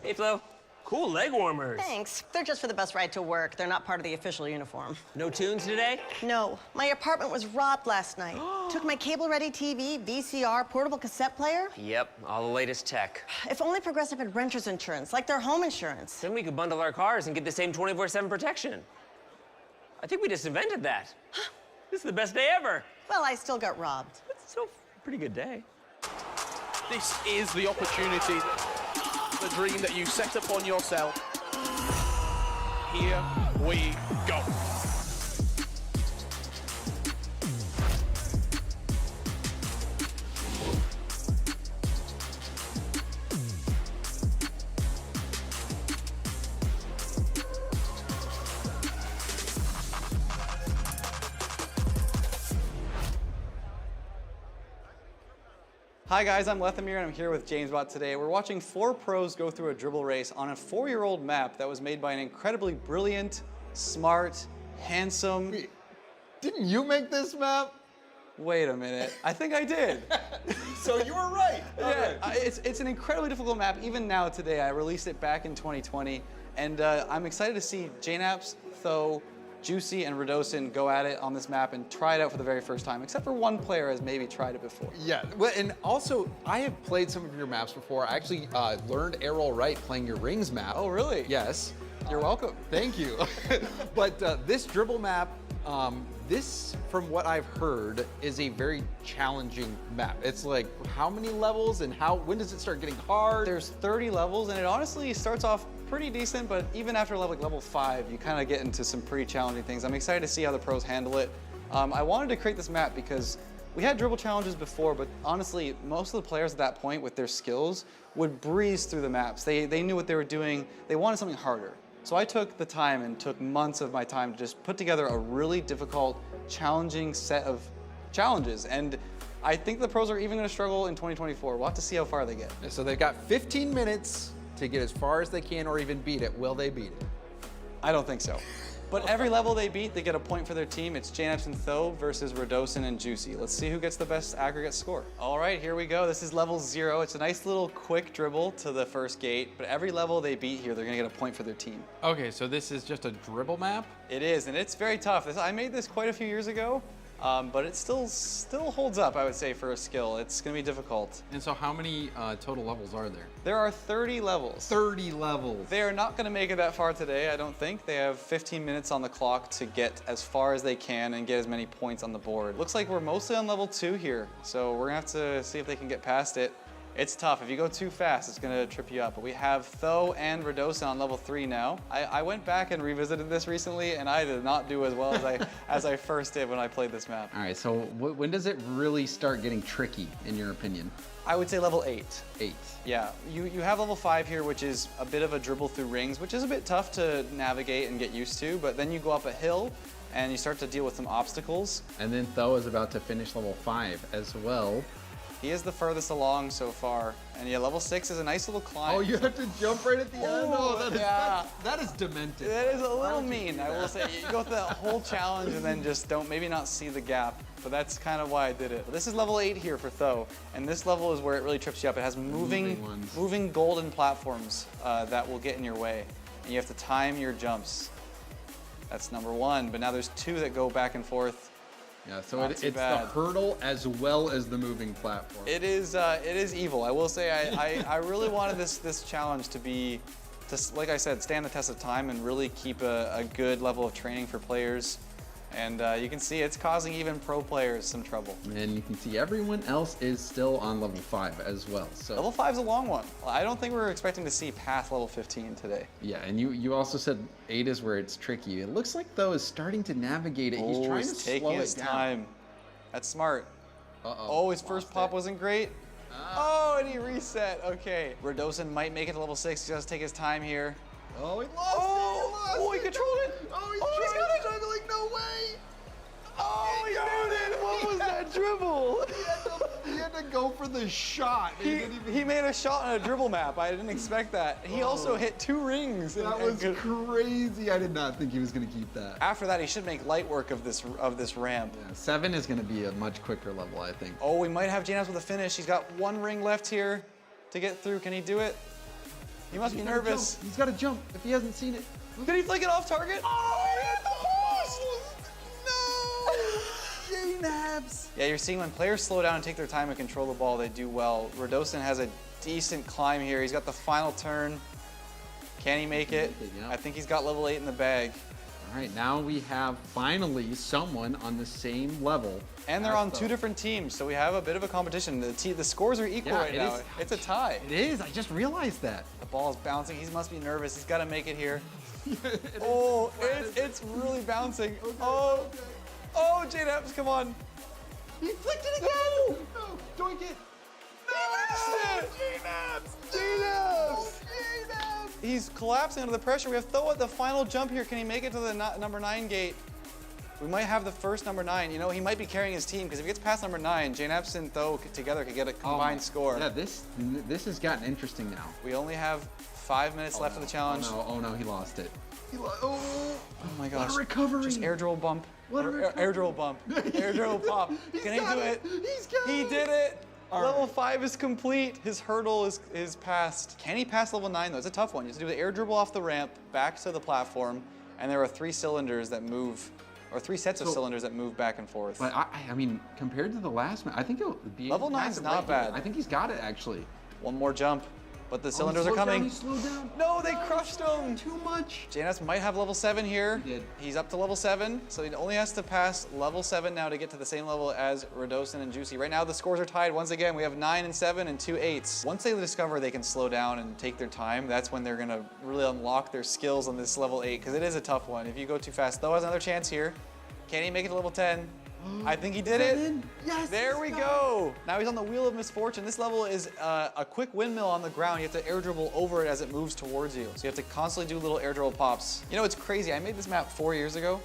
Hey, Flo. Cool leg warmers. Thanks. They're just for the bus ride to work. They're not part of the official uniform. No tunes today? No. My apartment was robbed last night. Took my cable-ready TV, VCR, portable cassette player. Yep, all the latest tech. If only Progressive had renter's insurance, like their home insurance. Then we could bundle our cars and get the same 24/7 protection. I think we just invented that. This is the best day ever. Well, I still got robbed. It's still a pretty good day. This is the opportunity, the dream that you set upon yourself. Here we go. Hi guys, I'm Lethamir and I'm here with JamesBot today. We're watching 4 pros go through a dribble race on a 4-year-old map that was made by an incredibly brilliant, smart, handsome... Didn't you make this map? Wait a minute, I think I did. So you were right. Yeah, it's an incredibly difficult map even now today. I released it back in 2020 and I'm excited to see JNaps, Tho, Juicy, and Radosin go at it on this map and try it out for the very first time, except for one player has maybe tried it before. Yeah, well, and also, I have played some of your maps before. I actually learned Air Right playing your Rings map. Oh, really? Yes. You're welcome. Thank you. But this dribble map, this, from what I've heard, is a very challenging map. It's like, how many levels and when does it start getting hard? There's 30 levels, and it honestly starts off pretty decent, but even after level 5, you kind of get into some pretty challenging things. I'm excited to see how the pros handle it. I wanted to create this map because we had dribble challenges before, but honestly, most of the players at that point with their skills would breeze through the maps. They knew what they were doing. They wanted something harder. So I took the time and took months of my time to just put together a really difficult, challenging set of challenges. And I think the pros are even going to struggle in 2024. We'll have to see how far they get. So they've got 15 minutes to get as far as they can or even beat it. Will they beat it? I don't think so. But every level they beat, they get a point for their team. It's JNaps and Tho versus Radosin and Juicy. Let's see who gets the best aggregate score. All right, here we go. This is level 0. It's a nice little quick dribble to the first gate, but every level they beat here, they're gonna get a point for their team. Okay, so this is just a dribble map? It is, and it's very tough. I made this quite a few years ago, but it still holds up, I would say, for a skill. It's gonna be difficult. And so how many total levels are there? There are 30 levels. 30 levels. They are not gonna make it that far today, I don't think. They have 15 minutes on the clock to get as far as they can and get as many points on the board. Looks like we're mostly on level 2 here, so we're gonna have to see if they can get past it. It's tough. If you go too fast, it's gonna trip you up. But we have Tho and Radosin on level 3 now. I went back and revisited this recently, and I did not do as well as I first did when I played this map. All right, so when does it really start getting tricky, in your opinion? I would say level 8. 8. Yeah, you have level 5 here, which is a bit of a dribble through rings, which is a bit tough to navigate and get used to, but then you go up a hill, and you start to deal with some obstacles. And then Tho is about to finish level 5 as well. He is the furthest along so far. And yeah, level 6 is a nice little climb. Oh, you have to jump right at the end? Oh, that is demented. That is a little mean, I will say. You go through that whole challenge and then just maybe not see the gap. But that's kind of why I did it. But this is level 8 here for Tho. And this level is where it really trips you up. It has moving golden platforms that will get in your way. And you have to time your jumps. That's number 1. But now there's 2 that go back and forth. Yeah, so it's the hurdle as well as the moving platform. It is evil. I will say I really wanted this challenge to like I said, stand the test of time and really keep a good level of training for players. And you can see it's causing even pro players some trouble. And you can see everyone else is still on level 5 as well. So level 5 is a long one. I don't think we're expecting to see past level 15 today. Yeah, and you also said 8 is where it's tricky. It looks like Tho is starting to navigate it. He's trying to taking his time. That's smart. Oh, his first pop wasn't great. Oh, and he reset. Okay. Radosin might make it to level 6. He has to take his time here. Oh, he lost it. Oh, he controlled it. Oh, he's got it. struggling. No way. Oh, he got it. What was that dribble? He had to go for the shot. He made a shot on a dribble map. I didn't expect that. He also hit 2 rings. That was crazy. I did not think he was going to keep that. After that, he should make light work of this ramp. Yeah, 7 is going to be a much quicker level, I think. Oh, we might have JNaps with a finish. He's got 1 ring left here to get through. Can he do it? He must be nervous. He's got to jump if he hasn't seen it. Did he flick it off target? Oh, he hit the post! No! J-Nabs! Yeah, you're seeing when players slow down and take their time and control the ball, they do well. Radosin has a decent climb here. He's got the final turn. Can he make it? I think he's got level 8 in the bag. All right, now we have finally someone on the same level. And they're on two different teams, so we have a bit of a competition. The scores are equal right now. It's a tie. It is. I just realized that. The ball is bouncing. He must be nervous. He's got to make it here. Oh, it's really bouncing. Oh, oh, J-Naps, come on. He flicked it again. No, doink it. No! J-Naps! J-Naps! He's collapsing under the pressure. We have Tho at the final jump here. Can he make it to the number 9 gate? We might have the first number 9. You know, he might be carrying his team because if he gets past number 9, J-Naps and Tho together could get a combined score. Yeah, this has gotten interesting now. We only have 5 minutes left of the challenge. Oh no, he lost it. Oh my gosh. What a recovery. Just air drill bump. Air drill bump. Air drill pop. Can he do it? He did it. Level 5 is complete. His hurdle is passed. Can he pass level 9 though? It's a tough one. You have to do the air dribble off the ramp, back to the platform, and there are 3 cylinders that move, or 3 sets of cylinders that move back and forth. But I mean, compared to the last one, I think it'll be level 9 is not bad. I think he's got it actually. One more jump. But the cylinders are coming. He slowed down. No, they crushed him. Too much. J-Naps might have level 7 here. He did. He's up to level 7, so he only has to pass level 7 now to get to the same level as Radosin and Juicy. Right now, the scores are tied. Once again, we have 9 and 7 and 2 8s. Once they discover they can slow down and take their time, that's when they're gonna really unlock their skills on this level 8, because it is a tough one. If you go too fast, Tho has another chance here. Can he make it to level 10? I think he did it. Yes. There we go. Now he's on the wheel of misfortune. This level is a quick windmill on the ground. You have to air dribble over it as it moves towards you. So you have to constantly do little air dribble pops. You know, it's crazy. I made this map 4 years ago.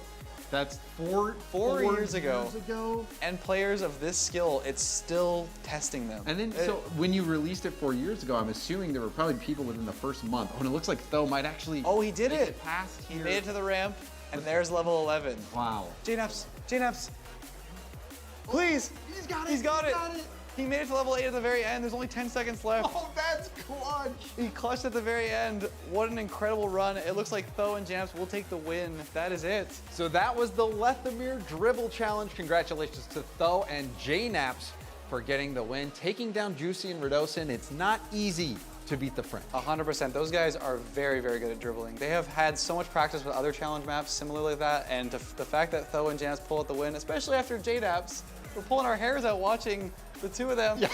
That's four years ago. And players of this skill, it's still testing them. And then, so when you released it 4 years ago, I'm assuming there were probably people within the first month. Oh, and it looks like Tho might actually. Oh, he did it. Past He made it to the ramp, and there's level 11. Wow. J-Naps, J-Naps. Please. He's got it. He's got it. He made it to level 8 at the very end. There's only 10 seconds left. Oh, that's clutch. He clutched at the very end. What an incredible run. It looks like Tho and J-Naps will take the win. That is it. So that was the Lethamyr Dribble Challenge. Congratulations to Tho and J-Naps for getting the win. Taking down Juicy and Radosin, it's not easy to beat the French. 100%. Those guys are very, very good at dribbling. They have had so much practice with other challenge maps similar like that, and the fact that Tho and J-Naps pull out the win, especially after J-Naps, we're pulling our hairs out watching the two of them. Yeah,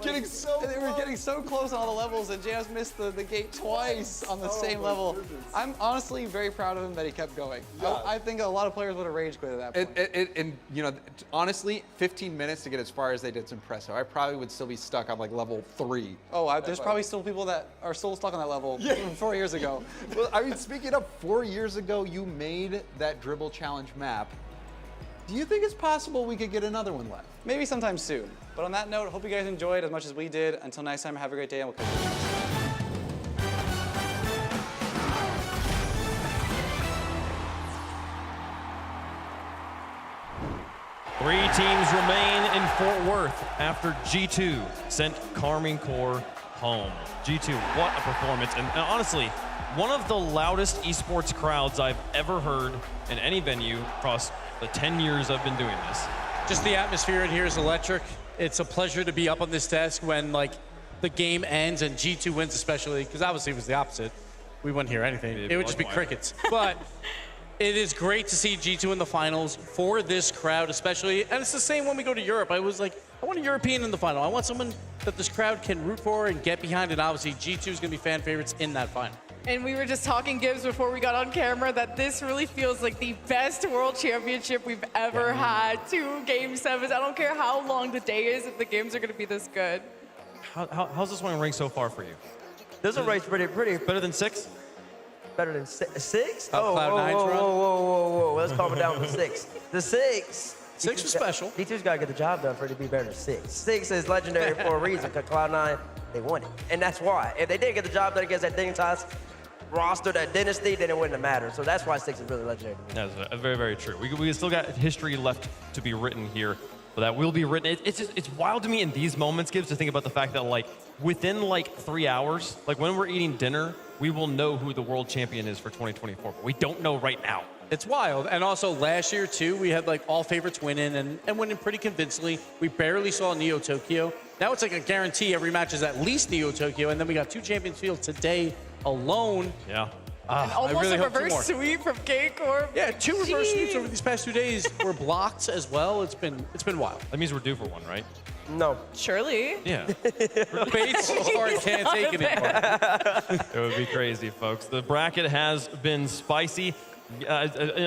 getting so close. They were getting so close on all the levels, and J-Naps missed the gate twice on the same level. Goodness. I'm honestly very proud of him that he kept going. Yeah. I think a lot of players would have rage quit at that point. And you know, honestly, 15 minutes to get as far as they did is impressive. I probably would still be stuck on like level 3. Oh, there's probably still people that are still stuck on that level from 4 years ago. Well, I mean, speaking of 4 years ago, you made that Dribble Challenge map. Do you think it's possible we could get another one left? Maybe sometime soon. But on that note, hope you guys enjoyed as much as we did. Until next time, have a great day, and we'll catch you soon. Three teams remain in Fort Worth after G2 sent Karmine Corps home. G2, what a performance. And honestly, one of the loudest esports crowds I've ever heard in any venue across the 10 years I've been doing this. Just the atmosphere in here is electric. It's a pleasure to be up on this desk when like the game ends and G2 wins, especially because obviously it was the opposite. We wouldn't hear anything. It would just be crickets. But it is great to see G2 in the finals for this crowd, especially. And it's the same when we go to Europe. I was like, I want a European in the final. I want someone that this crowd can root for and get behind. And obviously G2 is going to be fan favorites in that final. And we were just talking, Gibbs, before we got on camera, that this really feels like the best world championship we've ever had. 2 game 7s. I don't care how long the day is if the games are going to be this good. How's this one ranked so far for you? This one ranked pretty. Better than 6? Better than 6? Cloud9's run? Whoa. Let's calm it down to 6. The 6. 6 was special. D2's got to get the job done for it to be better than 6. 6 is legendary for a reason, because Cloud9, they won it. And that's why. If they didn't get the job done against that Dignitas roster, that dynasty, then it wouldn't have mattered. So that's why 6 is really legendary to me. That's very, very true. We still got history left to be written here. but that will be written. It's wild to me in these moments, Gibbs, to think about the fact that like within like 3 hours, like when we're eating dinner, we will know who the world champion is for 2024. But we don't know right now. It's wild. And also last year, too, we had like all favorites winning and winning pretty convincingly. We barely saw Neo Tokyo. Now it's like a guarantee every match is at least Neo Tokyo. And then we got 2 Champions Field today alone. Yeah. And almost a reverse sweep from K-Corp. Yeah, 2 reverse sweeps over these past 2 days were blocked as well. It's been wild. That means we're due for one, right? No. Surely. Yeah. Bates can't take it anymore. It would be crazy, folks. The bracket has been spicy.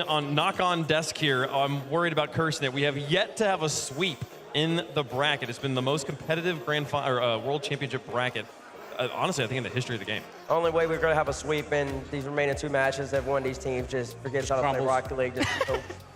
On knock-on desk here, I'm worried about cursing it. We have yet to have a sweep in the bracket. It's been the most competitive World Championship bracket, honestly, I think in the history of the game. Only way we're going to have a sweep in these remaining 2 matches that one of these teams just forgets how to play Rocket League just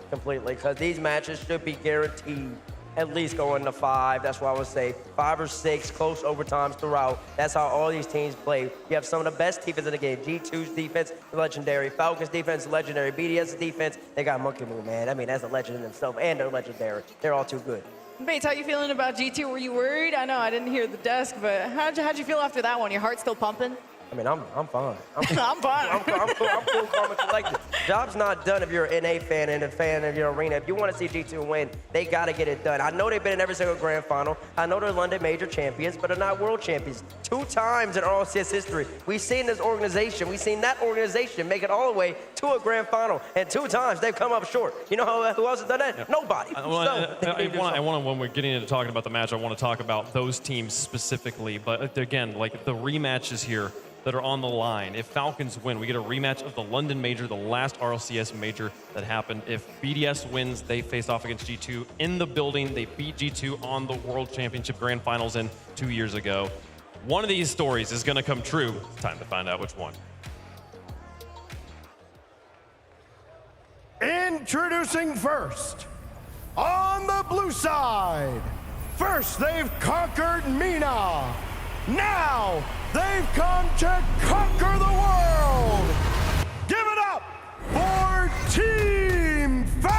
completely. Because these matches should be guaranteed at least going to 5. That's what I would say. 5 or 6 close overtimes throughout. That's how all these teams play. You have some of the best defense in the game. G2's defense, legendary. Falcons defense, legendary. BDS's defense, they got monkey move, man. I mean, that's a legend in themselves, and they're legendary. They're all too good. Bates, how you feeling about G2? Were you worried? I know I didn't hear the desk, but how'd you feel after that one? Your heart still pumping? I mean, I'm fine. I'm fine. I'm cool, calm, and collected. Job's not done if you're an NA fan and a fan of your arena. If you want to see G2 win, they got to get it done. I know they've been in every single grand final. I know they're London major champions, but they're not world champions. 2 times in RLCS history, we've seen this organization, we've seen that organization make it all the way to a grand final, and 2 times they've come up short. You know who else has done that? Nobody. When we're getting into talking about the match, I want to talk about those teams specifically. But again, like the rematches here that are on the line. If Falcons win, we get a rematch of the London Major, the last RLCS Major that happened. If BDS wins, they face off against G2 in the building. They beat G2 on the World Championship Grand Finals 2 years ago. One of these stories is going to come true. Time to find out which one. Introducing first, on the blue side. First, they've conquered Mina. Now, they've come to conquer the world. Give it up for Team Falcons.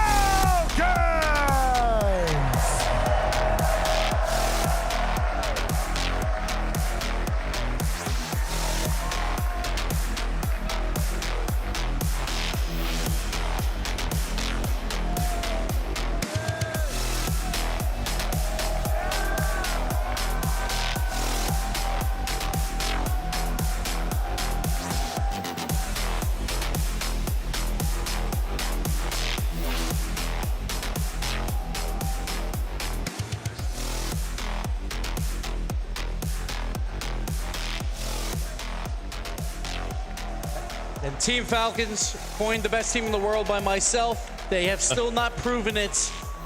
And Team Falcons, coined the best team in the world by myself, they have still not proven it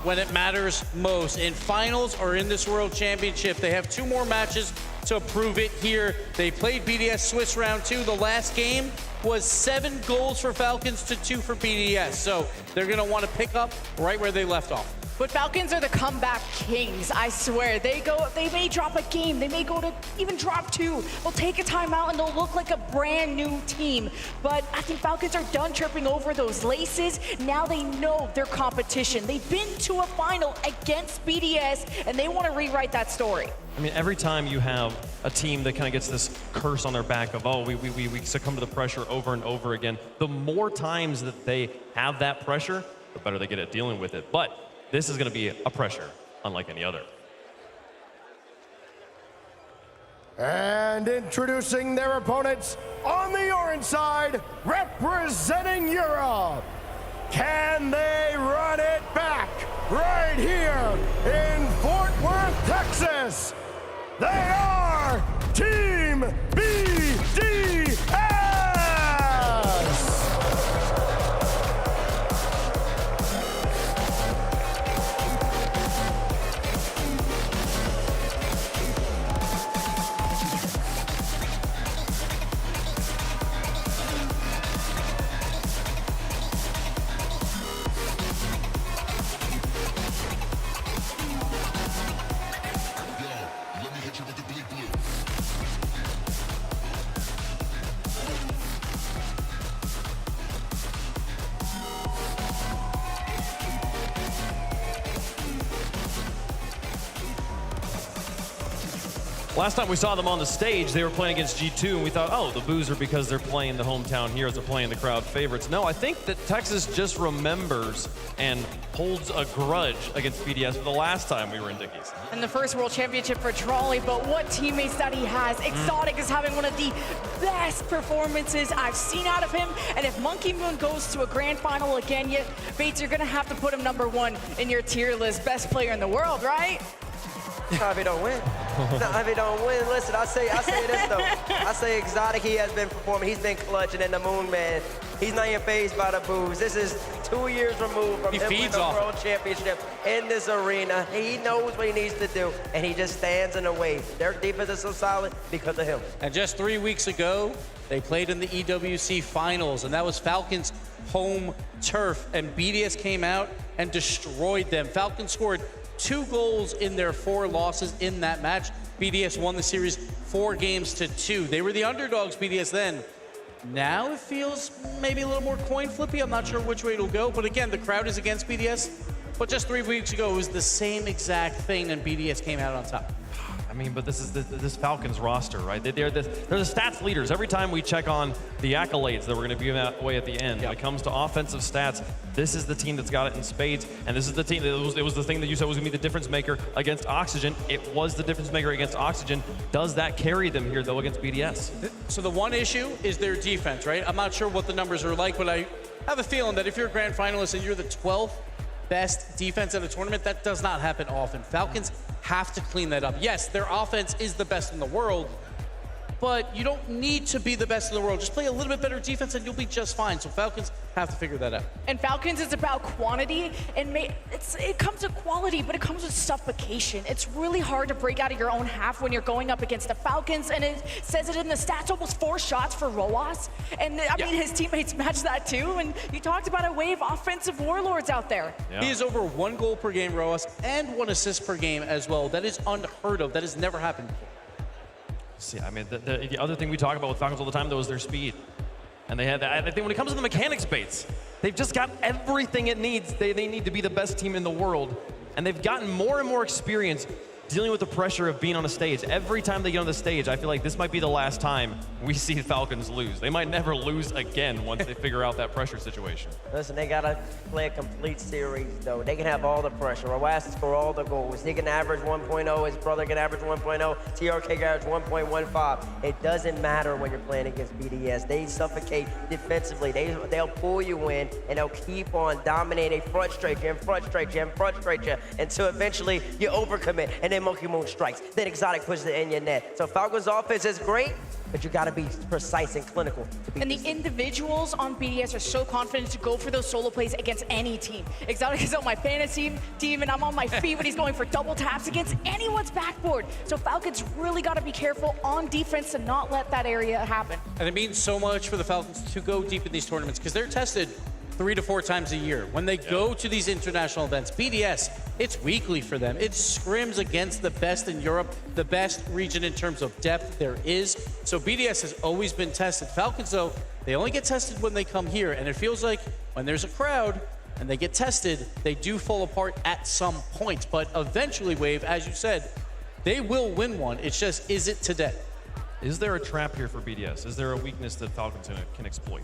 when it matters most. In finals or in this World Championship, they have 2 more matches to prove it here. They played BDS Swiss round 2. The last game was 7 goals for Falcons to 2 for BDS. So they're gonna want to pick up right where they left off. But Falcons are the comeback kings, I swear. They may drop a game, they may go to even drop 2. They'll take a timeout and they'll look like a brand new team. But I think Falcons are done tripping over those laces. Now they know their competition. They've been to a final against BDS and they want to rewrite that story. I mean, every time you have a team that kind of gets this curse on their back of, oh, we succumb to the pressure over and over again, the more times that they have that pressure, the better they get at dealing with it. But this is going to be a pressure unlike any other. And introducing their opponents on the orange side, representing Europe. Can they run it back right here in Fort Worth, Texas? They are Team BDS! Last time we saw them on the stage, they were playing against G2, and we thought, oh, the boos are because they're playing the hometown heroes, they're playing the crowd favorites. No, I think that Texas just remembers and holds a grudge against BDS for the last time we were in Dickies. And the first World Championship for Trolley, but what teammates that he has. Exotic is having one of the best performances I've seen out of him, and if Monkey Moon goes to a grand final again, Bates, you're gonna have to put him #1 in your tier list, best player in the world, right? Not if he don't win. Not if he don't win. Listen, I say this though. I say Exotic, he has been performing. He's been clutching, and the Moon Man, he's not even fazed by the boos. This is 2 years removed from him winning the World Championship in this arena. He knows what he needs to do, and he just stands in the way. Their defense is so solid because of him. And just 3 weeks ago, they played in the EWC Finals, and that was Falcons' home turf, and BDS came out and destroyed them. Falcons scored 2 goals in their 4 losses in that match. BDS won the series 4-2. They were the underdogs, BDS then. Now it feels maybe a little more coin flippy. I'm not sure which way it'll go, but again, the crowd is against BDS. But just 3 weeks ago, it was the same exact thing, and BDS came out on top. I mean, but this is this Falcons roster, right? They're the stats leaders. Every time we check on the accolades that we're going to be giving away at the end, when it comes to offensive stats, this is the team that's got it in spades, and this is the team that it was the thing that you said was going to be the difference maker against Oxygen. It was the difference maker against Oxygen. Does that carry them here, though, against BDS? So the one issue is their defense, right? I'm not sure what the numbers are like, but I have a feeling that if you're a grand finalist and you're the 12th best defense at a tournament, that does not happen often. Falcons have to clean that up. Yes, their offense is the best in the world, but you don't need to be the best in the world. Just play a little bit better defense and you'll be just fine. So Falcons have to figure that out. And Falcons is about quantity, and it comes with quality, but it comes with suffocation. It's really hard to break out of your own half when you're going up against the Falcons, and it says it in the stats, almost 4 shots for Roas. And I mean, his teammates match that too, and you talked about a wave offensive warlords out there. He is over 1 goal per game, Roas, and 1 assist per game as well. That is unheard of. That has never happened before. See, I mean, the other thing we talk about with Falcons all the time, though, is their speed. And they had that. I think when it comes to the mechanics, Bates, they've just got everything it needs. They need to be the best team in the world. And they've gotten more and more experience dealing with the pressure of being on a stage. Every time they get on the stage, I feel like this might be the last time we see the Falcons lose. They might never lose again once they figure out that pressure situation. Listen, they got to play a complete series, though. They can have all the pressure. Roas score all the goals. He can average 1.0. His brother can average 1.0. TRK can average 1.15. It doesn't matter when you're playing against BDS. They suffocate defensively. They'll pull you in, and they'll keep on dominating, frustrate you, and frustrate you, and frustrate you, until eventually you overcommit, and then Monkey Moon strikes. Then Exotic pushes it in your net. So Falcons' offense is great, but you got to be precise and clinical. And the individuals on BDS are so confident to go for those solo plays against any team. Exotic is on my fantasy team, and I'm on my feet when he's going for double taps against anyone's backboard. So Falcons really got to be careful on defense to not let that area happen. And it means so much for the Falcons to go deep in these tournaments because they're tested 3 to 4 times a year. When they go to these international events, BDS, it's weekly for them. It scrims against the best in Europe, the best region in terms of depth there is. So BDS has always been tested. Falcons, though, they only get tested when they come here. And it feels like when there's a crowd and they get tested, they do fall apart at some point. But eventually, Wave, as you said, they will win one. It's just, is it today? Is there a trap here for BDS? Is there a weekness that Falcons can exploit?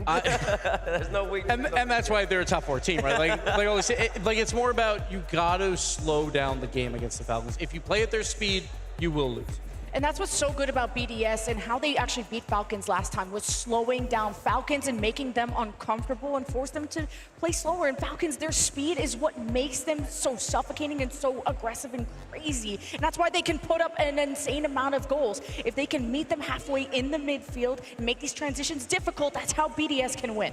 There's no weakness. And that's why they're a top 4 team, right? Like I always say, it's more about you got to slow down the game against the Falcons. If you play at their speed, you will lose. And that's what's so good about BDS and how they actually beat Falcons last time, was slowing down Falcons and making them uncomfortable and force them to play slower. And Falcons, their speed is what makes them so suffocating and so aggressive and crazy. And that's why they can put up an insane amount of goals. If they can meet them halfway in the midfield and make these transitions difficult, that's how BDS can win.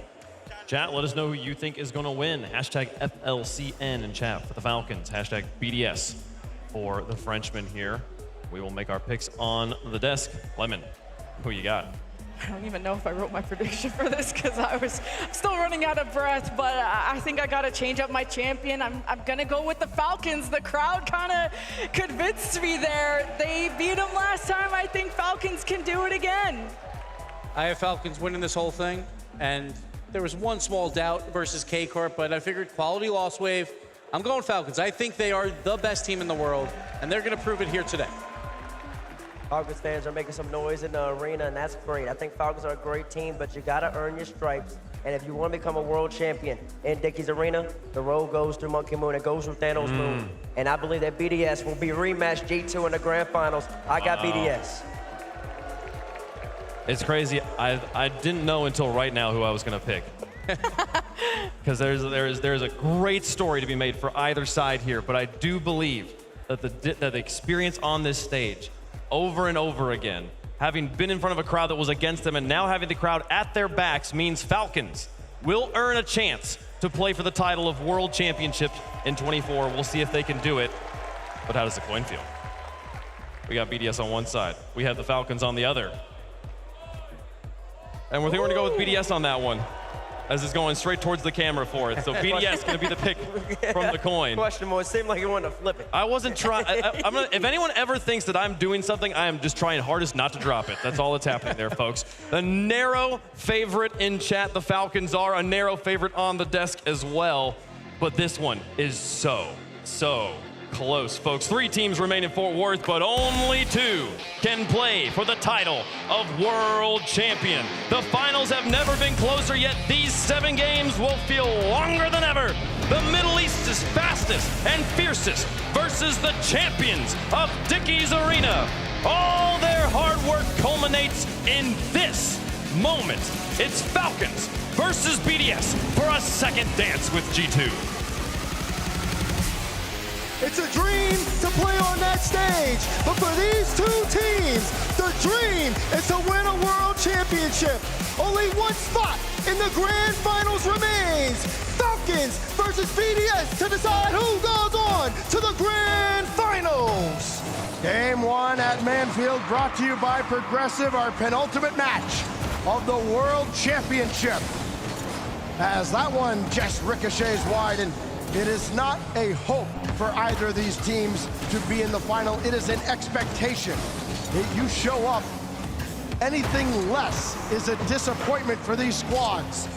Chat, let us know who you think is going to win. Hashtag FLCN in chat for the Falcons. Hashtag BDS for the Frenchman here. We will make our picks on the desk. Lemon, who you got? I don't even know if I wrote my prediction for this because I was still running out of breath, but I think I got to change up my champion. I'm going to go with the Falcons. The crowd kind of convinced me there. They beat them last time. I think Falcons can do it again. I have Falcons winning this whole thing, and there was one small doubt versus K-Corp, but I figured quality loss, Wave. I'm going Falcons. I think they are the best team in the world, and they're going to prove it here today. Falcons fans are making some noise in the arena, and that's great. I think Falcons are a great team, but you got to earn your stripes. And if you want to become a world champion in Dickies Arena, the road goes through Monkey Moon. It goes through Thanos Moon. And I believe that BDS will be rematched G2 in the grand finals. I got BDS. It's crazy. I didn't know until right now who I was going to pick. Because there's a great story to be made for either side here, but I do believe that the experience on this stage over and over again, having been in front of a crowd that was against them and now having the crowd at their backs, means Falcons will earn a chance to play for the title of World Championship in 24. We'll see if they can do it, but how does the coin feel? We got BDS on one side. We have the Falcons on the other. And we think we're gonna go with BDS on that one, as it's going straight towards the camera for it. So BDS gonna be the pick from the coin. Question more. It seemed like you wanted to flip it. I wasn't trying. If anyone ever thinks that I'm doing something, I am just trying hardest not to drop it. That's all that's happening there, folks. The narrow favorite in chat, the Falcons are a narrow favorite on the desk as well. But this one is so close, folks. 3 teams remain in Fort Worth, but only 2 can play for the title of world champion. The finals have never been closer, yet these 7 games will feel longer than ever. The Middle East's fastest and fiercest versus the champions of Dickies Arena. All their hard work culminates in this moment. It's Falcons versus BDS for a second dance with G2. It's a dream to play on that stage, but for these 2 teams, the dream is to win a world championship. Only one spot in the grand finals remains. Falcons versus BDS to decide who goes on to the grand finals. Game 1 at Manfield, brought to you by Progressive, our penultimate match of the World Championship. As that one just ricochets wide, and it is not a hope for either of these teams to be in the final. It is an expectation. If you show up, anything less is a disappointment for these squads.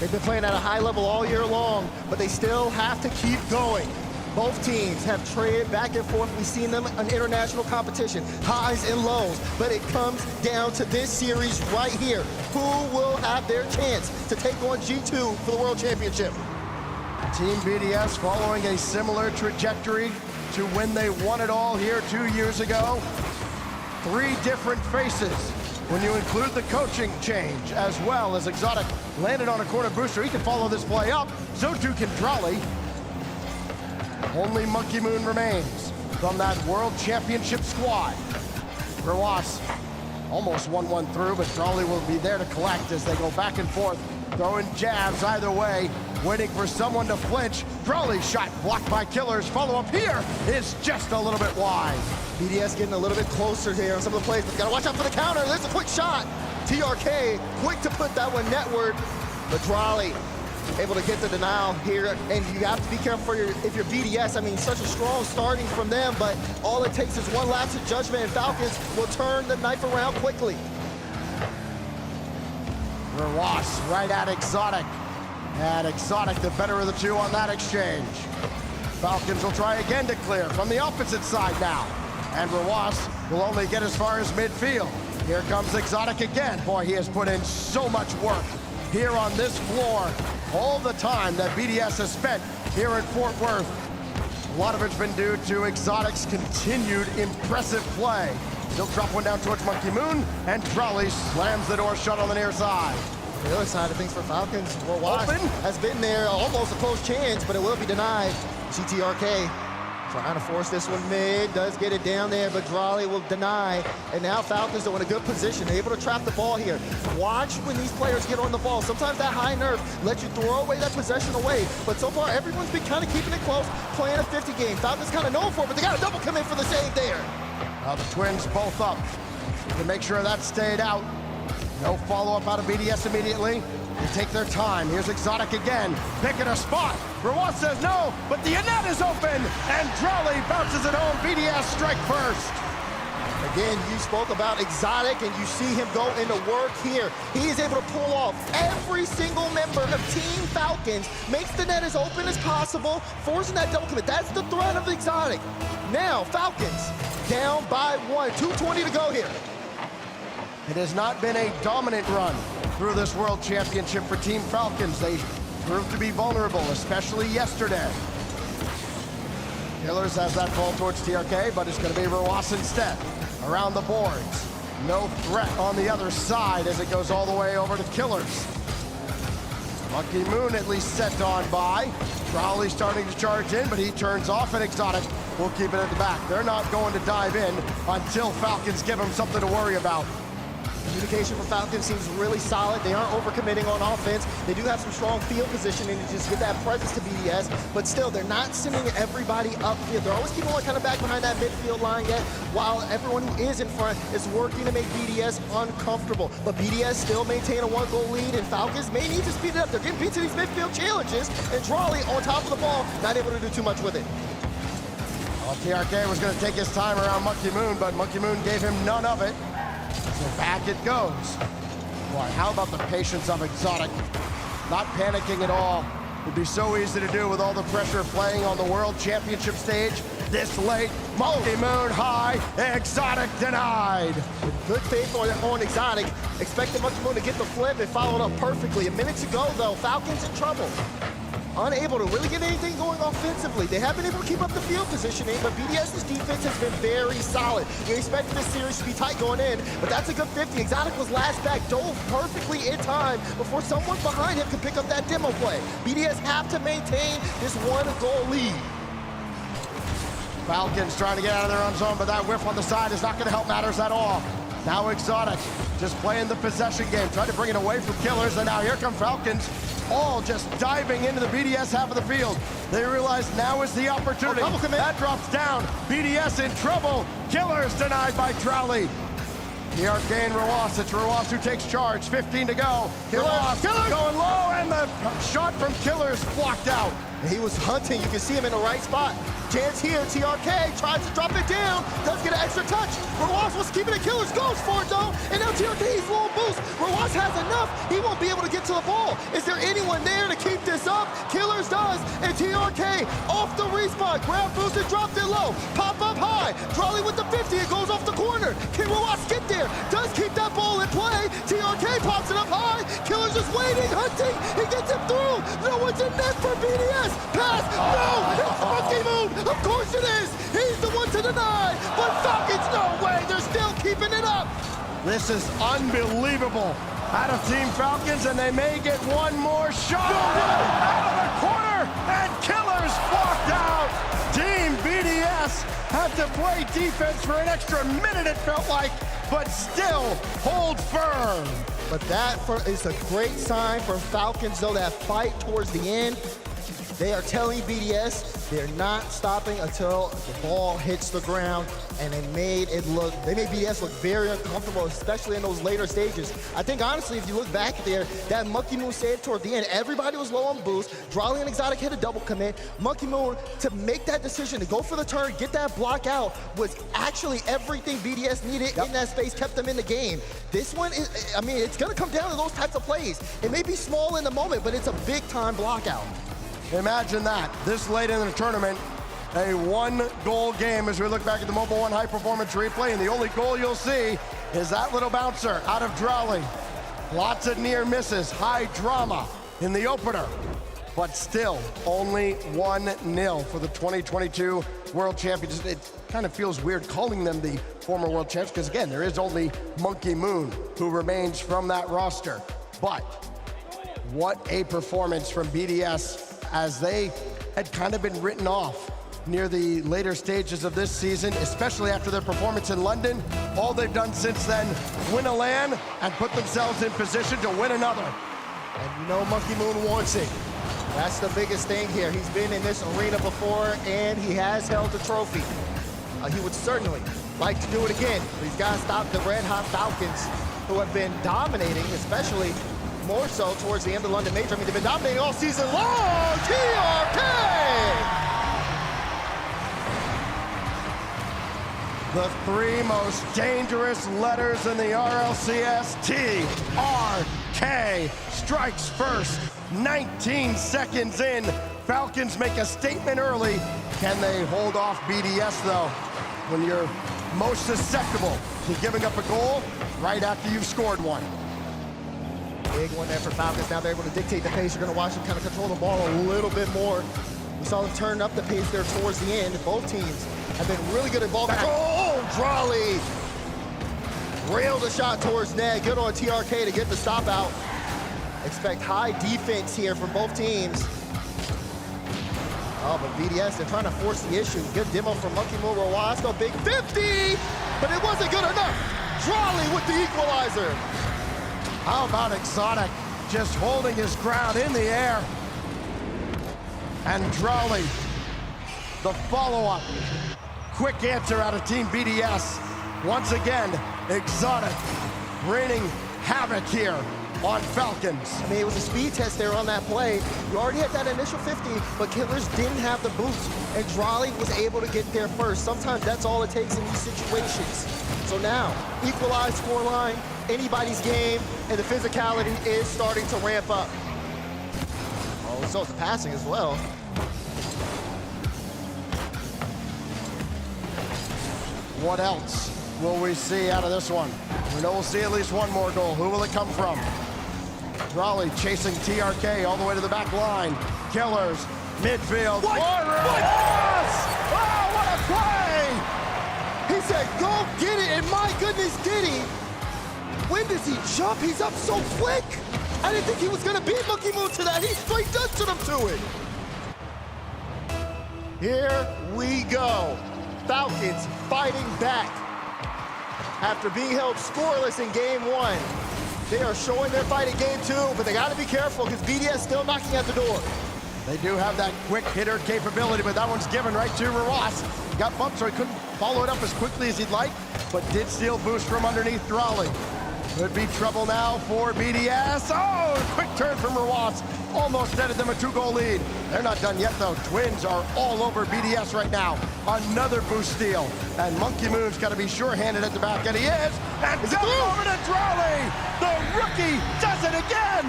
They've been playing at a high level all year long, but they still have to keep going. Both teams have traded back and forth. We've seen them in international competition, highs and lows, but it comes down to this series right here. Who will have their chance to take on G2 for the World Championship? Team BDS following a similar trajectory to when they won it all here 2 years ago. 3 different faces when you include the coaching change, as well as Exotic landed on a corner booster. He can follow this play up, so too can Drolly. Only Monkey Moon remains from that World Championship squad. Rawas almost 1-1 through, but Drolly will be there to collect as they go back and forth, throwing jabs either way, waiting for someone to flinch. Drolly's shot blocked by Killers. Follow-up here is just a little bit wide. BDS getting a little bit closer here on some of the plays, but gotta watch out for the counter. There's a quick shot. TRK, quick to put that one netward, but Drolly able to get the denial here, and you have to be careful if you're BDS. I mean, such a strong starting from them, but all it takes is one lapse of judgment, and Falcons will turn the knife around quickly. Rawas right at Exotic. And Exotic, the better of the 2 on that exchange. Falcons will try again to clear from the opposite side now. And Rawas will only get as far as midfield. Here comes Exotic again. Boy, he has put in so much work here on this floor. All the time that BDS has spent here in Fort Worth. A lot of it's been due to Exotic's continued impressive play. He'll drop one down towards Monkey Moon, and Drolly slams the door shut on the near side. The other side of things for Falcons, Rawas has been there, almost a close chance, but it will be denied. GTRK trying to force this one mid, does get it down there, but Drolly will deny. And now Falcons are in a good position. They're able to trap the ball here. Watch when these players get on the ball. Sometimes that high nerve lets you throw away that possession away. But so far, everyone's been kind of keeping it close, playing a 50 game. Falcons kind of known for it, but they got a double come in for the save there. Now the Twins both up to make sure that stayed out. No follow-up out of BDS immediately. They take their time. Here's Exotic again, picking a spot. Rawas says no, but the net is open, and Drolly bounces it home. BDS strike first. Again, you spoke about Exotic, and you see him go into work here. He is able to pull off every single member of Team Falcons, makes the net as open as possible, forcing that double commit. That's the threat of Exotic. Now, Falcons down by 1, 2:20 to go here. It has not been a dominant run through this World Championship for Team Falcons. They proved to be vulnerable, especially yesterday. Killers has that ball towards TRK, but it's going to be Roas instead. Around the boards. No threat on the other side as it goes all the way over to Killers. Monkey Moon at least set on by. Crowley starting to charge in, but he turns off, and Exotic will keep it at the back. They're not going to dive in until Falcons give them something to worry about. Communication for Falcons seems really solid. They aren't overcommitting on offense. They do have some strong field positioning to just get that presence to BDS, but still, they're not sending everybody upfield. They're always keeping one kind of back behind that midfield line yet, while everyone who is in front is working to make BDS uncomfortable. But BDS still maintain a 1-goal lead, and Falcons may need to speed it up. They're getting beat to these midfield challenges, and Drawley on top of the ball, not able to do too much with it. Well, TRK was going to take his time around Monkey Moon, but Monkey Moon gave him none of it. So back it goes. Boy, how about the patience of Exotic? Not panicking at all. Would be so easy to do with all the pressure playing on the World Championship stage this late. Monkey Moon high, Exotic denied. Good faith on Exotic. Expected Monkey Moon to get the flip and follow it up perfectly. A minute to go, though. Falcons in trouble. Unable to really get anything going offensively. They have been able to keep up the field positioning, but BDS's defense has been very solid. We expected this series to be tight going in, but that's a good 50. Exotic was last back, dove perfectly in time before someone behind him could pick up that demo play. BDS have to maintain this 1-goal lead. Falcons trying to get out of their own zone, but that whiff on the side is not going to help matters at all. Now Exotic just playing the possession game, trying to bring it away from Killers, and now here come Falcons, all just diving into the BDS half of the field. They realize now is the opportunity. That drops down. BDS in trouble. Killers denied by Crowley. TRK and Roas. It's Roas who takes charge. 15 to go. Roas going low, and the shot from Killers blocked out. He was hunting. You can see him in the right spot. Chance here. TRK tries to drop it down. Does get an extra touch. Roas was keeping it. Killers goes for it, though. And now TRK, he's low boost. Roas has enough. He won't be able to get to the ball. Is there anyone there to keep this up? Killers does. And TRK off the respawn. Grab boost and dropped it low. Pop up high. Drawley with the 50. It goes off the corner. Can Roas get there? Does keep that ball in play. TRK pops it up high. Killers just waiting, hunting. He gets it through. No one's in net for BDS. Pass. No. It's Monkey Moon. Of course it is. He's the one to deny. But Falcons, no way. They're still keeping it up. This is unbelievable out of Team Falcons, and they may get one more shot. Out of the corner, and Killers blocked out. Team BDS had to play defense for an extra minute, it felt like, but still hold firm. But that is a great sign for Falcons, though, that fight towards the end. They are telling BDS they're not stopping until the ball hits the ground, and they made BDS look very uncomfortable, especially in those later stages. I think, honestly, if you look back there, that Monkey Moon save toward the end, everybody was low on boost. Drawley and Exotic hit a double commit. Monkey Moon, to make that decision, to go for the turn, get that block out, was actually everything BDS needed in that space, kept them in the game. This one, it's going to come down to those types of plays. It may be small in the moment, but it's a big-time block out. Imagine that, this late in the tournament, a 1-goal game as we look back at the Mobile One High Performance replay, and the only goal you'll see is that little bouncer out of Drawley. Lots of near misses, high drama in the opener, but still only 1-0 for the 2022 World Champions. It kind of feels weird calling them the former World Champs because, again, there is only Monkey Moon who remains from that roster. But what a performance from BDS, as they had kind of been written off near the later stages of this season, especially after their performance in London. All they've done since then, win a LAN and put themselves in position to win another. And you know Monkey Moon wants it. That's the biggest thing here. He's been in this arena before, and he has held the trophy. He would certainly like to do it again. But he's got to stop the red-hot Falcons, who have been dominating, especially more so towards the end of the London Major. They've been dominating all season long. TRK! The three most dangerous letters in the RLCS, TRK, strikes first. 19 seconds in. Falcons make a statement early. Can they hold off BDS, though? When you're most susceptible to giving up a goal right after you've scored one. Big one there for Falcons. Now they're able to dictate the pace. You're going to watch them kind of control the ball a little bit more. We saw them turn up the pace there towards the end. Both teams have been really good at ball back. Oh, Drawley! Railed a shot towards net. Good on TRK to get the stop out. Expect high defense here from both teams. Oh, but BDS, they're trying to force the issue. Good demo from Monkey Moon Rowasco. Big 50, but it wasn't good enough. Drawley with the equalizer. How about Exotic just holding his ground in the air? And Drawley, the follow-up. Quick answer out of Team BDS. Once again, Exotic raining havoc here on Falcons. I mean, it was a speed test there on that play. You already had that initial 50, but Killers didn't have the boost, and Drawley was able to get there first. Sometimes that's all it takes in these situations. So now, equalized scoreline, anybody's game, and the physicality is starting to ramp up. Oh, so it's the passing as well. What else will we see out of this one? We know we'll see at least one more goal. Who will it come from? Drawley chasing TRK all the way to the back line. Killers, midfield. What? Yes! Oh, what a play! He said, go get it, and my goodness, did he? When does he jump? He's up so quick. I didn't think he was gonna beat Monkey Moon to that. He straight dusted him to it. Here we go. Falcons fighting back. After being held scoreless in game one, they are showing their fight in game two, but they gotta be careful because BDS still knocking at the door. They do have that quick hitter capability, but that one's given right to Ross. Got bumped, so he couldn't follow it up as quickly as he'd like, but did steal boost from underneath Drawley. Could be trouble now for BDS. Oh, quick turn from Ross. Almost netted them a 2-goal lead. They're not done yet, though. Twins are all over BDS right now. Another boost steal. And Monkey Moon's got to be sure-handed at the back, and he is. And it's over to Drawley. The rookie does it again.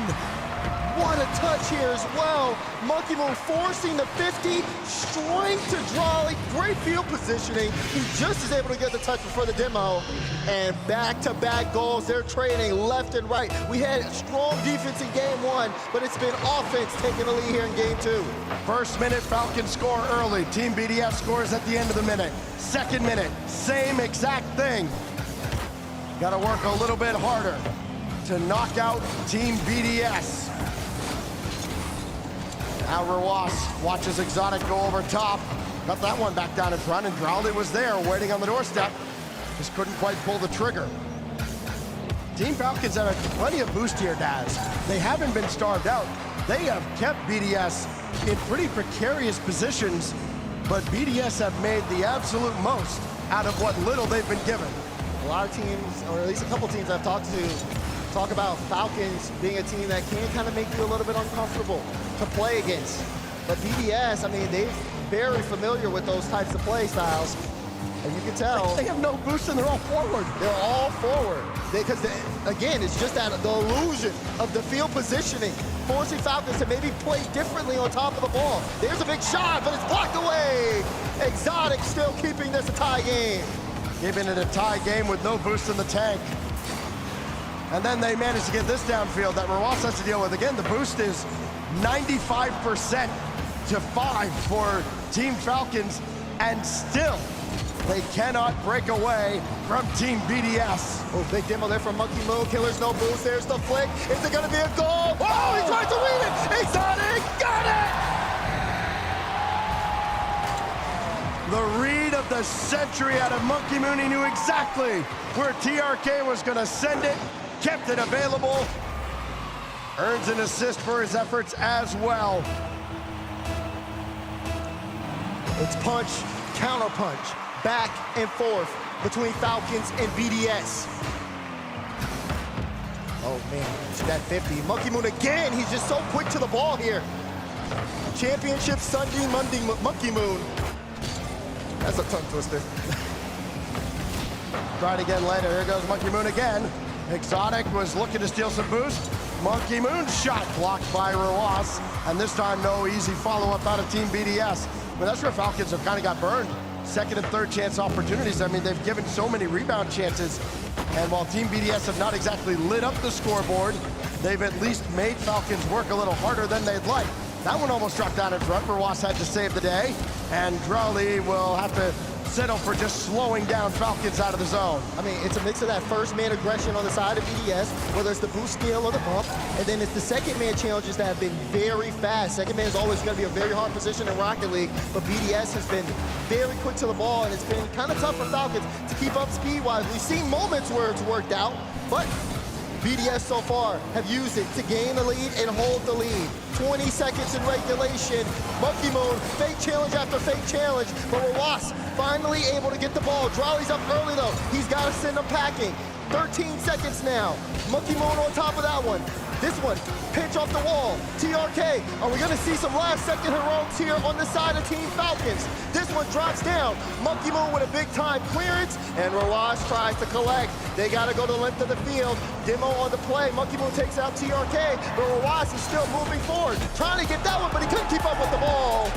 What a touch here as well. Monkey Moon forcing the 50, straight to Drawley. Great field positioning. He just is able to get the touch before the demo. And back-to-back goals. They're trading left and right. We had strong defense in game one, but it's been offense taking the lead here in game two. First minute, Falcons score early. Team BDS scores at the end of the minute. Second minute, same exact thing. Got to work a little bit harder to knock out Team BDS. Now Rawas watches Exotic go over top. Got that one back down in front, and Drawley was there waiting on the doorstep. Just couldn't quite pull the trigger. Team Falcons have had plenty of boost here, Daz. They haven't been starved out. They have kept BDS in pretty precarious positions, but BDS have made the absolute most out of what little they've been given. A lot of teams, or at least a couple teams I've talked to, talk about Falcons being a team that can kind of make you a little bit uncomfortable to play against. But BDS, I mean, they're very familiar with those types of play styles. And you can tell. They have no boost and they're all forward. They're all forward. Because, again, it's just that the illusion of the field positioning, forcing Falcons to maybe play differently on top of the ball. There's a big shot, but it's blocked away. Exotic still keeping this a tie game. Giving it a tie game with no boost in the tank. And then they managed to get this downfield that Rawas has to deal with. Again, the boost is 95% to 5 for Team Falcons, and still they cannot break away from Team BDS. Oh, big demo there from Monkey Moon. Killers, no boost. There's the flick. Is it going to be a goal? Oh, he tried to read it. Exotic got it. The read of the century out of Monkey Moon. He knew exactly where TRK was going to send it. Kept it available. Earns an assist for his efforts as well. It's punch, counter punch, back and forth between Falcons and BDS. Oh man, that 50. Monkey Moon again, he's just so quick to the ball here. Championship Sunday, Monday, Monkey Moon. That's a tongue twister. Trying to get later. Here goes Monkey Moon again. Exotic was looking to steal some boost. Monkey Moon's shot blocked by Rawas. And this time, no easy follow-up out of Team BDS. But that's where Falcons have kind of got burned. Second and third chance opportunities. I mean, they've given so many rebound chances. And while Team BDS have not exactly lit up the scoreboard, they've at least made Falcons work a little harder than they'd like. That one almost dropped down in front. Rawas had to save the day. And Drawley will have to settle for just slowing down Falcons out of the zone. I mean, it's a mix of that first man aggression on the side of BDS, whether it's the boost steal or the bump, and then it's the second man challenges that have been very fast. Second man is always going to be a very hard position in Rocket League, but BDS has been very quick to the ball, and it's been kind of tough for Falcons to keep up speed-wise. We've seen moments where it's worked out, but BDS so far have used it to gain the lead and hold the lead. 20 seconds in regulation. Monkey Moon, fake challenge after fake challenge, but Rawas finally able to get the ball. Drawley's up early though. He's got to send them packing. 13 seconds now. Monkey Moon on top of that one. This one, pinch off the wall. TRK, are we gonna see some last second heroics here on the side of Team Falcons? This one drops down. Monkey Moon with a big time clearance, and Rawas tries to collect. They gotta go to the length of the field. Demo on the play. Monkey Moon takes out TRK, but Rawas is still moving forward. Trying to get that one, but he couldn't keep up with the ball.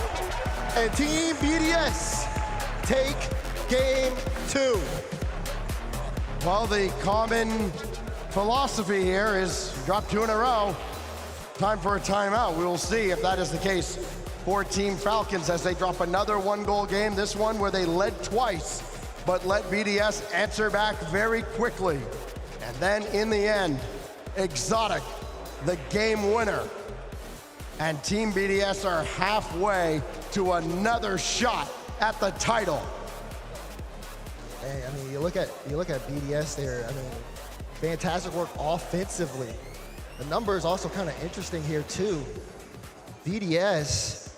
And Team BDS take game 2. Well, the common philosophy here is drop 2 in a row. Time for a timeout. We will see if that is the case for Team Falcons as they drop another one-goal game. This one where they led twice, but let BDS answer back very quickly. And then in the end, Exotic, the game winner. And Team BDS are halfway to another shot at the title. Hey, I mean, you look at BDS there. I mean, fantastic work offensively. The number is also kind of interesting here too. BDS,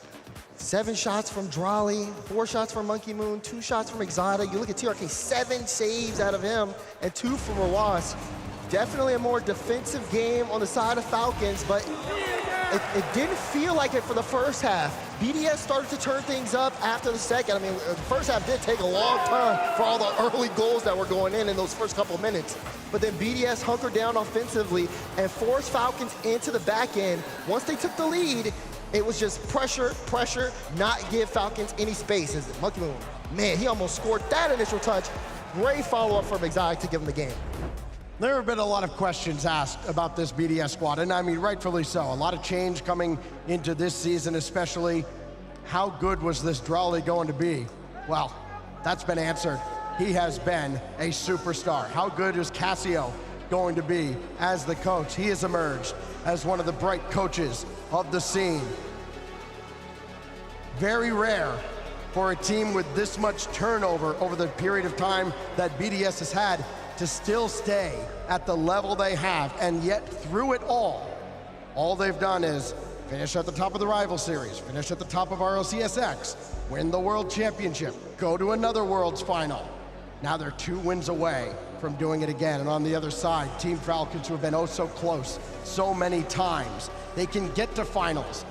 7 shots from Drawley, 4 shots from Monkey Moon, 2 shots from Exotic. You look at TRK, 7 saves out of him and 2 from Rawas. Definitely a more defensive game on the side of Falcons, but it didn't feel like it for the first half. BDS started to turn things up after the second. I mean, the first half did take a long time for all the early goals that were going in those first couple of minutes. But then BDS hunkered down offensively and forced Falcons into the back end. Once they took the lead, it was just pressure, not give Falcons any space. As Monkey Moon, man, he almost scored that initial touch. Great follow-up from Exotic to give him the game. There have been a lot of questions asked about this BDS squad, and I mean, rightfully so. A lot of change coming into this season, especially. How good was this Drawley going to be? Well, that's been answered. He has been a superstar. How good is Cassio going to be as the coach? He has emerged as one of the bright coaches of the scene. Very rare for a team with this much turnover over the period of time that BDS has had to still stay at the level they have, and yet through it all they've done is finish at the top of the rival series, finish at the top of RLCSX, win the World Championship, go to another World's Final. Now they're 2 wins away from doing it again. And on the other side, Team Falcons, who have been oh so close so many times. They can get to finals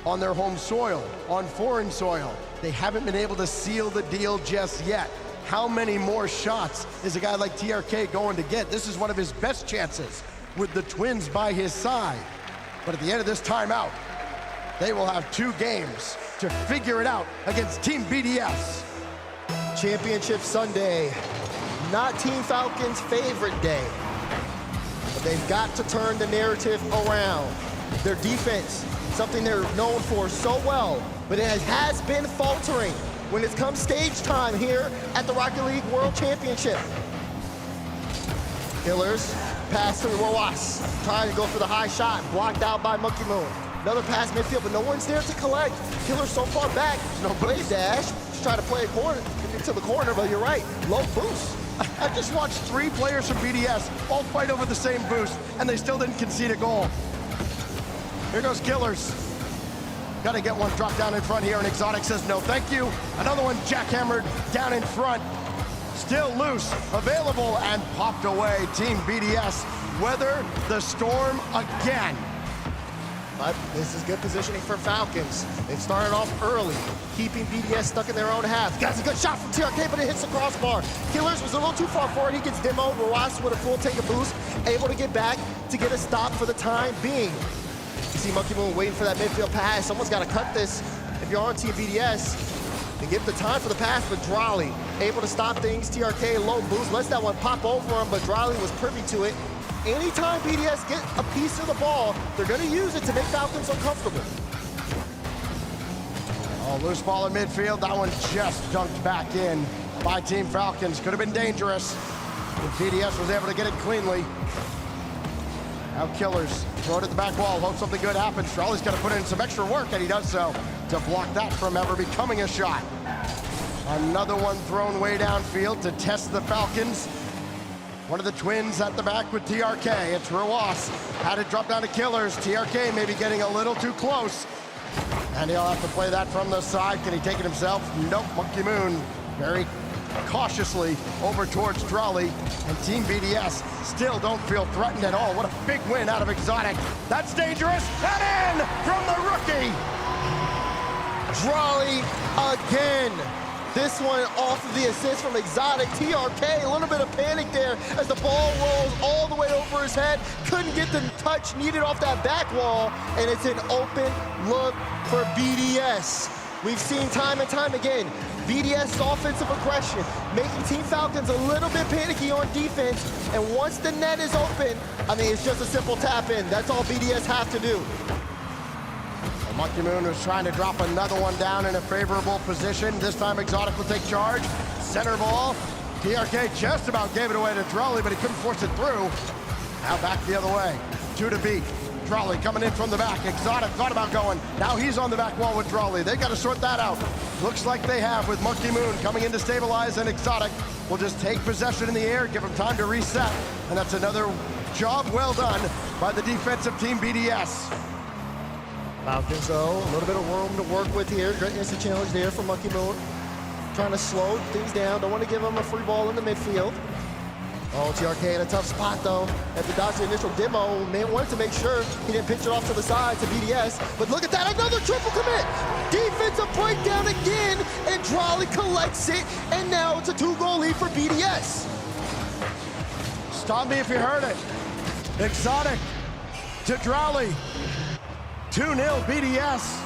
on their home soil, on foreign soil. They haven't been able to seal the deal just yet. How many more shots is a guy like TRK going to get? This is one of his best chances with the Twins by his side. But at the end of this timeout, they will have 2 games to figure it out against Team BDS. Championship Sunday, not Team Falcons' favorite day, but they've got to turn the narrative around. Their defense, something they're known for so well, but it has been faltering when it comes stage time here at the Rocket League World Championship. Killers pass to Rawas, trying to go for the high shot, blocked out by Monkey Moon. Another pass midfield, but no one's there to collect. Killers so far back, no play dash. Just try to play a corner into the corner, but you're right, low boost. I just watched 3 players from BDS all fight over the same boost, and they still didn't concede a goal. Here goes Killers. Got to get one dropped down in front here, and Exotic says no thank you. Another one jackhammered down in front. Still loose, available, and popped away. Team BDS weather the storm again. But this is good positioning for Falcons. They've started off early, keeping BDS stuck in their own half. Got a good shot from TRK, but it hits the crossbar. Killers was a little too far forward. He gets demoed. Rawas with a full tank of boost, able to get back to get a stop for the time being. You see Monkey Moon waiting for that midfield pass. Someone's got to cut this if you're on Team BDS. And give the time for the pass, but Drolly able to stop things. TRK low boost, lets that one pop over him, but Drolly was privy to it. Anytime BDS get a piece of the ball, they're going to use it to make Falcons uncomfortable. Oh, loose ball in midfield. That one just dunked back in by Team Falcons. Could have been dangerous if BDS was able to get it cleanly. Now Killers throw it at the back wall. Hope something good happens. Charlie's got to put in some extra work, and he does so to block that from ever becoming a shot. Another one thrown way downfield to test the Falcons. One of the twins at the back with TRK. It's Rawas. Had it drop down to Killers. TRK maybe getting a little too close. And he'll have to play that from the side. Can he take it himself? Nope. Monkey Moon very cautiously over towards Drolly. And Team BDS still don't feel threatened at all. What a big win out of Exotic. That's dangerous. And in from the rookie. Drolly again. This one off of the assist from Exotic. TRK, a little bit of panic there as the ball rolls all the way over his head. Couldn't get the touch needed off that back wall, and it's an open look for BDS. We've seen time and time again, BDS offensive aggression, making Team Falcons a little bit panicky on defense, and once the net is open, I mean, it's just a simple tap in. That's all BDS have to do. Monkey Moon was trying to drop another one down in a favorable position. This time Exotic will take charge. Center ball. TRK just about gave it away to Drolly, but he couldn't force it through. Now back the other way. 2 to beat. Drolly coming in from the back. Exotic thought about going. Now he's on the back wall with Drolly. They got to sort that out. Looks like they have with Monkey Moon coming in to stabilize, and Exotic will just take possession in the air, give him time to reset. And that's another job well done by the defensive team BDS. Falcons, though, a little bit of room to work with here. Great instant challenge there from Monkey Moon. Trying to slow things down. Don't want to give him a free ball in the midfield. Oh, TRK in a tough spot, though. At the dodge the initial demo, man wanted to make sure he didn't pitch it off to the side to BDS. But look at that, another triple commit. Defensive breakdown again, and Drolly collects it. And now it's a 2-goal lead for BDS. Stop me if you heard it. Exotic to Drolly. 2-0 BDS.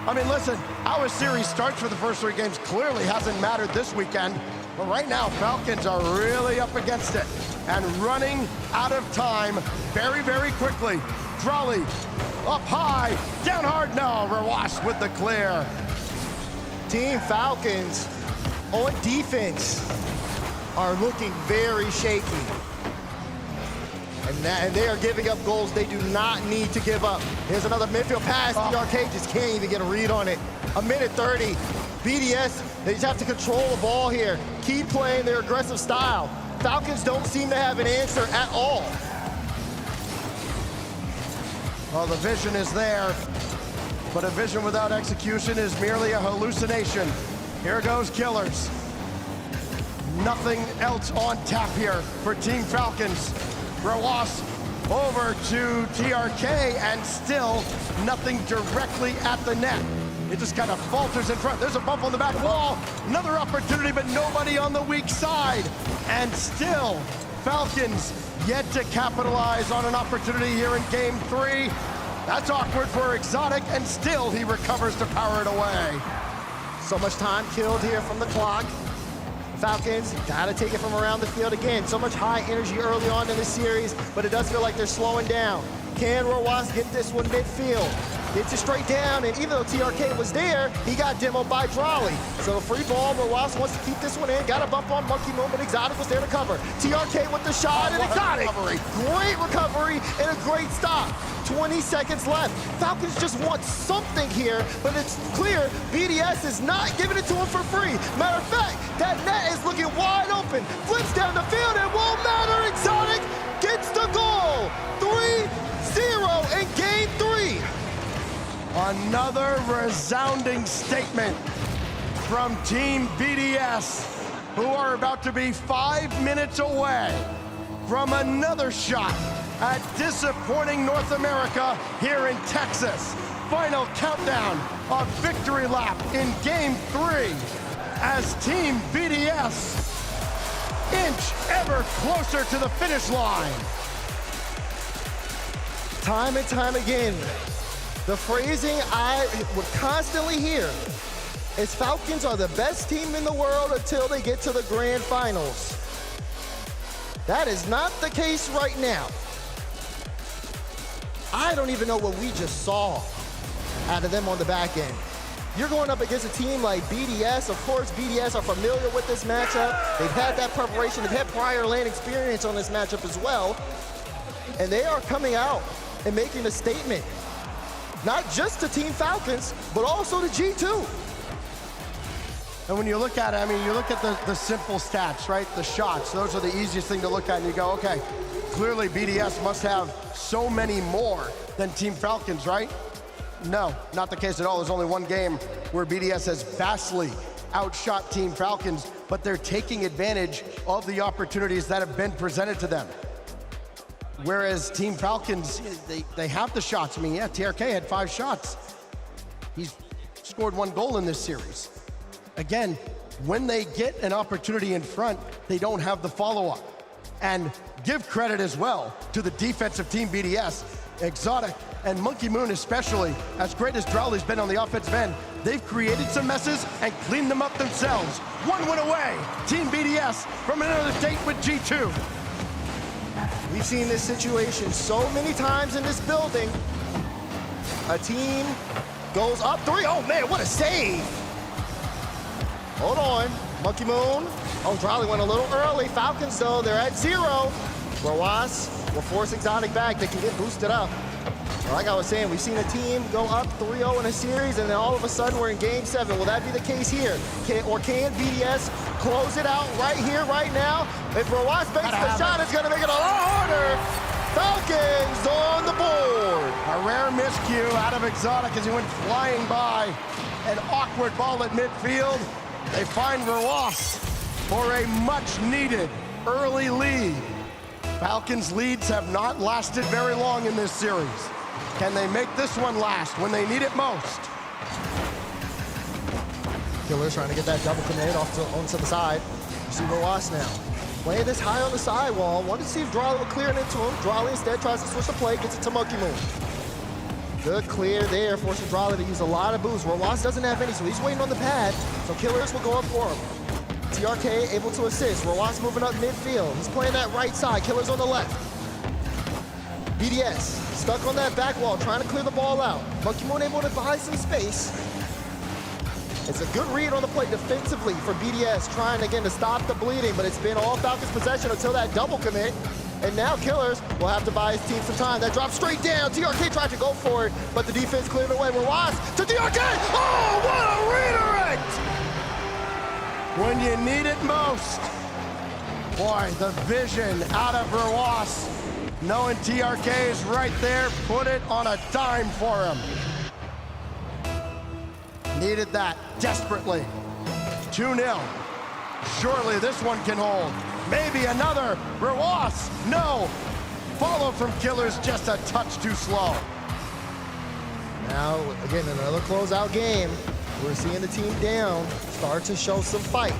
I mean, listen, how a series starts for the first 3 games clearly hasn't mattered this weekend. But right now, Falcons are really up against it and running out of time very, very quickly. Drolly up high, down hard. No, Rawas with the clear. Team Falcons on defense are looking very shaky. And they are giving up goals they do not need to give up. Here's another midfield pass. TRK just can't even get a read on it. 1:30. BDS, they just have to control the ball here. Keep playing their aggressive style. Falcons don't seem to have an answer at all. Well, the vision is there, but a vision without execution is merely a hallucination. Here goes Killers. Nothing else on tap here for Team Falcons. Rawas over to TRK, and still nothing directly at the net. It just kind of falters in front. There's a bump on the back wall. Another opportunity, but nobody on the weak side. And still, Falcons yet to capitalize on an opportunity here in Game 3. That's awkward for Exotic, and still he recovers to power it away. So much time killed here from the clock. Falcons gotta take it from around the field again. So much high energy early on in the series, but it does feel like they're slowing down. Can Rawas get this one midfield? Gets it straight down, and even though TRK was there, he got demoed by Drolly. So a free ball, Rawas wants to keep this one in. Got a bump on Monkey Moon, but Exotic was there to cover. TRK with the shot, and Exotic. Great recovery and a great stop. 20 seconds left. Falcons just want something here, but it's clear BDS is not giving it to him for free. Matter of fact, that net is looking wide open. Flips down the field, and won't matter. Exotic gets the goal. 3-0 in Game 3. Another resounding statement from Team BDS, who are about to be 5 minutes away from another shot at disappointing North America here in Texas. Final countdown of victory lap in Game 3 as Team BDS inch ever closer to the finish line. Time and time again, the phrasing I would constantly hear is Falcons are the best team in the world until they get to the grand finals. That is not the case right now. I don't even know what we just saw out of them on the back end. You're going up against a team like BDS. Of course, BDS are familiar with this matchup. They've had that preparation. They've had prior LAN experience on this matchup as well. And they are coming out and making a statement, not just to Team Falcons, but also to G2. And when you look at it, I mean, you look at the simple stats, right? The shots, those are the easiest thing to look at, and you go, okay, clearly BDS must have so many more than Team Falcons, right? No, not the case at all. There's only one game where BDS has vastly outshot Team Falcons, but they're taking advantage of the opportunities that have been presented to them. Whereas Team Falcons, they have the shots. I mean, yeah, TRK had 5 shots. He's scored 1 goal in this series. Again, when they get an opportunity in front, they don't have the follow-up. And give credit as well to the defensive team BDS, Exotic and Monkey Moon especially. As great as Drowley's been on the offensive end, they've created some messes and cleaned them up themselves. 1 win away, Team BDS from another date with G2. We've seen this situation so many times in this building. A team goes up 3. Oh man, what a save. Hold on, Monkey Moon. Oh, Drowley went a little early. Falcons though, they're at 0. Rawas will force Exotic back. They can get boosted up. Like I was saying, we've seen a team go up 3-0 in a series, and then all of a sudden we're in Game 7. Will that be the case here? Can BDS close it out right here, right now? If Rawas makes the shot, it's going to make it a lot harder. Falcons on the board. A rare miscue out of Exotic as he went flying by. An awkward ball at midfield. They find Rawas for a much-needed early lead. Falcons' leads have not lasted very long in this series. Can they make this one last when they need it most? Killer's trying to get that double commit onto the side. You see Rawas now. Playing this high on the sidewall. Wanted to see if Drowley would clear it into him. Drowley instead tries to switch the play, gets it to Monkey Moon. Good clear there, forcing Drowley to use a lot of boost. Rawas doesn't have any, so he's waiting on the pad. So Killers will go up for him. TRK able to assist. Rawas moving up midfield. He's playing that right side. Killers on the left. BDS stuck on that back wall, trying to clear the ball out. Monkey Moon able to buy some space. It's a good read on the play defensively for BDS, trying again to stop the bleeding, but it's been all Falcons possession until that double commit. And now Killers will have to buy his team some time. That drops straight down. TRK tried to go for it, but the defense cleared away. Rawas to TRK. Oh, what a redirect! When you need it most. Boy, the vision out of Rawas. Knowing TRK is right there, put it on a dime for him. Needed that desperately. 2-0. Surely this one can hold. Maybe another. Rawas, no. Follow from Killers, just a touch too slow. Now, again, another closeout game. We're seeing the team down start to show some fight.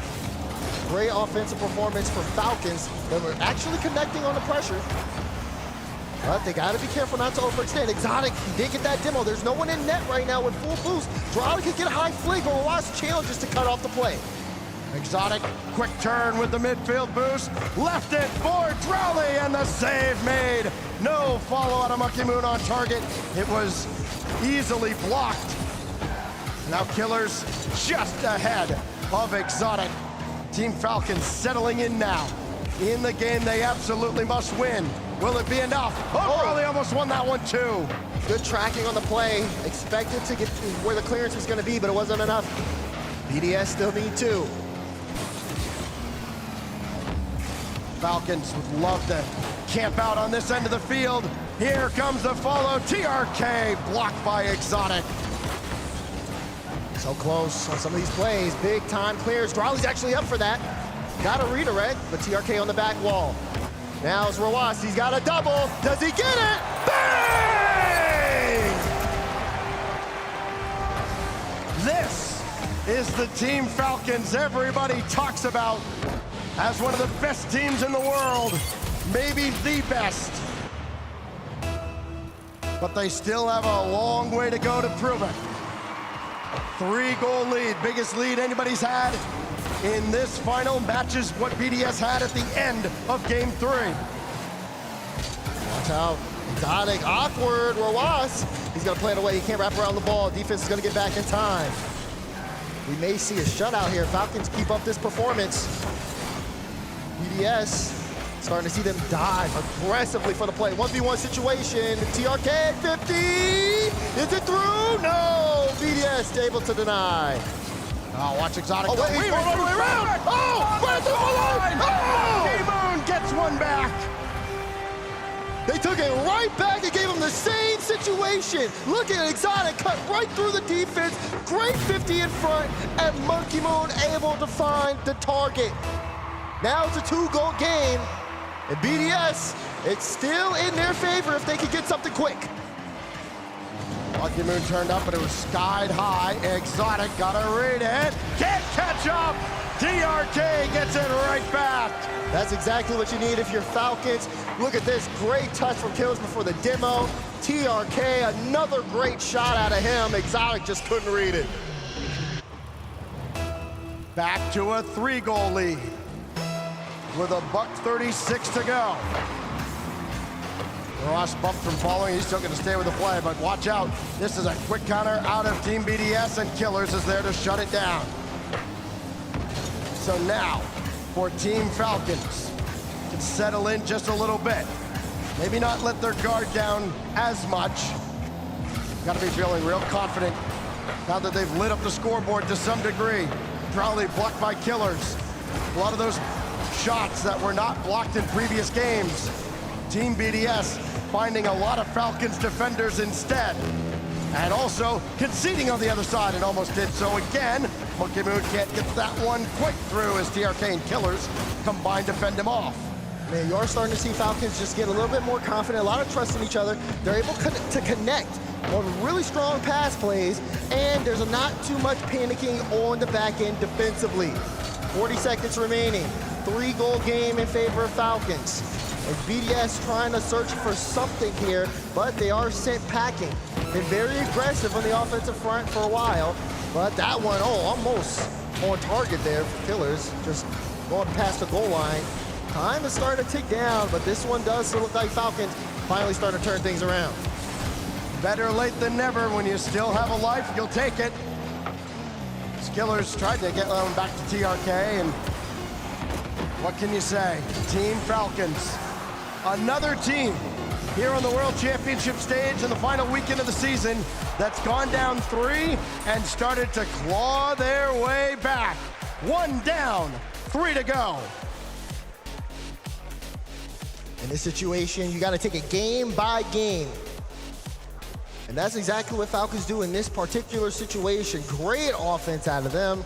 Great offensive performance for Falcons that were actually connecting on the pressure. But they got to be careful not to overextend. Exotic, he did get that demo. There's no one in net right now with full boost. Drowley could get a high flick, but Rawas challenges to cut off the play. Exotic, quick turn with the midfield boost. Left it for Drowley, and the save made. No follow out of Monkey Moon on target. It was easily blocked. Now Killers just ahead of Exotic. Team Falcons settling in now. In the game they absolutely must win. Will it be enough? Oh, Drowley almost won that one too. Good tracking on the play. Expected to get where the clearance was going to be, but it wasn't enough. BDS still need 2. Falcons would love to camp out on this end of the field. Here comes the follow. TRK blocked by Exotic. So close on some of these plays. Big time clears. Drowley's actually up for that. Got a redirect, but TRK on the back wall. Now it's Rawas, he's got a double. Does he get it? Bang! This is the Team Falcons everybody talks about as one of the best teams in the world, maybe the best. But they still have a long way to go to prove it. 3-goal lead, biggest lead anybody's had in this final, matches what BDS had at the end of game 3. Watch out, exotic, awkward, Rawas. He's gonna play it away, he can't wrap around the ball. Defense is gonna get back in time. We may see a shutout here. Falcons keep up this performance. BDS starting to see them dive aggressively for the play. 1v1 situation, TRK 50, is it through? No, BDS able to deny. Oh, watch Exotic. Oh, wait, he's going all the way around. Oh, right through the line. Oh! Moon gets one back. They took it right back and gave him the same situation. Look at Exotic, cut right through the defense. Great 50 in front, and Monkey Moon able to find the target. Now it's a 2-goal game, and BDS, it's still in their favor if they can get something quick. Monkey Moon turned up, but it was skied high. Exotic got to read it. Can't catch up. TRK gets it right back. That's exactly what you need if you're Falcons. Look at this, great touch from Killers before the demo. TRK, another great shot out of him. Exotic just couldn't read it. Back to a 3-goal lead with a $1:36 to go. Ross bumped from following. He's still going to stay with the play, but watch out. This is a quick counter out of Team BDS, and Killers is there to shut it down. So now, for Team Falcons, to settle in just a little bit. Maybe not let their guard down as much. Got to be feeling real confident now that they've lit up the scoreboard to some degree. Probably blocked by Killers. A lot of those shots that were not blocked in previous games. Team BDS finding a lot of Falcons defenders instead. And also conceding on the other side, and almost did so again. Monkey Moon can't get that one quite through as TRK and Killers combined to fend him off. Man, you are starting to see Falcons just get a little bit more confident, a lot of trust in each other. They're able to connect on really strong pass plays, and there's not too much panicking on the back end defensively. 40 seconds remaining. 3-goal game in favor of Falcons. And BDS trying to search for something here, but they are sent packing. Been very aggressive on the offensive front for a while, but that one, almost on target there for Killers, just going past the goal line. Time is starting to tick down, but this one does look like Falcons finally starting to turn things around. Better late than never. When you still have a life, you'll take it. Killers tried to get them back to TRK, and what can you say? Team Falcons, another team here on the World Championship stage in the final weekend of the season that's gone down 3 and started to claw their way back. 1 down, 3 to go. In this situation, you got to take it game by game. And that's exactly what Falcons do in this particular situation. Great offense out of them.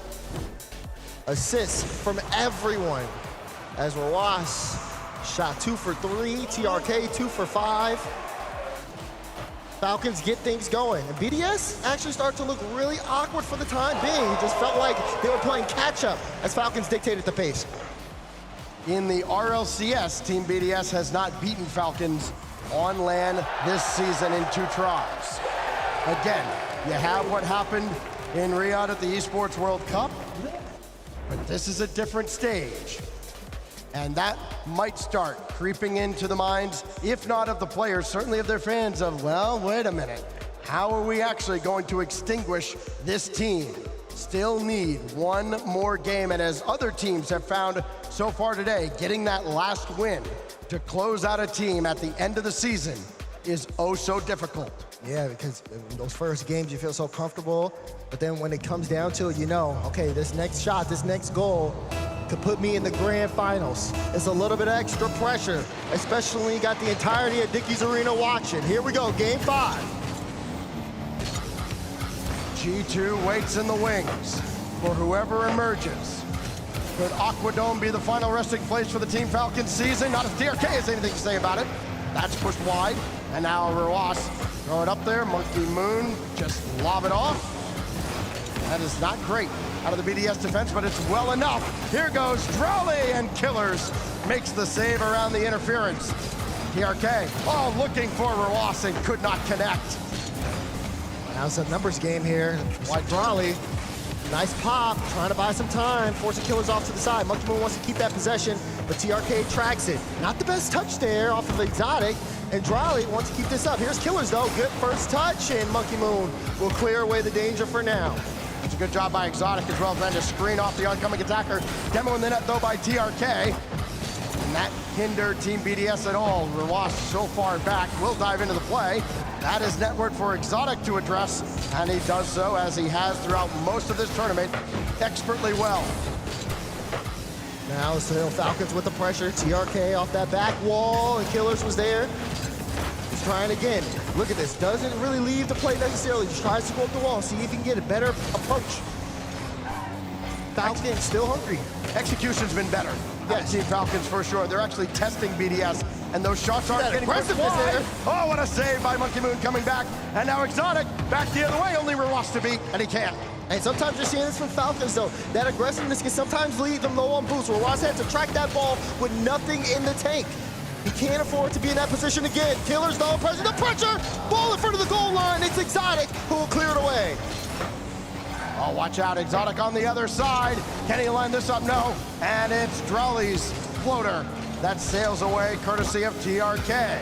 Assists from everyone. As Rawas shot 2 for 3, TRK 2 for 5. Falcons get things going. And BDS actually started to look really awkward for the time being. It just felt like they were playing catch up as Falcons dictated the pace. In the RLCS, Team BDS has not beaten Falcons on land this season in 2 tries. Again, you have what happened in Riyadh at the Esports World Cup, but this is a different stage. And that might start creeping into the minds, if not of the players, certainly of their fans, of, well, wait a minute. How are we actually going to extinguish this team? Still need 1 more game, and as other teams have found so far today, getting that last win to close out a team at the end of the season is oh so difficult. Yeah, because in those first games you feel so comfortable, but then when it comes down to it, you know, okay, this next shot, this next goal could put me in the grand finals. It's a little bit of extra pressure, especially when you got the entirety of Dickies Arena watching. Here we go, game 5. G2 waits in the wings for whoever emerges. Could Aquadome be the final resting place for the Team Falcons season? Not if TRK has anything to say about it. That's pushed wide. And now Rawas throw it up there. Monkey Moon just lob it off. That is not great out of the BDS defense, but it's well enough. Here goes Drowley, and Killers makes the save around the interference. TRK, oh, looking for Rawas and could not connect. Now it's a numbers game here. White Drowley, nice pop, trying to buy some time, forcing Killers off to the side. Monkey Moon wants to keep that possession, but TRK tracks it. Not the best touch there off of Exotic, and Drowley wants to keep this up. Here's Killers though, good first touch, and Monkey Moon will clear away the danger for now. It's a good job by Exotic as well, trying to screen off the oncoming attacker. Demoing the net though by TRK. And that hindered Team BDS at all. Rawas so far back, will dive into the play. That is network for Exotic to address, and he does so as he has throughout most of this tournament, expertly well. Now still Falcons with the pressure. TRK off that back wall, and Killers was there. He's trying again. Look at this, doesn't really leave the play necessarily, just tries to go up the wall, see if he can get a better approach. Falcons still hungry. Execution's been better. Yeah, Team Falcons for sure. They're actually testing BDS, and those shots aren't getting aggressiveness there. Oh, what a save by Monkey Moon coming back. And now Exotic back the other way, only Rawas to beat, and he can't. And sometimes you're seeing this from Falcons though. That aggressiveness can sometimes lead them low on boost. Rawas had to track that ball with nothing in the tank. He can't afford to be in that position again. Killers though, pressing the pressure. Ball in front of the goal line. It's Exotic who will clear it away. Oh, watch out, Exotic on the other side. Can he line this up? No. And it's Drowley's floater that sails away courtesy of TRK.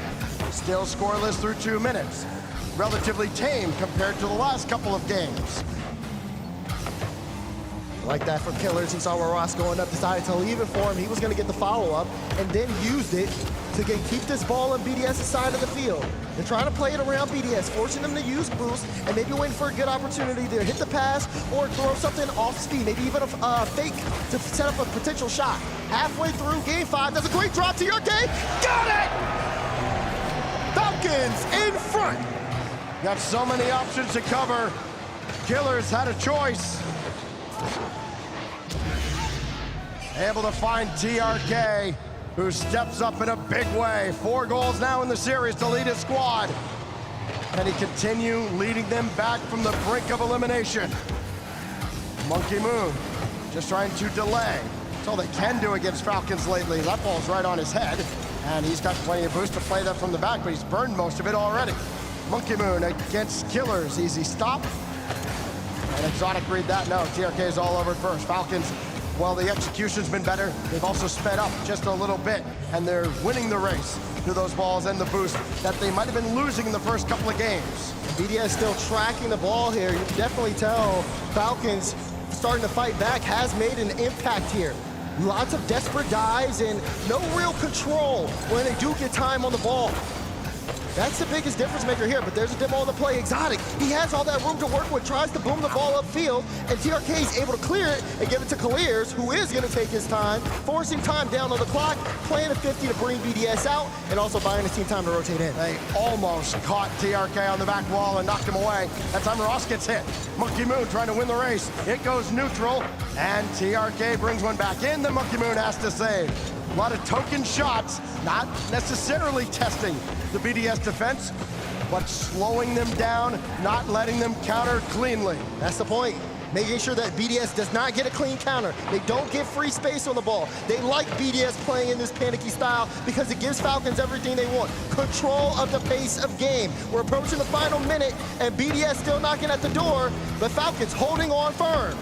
Still scoreless through 2 minutes. Relatively tame compared to the last couple of games. Like that from Killers. He saw Rawas going up, decided to leave it for him. He was going to get the follow-up and then used it to keep this ball on BDS's side of the field. They're trying to play it around BDS, forcing them to use boost and maybe waiting for a good opportunity to hit the pass or throw something off speed, maybe even a fake to set up a potential shot. Halfway through game 5, that's a great drop to TRK. Got it! Falcons in front. Got so many options to cover. Killers had a choice. Able to find TRK, who steps up in a big way. 4 goals now in the series to lead his squad. Can he continue leading them back from the brink of elimination? Monkey Moon just trying to delay. That's all they can do against Falcons lately. That ball's right on his head, and he's got plenty of boost to play that from the back, but he's burned most of it already. Monkey Moon against Killers. Easy stop. And Exotic read that. No, TRK is all over it first. Falcons, well, the execution's been better. They've also sped up just a little bit, and they're winning the race through those balls and the boost that they might have been losing in the first couple of games. BDS still tracking the ball here. You can definitely tell Falcons starting to fight back has made an impact here. Lots of desperate dives and no real control when they do get time on the ball. That's the biggest difference maker here, but there's a demo on the play. Exotic, he has all that room to work with, tries to boom the ball upfield, and TRK is able to clear it and give it to Clears, who is going to take his time, forcing time down on the clock, playing a 50 to bring BDS out, and also buying his team time to rotate in. They almost caught TRK on the back wall and knocked him away. That time Ross gets hit. Monkey Moon trying to win the race. It goes neutral, and TRK brings one back in. The Monkey Moon has to save. A lot of token shots, not necessarily testing the BDS defense, but slowing them down, not letting them counter cleanly. That's the point. Making sure that BDS does not get a clean counter. They don't get free space on the ball. They like BDS playing in this panicky style because it gives Falcons everything they want. Control of the pace of game. We're approaching the final minute, and BDS still knocking at the door, but Falcons holding on firm.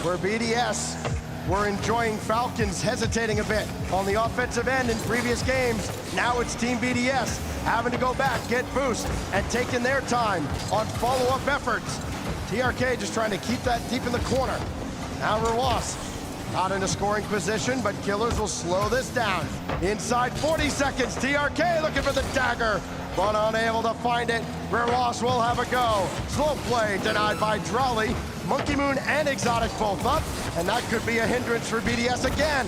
For BDS, we're enjoying Falcons hesitating a bit on the offensive end in previous games. Now it's Team BDS having to go back, get boost, and taking their time on follow-up efforts. TRK just trying to keep that deep in the corner. Now Rawas not in a scoring position, but Killers will slow this down. Inside 40 seconds, TRK looking for the dagger, but unable to find it. Rawas will have a go. Slow play denied by Drowley. Monkey Moon and Exotic both up, and that could be a hindrance for BDS again.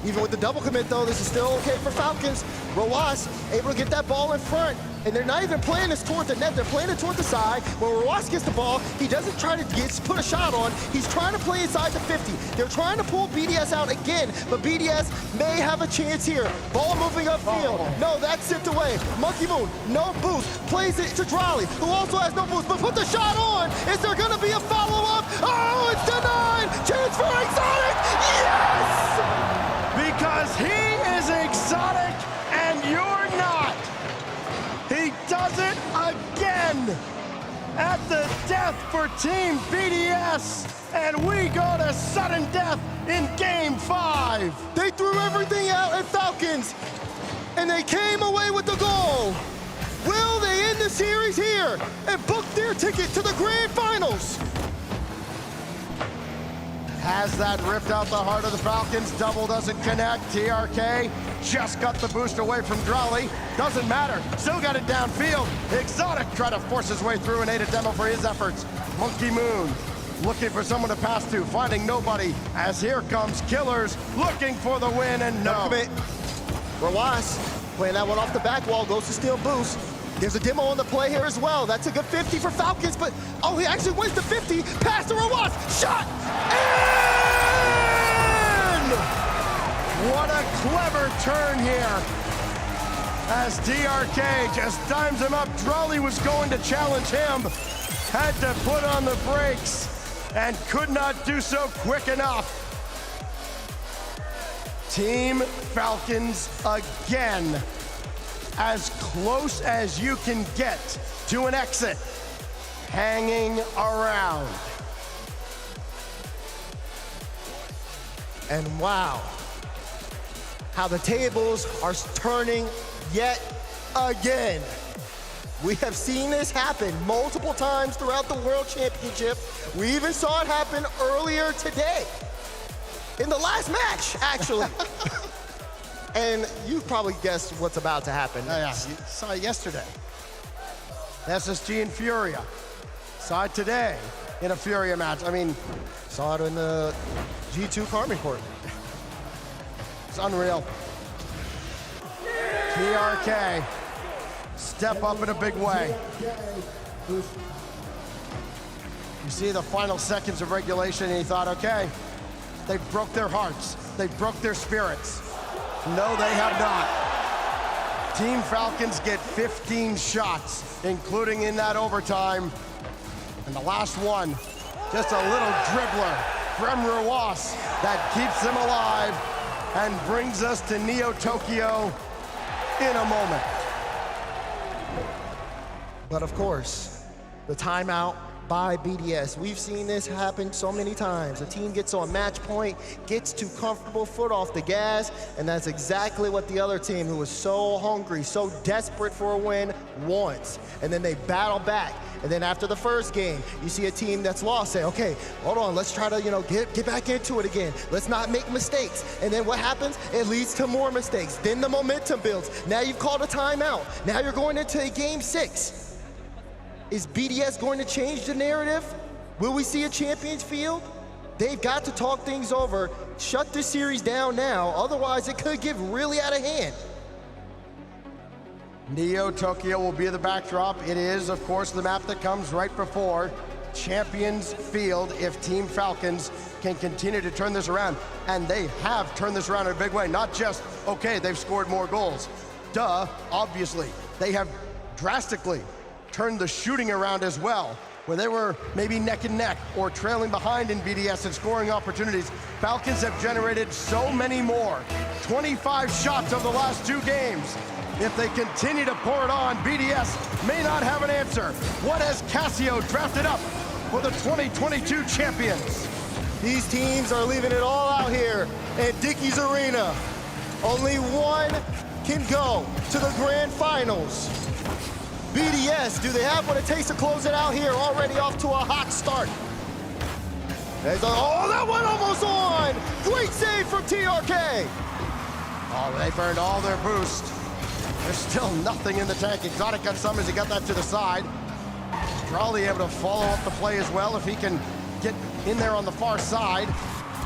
Even with the double commit, though, this is still okay for Falcons. Rawas able to get that ball in front. And they're not even playing this toward the net. They're playing it toward the side. When Rawas gets the ball, he doesn't try to put a shot on. He's trying to play inside the 50. They're trying to pull BDS out again, but BDS may have a chance here. Ball moving upfield. No, that's sent away. Monkey Moon, no boost. Plays it to Drolly, who also has no boost, but put the shot on. Is there going to be a follow-up? Oh, it's denied. Chance for Exotic. Yes! Because he is exotic and you're not. He does it again at the death for Team BDS, and we go to sudden death in Game 5. They threw everything out at Falcons, and they came away with the goal. Will they end the series here and book their ticket to the grand finals? Has that ripped out the heart of the Falcons. Double doesn't connect. TRK just got the boost away from Drolly. Doesn't matter. Still got it downfield. Exotic tried to force his way through and ate a demo for his efforts. Monkey Moon looking for someone to pass to, finding nobody. As here comes Killers looking for the win, and no. Rawas playing that one off the back wall, goes to steal boost. There's a demo on the play here as well. That's a good 50 for Falcons, but oh, he actually wins the 50. Pass to Rawas. Shot! In! What a clever turn here. As DRK just dimes him up. Drolly was going to challenge him. Had to put on the brakes and could not do so quick enough. Team Falcons again. As close as you can get to an exit, hanging around. And wow, how the tables are turning yet again. We have seen this happen multiple times throughout the World Championship. We even saw it happen earlier today, in the last match, actually. And you probably guessed what's about to happen. Yeah, you saw it yesterday. SSG and Furia. Saw it today in a Furia match. I mean, saw it in the G2 Carmen Court. It's unreal. TRK, step up in a big way. You see the final seconds of regulation and you thought, okay, they broke their hearts. They broke their spirits. No, they have not. Team Falcons get 15 shots, including in that overtime. And the last one, just a little dribbler from Rawas that keeps them alive and brings us to Neo Tokyo in a moment. But of course, the timeout by BDS. We've seen this happen so many times. A team gets on match point, gets too comfortable, foot off the gas, and that's exactly what the other team, who was so hungry, so desperate for a win, wants. And then they battle back. And then after the first game, you see a team that's lost say, okay, hold on, let's try to, get back into it again. Let's not make mistakes. And then what happens? It leads to more mistakes. Then the momentum builds. Now you've called a timeout. Now you're going into a game 6. Is BDS going to change the narrative? Will we see a champions field? They've got to talk things over, shut this series down now, otherwise it could get really out of hand. Neo Tokyo will be the backdrop. It is, of course, the map that comes right before Champions Field if Team Falcons can continue to turn this around. And they have turned this around in a big way. Not just, okay, they've scored more goals. Duh, obviously. They have drastically turned the shooting around as well, where they were maybe neck and neck or trailing behind in BDS and scoring opportunities. Falcons have generated so many more. 25 shots over the last 2 games. If they continue to pour it on, BDS may not have an answer. What has Casio drafted up for the 2022 champions? These teams are leaving it all out here at Dickies Arena. Only one can go to the grand finals. BDS, do they have what it takes to close it out here? Already off to a hot start. Oh, that one almost on! Great save from TRK! Oh, they burned all their boost. There's still nothing in the tank. Exotic got some as he got that to the side. Drolly able to follow up the play as well if he can get in there on the far side.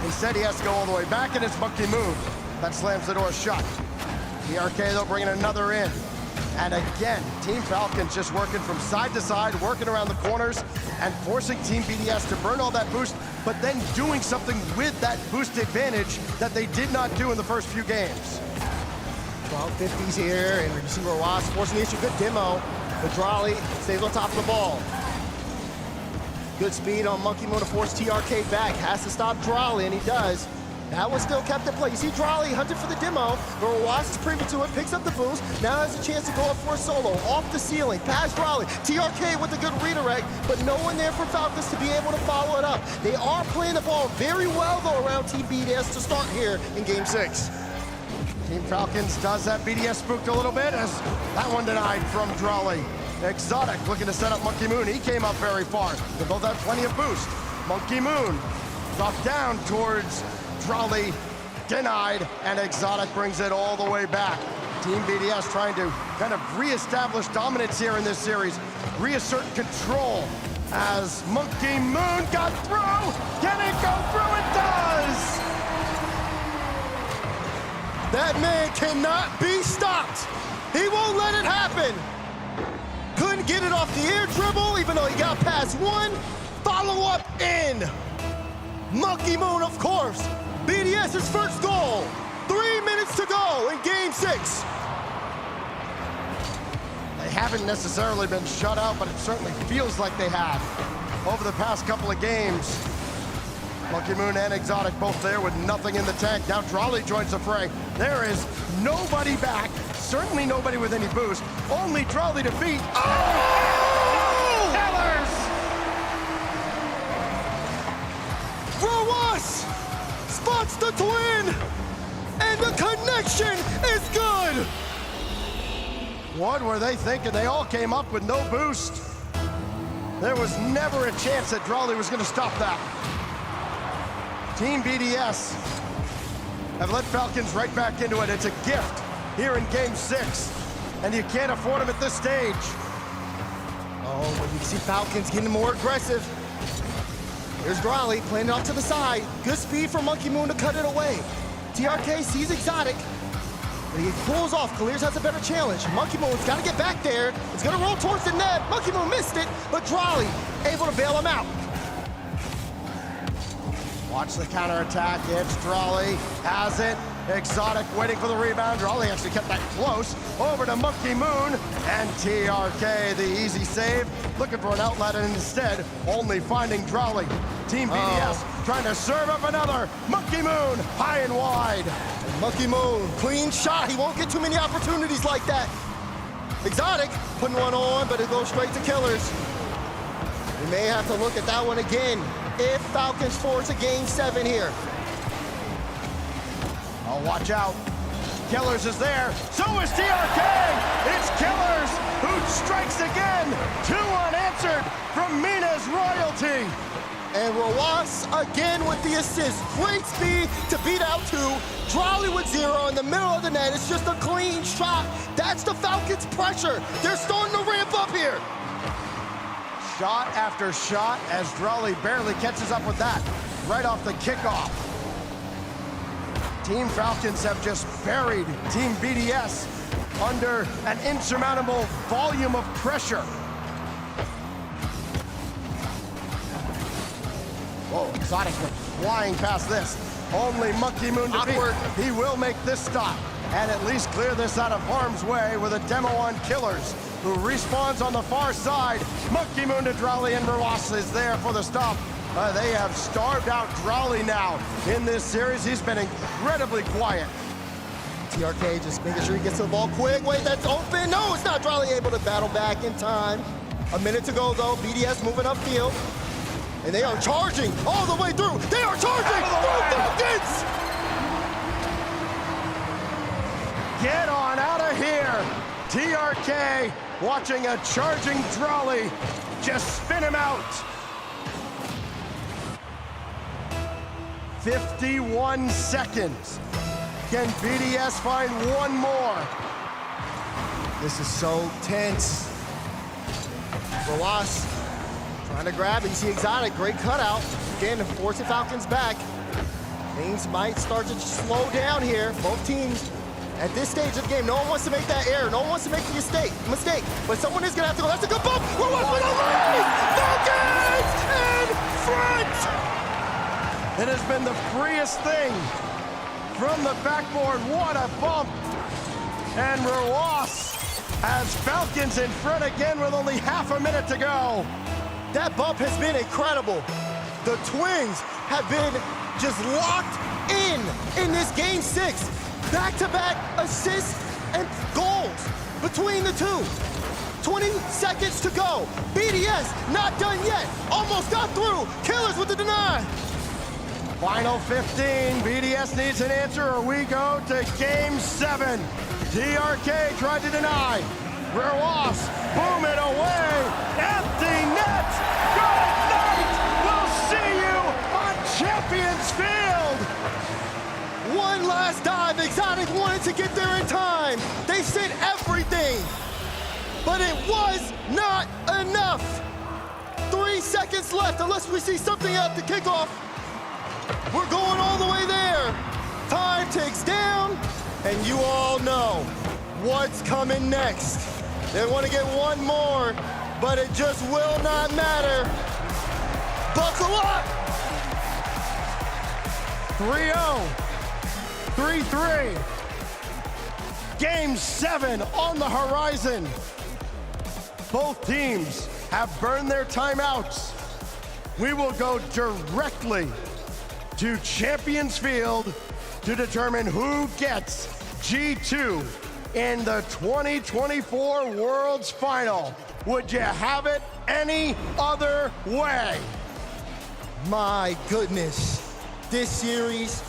Instead, he has to go all the way back, and it's Monkey Moon That slams the door shut. TRK, though, bringing another in. And again, Team Falcons just working from side to side, working around the corners, and forcing Team BDS to burn all that boost, but then doing something with that boost advantage that they did not do in the first few games. 1250s here, and you see Roas forcing the issue. Good demo, but Drolly stays on top of the ball. Good speed on Monkey Moon to force TRK back. Has to stop Drolly, and he does. That one still kept in play. You see Drolly hunting for the demo, but Roas is privy to it, picks up the boost. Now has a chance to go up for a solo. Off the ceiling, past Drolly. TRK with a good redirect, but no one there for Falcons to be able to follow it up. They are playing the ball very well, though, around Team BDS to start here in Game 6. Team Falcons does that BDS spooked a little bit as that one denied from Drolly. Exotic looking to set up Monkey Moon. He came up very far. They both have plenty of boost. Monkey Moon dropped down towards Drolly, denied, and Exotic brings it all the way back. Team BDS trying to kind of reestablish dominance here in this series, reassert control as Monkey Moon got through. Can it go through? It does! That man cannot be stopped. He won't let it happen. Couldn't get it off the air dribble, even though he got past one. Follow up in. Monkey Moon, of course. BDS's first goal. 3 minutes to go in Game 6. They haven't necessarily been shut out, but it certainly feels like they have over the past couple of games. Monkey Moon and Exotic both there with nothing in the tank. Now Drolly joins the fray. There is nobody back, certainly nobody with any boost. Only Drolly to beat. Oh! Roas spots the twin, and the connection is good. What were they thinking? They all came up with no boost. There was never a chance that Drolly was going to stop that. Team BDS have let Falcons right back into it. It's a gift here in Game 6, and you can't afford them at this stage. Oh, but you see Falcons getting more aggressive. Here's Drolly playing it off to the side. Good speed for Monkey Moon to cut it away. TRK sees Exotic. He pulls off. Clears has a better challenge. Monkey Moon's got to get back there. It's going to roll towards the net. Monkey Moon missed it, but Drolly able to bail him out. Watch the counterattack. It's Drolly. Has it. Exotic waiting for the rebound. Drolly actually kept that close. Over to Monkey Moon. And TRK, the easy save. Looking for an outlet and instead only finding Drolly. Team BDS trying to serve up another. Monkey Moon high and wide. Monkey Moon, clean shot. He won't get too many opportunities like that. Exotic putting one on, but it goes straight to Killers. We may have to look at that one again if Falcons force a Game 7 here. Oh, watch out. Killers is there. So is TRK. It's Killers who strikes again. 2 unanswered from Mina's royalty. And Roas again with the assist. Great speed to beat out 2. Drolly with 0 in the middle of the net. It's just a clean shot. That's the Falcons' pressure. They're starting to ramp up here. Shot after shot as Drolly barely catches up with that right off the kickoff. Team Falcons have just buried Team BDS under an insurmountable volume of pressure. Whoa, Exotic went flying past this. Only Monkey Moon to beat. He will make this stop and at least clear this out of harm's way with a demo on Killers, who respawns on the far side. Monkey Moon to Drolly, and Roas is there for the stop. They have starved out Drolly now in this series. He's been incredibly quiet. TRK just making sure he gets to the ball quick. Wait, that's open. No, it's not. Drolly able to battle back in time. A minute to go, though. BDS moving upfield. And they are charging all the way through. They are charging through Falcons! Get on out of here. TRK watching a charging Drolly just spin him out. 51 seconds. Can BDS find one more? This is so tense. Roas trying to grab it. You see Exotic, great cutout. Again, forcing Falcons back. Things might start to slow down here. Both teams at this stage of the game, no one wants to make that error. No one wants to make the mistake. But someone is going to have to go. That's a good bump. We're one for the lead. Falcons in front. It has been the freest thing from the backboard. What a bump. And Roas has Falcons in front again with only half a minute to go. That bump has been incredible. The Twins have been just locked in this game 6. Back-to-back assists and goals between the two. 20 seconds to go. BDS not done yet. Almost got through. Killers with the deny. Final 15. BDS needs an answer or we go to game 7. TRK tried to deny. Roas, boom it away. Empty net. Good night. We'll see you on Champions Field. One last dive. Exotic wanted to get there in time. They sent everything, but it was not enough. 3 seconds left unless we see something at the kickoff. We're going all the way there. Time ticks down, and you all know what's coming next. They want to get one more, but it just will not matter. Buckle up. 3-0. 3-3. Game 7 on the horizon. Both teams have burned their timeouts. We will go directly to Champions Field to determine who gets G2 in the 2024 World's Final. Would you have it any other way? My goodness, this series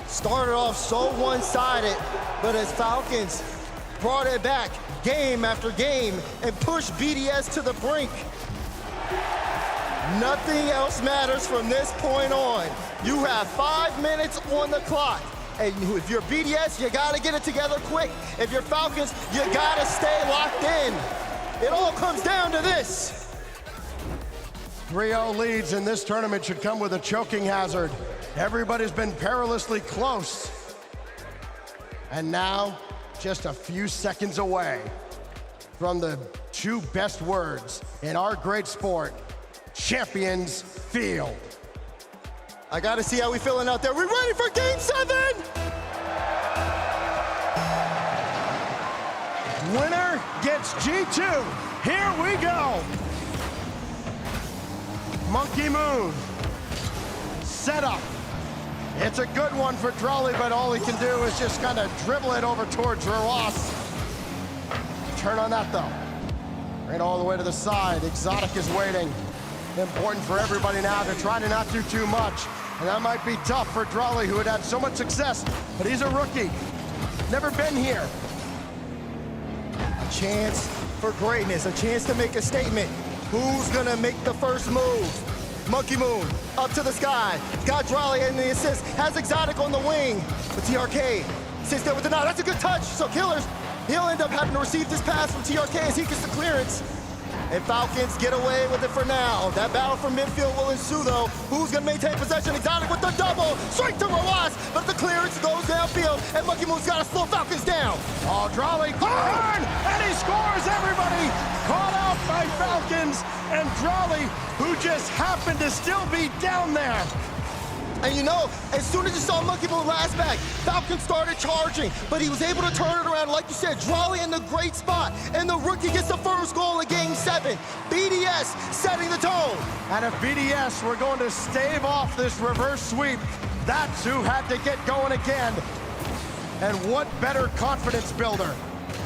started off so one-sided, but as Falcons brought it back game after game and pushed BDS to the brink, nothing else matters from this point on. You have 5 minutes on the clock, and if you're BDS, you gotta get it together quick. If you're Falcons, you gotta stay locked in. It all comes down to this. 3-0 leads in this tournament should come with a choking hazard. Everybody's been perilously close. And now, just a few seconds away from the 2 best words in our great sport, Champions Field. I gotta see how we feeling out there. We ready for game 7? Winner gets G2. Here we go. Monkey Moon. Set up. It's a good one for Drawley, but all he can do is just kind of dribble it over towards Roas. Turn on that though. Right all the way to the side. Exotic is waiting. Important for everybody now to try to not do too much. And that might be tough for Drawley, who had so much success, but he's a rookie. Never been here. A chance for greatness, a chance to make a statement. Who's gonna make the first move? Monkey Moon, up to the sky. Got Drawley in the assist, has Exotic on the wing. But TRK sits there with the nod. That's a good touch. So Killers, he'll end up having to receive this pass from TRK as he gets the clearance. And Falcons get away with it for now. That battle for midfield will ensue though. Who's gonna maintain possession? Exotic with the double. Straight to Roas, but the clearance goes downfield, and Monkey Moon's gotta slow Falcons down. Oh, Drawley, turn, and he scores, everybody! Caught out by Falcons, and Drawley, who just happened to still be down there. And you know, as soon as you saw Monkey Moon last back, Falcons started charging, but he was able to turn it around. Like you said, Drawley in the great spot, and the rookie gets the first goal of game 7. BDS setting the tone. And if BDS were going to stave off this reverse sweep, that's who had to get going again. And what better confidence builder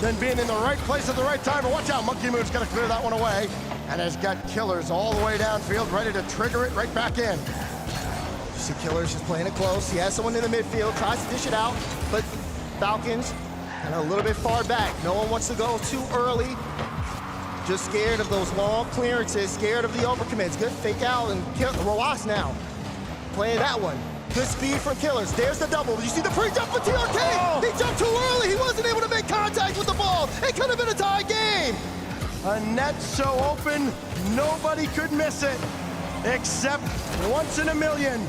than being in the right place at the right time. And watch out, Monkey Moon's gonna clear that one away, and has got Killers all the way downfield, ready to trigger it right back in. You see Killers just playing it close. He has someone in the midfield, tries to dish it out, but Falcons kind of a little bit far back. No one wants to go too early. Just scared of those long clearances, scared of the overcommits. Good fake out, and Roas now playing that one. Good speed from Killers. There's the double. You see the pre-jump for TRK. Oh. He jumped too early. He wasn't able to make contact with the ball. It could have been a tie game. A net so open, nobody could miss it, except once in a million.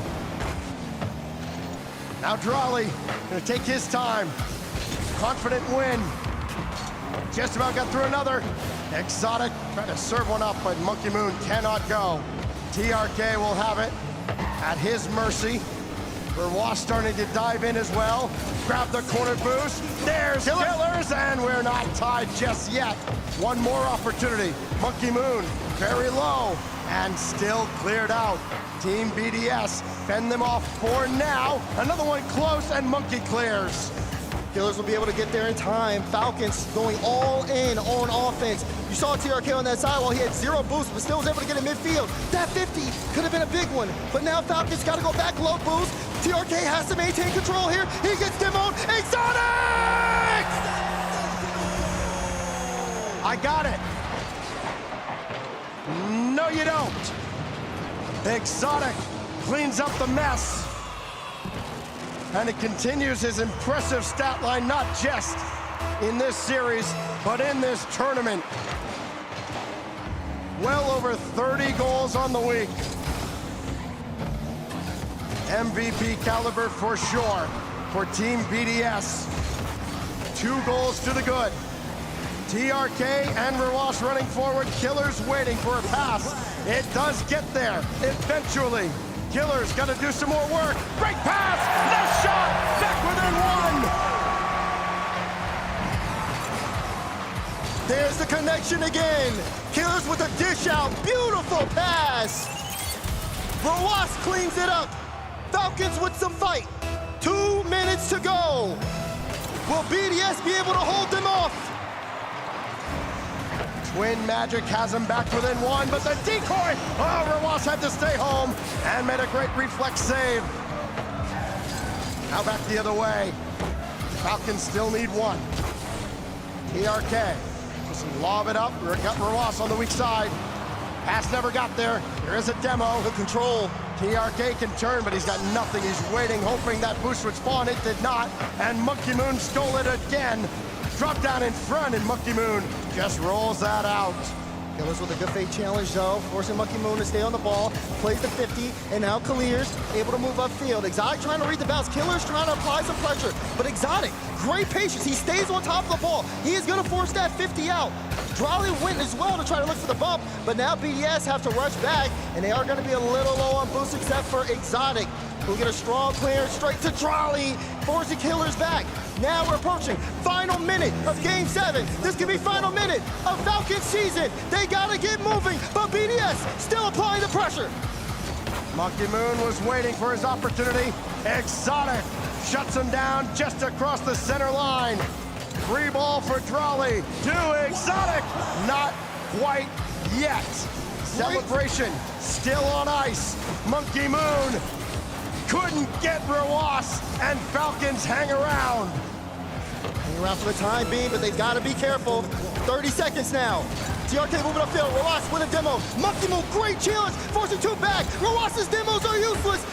Now Drawley gonna take his time. Confident win. Just about got through another. Exotic trying to serve one up, but Monkey Moon cannot go. TRK will have it at his mercy. Verwas starting to dive in as well. Grab the corner boost. There's Killers, and we're not tied just yet. One more opportunity. Monkey Moon very low and still cleared out. Team BDS fend them off for now. Another one close, and Monkey clears. Killers will be able to get there in time. Falcons going all in on offense. You saw TRK on that side while he had 0 boost, but still was able to get in midfield. That 50 could have been a big one, but now Falcons got to go back low boost. TRK has to maintain control here. He gets demoed. Exotic! I got it. No, you don't. Exotic cleans up the mess. And it continues his impressive stat line, not just in this series, but in this tournament. Well over 30 goals on the week. MVP caliber for sure for Team BDS. 2 goals to the good. TRK and Verwas running forward. Killers waiting for a pass. It does get there eventually. Killers got to do some more work. Great pass! Nice shot! Back within 1! There's the connection again. Killers with a dish out. Beautiful pass. Verwas cleans it up. Falcons with some fight. 2 minutes to go. Will BDS be able to hold them off? Twin Magic has him back within 1, but the decoy! Oh, Verwas had to stay home and made a great reflex save. Now back the other way. Falcons still need 1. TRK, just lob it up. We got Verwas on the weak side. Pass never got there. There is a demo. The control. TRK can turn, but he's got nothing. He's waiting, hoping that boost would spawn. It did not. And Monkey Moon stole it again. Drop down in front, and Monkey Moon just rolls that out. Killers with a good fake challenge though, forcing Monkey Moon to stay on the ball, plays the 50, and now Clears able to move upfield. Exotic trying to read the bounce, Killers trying to apply some pressure, but Exotic, great patience, he stays on top of the ball. He is gonna force that 50 out. Drawley went as well to try to look for the bump, but now BDS have to rush back, and they are gonna be a little low on boost except for Exotic, who get a strong clearance straight to Drawley, forcing Killers back. Now we're approaching final minute of Game 7. This could be final minute of Falcons season. They gotta get moving, but BDS still applying the pressure. Monkey Moon was waiting for his opportunity. Exotic shuts him down just across the center line. Free ball for Drawley to Exotic. Not quite yet. Celebration still on ice. Monkey Moon couldn't get Verwas, and Falcons hang around. Hang around for the time being, but they've got to be careful. 30 seconds now. TRK moving upfield. Verwas with a demo. Monkey Moon, great challenge, forcing 2 back. Verwas' demos are useless.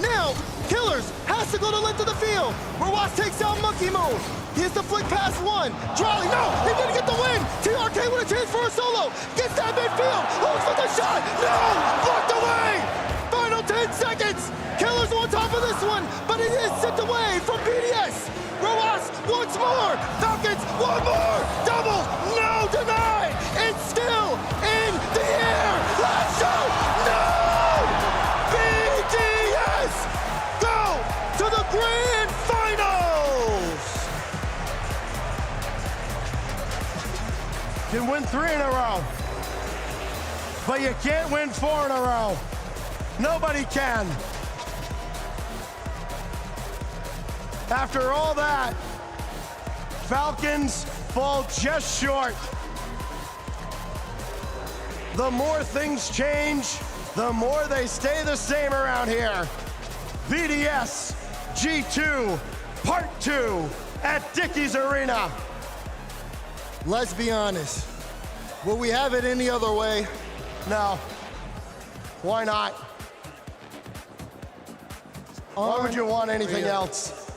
Now, Killers has to go the length of the field. Verwas takes out Monkey Moon. Here's the flick past 1. Drawley, no, he didn't get the win. TRK with a chance for a solo. Gets that midfield. Looks for the shot. No, blocked away. Final 10 seconds. Killers on top of this one, but it is sent away from BDS. Verwas once more. Falcons, 1 more. Double, no, denied. It's still in the air. Last shot, no. BDS go to the grand finals. You can win 3 in a row, but you can't win 4 in a row. Nobody can. After all that, Falcons fall just short. The more things change, the more they stay the same around here. BDS G2 Part 2 at Dickies Arena. Let's be honest. Will we have it any other way? No. Why not? Why would you want anything else?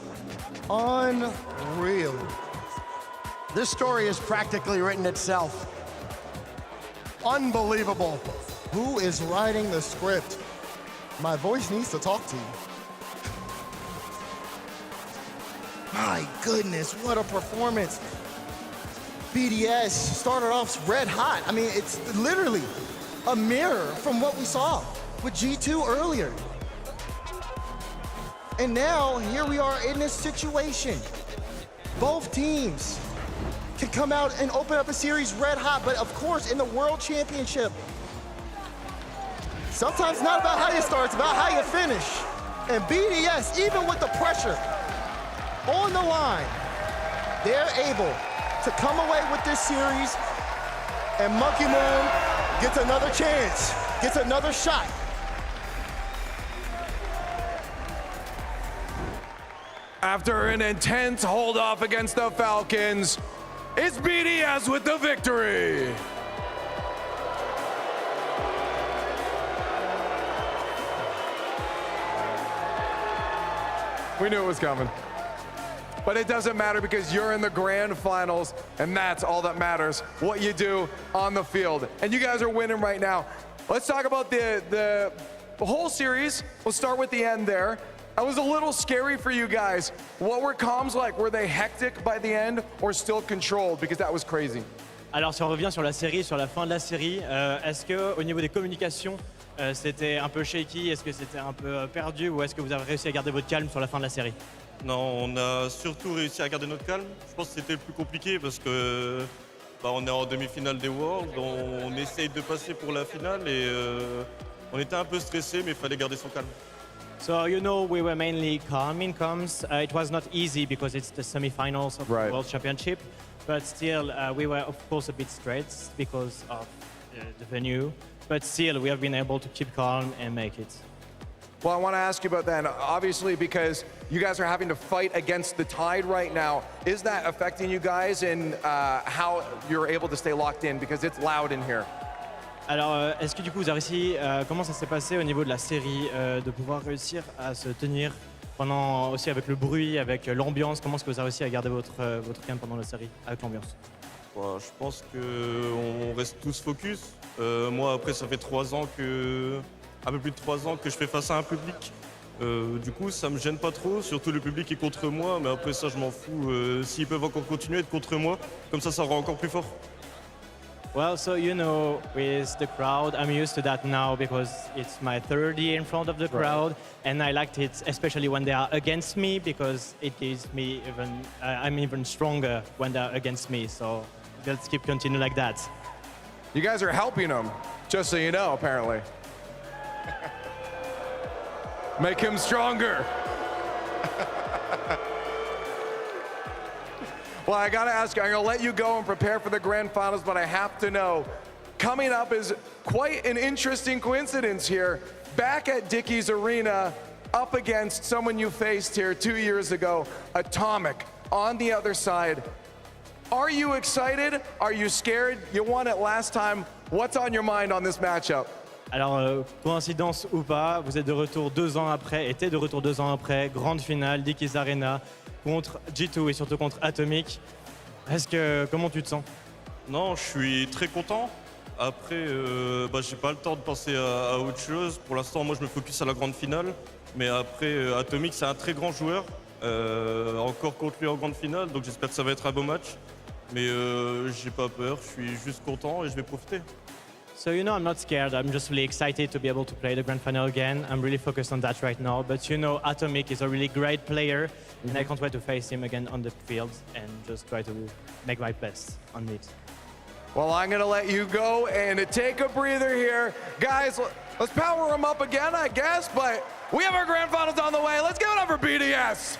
Unreal. This story has practically written itself. Unbelievable. Who is writing the script? My voice needs to talk to you. My goodness, what a performance. BDS started off red hot. I mean, it's literally a mirror from what we saw with G2 earlier. And now, here we are in this situation. Both teams can come out and open up a series red hot, but of course, in the World Championship, sometimes not about how you start, it's about how you finish. And BDS, even with the pressure on the line, they're able to come away with this series, and Monkey Moon gets another chance, gets another shot. After an intense hold-off against the Falcons, it's BDS with the victory. We knew it was coming. But it doesn't matter because you're in the grand finals, and that's all that matters, what you do on the field. And you guys are winning right now. Let's talk about the whole series. We'll start with the end there. That was a little scary for you guys. What were comms like? Were they hectic by the end or still controlled? Because that was crazy. Alors si on revient sur la série, sur la fin de la série, est-ce que au niveau des communications, c'était un peu shaky? Est-ce que c'était un peu perdu? Ou est-ce que vous avez réussi à garder votre calme sur la fin de la série? Non, on a surtout réussi à garder notre calme. Je pense que c'était le plus compliqué parce que on est en demi-finale des Worlds, on essaye de passer pour la finale et on était un peu stressé, mais il fallait garder son calme. So, you know, we were mainly calm in comms. It was not easy because it's the semifinals of the World Championship, but still, we were, of course, a bit stressed because of the venue. But still, we have been able to keep calm and make it. Well, I want to ask you about that, obviously, because you guys are having to fight against the tide right now. Is that affecting you guys in how you're able to stay locked in? Because it's loud in here. Alors, est-ce que du coup, vous avez réussi, comment ça s'est passé au niveau de la série, de pouvoir réussir à se tenir pendant, aussi avec le bruit, avec l'ambiance? Comment est-ce que vous avez réussi à garder votre calme pendant la série, avec l'ambiance? Je pense qu'on reste tous focus. Moi, après, ça fait un peu plus de 3 ans que je fais face à un public. Du coup, ça me gêne pas trop, surtout le public est contre moi, mais après ça, je m'en fous. S'ils peuvent encore continuer à être contre moi, comme ça rend encore plus fort. Well, so you know, with the crowd, I'm used to that now because it's my third year in front of the crowd, and I liked it, especially when they are against me, because it gives me I'm even stronger when they're against me. So let's keep continuing like that. You guys are helping them, just so you know, apparently. Make him stronger. Well, I gotta ask you, I'm gonna let you go and prepare for the grand finals, but I have to know, coming up is quite an interesting coincidence here. Back at Dickies Arena, up against someone you faced here 2 years ago, Atomic, on the other side. Are you excited? Are you scared? You won it last time. What's on your mind on this matchup? Alors, coïncidence ou pas, vous êtes de retour 2 ans après, grande finale, Dickies Arena, contre G2 et surtout contre Atomic. Comment tu te sens? Non, je suis très content. Après, j'ai pas le temps de penser à autre chose. Pour l'instant, moi, je me focus à la grande finale. Mais après, Atomic, c'est un très grand joueur. Encore contre lui en grande finale, donc j'espère que ça va être un beau match. Mais j'ai pas peur, je suis juste content et je vais profiter. So, you know, I'm not scared. I'm just really excited to be able to play the grand final again. I'm really focused on that right now. But, you know, Atomic is a really great player, and I can't wait to face him again on the field and just try to make my best on it. Well, I'm going to let you go and take a breather here. Guys, let's power them up again, I guess, but we have our grand finals on the way. Let's give it up for BDS.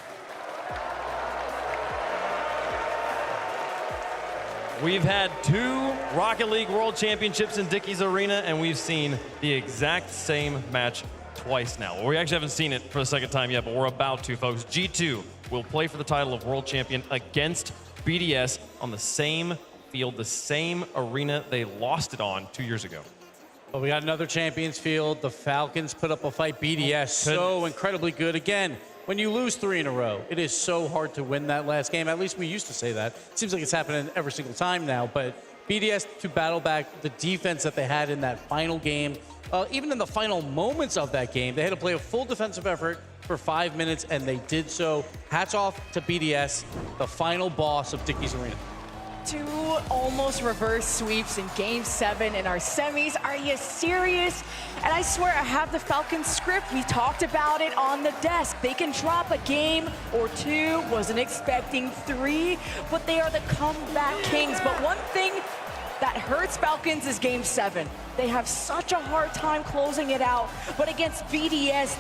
We've had 2 Rocket League World Championships in Dickies Arena, and we've seen the exact same match twice now. Well, we actually haven't seen it for the second time yet, but we're about to, folks. G2 will play for the title of World Champion against BDS on the same field, the same arena they lost it on 2 years ago. Well, we got another Champions field. The Falcons put up a fight. BDS, so incredibly good. Again, when you lose 3 in a row, it is so hard to win that last game. At least we used to say that. It seems like it's happening every single time now, but BDS to battle back the defense that they had in that final game. Even in the final moments of that game, they had to play a full defensive effort, for 5 minutes, and they did so. Hats off to BDS, the final boss of Dickies Arena. 2 almost reverse sweeps in Game 7 in our semis. Are you serious? And I swear I have the Falcons script. We talked about it on the desk. They can drop a game or 2. Wasn't expecting 3, but they are the comeback kings. But one thing that hurts Falcons is Game 7. They have such a hard time closing it out. But against BDS,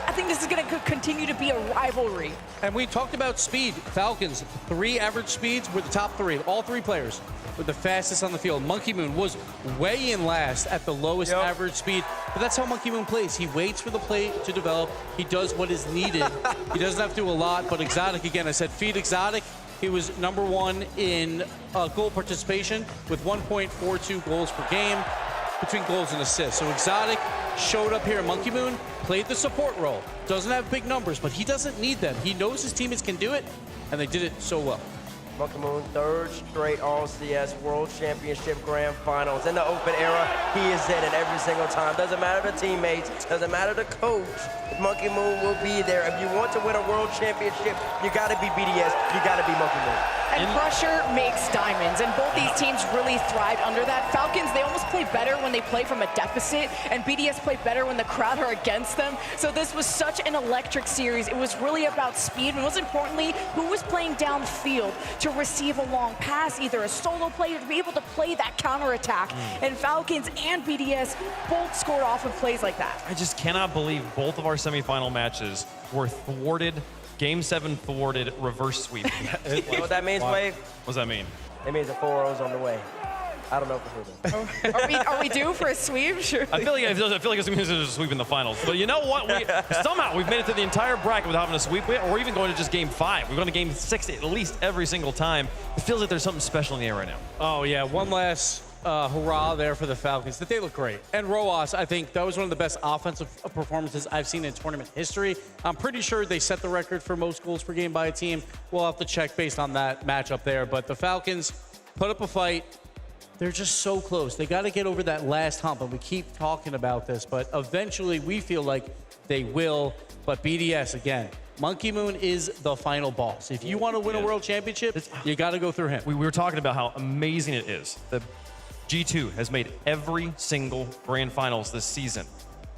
I think this is going to continue to be a rivalry. And we talked about speed. Falcons, 3 average speeds were the top 3. All 3 players were the fastest on the field. Monkey Moon was way in last at the lowest average speed. But that's how Monkey Moon plays. He waits for the play to develop. He does what is needed. He doesn't have to do a lot. But Exotic, again, I said feed Exotic. He was #1 in goal participation with 1.42 goals per game between goals and assists. So Exotic showed up here at Monkey Moon, played the support role. Doesn't have big numbers, but he doesn't need them. He knows his teammates can do it, and they did it so well. Monkey Moon, 3rd straight RLCS World Championship Grand Finals. In the open era, he is in it every single time. Doesn't matter the teammates, doesn't matter the coach. Monkey Moon will be there. If you want to win a World Championship, you gotta be BDS, you gotta be Monkey Moon. And pressure makes diamonds, and both these teams really thrived under that. Falcons, they almost play better when they play from a deficit, and BDS play better when the crowd are against them. So this was such an electric series. It was really about speed, and most importantly, who was playing downfield to receive a long pass, either a solo play or to be able to play that counterattack. And Falcons and BDS both scored off of plays like that. I just cannot believe both of our semifinal matches were thwarted. Game 7 thwarted reverse sweep. You know what that means, Wave? What does that mean? It means a 4-0's on the way. I don't know for sure. Are we due for a sweep? Sure. I feel like it's going to be a sweep in the finals. But you know what? Somehow we've made it through the entire bracket without having a sweep, or even going to just Game 5. We're going to Game 6 at least every single time. It feels like there's something special in the air right now. Oh, yeah. One last hurrah there for the Falcons. They look great. And Roas, I think that was one of the best offensive performances I've seen in tournament history. I'm pretty sure they set the record for most goals per game by a team. We'll have to check based on that matchup there. But the Falcons put up a fight. They're just so close. They got to get over that last hump, and we keep talking about this, but eventually we feel like they will. But BDS, again, Monkey Moon is the final boss. If you want to win a world championship, you got to go through him. We were talking about how amazing it is that G2 has made every single grand finals this season.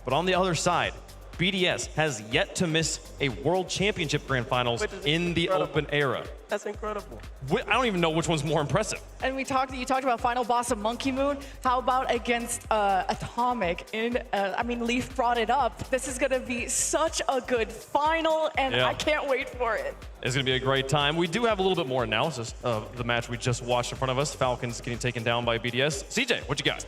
But on the other side, BDS has yet to miss a world championship grand finals in the open era. That's incredible. I don't even know which one's more impressive. And you talked about final boss of Monkey Moon. How about against Atomic? Leaf brought it up. This is going to be such a good final, and I can't wait for it. It's going to be a great time. We do have a little bit more analysis of the match we just watched in front of us. Falcons getting taken down by BDS. CJ, what you got?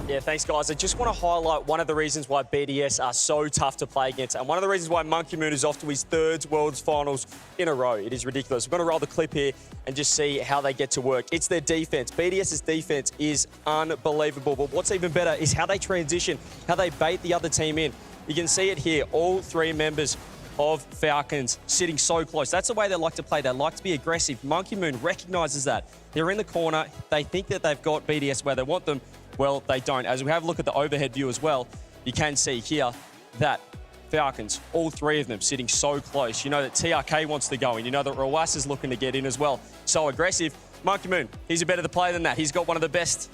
Yeah, thanks, guys. I just want to highlight one of the reasons why BDS are so tough to play against, and one of the reasons why Monkey Moon is off to his 3rd Worlds Finals in a row. It is ridiculous. We're going to roll the clip here and just see how they get to work. It's their defense. BDS's defense is unbelievable, but what's even better is how they transition, how they bait the other team in. You can see it here, all 3 members of Falcons sitting so close. That's the way they like to play. They like to be aggressive. Monkey Moon recognizes that. They're in the corner. They think that they've got BDS where they want them. Well, they don't. As we have a look at the overhead view as well, you can see here that Falcons, all 3 of them sitting so close. You know that TRK wants to go in. You know that Roas is looking to get in as well. So aggressive. Monkey Moon, he's a better player than that. He's got one of the best,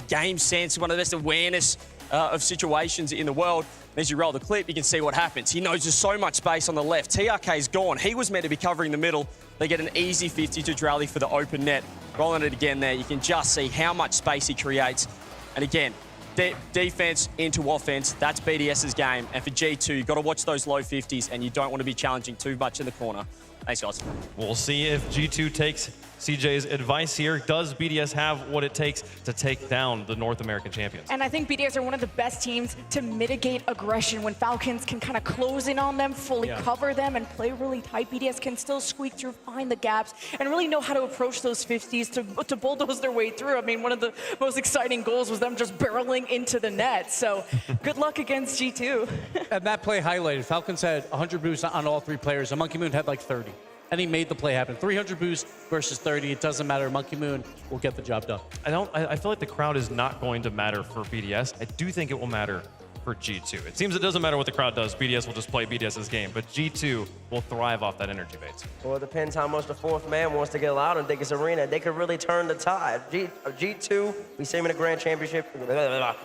game sense, one of the best awareness of situations in the world. And as you roll the clip, you can see what happens. He knows there's so much space on the left. TRK's gone. He was meant to be covering the middle. They get an easy 50 to Drally for the open net. Rolling it again there. You can just see how much space he creates. And again, defense into offense, that's BDS's game. And for G2, you've got to watch those low 50s, and you don't want to be challenging too much in the corner. Thanks, guys. We'll see if G2 takes CJ's advice here. Does BDS have what it takes to take down the North American champions? And I think BDS are one of the best teams to mitigate aggression. When Falcons can kind of close in on them, fully cover them, and play really tight, BDS can still squeak through, find the gaps, and really know how to approach those 50s to bulldoze their way through. I mean, one of the most exciting goals was them just barreling into the net. So good luck against G2. And that play highlighted, Falcons had 100 boosts on all 3 players, and Monkey Moon had like 30. And he made the play happen. 300 boost versus 30. It doesn't matter. Monkey Moon will get the job done. I feel like the crowd is not going to matter for BDS. I do think it will matter for G2. It seems it doesn't matter what the crowd does. BDS will just play BDS's game, but G2 will thrive off that energy base. Well, it depends how much the fourth man wants to get loud in Dickies Arena. They could really turn the tide. G2, we see him in the Grand Championship,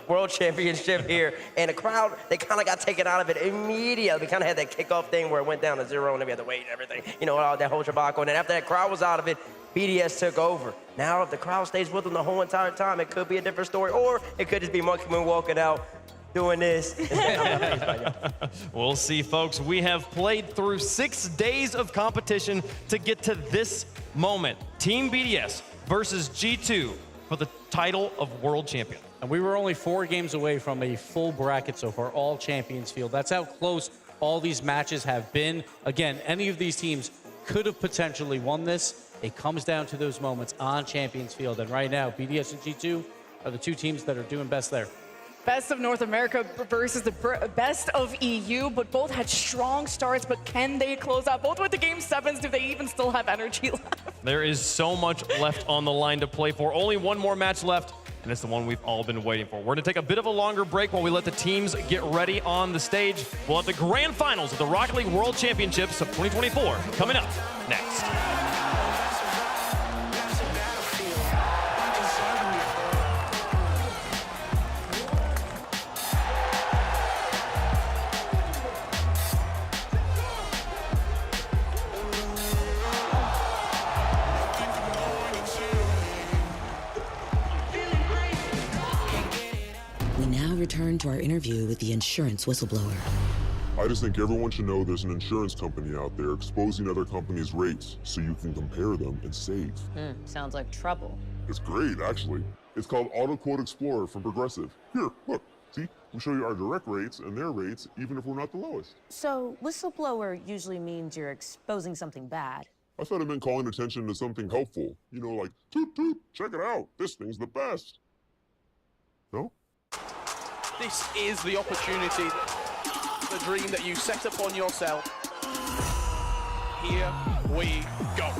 World Championship here, and the crowd, they kind of got taken out of it immediately. We kind of had that kickoff thing where it went down to 0 and then we had to wait and everything. You know, all that whole shabako. And then after that crowd was out of it, BDS took over. Now, if the crowd stays with them the whole entire time, it could be a different story, or it could just be Monkey Moon walking out doing this. We'll see, folks. We have played through 6 days of competition to get to this moment. Team BDS versus G2 for the title of world champion. And we were only 4 games away from a full bracket so far, all champions field. That's how close all these matches have been. Again, any of these teams could have potentially won this. It comes down to those moments on champions field. And right now, BDS and G2 are the 2 teams that are doing best there. Best of North America versus the best of EU, but both had strong starts, but can they close out? Both with the game 7s, do they even still have energy left? There is so much left on the line to play for. Only one more match left, and it's the one we've all been waiting for. We're going to take a bit of a longer break while we let the teams get ready on the stage. We'll have the grand finals of the Rocket League World Championships of 2024 coming up next. Return to our interview with the insurance whistleblower. I just think everyone should know there's an insurance company out there exposing other companies' rates so you can compare them and save. Sounds like trouble. It's great, actually. It's called Auto Quote Explorer from Progressive. Here, look. See? We show you our direct rates and their rates, even if we're not the lowest. So, whistleblower usually means you're exposing something bad. I thought it meant calling attention to something helpful. You know, like, toot toot, check it out. This thing's the best. No? This is the opportunity, the dream that you set upon yourself. Here we go.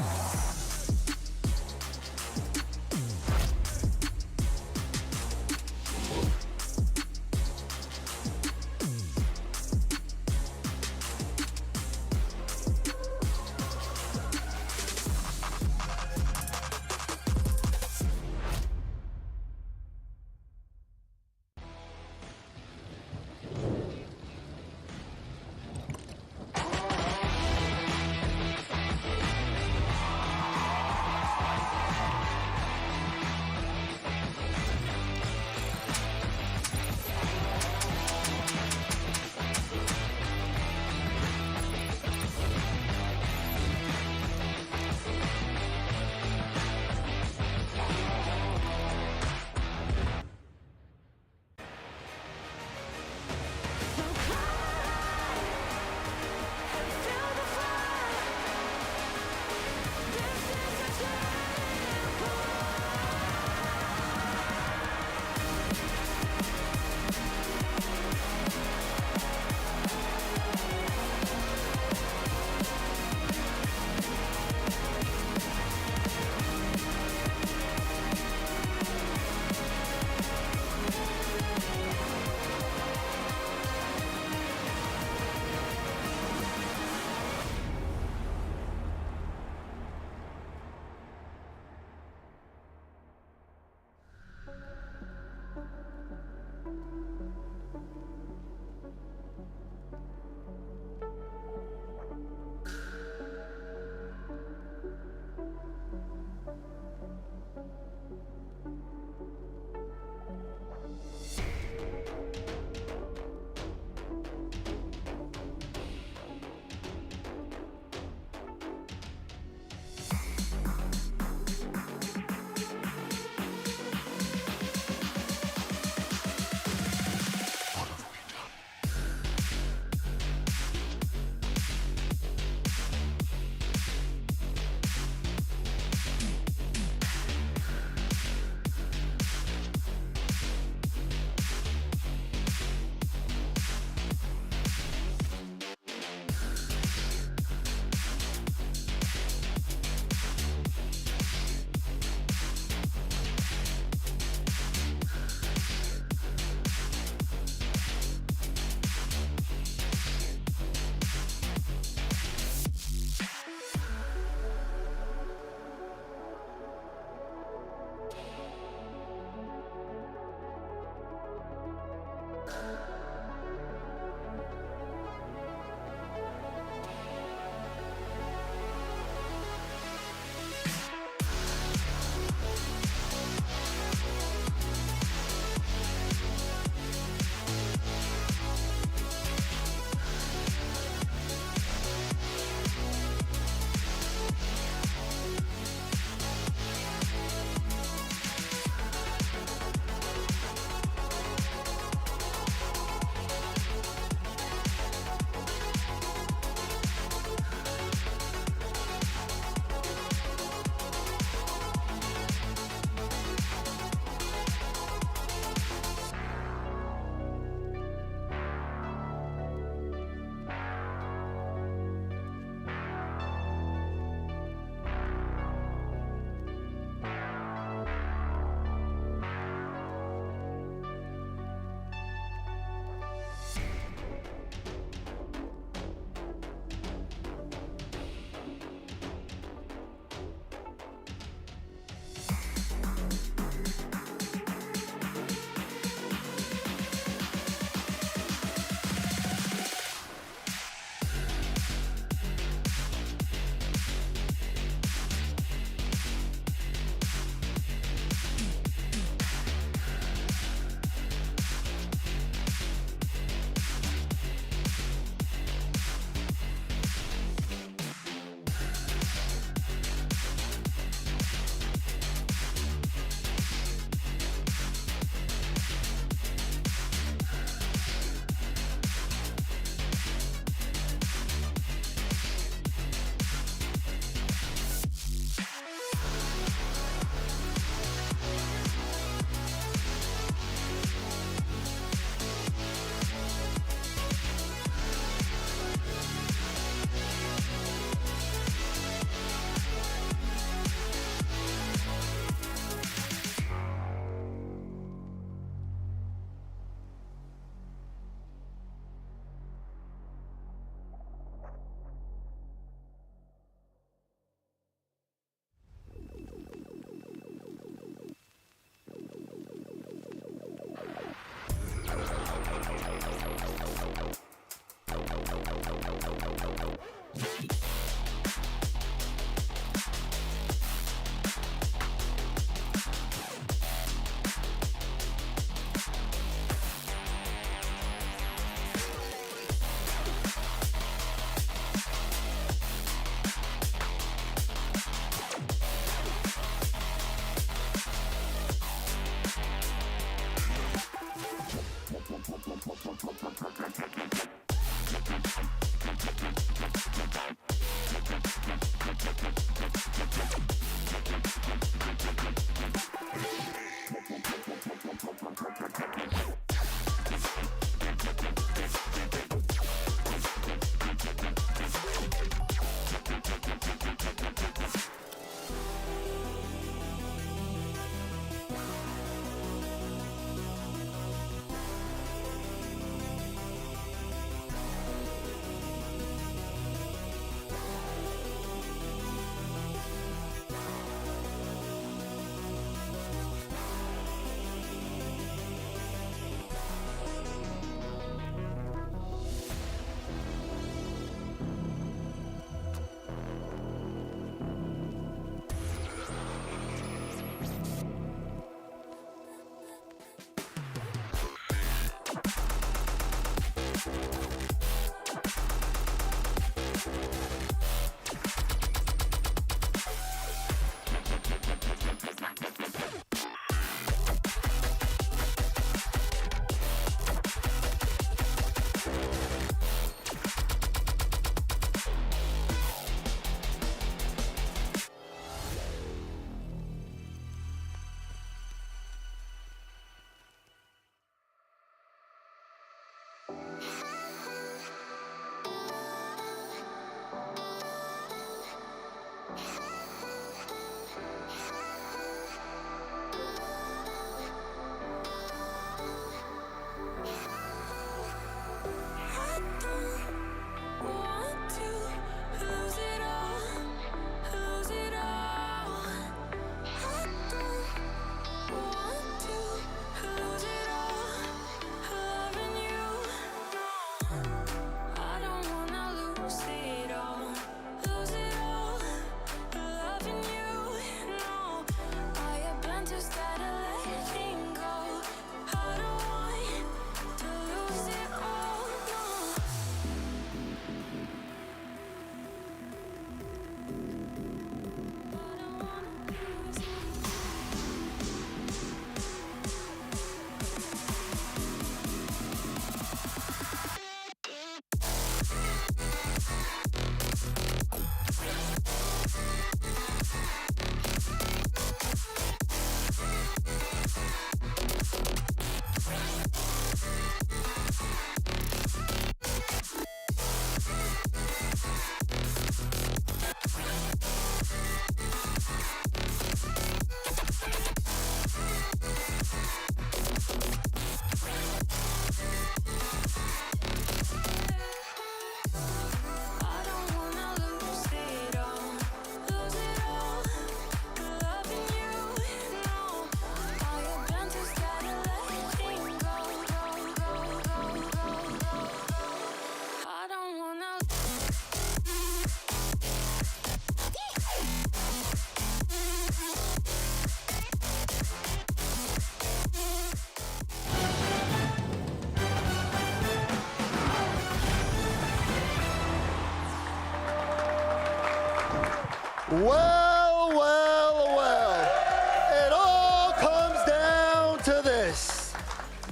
Well, well, well. It all comes down to this.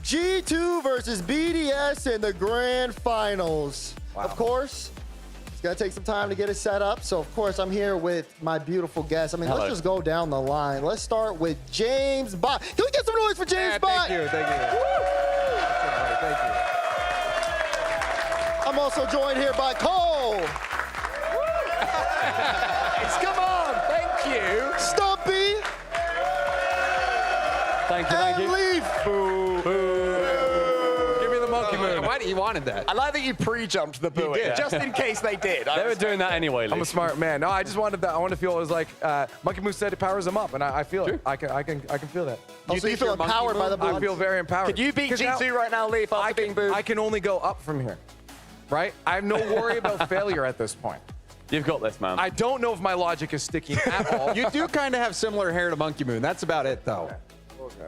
G2 versus BDS in the grand finals. Wow. Of course, it's gonna take some time to get it set up. So of course, I'm here with my beautiful guests. I mean, Hello. let's just go down the line. Let's start with James Bott. Can we get some noise for James Bott? Thank you. Thank you. I'm also joined here by Cole. Come on. Thank you. Stumpy. Thank you. And Leaf. Boo. Boo. Give me the monkey moon. Why you wanted that? I like that you pre-jumped the boo did. just in case they did. They were doing that anyway, Lee. I'm a smart man. No, I just wanted that. I want to feel it was like Monkey Moon said it powers him up, and I feel it. I can feel that. So you feel empowered by the boo? I feel very empowered. Could you beat G2 right now, Leaf, after being booed? I can only go up from here, right? I have no worry about failure at this point. You've got this, man. I don't know if my logic is sticking at all. You do kind of have similar hair to Monkey Moon. That's about it, though.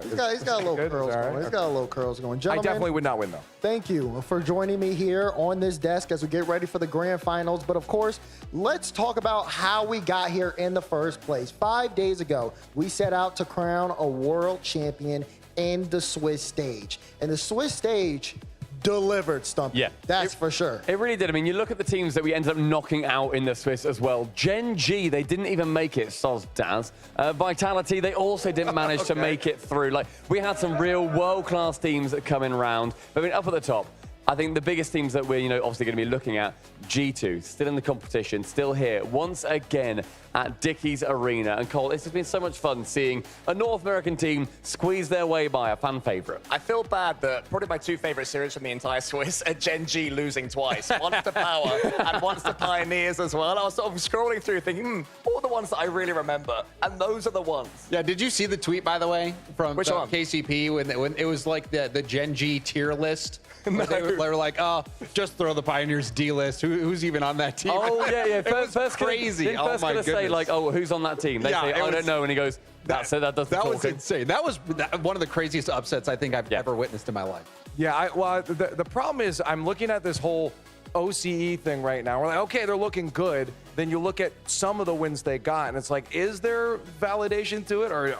He's got a little curls going. He's got a little curls going. I Gentlemen, definitely would not win, though. thank you for joining me here on this desk as we get ready for the grand finals. But of course, let's talk about how we got here in the first place. 5 days ago, we set out to crown a world champion in the Swiss stage. And the Swiss stage delivered, Stumpy. Yeah. That's for sure. It really did. I mean, you look at the teams that we ended up knocking out in the Swiss as well. Gen G, they didn't even make it, soz Daz. Vitality, they also didn't manage to make it through. Like, we had some real world-class teams that come in round. But I mean, up at the top, I think the biggest teams that we're, obviously going to be looking at, G2, still in the competition, still here, once again at Dickies Arena. And Cole, this has been so much fun seeing a North American team squeeze their way by a fan favorite. I feel bad that probably my two favorite series from the entire Swiss are Gen G losing twice. Once to Power and once to Pioneers as well. I was sort of scrolling through thinking, what are the ones that I really remember? And those are the ones. Yeah, did you see the tweet, by the way, from Which one? KCP when it was like the Gen G tier list? No. They were like, oh, just throw the Pioneers D list. Who's even on that team? Oh, yeah. First crazy. Didn't Oh, my gonna say, goodness. like, oh, who's on that team? They say, I don't know. And he goes, that's it, that does the That was talking. insane. That was one of the craziest upsets I think I've ever witnessed in my life. Yeah, well, the problem is I'm looking at this whole OCE thing right now. We're like, okay, they're looking good. Then you look at some of the wins they got, and it's like, is there validation to it? Or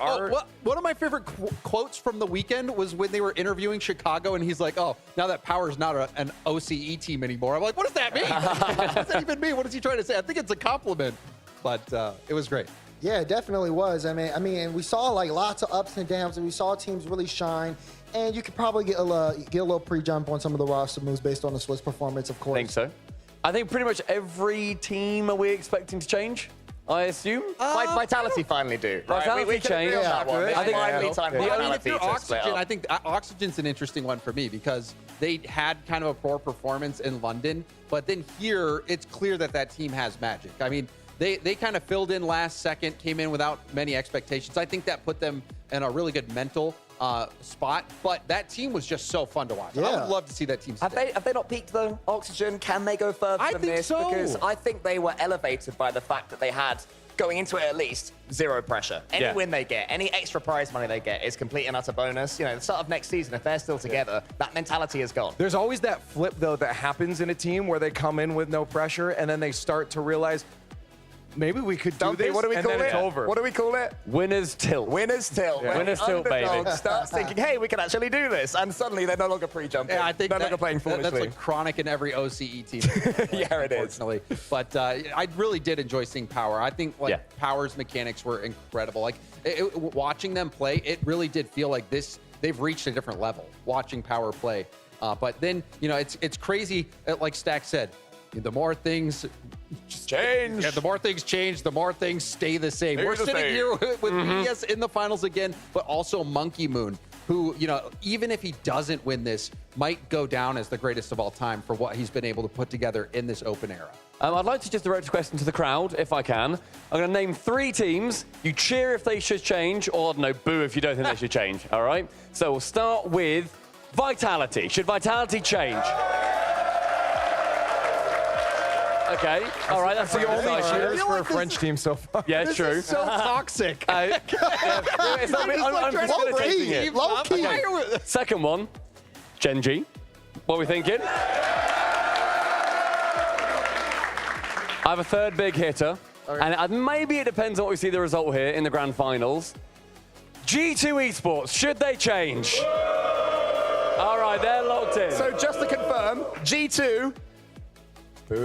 one of my favorite quotes from the weekend was when they were interviewing Chicago, and he's like, oh, now that Power's not an OCE team anymore. I'm like, what does that mean? What does that even mean? What is he trying to say? I think it's a compliment, but it was great. Yeah, it definitely was. I mean, and we saw like lots of ups and downs, and we saw teams really shine. And you could probably get a little pre-jump on some of the roster moves based on the Swiss performance, of course. I think so. I think pretty much every team are we expecting to change, I assume? Vitality finally do. Right? Vitality we can agree on that one. They finally time for I mean, Vitality if you're to split Oxygen, up. I think Oxygen's an interesting one for me because they had kind of a poor performance in London, but then here it's clear that team has magic. I mean, they kind of filled in last second, came in without many expectations. I think that put them in a really good mental spot, but that team was just so fun to watch. Yeah. I would love to see that team stay. Have they not peaked though, Oxygen? Can they go further I than think this? so. Because I think they were elevated by the fact that they had, going into it at least, zero pressure. Any win they get, any extra prize money they get is complete and utter bonus. The start of next season, if they're still together, that mentality is gone. There's always that flip, though, that happens in a team where they come in with no pressure, and then they start to realize, maybe we could do this, What do we and call then it? it's over. What do we call it? Winners tilt. Winners tilt. Yeah. When Winners the tilt, baby. underdog starts thinking, hey, we can actually do this. And suddenly they're no longer pre-jumping. Yeah, I think no longer playing foolishly. that's like chronic in every OCE team. Yeah, it is. Unfortunately. But I really did enjoy seeing Power. I think Power's mechanics were incredible. Like watching them play, it really did feel like they've reached a different level watching Power play. But then, it's crazy, like Stack said, the more things change. Yeah, the more things change, the more things stay the same. We're sitting here with BDS in the finals again, but also Monkey Moon, who, even if he doesn't win this, might go down as the greatest of all time for what he's been able to put together in this open era. I'd like to just direct a question to the crowd, if I can. I'm going to name 3 teams. You cheer if they should change, or, no, boo if you don't think they should change, all right? So we'll start with Vitality. Should Vitality change? Okay, all right, that's the only cheers for a French team so far. Yeah, it's true. This is so toxic. I'm facilitating it. Low-key. Okay. Second one, Gen G. What are we thinking? I have a third big hitter. And maybe it depends on what we see the result here in the grand finals. G2 Esports, should they change? All right, they're locked in. So just to confirm, G2. I'm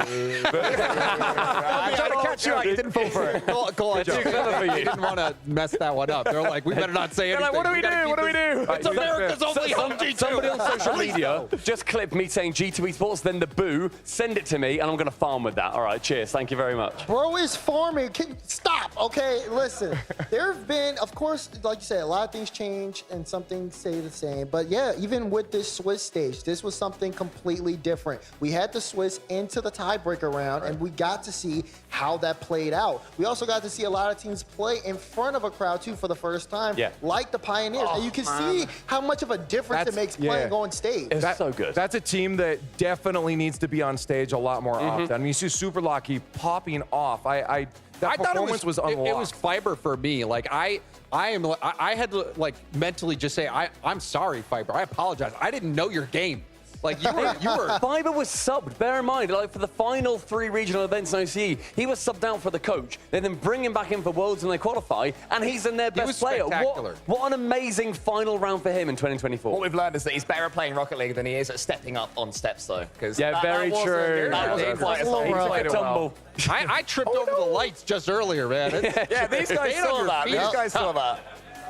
trying to catch you out. You didn't fall for it. Call it. You didn't want to mess that one up. They're like, we better not say anything. Like, what do we do? What do we do? It's America's only home G2. Somebody on social media just clip me saying G2 Esports, then the boo, send it to me, and I'm going to farm with that. All right, cheers. Thank you very much. Bro is farming. Stop, okay? Listen, there have been, of course, like you said, a lot of things change and some things stay the same. But yeah, even with this Swiss stage, this was something completely different. We had the Swiss into the tiebreaker round, and we got to see how that played out. We also got to see a lot of teams play in front of a crowd, too, for the first time, like the Pioneers. And you can see how much of a difference it makes playing on stage. It's so good. That's a team that definitely needs to be on stage a lot more often. I mean, you see Super Lucky popping off. That performance was unlocked. It was Fiber for me. Like I had to like mentally just say, I'm sorry, Fiber. I apologize. I didn't know your game. Like you were. Fiber was subbed. Bear in mind, like for the final 3 regional events in OCE, he was subbed out for the coach. They then bring him back in for Worlds when they qualify, and he's in their best player. What an amazing final round for him in 2024. What we've learned is that he's better at playing Rocket League than he is at stepping up on steps, though. Yeah, very true. That wasn't quite a tumble. I tripped over the lights just earlier, man. Yeah, these guys saw that. These guys saw that.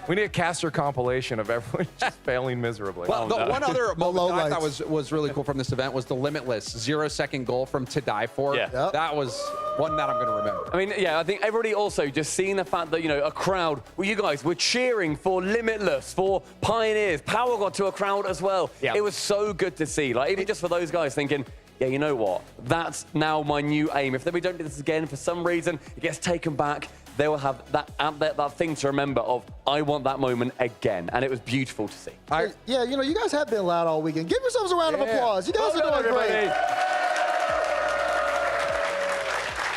We need a caster compilation of everyone just failing miserably. Well, the one other moment I thought was really cool from this event was the limitless 0-second goal from To Die For. Yeah. That was one that I'm going to remember. I mean, yeah, I think everybody also just seeing the fact that, you know, a crowd, well, you guys were cheering for Limitless, for Pioneers. Power got to a crowd as well. Yeah. It was so good to see. Like, even just for those guys thinking, yeah, you know what? That's now my new aim. If we don't do this again for some reason, it gets taken back, they will have that thing to remember of, I want that moment again. And it was beautiful to see. Yeah, you know, you guys have been loud all weekend. Give yourselves a round of applause. You guys are doing great.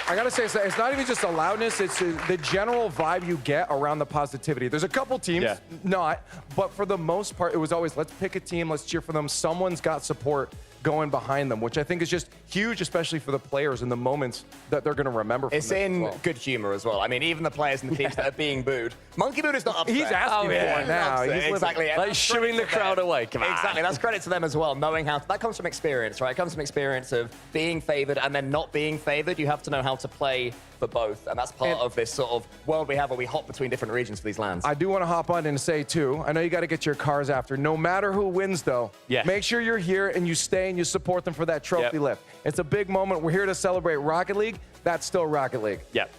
I gotta say, it's not even just the loudness, it's the general vibe you get around the positivity. There's a couple teams, not, but for the most part, it was always, let's pick a team, let's cheer for them. Someone's got support going behind them, which I think is just huge, especially for the players in the moments that they're going to remember from It's in good humor as well. I mean, even the players and the teams that are being booed. Monkey Mood is not upset. He's asking for it now. He's exactly. Like shooing the crowd away. Come on. Exactly. That's credit to them as well, knowing how that comes from experience, right? It comes from experience of being favored and then not being favored. You have to know how to play for both, and that's part of this sort of world we have where we hop between different regions for these lands. I do want to hop on and say, too, I know you got to get your cars after. No matter who wins, though, make sure you're here and you stay and you support them for that trophy lift. It's a big moment. We're here to celebrate Rocket League. That's still Rocket League. Yep.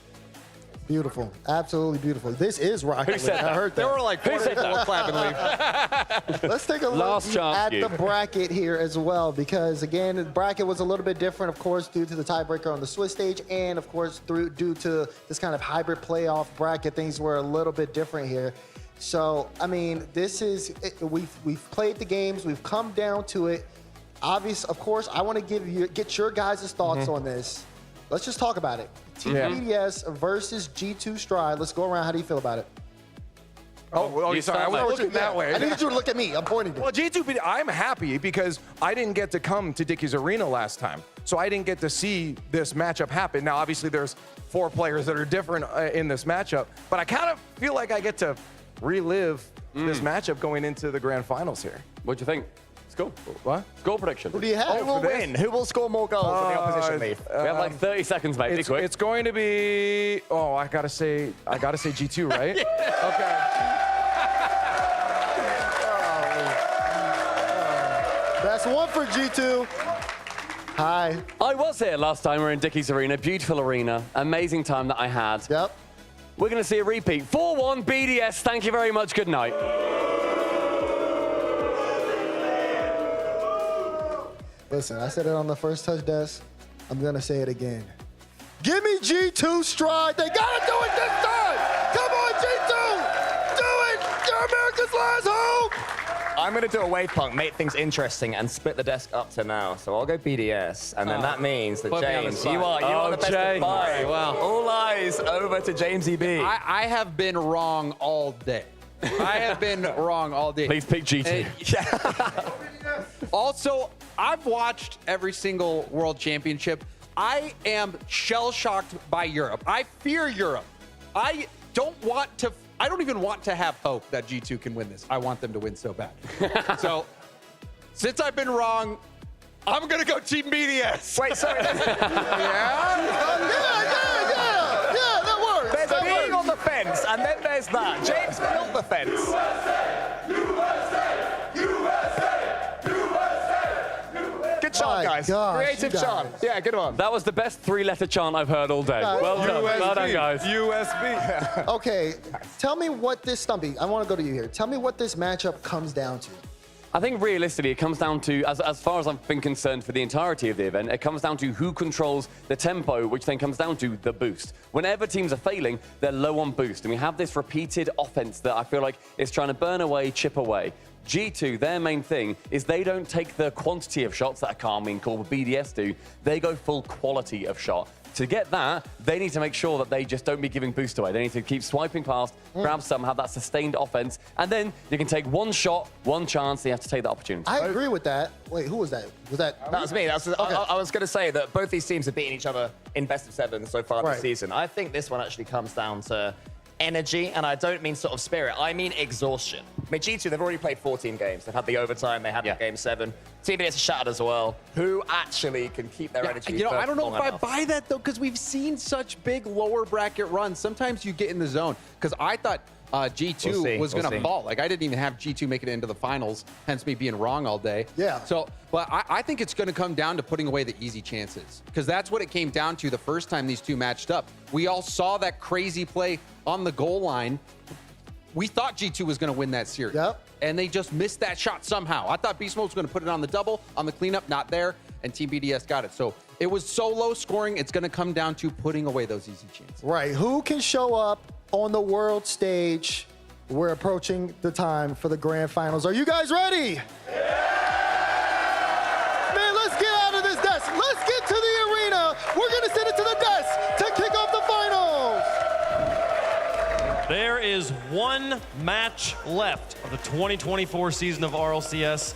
Beautiful. Absolutely beautiful. This is Rocket League. I heard that. There were like 4 people clapping leave. Let's take a look at the bracket here as well, because again, the bracket was a little bit different, of course, due to the tiebreaker on the Swiss stage, and of course, due to this kind of hybrid playoff bracket, things were a little bit different here. So, I mean, this is we've played the games, we've come down to it. Obviously, of course, I want to get your guys' thoughts on this. Let's just talk about it. Team BDS versus G2 Stride. Let's go around. How do you feel about it? Oh, sorry. I was looking that way. I need you to look at me. I'm pointing to you. Well, G2, I'm happy because I didn't get to come to Dickies Arena last time. So I didn't get to see this matchup happen. Now, obviously, there's 4 players that are different in this matchup. But I kind of feel like I get to relive this matchup going into the grand finals here. What'd you think? Score. What? Score prediction. Who do you have? Who will win? Who will score more goals than the opposition leave? We have like 30 seconds, mate. Be quick. It's going to be. Oh, I gotta say G2, right? Okay. That's one for G2. Hi. I was here last time we were in Dickies Arena. Beautiful arena. Amazing time that I had. Yep. We're going to see a repeat. 4-1 BDS. Thank you very much. Good night. Listen, I said it on the first touch desk. I'm going to say it again. Give me G2 Stride. They got to do it this time. Come on, G2. Do it. You're America's last hope. I'm going to do a wave punk, make things interesting, and split the desk up to now. So I'll go BDS, and then that means that James, you are the best of 5. Wow. All eyes over to Jamesy B. I have been wrong all day. I have been wrong all day. Please pick G2. Also, I've watched every single World Championship. I am shell-shocked by Europe. I fear Europe. I don't even want to have hope that G2 can win this. I want them to win so bad. So, since I've been wrong, I'm going to go Team BDS. Wait, sorry. Yeah, that works. There's being on the fence, and then there's that. James built the fence. Good chant, guys. Creative chant. Yeah, good one. That was the best three-letter chant I've heard all day. Well done. Well done, guys. USB. Okay, tell me what this, Stumpy, I want to go to you here. Tell me what this matchup comes down to. I think realistically, it comes down to, as far as I've been concerned for the entirety of the event, it comes down to who controls the tempo, which then comes down to the boost. Whenever teams are failing, they're low on boost. And we have this repeated offense that I feel like is trying to burn away, chip away. G2, their main thing is they don't take the quantity of shots that a Karmine Corp or BDS do. They go full quality of shot. To get that, they need to make sure that they just don't be giving boost away. They need to keep swiping past, grab some, have that sustained offense, and then you can take one shot, one chance, and you have to take that opportunity. I agree with that. Wait, who was that? Was that? That was me. Okay. I was going to say that both these teams have beaten each other in best of 7 so far this season. I think this one actually comes down to energy, and I don't mean sort of spirit. I mean exhaustion. I mean, G2, they've already played 14 games. They've had the overtime. They had the game 7. Team BDS is shattered as well. Who actually can keep their energy? You know, I don't know if I enough? buy that, though, because we've seen such big lower bracket runs. Sometimes you get in the zone, because I thought G2 was going to fall. Like, I didn't even have G2 make it into the finals, hence me being wrong all day. Yeah. So, but I think it's going to come down to putting away the easy chances, because that's what it came down to the first time these two matched up. We all saw that crazy play on the goal line. We thought G2 was going to win that series. Yep. And they just missed that shot somehow. I thought Beast Mode was going to put it on the double, on the cleanup, not there, and Team BDS got it. So it was so low scoring, it's going to come down to putting away those easy chances. Right. Who can show up on the world stage? We're approaching the time for the grand finals. Are you guys ready? Man, let's get out of this desk. Let's get to the arena. We're going to send it to the desk to kick off the finals. There is one match left of the 2024 season of RLCS,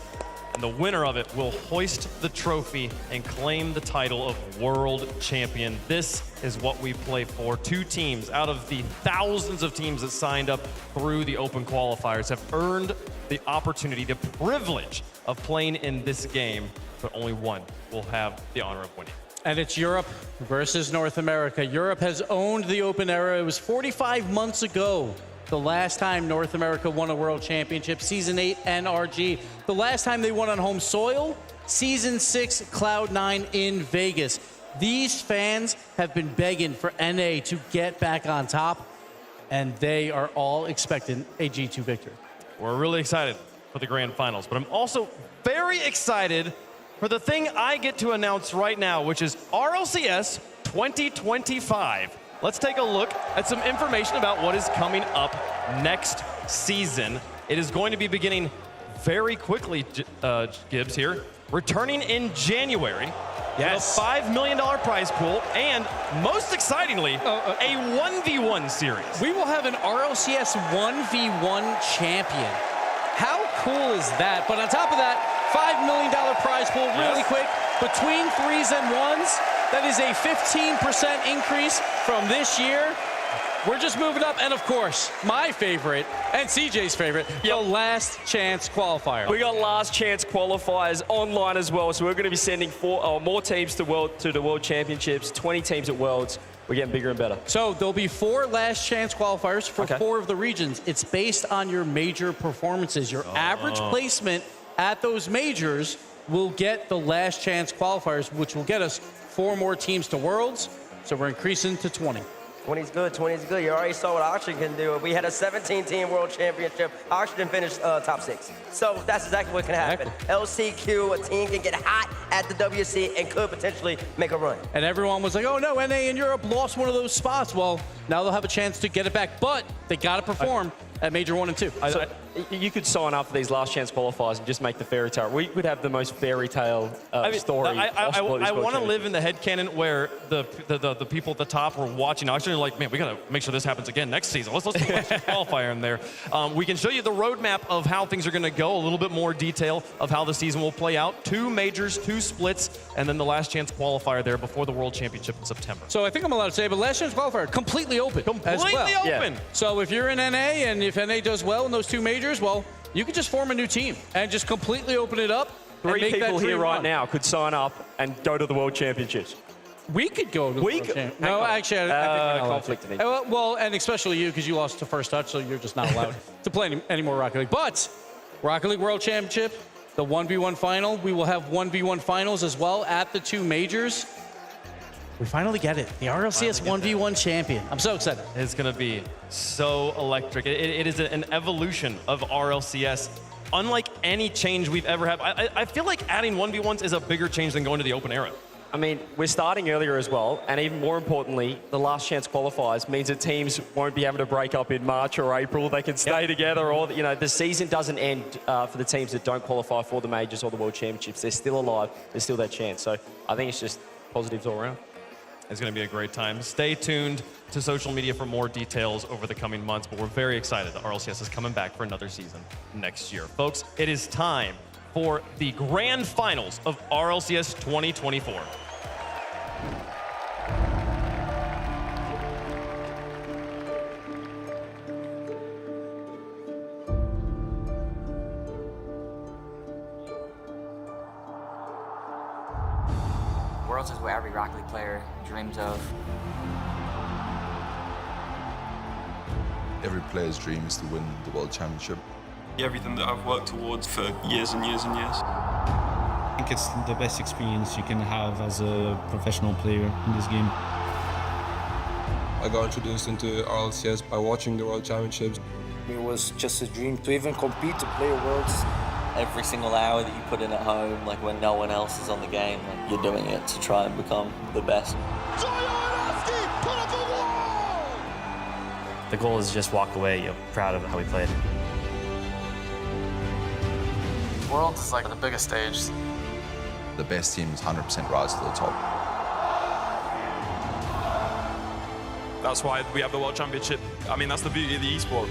and the winner of it will hoist the trophy and claim the title of World Champion. This is what we play for. 2 teams out of the thousands of teams that signed up through the open qualifiers have earned the opportunity, the privilege of playing in this game, but only one will have the honor of winning. And it's Europe versus North America. Europe has owned the Open era. It was 45 months ago, the last time North America won a world championship, Season 8 NRG. The last time they won on home soil, Season 6 Cloud9 in Vegas. These fans have been begging for NA to get back on top, and they are all expecting a G2 victory. We're really excited for the grand finals, but I'm also very excited for the thing I get to announce right now, which is RLCS 2025. Let's take a look at some information about what is coming up next season. It is going to be beginning very quickly, Gibbs here, returning in January. Yes. With a $5 million prize pool, and most excitingly, a 1v1 series. We will have an RLCS 1v1 champion. How cool is that? But on top of that, $5 million prize pool really quick. Between 3s and 1s, that is a 15% increase from this year. We're just moving up, and of course, my favorite, and CJ's favorite, the last chance qualifier. We got last chance qualifiers online as well, so we're going to be sending more teams to the World Championships, 20 teams at Worlds. We're getting bigger and better. So there'll be 4 last chance qualifiers for 4 of the regions. It's based on your major performances. Your average placement at those majors will get the last chance qualifiers, which will get us 4 more teams to Worlds. So we're increasing to 20. 20's good, 20's good. You already saw what Oxygen can do. We had a 17-team world championship. Oxygen finished top 6. So that's exactly what can happen. LCQ, a team can get hot at the WC and could potentially make a run. And everyone was like, oh no, NA in Europe lost one of those spots. Well, now they'll have a chance to get it back, but they got to perform. at Major 1 and 2. So you could sign up for these last chance qualifiers and just make the fairy tale. We could have the most fairy tale story. I want to live in the headcanon where the people at the top were watching. Actually, like, man, we got to make sure this happens again next season. Let's put a qualifier in there. We can show you the roadmap of how things are going to go, a little bit more detail of how the season will play out. 2 majors, 2 splits, and then the last chance qualifier there before the World Championship in September. So I think I'm allowed to say, but last chance qualifier, completely open. Completely open. Yeah. So if you're in NA and if NA does well in those 2 majors, well, you could just form a new team and just completely open it up. 3 people here right now could sign up and go to the World Championships. We could go to the World Championships. No, actually, I think we're not conflict of allowed to. Well, and especially you, because you lost to First Touch, so you're just not allowed to play any more Rocket League. But Rocket League World Championship, the 1v1 final, we will have 1v1 finals as well at the 2 majors. We finally get it. The RLCS 1v1 champion. I'm so excited. It's going to be so electric. It is an evolution of RLCS, unlike any change we've ever had. I feel like adding 1v1s is a bigger change than going to the open era. I mean, we're starting earlier as well, and even more importantly, the last chance qualifiers means that teams won't be able to break up in March or April. They can stay together, or the season doesn't end for the teams that don't qualify for the majors or the World Championships. They're still alive. There's still that chance. So I think it's just positives all around. It's going to be a great time. Stay tuned to social media for more details over the coming months, but we're very excited that RLCS is coming back for another season next year. Folks, it is time for the grand finals of RLCS 2024. Worlds is what every Rocket League player dreams of. Every player's dream is to win the World Championship. Everything that I've worked towards for years and years and years. I think it's the best experience you can have as a professional player in this game. I got introduced into RLCS by watching the World Championships. It was just a dream to even compete, to play Worlds. Every single hour that you put in at home, like when no one else is on the game, like you're doing it to try and become the best. The goal is just walk away, you're proud of how we played. Worlds is like the biggest stage. The best teams 100% rise to the top. That's why we have the World Championship. I mean, that's the beauty of the esport.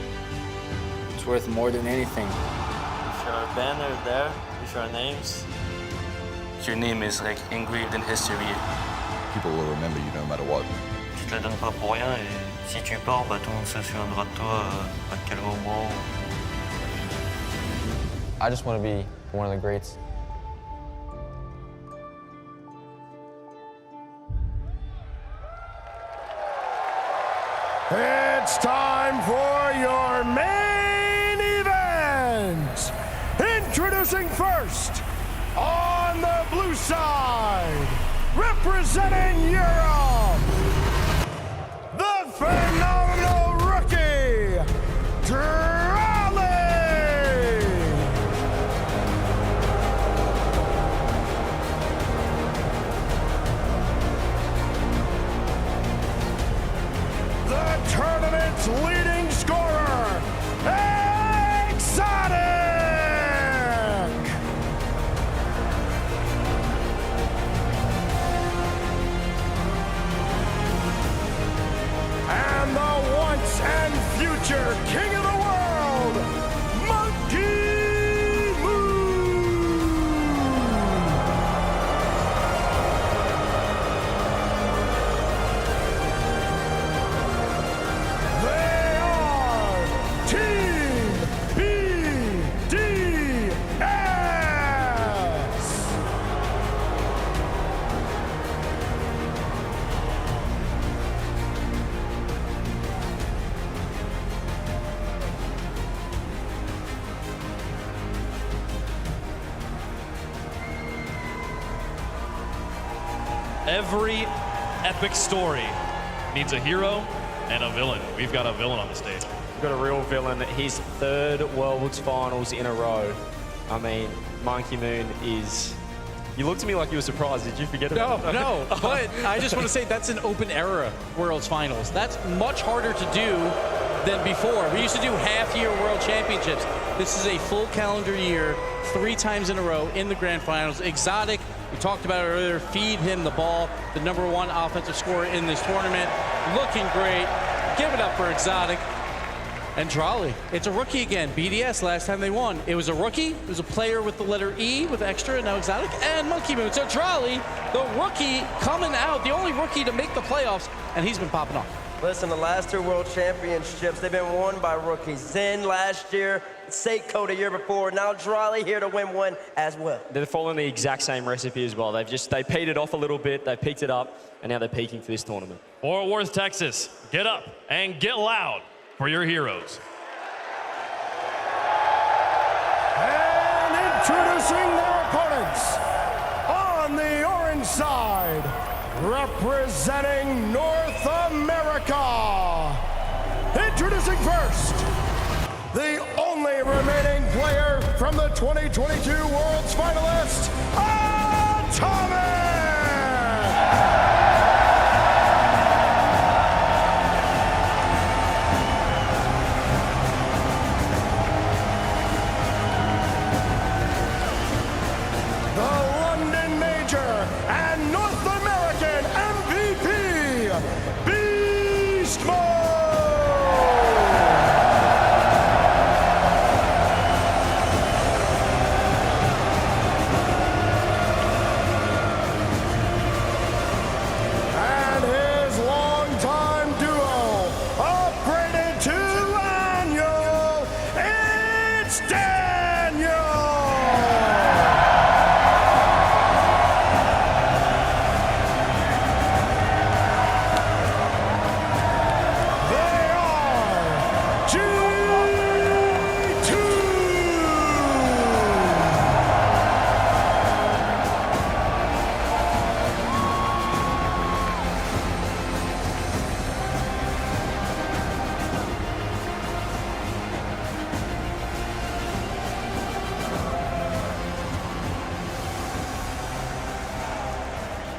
It's worth more than anything. If your banner there, if your names, your name is like engraved in history. People will remember you no matter what. tu te la donnes pas pour rien et si tu pars, bah, tout le monde se souviendra de toi à quel moment. I just want to be one of the greats. It's time for your main event. Introducing first, on the blue side, representing Europe, the phenomenal rookie, tournament's leading scorer, Exotic! And the once and future king of the world, Monkey Moon! They are Team BDS! Every epic story needs a hero and a villain. We've got a villain on the stage. We've got a real villain. His third Worlds Finals in a row. I mean, Monkey Moon is... You looked at me like you were surprised. Did you forget about it? No, but I just want to say that's an open era Worlds Finals. That's much harder to do than before. We used to do half-year World Championships. This is a full calendar year, 3 times in a row in the Grand Finals. Exotic, we talked about it earlier, feed him the ball, the #1 offensive scorer in this tournament. Looking great. Give it up for Exotic. And Drolly, it's a rookie again. BDS, last time they won, it was a rookie. It was a player with the letter E with extra, and now Exotic, and Monkey Moon. So Drolly, the rookie coming out, the only rookie to make the playoffs, and he's been popping off. Listen, the last 2 World Championships, they've been won by rookies. Zen last year, Seiko the year before, now Drolly here to win one as well. They're following the exact same recipe as well. They petered off a little bit, they picked it up, and now they're peaking for this tournament. Fort Worth, Texas, get up and get loud for your heroes. And introducing their opponents on the orange side, representing North America. Introducing first, the only remaining player from the 2022 World's finalist, Atomic! And North American MVP, Beast Mode! And his longtime duo, upgraded to annual, it's Daniel!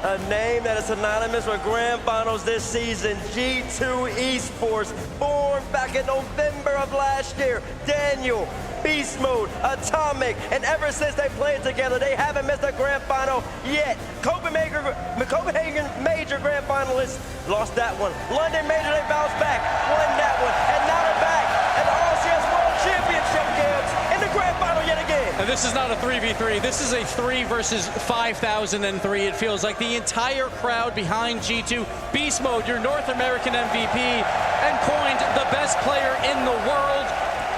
A name that is synonymous with Grand Finals this season, G2 Esports, born back in November of last year. Daniel, Beast Mode, Atomic, and ever since they played together, they haven't missed a Grand Final yet. Copenhagen Major Grand Finalists lost that one. London Major, they bounced back, won that one, and now they're back at the RLCS World Championship games in the Grand Final yet again. And this is not a 3v3. This is a 3 versus 5,003. It feels like the entire crowd behind G2. Beast Mode, your North American MVP, and coined the best player in the world,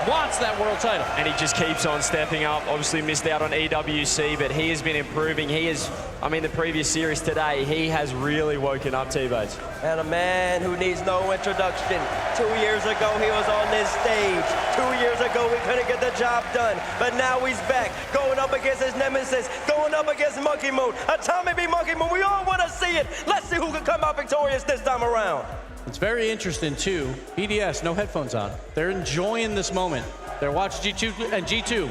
wants that world title. And he just keeps on stepping up. Obviously missed out on EWC, but he has been improving. He is, the previous series today, he has really woken up, T-Bates. And a man who needs no introduction. 2 years ago, he was on this stage. 2 years ago, we couldn't get the job done. But now he's back, going up against his nemesis, going up against Monkey Moon. Atomic v Monkey Moon, we all want to see it. Let's see who can come out victorious this time around. It's very interesting, too. BDS, no headphones on. They're enjoying this moment. They're watching G2, and G2,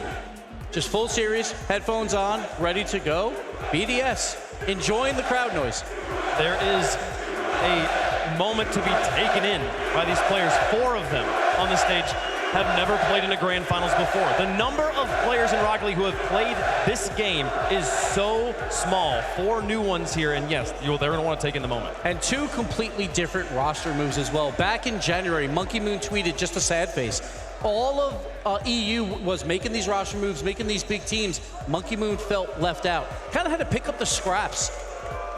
just full series, headphones on, ready to go. BDS, enjoying the crowd noise. There is a moment to be taken in by these players. 4 of them on the stage have never played in a Grand Finals before. The number of players in Rocket League who have played this game is so small. 4 new ones here, and yes, they're going to want to take in the moment. And 2 completely different roster moves as well. Back in January, Monkey Moon tweeted just a sad face. All of EU was making these roster moves, making these big teams. Monkey Moon felt left out. Kind of had to pick up the scraps.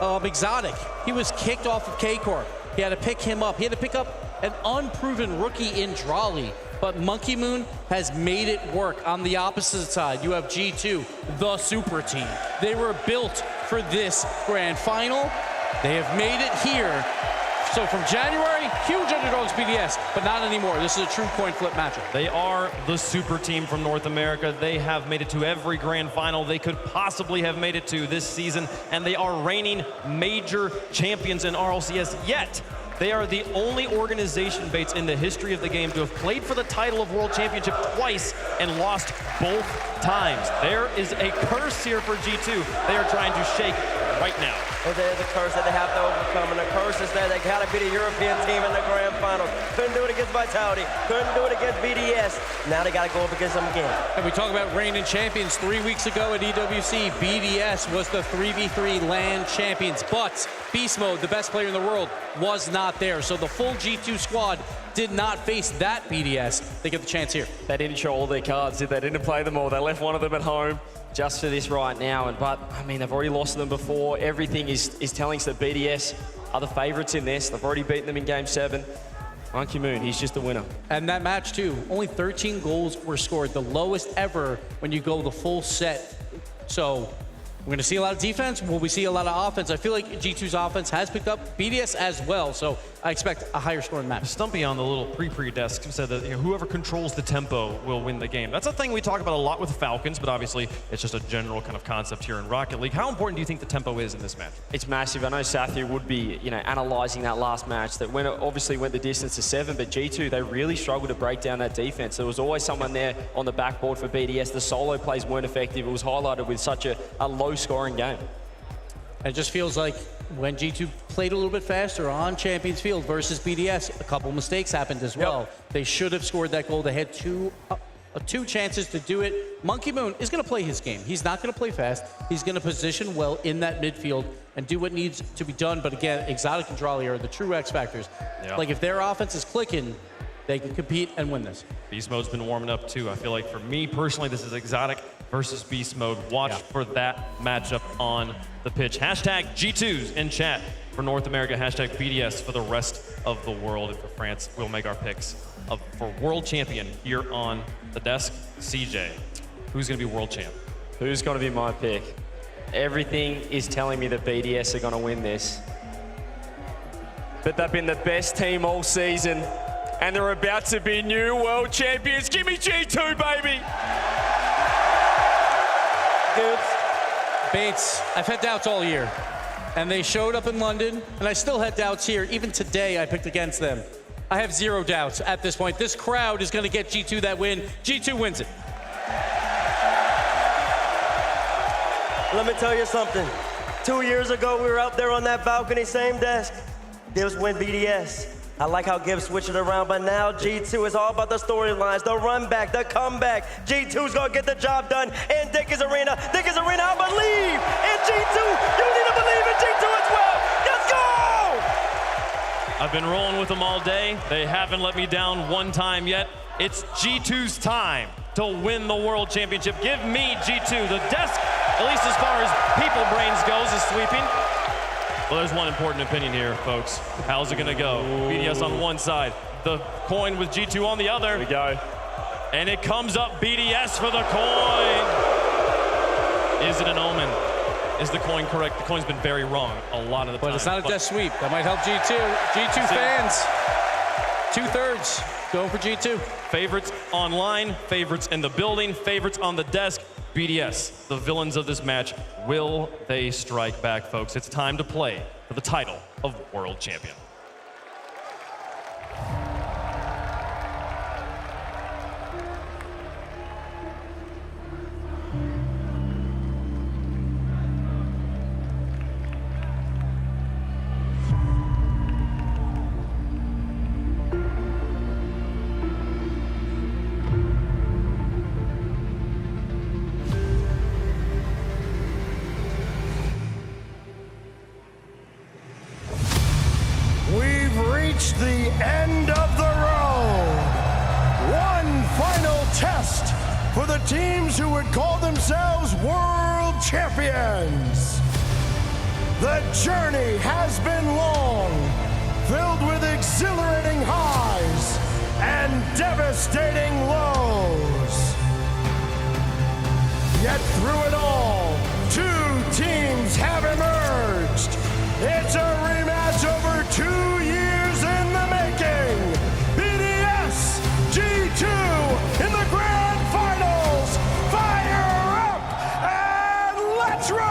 Exotic, he was kicked off of K-Corp. He had to pick him up. He had to pick up an unproven rookie in Drolly. But Monkey Moon has made it work. On the opposite side, you have G2, the super team. They were built for this grand final. They have made it here. So from January, huge underdogs BDS, but not anymore. This is a true coin flip matchup. They are the super team from North America. They have made it to every grand final they could possibly have made it to this season, and they are reigning major champions in RLCS, yet they are the only organization, Bates, in the history of the game to have played for the title of World Championship twice and lost both times. There is a curse here for G2. They are trying to shake right now. And there's a curse that they have to overcome, and the curse is that they gotta beat a European team in the grand final. Couldn't do it against Vitality, couldn't do it against BDS. Now they gotta go up against them again. And we talk about reigning champions 3 weeks ago at EWC. BDS was the 3v3 LAN champions, but Beast Mode, the best player in the world, was not there. So the full G2 squad did not face that BDS. They get the chance here. They didn't show all their cards, did they? They didn't play them all. They left one of them at home just for this right now. But, I mean, they've already lost them before. Everything is telling us that BDS are the favourites in this. They've already beaten them in Game 7. Monkey Moon, he's just the winner. And that match, too, only 13 goals were scored, the lowest ever when you go the full set. So we're going to see a lot of defense. Will we see a lot of offense? I feel like G2's offense has picked up, BDS as well. So I expect a higher scoring match. Stumpy on the little pre desk said that whoever controls the tempo will win the game. That's a thing we talk about a lot with Falcons, but obviously it's just a general kind of concept here in Rocket League. How important do you think the tempo is in this match? It's massive. I know Sathya would be, analysing that last match that obviously went the distance to 7, but G2, they really struggled to break down that defense. There was always someone there on the backboard for BDS. The solo plays weren't effective. It was highlighted with such a low-scoring game. It just feels like when G2 played a little bit faster on Champions Field versus BDS, a couple mistakes happened as well. Yep. They should have scored that goal. They had two chances to do it. Monkey Moon is going to play his game. He's not going to play fast. He's going to position well in that midfield and do what needs to be done. But again, Exotic and Drolly are the true X factors. Yep. Like if their offense is clicking, they can compete and win this. Beast Mode's been warming up too. I feel like for me personally, this is Exotic versus Beast Mode. Watch for that matchup on the pitch. Hashtag G2s in chat for North America. Hashtag BDS for the rest of the world. And for France, we'll make our picks for world champion here on the desk. CJ, who's going to be world champ? Who's going to be my pick? Everything is telling me that BDS are going to win this. But they've been the best team all season, and they're about to be new world champions. Give me G2, baby! Bates, I've had doubts all year, and they showed up in London, and I still had doubts here. Even today, I picked against them. I have zero doubts at this point. This crowd is going to get G2 that win. G2 wins it. Let me tell you something. 2 years ago, we were out there on that balcony, same desk. Gibbs win BDS. I like how Gibbs switched it around, but now G2 is all about the storylines, the run back, the comeback. G2's gonna get the job done in Dickies Arena. Dickies Arena, I believe in G2. You need to believe in G2 as well. Let's go! I've been rolling with them all day. They haven't let me down one time yet. It's G2's time to win the World Championship. Give me G2. The desk, at least as far as people brains goes, is sweeping. Well, there's one important opinion here, folks. How's it gonna go? BDS on one side, the coin with G2 on the other. Here we go. And it comes up BDS for the coin. Is it an omen? Is the coin correct? The coin's been very wrong a lot of the time. But it's not a death sweep. That might help G2. G2 fans, 2/3 going for G2. Favorites online, favorites in the building, favorites on the desk. BDS, the villains of this match, will they strike back, folks? It's time to play for the title of World Champion. The end of the road. One final test for the teams who would call themselves world champions. The journey has been long, filled with exhilarating highs and devastating lows. Yet through it all, 2 teams have emerged. It's a rematch over 2 years in the making. BDS, G2 in the grand finals. Fire up and let's roll!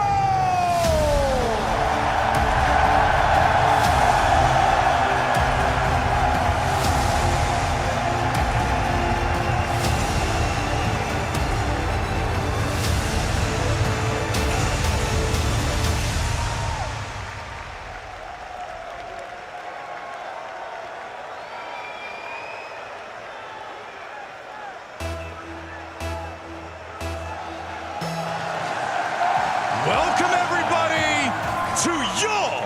to your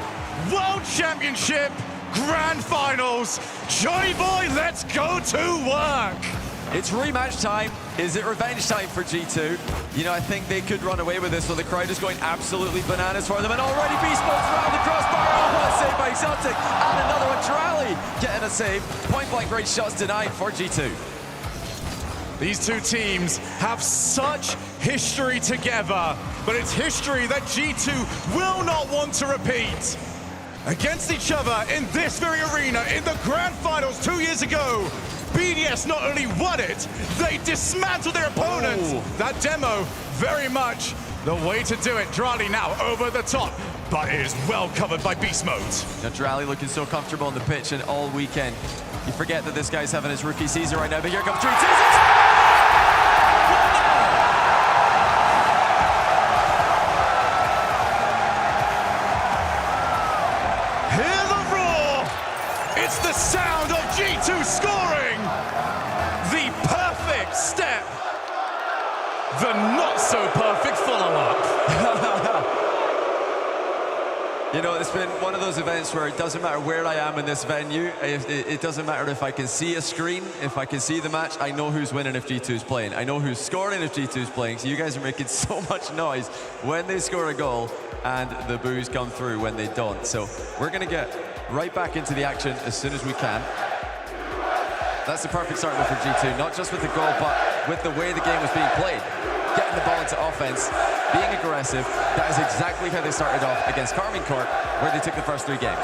World Championship Grand Finals. Johnny boy, let's go to work. It's rematch time. Is it revenge time for G2? You know, I think they could run away with this, so the crowd is going absolutely bananas for them. And already Beast Mode's around the crossbar. Oh, what a save by Exotic. And another one, Drally getting a save. Point blank range shots denied for G2. These two teams have such history together, but it's history that G2 will not want to repeat. Against each other in this very arena in the Grand Finals 2 years ago, BDS not only won it, they dismantled their opponents. Ooh. That demo, very much the way to do it. Drally now over the top, but it is well covered by Beast Mode. Now, Drally looking so comfortable on the pitch and all weekend. You forget that this guy's having his rookie season right now, but here comes G2. It's the sound of G2 scoring! The perfect step! The not-so-perfect follow-up! You know, it's been one of those events where it doesn't matter where I am in this venue. It doesn't matter if I can see a screen, if I can see the match. I know who's winning if G2's playing. I know who's scoring if G2's playing. So you guys are making so much noise when they score a goal, and the boos come through when they don't. So we're going to get right back into the action as soon as we can. That's the perfect start for G2, not just with the goal, but with the way the game was being played. Getting the ball into offense, being aggressive. That is exactly how they started off against Carmine Corp, where they took the first 3 games.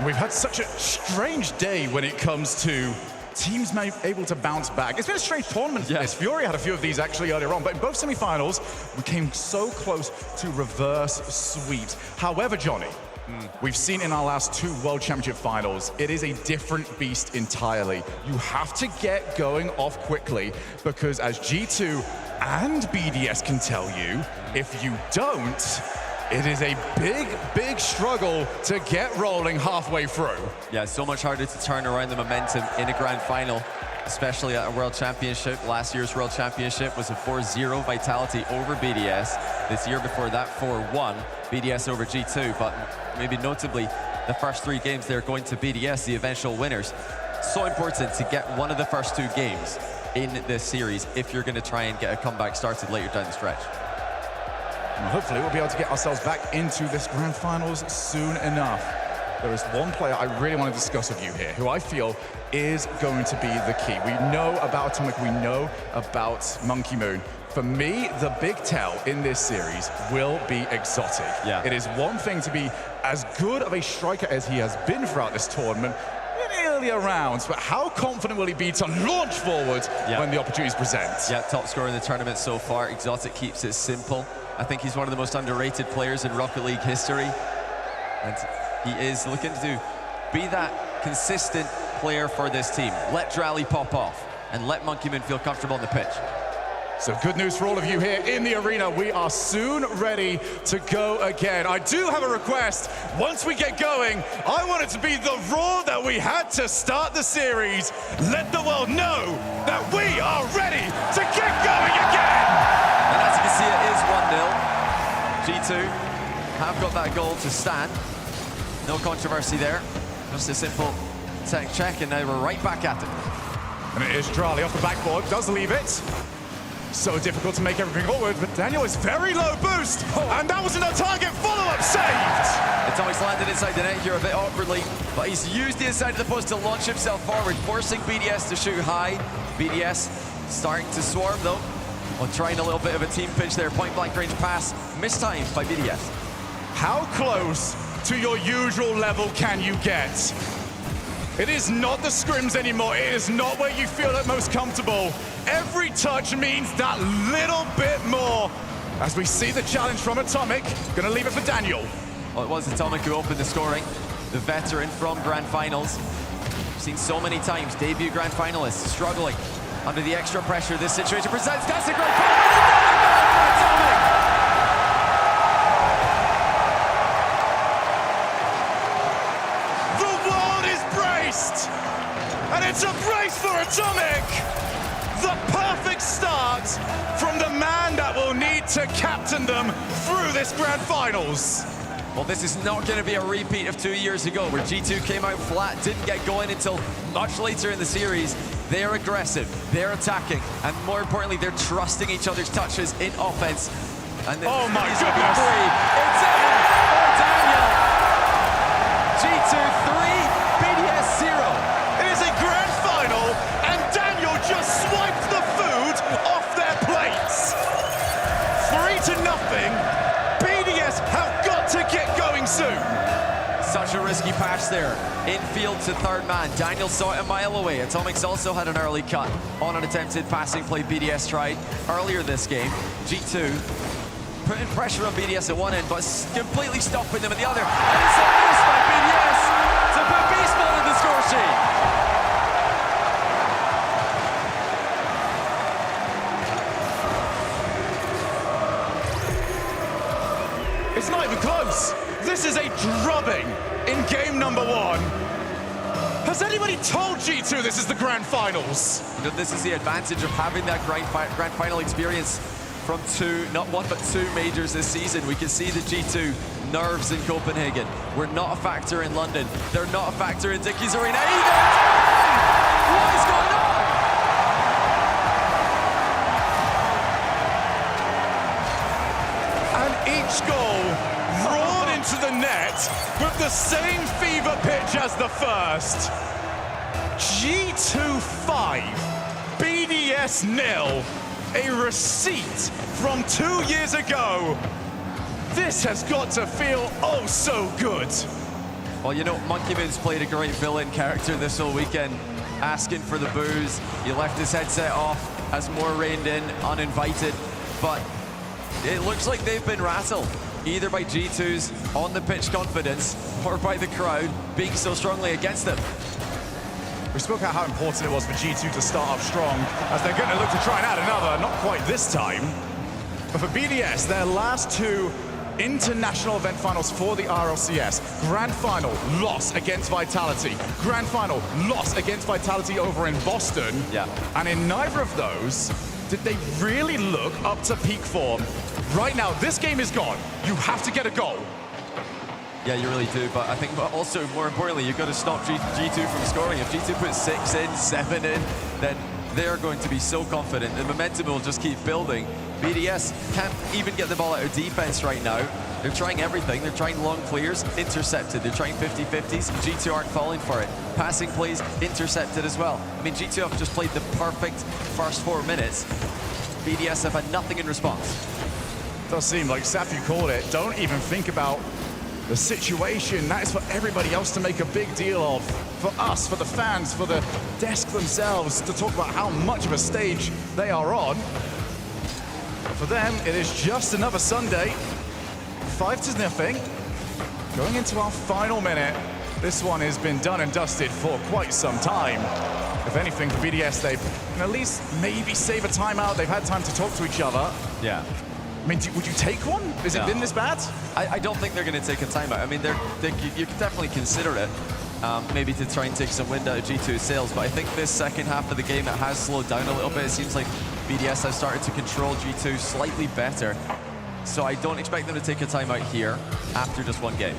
We've had such a strange day when it comes to teams able to bounce back. It's been a strange tournament for this. Furia had a few of these actually earlier on, but in both semifinals, we came so close to reverse sweeps. However, Johnny, we've seen in our last 2 World Championship finals, it is a different beast entirely. You have to get going off quickly, because as G2 and BDS can tell you, if you don't, it is a big, big struggle to get rolling halfway through. Yeah, it's so much harder to turn around the momentum in a grand final, especially at a World Championship. Last year's World Championship was a 4-0 vitality over BDS. This year before that, 4-1, BDS over G2. But maybe notably, the first 3 games, they're going to BDS, the eventual winners. So important to get one of the first 2 games in this series if you're going to try and get a comeback started later down the stretch. And hopefully we'll be able to get ourselves back into this grand finals soon enough. There is one player I really want to discuss with you here, who I feel is going to be the key. We know about Atomic, we know about Monkey Moon. For me, the big tell in this series will be Exotic. Yeah. It is one thing to be as good of a striker as he has been throughout this tournament in earlier rounds, but how confident will he be to launch forward when the opportunities present? Yeah, top scorer in the tournament so far. Exotic keeps it simple. I think he's one of the most underrated players in Rocket League history. And he is looking to be that consistent player for this team. Let Drally pop off and let Monkey Moon feel comfortable on the pitch. So good news for all of you here in the arena. We are soon ready to go again. I do have a request. Once we get going, I want it to be the roar that we had to start the series. Let the world know that we are ready to get going again. And as you can see, it is 1-0. G2 have got that goal to stand. No controversy there. Just a simple tech check, and now we're right back at it. And it is Drally off the backboard, does leave it. So difficult to make everything forward, but Daniel is very low boost, and that wasn't a target. Follow-up saved. Atomic's landed inside the net here a bit awkwardly, but he's used the inside of the post to launch himself forward, forcing BDS to shoot high. BDS starting to swarm though, while trying a little bit of a team pinch there. Point blank range pass, mistimed by BDS. How close to your usual level can you get? It is not the scrims anymore. It is not where you feel at most comfortable. Every touch means that little bit more. As we see the challenge from Atomic, gonna leave it for Daniel. Well, it was Atomic who opened the scoring. The veteran from Grand Finals. We've seen so many times debut Grand Finalists struggling under the extra pressure this situation presents. That's a great Atomic! And it's a brace for Atomic! The perfect start from the man that will need to captain them through this Grand Finals. Well, this is not going to be a repeat of 2 years ago where G2 came out flat, didn't get going until much later in the series. They're aggressive, they're attacking, and more importantly, they're trusting each other's touches in offense. And oh my goodness! It's in for Daniel. G2 3, BDS 0. It is a grand final, and Daniel just swiped the food off their plates. 3-0. BDS have got to get going soon. Such a risky pass there. Infield to third man. Daniel saw it a mile away. Atomics also had an early cut on an attempted passing play BDS tried earlier this game. G2 putting pressure on BDS at one end, but completely stopping them at the other. And it's a miss by BDS to put Beast Mode in the score sheet. It's not even close. This is a drubbing in game number 1. Has anybody told G2 this is the grand finals? You know, this is the advantage of having that grand final experience from not one, but two majors this season. We can see the G2 nerves in Copenhagen. We're not a factor in London. They're not a factor in Dickies Arena either. What is going on? And each goal roared into the net with the same fever pitch as the first. G2 5, BDS 0. A receipt from 2 years ago. This has got to feel oh so good. Well, you know, Monkey Moon's played a great villain character this whole weekend, asking for the booze. He left his headset off as more rained in, uninvited. But it looks like they've been rattled, either by G2's on-the-pitch confidence or by the crowd being so strongly against them. We spoke about how important it was for G2 to start off strong, as they're going to look to try and add another, not quite this time. But for BDS, their last two international event finals for the RLCS. Grand final, loss against Vitality. Grand final, loss against Vitality over in Boston. Yeah. And in neither of those did they really look up to peak form. Right now, this game is gone. You have to get a goal. Yeah, you really do, but I think also, more importantly, you've got to stop G2 from scoring. If G2 puts 6 in, 7 in, then they're going to be so confident. The momentum will just keep building. BDS can't even get the ball out of defense right now. They're trying everything. They're trying long clears, intercepted. They're trying 50-50s. G2 aren't falling for it. Passing plays, intercepted as well. I mean, G2 have just played the perfect first 4 minutes. BDS have had nothing in response. It does seem like, Saf, you called it, don't even think about the situation. That is for everybody else to make a big deal of. For us, for the fans, for the desk themselves, to talk about how much of a stage they are on. For them, it is just another Sunday. 5-0. Going into our final minute. This one has been done and dusted for quite some time. If anything, for BDS, they can at least maybe save a timeout. They've had time to talk to each other. Yeah. I mean, would you take one? Has it been this bad? I don't think they're going to take a timeout. I mean, you can definitely consider it, maybe to try and take some wind out of G2's sails, but I think this second half of the game, it has slowed down a little bit. It seems like BDS has started to control G2 slightly better, so I don't expect them to take a timeout here after just one game.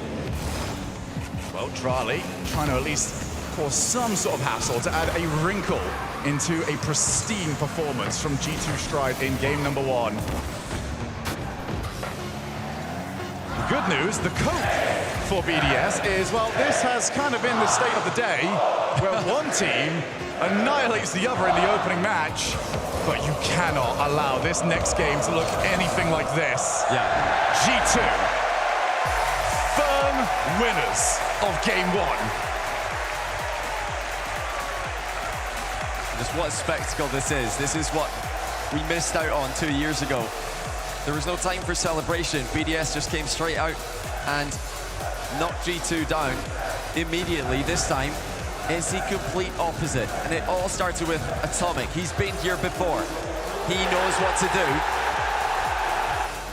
Well, Drali trying to at least cause some sort of hassle to add a wrinkle into a pristine performance from G2 Stride in game number 1. Good news, the cope for BDS is, well, this has kind of been the state of the day, where one team annihilates the other in the opening match, but you cannot allow this next game to look anything like this. Yeah. G2, firm winners of game 1. Just what a spectacle this is. This is what we missed out on 2 years ago. There was no time for celebration. BDS just came straight out and knocked G2 down immediately. This time, it's the complete opposite. And it all started with Atomic. He's been here before. He knows what to do.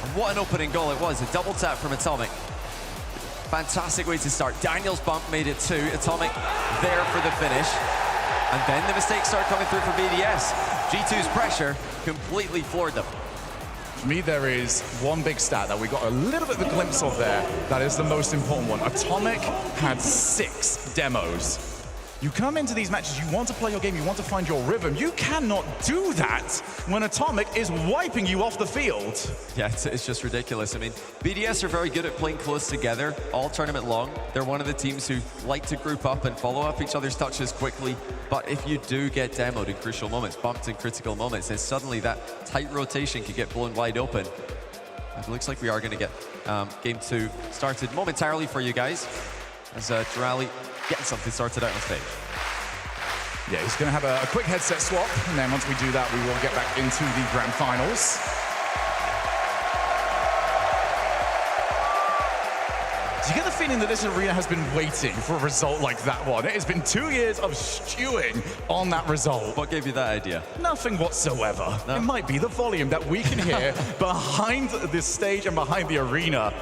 And what an opening goal it was. A double tap from Atomic. Fantastic way to start. Daniel's bump made it 2. Atomic there for the finish. And then the mistakes start coming through for BDS. G2's pressure completely floored them. For me, there is one big stat that we got a little bit of a glimpse of there. That is the most important one. Atomic had 6 demos. You come into these matches, you want to play your game, you want to find your rhythm. You cannot do that when Atomic is wiping you off the field. Yeah, it's just ridiculous. I mean, BDS are very good at playing close together all tournament long. They're one of the teams who like to group up and follow up each other's touches quickly. But if you do get demoed in crucial moments, bumped in critical moments, then suddenly that tight rotation can get blown wide open. It looks like we are going to get game 2 started momentarily for you guys as Durali getting something started out on stage. Yeah, he's going to have a quick headset swap, and then once we do that, we will get back into the grand finals. Do you get the feeling that this arena has been waiting for a result like that one? It has been 2 years of stewing on that result. What gave you that idea? Nothing whatsoever. No. It might be the volume that we can hear behind this stage and behind the arena.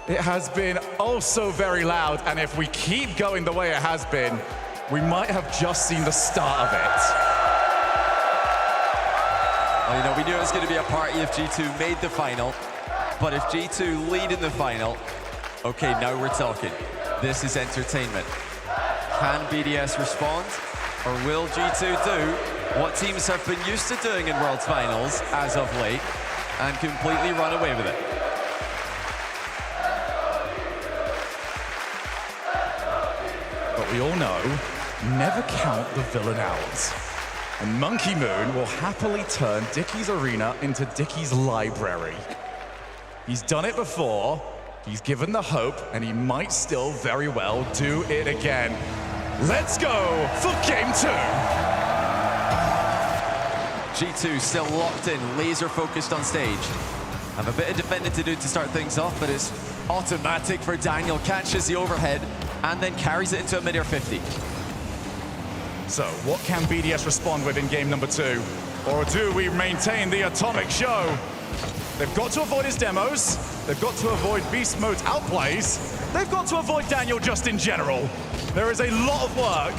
It has been oh so very loud, and if we keep going the way it has been, we might have just seen the start of it. Well, you know, we knew it was going to be a party if G2 made the final, but if G2 lead in the final, okay, now we're talking. This is entertainment. Can BDS respond, or will G2 do what teams have been used to doing in Worlds Finals as of late and completely run away with it? But we all know, never count the villain out. And Monkey Moon will happily turn Dickies Arena into Dickies Library. He's done it before, he's given the hope, and he might still very well do it again. Let's go for game 2. G2 still locked in, laser focused on stage. Have a bit of defending to do to start things off, but it's automatic for Daniel. Catches the overhead and then carries it into a mid-air 50. So what can BDS respond with in game number 2? Or do we maintain the Atomic show? They've got to avoid his demos. They've got to avoid Beast Mode's outplays. They've got to avoid Daniel just in general. There is a lot of work.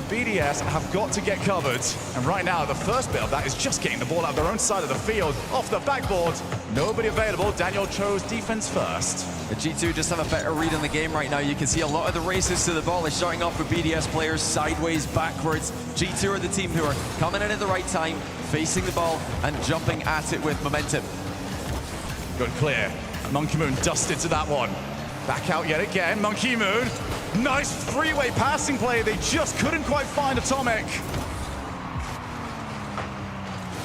BDS have got to get covered. And right now, the first bit of that is just getting the ball out of their own side of the field, off the backboard. Nobody available. Daniel chose defense first. The G2 just have a better read on the game right now. You can see a lot of the races to the ball are starting off with BDS players sideways, backwards. G2 are the team who are coming in at the right time, facing the ball and jumping at it with momentum. Good clear. Monkey Moon dusted to that one. Back out yet again, Monkey Moon. Nice three-way passing play. They just couldn't quite find Atomic.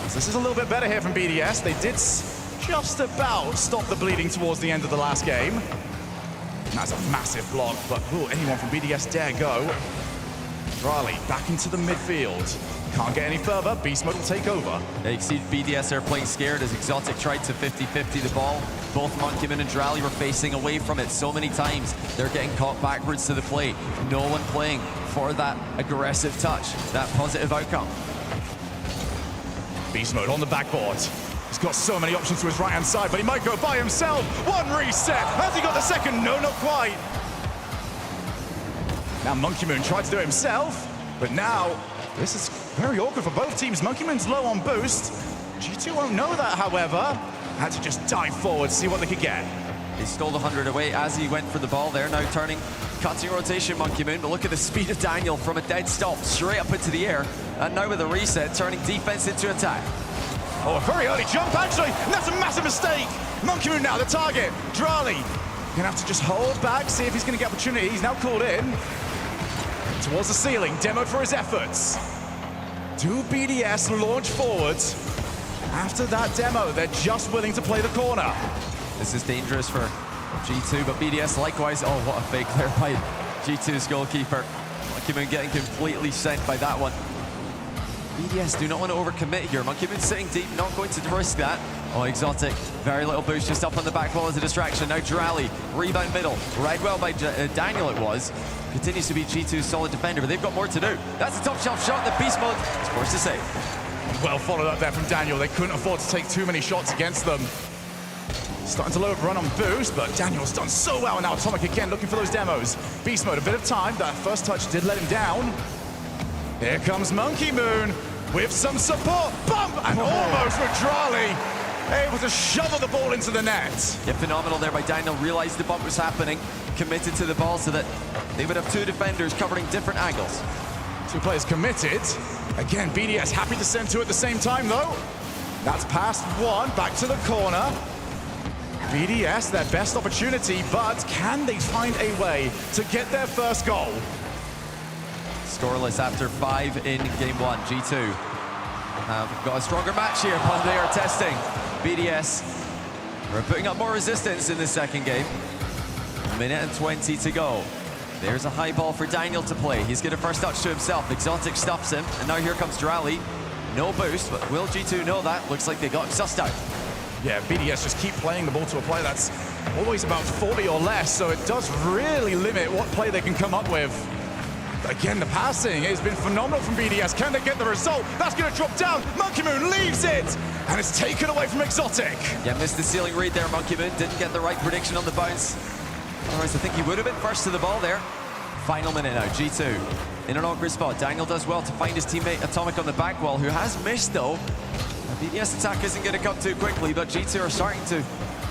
So this is a little bit better here from BDS. They did just about stop the bleeding towards the end of the last game. That's a massive block, but will anyone from BDS dare go? Riley back into the midfield. Can't get any further. Beast Mode will take over. Yeah, you see BDS are playing scared as Exotic tried to 50-50 the ball. Both Monkeyman and Drally were facing away from it so many times. They're getting caught backwards to the plate. No one playing for that aggressive touch, that positive outcome. Beast Mode on the backboard. He's got so many options to his right-hand side, but he might go by himself. One reset. Has he got the second? No, not quite. Now Monkey Moon tried to do it himself, but now this is very awkward for both teams. Monkey Moon's low on boost. G2 won't know that, however. Had to just dive forward, see what they could get. He stole the 100 away as he went for the ball there. Now turning, cutting rotation, Monkey Moon. But look at the speed of Daniel from a dead stop, straight up into the air. And now with a reset, turning defense into attack. Oh, a very early jump, actually. And that's a massive mistake. Monkey Moon now, the target. Drali gonna have to just hold back, see if he's gonna get opportunity. He's now called in. Towards the ceiling, demoed for his efforts. Do BDS launch forwards? After that demo, they're just willing to play the corner. This is dangerous for G2, but BDS likewise. Oh, what a fake there by G2's goalkeeper. Monkey Moon getting completely sent by that one. BDS do not want to overcommit here. Monkey Moon sitting deep, not going to risk that. Oh, Exotic, very little boost just up on the back wall as a distraction. Now Drally, rebound middle. Right well by Daniel it was. Continues to be G2's solid defender, but they've got more to do. That's a top shelf shot that Beast Mode is forced to save. Well followed up there from Daniel. They couldn't afford to take too many shots against them. Starting to load run on boost, but Daniel's done so well. Now Atomic again looking for those demos. Beast Mode, a bit of time. That first touch did let him down. Here comes Monkey Moon with some support. Bump! And almost with Drali. able to shovel the ball into the net. Yeah, phenomenal there by Daniel. Realized the bump was happening, committed to the ball so that they would have two defenders covering different angles. Two players committed. Again, BDS happy to send two at the same time, though. That's past one, back to the corner. BDS, their best opportunity, but can they find a way to get their first goal? Scoreless after 5 in game 1. G2 have got a stronger match here, but they are testing. BDS are putting up more resistance in the second game. 1:20 to go. There's a high ball for Daniel to play. He's getting a first touch to himself. Exotic stuffs him, and now here comes Drally. No boost, but will G2 know that? Looks like they got him sussed out. Yeah, BDS just keep playing the ball to a player that's always about 40 or less, so it does really limit what play they can come up with. Again, the passing has been phenomenal from BDS. Can they get the result? That's going to drop down. Monkey Moon leaves it, and it's taken away from Exotic. Yeah, missed the ceiling read there, Monkey Moon. Didn't get the right prediction on the bounce. Otherwise, I think he would have been first to the ball there. Final minute now, G2 in an awkward spot. Daniel does well to find his teammate Atomic on the back wall, who has missed, though. The BDS attack isn't going to come too quickly, but G2 are starting to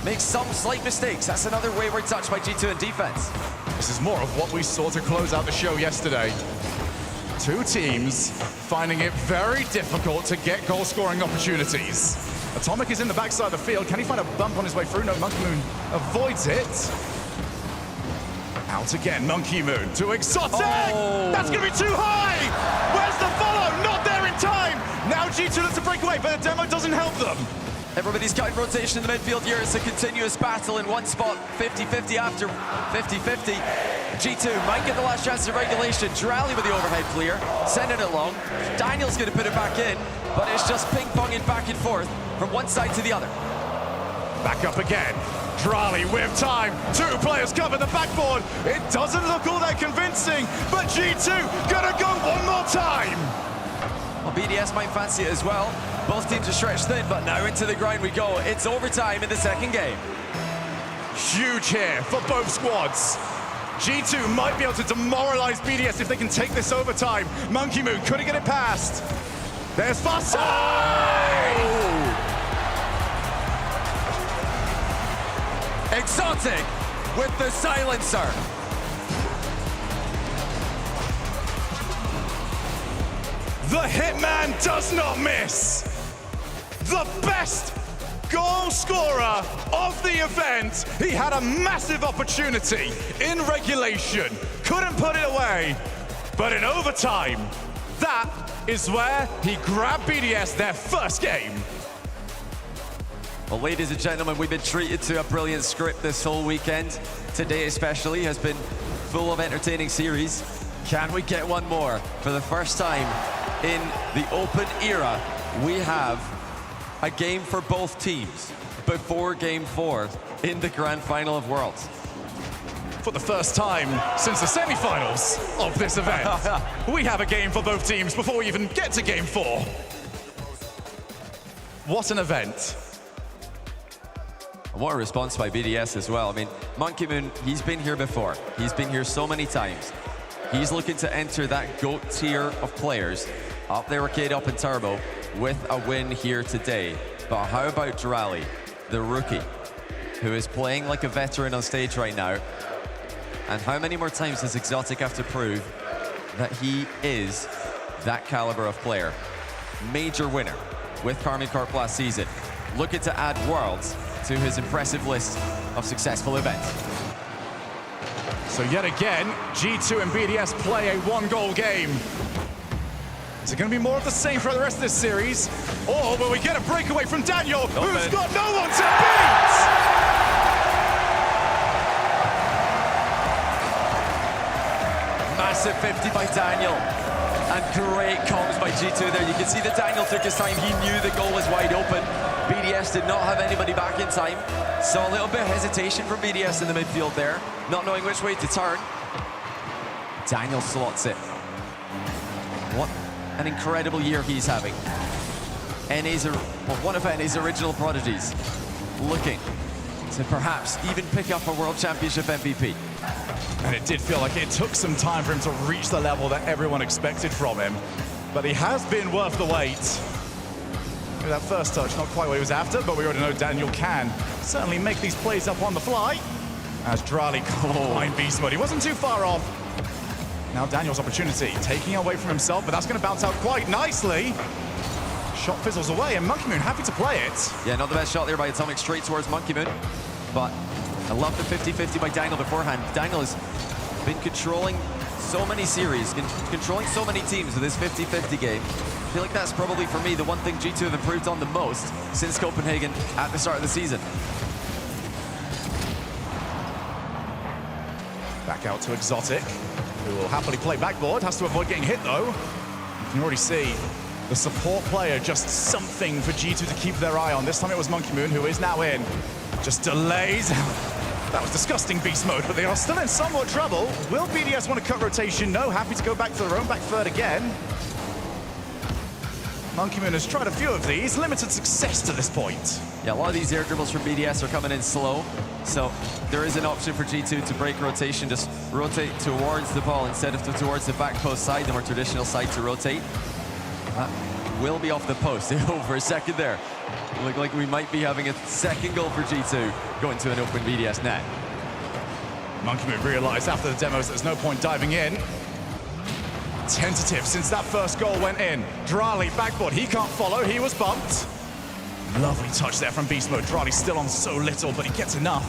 make some slight mistakes. That's another wayward touch by G2 in defense. This is more of what we saw to close out the show yesterday. Two teams finding it very difficult to get goal-scoring opportunities. Atomic is in the backside of the field. Can he find a bump on his way through? No, Monkey Moon avoids it. Out again, Monkey Moon to Exotic! Oh. That's going to be too high! Where's the follow? Not there in time! Now G2 looks to break away, but the demo doesn't help them. Everybody's got rotation in the midfield here. It's a continuous battle in one spot. 50-50 after 50-50. G2 might get the last chance of regulation. Drally with the overhead clear, sending it long. Daniel's going to put it back in, but it's just ping-ponging back and forth from one side to the other. Back up again. Drally with time. Two players cover the backboard. It doesn't look all that convincing, but G2 gonna go one more time. Well, BDS might fancy it as well. Both teams are stretched thin, but now into the ground we go. It's overtime in the second game. Huge here for both squads. G2 might be able to demoralize BDS if they can take this overtime. Monkey Moon couldn't get it past. There's Fasai! Oh! Exotic with the silencer. The Hitman does not miss. The best goal scorer of the event. He had a massive opportunity in regulation. Couldn't put it away. But in overtime, that is where he grabbed BDS their first game. Well, ladies and gentlemen, we've been treated to a brilliant script this whole weekend. Today especially has been full of entertaining series. Can we get one more? For the first time in the open era, we have a game for both teams before Game 4 in the Grand Final of Worlds. For the first time since the semifinals of this event, we have a game for both teams before we even get to Game 4. What an event. What a response by BDS as well. I mean, Monkey Moon, he's been here before. He's been here so many times. He's looking to enter that GOAT tier of players up there, Arcade, up in Turbo, with a win here today. But how about Drally, the rookie, who is playing like a veteran on stage right now? And how many more times does Exotic have to prove that he is that caliber of player? Major winner with Karmine Corp last season. Looking to add Worlds to his impressive list of successful events. So yet again, G2 and BDS play a one-goal game. Is it going to be more of the same for the rest of this series? Or will we get a breakaway from Daniel, who's got no one to beat? Massive 50 by Daniel. And great comms by G2 there. You can see that Daniel took his time. He knew the goal was wide open. BDS did not have anybody back in time. So a little bit of hesitation from BDS in the midfield there, not knowing which way to turn. Daniel slots it. What an incredible year he's having. One of NA's original prodigies, looking to perhaps even pick up a World Championship MVP. And it did feel like it took some time for him to reach the level that everyone expected from him. But he has been worth the wait. Maybe that first touch, not quite what he was after, but we already know Daniel can certainly make these plays up on the fly. As Drali can't find Beast Mode. He wasn't too far off. Now Daniel's opportunity, taking away from himself, but that's going to bounce out quite nicely. Shot fizzles away, and Monkey Moon happy to play it. Yeah, not the best shot there by Atomic, straight towards Monkey Moon. But I love the 50-50 by Daniel beforehand. Daniel has been controlling so many series, controlling so many teams with this 50-50 game. I feel like that's probably, for me, the one thing G2 have improved on the most since Copenhagen at the start of the season. Back out to Exotic, who will happily play backboard. Has to avoid getting hit, though. You can already see the support player, just something for G2 to keep their eye on. This time it was Monkey Moon, who is now in. Just delays. That was disgusting Beast Mode, but they are still in somewhat trouble. Will BDS want to cut rotation? No, happy to go back to their own back third again. Monkey Moon has tried a few of these, limited success to this point. Yeah, a lot of these air dribbles from BDS are coming in slow, so there is an option for G2 to break rotation, just rotate towards the ball instead of towards the back post side, the more traditional side to rotate. That will be off the post. Oh, for a second there. Look like we might be having a second goal for G2 going to an open BDS net. Monkey Moon realized after the demos there's no point diving in. Tentative since that first goal went in. Drali backboard, he can't follow, he was bumped. Lovely touch there from Beast Mode. Drali still on so little, but he gets enough.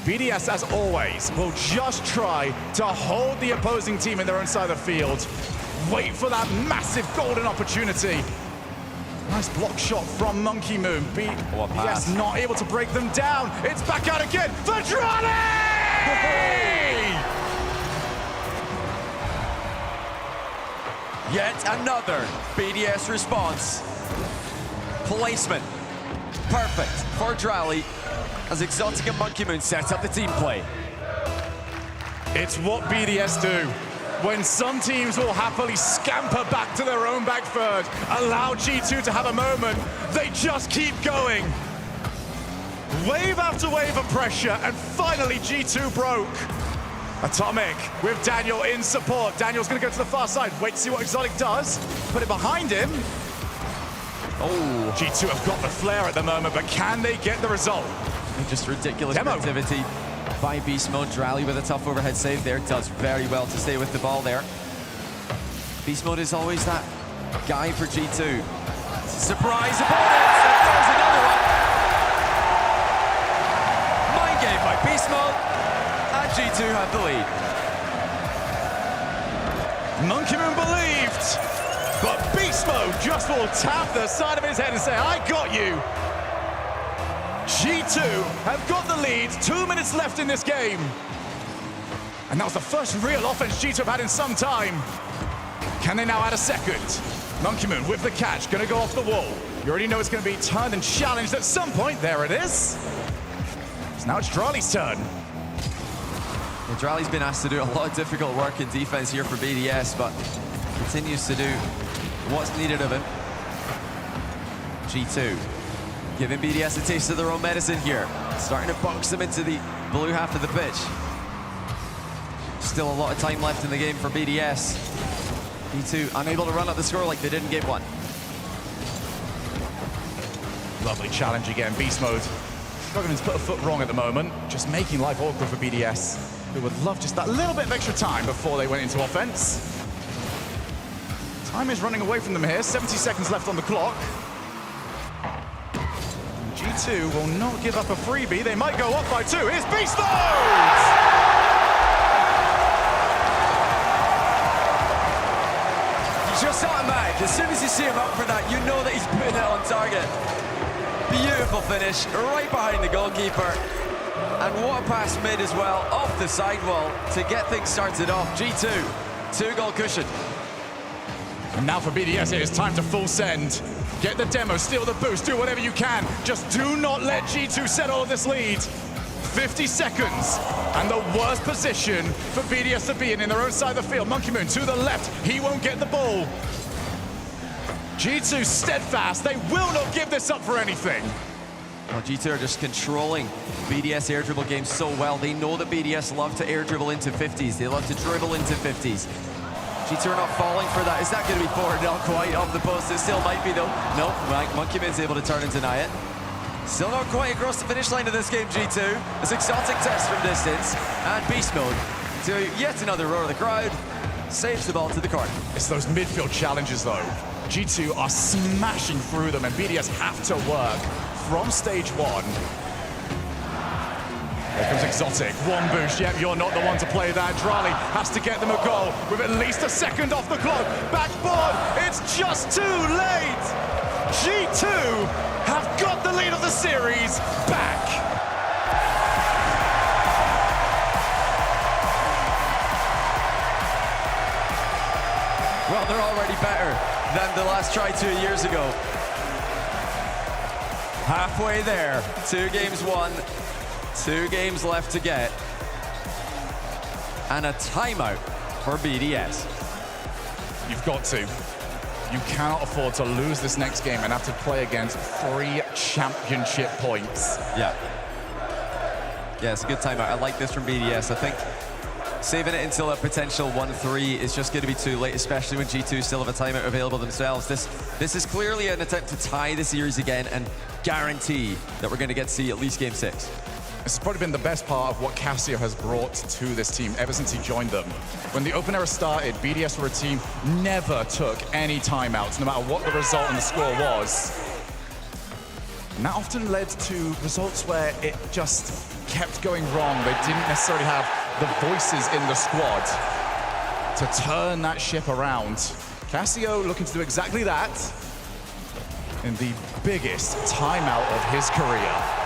BDS, as always, will just try to hold the opposing team in their own side of the field. Wait for that massive golden opportunity. Nice block shot from Monkey Moon. BDS not able to break them down. It's back out again for Drali! Yet another BDS response. Placement. Perfect for Drali as Exotic and Monkey Moon set up the team play. It's what BDS do. When some teams will happily scamper back to their own back third, allow G2 to have a moment, they just keep going. Wave after wave of pressure, and finally G2 broke. Atomic with Daniel in support. Daniel's gonna go to the far side. Wait to see what Exotic does. Put it behind him. Oh, G2 have got the flair at the moment, but can they get the result? Just ridiculous activity by Beast Mode. Drali with a tough overhead save there. Does very well to stay with the ball there. Beast Mode is always that guy for G2. Surprise opponents! And there's another one. Mind game by Beast Mode. And G2 have the lead. Monkey Moon believed, but Beast Mode just will tap the side of his head and say, I got you. G2 have got the lead, 2 minutes left in this game. And that was the first real offense G2 have had in some time. Can they now add a second? Monkey Moon with the catch, gonna go off the wall. You already know it's gonna be turned and challenged at some point. There it is. So now it's Drali's turn. Well, Drali's been asked to do a lot of difficult work in defense here for BDS, but continues to do what's needed of him. G2 giving BDS a taste of their own medicine here. Starting to box them into the blue half of the pitch. Still a lot of time left in the game for BDS. G2 unable to run up the score like they did in game one. Lovely challenge again, Beast Mode. Struggling to put a foot wrong at the moment. Just making life awkward for BDS, who would love just that little bit of extra time before they went into offense. Time is running away from them here. 70 seconds left on the clock. G2 will not give up a freebie. They might go up by 2. Here's Beast Mode! Just automatic. As soon as you see him up for that, you know that he's putting it on target. Beautiful finish, right behind the goalkeeper. And what a pass mid as well, off the sidewall to get things started off. G2, 2-goal cushion. And now for BDS, it is time to full send. Get the demo, steal the boost, do whatever you can. Just do not let G2 settle this lead. 50 seconds, and the worst position for BDS to be in their own side of the field. Monkey Moon to the left, he won't get the ball. G2 steadfast, they will not give this up for anything. Well, G2 are just controlling BDS air dribble games so well. They know that BDS love to air dribble into 50s. They love to dribble into 50s. G2 are not falling for that. Is that going to be forward? Not quite off the post. It still might be, though. No, Monkey Man's able to turn and deny it. Still not quite across the finish line of this game, G2. This exotic test from distance. And Beast Mode to yet another roar of the crowd. Saves the ball to the corner. It's those midfield challenges, though. G2 are smashing through them, and BDS have to work from stage one. Here comes Exotic. One boost. Yep, you're not the one to play that. Drali has to get them a goal with at least a second off the clock. Backboard. It's just too late. G2 have got the lead of the series back. Well, they're already better than the last try 2 years ago. Halfway there. 2 games won. 2 games left to get. And a timeout for BDS. You've got to. You cannot afford to lose this next game and have to play against 3 championship points. Yeah. Yeah, it's a good timeout. I like this from BDS. I think saving it until a potential 1-3 is just going to be too late, especially when G2 still have a timeout available themselves. This is clearly an attempt to tie the series again and guarantee that we're going to get to see at least Game 6. This has probably been the best part of what Cassio has brought to this team ever since he joined them. When the Open Era started, BDS were a team never took any timeouts, no matter what the result and the score was. And that often led to results where it just kept going wrong. They didn't necessarily have the voices in the squad to turn that ship around. Cassio looking to do exactly that in the biggest timeout of his career.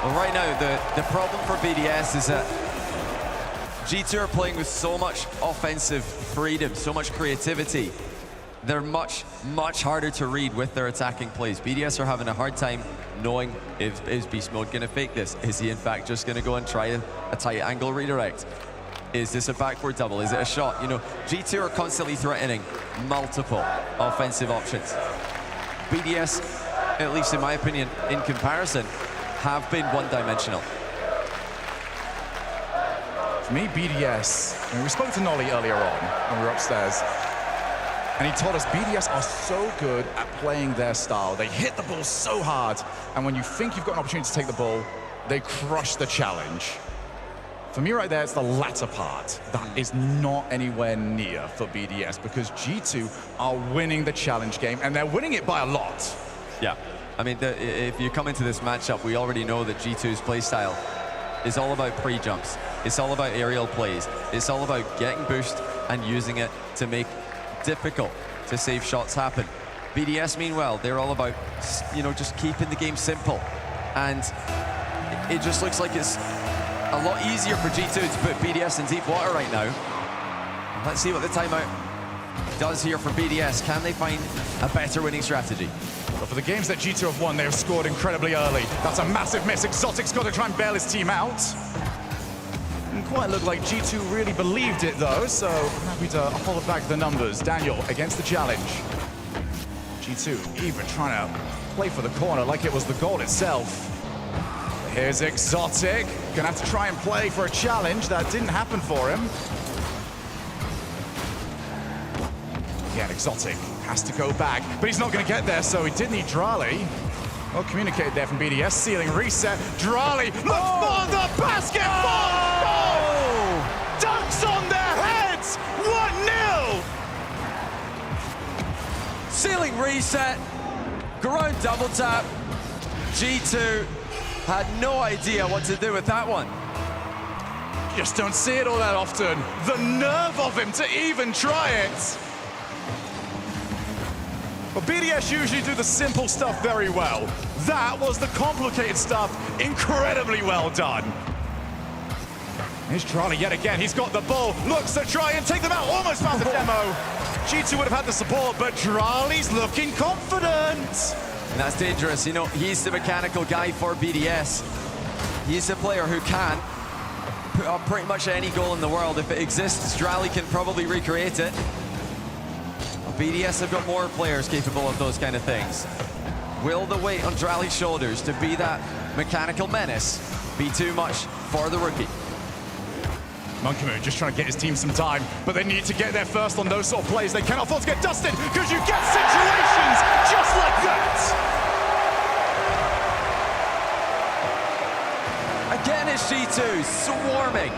Well, right now, the problem for BDS is that G2 are playing with so much offensive freedom, so much creativity. They're much, much harder to read with their attacking plays. BDS are having a hard time knowing is Beast Mode going to fake this? Is he, in fact, just going to go and try a tight angle redirect? Is this a backboard double? Is it a shot? You know, G2 are constantly threatening multiple offensive options. BDS, at least in my opinion, in comparison, have been one-dimensional. For me, BDS, and we spoke to Nolly earlier on when we were upstairs, and he told us BDS are so good at playing their style. They hit the ball so hard, and when you think you've got an opportunity to take the ball, they crush the challenge. For me right there, it's the latter part that is not anywhere near for BDS, because G2 are winning the challenge game, and they're winning it by a lot. Yeah. I mean, if you come into this matchup, we already know that G2's play style is all about pre-jumps. It's all about aerial plays. It's all about getting boost and using it to make difficult to save shots happen. BDS, meanwhile, they're all about, you know, just keeping the game simple. And it just looks like it's a lot easier for G2 to put BDS in deep water right now. Let's see what the timeout does here for BDS. Can they find a better winning strategy? But for the games that G2 have won, they have scored incredibly early. That's a massive miss. Exotic's got to try and bail his team out. Didn't quite look like G2 really believed it, though, so happy to hold back the numbers. Daniel against the challenge. G2 even trying to play for the corner like it was the goal itself. Here's Exotic. Gonna have to try and play for a challenge. That didn't happen for him. Yeah, Exotic has to go back, but he's not going to get there, so he did need Drali. Well communicated there from BDS, ceiling reset. Drali looks for the basket. Oh! Dunks on their heads. 1-0. Ceiling reset. Ground double tap. G2 had no idea what to do with that one. Just don't see it all that often. The nerve of him to even try it. But BDS usually do the simple stuff very well. That was the complicated stuff incredibly well done. Here's Charlie yet again. He's got the ball. Looks to try and take them out. Almost found the demo. G2 would have had the support, but Drali's looking confident. And that's dangerous. You know, he's the mechanical guy for BDS. He's the player who can put up pretty much any goal in the world. If it exists, Drali can probably recreate it. BDS have got more players capable of those kind of things. Will the weight on Drali's shoulders to be that mechanical menace be too much for the rookie? Monkey Moon just trying to get his team some time, but they need to get there first on those sort of plays. They cannot afford to get dusted because you get situations just like that. Again, it's G2 swarming.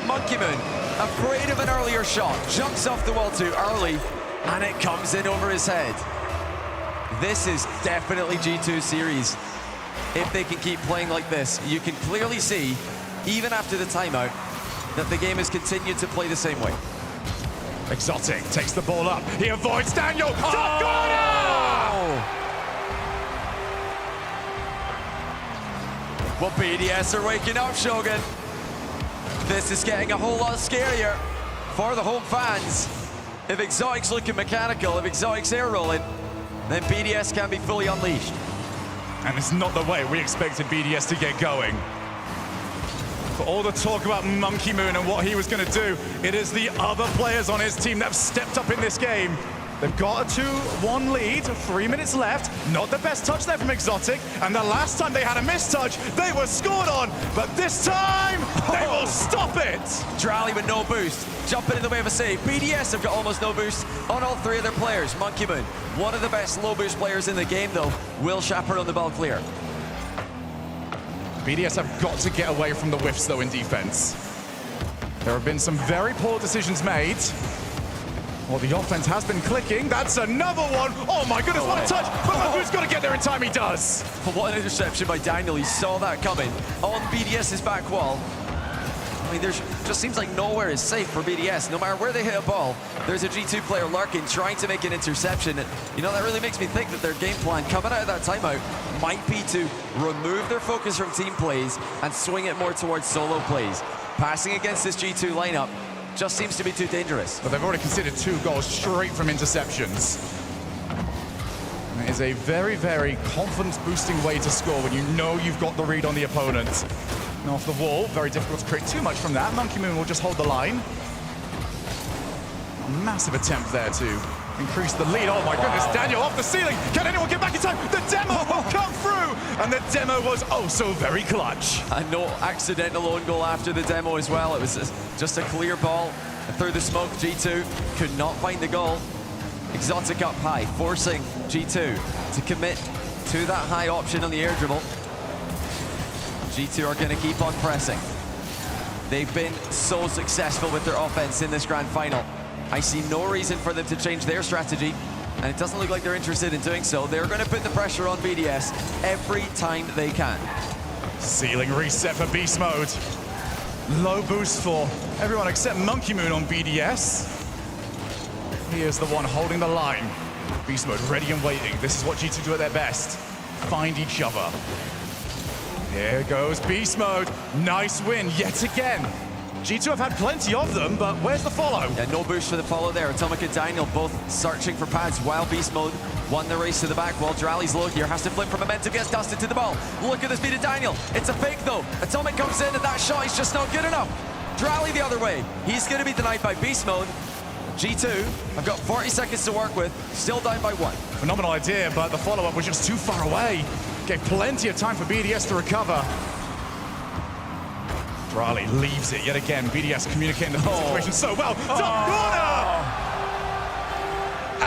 Monkey Moon, afraid of an earlier shot, jumps off the wall too early, and it comes in over his head. This is definitely G2's series. If they can keep playing like this, you can clearly see, even after the timeout, that the game has continued to play the same way. Exotic takes the ball up. He avoids Daniel. Top corner! Well, BDS are waking up, Shogun. This is getting a whole lot scarier for the home fans. If Exotic's looking mechanical, if Exotic's air rolling, then BDS can be fully unleashed. And it's not the way we expected BDS to get going. For all the talk about Monkey Moon and what he was going to do, it is the other players on his team that have stepped up in this game. They've got a 2-1 lead, 3 minutes left. Not the best touch there from Exotic. And the last time they had a mistouch, they were scored on. But this time, they will stop it. Drally with no boost, jumping in the way of a save. BDS have got almost no boost on all three of their players. Monkey Moon, one of the best low boost players in the game though, will chaperone the ball clear. BDS have got to get away from the whiffs though in defense. There have been some very poor decisions made. Well, the offense has been clicking. That's another one. Oh my goodness, what a touch. But Maku's got to get there in time, he does. What an interception by Daniel. He saw that coming on BDS's back wall. I mean, there just seems like nowhere is safe for BDS. No matter where they hit a ball, there's a G2 player lurking, trying to make an interception. And, you know, that really makes me think that their game plan coming out of that timeout might be to remove their focus from team plays and swing it more towards solo plays. Passing against this G2 lineup just seems to be too dangerous. But they've already considered 2 goals straight from interceptions. And it is a very, very confidence-boosting way to score when you know you've got the read on the opponent. And off the wall, very difficult to create too much from that. Monkey Moon will just hold the line. A massive attempt there to increase the lead. Oh my goodness, Daniel off the ceiling. Can anyone get back in time? The demo will come through. And the demo was oh so very clutch. And no accidental own goal after the demo as well. It was just a clear ball through the smoke. G2 could not find the goal. Exotic up high, forcing G2 to commit to that high option on the air dribble. G2 are going to keep on pressing. They've been so successful with their offense in this grand final. I see no reason for them to change their strategy, and it doesn't look like they're interested in doing so. They're going to put the pressure on BDS every time they can. Ceiling reset for beast mode. Low boost for everyone except Monkey Moon on BDS. Here's the one holding the line. Beast mode ready and waiting. This is what G2 do at their best. Find each other. Here goes beast mode. Nice win yet again. G2 have had plenty of them, but where's the follow? Yeah, no boost for the follow there. Atomic and Daniel both searching for pads while Beast Mode won the race to the back wall. Drally's low here, has to flip for momentum, gets dusted to the ball. Look at the speed of Daniel. It's a fake though. Atomic comes in and that shot is just not good enough. Drally the other way. He's going to be denied by Beast Mode. G2 have got 40 seconds to work with, still down by 1. Phenomenal idea, but the follow-up was just too far away. Gave plenty of time for BDS to recover. Drally leaves it yet again. BDS communicating the situation so well. Top corner!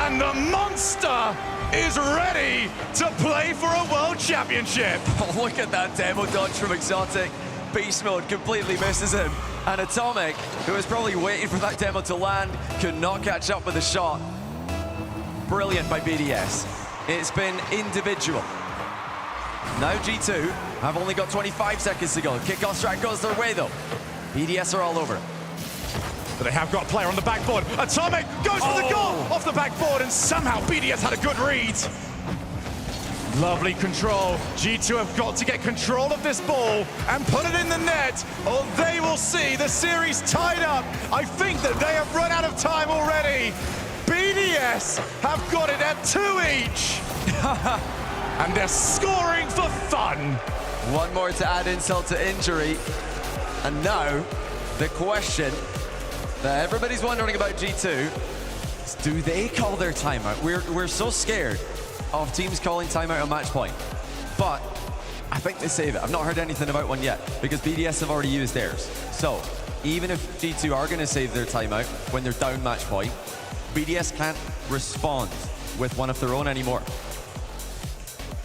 And the monster is ready to play for a world championship. Oh, look at that demo dodge from Exotic. Beast Mode completely misses him. And Atomic, who was probably waiting for that demo to land, could not catch up with the shot. Brilliant by BDS. It's been individual. Now G2 have only got 25 seconds to go. Kickoff strat goes their way though. BDS are all over it. But they have got a player on the backboard. Atomic goes for the goal off the backboard, and somehow BDS had a good read. Lovely control. G2 have got to get control of this ball and put it in the net, or they will see the series tied up. I think that they have run out of time already. BDS have got it at 2 each. And they're scoring for fun. One more to add insult to injury. And now, the question that everybody's wondering about G2 is, do they call their timeout? We're so scared of teams calling timeout on match point. But I think they save it. I've not heard anything about one yet because BDS have already used theirs. So even if G2 are going to save their timeout when they're down match point, BDS can't respond with one of their own anymore.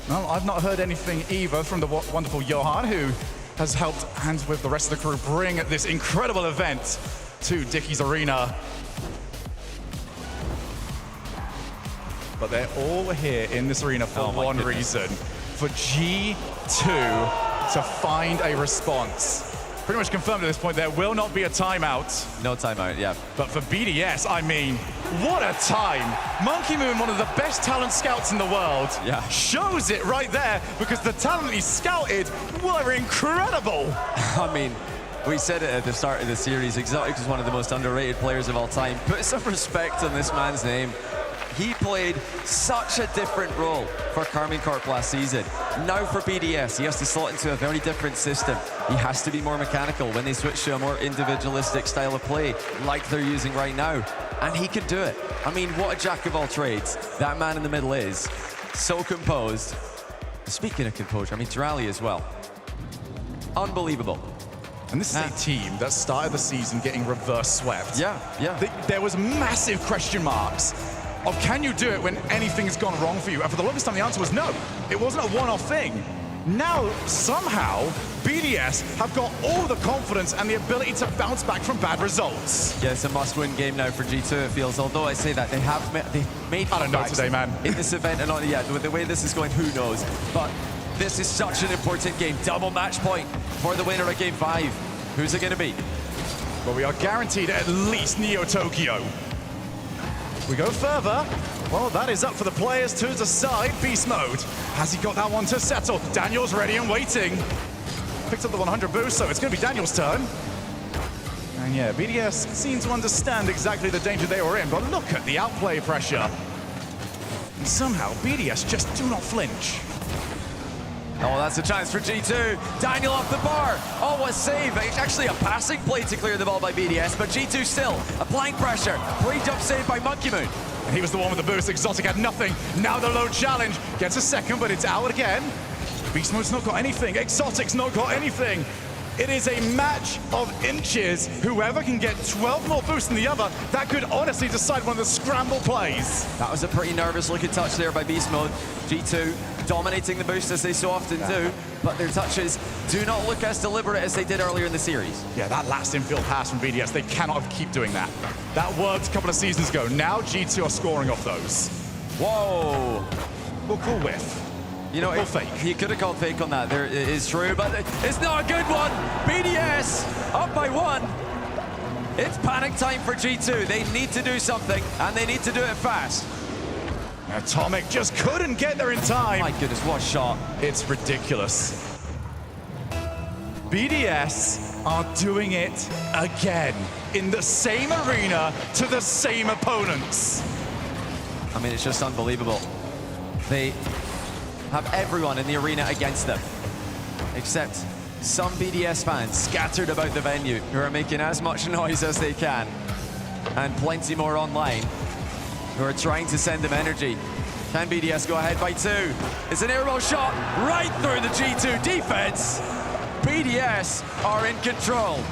Well, I've not heard anything either from the wonderful Johan, who has helped hands with the rest of the crew bring this incredible event to Dickies Arena. But they're all here in this arena for one reason, for G2 to find a response. Pretty much confirmed at this point, there will not be a timeout. No timeout, yeah. But for BDS, I mean, what a time. Monkey Moon, one of the best talent scouts in the world, shows it right there, because the talent he scouted were incredible. I mean, we said it at the start of the series, Exotic is one of the most underrated players of all time. Put some respect on this man's name. He played such a different role for Karmine Corp last season. Now for BDS, he has to slot into a very different system. He has to be more mechanical when they switch to a more individualistic style of play, like they're using right now. And he can do it. I mean, what a jack of all trades that man in the middle is. So composed. Speaking of composure, I mean, Drally as well. Unbelievable. And this is a team that started the season getting reverse swept. Yeah. There was massive question marks of, can you do it when anything's gone wrong for you? And for the longest time, the answer was no. It wasn't a one-off thing. Now, somehow, BDS have got all the confidence and the ability to bounce back from bad results. Yeah, it's a must-win game now for G2, it feels. Although I say that, they've made I don't know today, man. in this event, and with the way this is going, who knows? But this is such an important game. Double match point for the winner of Game 5. Who's it going to be? Well, we are guaranteed at least Neo Tokyo. We go further. Well, that is up for the players to decide. Beast mode. Has he got that one to settle? Daniel's ready and waiting. Picked up the 100 boost, so it's going to be Daniel's turn. And yeah, BDS seem to understand exactly the danger they were in, but look at the outplay pressure. And somehow, BDS just do not flinch. Oh, that's a chance for G2. Daniel off the bar. Oh, what a save. It's actually a passing play to clear the ball by BDS, but G2 still applying pressure. Pre-jump save by Monkey Moon. And he was the one with the boost. Exotic had nothing. Now the low challenge. Gets a second, but it's out again. Beast Mode's not got anything. Exotic's not got anything. It is a match of inches. Whoever can get 12 more boosts than the other, that could honestly decide one of the scramble plays. That was a pretty nervous looking touch there by Beast Mode. G2 dominating the boost as they so often do, but their touches do not look as deliberate as they did earlier in the series. Yeah, that last infield pass from BDS, they cannot keep doing that. That worked a couple of seasons ago. Now G2 are scoring off those. Whoa. We'll call whiff. You know, he could have called fake on that. It is true, but it's not a good one. BDS up by 1. It's panic time for G2. They need to do something, and they need to do it fast. Atomic just couldn't get there in time. My goodness, what a shot. It's ridiculous. BDS are doing it again in the same arena to the same opponents. I mean, it's just unbelievable. They have everyone in the arena against them, except some BDS fans scattered about the venue who are making as much noise as they can, and plenty more online who are trying to send them energy. Can BDS go ahead by 2? It's an airball shot right through the G2 defense. BDS are in control.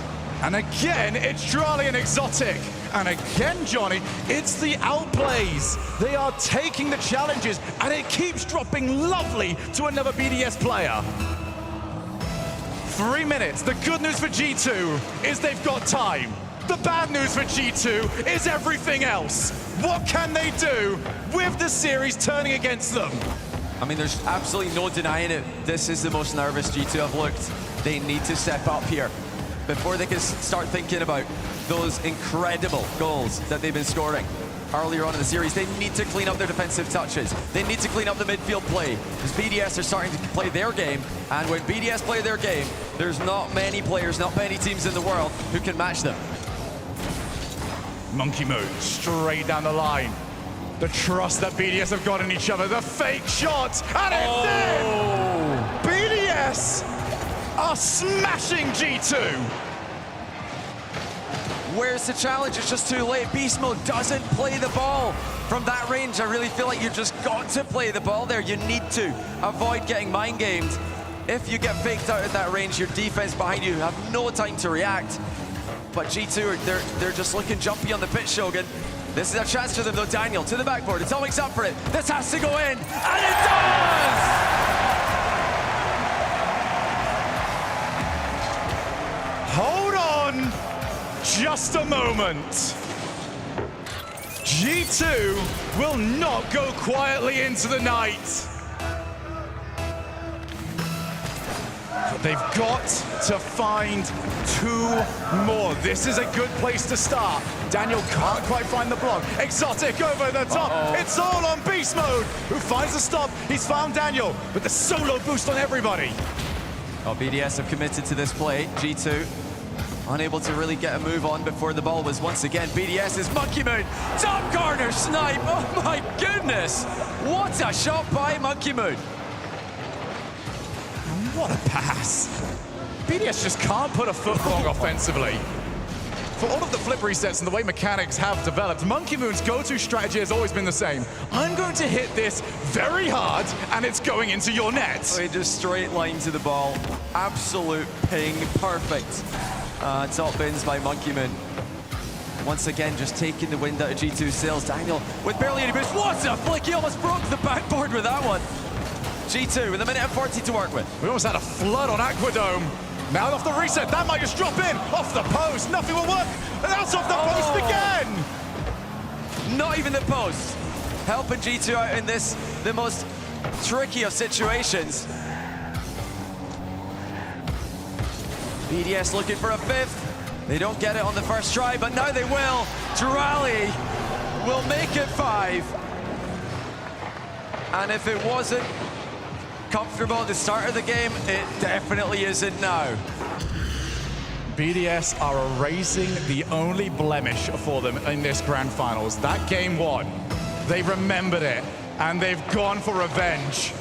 And again, it's Drally and Exotic. And again, Johnny, it's the outplays. They are taking the challenges, and it keeps dropping lovely to another BDS player. 3 minutes. The good news for G2 is they've got time. The bad news for G2 is everything else. What can they do with the series turning against them? I mean, there's absolutely no denying it. This is the most nervous G2 have looked. They need to step up here before they can start thinking about those incredible goals that they've been scoring earlier on in the series. They need to clean up their defensive touches. They need to clean up the midfield play, because BDS are starting to play their game, and when BDS play their game, there's not many players, not many teams in the world who can match them. Monkey Moon straight down the line. The trust that BDS have got in each other, the fake shot, and it's in! BDS are smashing G2. Where's the challenge? It's just too late. Beast Mode doesn't play the ball from that range. I really feel like you've just got to play the ball there. You need to avoid getting mind gamed. If you get faked out at that range, your defense behind you have no time to react. but G2, they're just looking jumpy on the pitch, Shogun. This is a chance for them though. Daniel to the backboard. Atomic's up for it. This has to go in, and it does! Hold on just a moment. G2 will not go quietly into the night. But they've got to find 2 more. This is a good place to start. Daniel can't quite find the block. Exotic over the top. It's all on beast mode. Who finds the stop? He's found Daniel with the solo boost on everybody. Oh, BDS have committed to this play. G2 unable to really get a move on before the ball was once again BDS's Monkey Moon. Top corner snipe. Oh my goodness. What a shot by Monkey Moon. What a pass. BDS just can't put a foot wrong offensively. For all of the flip resets and the way mechanics have developed, Monkey Moon's go-to strategy has always been the same. I'm going to hit this very hard, and it's going into your net. He just straight line to the ball. Absolute ping. Perfect. Top bins by Monkey Moon. Once again, just taking the wind out of G2's sails. Daniel with barely any boost. What a flick! He almost broke the backboard with that one. G2 with a minute and 40 to work with. We almost had a flood on Aquadome. Now off the reset, that might just drop in. Off the post, nothing will work. And that's off the post again. Not even the post. Helping G2 out in this, the most tricky of situations. BDS looking for a 5th. They don't get it on the first try, but now they will. Drali will make it 5. And if it wasn't comfortable at the start of the game, it definitely isn't now. BDS are erasing the only blemish for them in this grand finals. That game 1, they remembered it, and they've gone for revenge.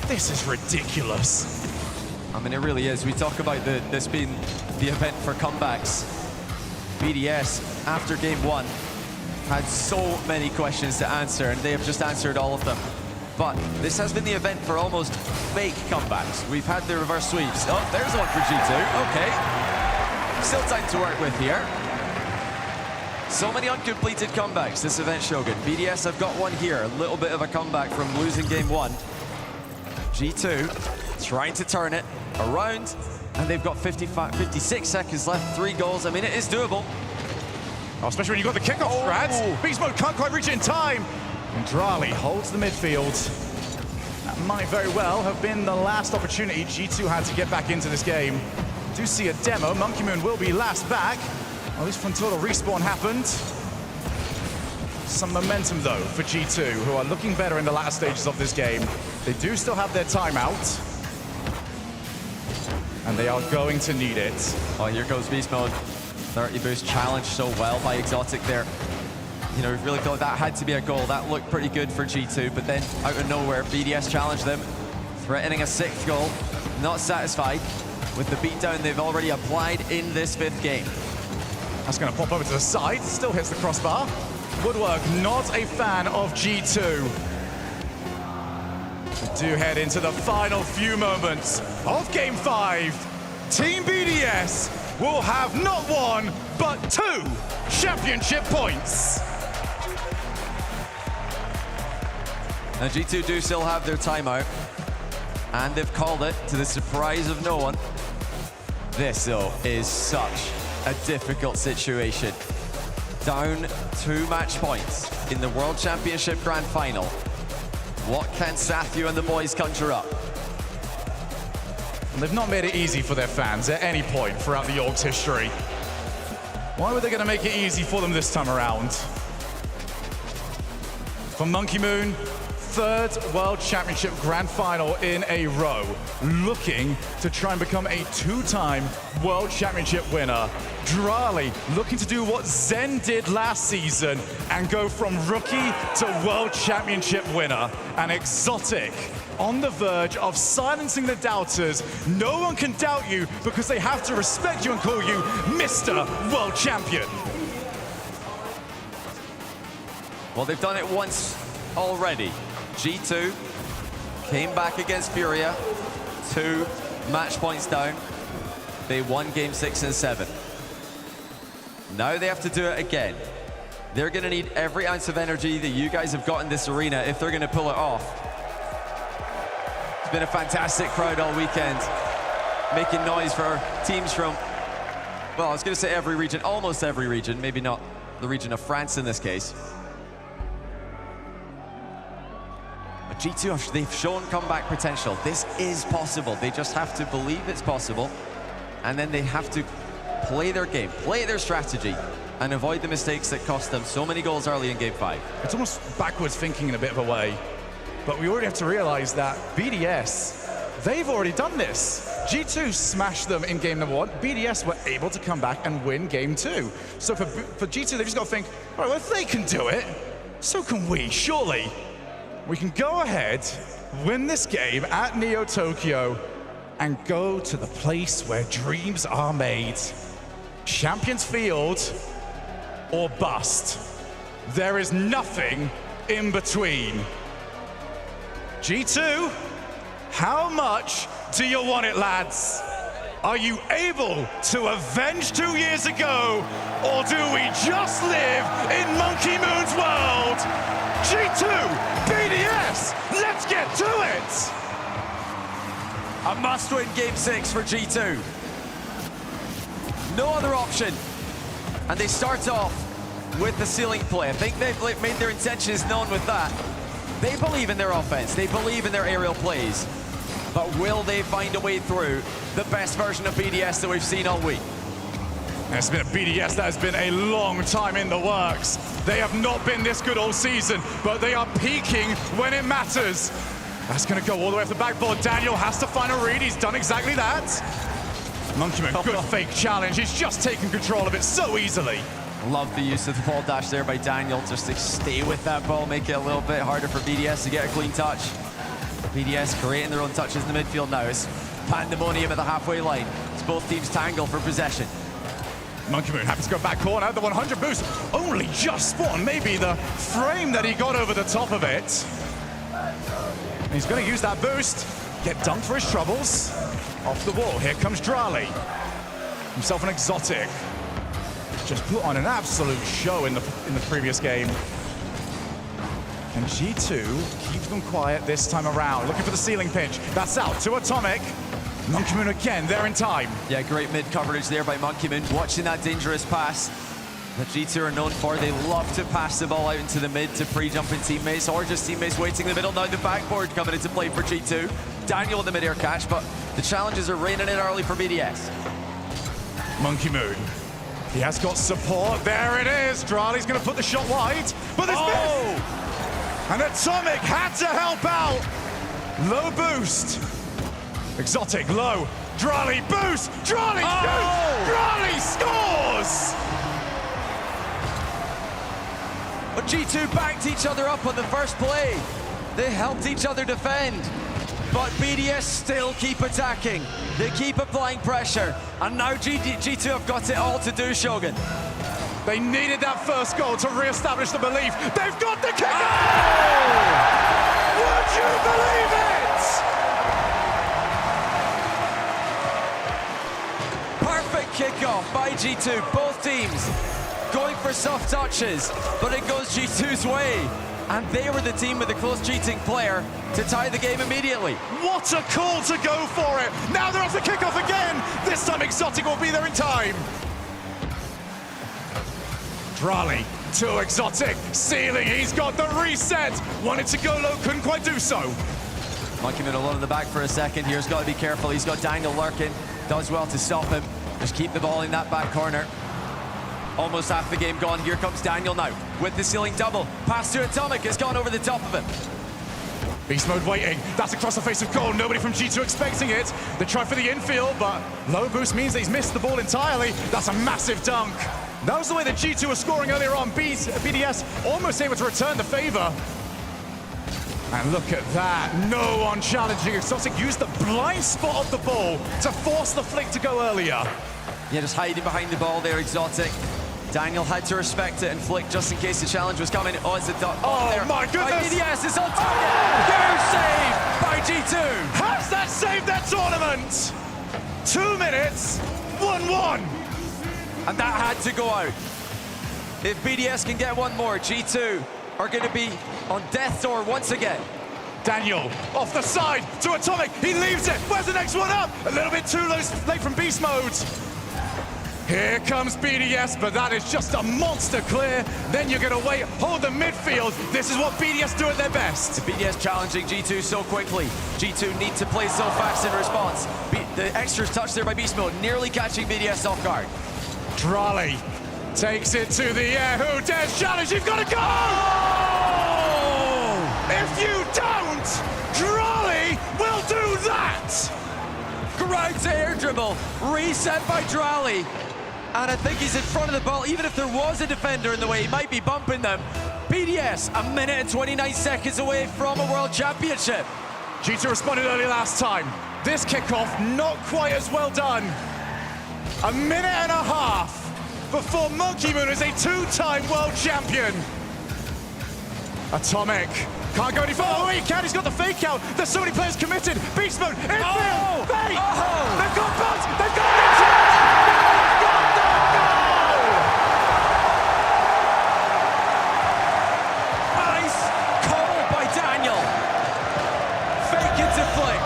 This is ridiculous. I mean, it really is. We talk about this being the event for comebacks. BDS, after game 1, had so many questions to answer, and they have just answered all of them. But this has been the event for almost fake comebacks. We've had the reverse sweeps. Oh, there's one for G2. Okay. Still time to work with here. So many uncompleted comebacks this event, Shogun. BDS have got one here. A little bit of a comeback from losing game 1. G2 trying to turn it around, and they've got 56 seconds left. 3 goals. I mean, it is doable. Oh, especially when you've got the kickoff strats. Beast Mode can't quite reach it in time. And Drali holds the midfield. That might very well have been the last opportunity G2 had to get back into this game. Do see a demo. Monkey Moon will be last back. At least until the respawn happened. Some momentum, though, for G2, who are looking better in the latter stages of this game. They do still have their timeout. And they are going to need it. Oh, here goes Beast Mode. 30 boost challenged so well by Exotic there. You know, we really thought that had to be a goal. That looked pretty good for G2, but then out of nowhere, BDS challenged them, threatening a 6th goal. Not satisfied with the beatdown they've already applied in this 5th game. That's going to pop over to the side. Still hits the crossbar. Woodwork, not a fan of G2. We do head into the final few moments of Game 5. Team BDS will have not 1, but 2 championship points. Now G2 do still have their timeout, and they've called it to the surprise of no one. This, though, is such a difficult situation. Down 2 match points in the World Championship Grand Final. What can Sathu and the boys conjure up? And they've not made it easy for their fans at any point throughout the Org's history. Why were they going to make it easy for them this time around? For Monkey Moon, 3rd World Championship Grand Final in a row, looking to try and become a 2-time World Championship winner. Drali looking to do what Zen did last season and go from rookie to World Championship winner. And Exotic on the verge of silencing the doubters. No one can doubt you because they have to respect you and call you Mr. World Champion. Well, they've done it once already. G2 came back against Furia, 2 match points down. They won game 6 and 7. Now they have to do it again. They're going to need every ounce of energy that you guys have got in this arena if they're going to pull it off. It's been a fantastic crowd all weekend, making noise for teams from, well, I was going to say every region, almost every region, maybe not the region of France in this case. But G2, they've shown comeback potential. This is possible. They just have to believe it's possible, and then they have to play their game, play their strategy, and avoid the mistakes that cost them so many goals early in game 5. It's almost backwards thinking in a bit of a way, but we already have to realize that BDS, they've already done this. G2 smashed them in game number 1. BDS were able to come back and win game 2. So for G2, they've just got to think, all right, well, if they can do it, so can we, surely. We can go ahead, win this game at Neo Tokyo, and go to the place where dreams are made. Champions Field or bust. There is nothing in between. G2, how much do you want it, lads? Are you able to avenge 2 years ago, or do we just live in Monkey Moon's world? G2, BDS, let's get to it! A must-win game 6 for G2. No other option. And they start off with the ceiling play. I think they've made their intentions known with that. They believe in their offense. They believe in their aerial plays. But will they find a way through the best version of BDS that we've seen all week? It's been a BDS that has been a long time in the works. They have not been this good all season, but they are peaking when it matters. That's going to go all the way off the backboard. Daniel has to find a read. He's done exactly that. Monkeyman, good fake challenge. He's just taken control of it so easily. Love the use of the ball dash there by Daniel, just to stay with that ball, make it a little bit harder for BDS to get a clean touch. BDS creating their own touches in the midfield now. It's pandemonium at the halfway line. It's both teams tangle for possession. Monkey Moon happens to go back corner. The 100 boost only just spawned. Maybe the frame that he got over the top of it. And he's going to use that boost. Get dunked for his troubles. Off the wall. Here comes Drali. Himself an exotic. Just put on an absolute show in the previous game. And G2 keeps them quiet this time around. Looking for the ceiling pinch. That's out to Atomic. Monkey Moon again, they're in time. Yeah, great mid coverage there by Monkey Moon. Watching that dangerous pass that G2 are known for. They love to pass the ball out into the mid to pre-jumping teammates or just teammates waiting in the middle. Now the backboard coming into play for G2. Daniel with the mid-air catch, but the challenges are raining in early for BDS. Monkey Moon. He has got support. There it is. Drali's going to put the shot wide, but there's miss. And Atomic had to help out. Low boost. Exotic, low. Drali boost. Drali shoots. Drali scores. But G2 backed each other up on the first play. They helped each other defend. But BDS still keep attacking. They keep applying pressure. And now G2 have got it all to do, Shogun. They needed that first goal to re-establish the belief. They've got the kick! Would you believe it? Perfect kickoff by G2. Both teams going for soft touches, but it goes G2's way. And they were the team with the close cheating player to tie the game immediately. What a call to go for it! Now they're off the kickoff again! This time Exotic will be there in time. Drali to Exotic, ceiling, he's got the reset. Wanted to go low, couldn't quite do so. Monkey Moon alone in the back for a second here. He's got to be careful. He's got Daniel lurking. Does well to stop him. Just keep the ball in that back corner. Almost half the game gone. Here comes Daniel now with the ceiling double. Pass to Atomic. It's gone over the top of him. Beast mode waiting. That's across the face of goal. Nobody from G2 expecting it. They try for the infield, but low boost means that he's missed the ball entirely. That's a massive dunk. That was the way that G2 was scoring earlier on. BDS almost able to return the favor. And look at that. No one challenging. Exotic used the blind spot of the ball to force the flick to go earlier. Yeah, just hiding behind the ball there, Exotic. Daniel had to respect it and flick just in case the challenge was coming. Oh, it's a duck. Oh, there. my goodness. By BDS, it's on target. Huge save by G2. Has that saved their tournament? 2 minutes 1-1. And that had to go out. If BDS can get one more, G2 are going to be on death's door once again. Daniel off the side to Atomic. He leaves it. Where's the next one up? A little bit too late from beast mode. Here comes BDS, but that is just a monster clear. Then you're going to wait, hold the midfield. This is what BDS do at their best. BDS challenging G2 so quickly. G2 need to play so fast in response. The extras touch there by beast mode, nearly catching BDS off guard. Drali takes it to the air. Who dares challenge? You've got to go! If you don't, Drali will do that! Ground to air dribble, reset by Drali. And I think he's in front of the ball. Even if there was a defender in the way, he might be bumping them. BDS, a minute and 29 seconds away from a world championship. G2 responded early last time. This kickoff, not quite as well done. A minute and a half before Monkey Moon is a two-time world champion. Atomic can't go any further. Oh, he can. He's got the fake out. There's so many players committed. Beast Mode, infield, fake. They've got bots. They've got the Nice call by Daniel. Fake into flick.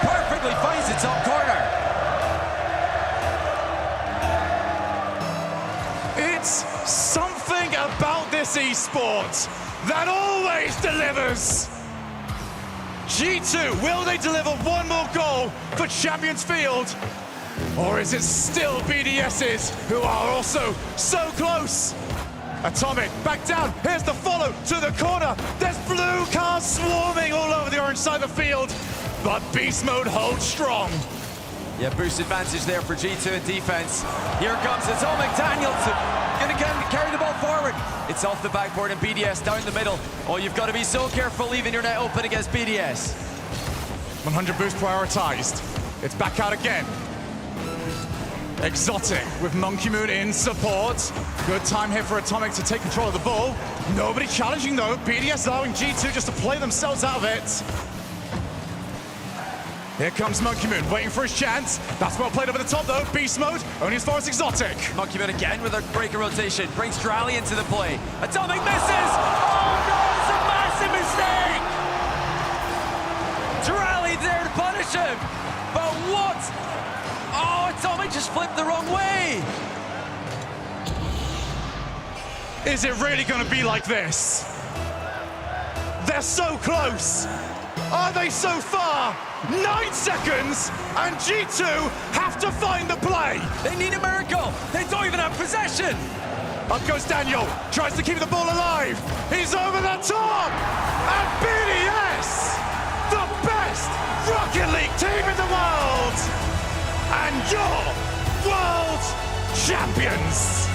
Perfectly finds the top corner. It's something about this esport that always delivers. G2, will they deliver one more goal for Champions Field? Or is it still BDS's who are also so close? Atomic, back down, here's the follow to the corner. There's blue cars swarming all over the orange side of the field, but Beast Mode holds strong. Yeah, boost advantage there for G2 in defense. Here comes Atomic. Daniel gonna carry the ball forward. It's off the backboard and BDS down the middle. Oh, you've got to be so careful leaving your net open against BDS. 100 boost prioritized. It's back out again. Exotic with Monkey Moon in support. Good time here for Atomic to take control of the ball. Nobody challenging though. BDS allowing G2 just to play themselves out of it. Here comes Monkey Moon, waiting for his chance. That's well played over the top though. Beast Mode, only as far as Exotic. Monkey Moon again with a breaker rotation. Brings Drali into the play. Atomic misses! Oh no, it's a massive mistake! Drali there to punish him. But what? Oh, Atomic just flipped the wrong way. Is it really going to be like this? They're so close. Are they so far? 9 seconds, and G2 have to find the play. They need a miracle. They don't even have possession. Up goes Daniel, tries to keep the ball alive. He's over the top, and BDS, the best Rocket League team in the world, and your world champions.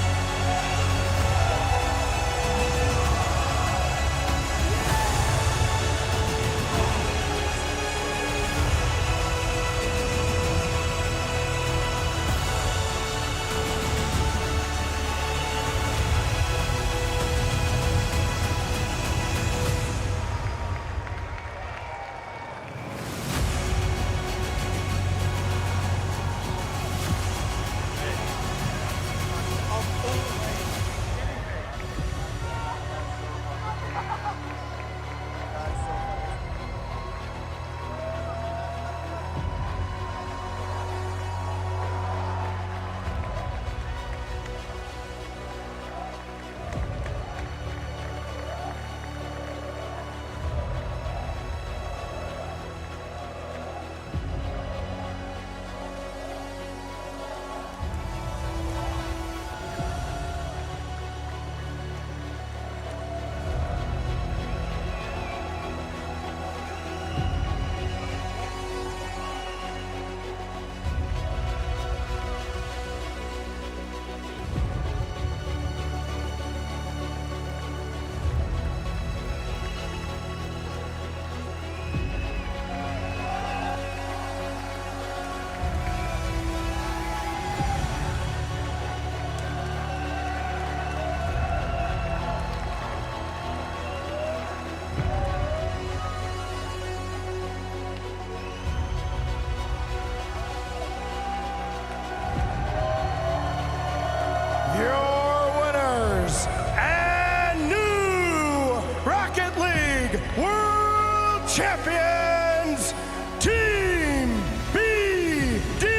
champions, Team BDS!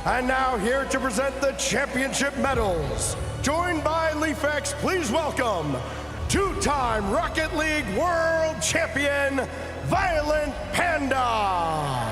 And now here to present the championship medals, joined by LeafX, please welcome two-time Rocket League World Champion, Violent Panda.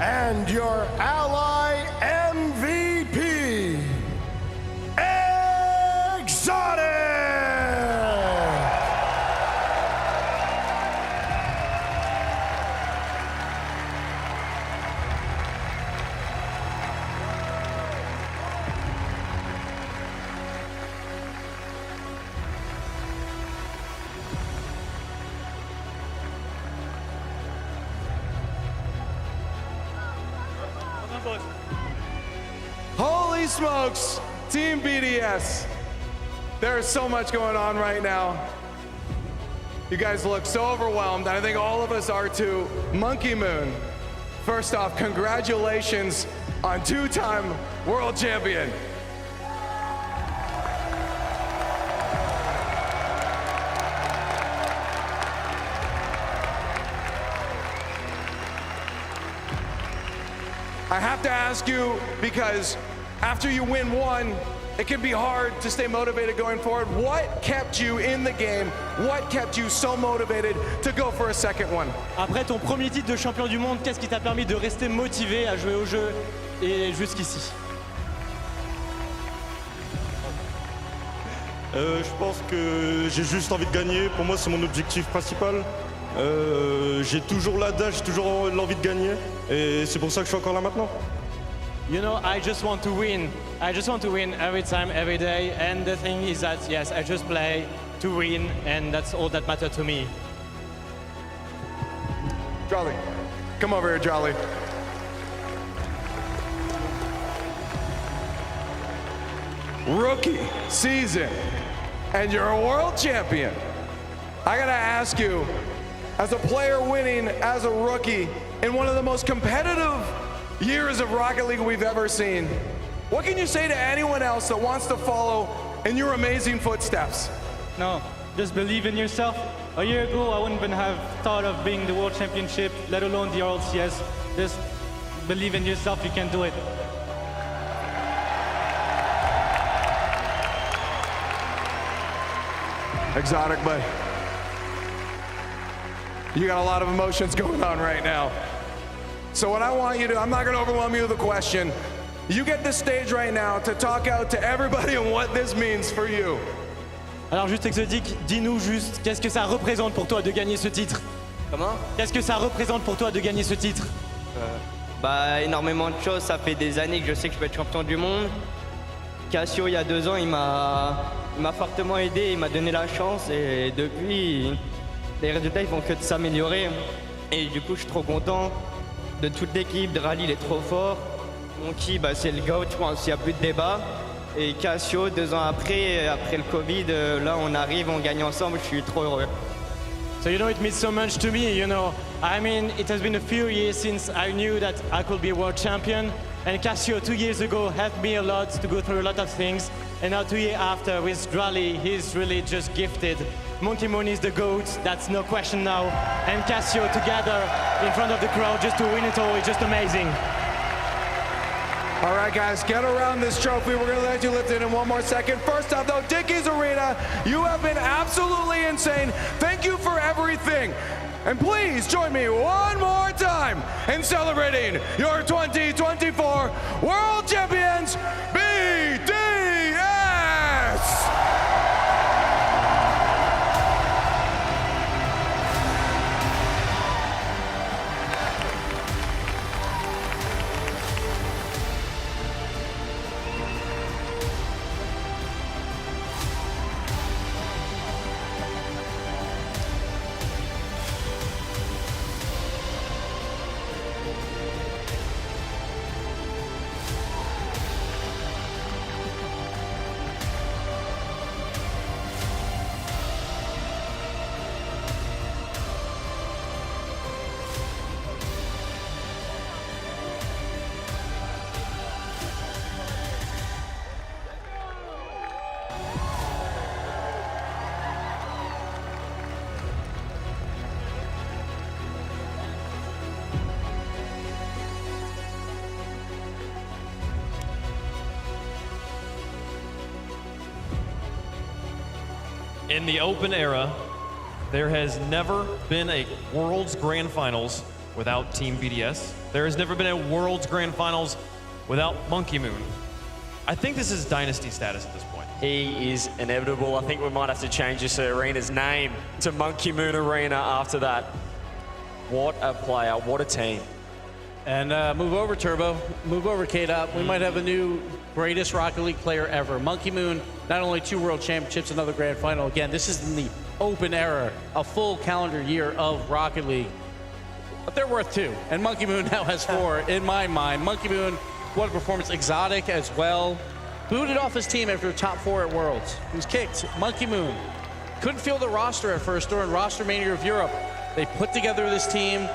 And your ally MVP, Exotic! Holy smokes, Team BDS. There is so much going on right now. You guys look so overwhelmed, and I think all of us are too. Monkey Moon, first off, congratulations on two-time world champion. I have to ask you, because after you win one, it can be hard to stay motivated going forward. What kept you in the game? What kept you so motivated to go for a second one? Après ton premier titre de champion du monde, qu'est-ce qui t'a permis de rester motivé à jouer au jeu et jusqu'ici? Je pense que j'ai juste envie de gagner. Pour moi, c'est mon objectif principal. J'ai toujours l'adage, j'ai toujours l'envie de gagner. Et c'est pour ça que je suis encore là maintenant. You know, I just want to win. I just want to win every time, every day. And the thing is that, yes, I just play to win, and that's all that matters to me. Jolly, come over here, Jolly. Rookie season, and you're a world champion. I gotta ask you, as a player winning as a rookie in one of the most competitive years of Rocket League we've ever seen, what can you say to anyone else that wants to follow in your amazing footsteps? No, just believe in yourself. A year ago, I wouldn't even have thought of being the World Championship, let alone the RLCS. Just believe in yourself, you can do it. Exotic, buddy. You got a lot of emotions going on right now. So what I want you to, I'm not going to overwhelm you with a question. You get the stage right now to talk out to everybody and what this means for you. Alors juste Exotic, dis-nous juste, qu'est-ce que ça représente pour toi de gagner ce titre? Comment? Qu'est-ce que ça représente pour toi de gagner ce titre? Bah énormément de choses, ça fait des années que je sais que je peux être champion du monde. Cassio, il y a 2 ans, il m'a fortement aidé, il m'a donné la chance et depuis, les résultats ils vont que de s'améliorer. Et du coup, je suis trop content de toute l'équipe, de Rally, il est trop fort. Monkey, bah, c'est le GOAT, je pense, il n'y a plus de débat. Et Cassio, 2 ans après le Covid, là on arrive, on gagne ensemble, je suis trop heureux. So you know, it means so much to me, you know. I mean, it has been a few years since I knew that I could be a world champion. And Cassio, 2 years ago, helped me a lot to go through a lot of things. And now 2 years after with Drali, he's really just gifted. Monkey Moon is the GOAT, that's no question now. And Cassio together in front of the crowd just to win it all is just amazing. All right, guys, get around this trophy. We're gonna let you lift it in one more second. First up, though, Dickies Arena, you have been absolutely insane. Thank you for everything. And please join me one more time in celebrating your 2024 World Champions, BDS! In the Open era, there has never been a World's Grand Finals without Team BDS. There has never been a World's Grand Finals without Monkey Moon. I think this is dynasty status at this point. He is inevitable. I think we might have to change this arena's name to Monkey Moon Arena after that. What a player, what a team. And move over, Turbo. Move over, K-Dot. We might have a new greatest Rocket League player ever. Monkey Moon, not only 2 World Championships, another Grand Final. Again, this is in the Open era, a full calendar year of Rocket League. But they're worth 2. And Monkey Moon now has 4, in my mind. Monkey Moon, what a performance. Exotic as well. Booted off his team after top 4 at Worlds. He was kicked. Monkey Moon couldn't field the roster at first during Roster Mania of Europe. They put together this team.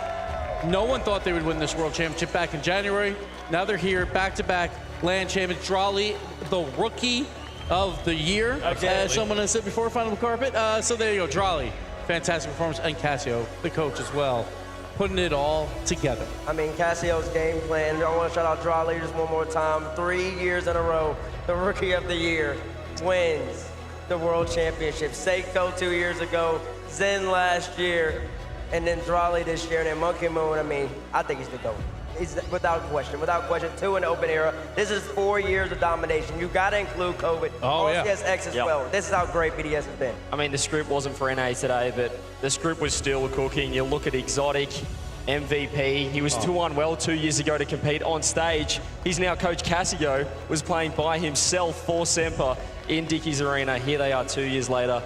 No one thought they would win this World Championship back in January. Now they're here, back-to-back land champions. Drali, the Rookie of the Year, as someone has said before, Final Carpet. So there you go, Drali. Fantastic performance. And Cassio, the coach as well, putting it all together. I mean, Cassio's game plan, I want to shout out Drali just one more time. 3 years in a row, the Rookie of the Year wins the World Championship. Seiko 2 years ago, Zen last year, and then Drali this year, and then Monkey Moon. I mean, I think he's the GOAT. He's without question, 2 in the Open era. This is 4 years of domination. You got to include COVID. RLCS as well. This is how great BDS has been. I mean, the script wasn't for NA today, but the script was still cooking. You look at Exotic, MVP. He was 2-1 well 2 years ago to compete on stage. He's now Coach Cassio, was playing by himself for Semper in Dickies Arena. Here they are 2 years later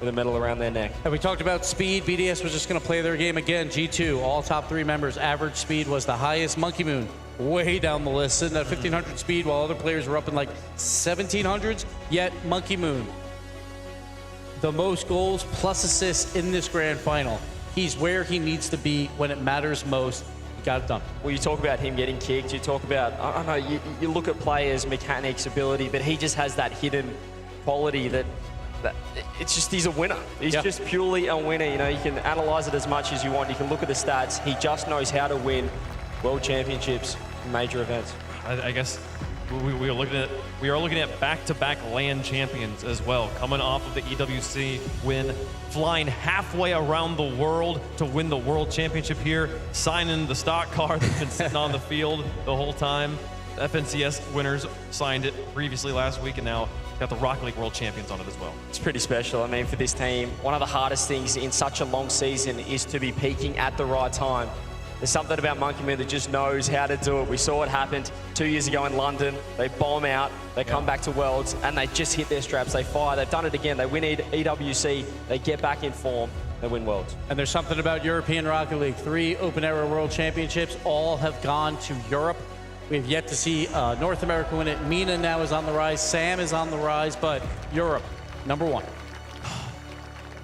with a medal around their neck. And we talked about speed. BDS was just going to play their game again. G2, all top 3 members. Average speed was the highest. Monkey Moon, way down the list, sitting at 1,500 speed while other players were up in like 1,700s. Yet Monkey Moon, the most goals plus assists in this Grand Final. He's where he needs to be when it matters most. He got it done. Well, you talk about him getting kicked. You talk about, I don't know, you look at players' mechanics, ability, but he just has that hidden quality that it's just, he's a winner. He's just purely a winner. You know, you can analyze it as much as you want. You can look at the stats. He just knows how to win World Championships, major events. I guess we are looking at back-to-back LAN champions as well, coming off of the EWC win, flying halfway around the world to win the World Championship here, signing the stock car that's been sitting on the field the whole time. FNCS winners signed it previously last week, and now got the Rocket League World Champions on it as well. It's pretty special. I mean, for this team, one of the hardest things in such a long season is to be peaking at the right time. There's something about Monkey Moon that just knows how to do it. We saw what happened 2 years ago in London. They bomb out, they come back to Worlds, and they just hit their straps. They fire. They've done it again. They win EWC. They get back in form. They win Worlds. And there's something about European Rocket League. 3 Open Era World Championships. All have gone to Europe. We have yet to see North America win it. Mina now is on the rise. Sam is on the rise, but Europe, #1.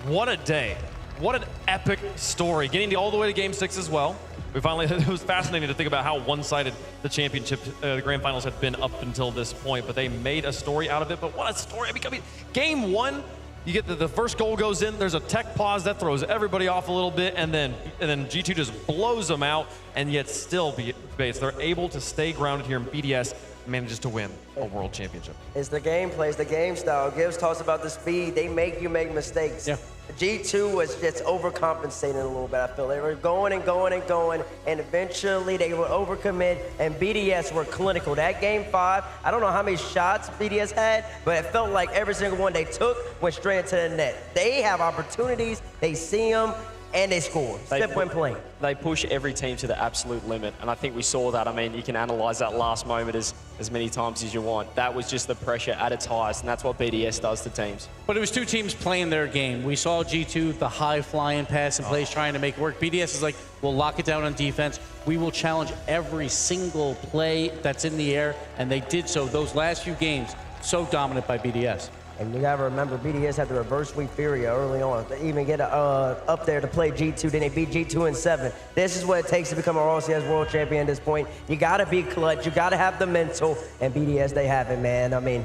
What a day. What an epic story. Getting all the way to Game 6 as well. We finally, it was fascinating to think about how one-sided the championship, the grand finals had been up until this point, but they made a story out of it. But what a story. I mean, game one, you get the first goal goes in, there's a tech pause that throws everybody off a little bit, and then G2 just blows them out, and yet still, they're able to stay grounded here, in BDS manages to win a world championship. It's the gameplay, it's the game style. Gibbs talks about the speed. They make you make mistakes. Yeah. G2 was just overcompensating a little bit, I feel. They were going and going and going, and eventually they were overcommit, and BDS were clinical. That game 5, I don't know how many shots BDS had, but it felt like every single one they took went straight into the net. They have opportunities, they see them, and they score. Step when playing. They push every team to the absolute limit, and I think we saw that. I mean, you can analyze that last moment as many times as you want. That was just the pressure at its highest, and that's what BDS does to teams. But it was two teams playing their game. We saw G2, the high-flying pass and plays trying to make it work. BDS is like, we'll lock it down on defense. We will challenge every single play that's in the air, and they did so. Those last few games, so dominant by BDS. And you gotta remember, BDS had to reverse sweep Furia early on to even get up there to play G2. Then they beat G2 in 7. This is what it takes to become an RLCS world champion at this point. You gotta be clutch. You gotta have the mental. And BDS, they have it, man. I mean,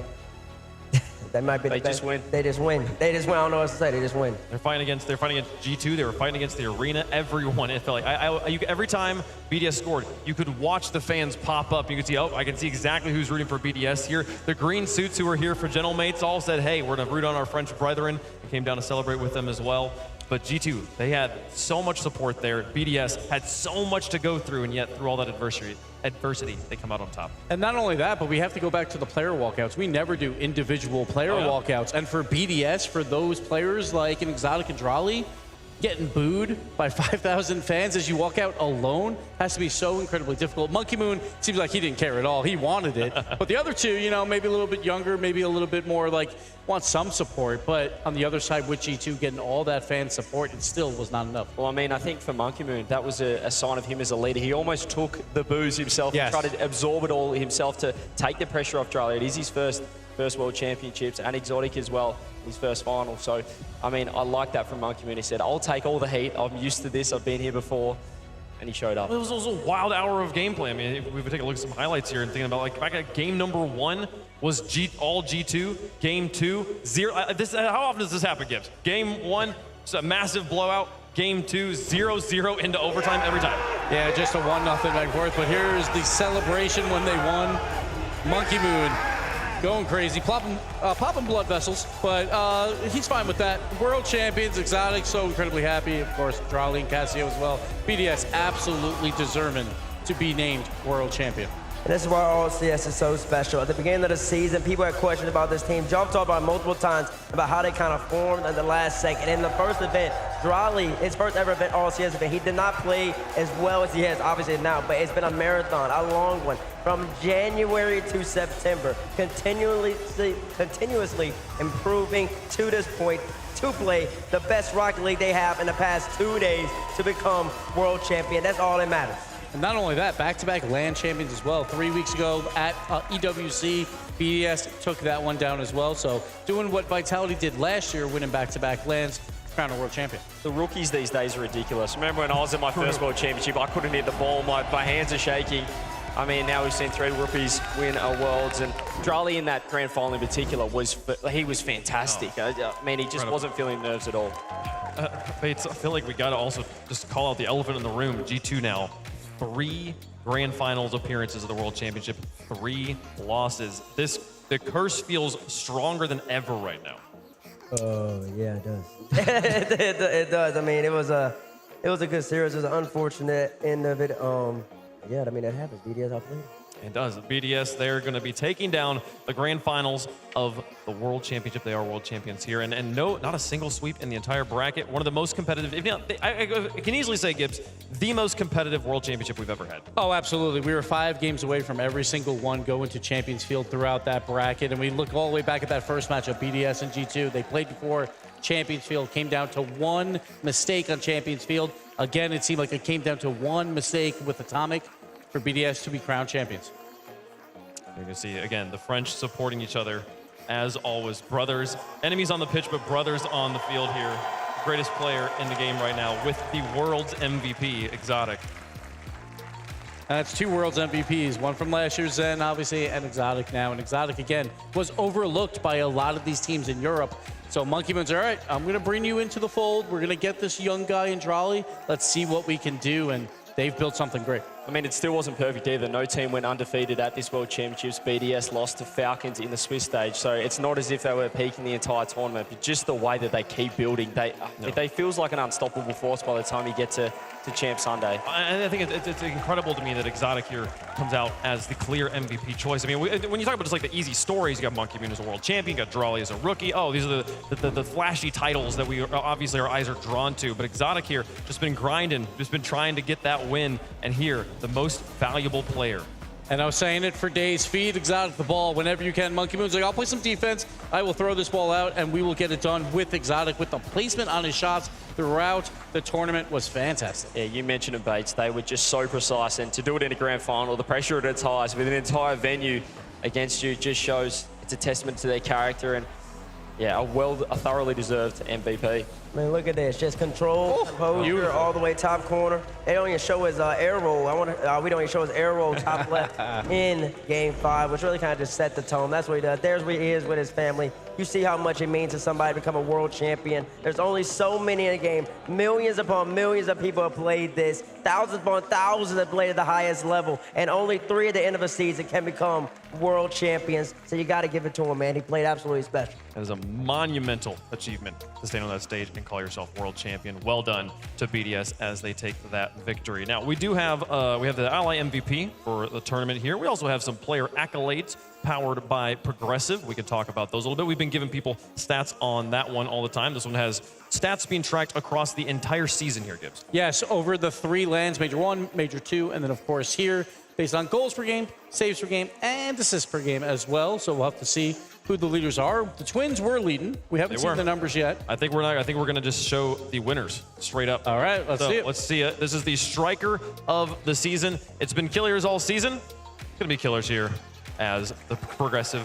that might be the best. They just win. They just win. They just win. I don't know what to say. They just win. They're fighting against G2. They were fighting against the arena. Everyone. It felt like every time BDS scored, you could watch the fans pop up. You could see, oh, I can see exactly who's rooting for BDS here. The green suits who were here for Gentle Mates all said, hey, we're gonna root on our French brethren. We came down to celebrate with them as well. But G2, they had so much support there. BDS had so much to go through, and yet through all that adversity, they come out on top. And not only that, but we have to go back to the player walkouts. We never do individual player walkouts. And for BDS, for those players like an Exotic and Drali, getting booed by 5,000 fans as you walk out alone has to be so incredibly difficult. Monkey Moon seems like he didn't care at all. He wanted it. But the other two, you know, maybe a little bit younger, maybe a little bit more like want some support. But on the other side with G2 getting all that fan support, it still was not enough. Well, I mean, I think for Monkey Moon, that was a sign of him as a leader. He almost took the boos himself and tried to absorb it all himself to take the pressure off Drali. It is his first World Championships, and Exotic as well, his first final. So, I mean, I like that from Monkey Moon. He said, I'll take all the heat. I'm used to this. I've been here before. And he showed up. It was also a wild hour of gameplay. I mean, if we would take a look at some highlights here and thinking about, like, back at game number 1 was all G2. Game 2, 0. How often does this happen, Gibbs? Game 1, it's a massive blowout. Game 2, 0-0 into overtime every time. Yeah, just a 1-0 back and forth. But here's the celebration when they won. Monkey Moon going crazy, popping blood vessels, but he's fine with that. World champions, Exotic, so incredibly happy. Of course, Drali and Cassio as well. BDS absolutely deserving to be named world champion. And this is why RLCS is so special. At the beginning of the season, people had questions about this team. Job talked about it multiple times about how they kind of formed at the last second. In the first event, Drali, his first ever event, RLCS event, he did not play as well as he has obviously now, but it's been a marathon, a long one. From January to September, continuously improving to this point to play the best Rocket League they have in the past 2 days to become world champion. That's all that matters. And not only that, back-to-back LAN champions as well. 3 weeks ago at EWC, BDS took that one down as well. So doing what Vitality did last year, winning back-to-back LANs, crowned a world champion. The rookies these days are ridiculous. Remember when I was in my first world championship, I couldn't hit the ball, my hands are shaking. I mean, now we've seen 3 rookies win a Worlds, and Drali in that grand final in particular was fantastic. I mean, he just wasn't feeling nerves at all. Bates, I feel like we got to also just call out the elephant in the room. G2 now, 3 grand finals appearances of the World Championship, 3 losses. The curse feels stronger than ever right now. Oh, yeah, it does. it does. I mean, it was a good series. It was an unfortunate end of it. Yeah, I mean, it happens. BDS outplayed. It does. BDS, they're going to be taking down the grand finals of the World Championship. They are world champions here. And no, not a single sweep in the entire bracket. One of the most competitive, I can easily say, Gibbs, the most competitive World Championship we've ever had. Oh, absolutely. We were 5 games away from every single one going to Champions Field throughout that bracket. And we look all the way back at that first matchup, BDS and G2. They played before Champions Field, came down to 1 mistake on Champions Field. Again, it seemed like it came down to 1 mistake with Atomic for BDS to be crowned champions. You're going to see, again, the French supporting each other, as always. Brothers, enemies on the pitch, but brothers on the field here. Greatest player in the game right now with the world's MVP, Exotic. That's 2 Worlds MVPs, one from last year's Zen, obviously, and Exotic now. And Exotic, again, was overlooked by a lot of these teams in Europe. So Monkey Moon's, all right, I'm going to bring you into the fold. We're going to get this young guy in Drali. Let's see what we can do. And they've built something great. I mean, it still wasn't perfect either. No team went undefeated at this World Championships. BDS lost to Falcons in the Swiss stage. So it's not as if they were peaking the entire tournament, but just the way that they keep building. They feels like an unstoppable force by the time you get to Champ Sunday. And I think it's incredible to me that Exotic here comes out as the clear MVP choice. I mean, when you talk about just like the easy stories, you got Monkey Moon as a world champion, you got Drali as a rookie. Oh, these are the flashy titles that we obviously our eyes are drawn to. But Exotic here just been grinding, just been trying to get that win. And here, the most valuable player. And I was saying it for days, feed Exotic the ball whenever you can. Monkey Moon's like, I'll play some defense, I will throw this ball out, and we will get it done with Exotic, with the placement on his shots throughout the tournament was fantastic. Yeah, you mentioned it, Bates. They were just so precise, and to do it in a grand final, the pressure at its highest with an entire venue against you just shows it's a testament to their character, and yeah, a thoroughly deserved MVP. I mean, look at this. Just control, composure, all the way top corner. They don't even show his air roll. We don't even show his air roll top left in Game 5, which really kind of just set the tone. That's what he does. There's where he is with his family. You see how much it means to somebody to become a world champion. There's only so many in the game. Millions upon millions of people have played this. Thousands upon thousands have played at the highest level. And only 3 at the end of a season can become world champions. So you got to give it to him, man. He played absolutely special. That is a monumental achievement to stand on that stage and call yourself world champion. Well done to BDS as they take that victory. Now, we do have the Ally MVP for the tournament here. We also have some player accolades powered by Progressive. We can talk about those a little bit. We've been giving people stats on that one all the time. This one has stats being tracked across the entire season here, Gibbs. Yes, over the 3 lands, Major 1, Major 2, and then, of course, here, based on goals per game, saves per game, and assists per game as well. So we'll have to see who the leaders are. The Twins were leading. We haven't seen the numbers yet. I think we're going to just show the winners straight up. All right, let's see it. Let's see it. This is the striker of the season. It's been Killers all season. It's going to be Killers here as the Progressive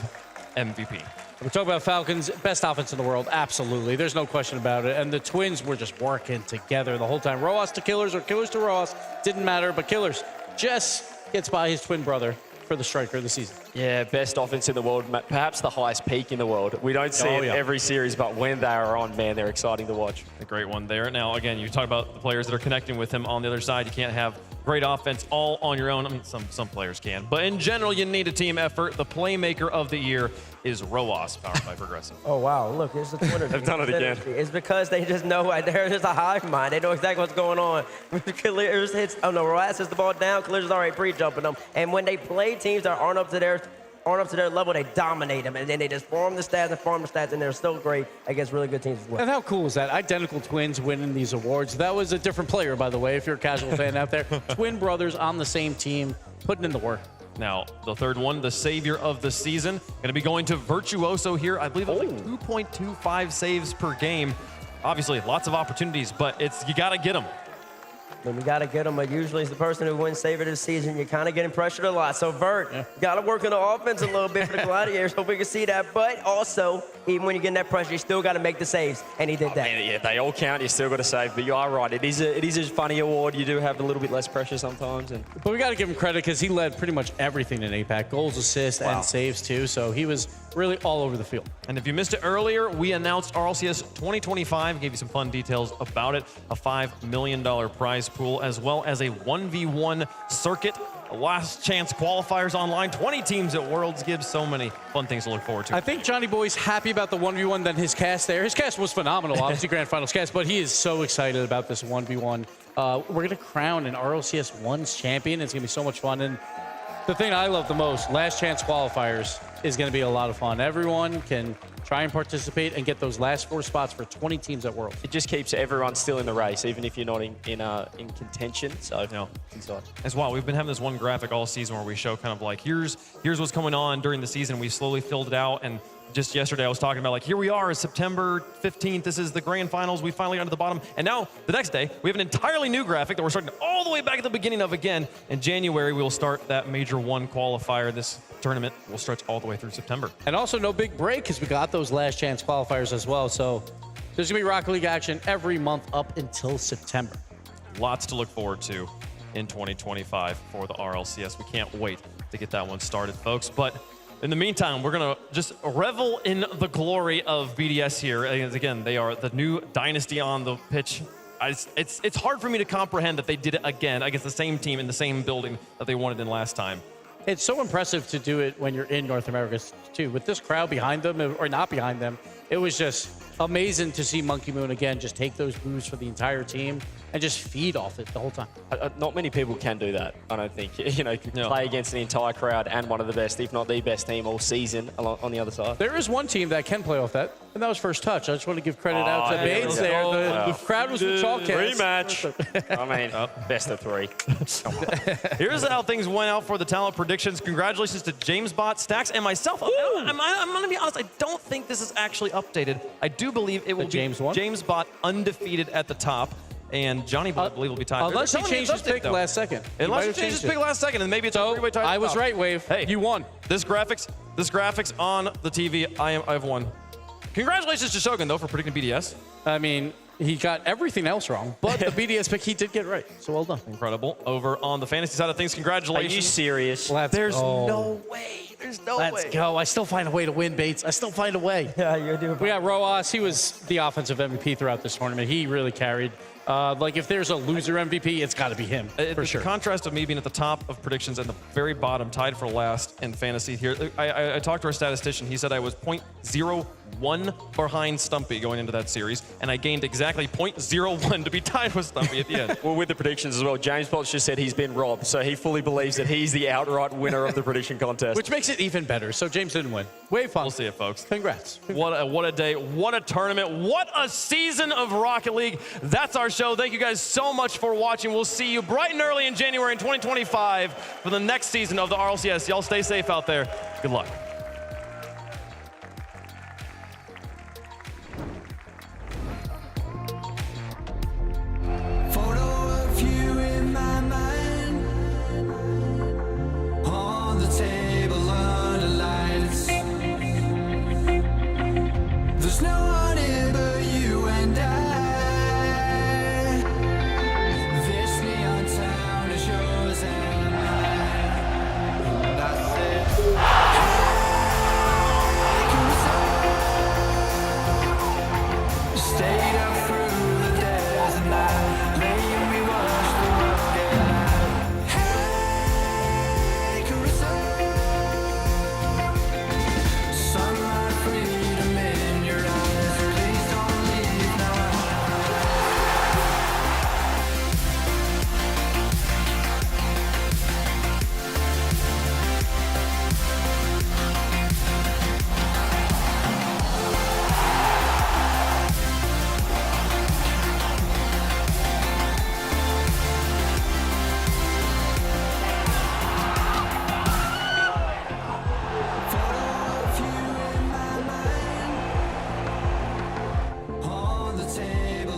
MVP. We're talking about Falcons, best offense in the world, absolutely. There's no question about it. And the Twins were just working together the whole time. Roas to Killers or Killers to Roas, didn't matter, but Killers just gets by his twin brother for the striker of the season. Yeah, best offense in the world, perhaps the highest peak in the world. We don't see it every series, but when they are on, man, they're exciting to watch. A great one there. Now, again, you talk about the players that are connecting with him on the other side. You can't have great offense all on your own. I mean, some players can, but in general, you need a team effort. The playmaker of the year is Roas, powered by Progressive. Oh, wow. Look, it's the Twitter. They've done it again. It's because they just know they're just a hive mind. They know exactly what's going on. Killers hits, Roas hits the ball down. Killers is already pre-jumping them. And when they play teams that aren't up to their level, they dominate them. And then they just farm the stats, and they're still great against really good teams as well. And how cool is that? Identical twins winning these awards. That was a different player, by the way, if you're a casual fan out there. Twin brothers on the same team, putting in the work. Now, the third one, the savior of the season, going to be going to Virtuoso here. I believe it's like 2.25 saves per game. Obviously, lots of opportunities, but you got to get them. Then we got to get them, but usually it's the person who wins Savior this season. You're kind of getting pressured a lot. So, Vert, got to work on the offense a little bit for the Gladiators. Hope we can see that. But also, even when you're getting that pressure, you still got to make the saves, and he did that. Man, yeah, they all count. You still got to save, but you are right. It is a funny award. You do have a little bit less pressure sometimes. But we got to give him credit because he led pretty much everything in APAC. Goals, assists, and saves, too. So he was really all over the field. And if you missed it earlier, we announced RLCS 2025, gave you some fun details about it, a $5 million prize pool, as well as a 1v1 circuit, last chance qualifiers online, 20 teams at Worlds. Gives so many fun things to look forward to. I think Johnny Boy's happy about the 1v1 than his cast there. His cast was phenomenal, obviously Grand Finals cast, but he is so excited about this 1v1. We're going to crown an RLCS 1's champion. It's going to be so much fun. And the thing I love the most, last chance qualifiers, is going to be a lot of fun. Everyone can try and participate and get those last 4 spots for 20 teams at Worlds. It just keeps everyone still in the race, even if you're not in contention. So, inside. As well, we've been having this one graphic all season where we show kind of like, here's what's going on during the season. We slowly filled it out, and just yesterday I was talking about, like, here we are, it's September 15th. This is the grand finals. We finally got to the bottom. And now, the next day, we have an entirely new graphic that we're starting all the way back at the beginning of again. In January, we'll start that Major 1 qualifier. This tournament will stretch all the way through September. And also no big break because we got those last chance qualifiers as well. So there's going to be Rocket League action every month up until September. Lots to look forward to. in 2025 for the RLCS. We can't wait to get that one started, folks. But in the meantime, we're going to just revel in the glory of BDS here. Again, they are the new dynasty on the pitch. It's hard for me to comprehend that they did it again against the same team in the same building that they won it in last time. It's so impressive to do it when you're in North America, too. With this crowd behind them, or not behind them, it was just amazing to see Monkey Moon again just take those boosts for the entire team and just feed off it the whole time. Not many people can do that, I don't think. You know, play against the entire crowd and one of the best, if not the best team all season on the other side. There is one team that can play off that, and that was First Touch. I just want to give credit out to Baines there. The crowd was with chalk cans. Rematch. I mean, best of 3. Here's how things went out for the talent predictions. Congratulations to James Bot, Stacks, and myself. I'm going to be honest, I don't think this is actually updated. I do believe it will be James Bot undefeated at the top. And Johnny, I believe, will be tied. Unless he changed his pick last second. Unless he changed his pick last second, and maybe it's a three-way tie. I was right, Wave. Hey, you won. This graphics on the TV, I've won. Congratulations to Shogun, though, for predicting BDS. I mean, he got everything else wrong, but the BDS pick he did get right. So well done. Incredible. Over on the fantasy side of things, congratulations. Are you serious? There's no way. There's no way. Let's go. I still find a way to win, Bates. I still find a way. Yeah, you're doing. We got Roas. He was the offensive MVP throughout this tournament. He really carried. Like, if there's a loser MVP, it's got to be him, for sure. The contrast of me being at the top of predictions and the very bottom, tied for last in fantasy here. I talked to our statistician. He said I was 0.01 behind Stumpy going into that series, and I gained exactly 0.01 to be tied with Stumpy at the end. Well, with the predictions as well, James Potts just said he's been robbed, so he fully believes that he's the outright winner of the prediction contest. Which makes it even better, so James didn't win. Way fun. We'll see it, folks. Congrats. What a day. What a tournament. What a season of Rocket League. That's our show. Thank you guys so much for watching. We'll see you bright and early in January in 2025 for the next season of the RLCS. Y'all stay safe out there. Good luck. There's no one here but you and I. This neon town is yours and mine. That's it. Stayed up through the days and night, laying we watched the world get light. Hey, Carissa, sunlight, freedom in your eyes. Please don't leave now. On the table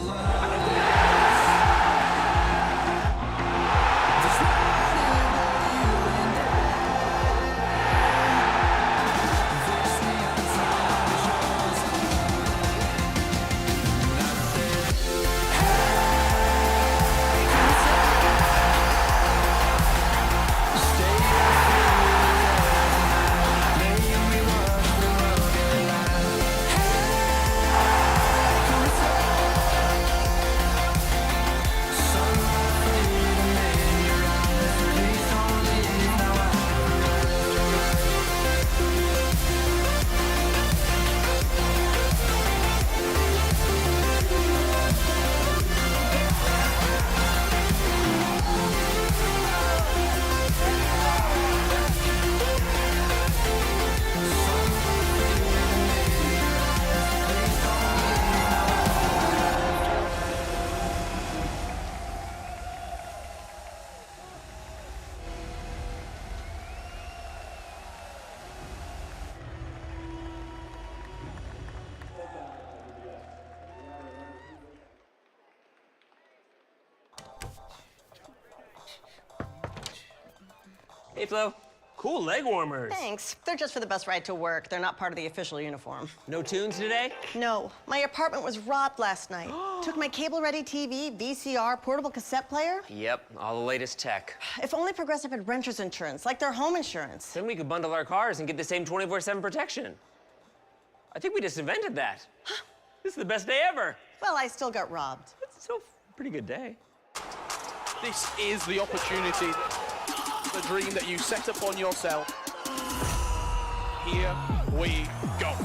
Hey, Flo. Cool leg warmers. Thanks. They're just for the bus ride to work. They're not part of the official uniform. No tunes today? No. My apartment was robbed last night. Took my cable-ready TV, VCR, portable cassette player. Yep, all the latest tech. If only Progressive had renter's insurance, like their home insurance. Then we could bundle our cars and get the same 24/7 protection. I think we just invented that. This is the best day ever. Well, I still got robbed. It's still a pretty good day. This is the opportunity, the dream that you set upon yourself. Here we go.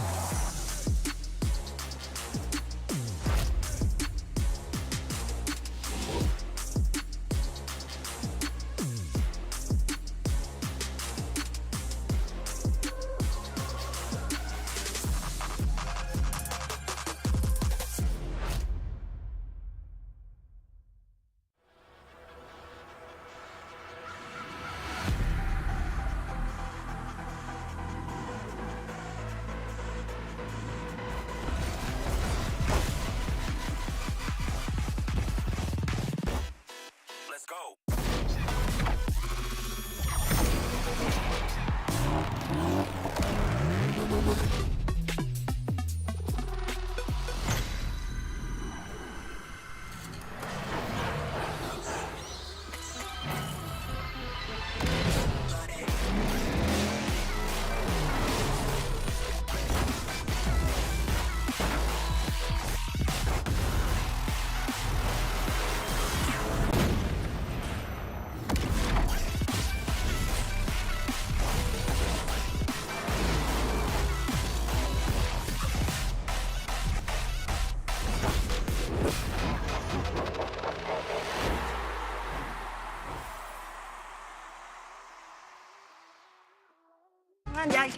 Nice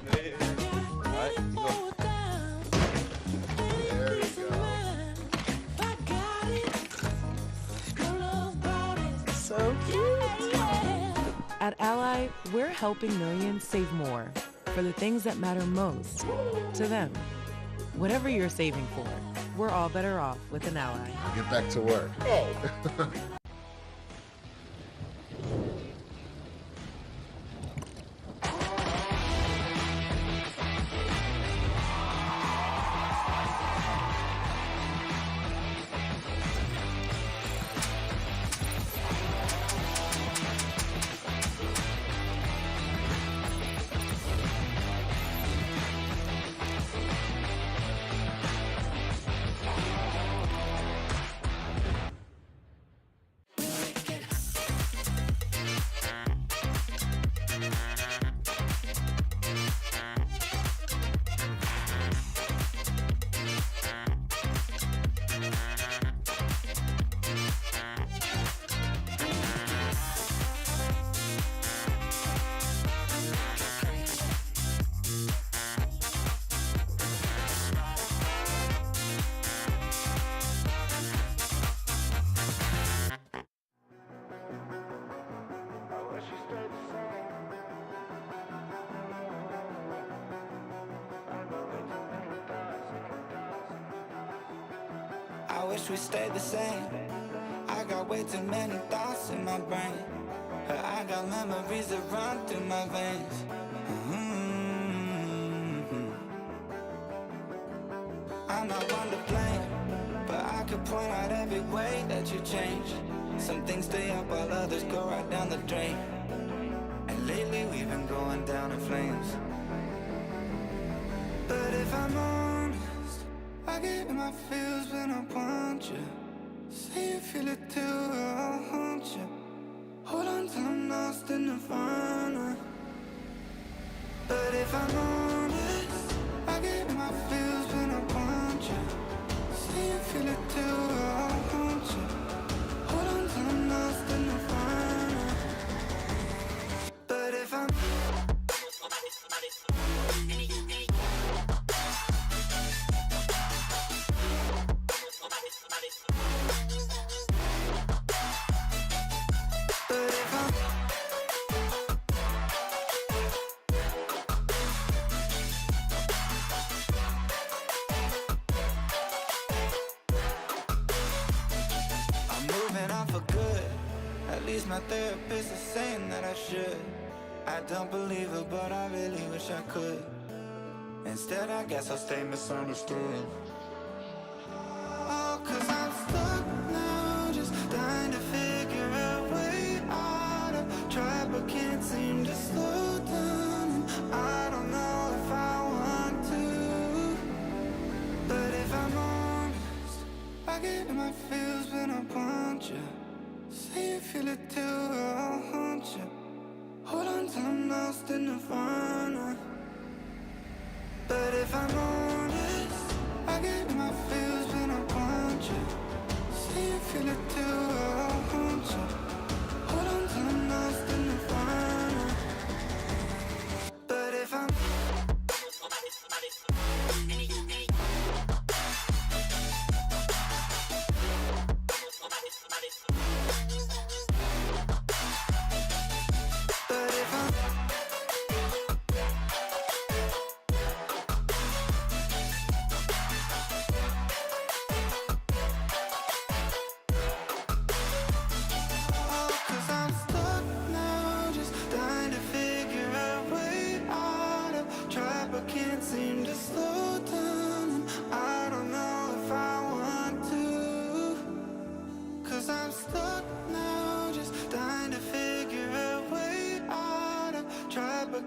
play. All right, go. There you go. So cute. At Ally, we're helping millions save more for the things that matter most to them. Whatever you're saving for, we're all better off with an Ally. Get back to work. Oh. I wish we stayed the same. I got way too many thoughts in my brain, but I got memories that run through my veins. I'm not one to blame, but I could point out every way that you changed. Some things stay up while others go right down the drain. And lately we've been going down in flames. But if I'm honest, I get in my feels when I want you. Say you feel it too, I'll haunt you. Hold on till I'm lost in nirvana. But if I'm honest, I get in my feels when I want you. Say you feel it too, I'll haunt you. Hold on till I'm lost in nirvana. But if I'm Cause my therapist is saying that I should. I don't believe it, but I really wish I could. Instead, I guess I'll stay misunderstood. Oh, cause I'm stuck now, just dying to figure a way out. I've tried but can't seem to slow down, and I don't know if I want to. But if I'm honest, I get in my feels when I want you. Say you feel it too, I'll haunt you. Hold on till I'm lost in nirvana. But if I'm honest, I get in my feels when I want you. Say you feel it too, I'll haunt you. Hold on till I'm lost in nirvana. But if I'm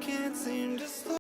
can't seem to slow